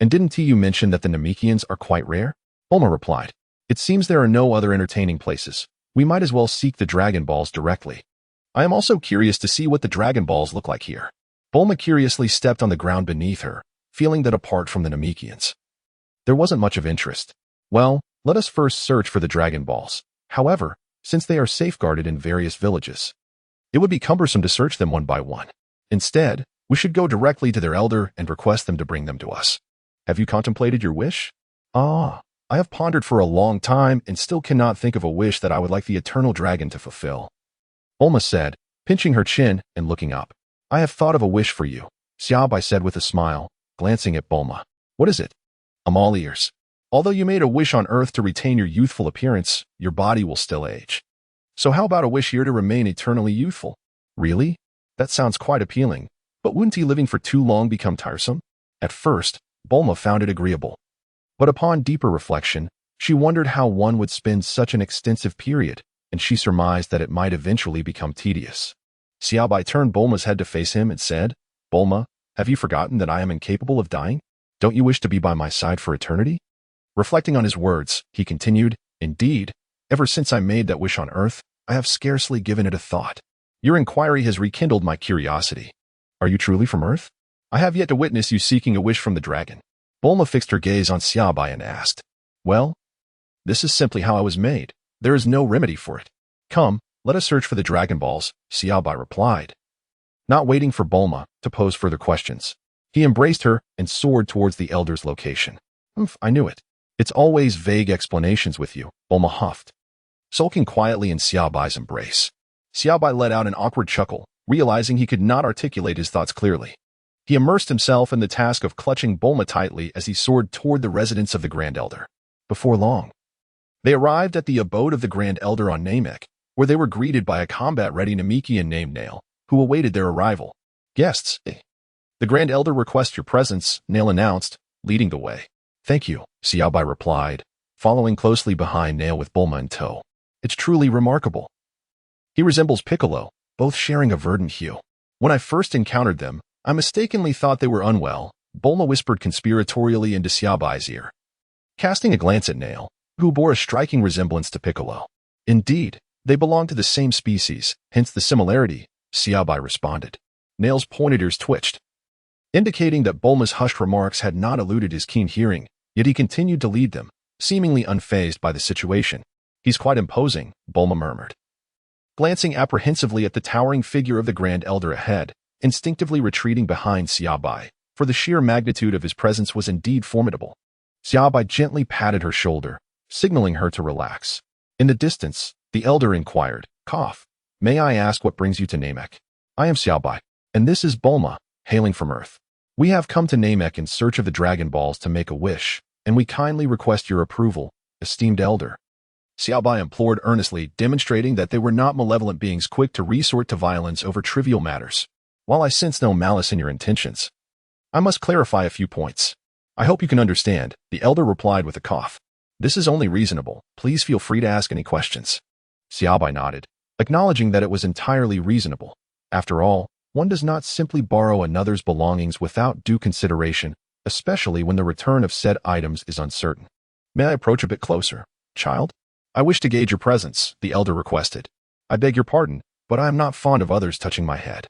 And didn't you mention that the Namekians are quite rare? Bulma replied. It seems there are no other entertaining places. We might as well seek the Dragon Balls directly. I am also curious to see what the Dragon Balls look like here. Bulma curiously stepped on the ground beneath her, feeling that apart from the Namekians, there wasn't much of interest. Well, let us first search for the Dragon Balls. However, since they are safeguarded in various villages, it would be cumbersome to search them one by one. Instead, we should go directly to their elder and request them to bring them to us. Have you contemplated your wish? I have pondered for a long time and still cannot think of a wish that I would like the eternal dragon to fulfill. Bulma said, pinching her chin and looking up. I have thought of a wish for you, Xia Bai said with a smile, glancing at Bulma. What is it? I'm all ears. Although you made a wish on Earth to retain your youthful appearance, your body will still age. So how about a wish here to remain eternally youthful? Really? That sounds quite appealing, but wouldn't he living for too long become tiresome? At first, Bulma found it agreeable. But upon deeper reflection, she wondered how one would spend such an extensive period, and she surmised that it might eventually become tedious. Xia Bai turned Bulma's head to face him and said, Bulma, have you forgotten that I am incapable of dying? Don't you wish to be by my side for eternity? Reflecting on his words, he continued, Indeed, ever since I made that wish on Earth, I have scarcely given it a thought. Your inquiry has rekindled my curiosity. Are you truly from Earth? I have yet to witness you seeking a wish from the dragon. Bulma fixed her gaze on Xia Bai and asked, Well, this is simply how I was made. There is no remedy for it. Come, let us search for the Dragon Balls, Xia Bai replied. Not waiting for Bulma to pose further questions, he embraced her and soared towards the elder's location. I knew it. It's always vague explanations with you, Bulma huffed. Sulking quietly in Xia Bai's embrace, Xia Bai let out an awkward chuckle, realizing he could not articulate his thoughts clearly. He immersed himself in the task of clutching Bulma tightly as he soared toward the residence of the Grand Elder. Before long, they arrived at the abode of the Grand Elder on Namek, where they were greeted by a combat-ready Namekian named Nail, who awaited their arrival. Guests, the Grand Elder requests your presence, Nail announced, leading the way. Thank you, Xia Bai replied, following closely behind Nail with Bulma in tow. It's truly remarkable. He resembles Piccolo, both sharing a verdant hue. When I first encountered them, I mistakenly thought they were unwell, Bulma whispered conspiratorially into Xia Bai's ear, casting a glance at Nail, who bore a striking resemblance to Piccolo. Indeed, they belong to the same species, hence the similarity, Xia Bai responded. Nail's pointed ears twitched, indicating that Bulma's hushed remarks had not eluded his keen hearing, yet he continued to lead them, seemingly unfazed by the situation. He's quite imposing, Bulma murmured, glancing apprehensively at the towering figure of the Grand Elder ahead, instinctively retreating behind Xia Bai, for the sheer magnitude of his presence was indeed formidable. Xia Bai gently patted her shoulder, signaling her to relax. In the distance, the elder inquired, Cough, may I ask what brings you to Namek? I am Xia Bai, and this is Bulma, hailing from Earth. We have come to Namek in search of the Dragon Balls to make a wish, and we kindly request your approval, esteemed elder. Xia Bai implored earnestly, demonstrating that they were not malevolent beings quick to resort to violence over trivial matters. While I sense no malice in your intentions, I must clarify a few points. I hope you can understand, the elder replied with a cough. This is only reasonable. Please feel free to ask any questions. Xia Bai nodded, acknowledging that it was entirely reasonable. After all, one does not simply borrow another's belongings without due consideration, especially when the return of said items is uncertain. May I approach a bit closer, child? I wish to gauge your presence, the elder requested. I beg your pardon, but I am not fond of others touching my head.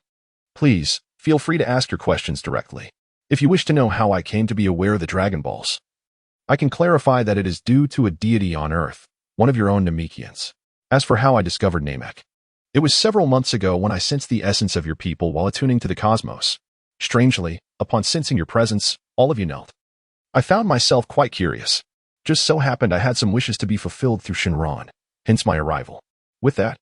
Please, feel free to ask your questions directly. If you wish to know how I came to be aware of the Dragon Balls, I can clarify that it is due to a deity on Earth, one of your own Namekians. As for how I discovered Namek, it was several months ago when I sensed the essence of your people while attuning to the cosmos. Strangely, upon sensing your presence, all of you knelt. I found myself quite curious. Just so happened I had some wishes to be fulfilled through Shinran, hence my arrival. With that,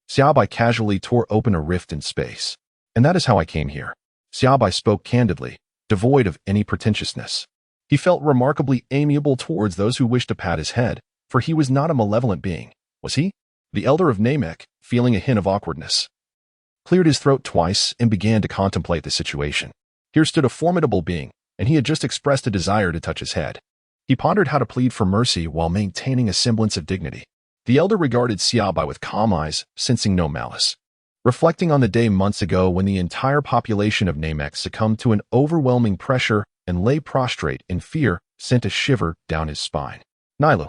Xia Bai casually tore open a rift in space. And that is how I came here. Xia Bai spoke candidly, devoid of any pretentiousness. He felt remarkably amiable towards those who wished to pat his head, for he was not a malevolent being, was he? The elder of Namek, feeling a hint of awkwardness, cleared his throat twice and began to contemplate the situation. Here stood a formidable being, and he had just expressed a desire to touch his head. He pondered how to plead for mercy while maintaining a semblance of dignity. The elder regarded Xia Bai with calm eyes, sensing no malice. Reflecting on the day months ago when the entire population of Namek succumbed to an overwhelming pressure and lay prostrate in fear, sent a shiver down his spine. Nilu,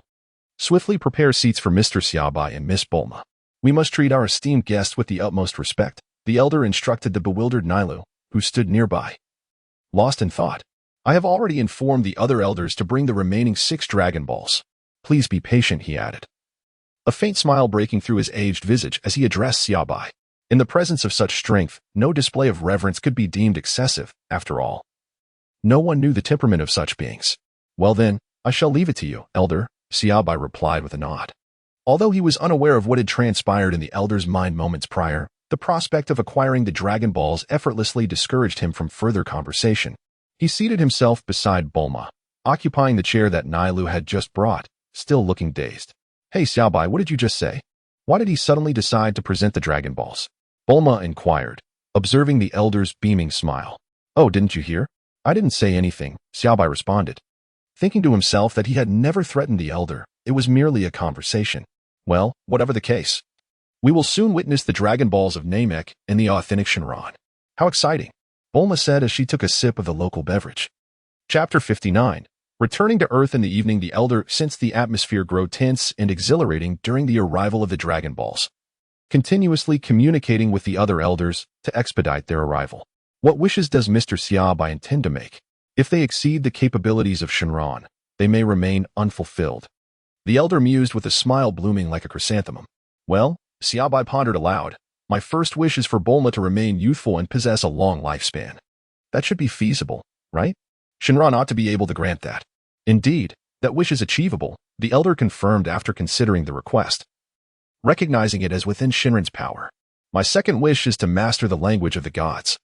swiftly prepare seats for Mr. Xia Bai and Miss Bulma. We must treat our esteemed guests with the utmost respect, the elder instructed the bewildered Nilu, who stood nearby. Lost in thought, I have already informed the other elders to bring the remaining 6 Dragon Balls. Please be patient, he added. A faint smile breaking through his aged visage as he addressed Xia Bai. In the presence of such strength, no display of reverence could be deemed excessive, after all. No one knew the temperament of such beings. Well then, I shall leave it to you, elder, Xia Bai replied with a nod. Although he was unaware of what had transpired in the elder's mind moments prior, the prospect of acquiring the Dragon Balls effortlessly discouraged him from further conversation. He seated himself beside Bulma, occupying the chair that Nilu had just brought, still looking dazed. Hey Xia Bai, what did you just say? Why did he suddenly decide to present the Dragon Balls? Bulma inquired, observing the elder's beaming smile. Oh, didn't you hear? I didn't say anything, Xia Bai responded. Thinking to himself that he had never threatened the elder, it was merely a conversation. Well, whatever the case, we will soon witness the Dragon Balls of Namek and the authentic Shenron. How exciting, Bulma said as she took a sip of the local beverage. Chapter 59. Returning to Earth in the evening, the elder sensed the atmosphere grow tense and exhilarating during the arrival of the Dragon Balls, continuously communicating with the other elders to expedite their arrival. What wishes does Mr. Xia Bai intend to make? If they exceed the capabilities of Shenron, they may remain unfulfilled. The elder mused with a smile blooming like a chrysanthemum. Well, Xia Bai pondered aloud, my first wish is for Bulma to remain youthful and possess a long lifespan. That should be feasible, right? Shenron ought to be able to grant that. Indeed, that wish is achievable, the elder confirmed after considering the request, recognizing it as within Shenron's power. My second wish is to master the language of the gods.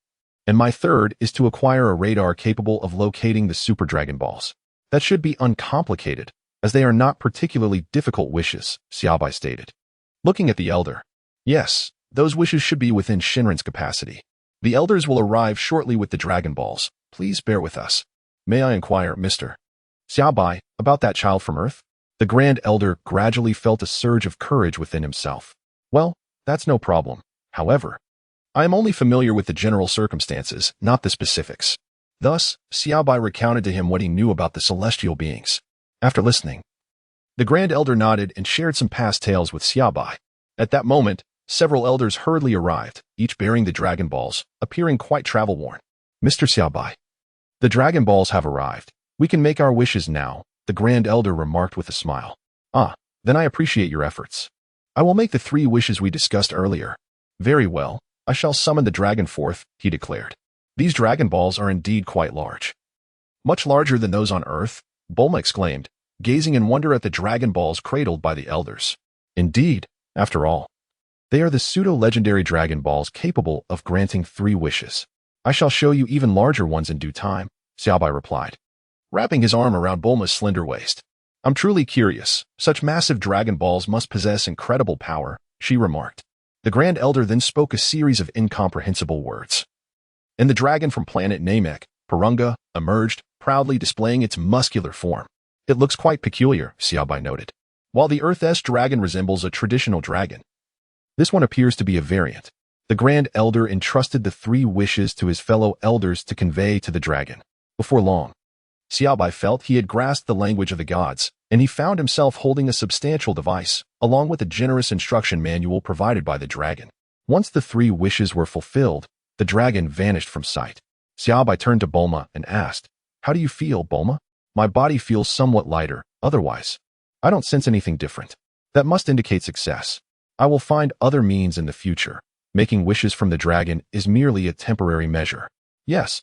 And my third is to acquire a radar capable of locating the Super Dragon Balls. That should be uncomplicated, as they are not particularly difficult wishes, Xia Bai stated. Looking at the elder. Yes, those wishes should be within Shenron's capacity. The elders will arrive shortly with the Dragon Balls. Please bear with us. May I inquire, Mr. Xia Bai, about that child from Earth? The Grand Elder gradually felt a surge of courage within himself. Well, that's no problem. However, I am only familiar with the general circumstances, not the specifics. Thus, Xia Bai recounted to him what he knew about the celestial beings. After listening, the Grand Elder nodded and shared some past tales with Xia Bai. At that moment, several elders hurriedly arrived, each bearing the Dragon Balls, appearing quite travel-worn. Mr. Xia Bai, the Dragon Balls have arrived. We can make our wishes now, the Grand Elder remarked with a smile. Ah, then I appreciate your efforts. I will make the 3 wishes we discussed earlier. Very well, I shall summon the Dragon Forth, he declared. These Dragon Balls are indeed quite large. Much larger than those on Earth, Bulma exclaimed, gazing in wonder at the Dragon Balls cradled by the elders. Indeed, after all, they are the pseudo-legendary Dragon Balls capable of granting 3 wishes. I shall show you even larger ones in due time, Xia Bai replied, wrapping his arm around Bulma's slender waist. I'm truly curious. Such massive Dragon Balls must possess incredible power, she remarked. The Grand Elder then spoke a series of incomprehensible words. And the dragon from planet Namek, Purunga, emerged, proudly displaying its muscular form. It looks quite peculiar, Xia Bai noted. While the Earth-esque dragon resembles a traditional dragon, this one appears to be a variant. The Grand Elder entrusted the 3 wishes to his fellow elders to convey to the dragon. Before long, Xia Bai felt he had grasped the language of the gods, and he found himself holding a substantial device, along with a generous instruction manual provided by the dragon. Once the 3 wishes were fulfilled, the dragon vanished from sight. Xia Bai turned to Bulma and asked, How do you feel, Bulma? My body feels somewhat lighter, otherwise, I don't sense anything different. That must indicate success. I will find other means in the future. Making wishes from the dragon is merely a temporary measure. Yes,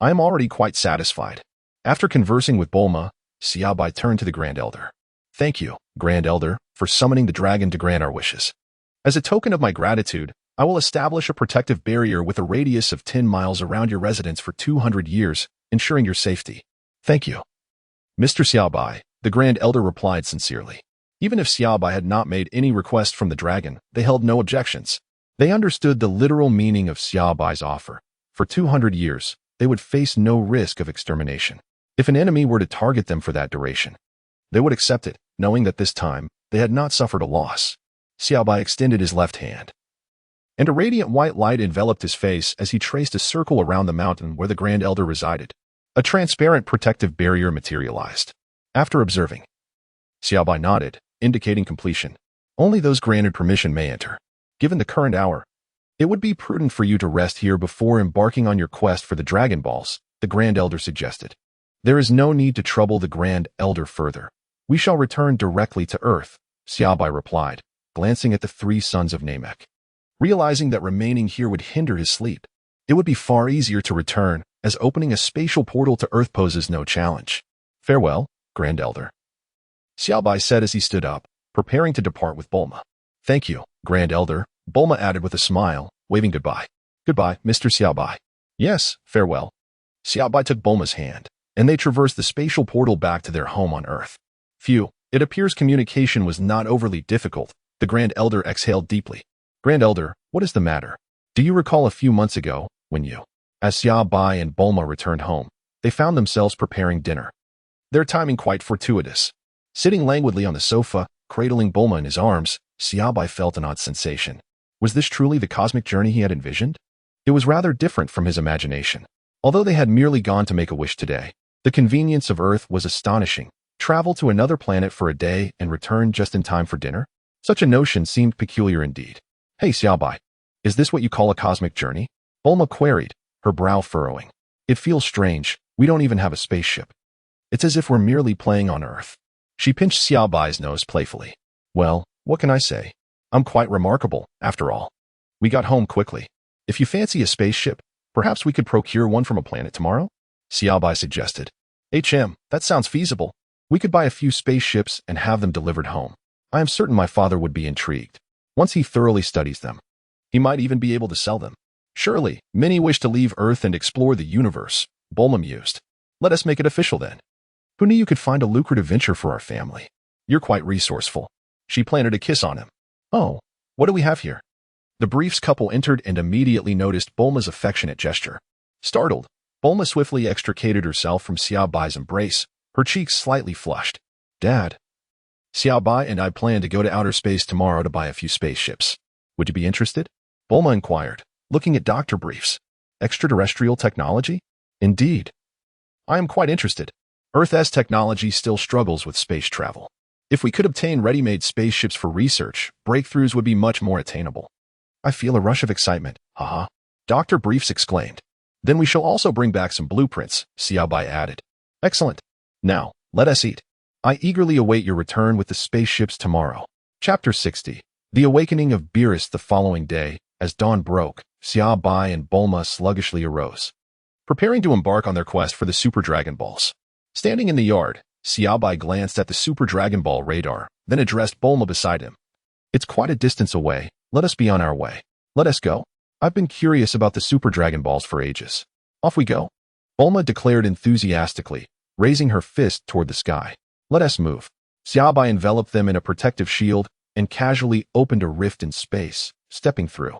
I am already quite satisfied. After conversing with Bulma, Xia Bai turned to the Grand Elder. Thank you, Grand Elder, for summoning the dragon to grant our wishes. As a token of my gratitude, I will establish a protective barrier with a radius of 10 miles around your residence for 200 years, ensuring your safety. Thank you. Mr. Xia Bai, the Grand Elder replied sincerely. Even if Xia Bai had not made any request from the dragon, they held no objections. They understood the literal meaning of Xia Bai's offer. For 200 years, they would face no risk of extermination. If an enemy were to target them for that duration, they would accept it, knowing that this time they had not suffered a loss. Xia Bai extended his left hand, and a radiant white light enveloped his face as he traced a circle around the mountain where the Grand Elder resided. A transparent protective barrier materialized. After observing, Xia Bai nodded, indicating completion. Only those granted permission may enter. Given the current hour, it would be prudent for you to rest here before embarking on your quest for the Dragon Balls, the Grand Elder suggested. There is no need to trouble the Grand Elder further. We shall return directly to Earth, Xia Bai replied, glancing at the three sons of Namek. Realizing that remaining here would hinder his sleep, it would be far easier to return, as opening a spatial portal to Earth poses no challenge. Farewell, Grand Elder, Xia Bai said as he stood up, preparing to depart with Bulma. Thank you, Grand Elder, Bulma added with a smile, waving goodbye. Goodbye, Mr. Xia Bai. Yes, farewell. Xia Bai took Bulma's hand, and they traversed the spatial portal back to their home on Earth. Phew, it appears communication was not overly difficult. The Grand Elder exhaled deeply. Grand Elder, what is the matter? Do you recall a few months ago, when you, as Xia Bai and Bulma returned home, they found themselves preparing dinner? Their timing quite fortuitous. Sitting languidly on the sofa, cradling Bulma in his arms, Xia Bai felt an odd sensation. Was this truly the cosmic journey he had envisioned? It was rather different from his imagination. Although they had merely gone to make a wish today, the convenience of Earth was astonishing. Travel to another planet for a day and return just in time for dinner? Such a notion seemed peculiar indeed. Hey Xia Bai, is this what you call a cosmic journey? Bulma queried, her brow furrowing. It feels strange. We don't even have a spaceship. It's as if we're merely playing on Earth. She pinched Xia Bai's nose playfully. Well, what can I say? I'm quite remarkable, after all. We got home quickly. If you fancy a spaceship, perhaps we could procure one from a planet tomorrow? Xia Bai suggested. That sounds feasible. We could buy a few spaceships and have them delivered home. I am certain my father would be intrigued. Once he thoroughly studies them, he might even be able to sell them. Surely, many wish to leave Earth and explore the universe, Bulma mused. Let us make it official then. Who knew you could find a lucrative venture for our family? You're quite resourceful. She planted a kiss on him. Oh, what do we have here? The briefs couple entered and immediately noticed Bulma's affectionate gesture. Startled, Bulma swiftly extricated herself from Xia Bai's embrace, her cheeks slightly flushed. Dad, Xia Bai and I plan to go to outer space tomorrow to buy a few spaceships. Would you be interested? Bulma inquired, looking at Dr. Brief's. Extraterrestrial technology? Indeed. I am quite interested. Earth's technology still struggles with space travel. If we could obtain ready-made spaceships for research, breakthroughs would be much more attainable. I feel a rush of excitement, haha. Dr. Briefs exclaimed. Then we shall also bring back some blueprints, Xia Bai added. Excellent. Now, let us eat. I eagerly await your return with the spaceships tomorrow. Chapter 60. The Awakening of Beerus. The following day, as dawn broke, Xia Bai and Bulma sluggishly arose, preparing to embark on their quest for the Super Dragon Balls. Standing in the yard, Xia Bai glanced at the Super Dragon Ball radar, then addressed Bulma beside him. It's quite a distance away. Let us be on our way. Let us go. I've been curious about the Super Dragon Balls for ages. Off we go. Bulma declared enthusiastically, raising her fist toward the sky. Let us move. Xia Bai enveloped them in a protective shield and casually opened a rift in space, stepping through.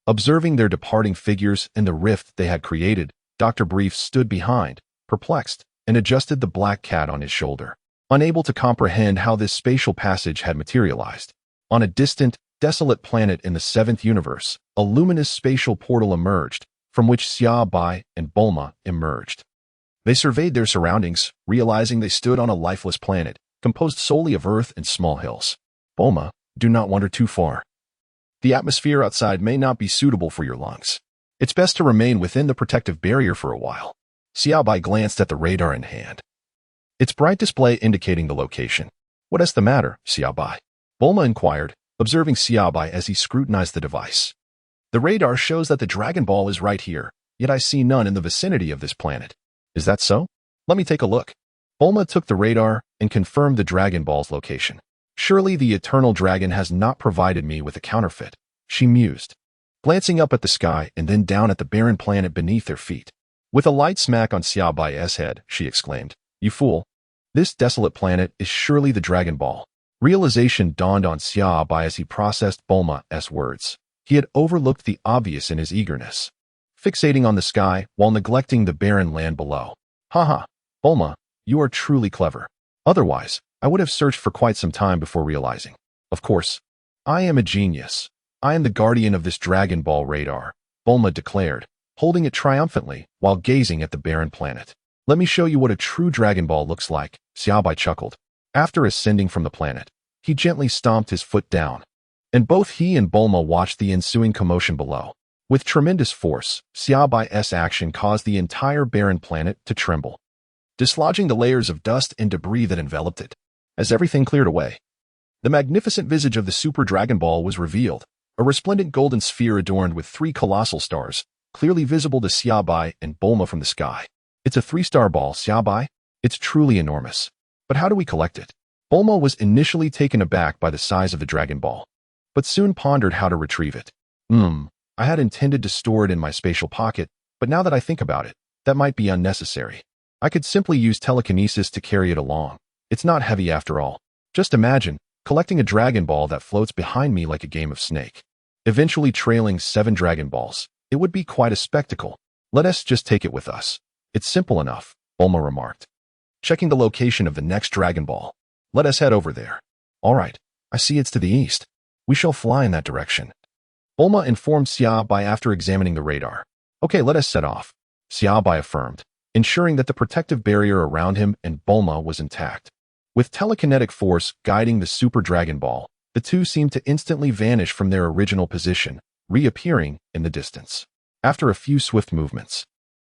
Observing their departing figures and the rift they had created, Dr. Brief stood behind, perplexed, and adjusted the black cat on his shoulder, unable to comprehend how this spatial passage had materialized. On a distant, desolate planet in the 7th universe, a luminous spatial portal emerged, from which Xia Bai and Bulma emerged. They surveyed their surroundings, realizing they stood on a lifeless planet, composed solely of earth and small hills. Bulma, do not wander too far. The atmosphere outside may not be suitable for your lungs. It's best to remain within the protective barrier for a while. Xia Bai glanced at the radar in hand, its bright display indicating the location. What is the matter, Xia Bai? Bulma inquired, observing Xia Bai as he scrutinized the device. The radar shows that the Dragon Ball is right here, yet I see none in the vicinity of this planet. Is that so? Let me take a look. Bulma took the radar and confirmed the Dragon Ball's location. Surely the Eternal Dragon has not provided me with a counterfeit, she mused, glancing up at the sky and then down at the barren planet beneath their feet. With a light smack on Xia Bai's head, she exclaimed, You fool! This desolate planet is surely the Dragon Ball. Realization dawned on Xia Bai as he processed Bulma's words. He had overlooked the obvious in his eagerness. fixating on the sky while neglecting the barren land below. Haha, Bulma, you are truly clever. Otherwise, I would have searched for quite some time before realizing. Of course, I am a genius. I am the guardian of this Dragon Ball radar, Bulma declared, holding it triumphantly while gazing at the barren planet. Let me show you what a true Dragon Ball looks like, Xia Bai chuckled. After ascending from the planet, he gently stomped his foot down, and both he and Bulma watched the ensuing commotion below. With tremendous force, Xia Bai's action caused the entire barren planet to tremble, dislodging the layers of dust and debris that enveloped it. As everything cleared away, the magnificent visage of the Super Dragon Ball was revealed, a resplendent golden sphere adorned with 3 colossal stars, clearly visible to Xia Bai and Bulma from the sky. It's a 3-star ball, Xia Bai. It's truly enormous. But how do we collect it? Bulma was initially taken aback by the size of the Dragon Ball, but soon pondered how to retrieve it. I had intended to store it in my spatial pocket, but now that I think about it, that might be unnecessary. I could simply use telekinesis to carry it along. It's not heavy after all. Just imagine collecting a Dragon Ball that floats behind me like a game of Snake, eventually trailing 7 Dragon Balls. It would be quite a spectacle. Let us just take it with us. It's simple enough, Bulma remarked, checking the location of the next Dragon Ball. Let us head over there. All right, I see it's to the east. We shall fly in that direction, Bulma informed Xia Bai after examining the radar. Okay, let us set off, Xia Bai affirmed, ensuring that the protective barrier around him and Bulma was intact. With telekinetic force guiding the Super Dragon Ball, the two seemed to instantly vanish from their original position, reappearing in the distance. After a few swift movements,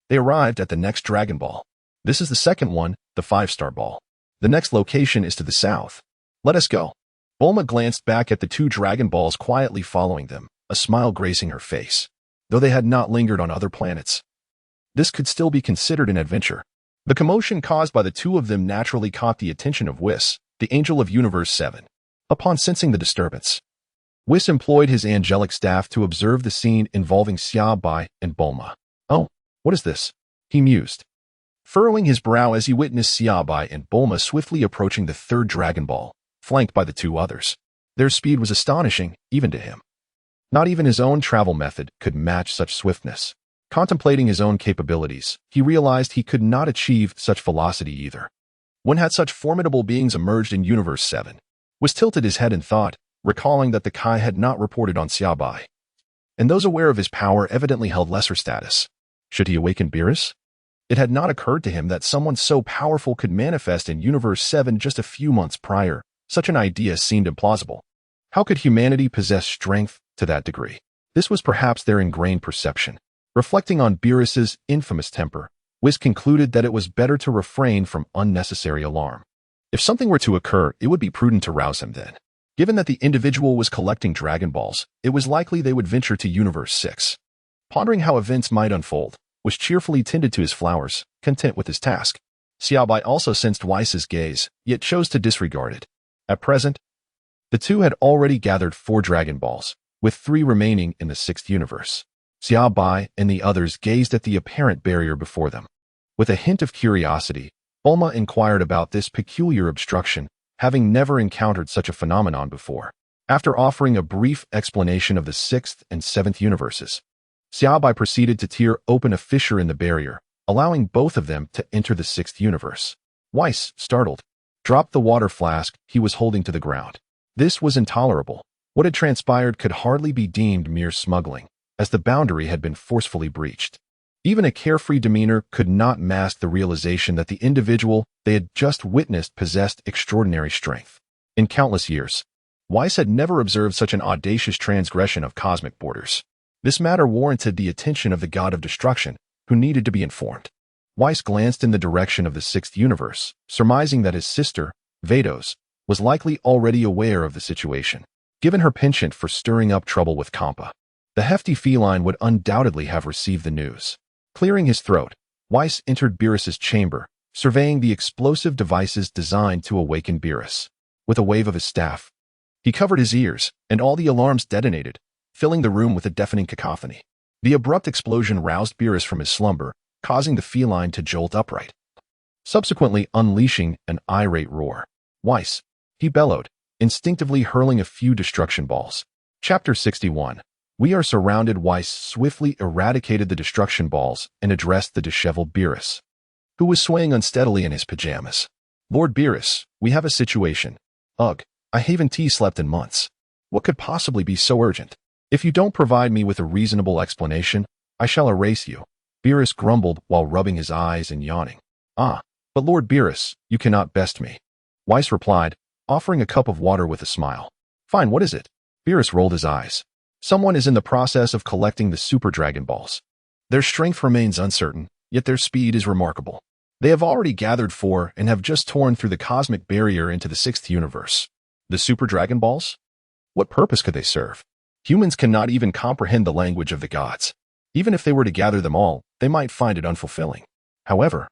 they arrived at the next Dragon Ball. This is the second one, the 5-star ball. The next location is to the south. Let us go. Bulma glanced back at the 2 Dragon Balls quietly following them, a smile gracing her face. Though they had not lingered on other planets, this could still be considered an adventure. The commotion caused by the 2 of them naturally caught the attention of Whis, the Angel of Universe 7. Upon sensing the disturbance, Whis employed his angelic staff to observe the scene involving Xia Bai and Bulma. Oh, what is this? He mused, furrowing his brow as he witnessed Xia Bai and Bulma swiftly approaching the 3rd Dragon Ball, flanked by the 2 others. Their speed was astonishing, even to him. Not even his own travel method could match such swiftness. Contemplating his own capabilities, he realized he could not achieve such velocity either. When had such formidable beings emerged in Universe 7? Whis tilted his head in thought, recalling that the Kai had not reported on Xia Bai, and those aware of his power evidently held lesser status. Should he awaken Beerus? It had not occurred to him that someone so powerful could manifest in Universe 7 just a few months prior. Such an idea seemed implausible. How could humanity possess strength to that degree? This was perhaps their ingrained perception. Reflecting on Beerus's infamous temper, Whis concluded that it was better to refrain from unnecessary alarm. If something were to occur, it would be prudent to rouse him then. Given that the individual was collecting Dragon Balls, it was likely they would venture to Universe 6. Pondering how events might unfold, Whis cheerfully tended to his flowers, content with his task. Xia Bai also sensed Whis' gaze, yet chose to disregard it. At present, the 2 had already gathered 4 Dragon Balls, with 3 remaining in the 6th universe. Xia Bai and the others gazed at the apparent barrier before them. With a hint of curiosity, Bulma inquired about this peculiar obstruction, having never encountered such a phenomenon before. After offering a brief explanation of the 6th and 7th universes, Xia Bai proceeded to tear open a fissure in the barrier, allowing both of them to enter the 6th universe. Whis, startled, dropped the water flask he was holding to the ground. This was intolerable. What had transpired could hardly be deemed mere smuggling, as the boundary had been forcefully breached. Even a carefree demeanor could not mask the realization that the individual they had just witnessed possessed extraordinary strength. In countless years, Whis had never observed such an audacious transgression of cosmic borders. This matter warranted the attention of the god of destruction, who needed to be informed. Whis glanced in the direction of the 6th universe, surmising that his sister, Vados, was likely already aware of the situation. Given her penchant for stirring up trouble with Kampa, the hefty feline would undoubtedly have received the news. Clearing his throat, Whis entered Beerus's chamber, surveying the explosive devices designed to awaken Beerus. With a wave of his staff, he covered his ears, and all the alarms detonated, filling the room with a deafening cacophony. The abrupt explosion roused Beerus from his slumber, causing the feline to jolt upright, subsequently unleashing an irate roar. Whis, he bellowed, instinctively hurling a few destruction balls. Chapter 61. We are surrounded. Weiss swiftly eradicated the destruction balls and addressed the disheveled Beerus, who was swaying unsteadily in his pajamas. Lord Beerus, we have a situation. Ugh, I haven't slept in months. What could possibly be so urgent? If you don't provide me with a reasonable explanation, I shall erase you. Beerus grumbled while rubbing his eyes and yawning. Ah, but Lord Beerus, you cannot best me. Weiss replied, offering a cup of water with a smile. Fine, what is it? Beerus rolled his eyes. Someone is in the process of collecting the Super Dragon Balls. Their strength remains uncertain, yet their speed is remarkable. They have already gathered 4 and have just torn through the cosmic barrier into the 6th universe. The Super Dragon Balls? What purpose could they serve? Humans cannot even comprehend the language of the gods. Even if they were to gather them all, they might find it unfulfilling. However,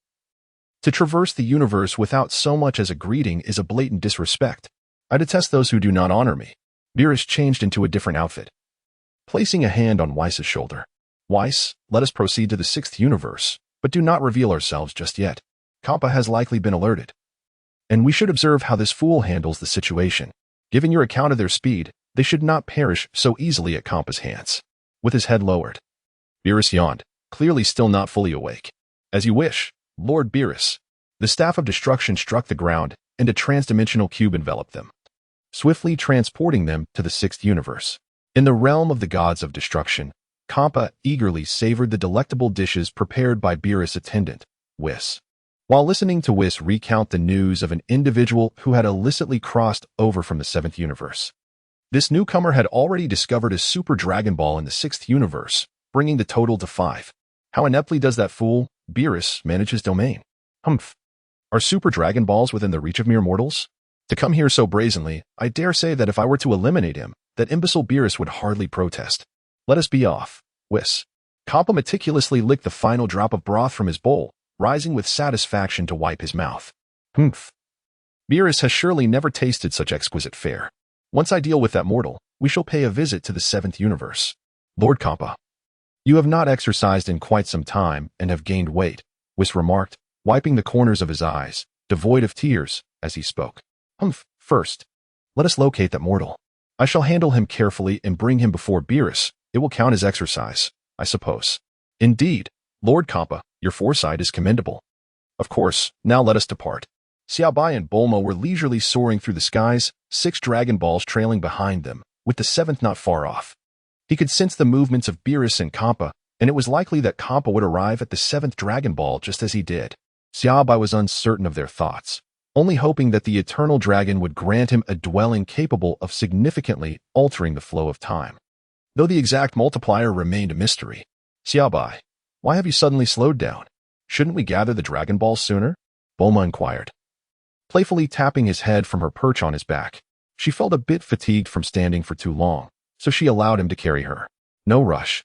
to traverse the universe without so much as a greeting is a blatant disrespect. I detest those who do not honor me. Beerus changed into a different outfit, placing a hand on Weiss's shoulder. Weiss, let us proceed to the 6th universe, but do not reveal ourselves just yet. Kappa has likely been alerted, and we should observe how this fool handles the situation. Given your account of their speed, they should not perish so easily at Kappa's hands. With his head lowered, Beerus yawned, clearly still not fully awake. As you wish, Lord Beerus. The staff of destruction struck the ground, and a transdimensional cube enveloped them, swiftly transporting them to the 6th universe. In the realm of the gods of destruction, Kappa eagerly savored the delectable dishes prepared by Beerus' attendant, Whis. While listening to Whis recount the news of an individual who had illicitly crossed over from the 7th universe. This newcomer had already discovered a Super Dragon Ball in the 6th universe, bringing the total to 5. How ineptly does that fool, Beerus, manage his domain? Humph. Are Super Dragon Balls within the reach of mere mortals? To come here so brazenly, I dare say that if I were to eliminate him, that imbecile Beerus would hardly protest. Let us be off. Whis. Kappa meticulously licked the final drop of broth from his bowl, rising with satisfaction to wipe his mouth. Humph. Beerus has surely never tasted such exquisite fare. Once I deal with that mortal, we shall pay a visit to the 7th universe. Lord Kappa. You have not exercised in quite some time and have gained weight, Whis remarked, wiping the corners of his eyes, devoid of tears, as he spoke. Humph. First, let us locate that mortal. I shall handle him carefully and bring him before Beerus. It will count as exercise, I suppose. Indeed, Lord Kappa, your foresight is commendable. Of course, now let us depart. Xia Bai and Bulma were leisurely soaring through the skies, 6 Dragon Balls trailing behind them, with the 7th not far off. He could sense the movements of Beerus and Kappa, and it was likely that Kappa would arrive at the 7th Dragon Ball just as he did. Xia Bai was uncertain of their thoughts, only hoping that the Eternal Dragon would grant him a dwelling capable of significantly altering the flow of time. Though the exact multiplier remained a mystery. Xia Bai, why have you suddenly slowed down? Shouldn't we gather the Dragon Balls sooner? Bulma inquired, playfully tapping his head from her perch on his back. She felt a bit fatigued from standing for too long, so she allowed him to carry her. No rush.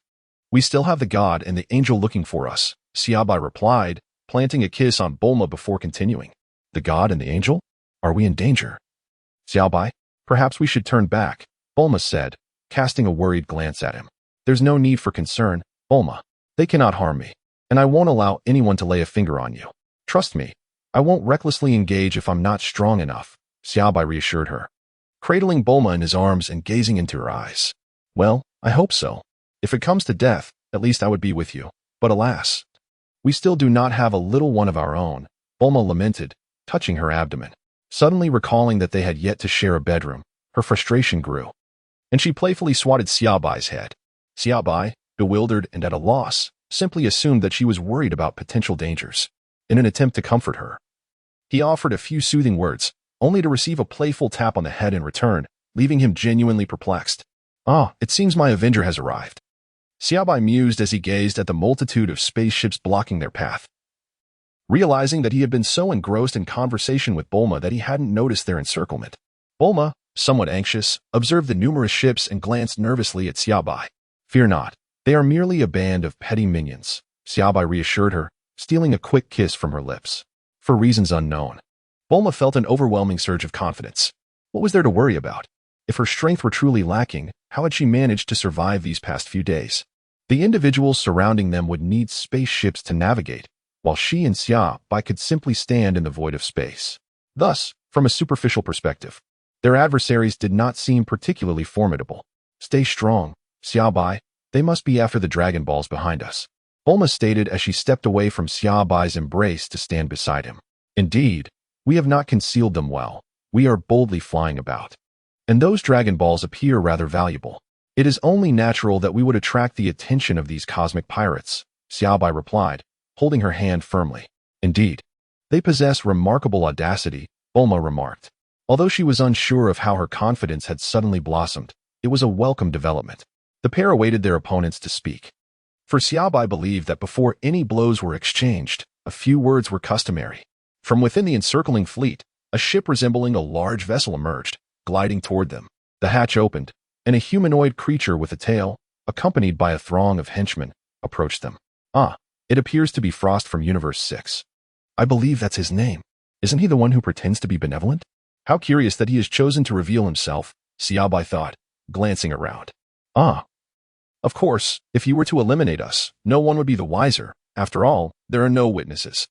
We still have the god and the angel looking for us, Xia Bai replied, planting a kiss on Bulma before continuing. The god and the angel? Are we in danger? Xia Bai, perhaps we should turn back, Bulma said, casting a worried glance at him. There's no need for concern, Bulma. They cannot harm me, and I won't allow anyone to lay a finger on you. Trust me, I won't recklessly engage if I'm not strong enough, Xia Bai reassured her, cradling Bulma in his arms and gazing into her eyes. Well, I hope so. If it comes to death, at least I would be with you. But alas, we still do not have a little one of our own, Bulma lamented, touching her abdomen. Suddenly recalling that they had yet to share a bedroom, her frustration grew, and she playfully swatted Xia Bai's head. Xia Bai, bewildered and at a loss, simply assumed that she was worried about potential dangers. In an attempt to comfort her, he offered a few soothing words, only to receive a playful tap on the head in return, leaving him genuinely perplexed. Ah, it seems my avenger has arrived. Xia Bai mused as he gazed at the multitude of spaceships blocking their path, realizing that he had been so engrossed in conversation with Bulma that he hadn't noticed their encirclement. Bulma, somewhat anxious, observed the numerous ships and glanced nervously at Xia Bai. Fear not, they are merely a band of petty minions, Xia Bai reassured her, stealing a quick kiss from her lips. For reasons unknown, Bulma felt an overwhelming surge of confidence. What was there to worry about? If her strength were truly lacking, how had she managed to survive these past few days? The individuals surrounding them would need spaceships to navigate, while she and Xia Bai could simply stand in the void of space. Thus, from a superficial perspective, their adversaries did not seem particularly formidable. Stay strong, Xia Bai, they must be after the Dragon Balls behind us, Bulma stated as she stepped away from Xia Bai's embrace to stand beside him. Indeed, we have not concealed them well. We are boldly flying about. And those Dragon Balls appear rather valuable. It is only natural that we would attract the attention of these cosmic pirates, Xia Bai replied, holding her hand firmly. Indeed, they possess remarkable audacity, Bulma remarked. Although she was unsure of how her confidence had suddenly blossomed, it was a welcome development. The pair awaited their opponents to speak. For Xia Bai believed that before any blows were exchanged, a few words were customary. From within the encircling fleet, a ship resembling a large vessel emerged, gliding toward them. The hatch opened, and a humanoid creature with a tail, accompanied by a throng of henchmen, approached them. Ah, it appears to be Frost from Universe 6. I believe that's his name. Isn't he the one who pretends to be benevolent? How curious that he has chosen to reveal himself, Xia Bai thought, glancing around. Ah. Of course, if you were to eliminate us, no one would be the wiser. After all, there are no witnesses.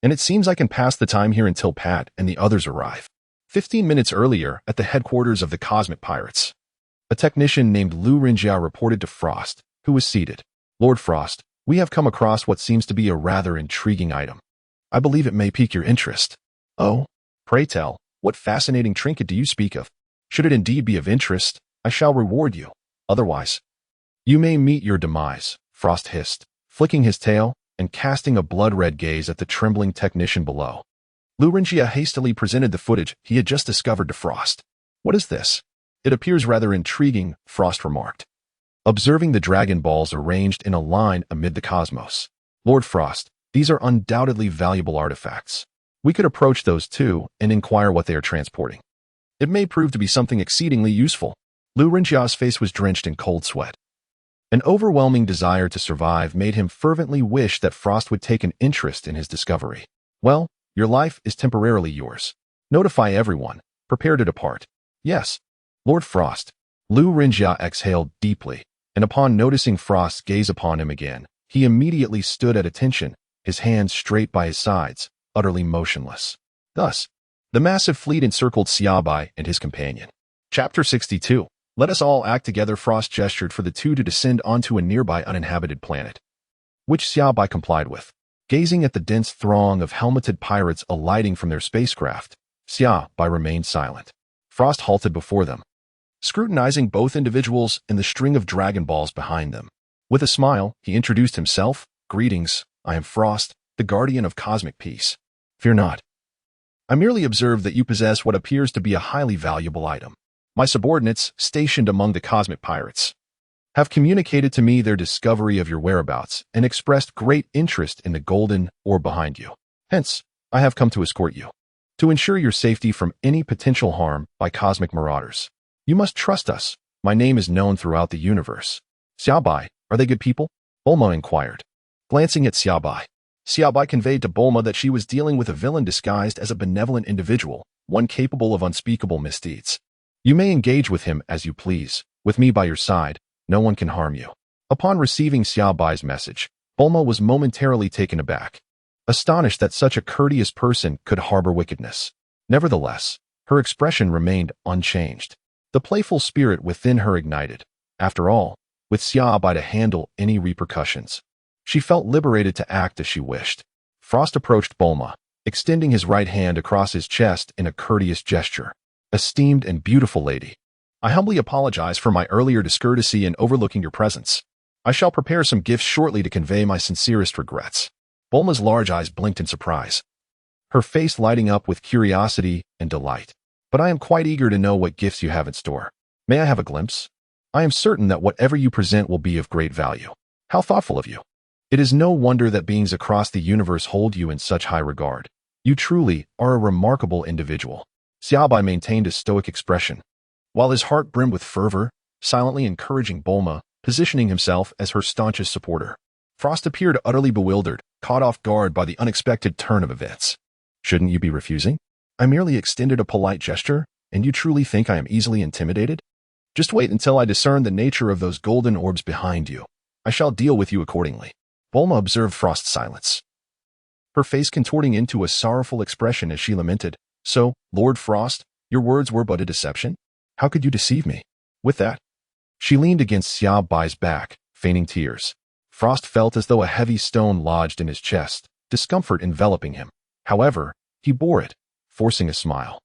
And it seems I can pass the time here until Pat and the others arrive. 15 minutes earlier, at the headquarters of the Cosmic Pirates, a technician named Lu Rinjia reported to Frost, who was seated. Lord Frost, we have come across what seems to be a rather intriguing item. I believe it may pique your interest. Oh? Pray tell, what fascinating trinket do you speak of? Should it indeed be of interest, I shall reward you. Otherwise, you may meet your demise, Frost hissed, flicking his tail and casting a blood-red gaze at the trembling technician below. Lu Rinjia hastily presented the footage he had just discovered to Frost. What is this? It appears rather intriguing, Frost remarked, observing the Dragon Balls arranged in a line amid the cosmos. Lord Frost, these are undoubtedly valuable artifacts. We could approach those too and inquire what they are transporting. It may prove to be something exceedingly useful. Lu Rinjia's face was drenched in cold sweat. An overwhelming desire to survive made him fervently wish that Frost would take an interest in his discovery. Well, your life is temporarily yours. Notify everyone. Prepare to depart. Yes, Lord Frost. Lu Rinjia exhaled deeply, and upon noticing Frost's gaze upon him again, he immediately stood at attention, his hands straight by his sides, utterly motionless. Thus, the massive fleet encircled Xia Bai and his companion. Chapter 62. Let us all act together. Frost gestured for the two to descend onto a nearby uninhabited planet, which Xia Bai complied with. Gazing at the dense throng of helmeted pirates alighting from their spacecraft, Xia Bai remained silent. Frost halted before them, scrutinizing both individuals and the string of Dragon Balls behind them. With a smile, he introduced himself. Greetings, I am Frost, the guardian of cosmic peace. Fear not. I merely observed that you possess what appears to be a highly valuable item. My subordinates, stationed among the cosmic pirates, have communicated to me their discovery of your whereabouts and expressed great interest in the golden orb behind you. Hence, I have come to escort you. To ensure your safety from any potential harm by cosmic marauders. You must trust us. My name is known throughout the universe. Xia Bai, are they good people? Bulma inquired. Glancing at Xia Bai, Xia Bai conveyed to Bulma that she was dealing with a villain disguised as a benevolent individual, one capable of unspeakable misdeeds. You may engage with him as you please. With me by your side, no one can harm you. Upon receiving Xia Bai's message, Bulma was momentarily taken aback, astonished that such a courteous person could harbor wickedness. Nevertheless, her expression remained unchanged. The playful spirit within her ignited. After all, with Xia Bai to handle any repercussions, she felt liberated to act as she wished. Frost approached Bulma, extending his right hand across his chest in a courteous gesture. Esteemed and beautiful lady, I humbly apologize for my earlier discourtesy in overlooking your presence. I shall prepare some gifts shortly to convey my sincerest regrets. Bulma's large eyes blinked in surprise, her face lighting up with curiosity and delight. But I am quite eager to know what gifts you have in store. May I have a glimpse? I am certain that whatever you present will be of great value. How thoughtful of you. It is no wonder that beings across the universe hold you in such high regard. You truly are a remarkable individual. Xia Bai maintained a stoic expression, while his heart brimmed with fervor, silently encouraging Bulma, positioning himself as her staunchest supporter. Frost appeared utterly bewildered, caught off guard by the unexpected turn of events. Shouldn't you be refusing? I merely extended a polite gesture, and you truly think I am easily intimidated? Just wait until I discern the nature of those golden orbs behind you. I shall deal with you accordingly. Bulma observed Frost's silence, her face contorting into a sorrowful expression as she lamented. So, Lord Frost, your words were but a deception? How could you deceive me? With that, She leaned against Xia Bai's back, feigning tears. Frost felt as though a heavy stone lodged in his chest, discomfort enveloping him. However, he bore it, forcing a smile.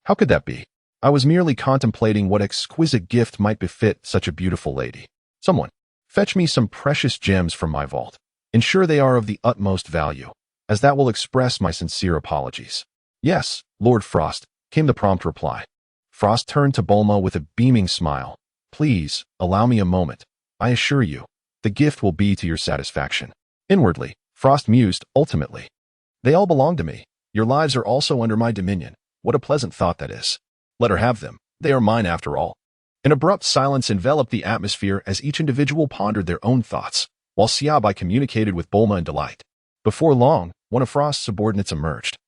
How could that be? I was merely contemplating what exquisite gift might befit such a beautiful lady. Someone, fetch me some precious gems from my vault. Ensure they are of the utmost value, as that will express my sincere apologies. Yes, Lord Frost, came the prompt reply. Frost turned to Bulma with a beaming smile. Please, allow me a moment. I assure you, the gift will be to your satisfaction. Inwardly, Frost mused, ultimately. They all belong to me. Your lives are also under my dominion. What a pleasant thought that is. Let her have them. They are mine after all. An abrupt silence enveloped the atmosphere as each individual pondered their own thoughts, while Xia Bai communicated with Bulma in delight. Before long, one of Frost's subordinates emerged,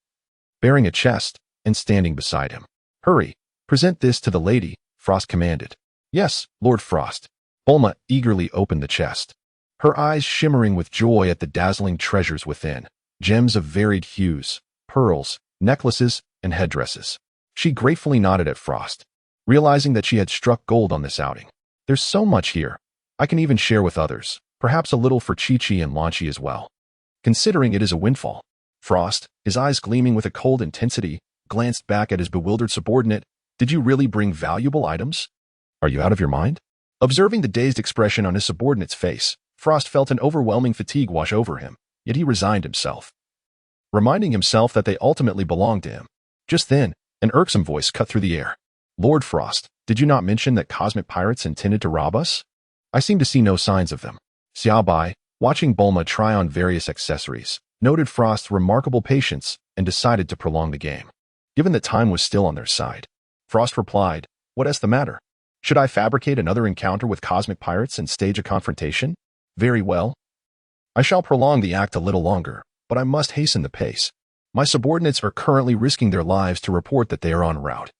bearing a chest and standing beside him. Hurry, present this to the lady, Frost commanded. Yes, Lord Frost. Bulma eagerly opened the chest, her eyes shimmering with joy at the dazzling treasures within, gems of varied hues, pearls, necklaces, and headdresses. She gratefully nodded at Frost, realizing that she had struck gold on this outing. There's so much here. I can even share with others, perhaps a little for Chi-Chi and Lanchi as well. Considering it is a windfall. Frost, his eyes gleaming with a cold intensity, glanced back at his bewildered subordinate. Did you really bring valuable items? Are you out of your mind? Observing the dazed expression on his subordinate's face, Frost felt an overwhelming fatigue wash over him, yet he resigned himself, reminding himself that they ultimately belonged to him. Just then, an irksome voice cut through the air. Lord Frost, did you not mention that cosmic pirates intended to rob us? I seem to see no signs of them. Xia Bai, watching Bulma try on various accessories, noted Frost's remarkable patience and decided to prolong the game. Given that time was still on their side, Frost replied, What is the matter? Should I fabricate another encounter with cosmic pirates and stage a confrontation? Very well. I shall prolong the act a little longer, but I must hasten the pace. My subordinates are currently risking their lives to report that they are en route.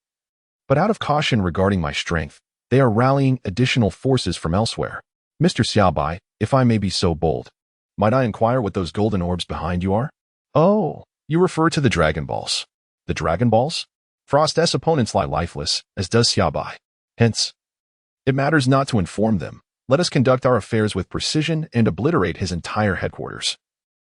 But out of caution regarding my strength, they are rallying additional forces from elsewhere. Mr. Xia Bai, if I may be so bold, might I inquire what those golden orbs behind you are? Oh, you refer to the Dragon Balls. The Dragon Balls? Frost's opponents lie lifeless, as does Xia Bai. Hence, it matters not to inform them. Let us conduct our affairs with precision and obliterate his entire headquarters,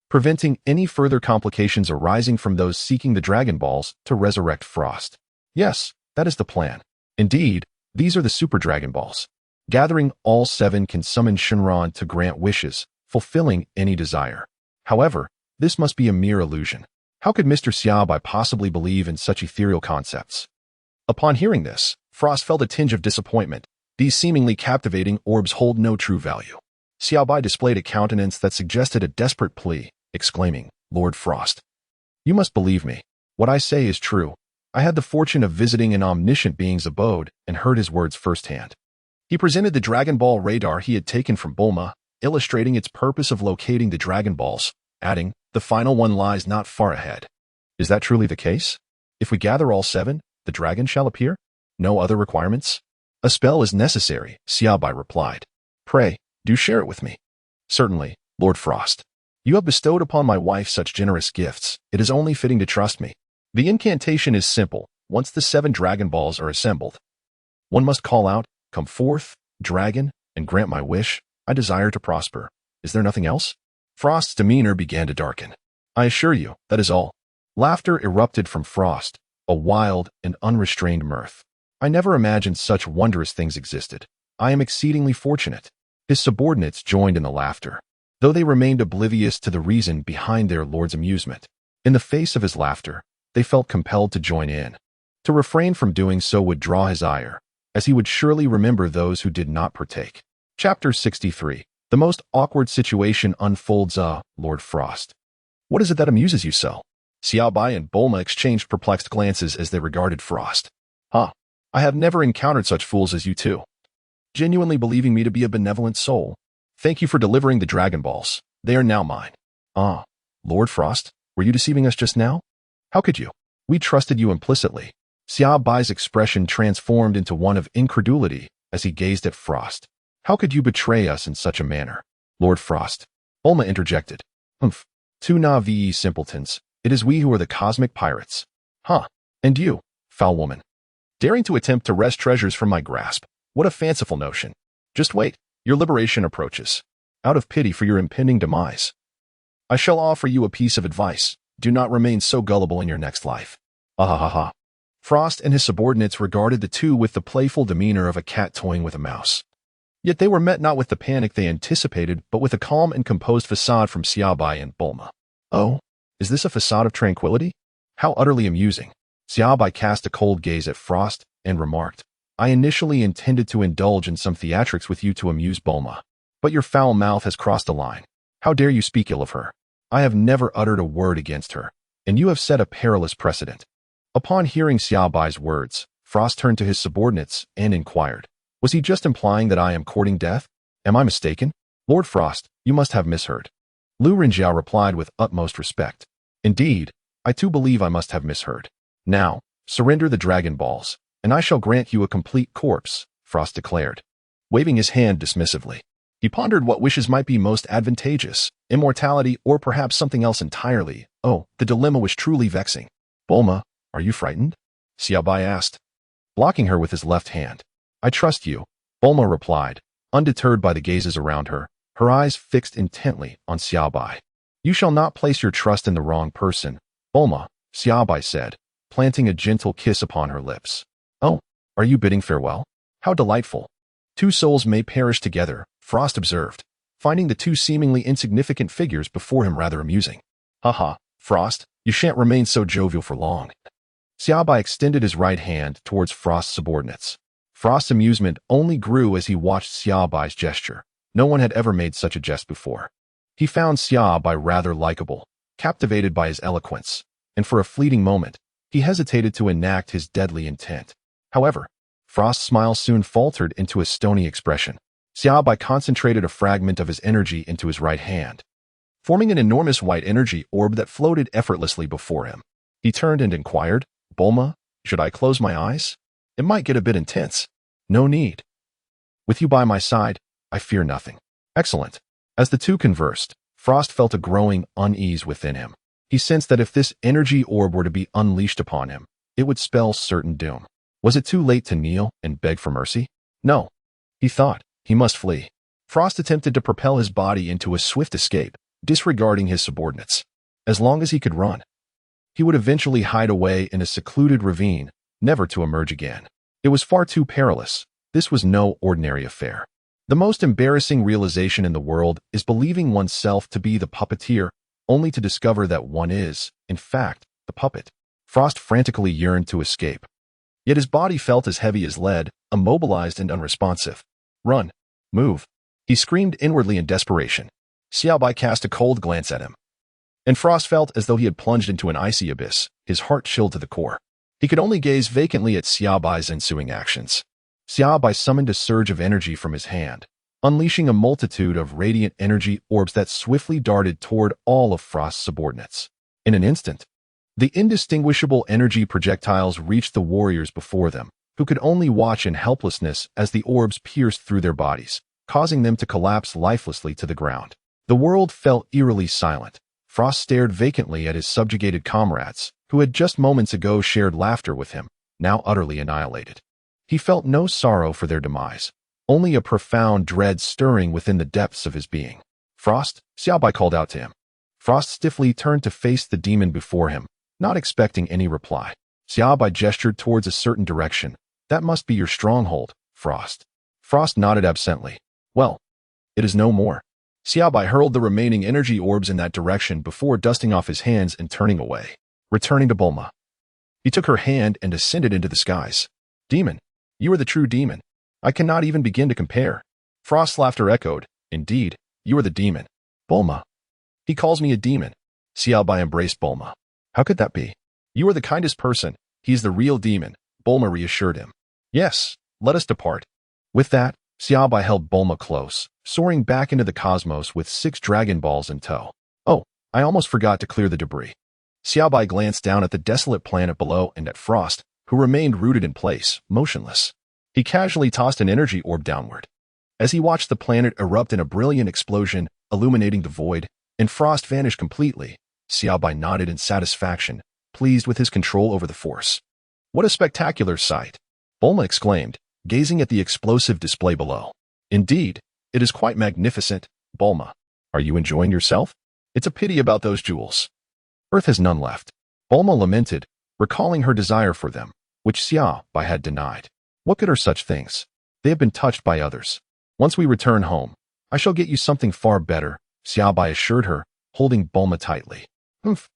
preventing any further complications arising from those seeking the Dragon Balls to resurrect Frost. Yes, that is the plan. Indeed, these are the Super Dragon Balls. Gathering all 7 can summon Shenron to grant wishes, fulfilling any desire. However, this must be a mere illusion. How could Mr. Xia Bai possibly believe in such ethereal concepts? Upon hearing this, Frost felt a tinge of disappointment. These seemingly captivating orbs hold no true value. Xia Bai displayed a countenance that suggested a desperate plea, exclaiming, Lord Frost, you must believe me. What I say is true. I had the fortune of visiting an omniscient being's abode and heard his words firsthand. He presented the Dragon Ball radar he had taken from Bulma, illustrating its purpose of locating the Dragon Balls, adding, the final one lies not far ahead. Is that truly the case? If we gather all 7, the dragon shall appear? No other requirements? A spell is necessary, Xia Bai replied. Pray, do share it with me. Certainly, Lord Frost. You have bestowed upon my wife such generous gifts, it is only fitting to trust me. The incantation is simple. Once the 7 Dragon Balls are assembled, one must call out, Come forth, dragon, and grant my wish. I desire to prosper. Is there nothing else? Frost's demeanor began to darken. I assure you, that is all. Laughter erupted from Frost, a wild and unrestrained mirth. I never imagined such wondrous things existed. I am exceedingly fortunate. His subordinates joined in the laughter, though they remained oblivious to the reason behind their lord's amusement. In the face of his laughter, they felt compelled to join in. To refrain from doing so would draw his ire, as he would surely remember those who did not partake. Chapter 63. The most awkward situation unfolds. Lord Frost. What is it that amuses you so? Xia Bai and Bulma exchanged perplexed glances as they regarded Frost. I have never encountered such fools as you two. Genuinely believing me to be a benevolent soul. Thank you for delivering the Dragon Balls. They are now mine. Lord Frost, were you deceiving us just now? How could you? We trusted you implicitly. Xia Bai's expression transformed into one of incredulity as he gazed at Frost. How could you betray us in such a manner? Lord Frost. Bulma interjected. Tu na-vi simpletons. It is we who are the cosmic pirates. And you, foul woman. Daring to attempt to wrest treasures from my grasp. What a fanciful notion. Just wait. Your liberation approaches. Out of pity for your impending demise, I shall offer you a piece of advice. Do not remain so gullible in your next life. Ahahaha. Frost and his subordinates regarded the two with the playful demeanor of a cat toying with a mouse. Yet they were met not with the panic they anticipated, but with a calm and composed facade from Xia Bai and Bulma. Oh, is this a facade of tranquility? How utterly amusing. Xia Bai cast a cold gaze at Frost and remarked, I initially intended to indulge in some theatrics with you to amuse Bulma. But your foul mouth has crossed a line. How dare you speak ill of her? I have never uttered a word against her, and you have set a perilous precedent. Upon hearing Xia Bai's words, Frost turned to his subordinates and inquired, was he just implying that I am courting death? Am I mistaken? Lord Frost, you must have misheard. Lu Renjiao replied with utmost respect. Indeed, I too believe I must have misheard. Now, surrender the Dragon Balls, and I shall grant you a complete corpse, Frost declared, waving his hand dismissively. He pondered what wishes might be most advantageous, immortality or perhaps something else entirely. Oh, the dilemma was truly vexing. Bulma, are you frightened? Xia Bai asked, blocking her with his left hand. I trust you, Bulma replied, undeterred by the gazes around her, her eyes fixed intently on Xia Bai. You shall not place your trust in the wrong person, Bulma, Xia Bai said, planting a gentle kiss upon her lips. Oh, are you bidding farewell? How delightful. Two souls may perish together, Frost observed, finding the two seemingly insignificant figures before him rather amusing. Haha, Frost, you shan't remain so jovial for long. Xia Bai extended his right hand towards Frost's subordinates. Frost's amusement only grew as he watched Xia Bai's gesture. No one had ever made such a jest before. He found Xia Bai rather likable, captivated by his eloquence, and for a fleeting moment, he hesitated to enact his deadly intent. However, Frost's smile soon faltered into a stony expression. Xia Bai concentrated a fragment of his energy into his right hand, forming an enormous white energy orb that floated effortlessly before him. He turned and inquired, Bulma, should I close my eyes? It might get a bit intense. No need. With you by my side, I fear nothing. Excellent. As the two conversed, Frost felt a growing unease within him. He sensed that if this energy orb were to be unleashed upon him, it would spell certain doom. Was it too late to kneel and beg for mercy? No. He thought. He must flee. Frost attempted to propel his body into a swift escape, disregarding his subordinates. As long as he could run, he would eventually hide away in a secluded ravine, never to emerge again. It was far too perilous. This was no ordinary affair. The most embarrassing realization in the world is believing oneself to be the puppeteer, only to discover that one is, in fact, the puppet. Frost frantically yearned to escape. Yet his body felt as heavy as lead, immobilized and unresponsive. Run. Move. He screamed inwardly in desperation. Xia Bai cast a cold glance at him, and Frost felt as though he had plunged into an icy abyss, his heart chilled to the core. He could only gaze vacantly at Xia Bai's ensuing actions. Xia Bai summoned a surge of energy from his hand, unleashing a multitude of radiant energy orbs that swiftly darted toward all of Frost's subordinates. In an instant, the indistinguishable energy projectiles reached the warriors before them, who could only watch in helplessness as the orbs pierced through their bodies, causing them to collapse lifelessly to the ground. The world fell eerily silent. Frost stared vacantly at his subjugated comrades, who had just moments ago shared laughter with him, now utterly annihilated. He felt no sorrow for their demise, only a profound dread stirring within the depths of his being. Frost, Xia Bai called out to him. Frost stiffly turned to face the demon before him, not expecting any reply. Xia Bai gestured towards a certain direction. That must be your stronghold, Frost. Frost nodded absently. Well, it is no more. Xia Bai hurled the remaining energy orbs in that direction before dusting off his hands and turning away. Returning to Bulma, he took her hand and ascended into the skies. Demon, you are the true demon. I cannot even begin to compare. Frost's laughter echoed. Indeed, you are the demon. Bulma. He calls me a demon. Xia Bai embraced Bulma. How could that be? You are the kindest person. He is the real demon, Bulma reassured him. Yes, let us depart. With that, Xia Bai held Bulma close, soaring back into the cosmos with 6 Dragon Balls in tow. Oh, I almost forgot to clear the debris. Xia Bai glanced down at the desolate planet below and at Frost, who remained rooted in place, motionless. He casually tossed an energy orb downward. As he watched the planet erupt in a brilliant explosion, illuminating the void, and Frost vanished completely, Xia Bai nodded in satisfaction, pleased with his control over the force. What a spectacular sight! Bulma exclaimed, gazing at the explosive display below. Indeed, it is quite magnificent, Bulma. Are you enjoying yourself? It's a pity about those jewels. Earth has none left. Bulma lamented, recalling her desire for them, which Xia Bai had denied. What good are such things? They have been touched by others. Once we return home, I shall get you something far better, Xia Bai assured her, holding Bulma tightly.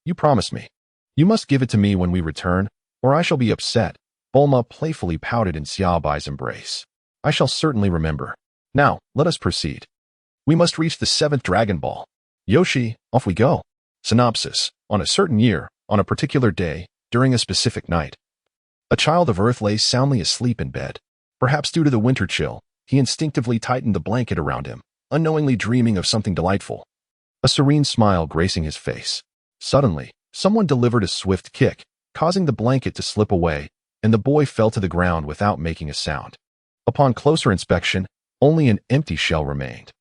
You promised me. You must give it to me when we return, or I shall be upset. Bulma playfully pouted in Xia Bai's embrace. I shall certainly remember. Now, let us proceed. We must reach the 7th Dragon Ball. Yoshi, off we go. Synopsis. On a certain year, on a particular day, during a specific night, a child of Earth lay soundly asleep in bed. Perhaps due to the winter chill, he instinctively tightened the blanket around him, unknowingly dreaming of something delightful. A serene smile gracing his face. Suddenly, someone delivered a swift kick, causing the blanket to slip away, and the boy fell to the ground without making a sound. Upon closer inspection, only an empty shell remained.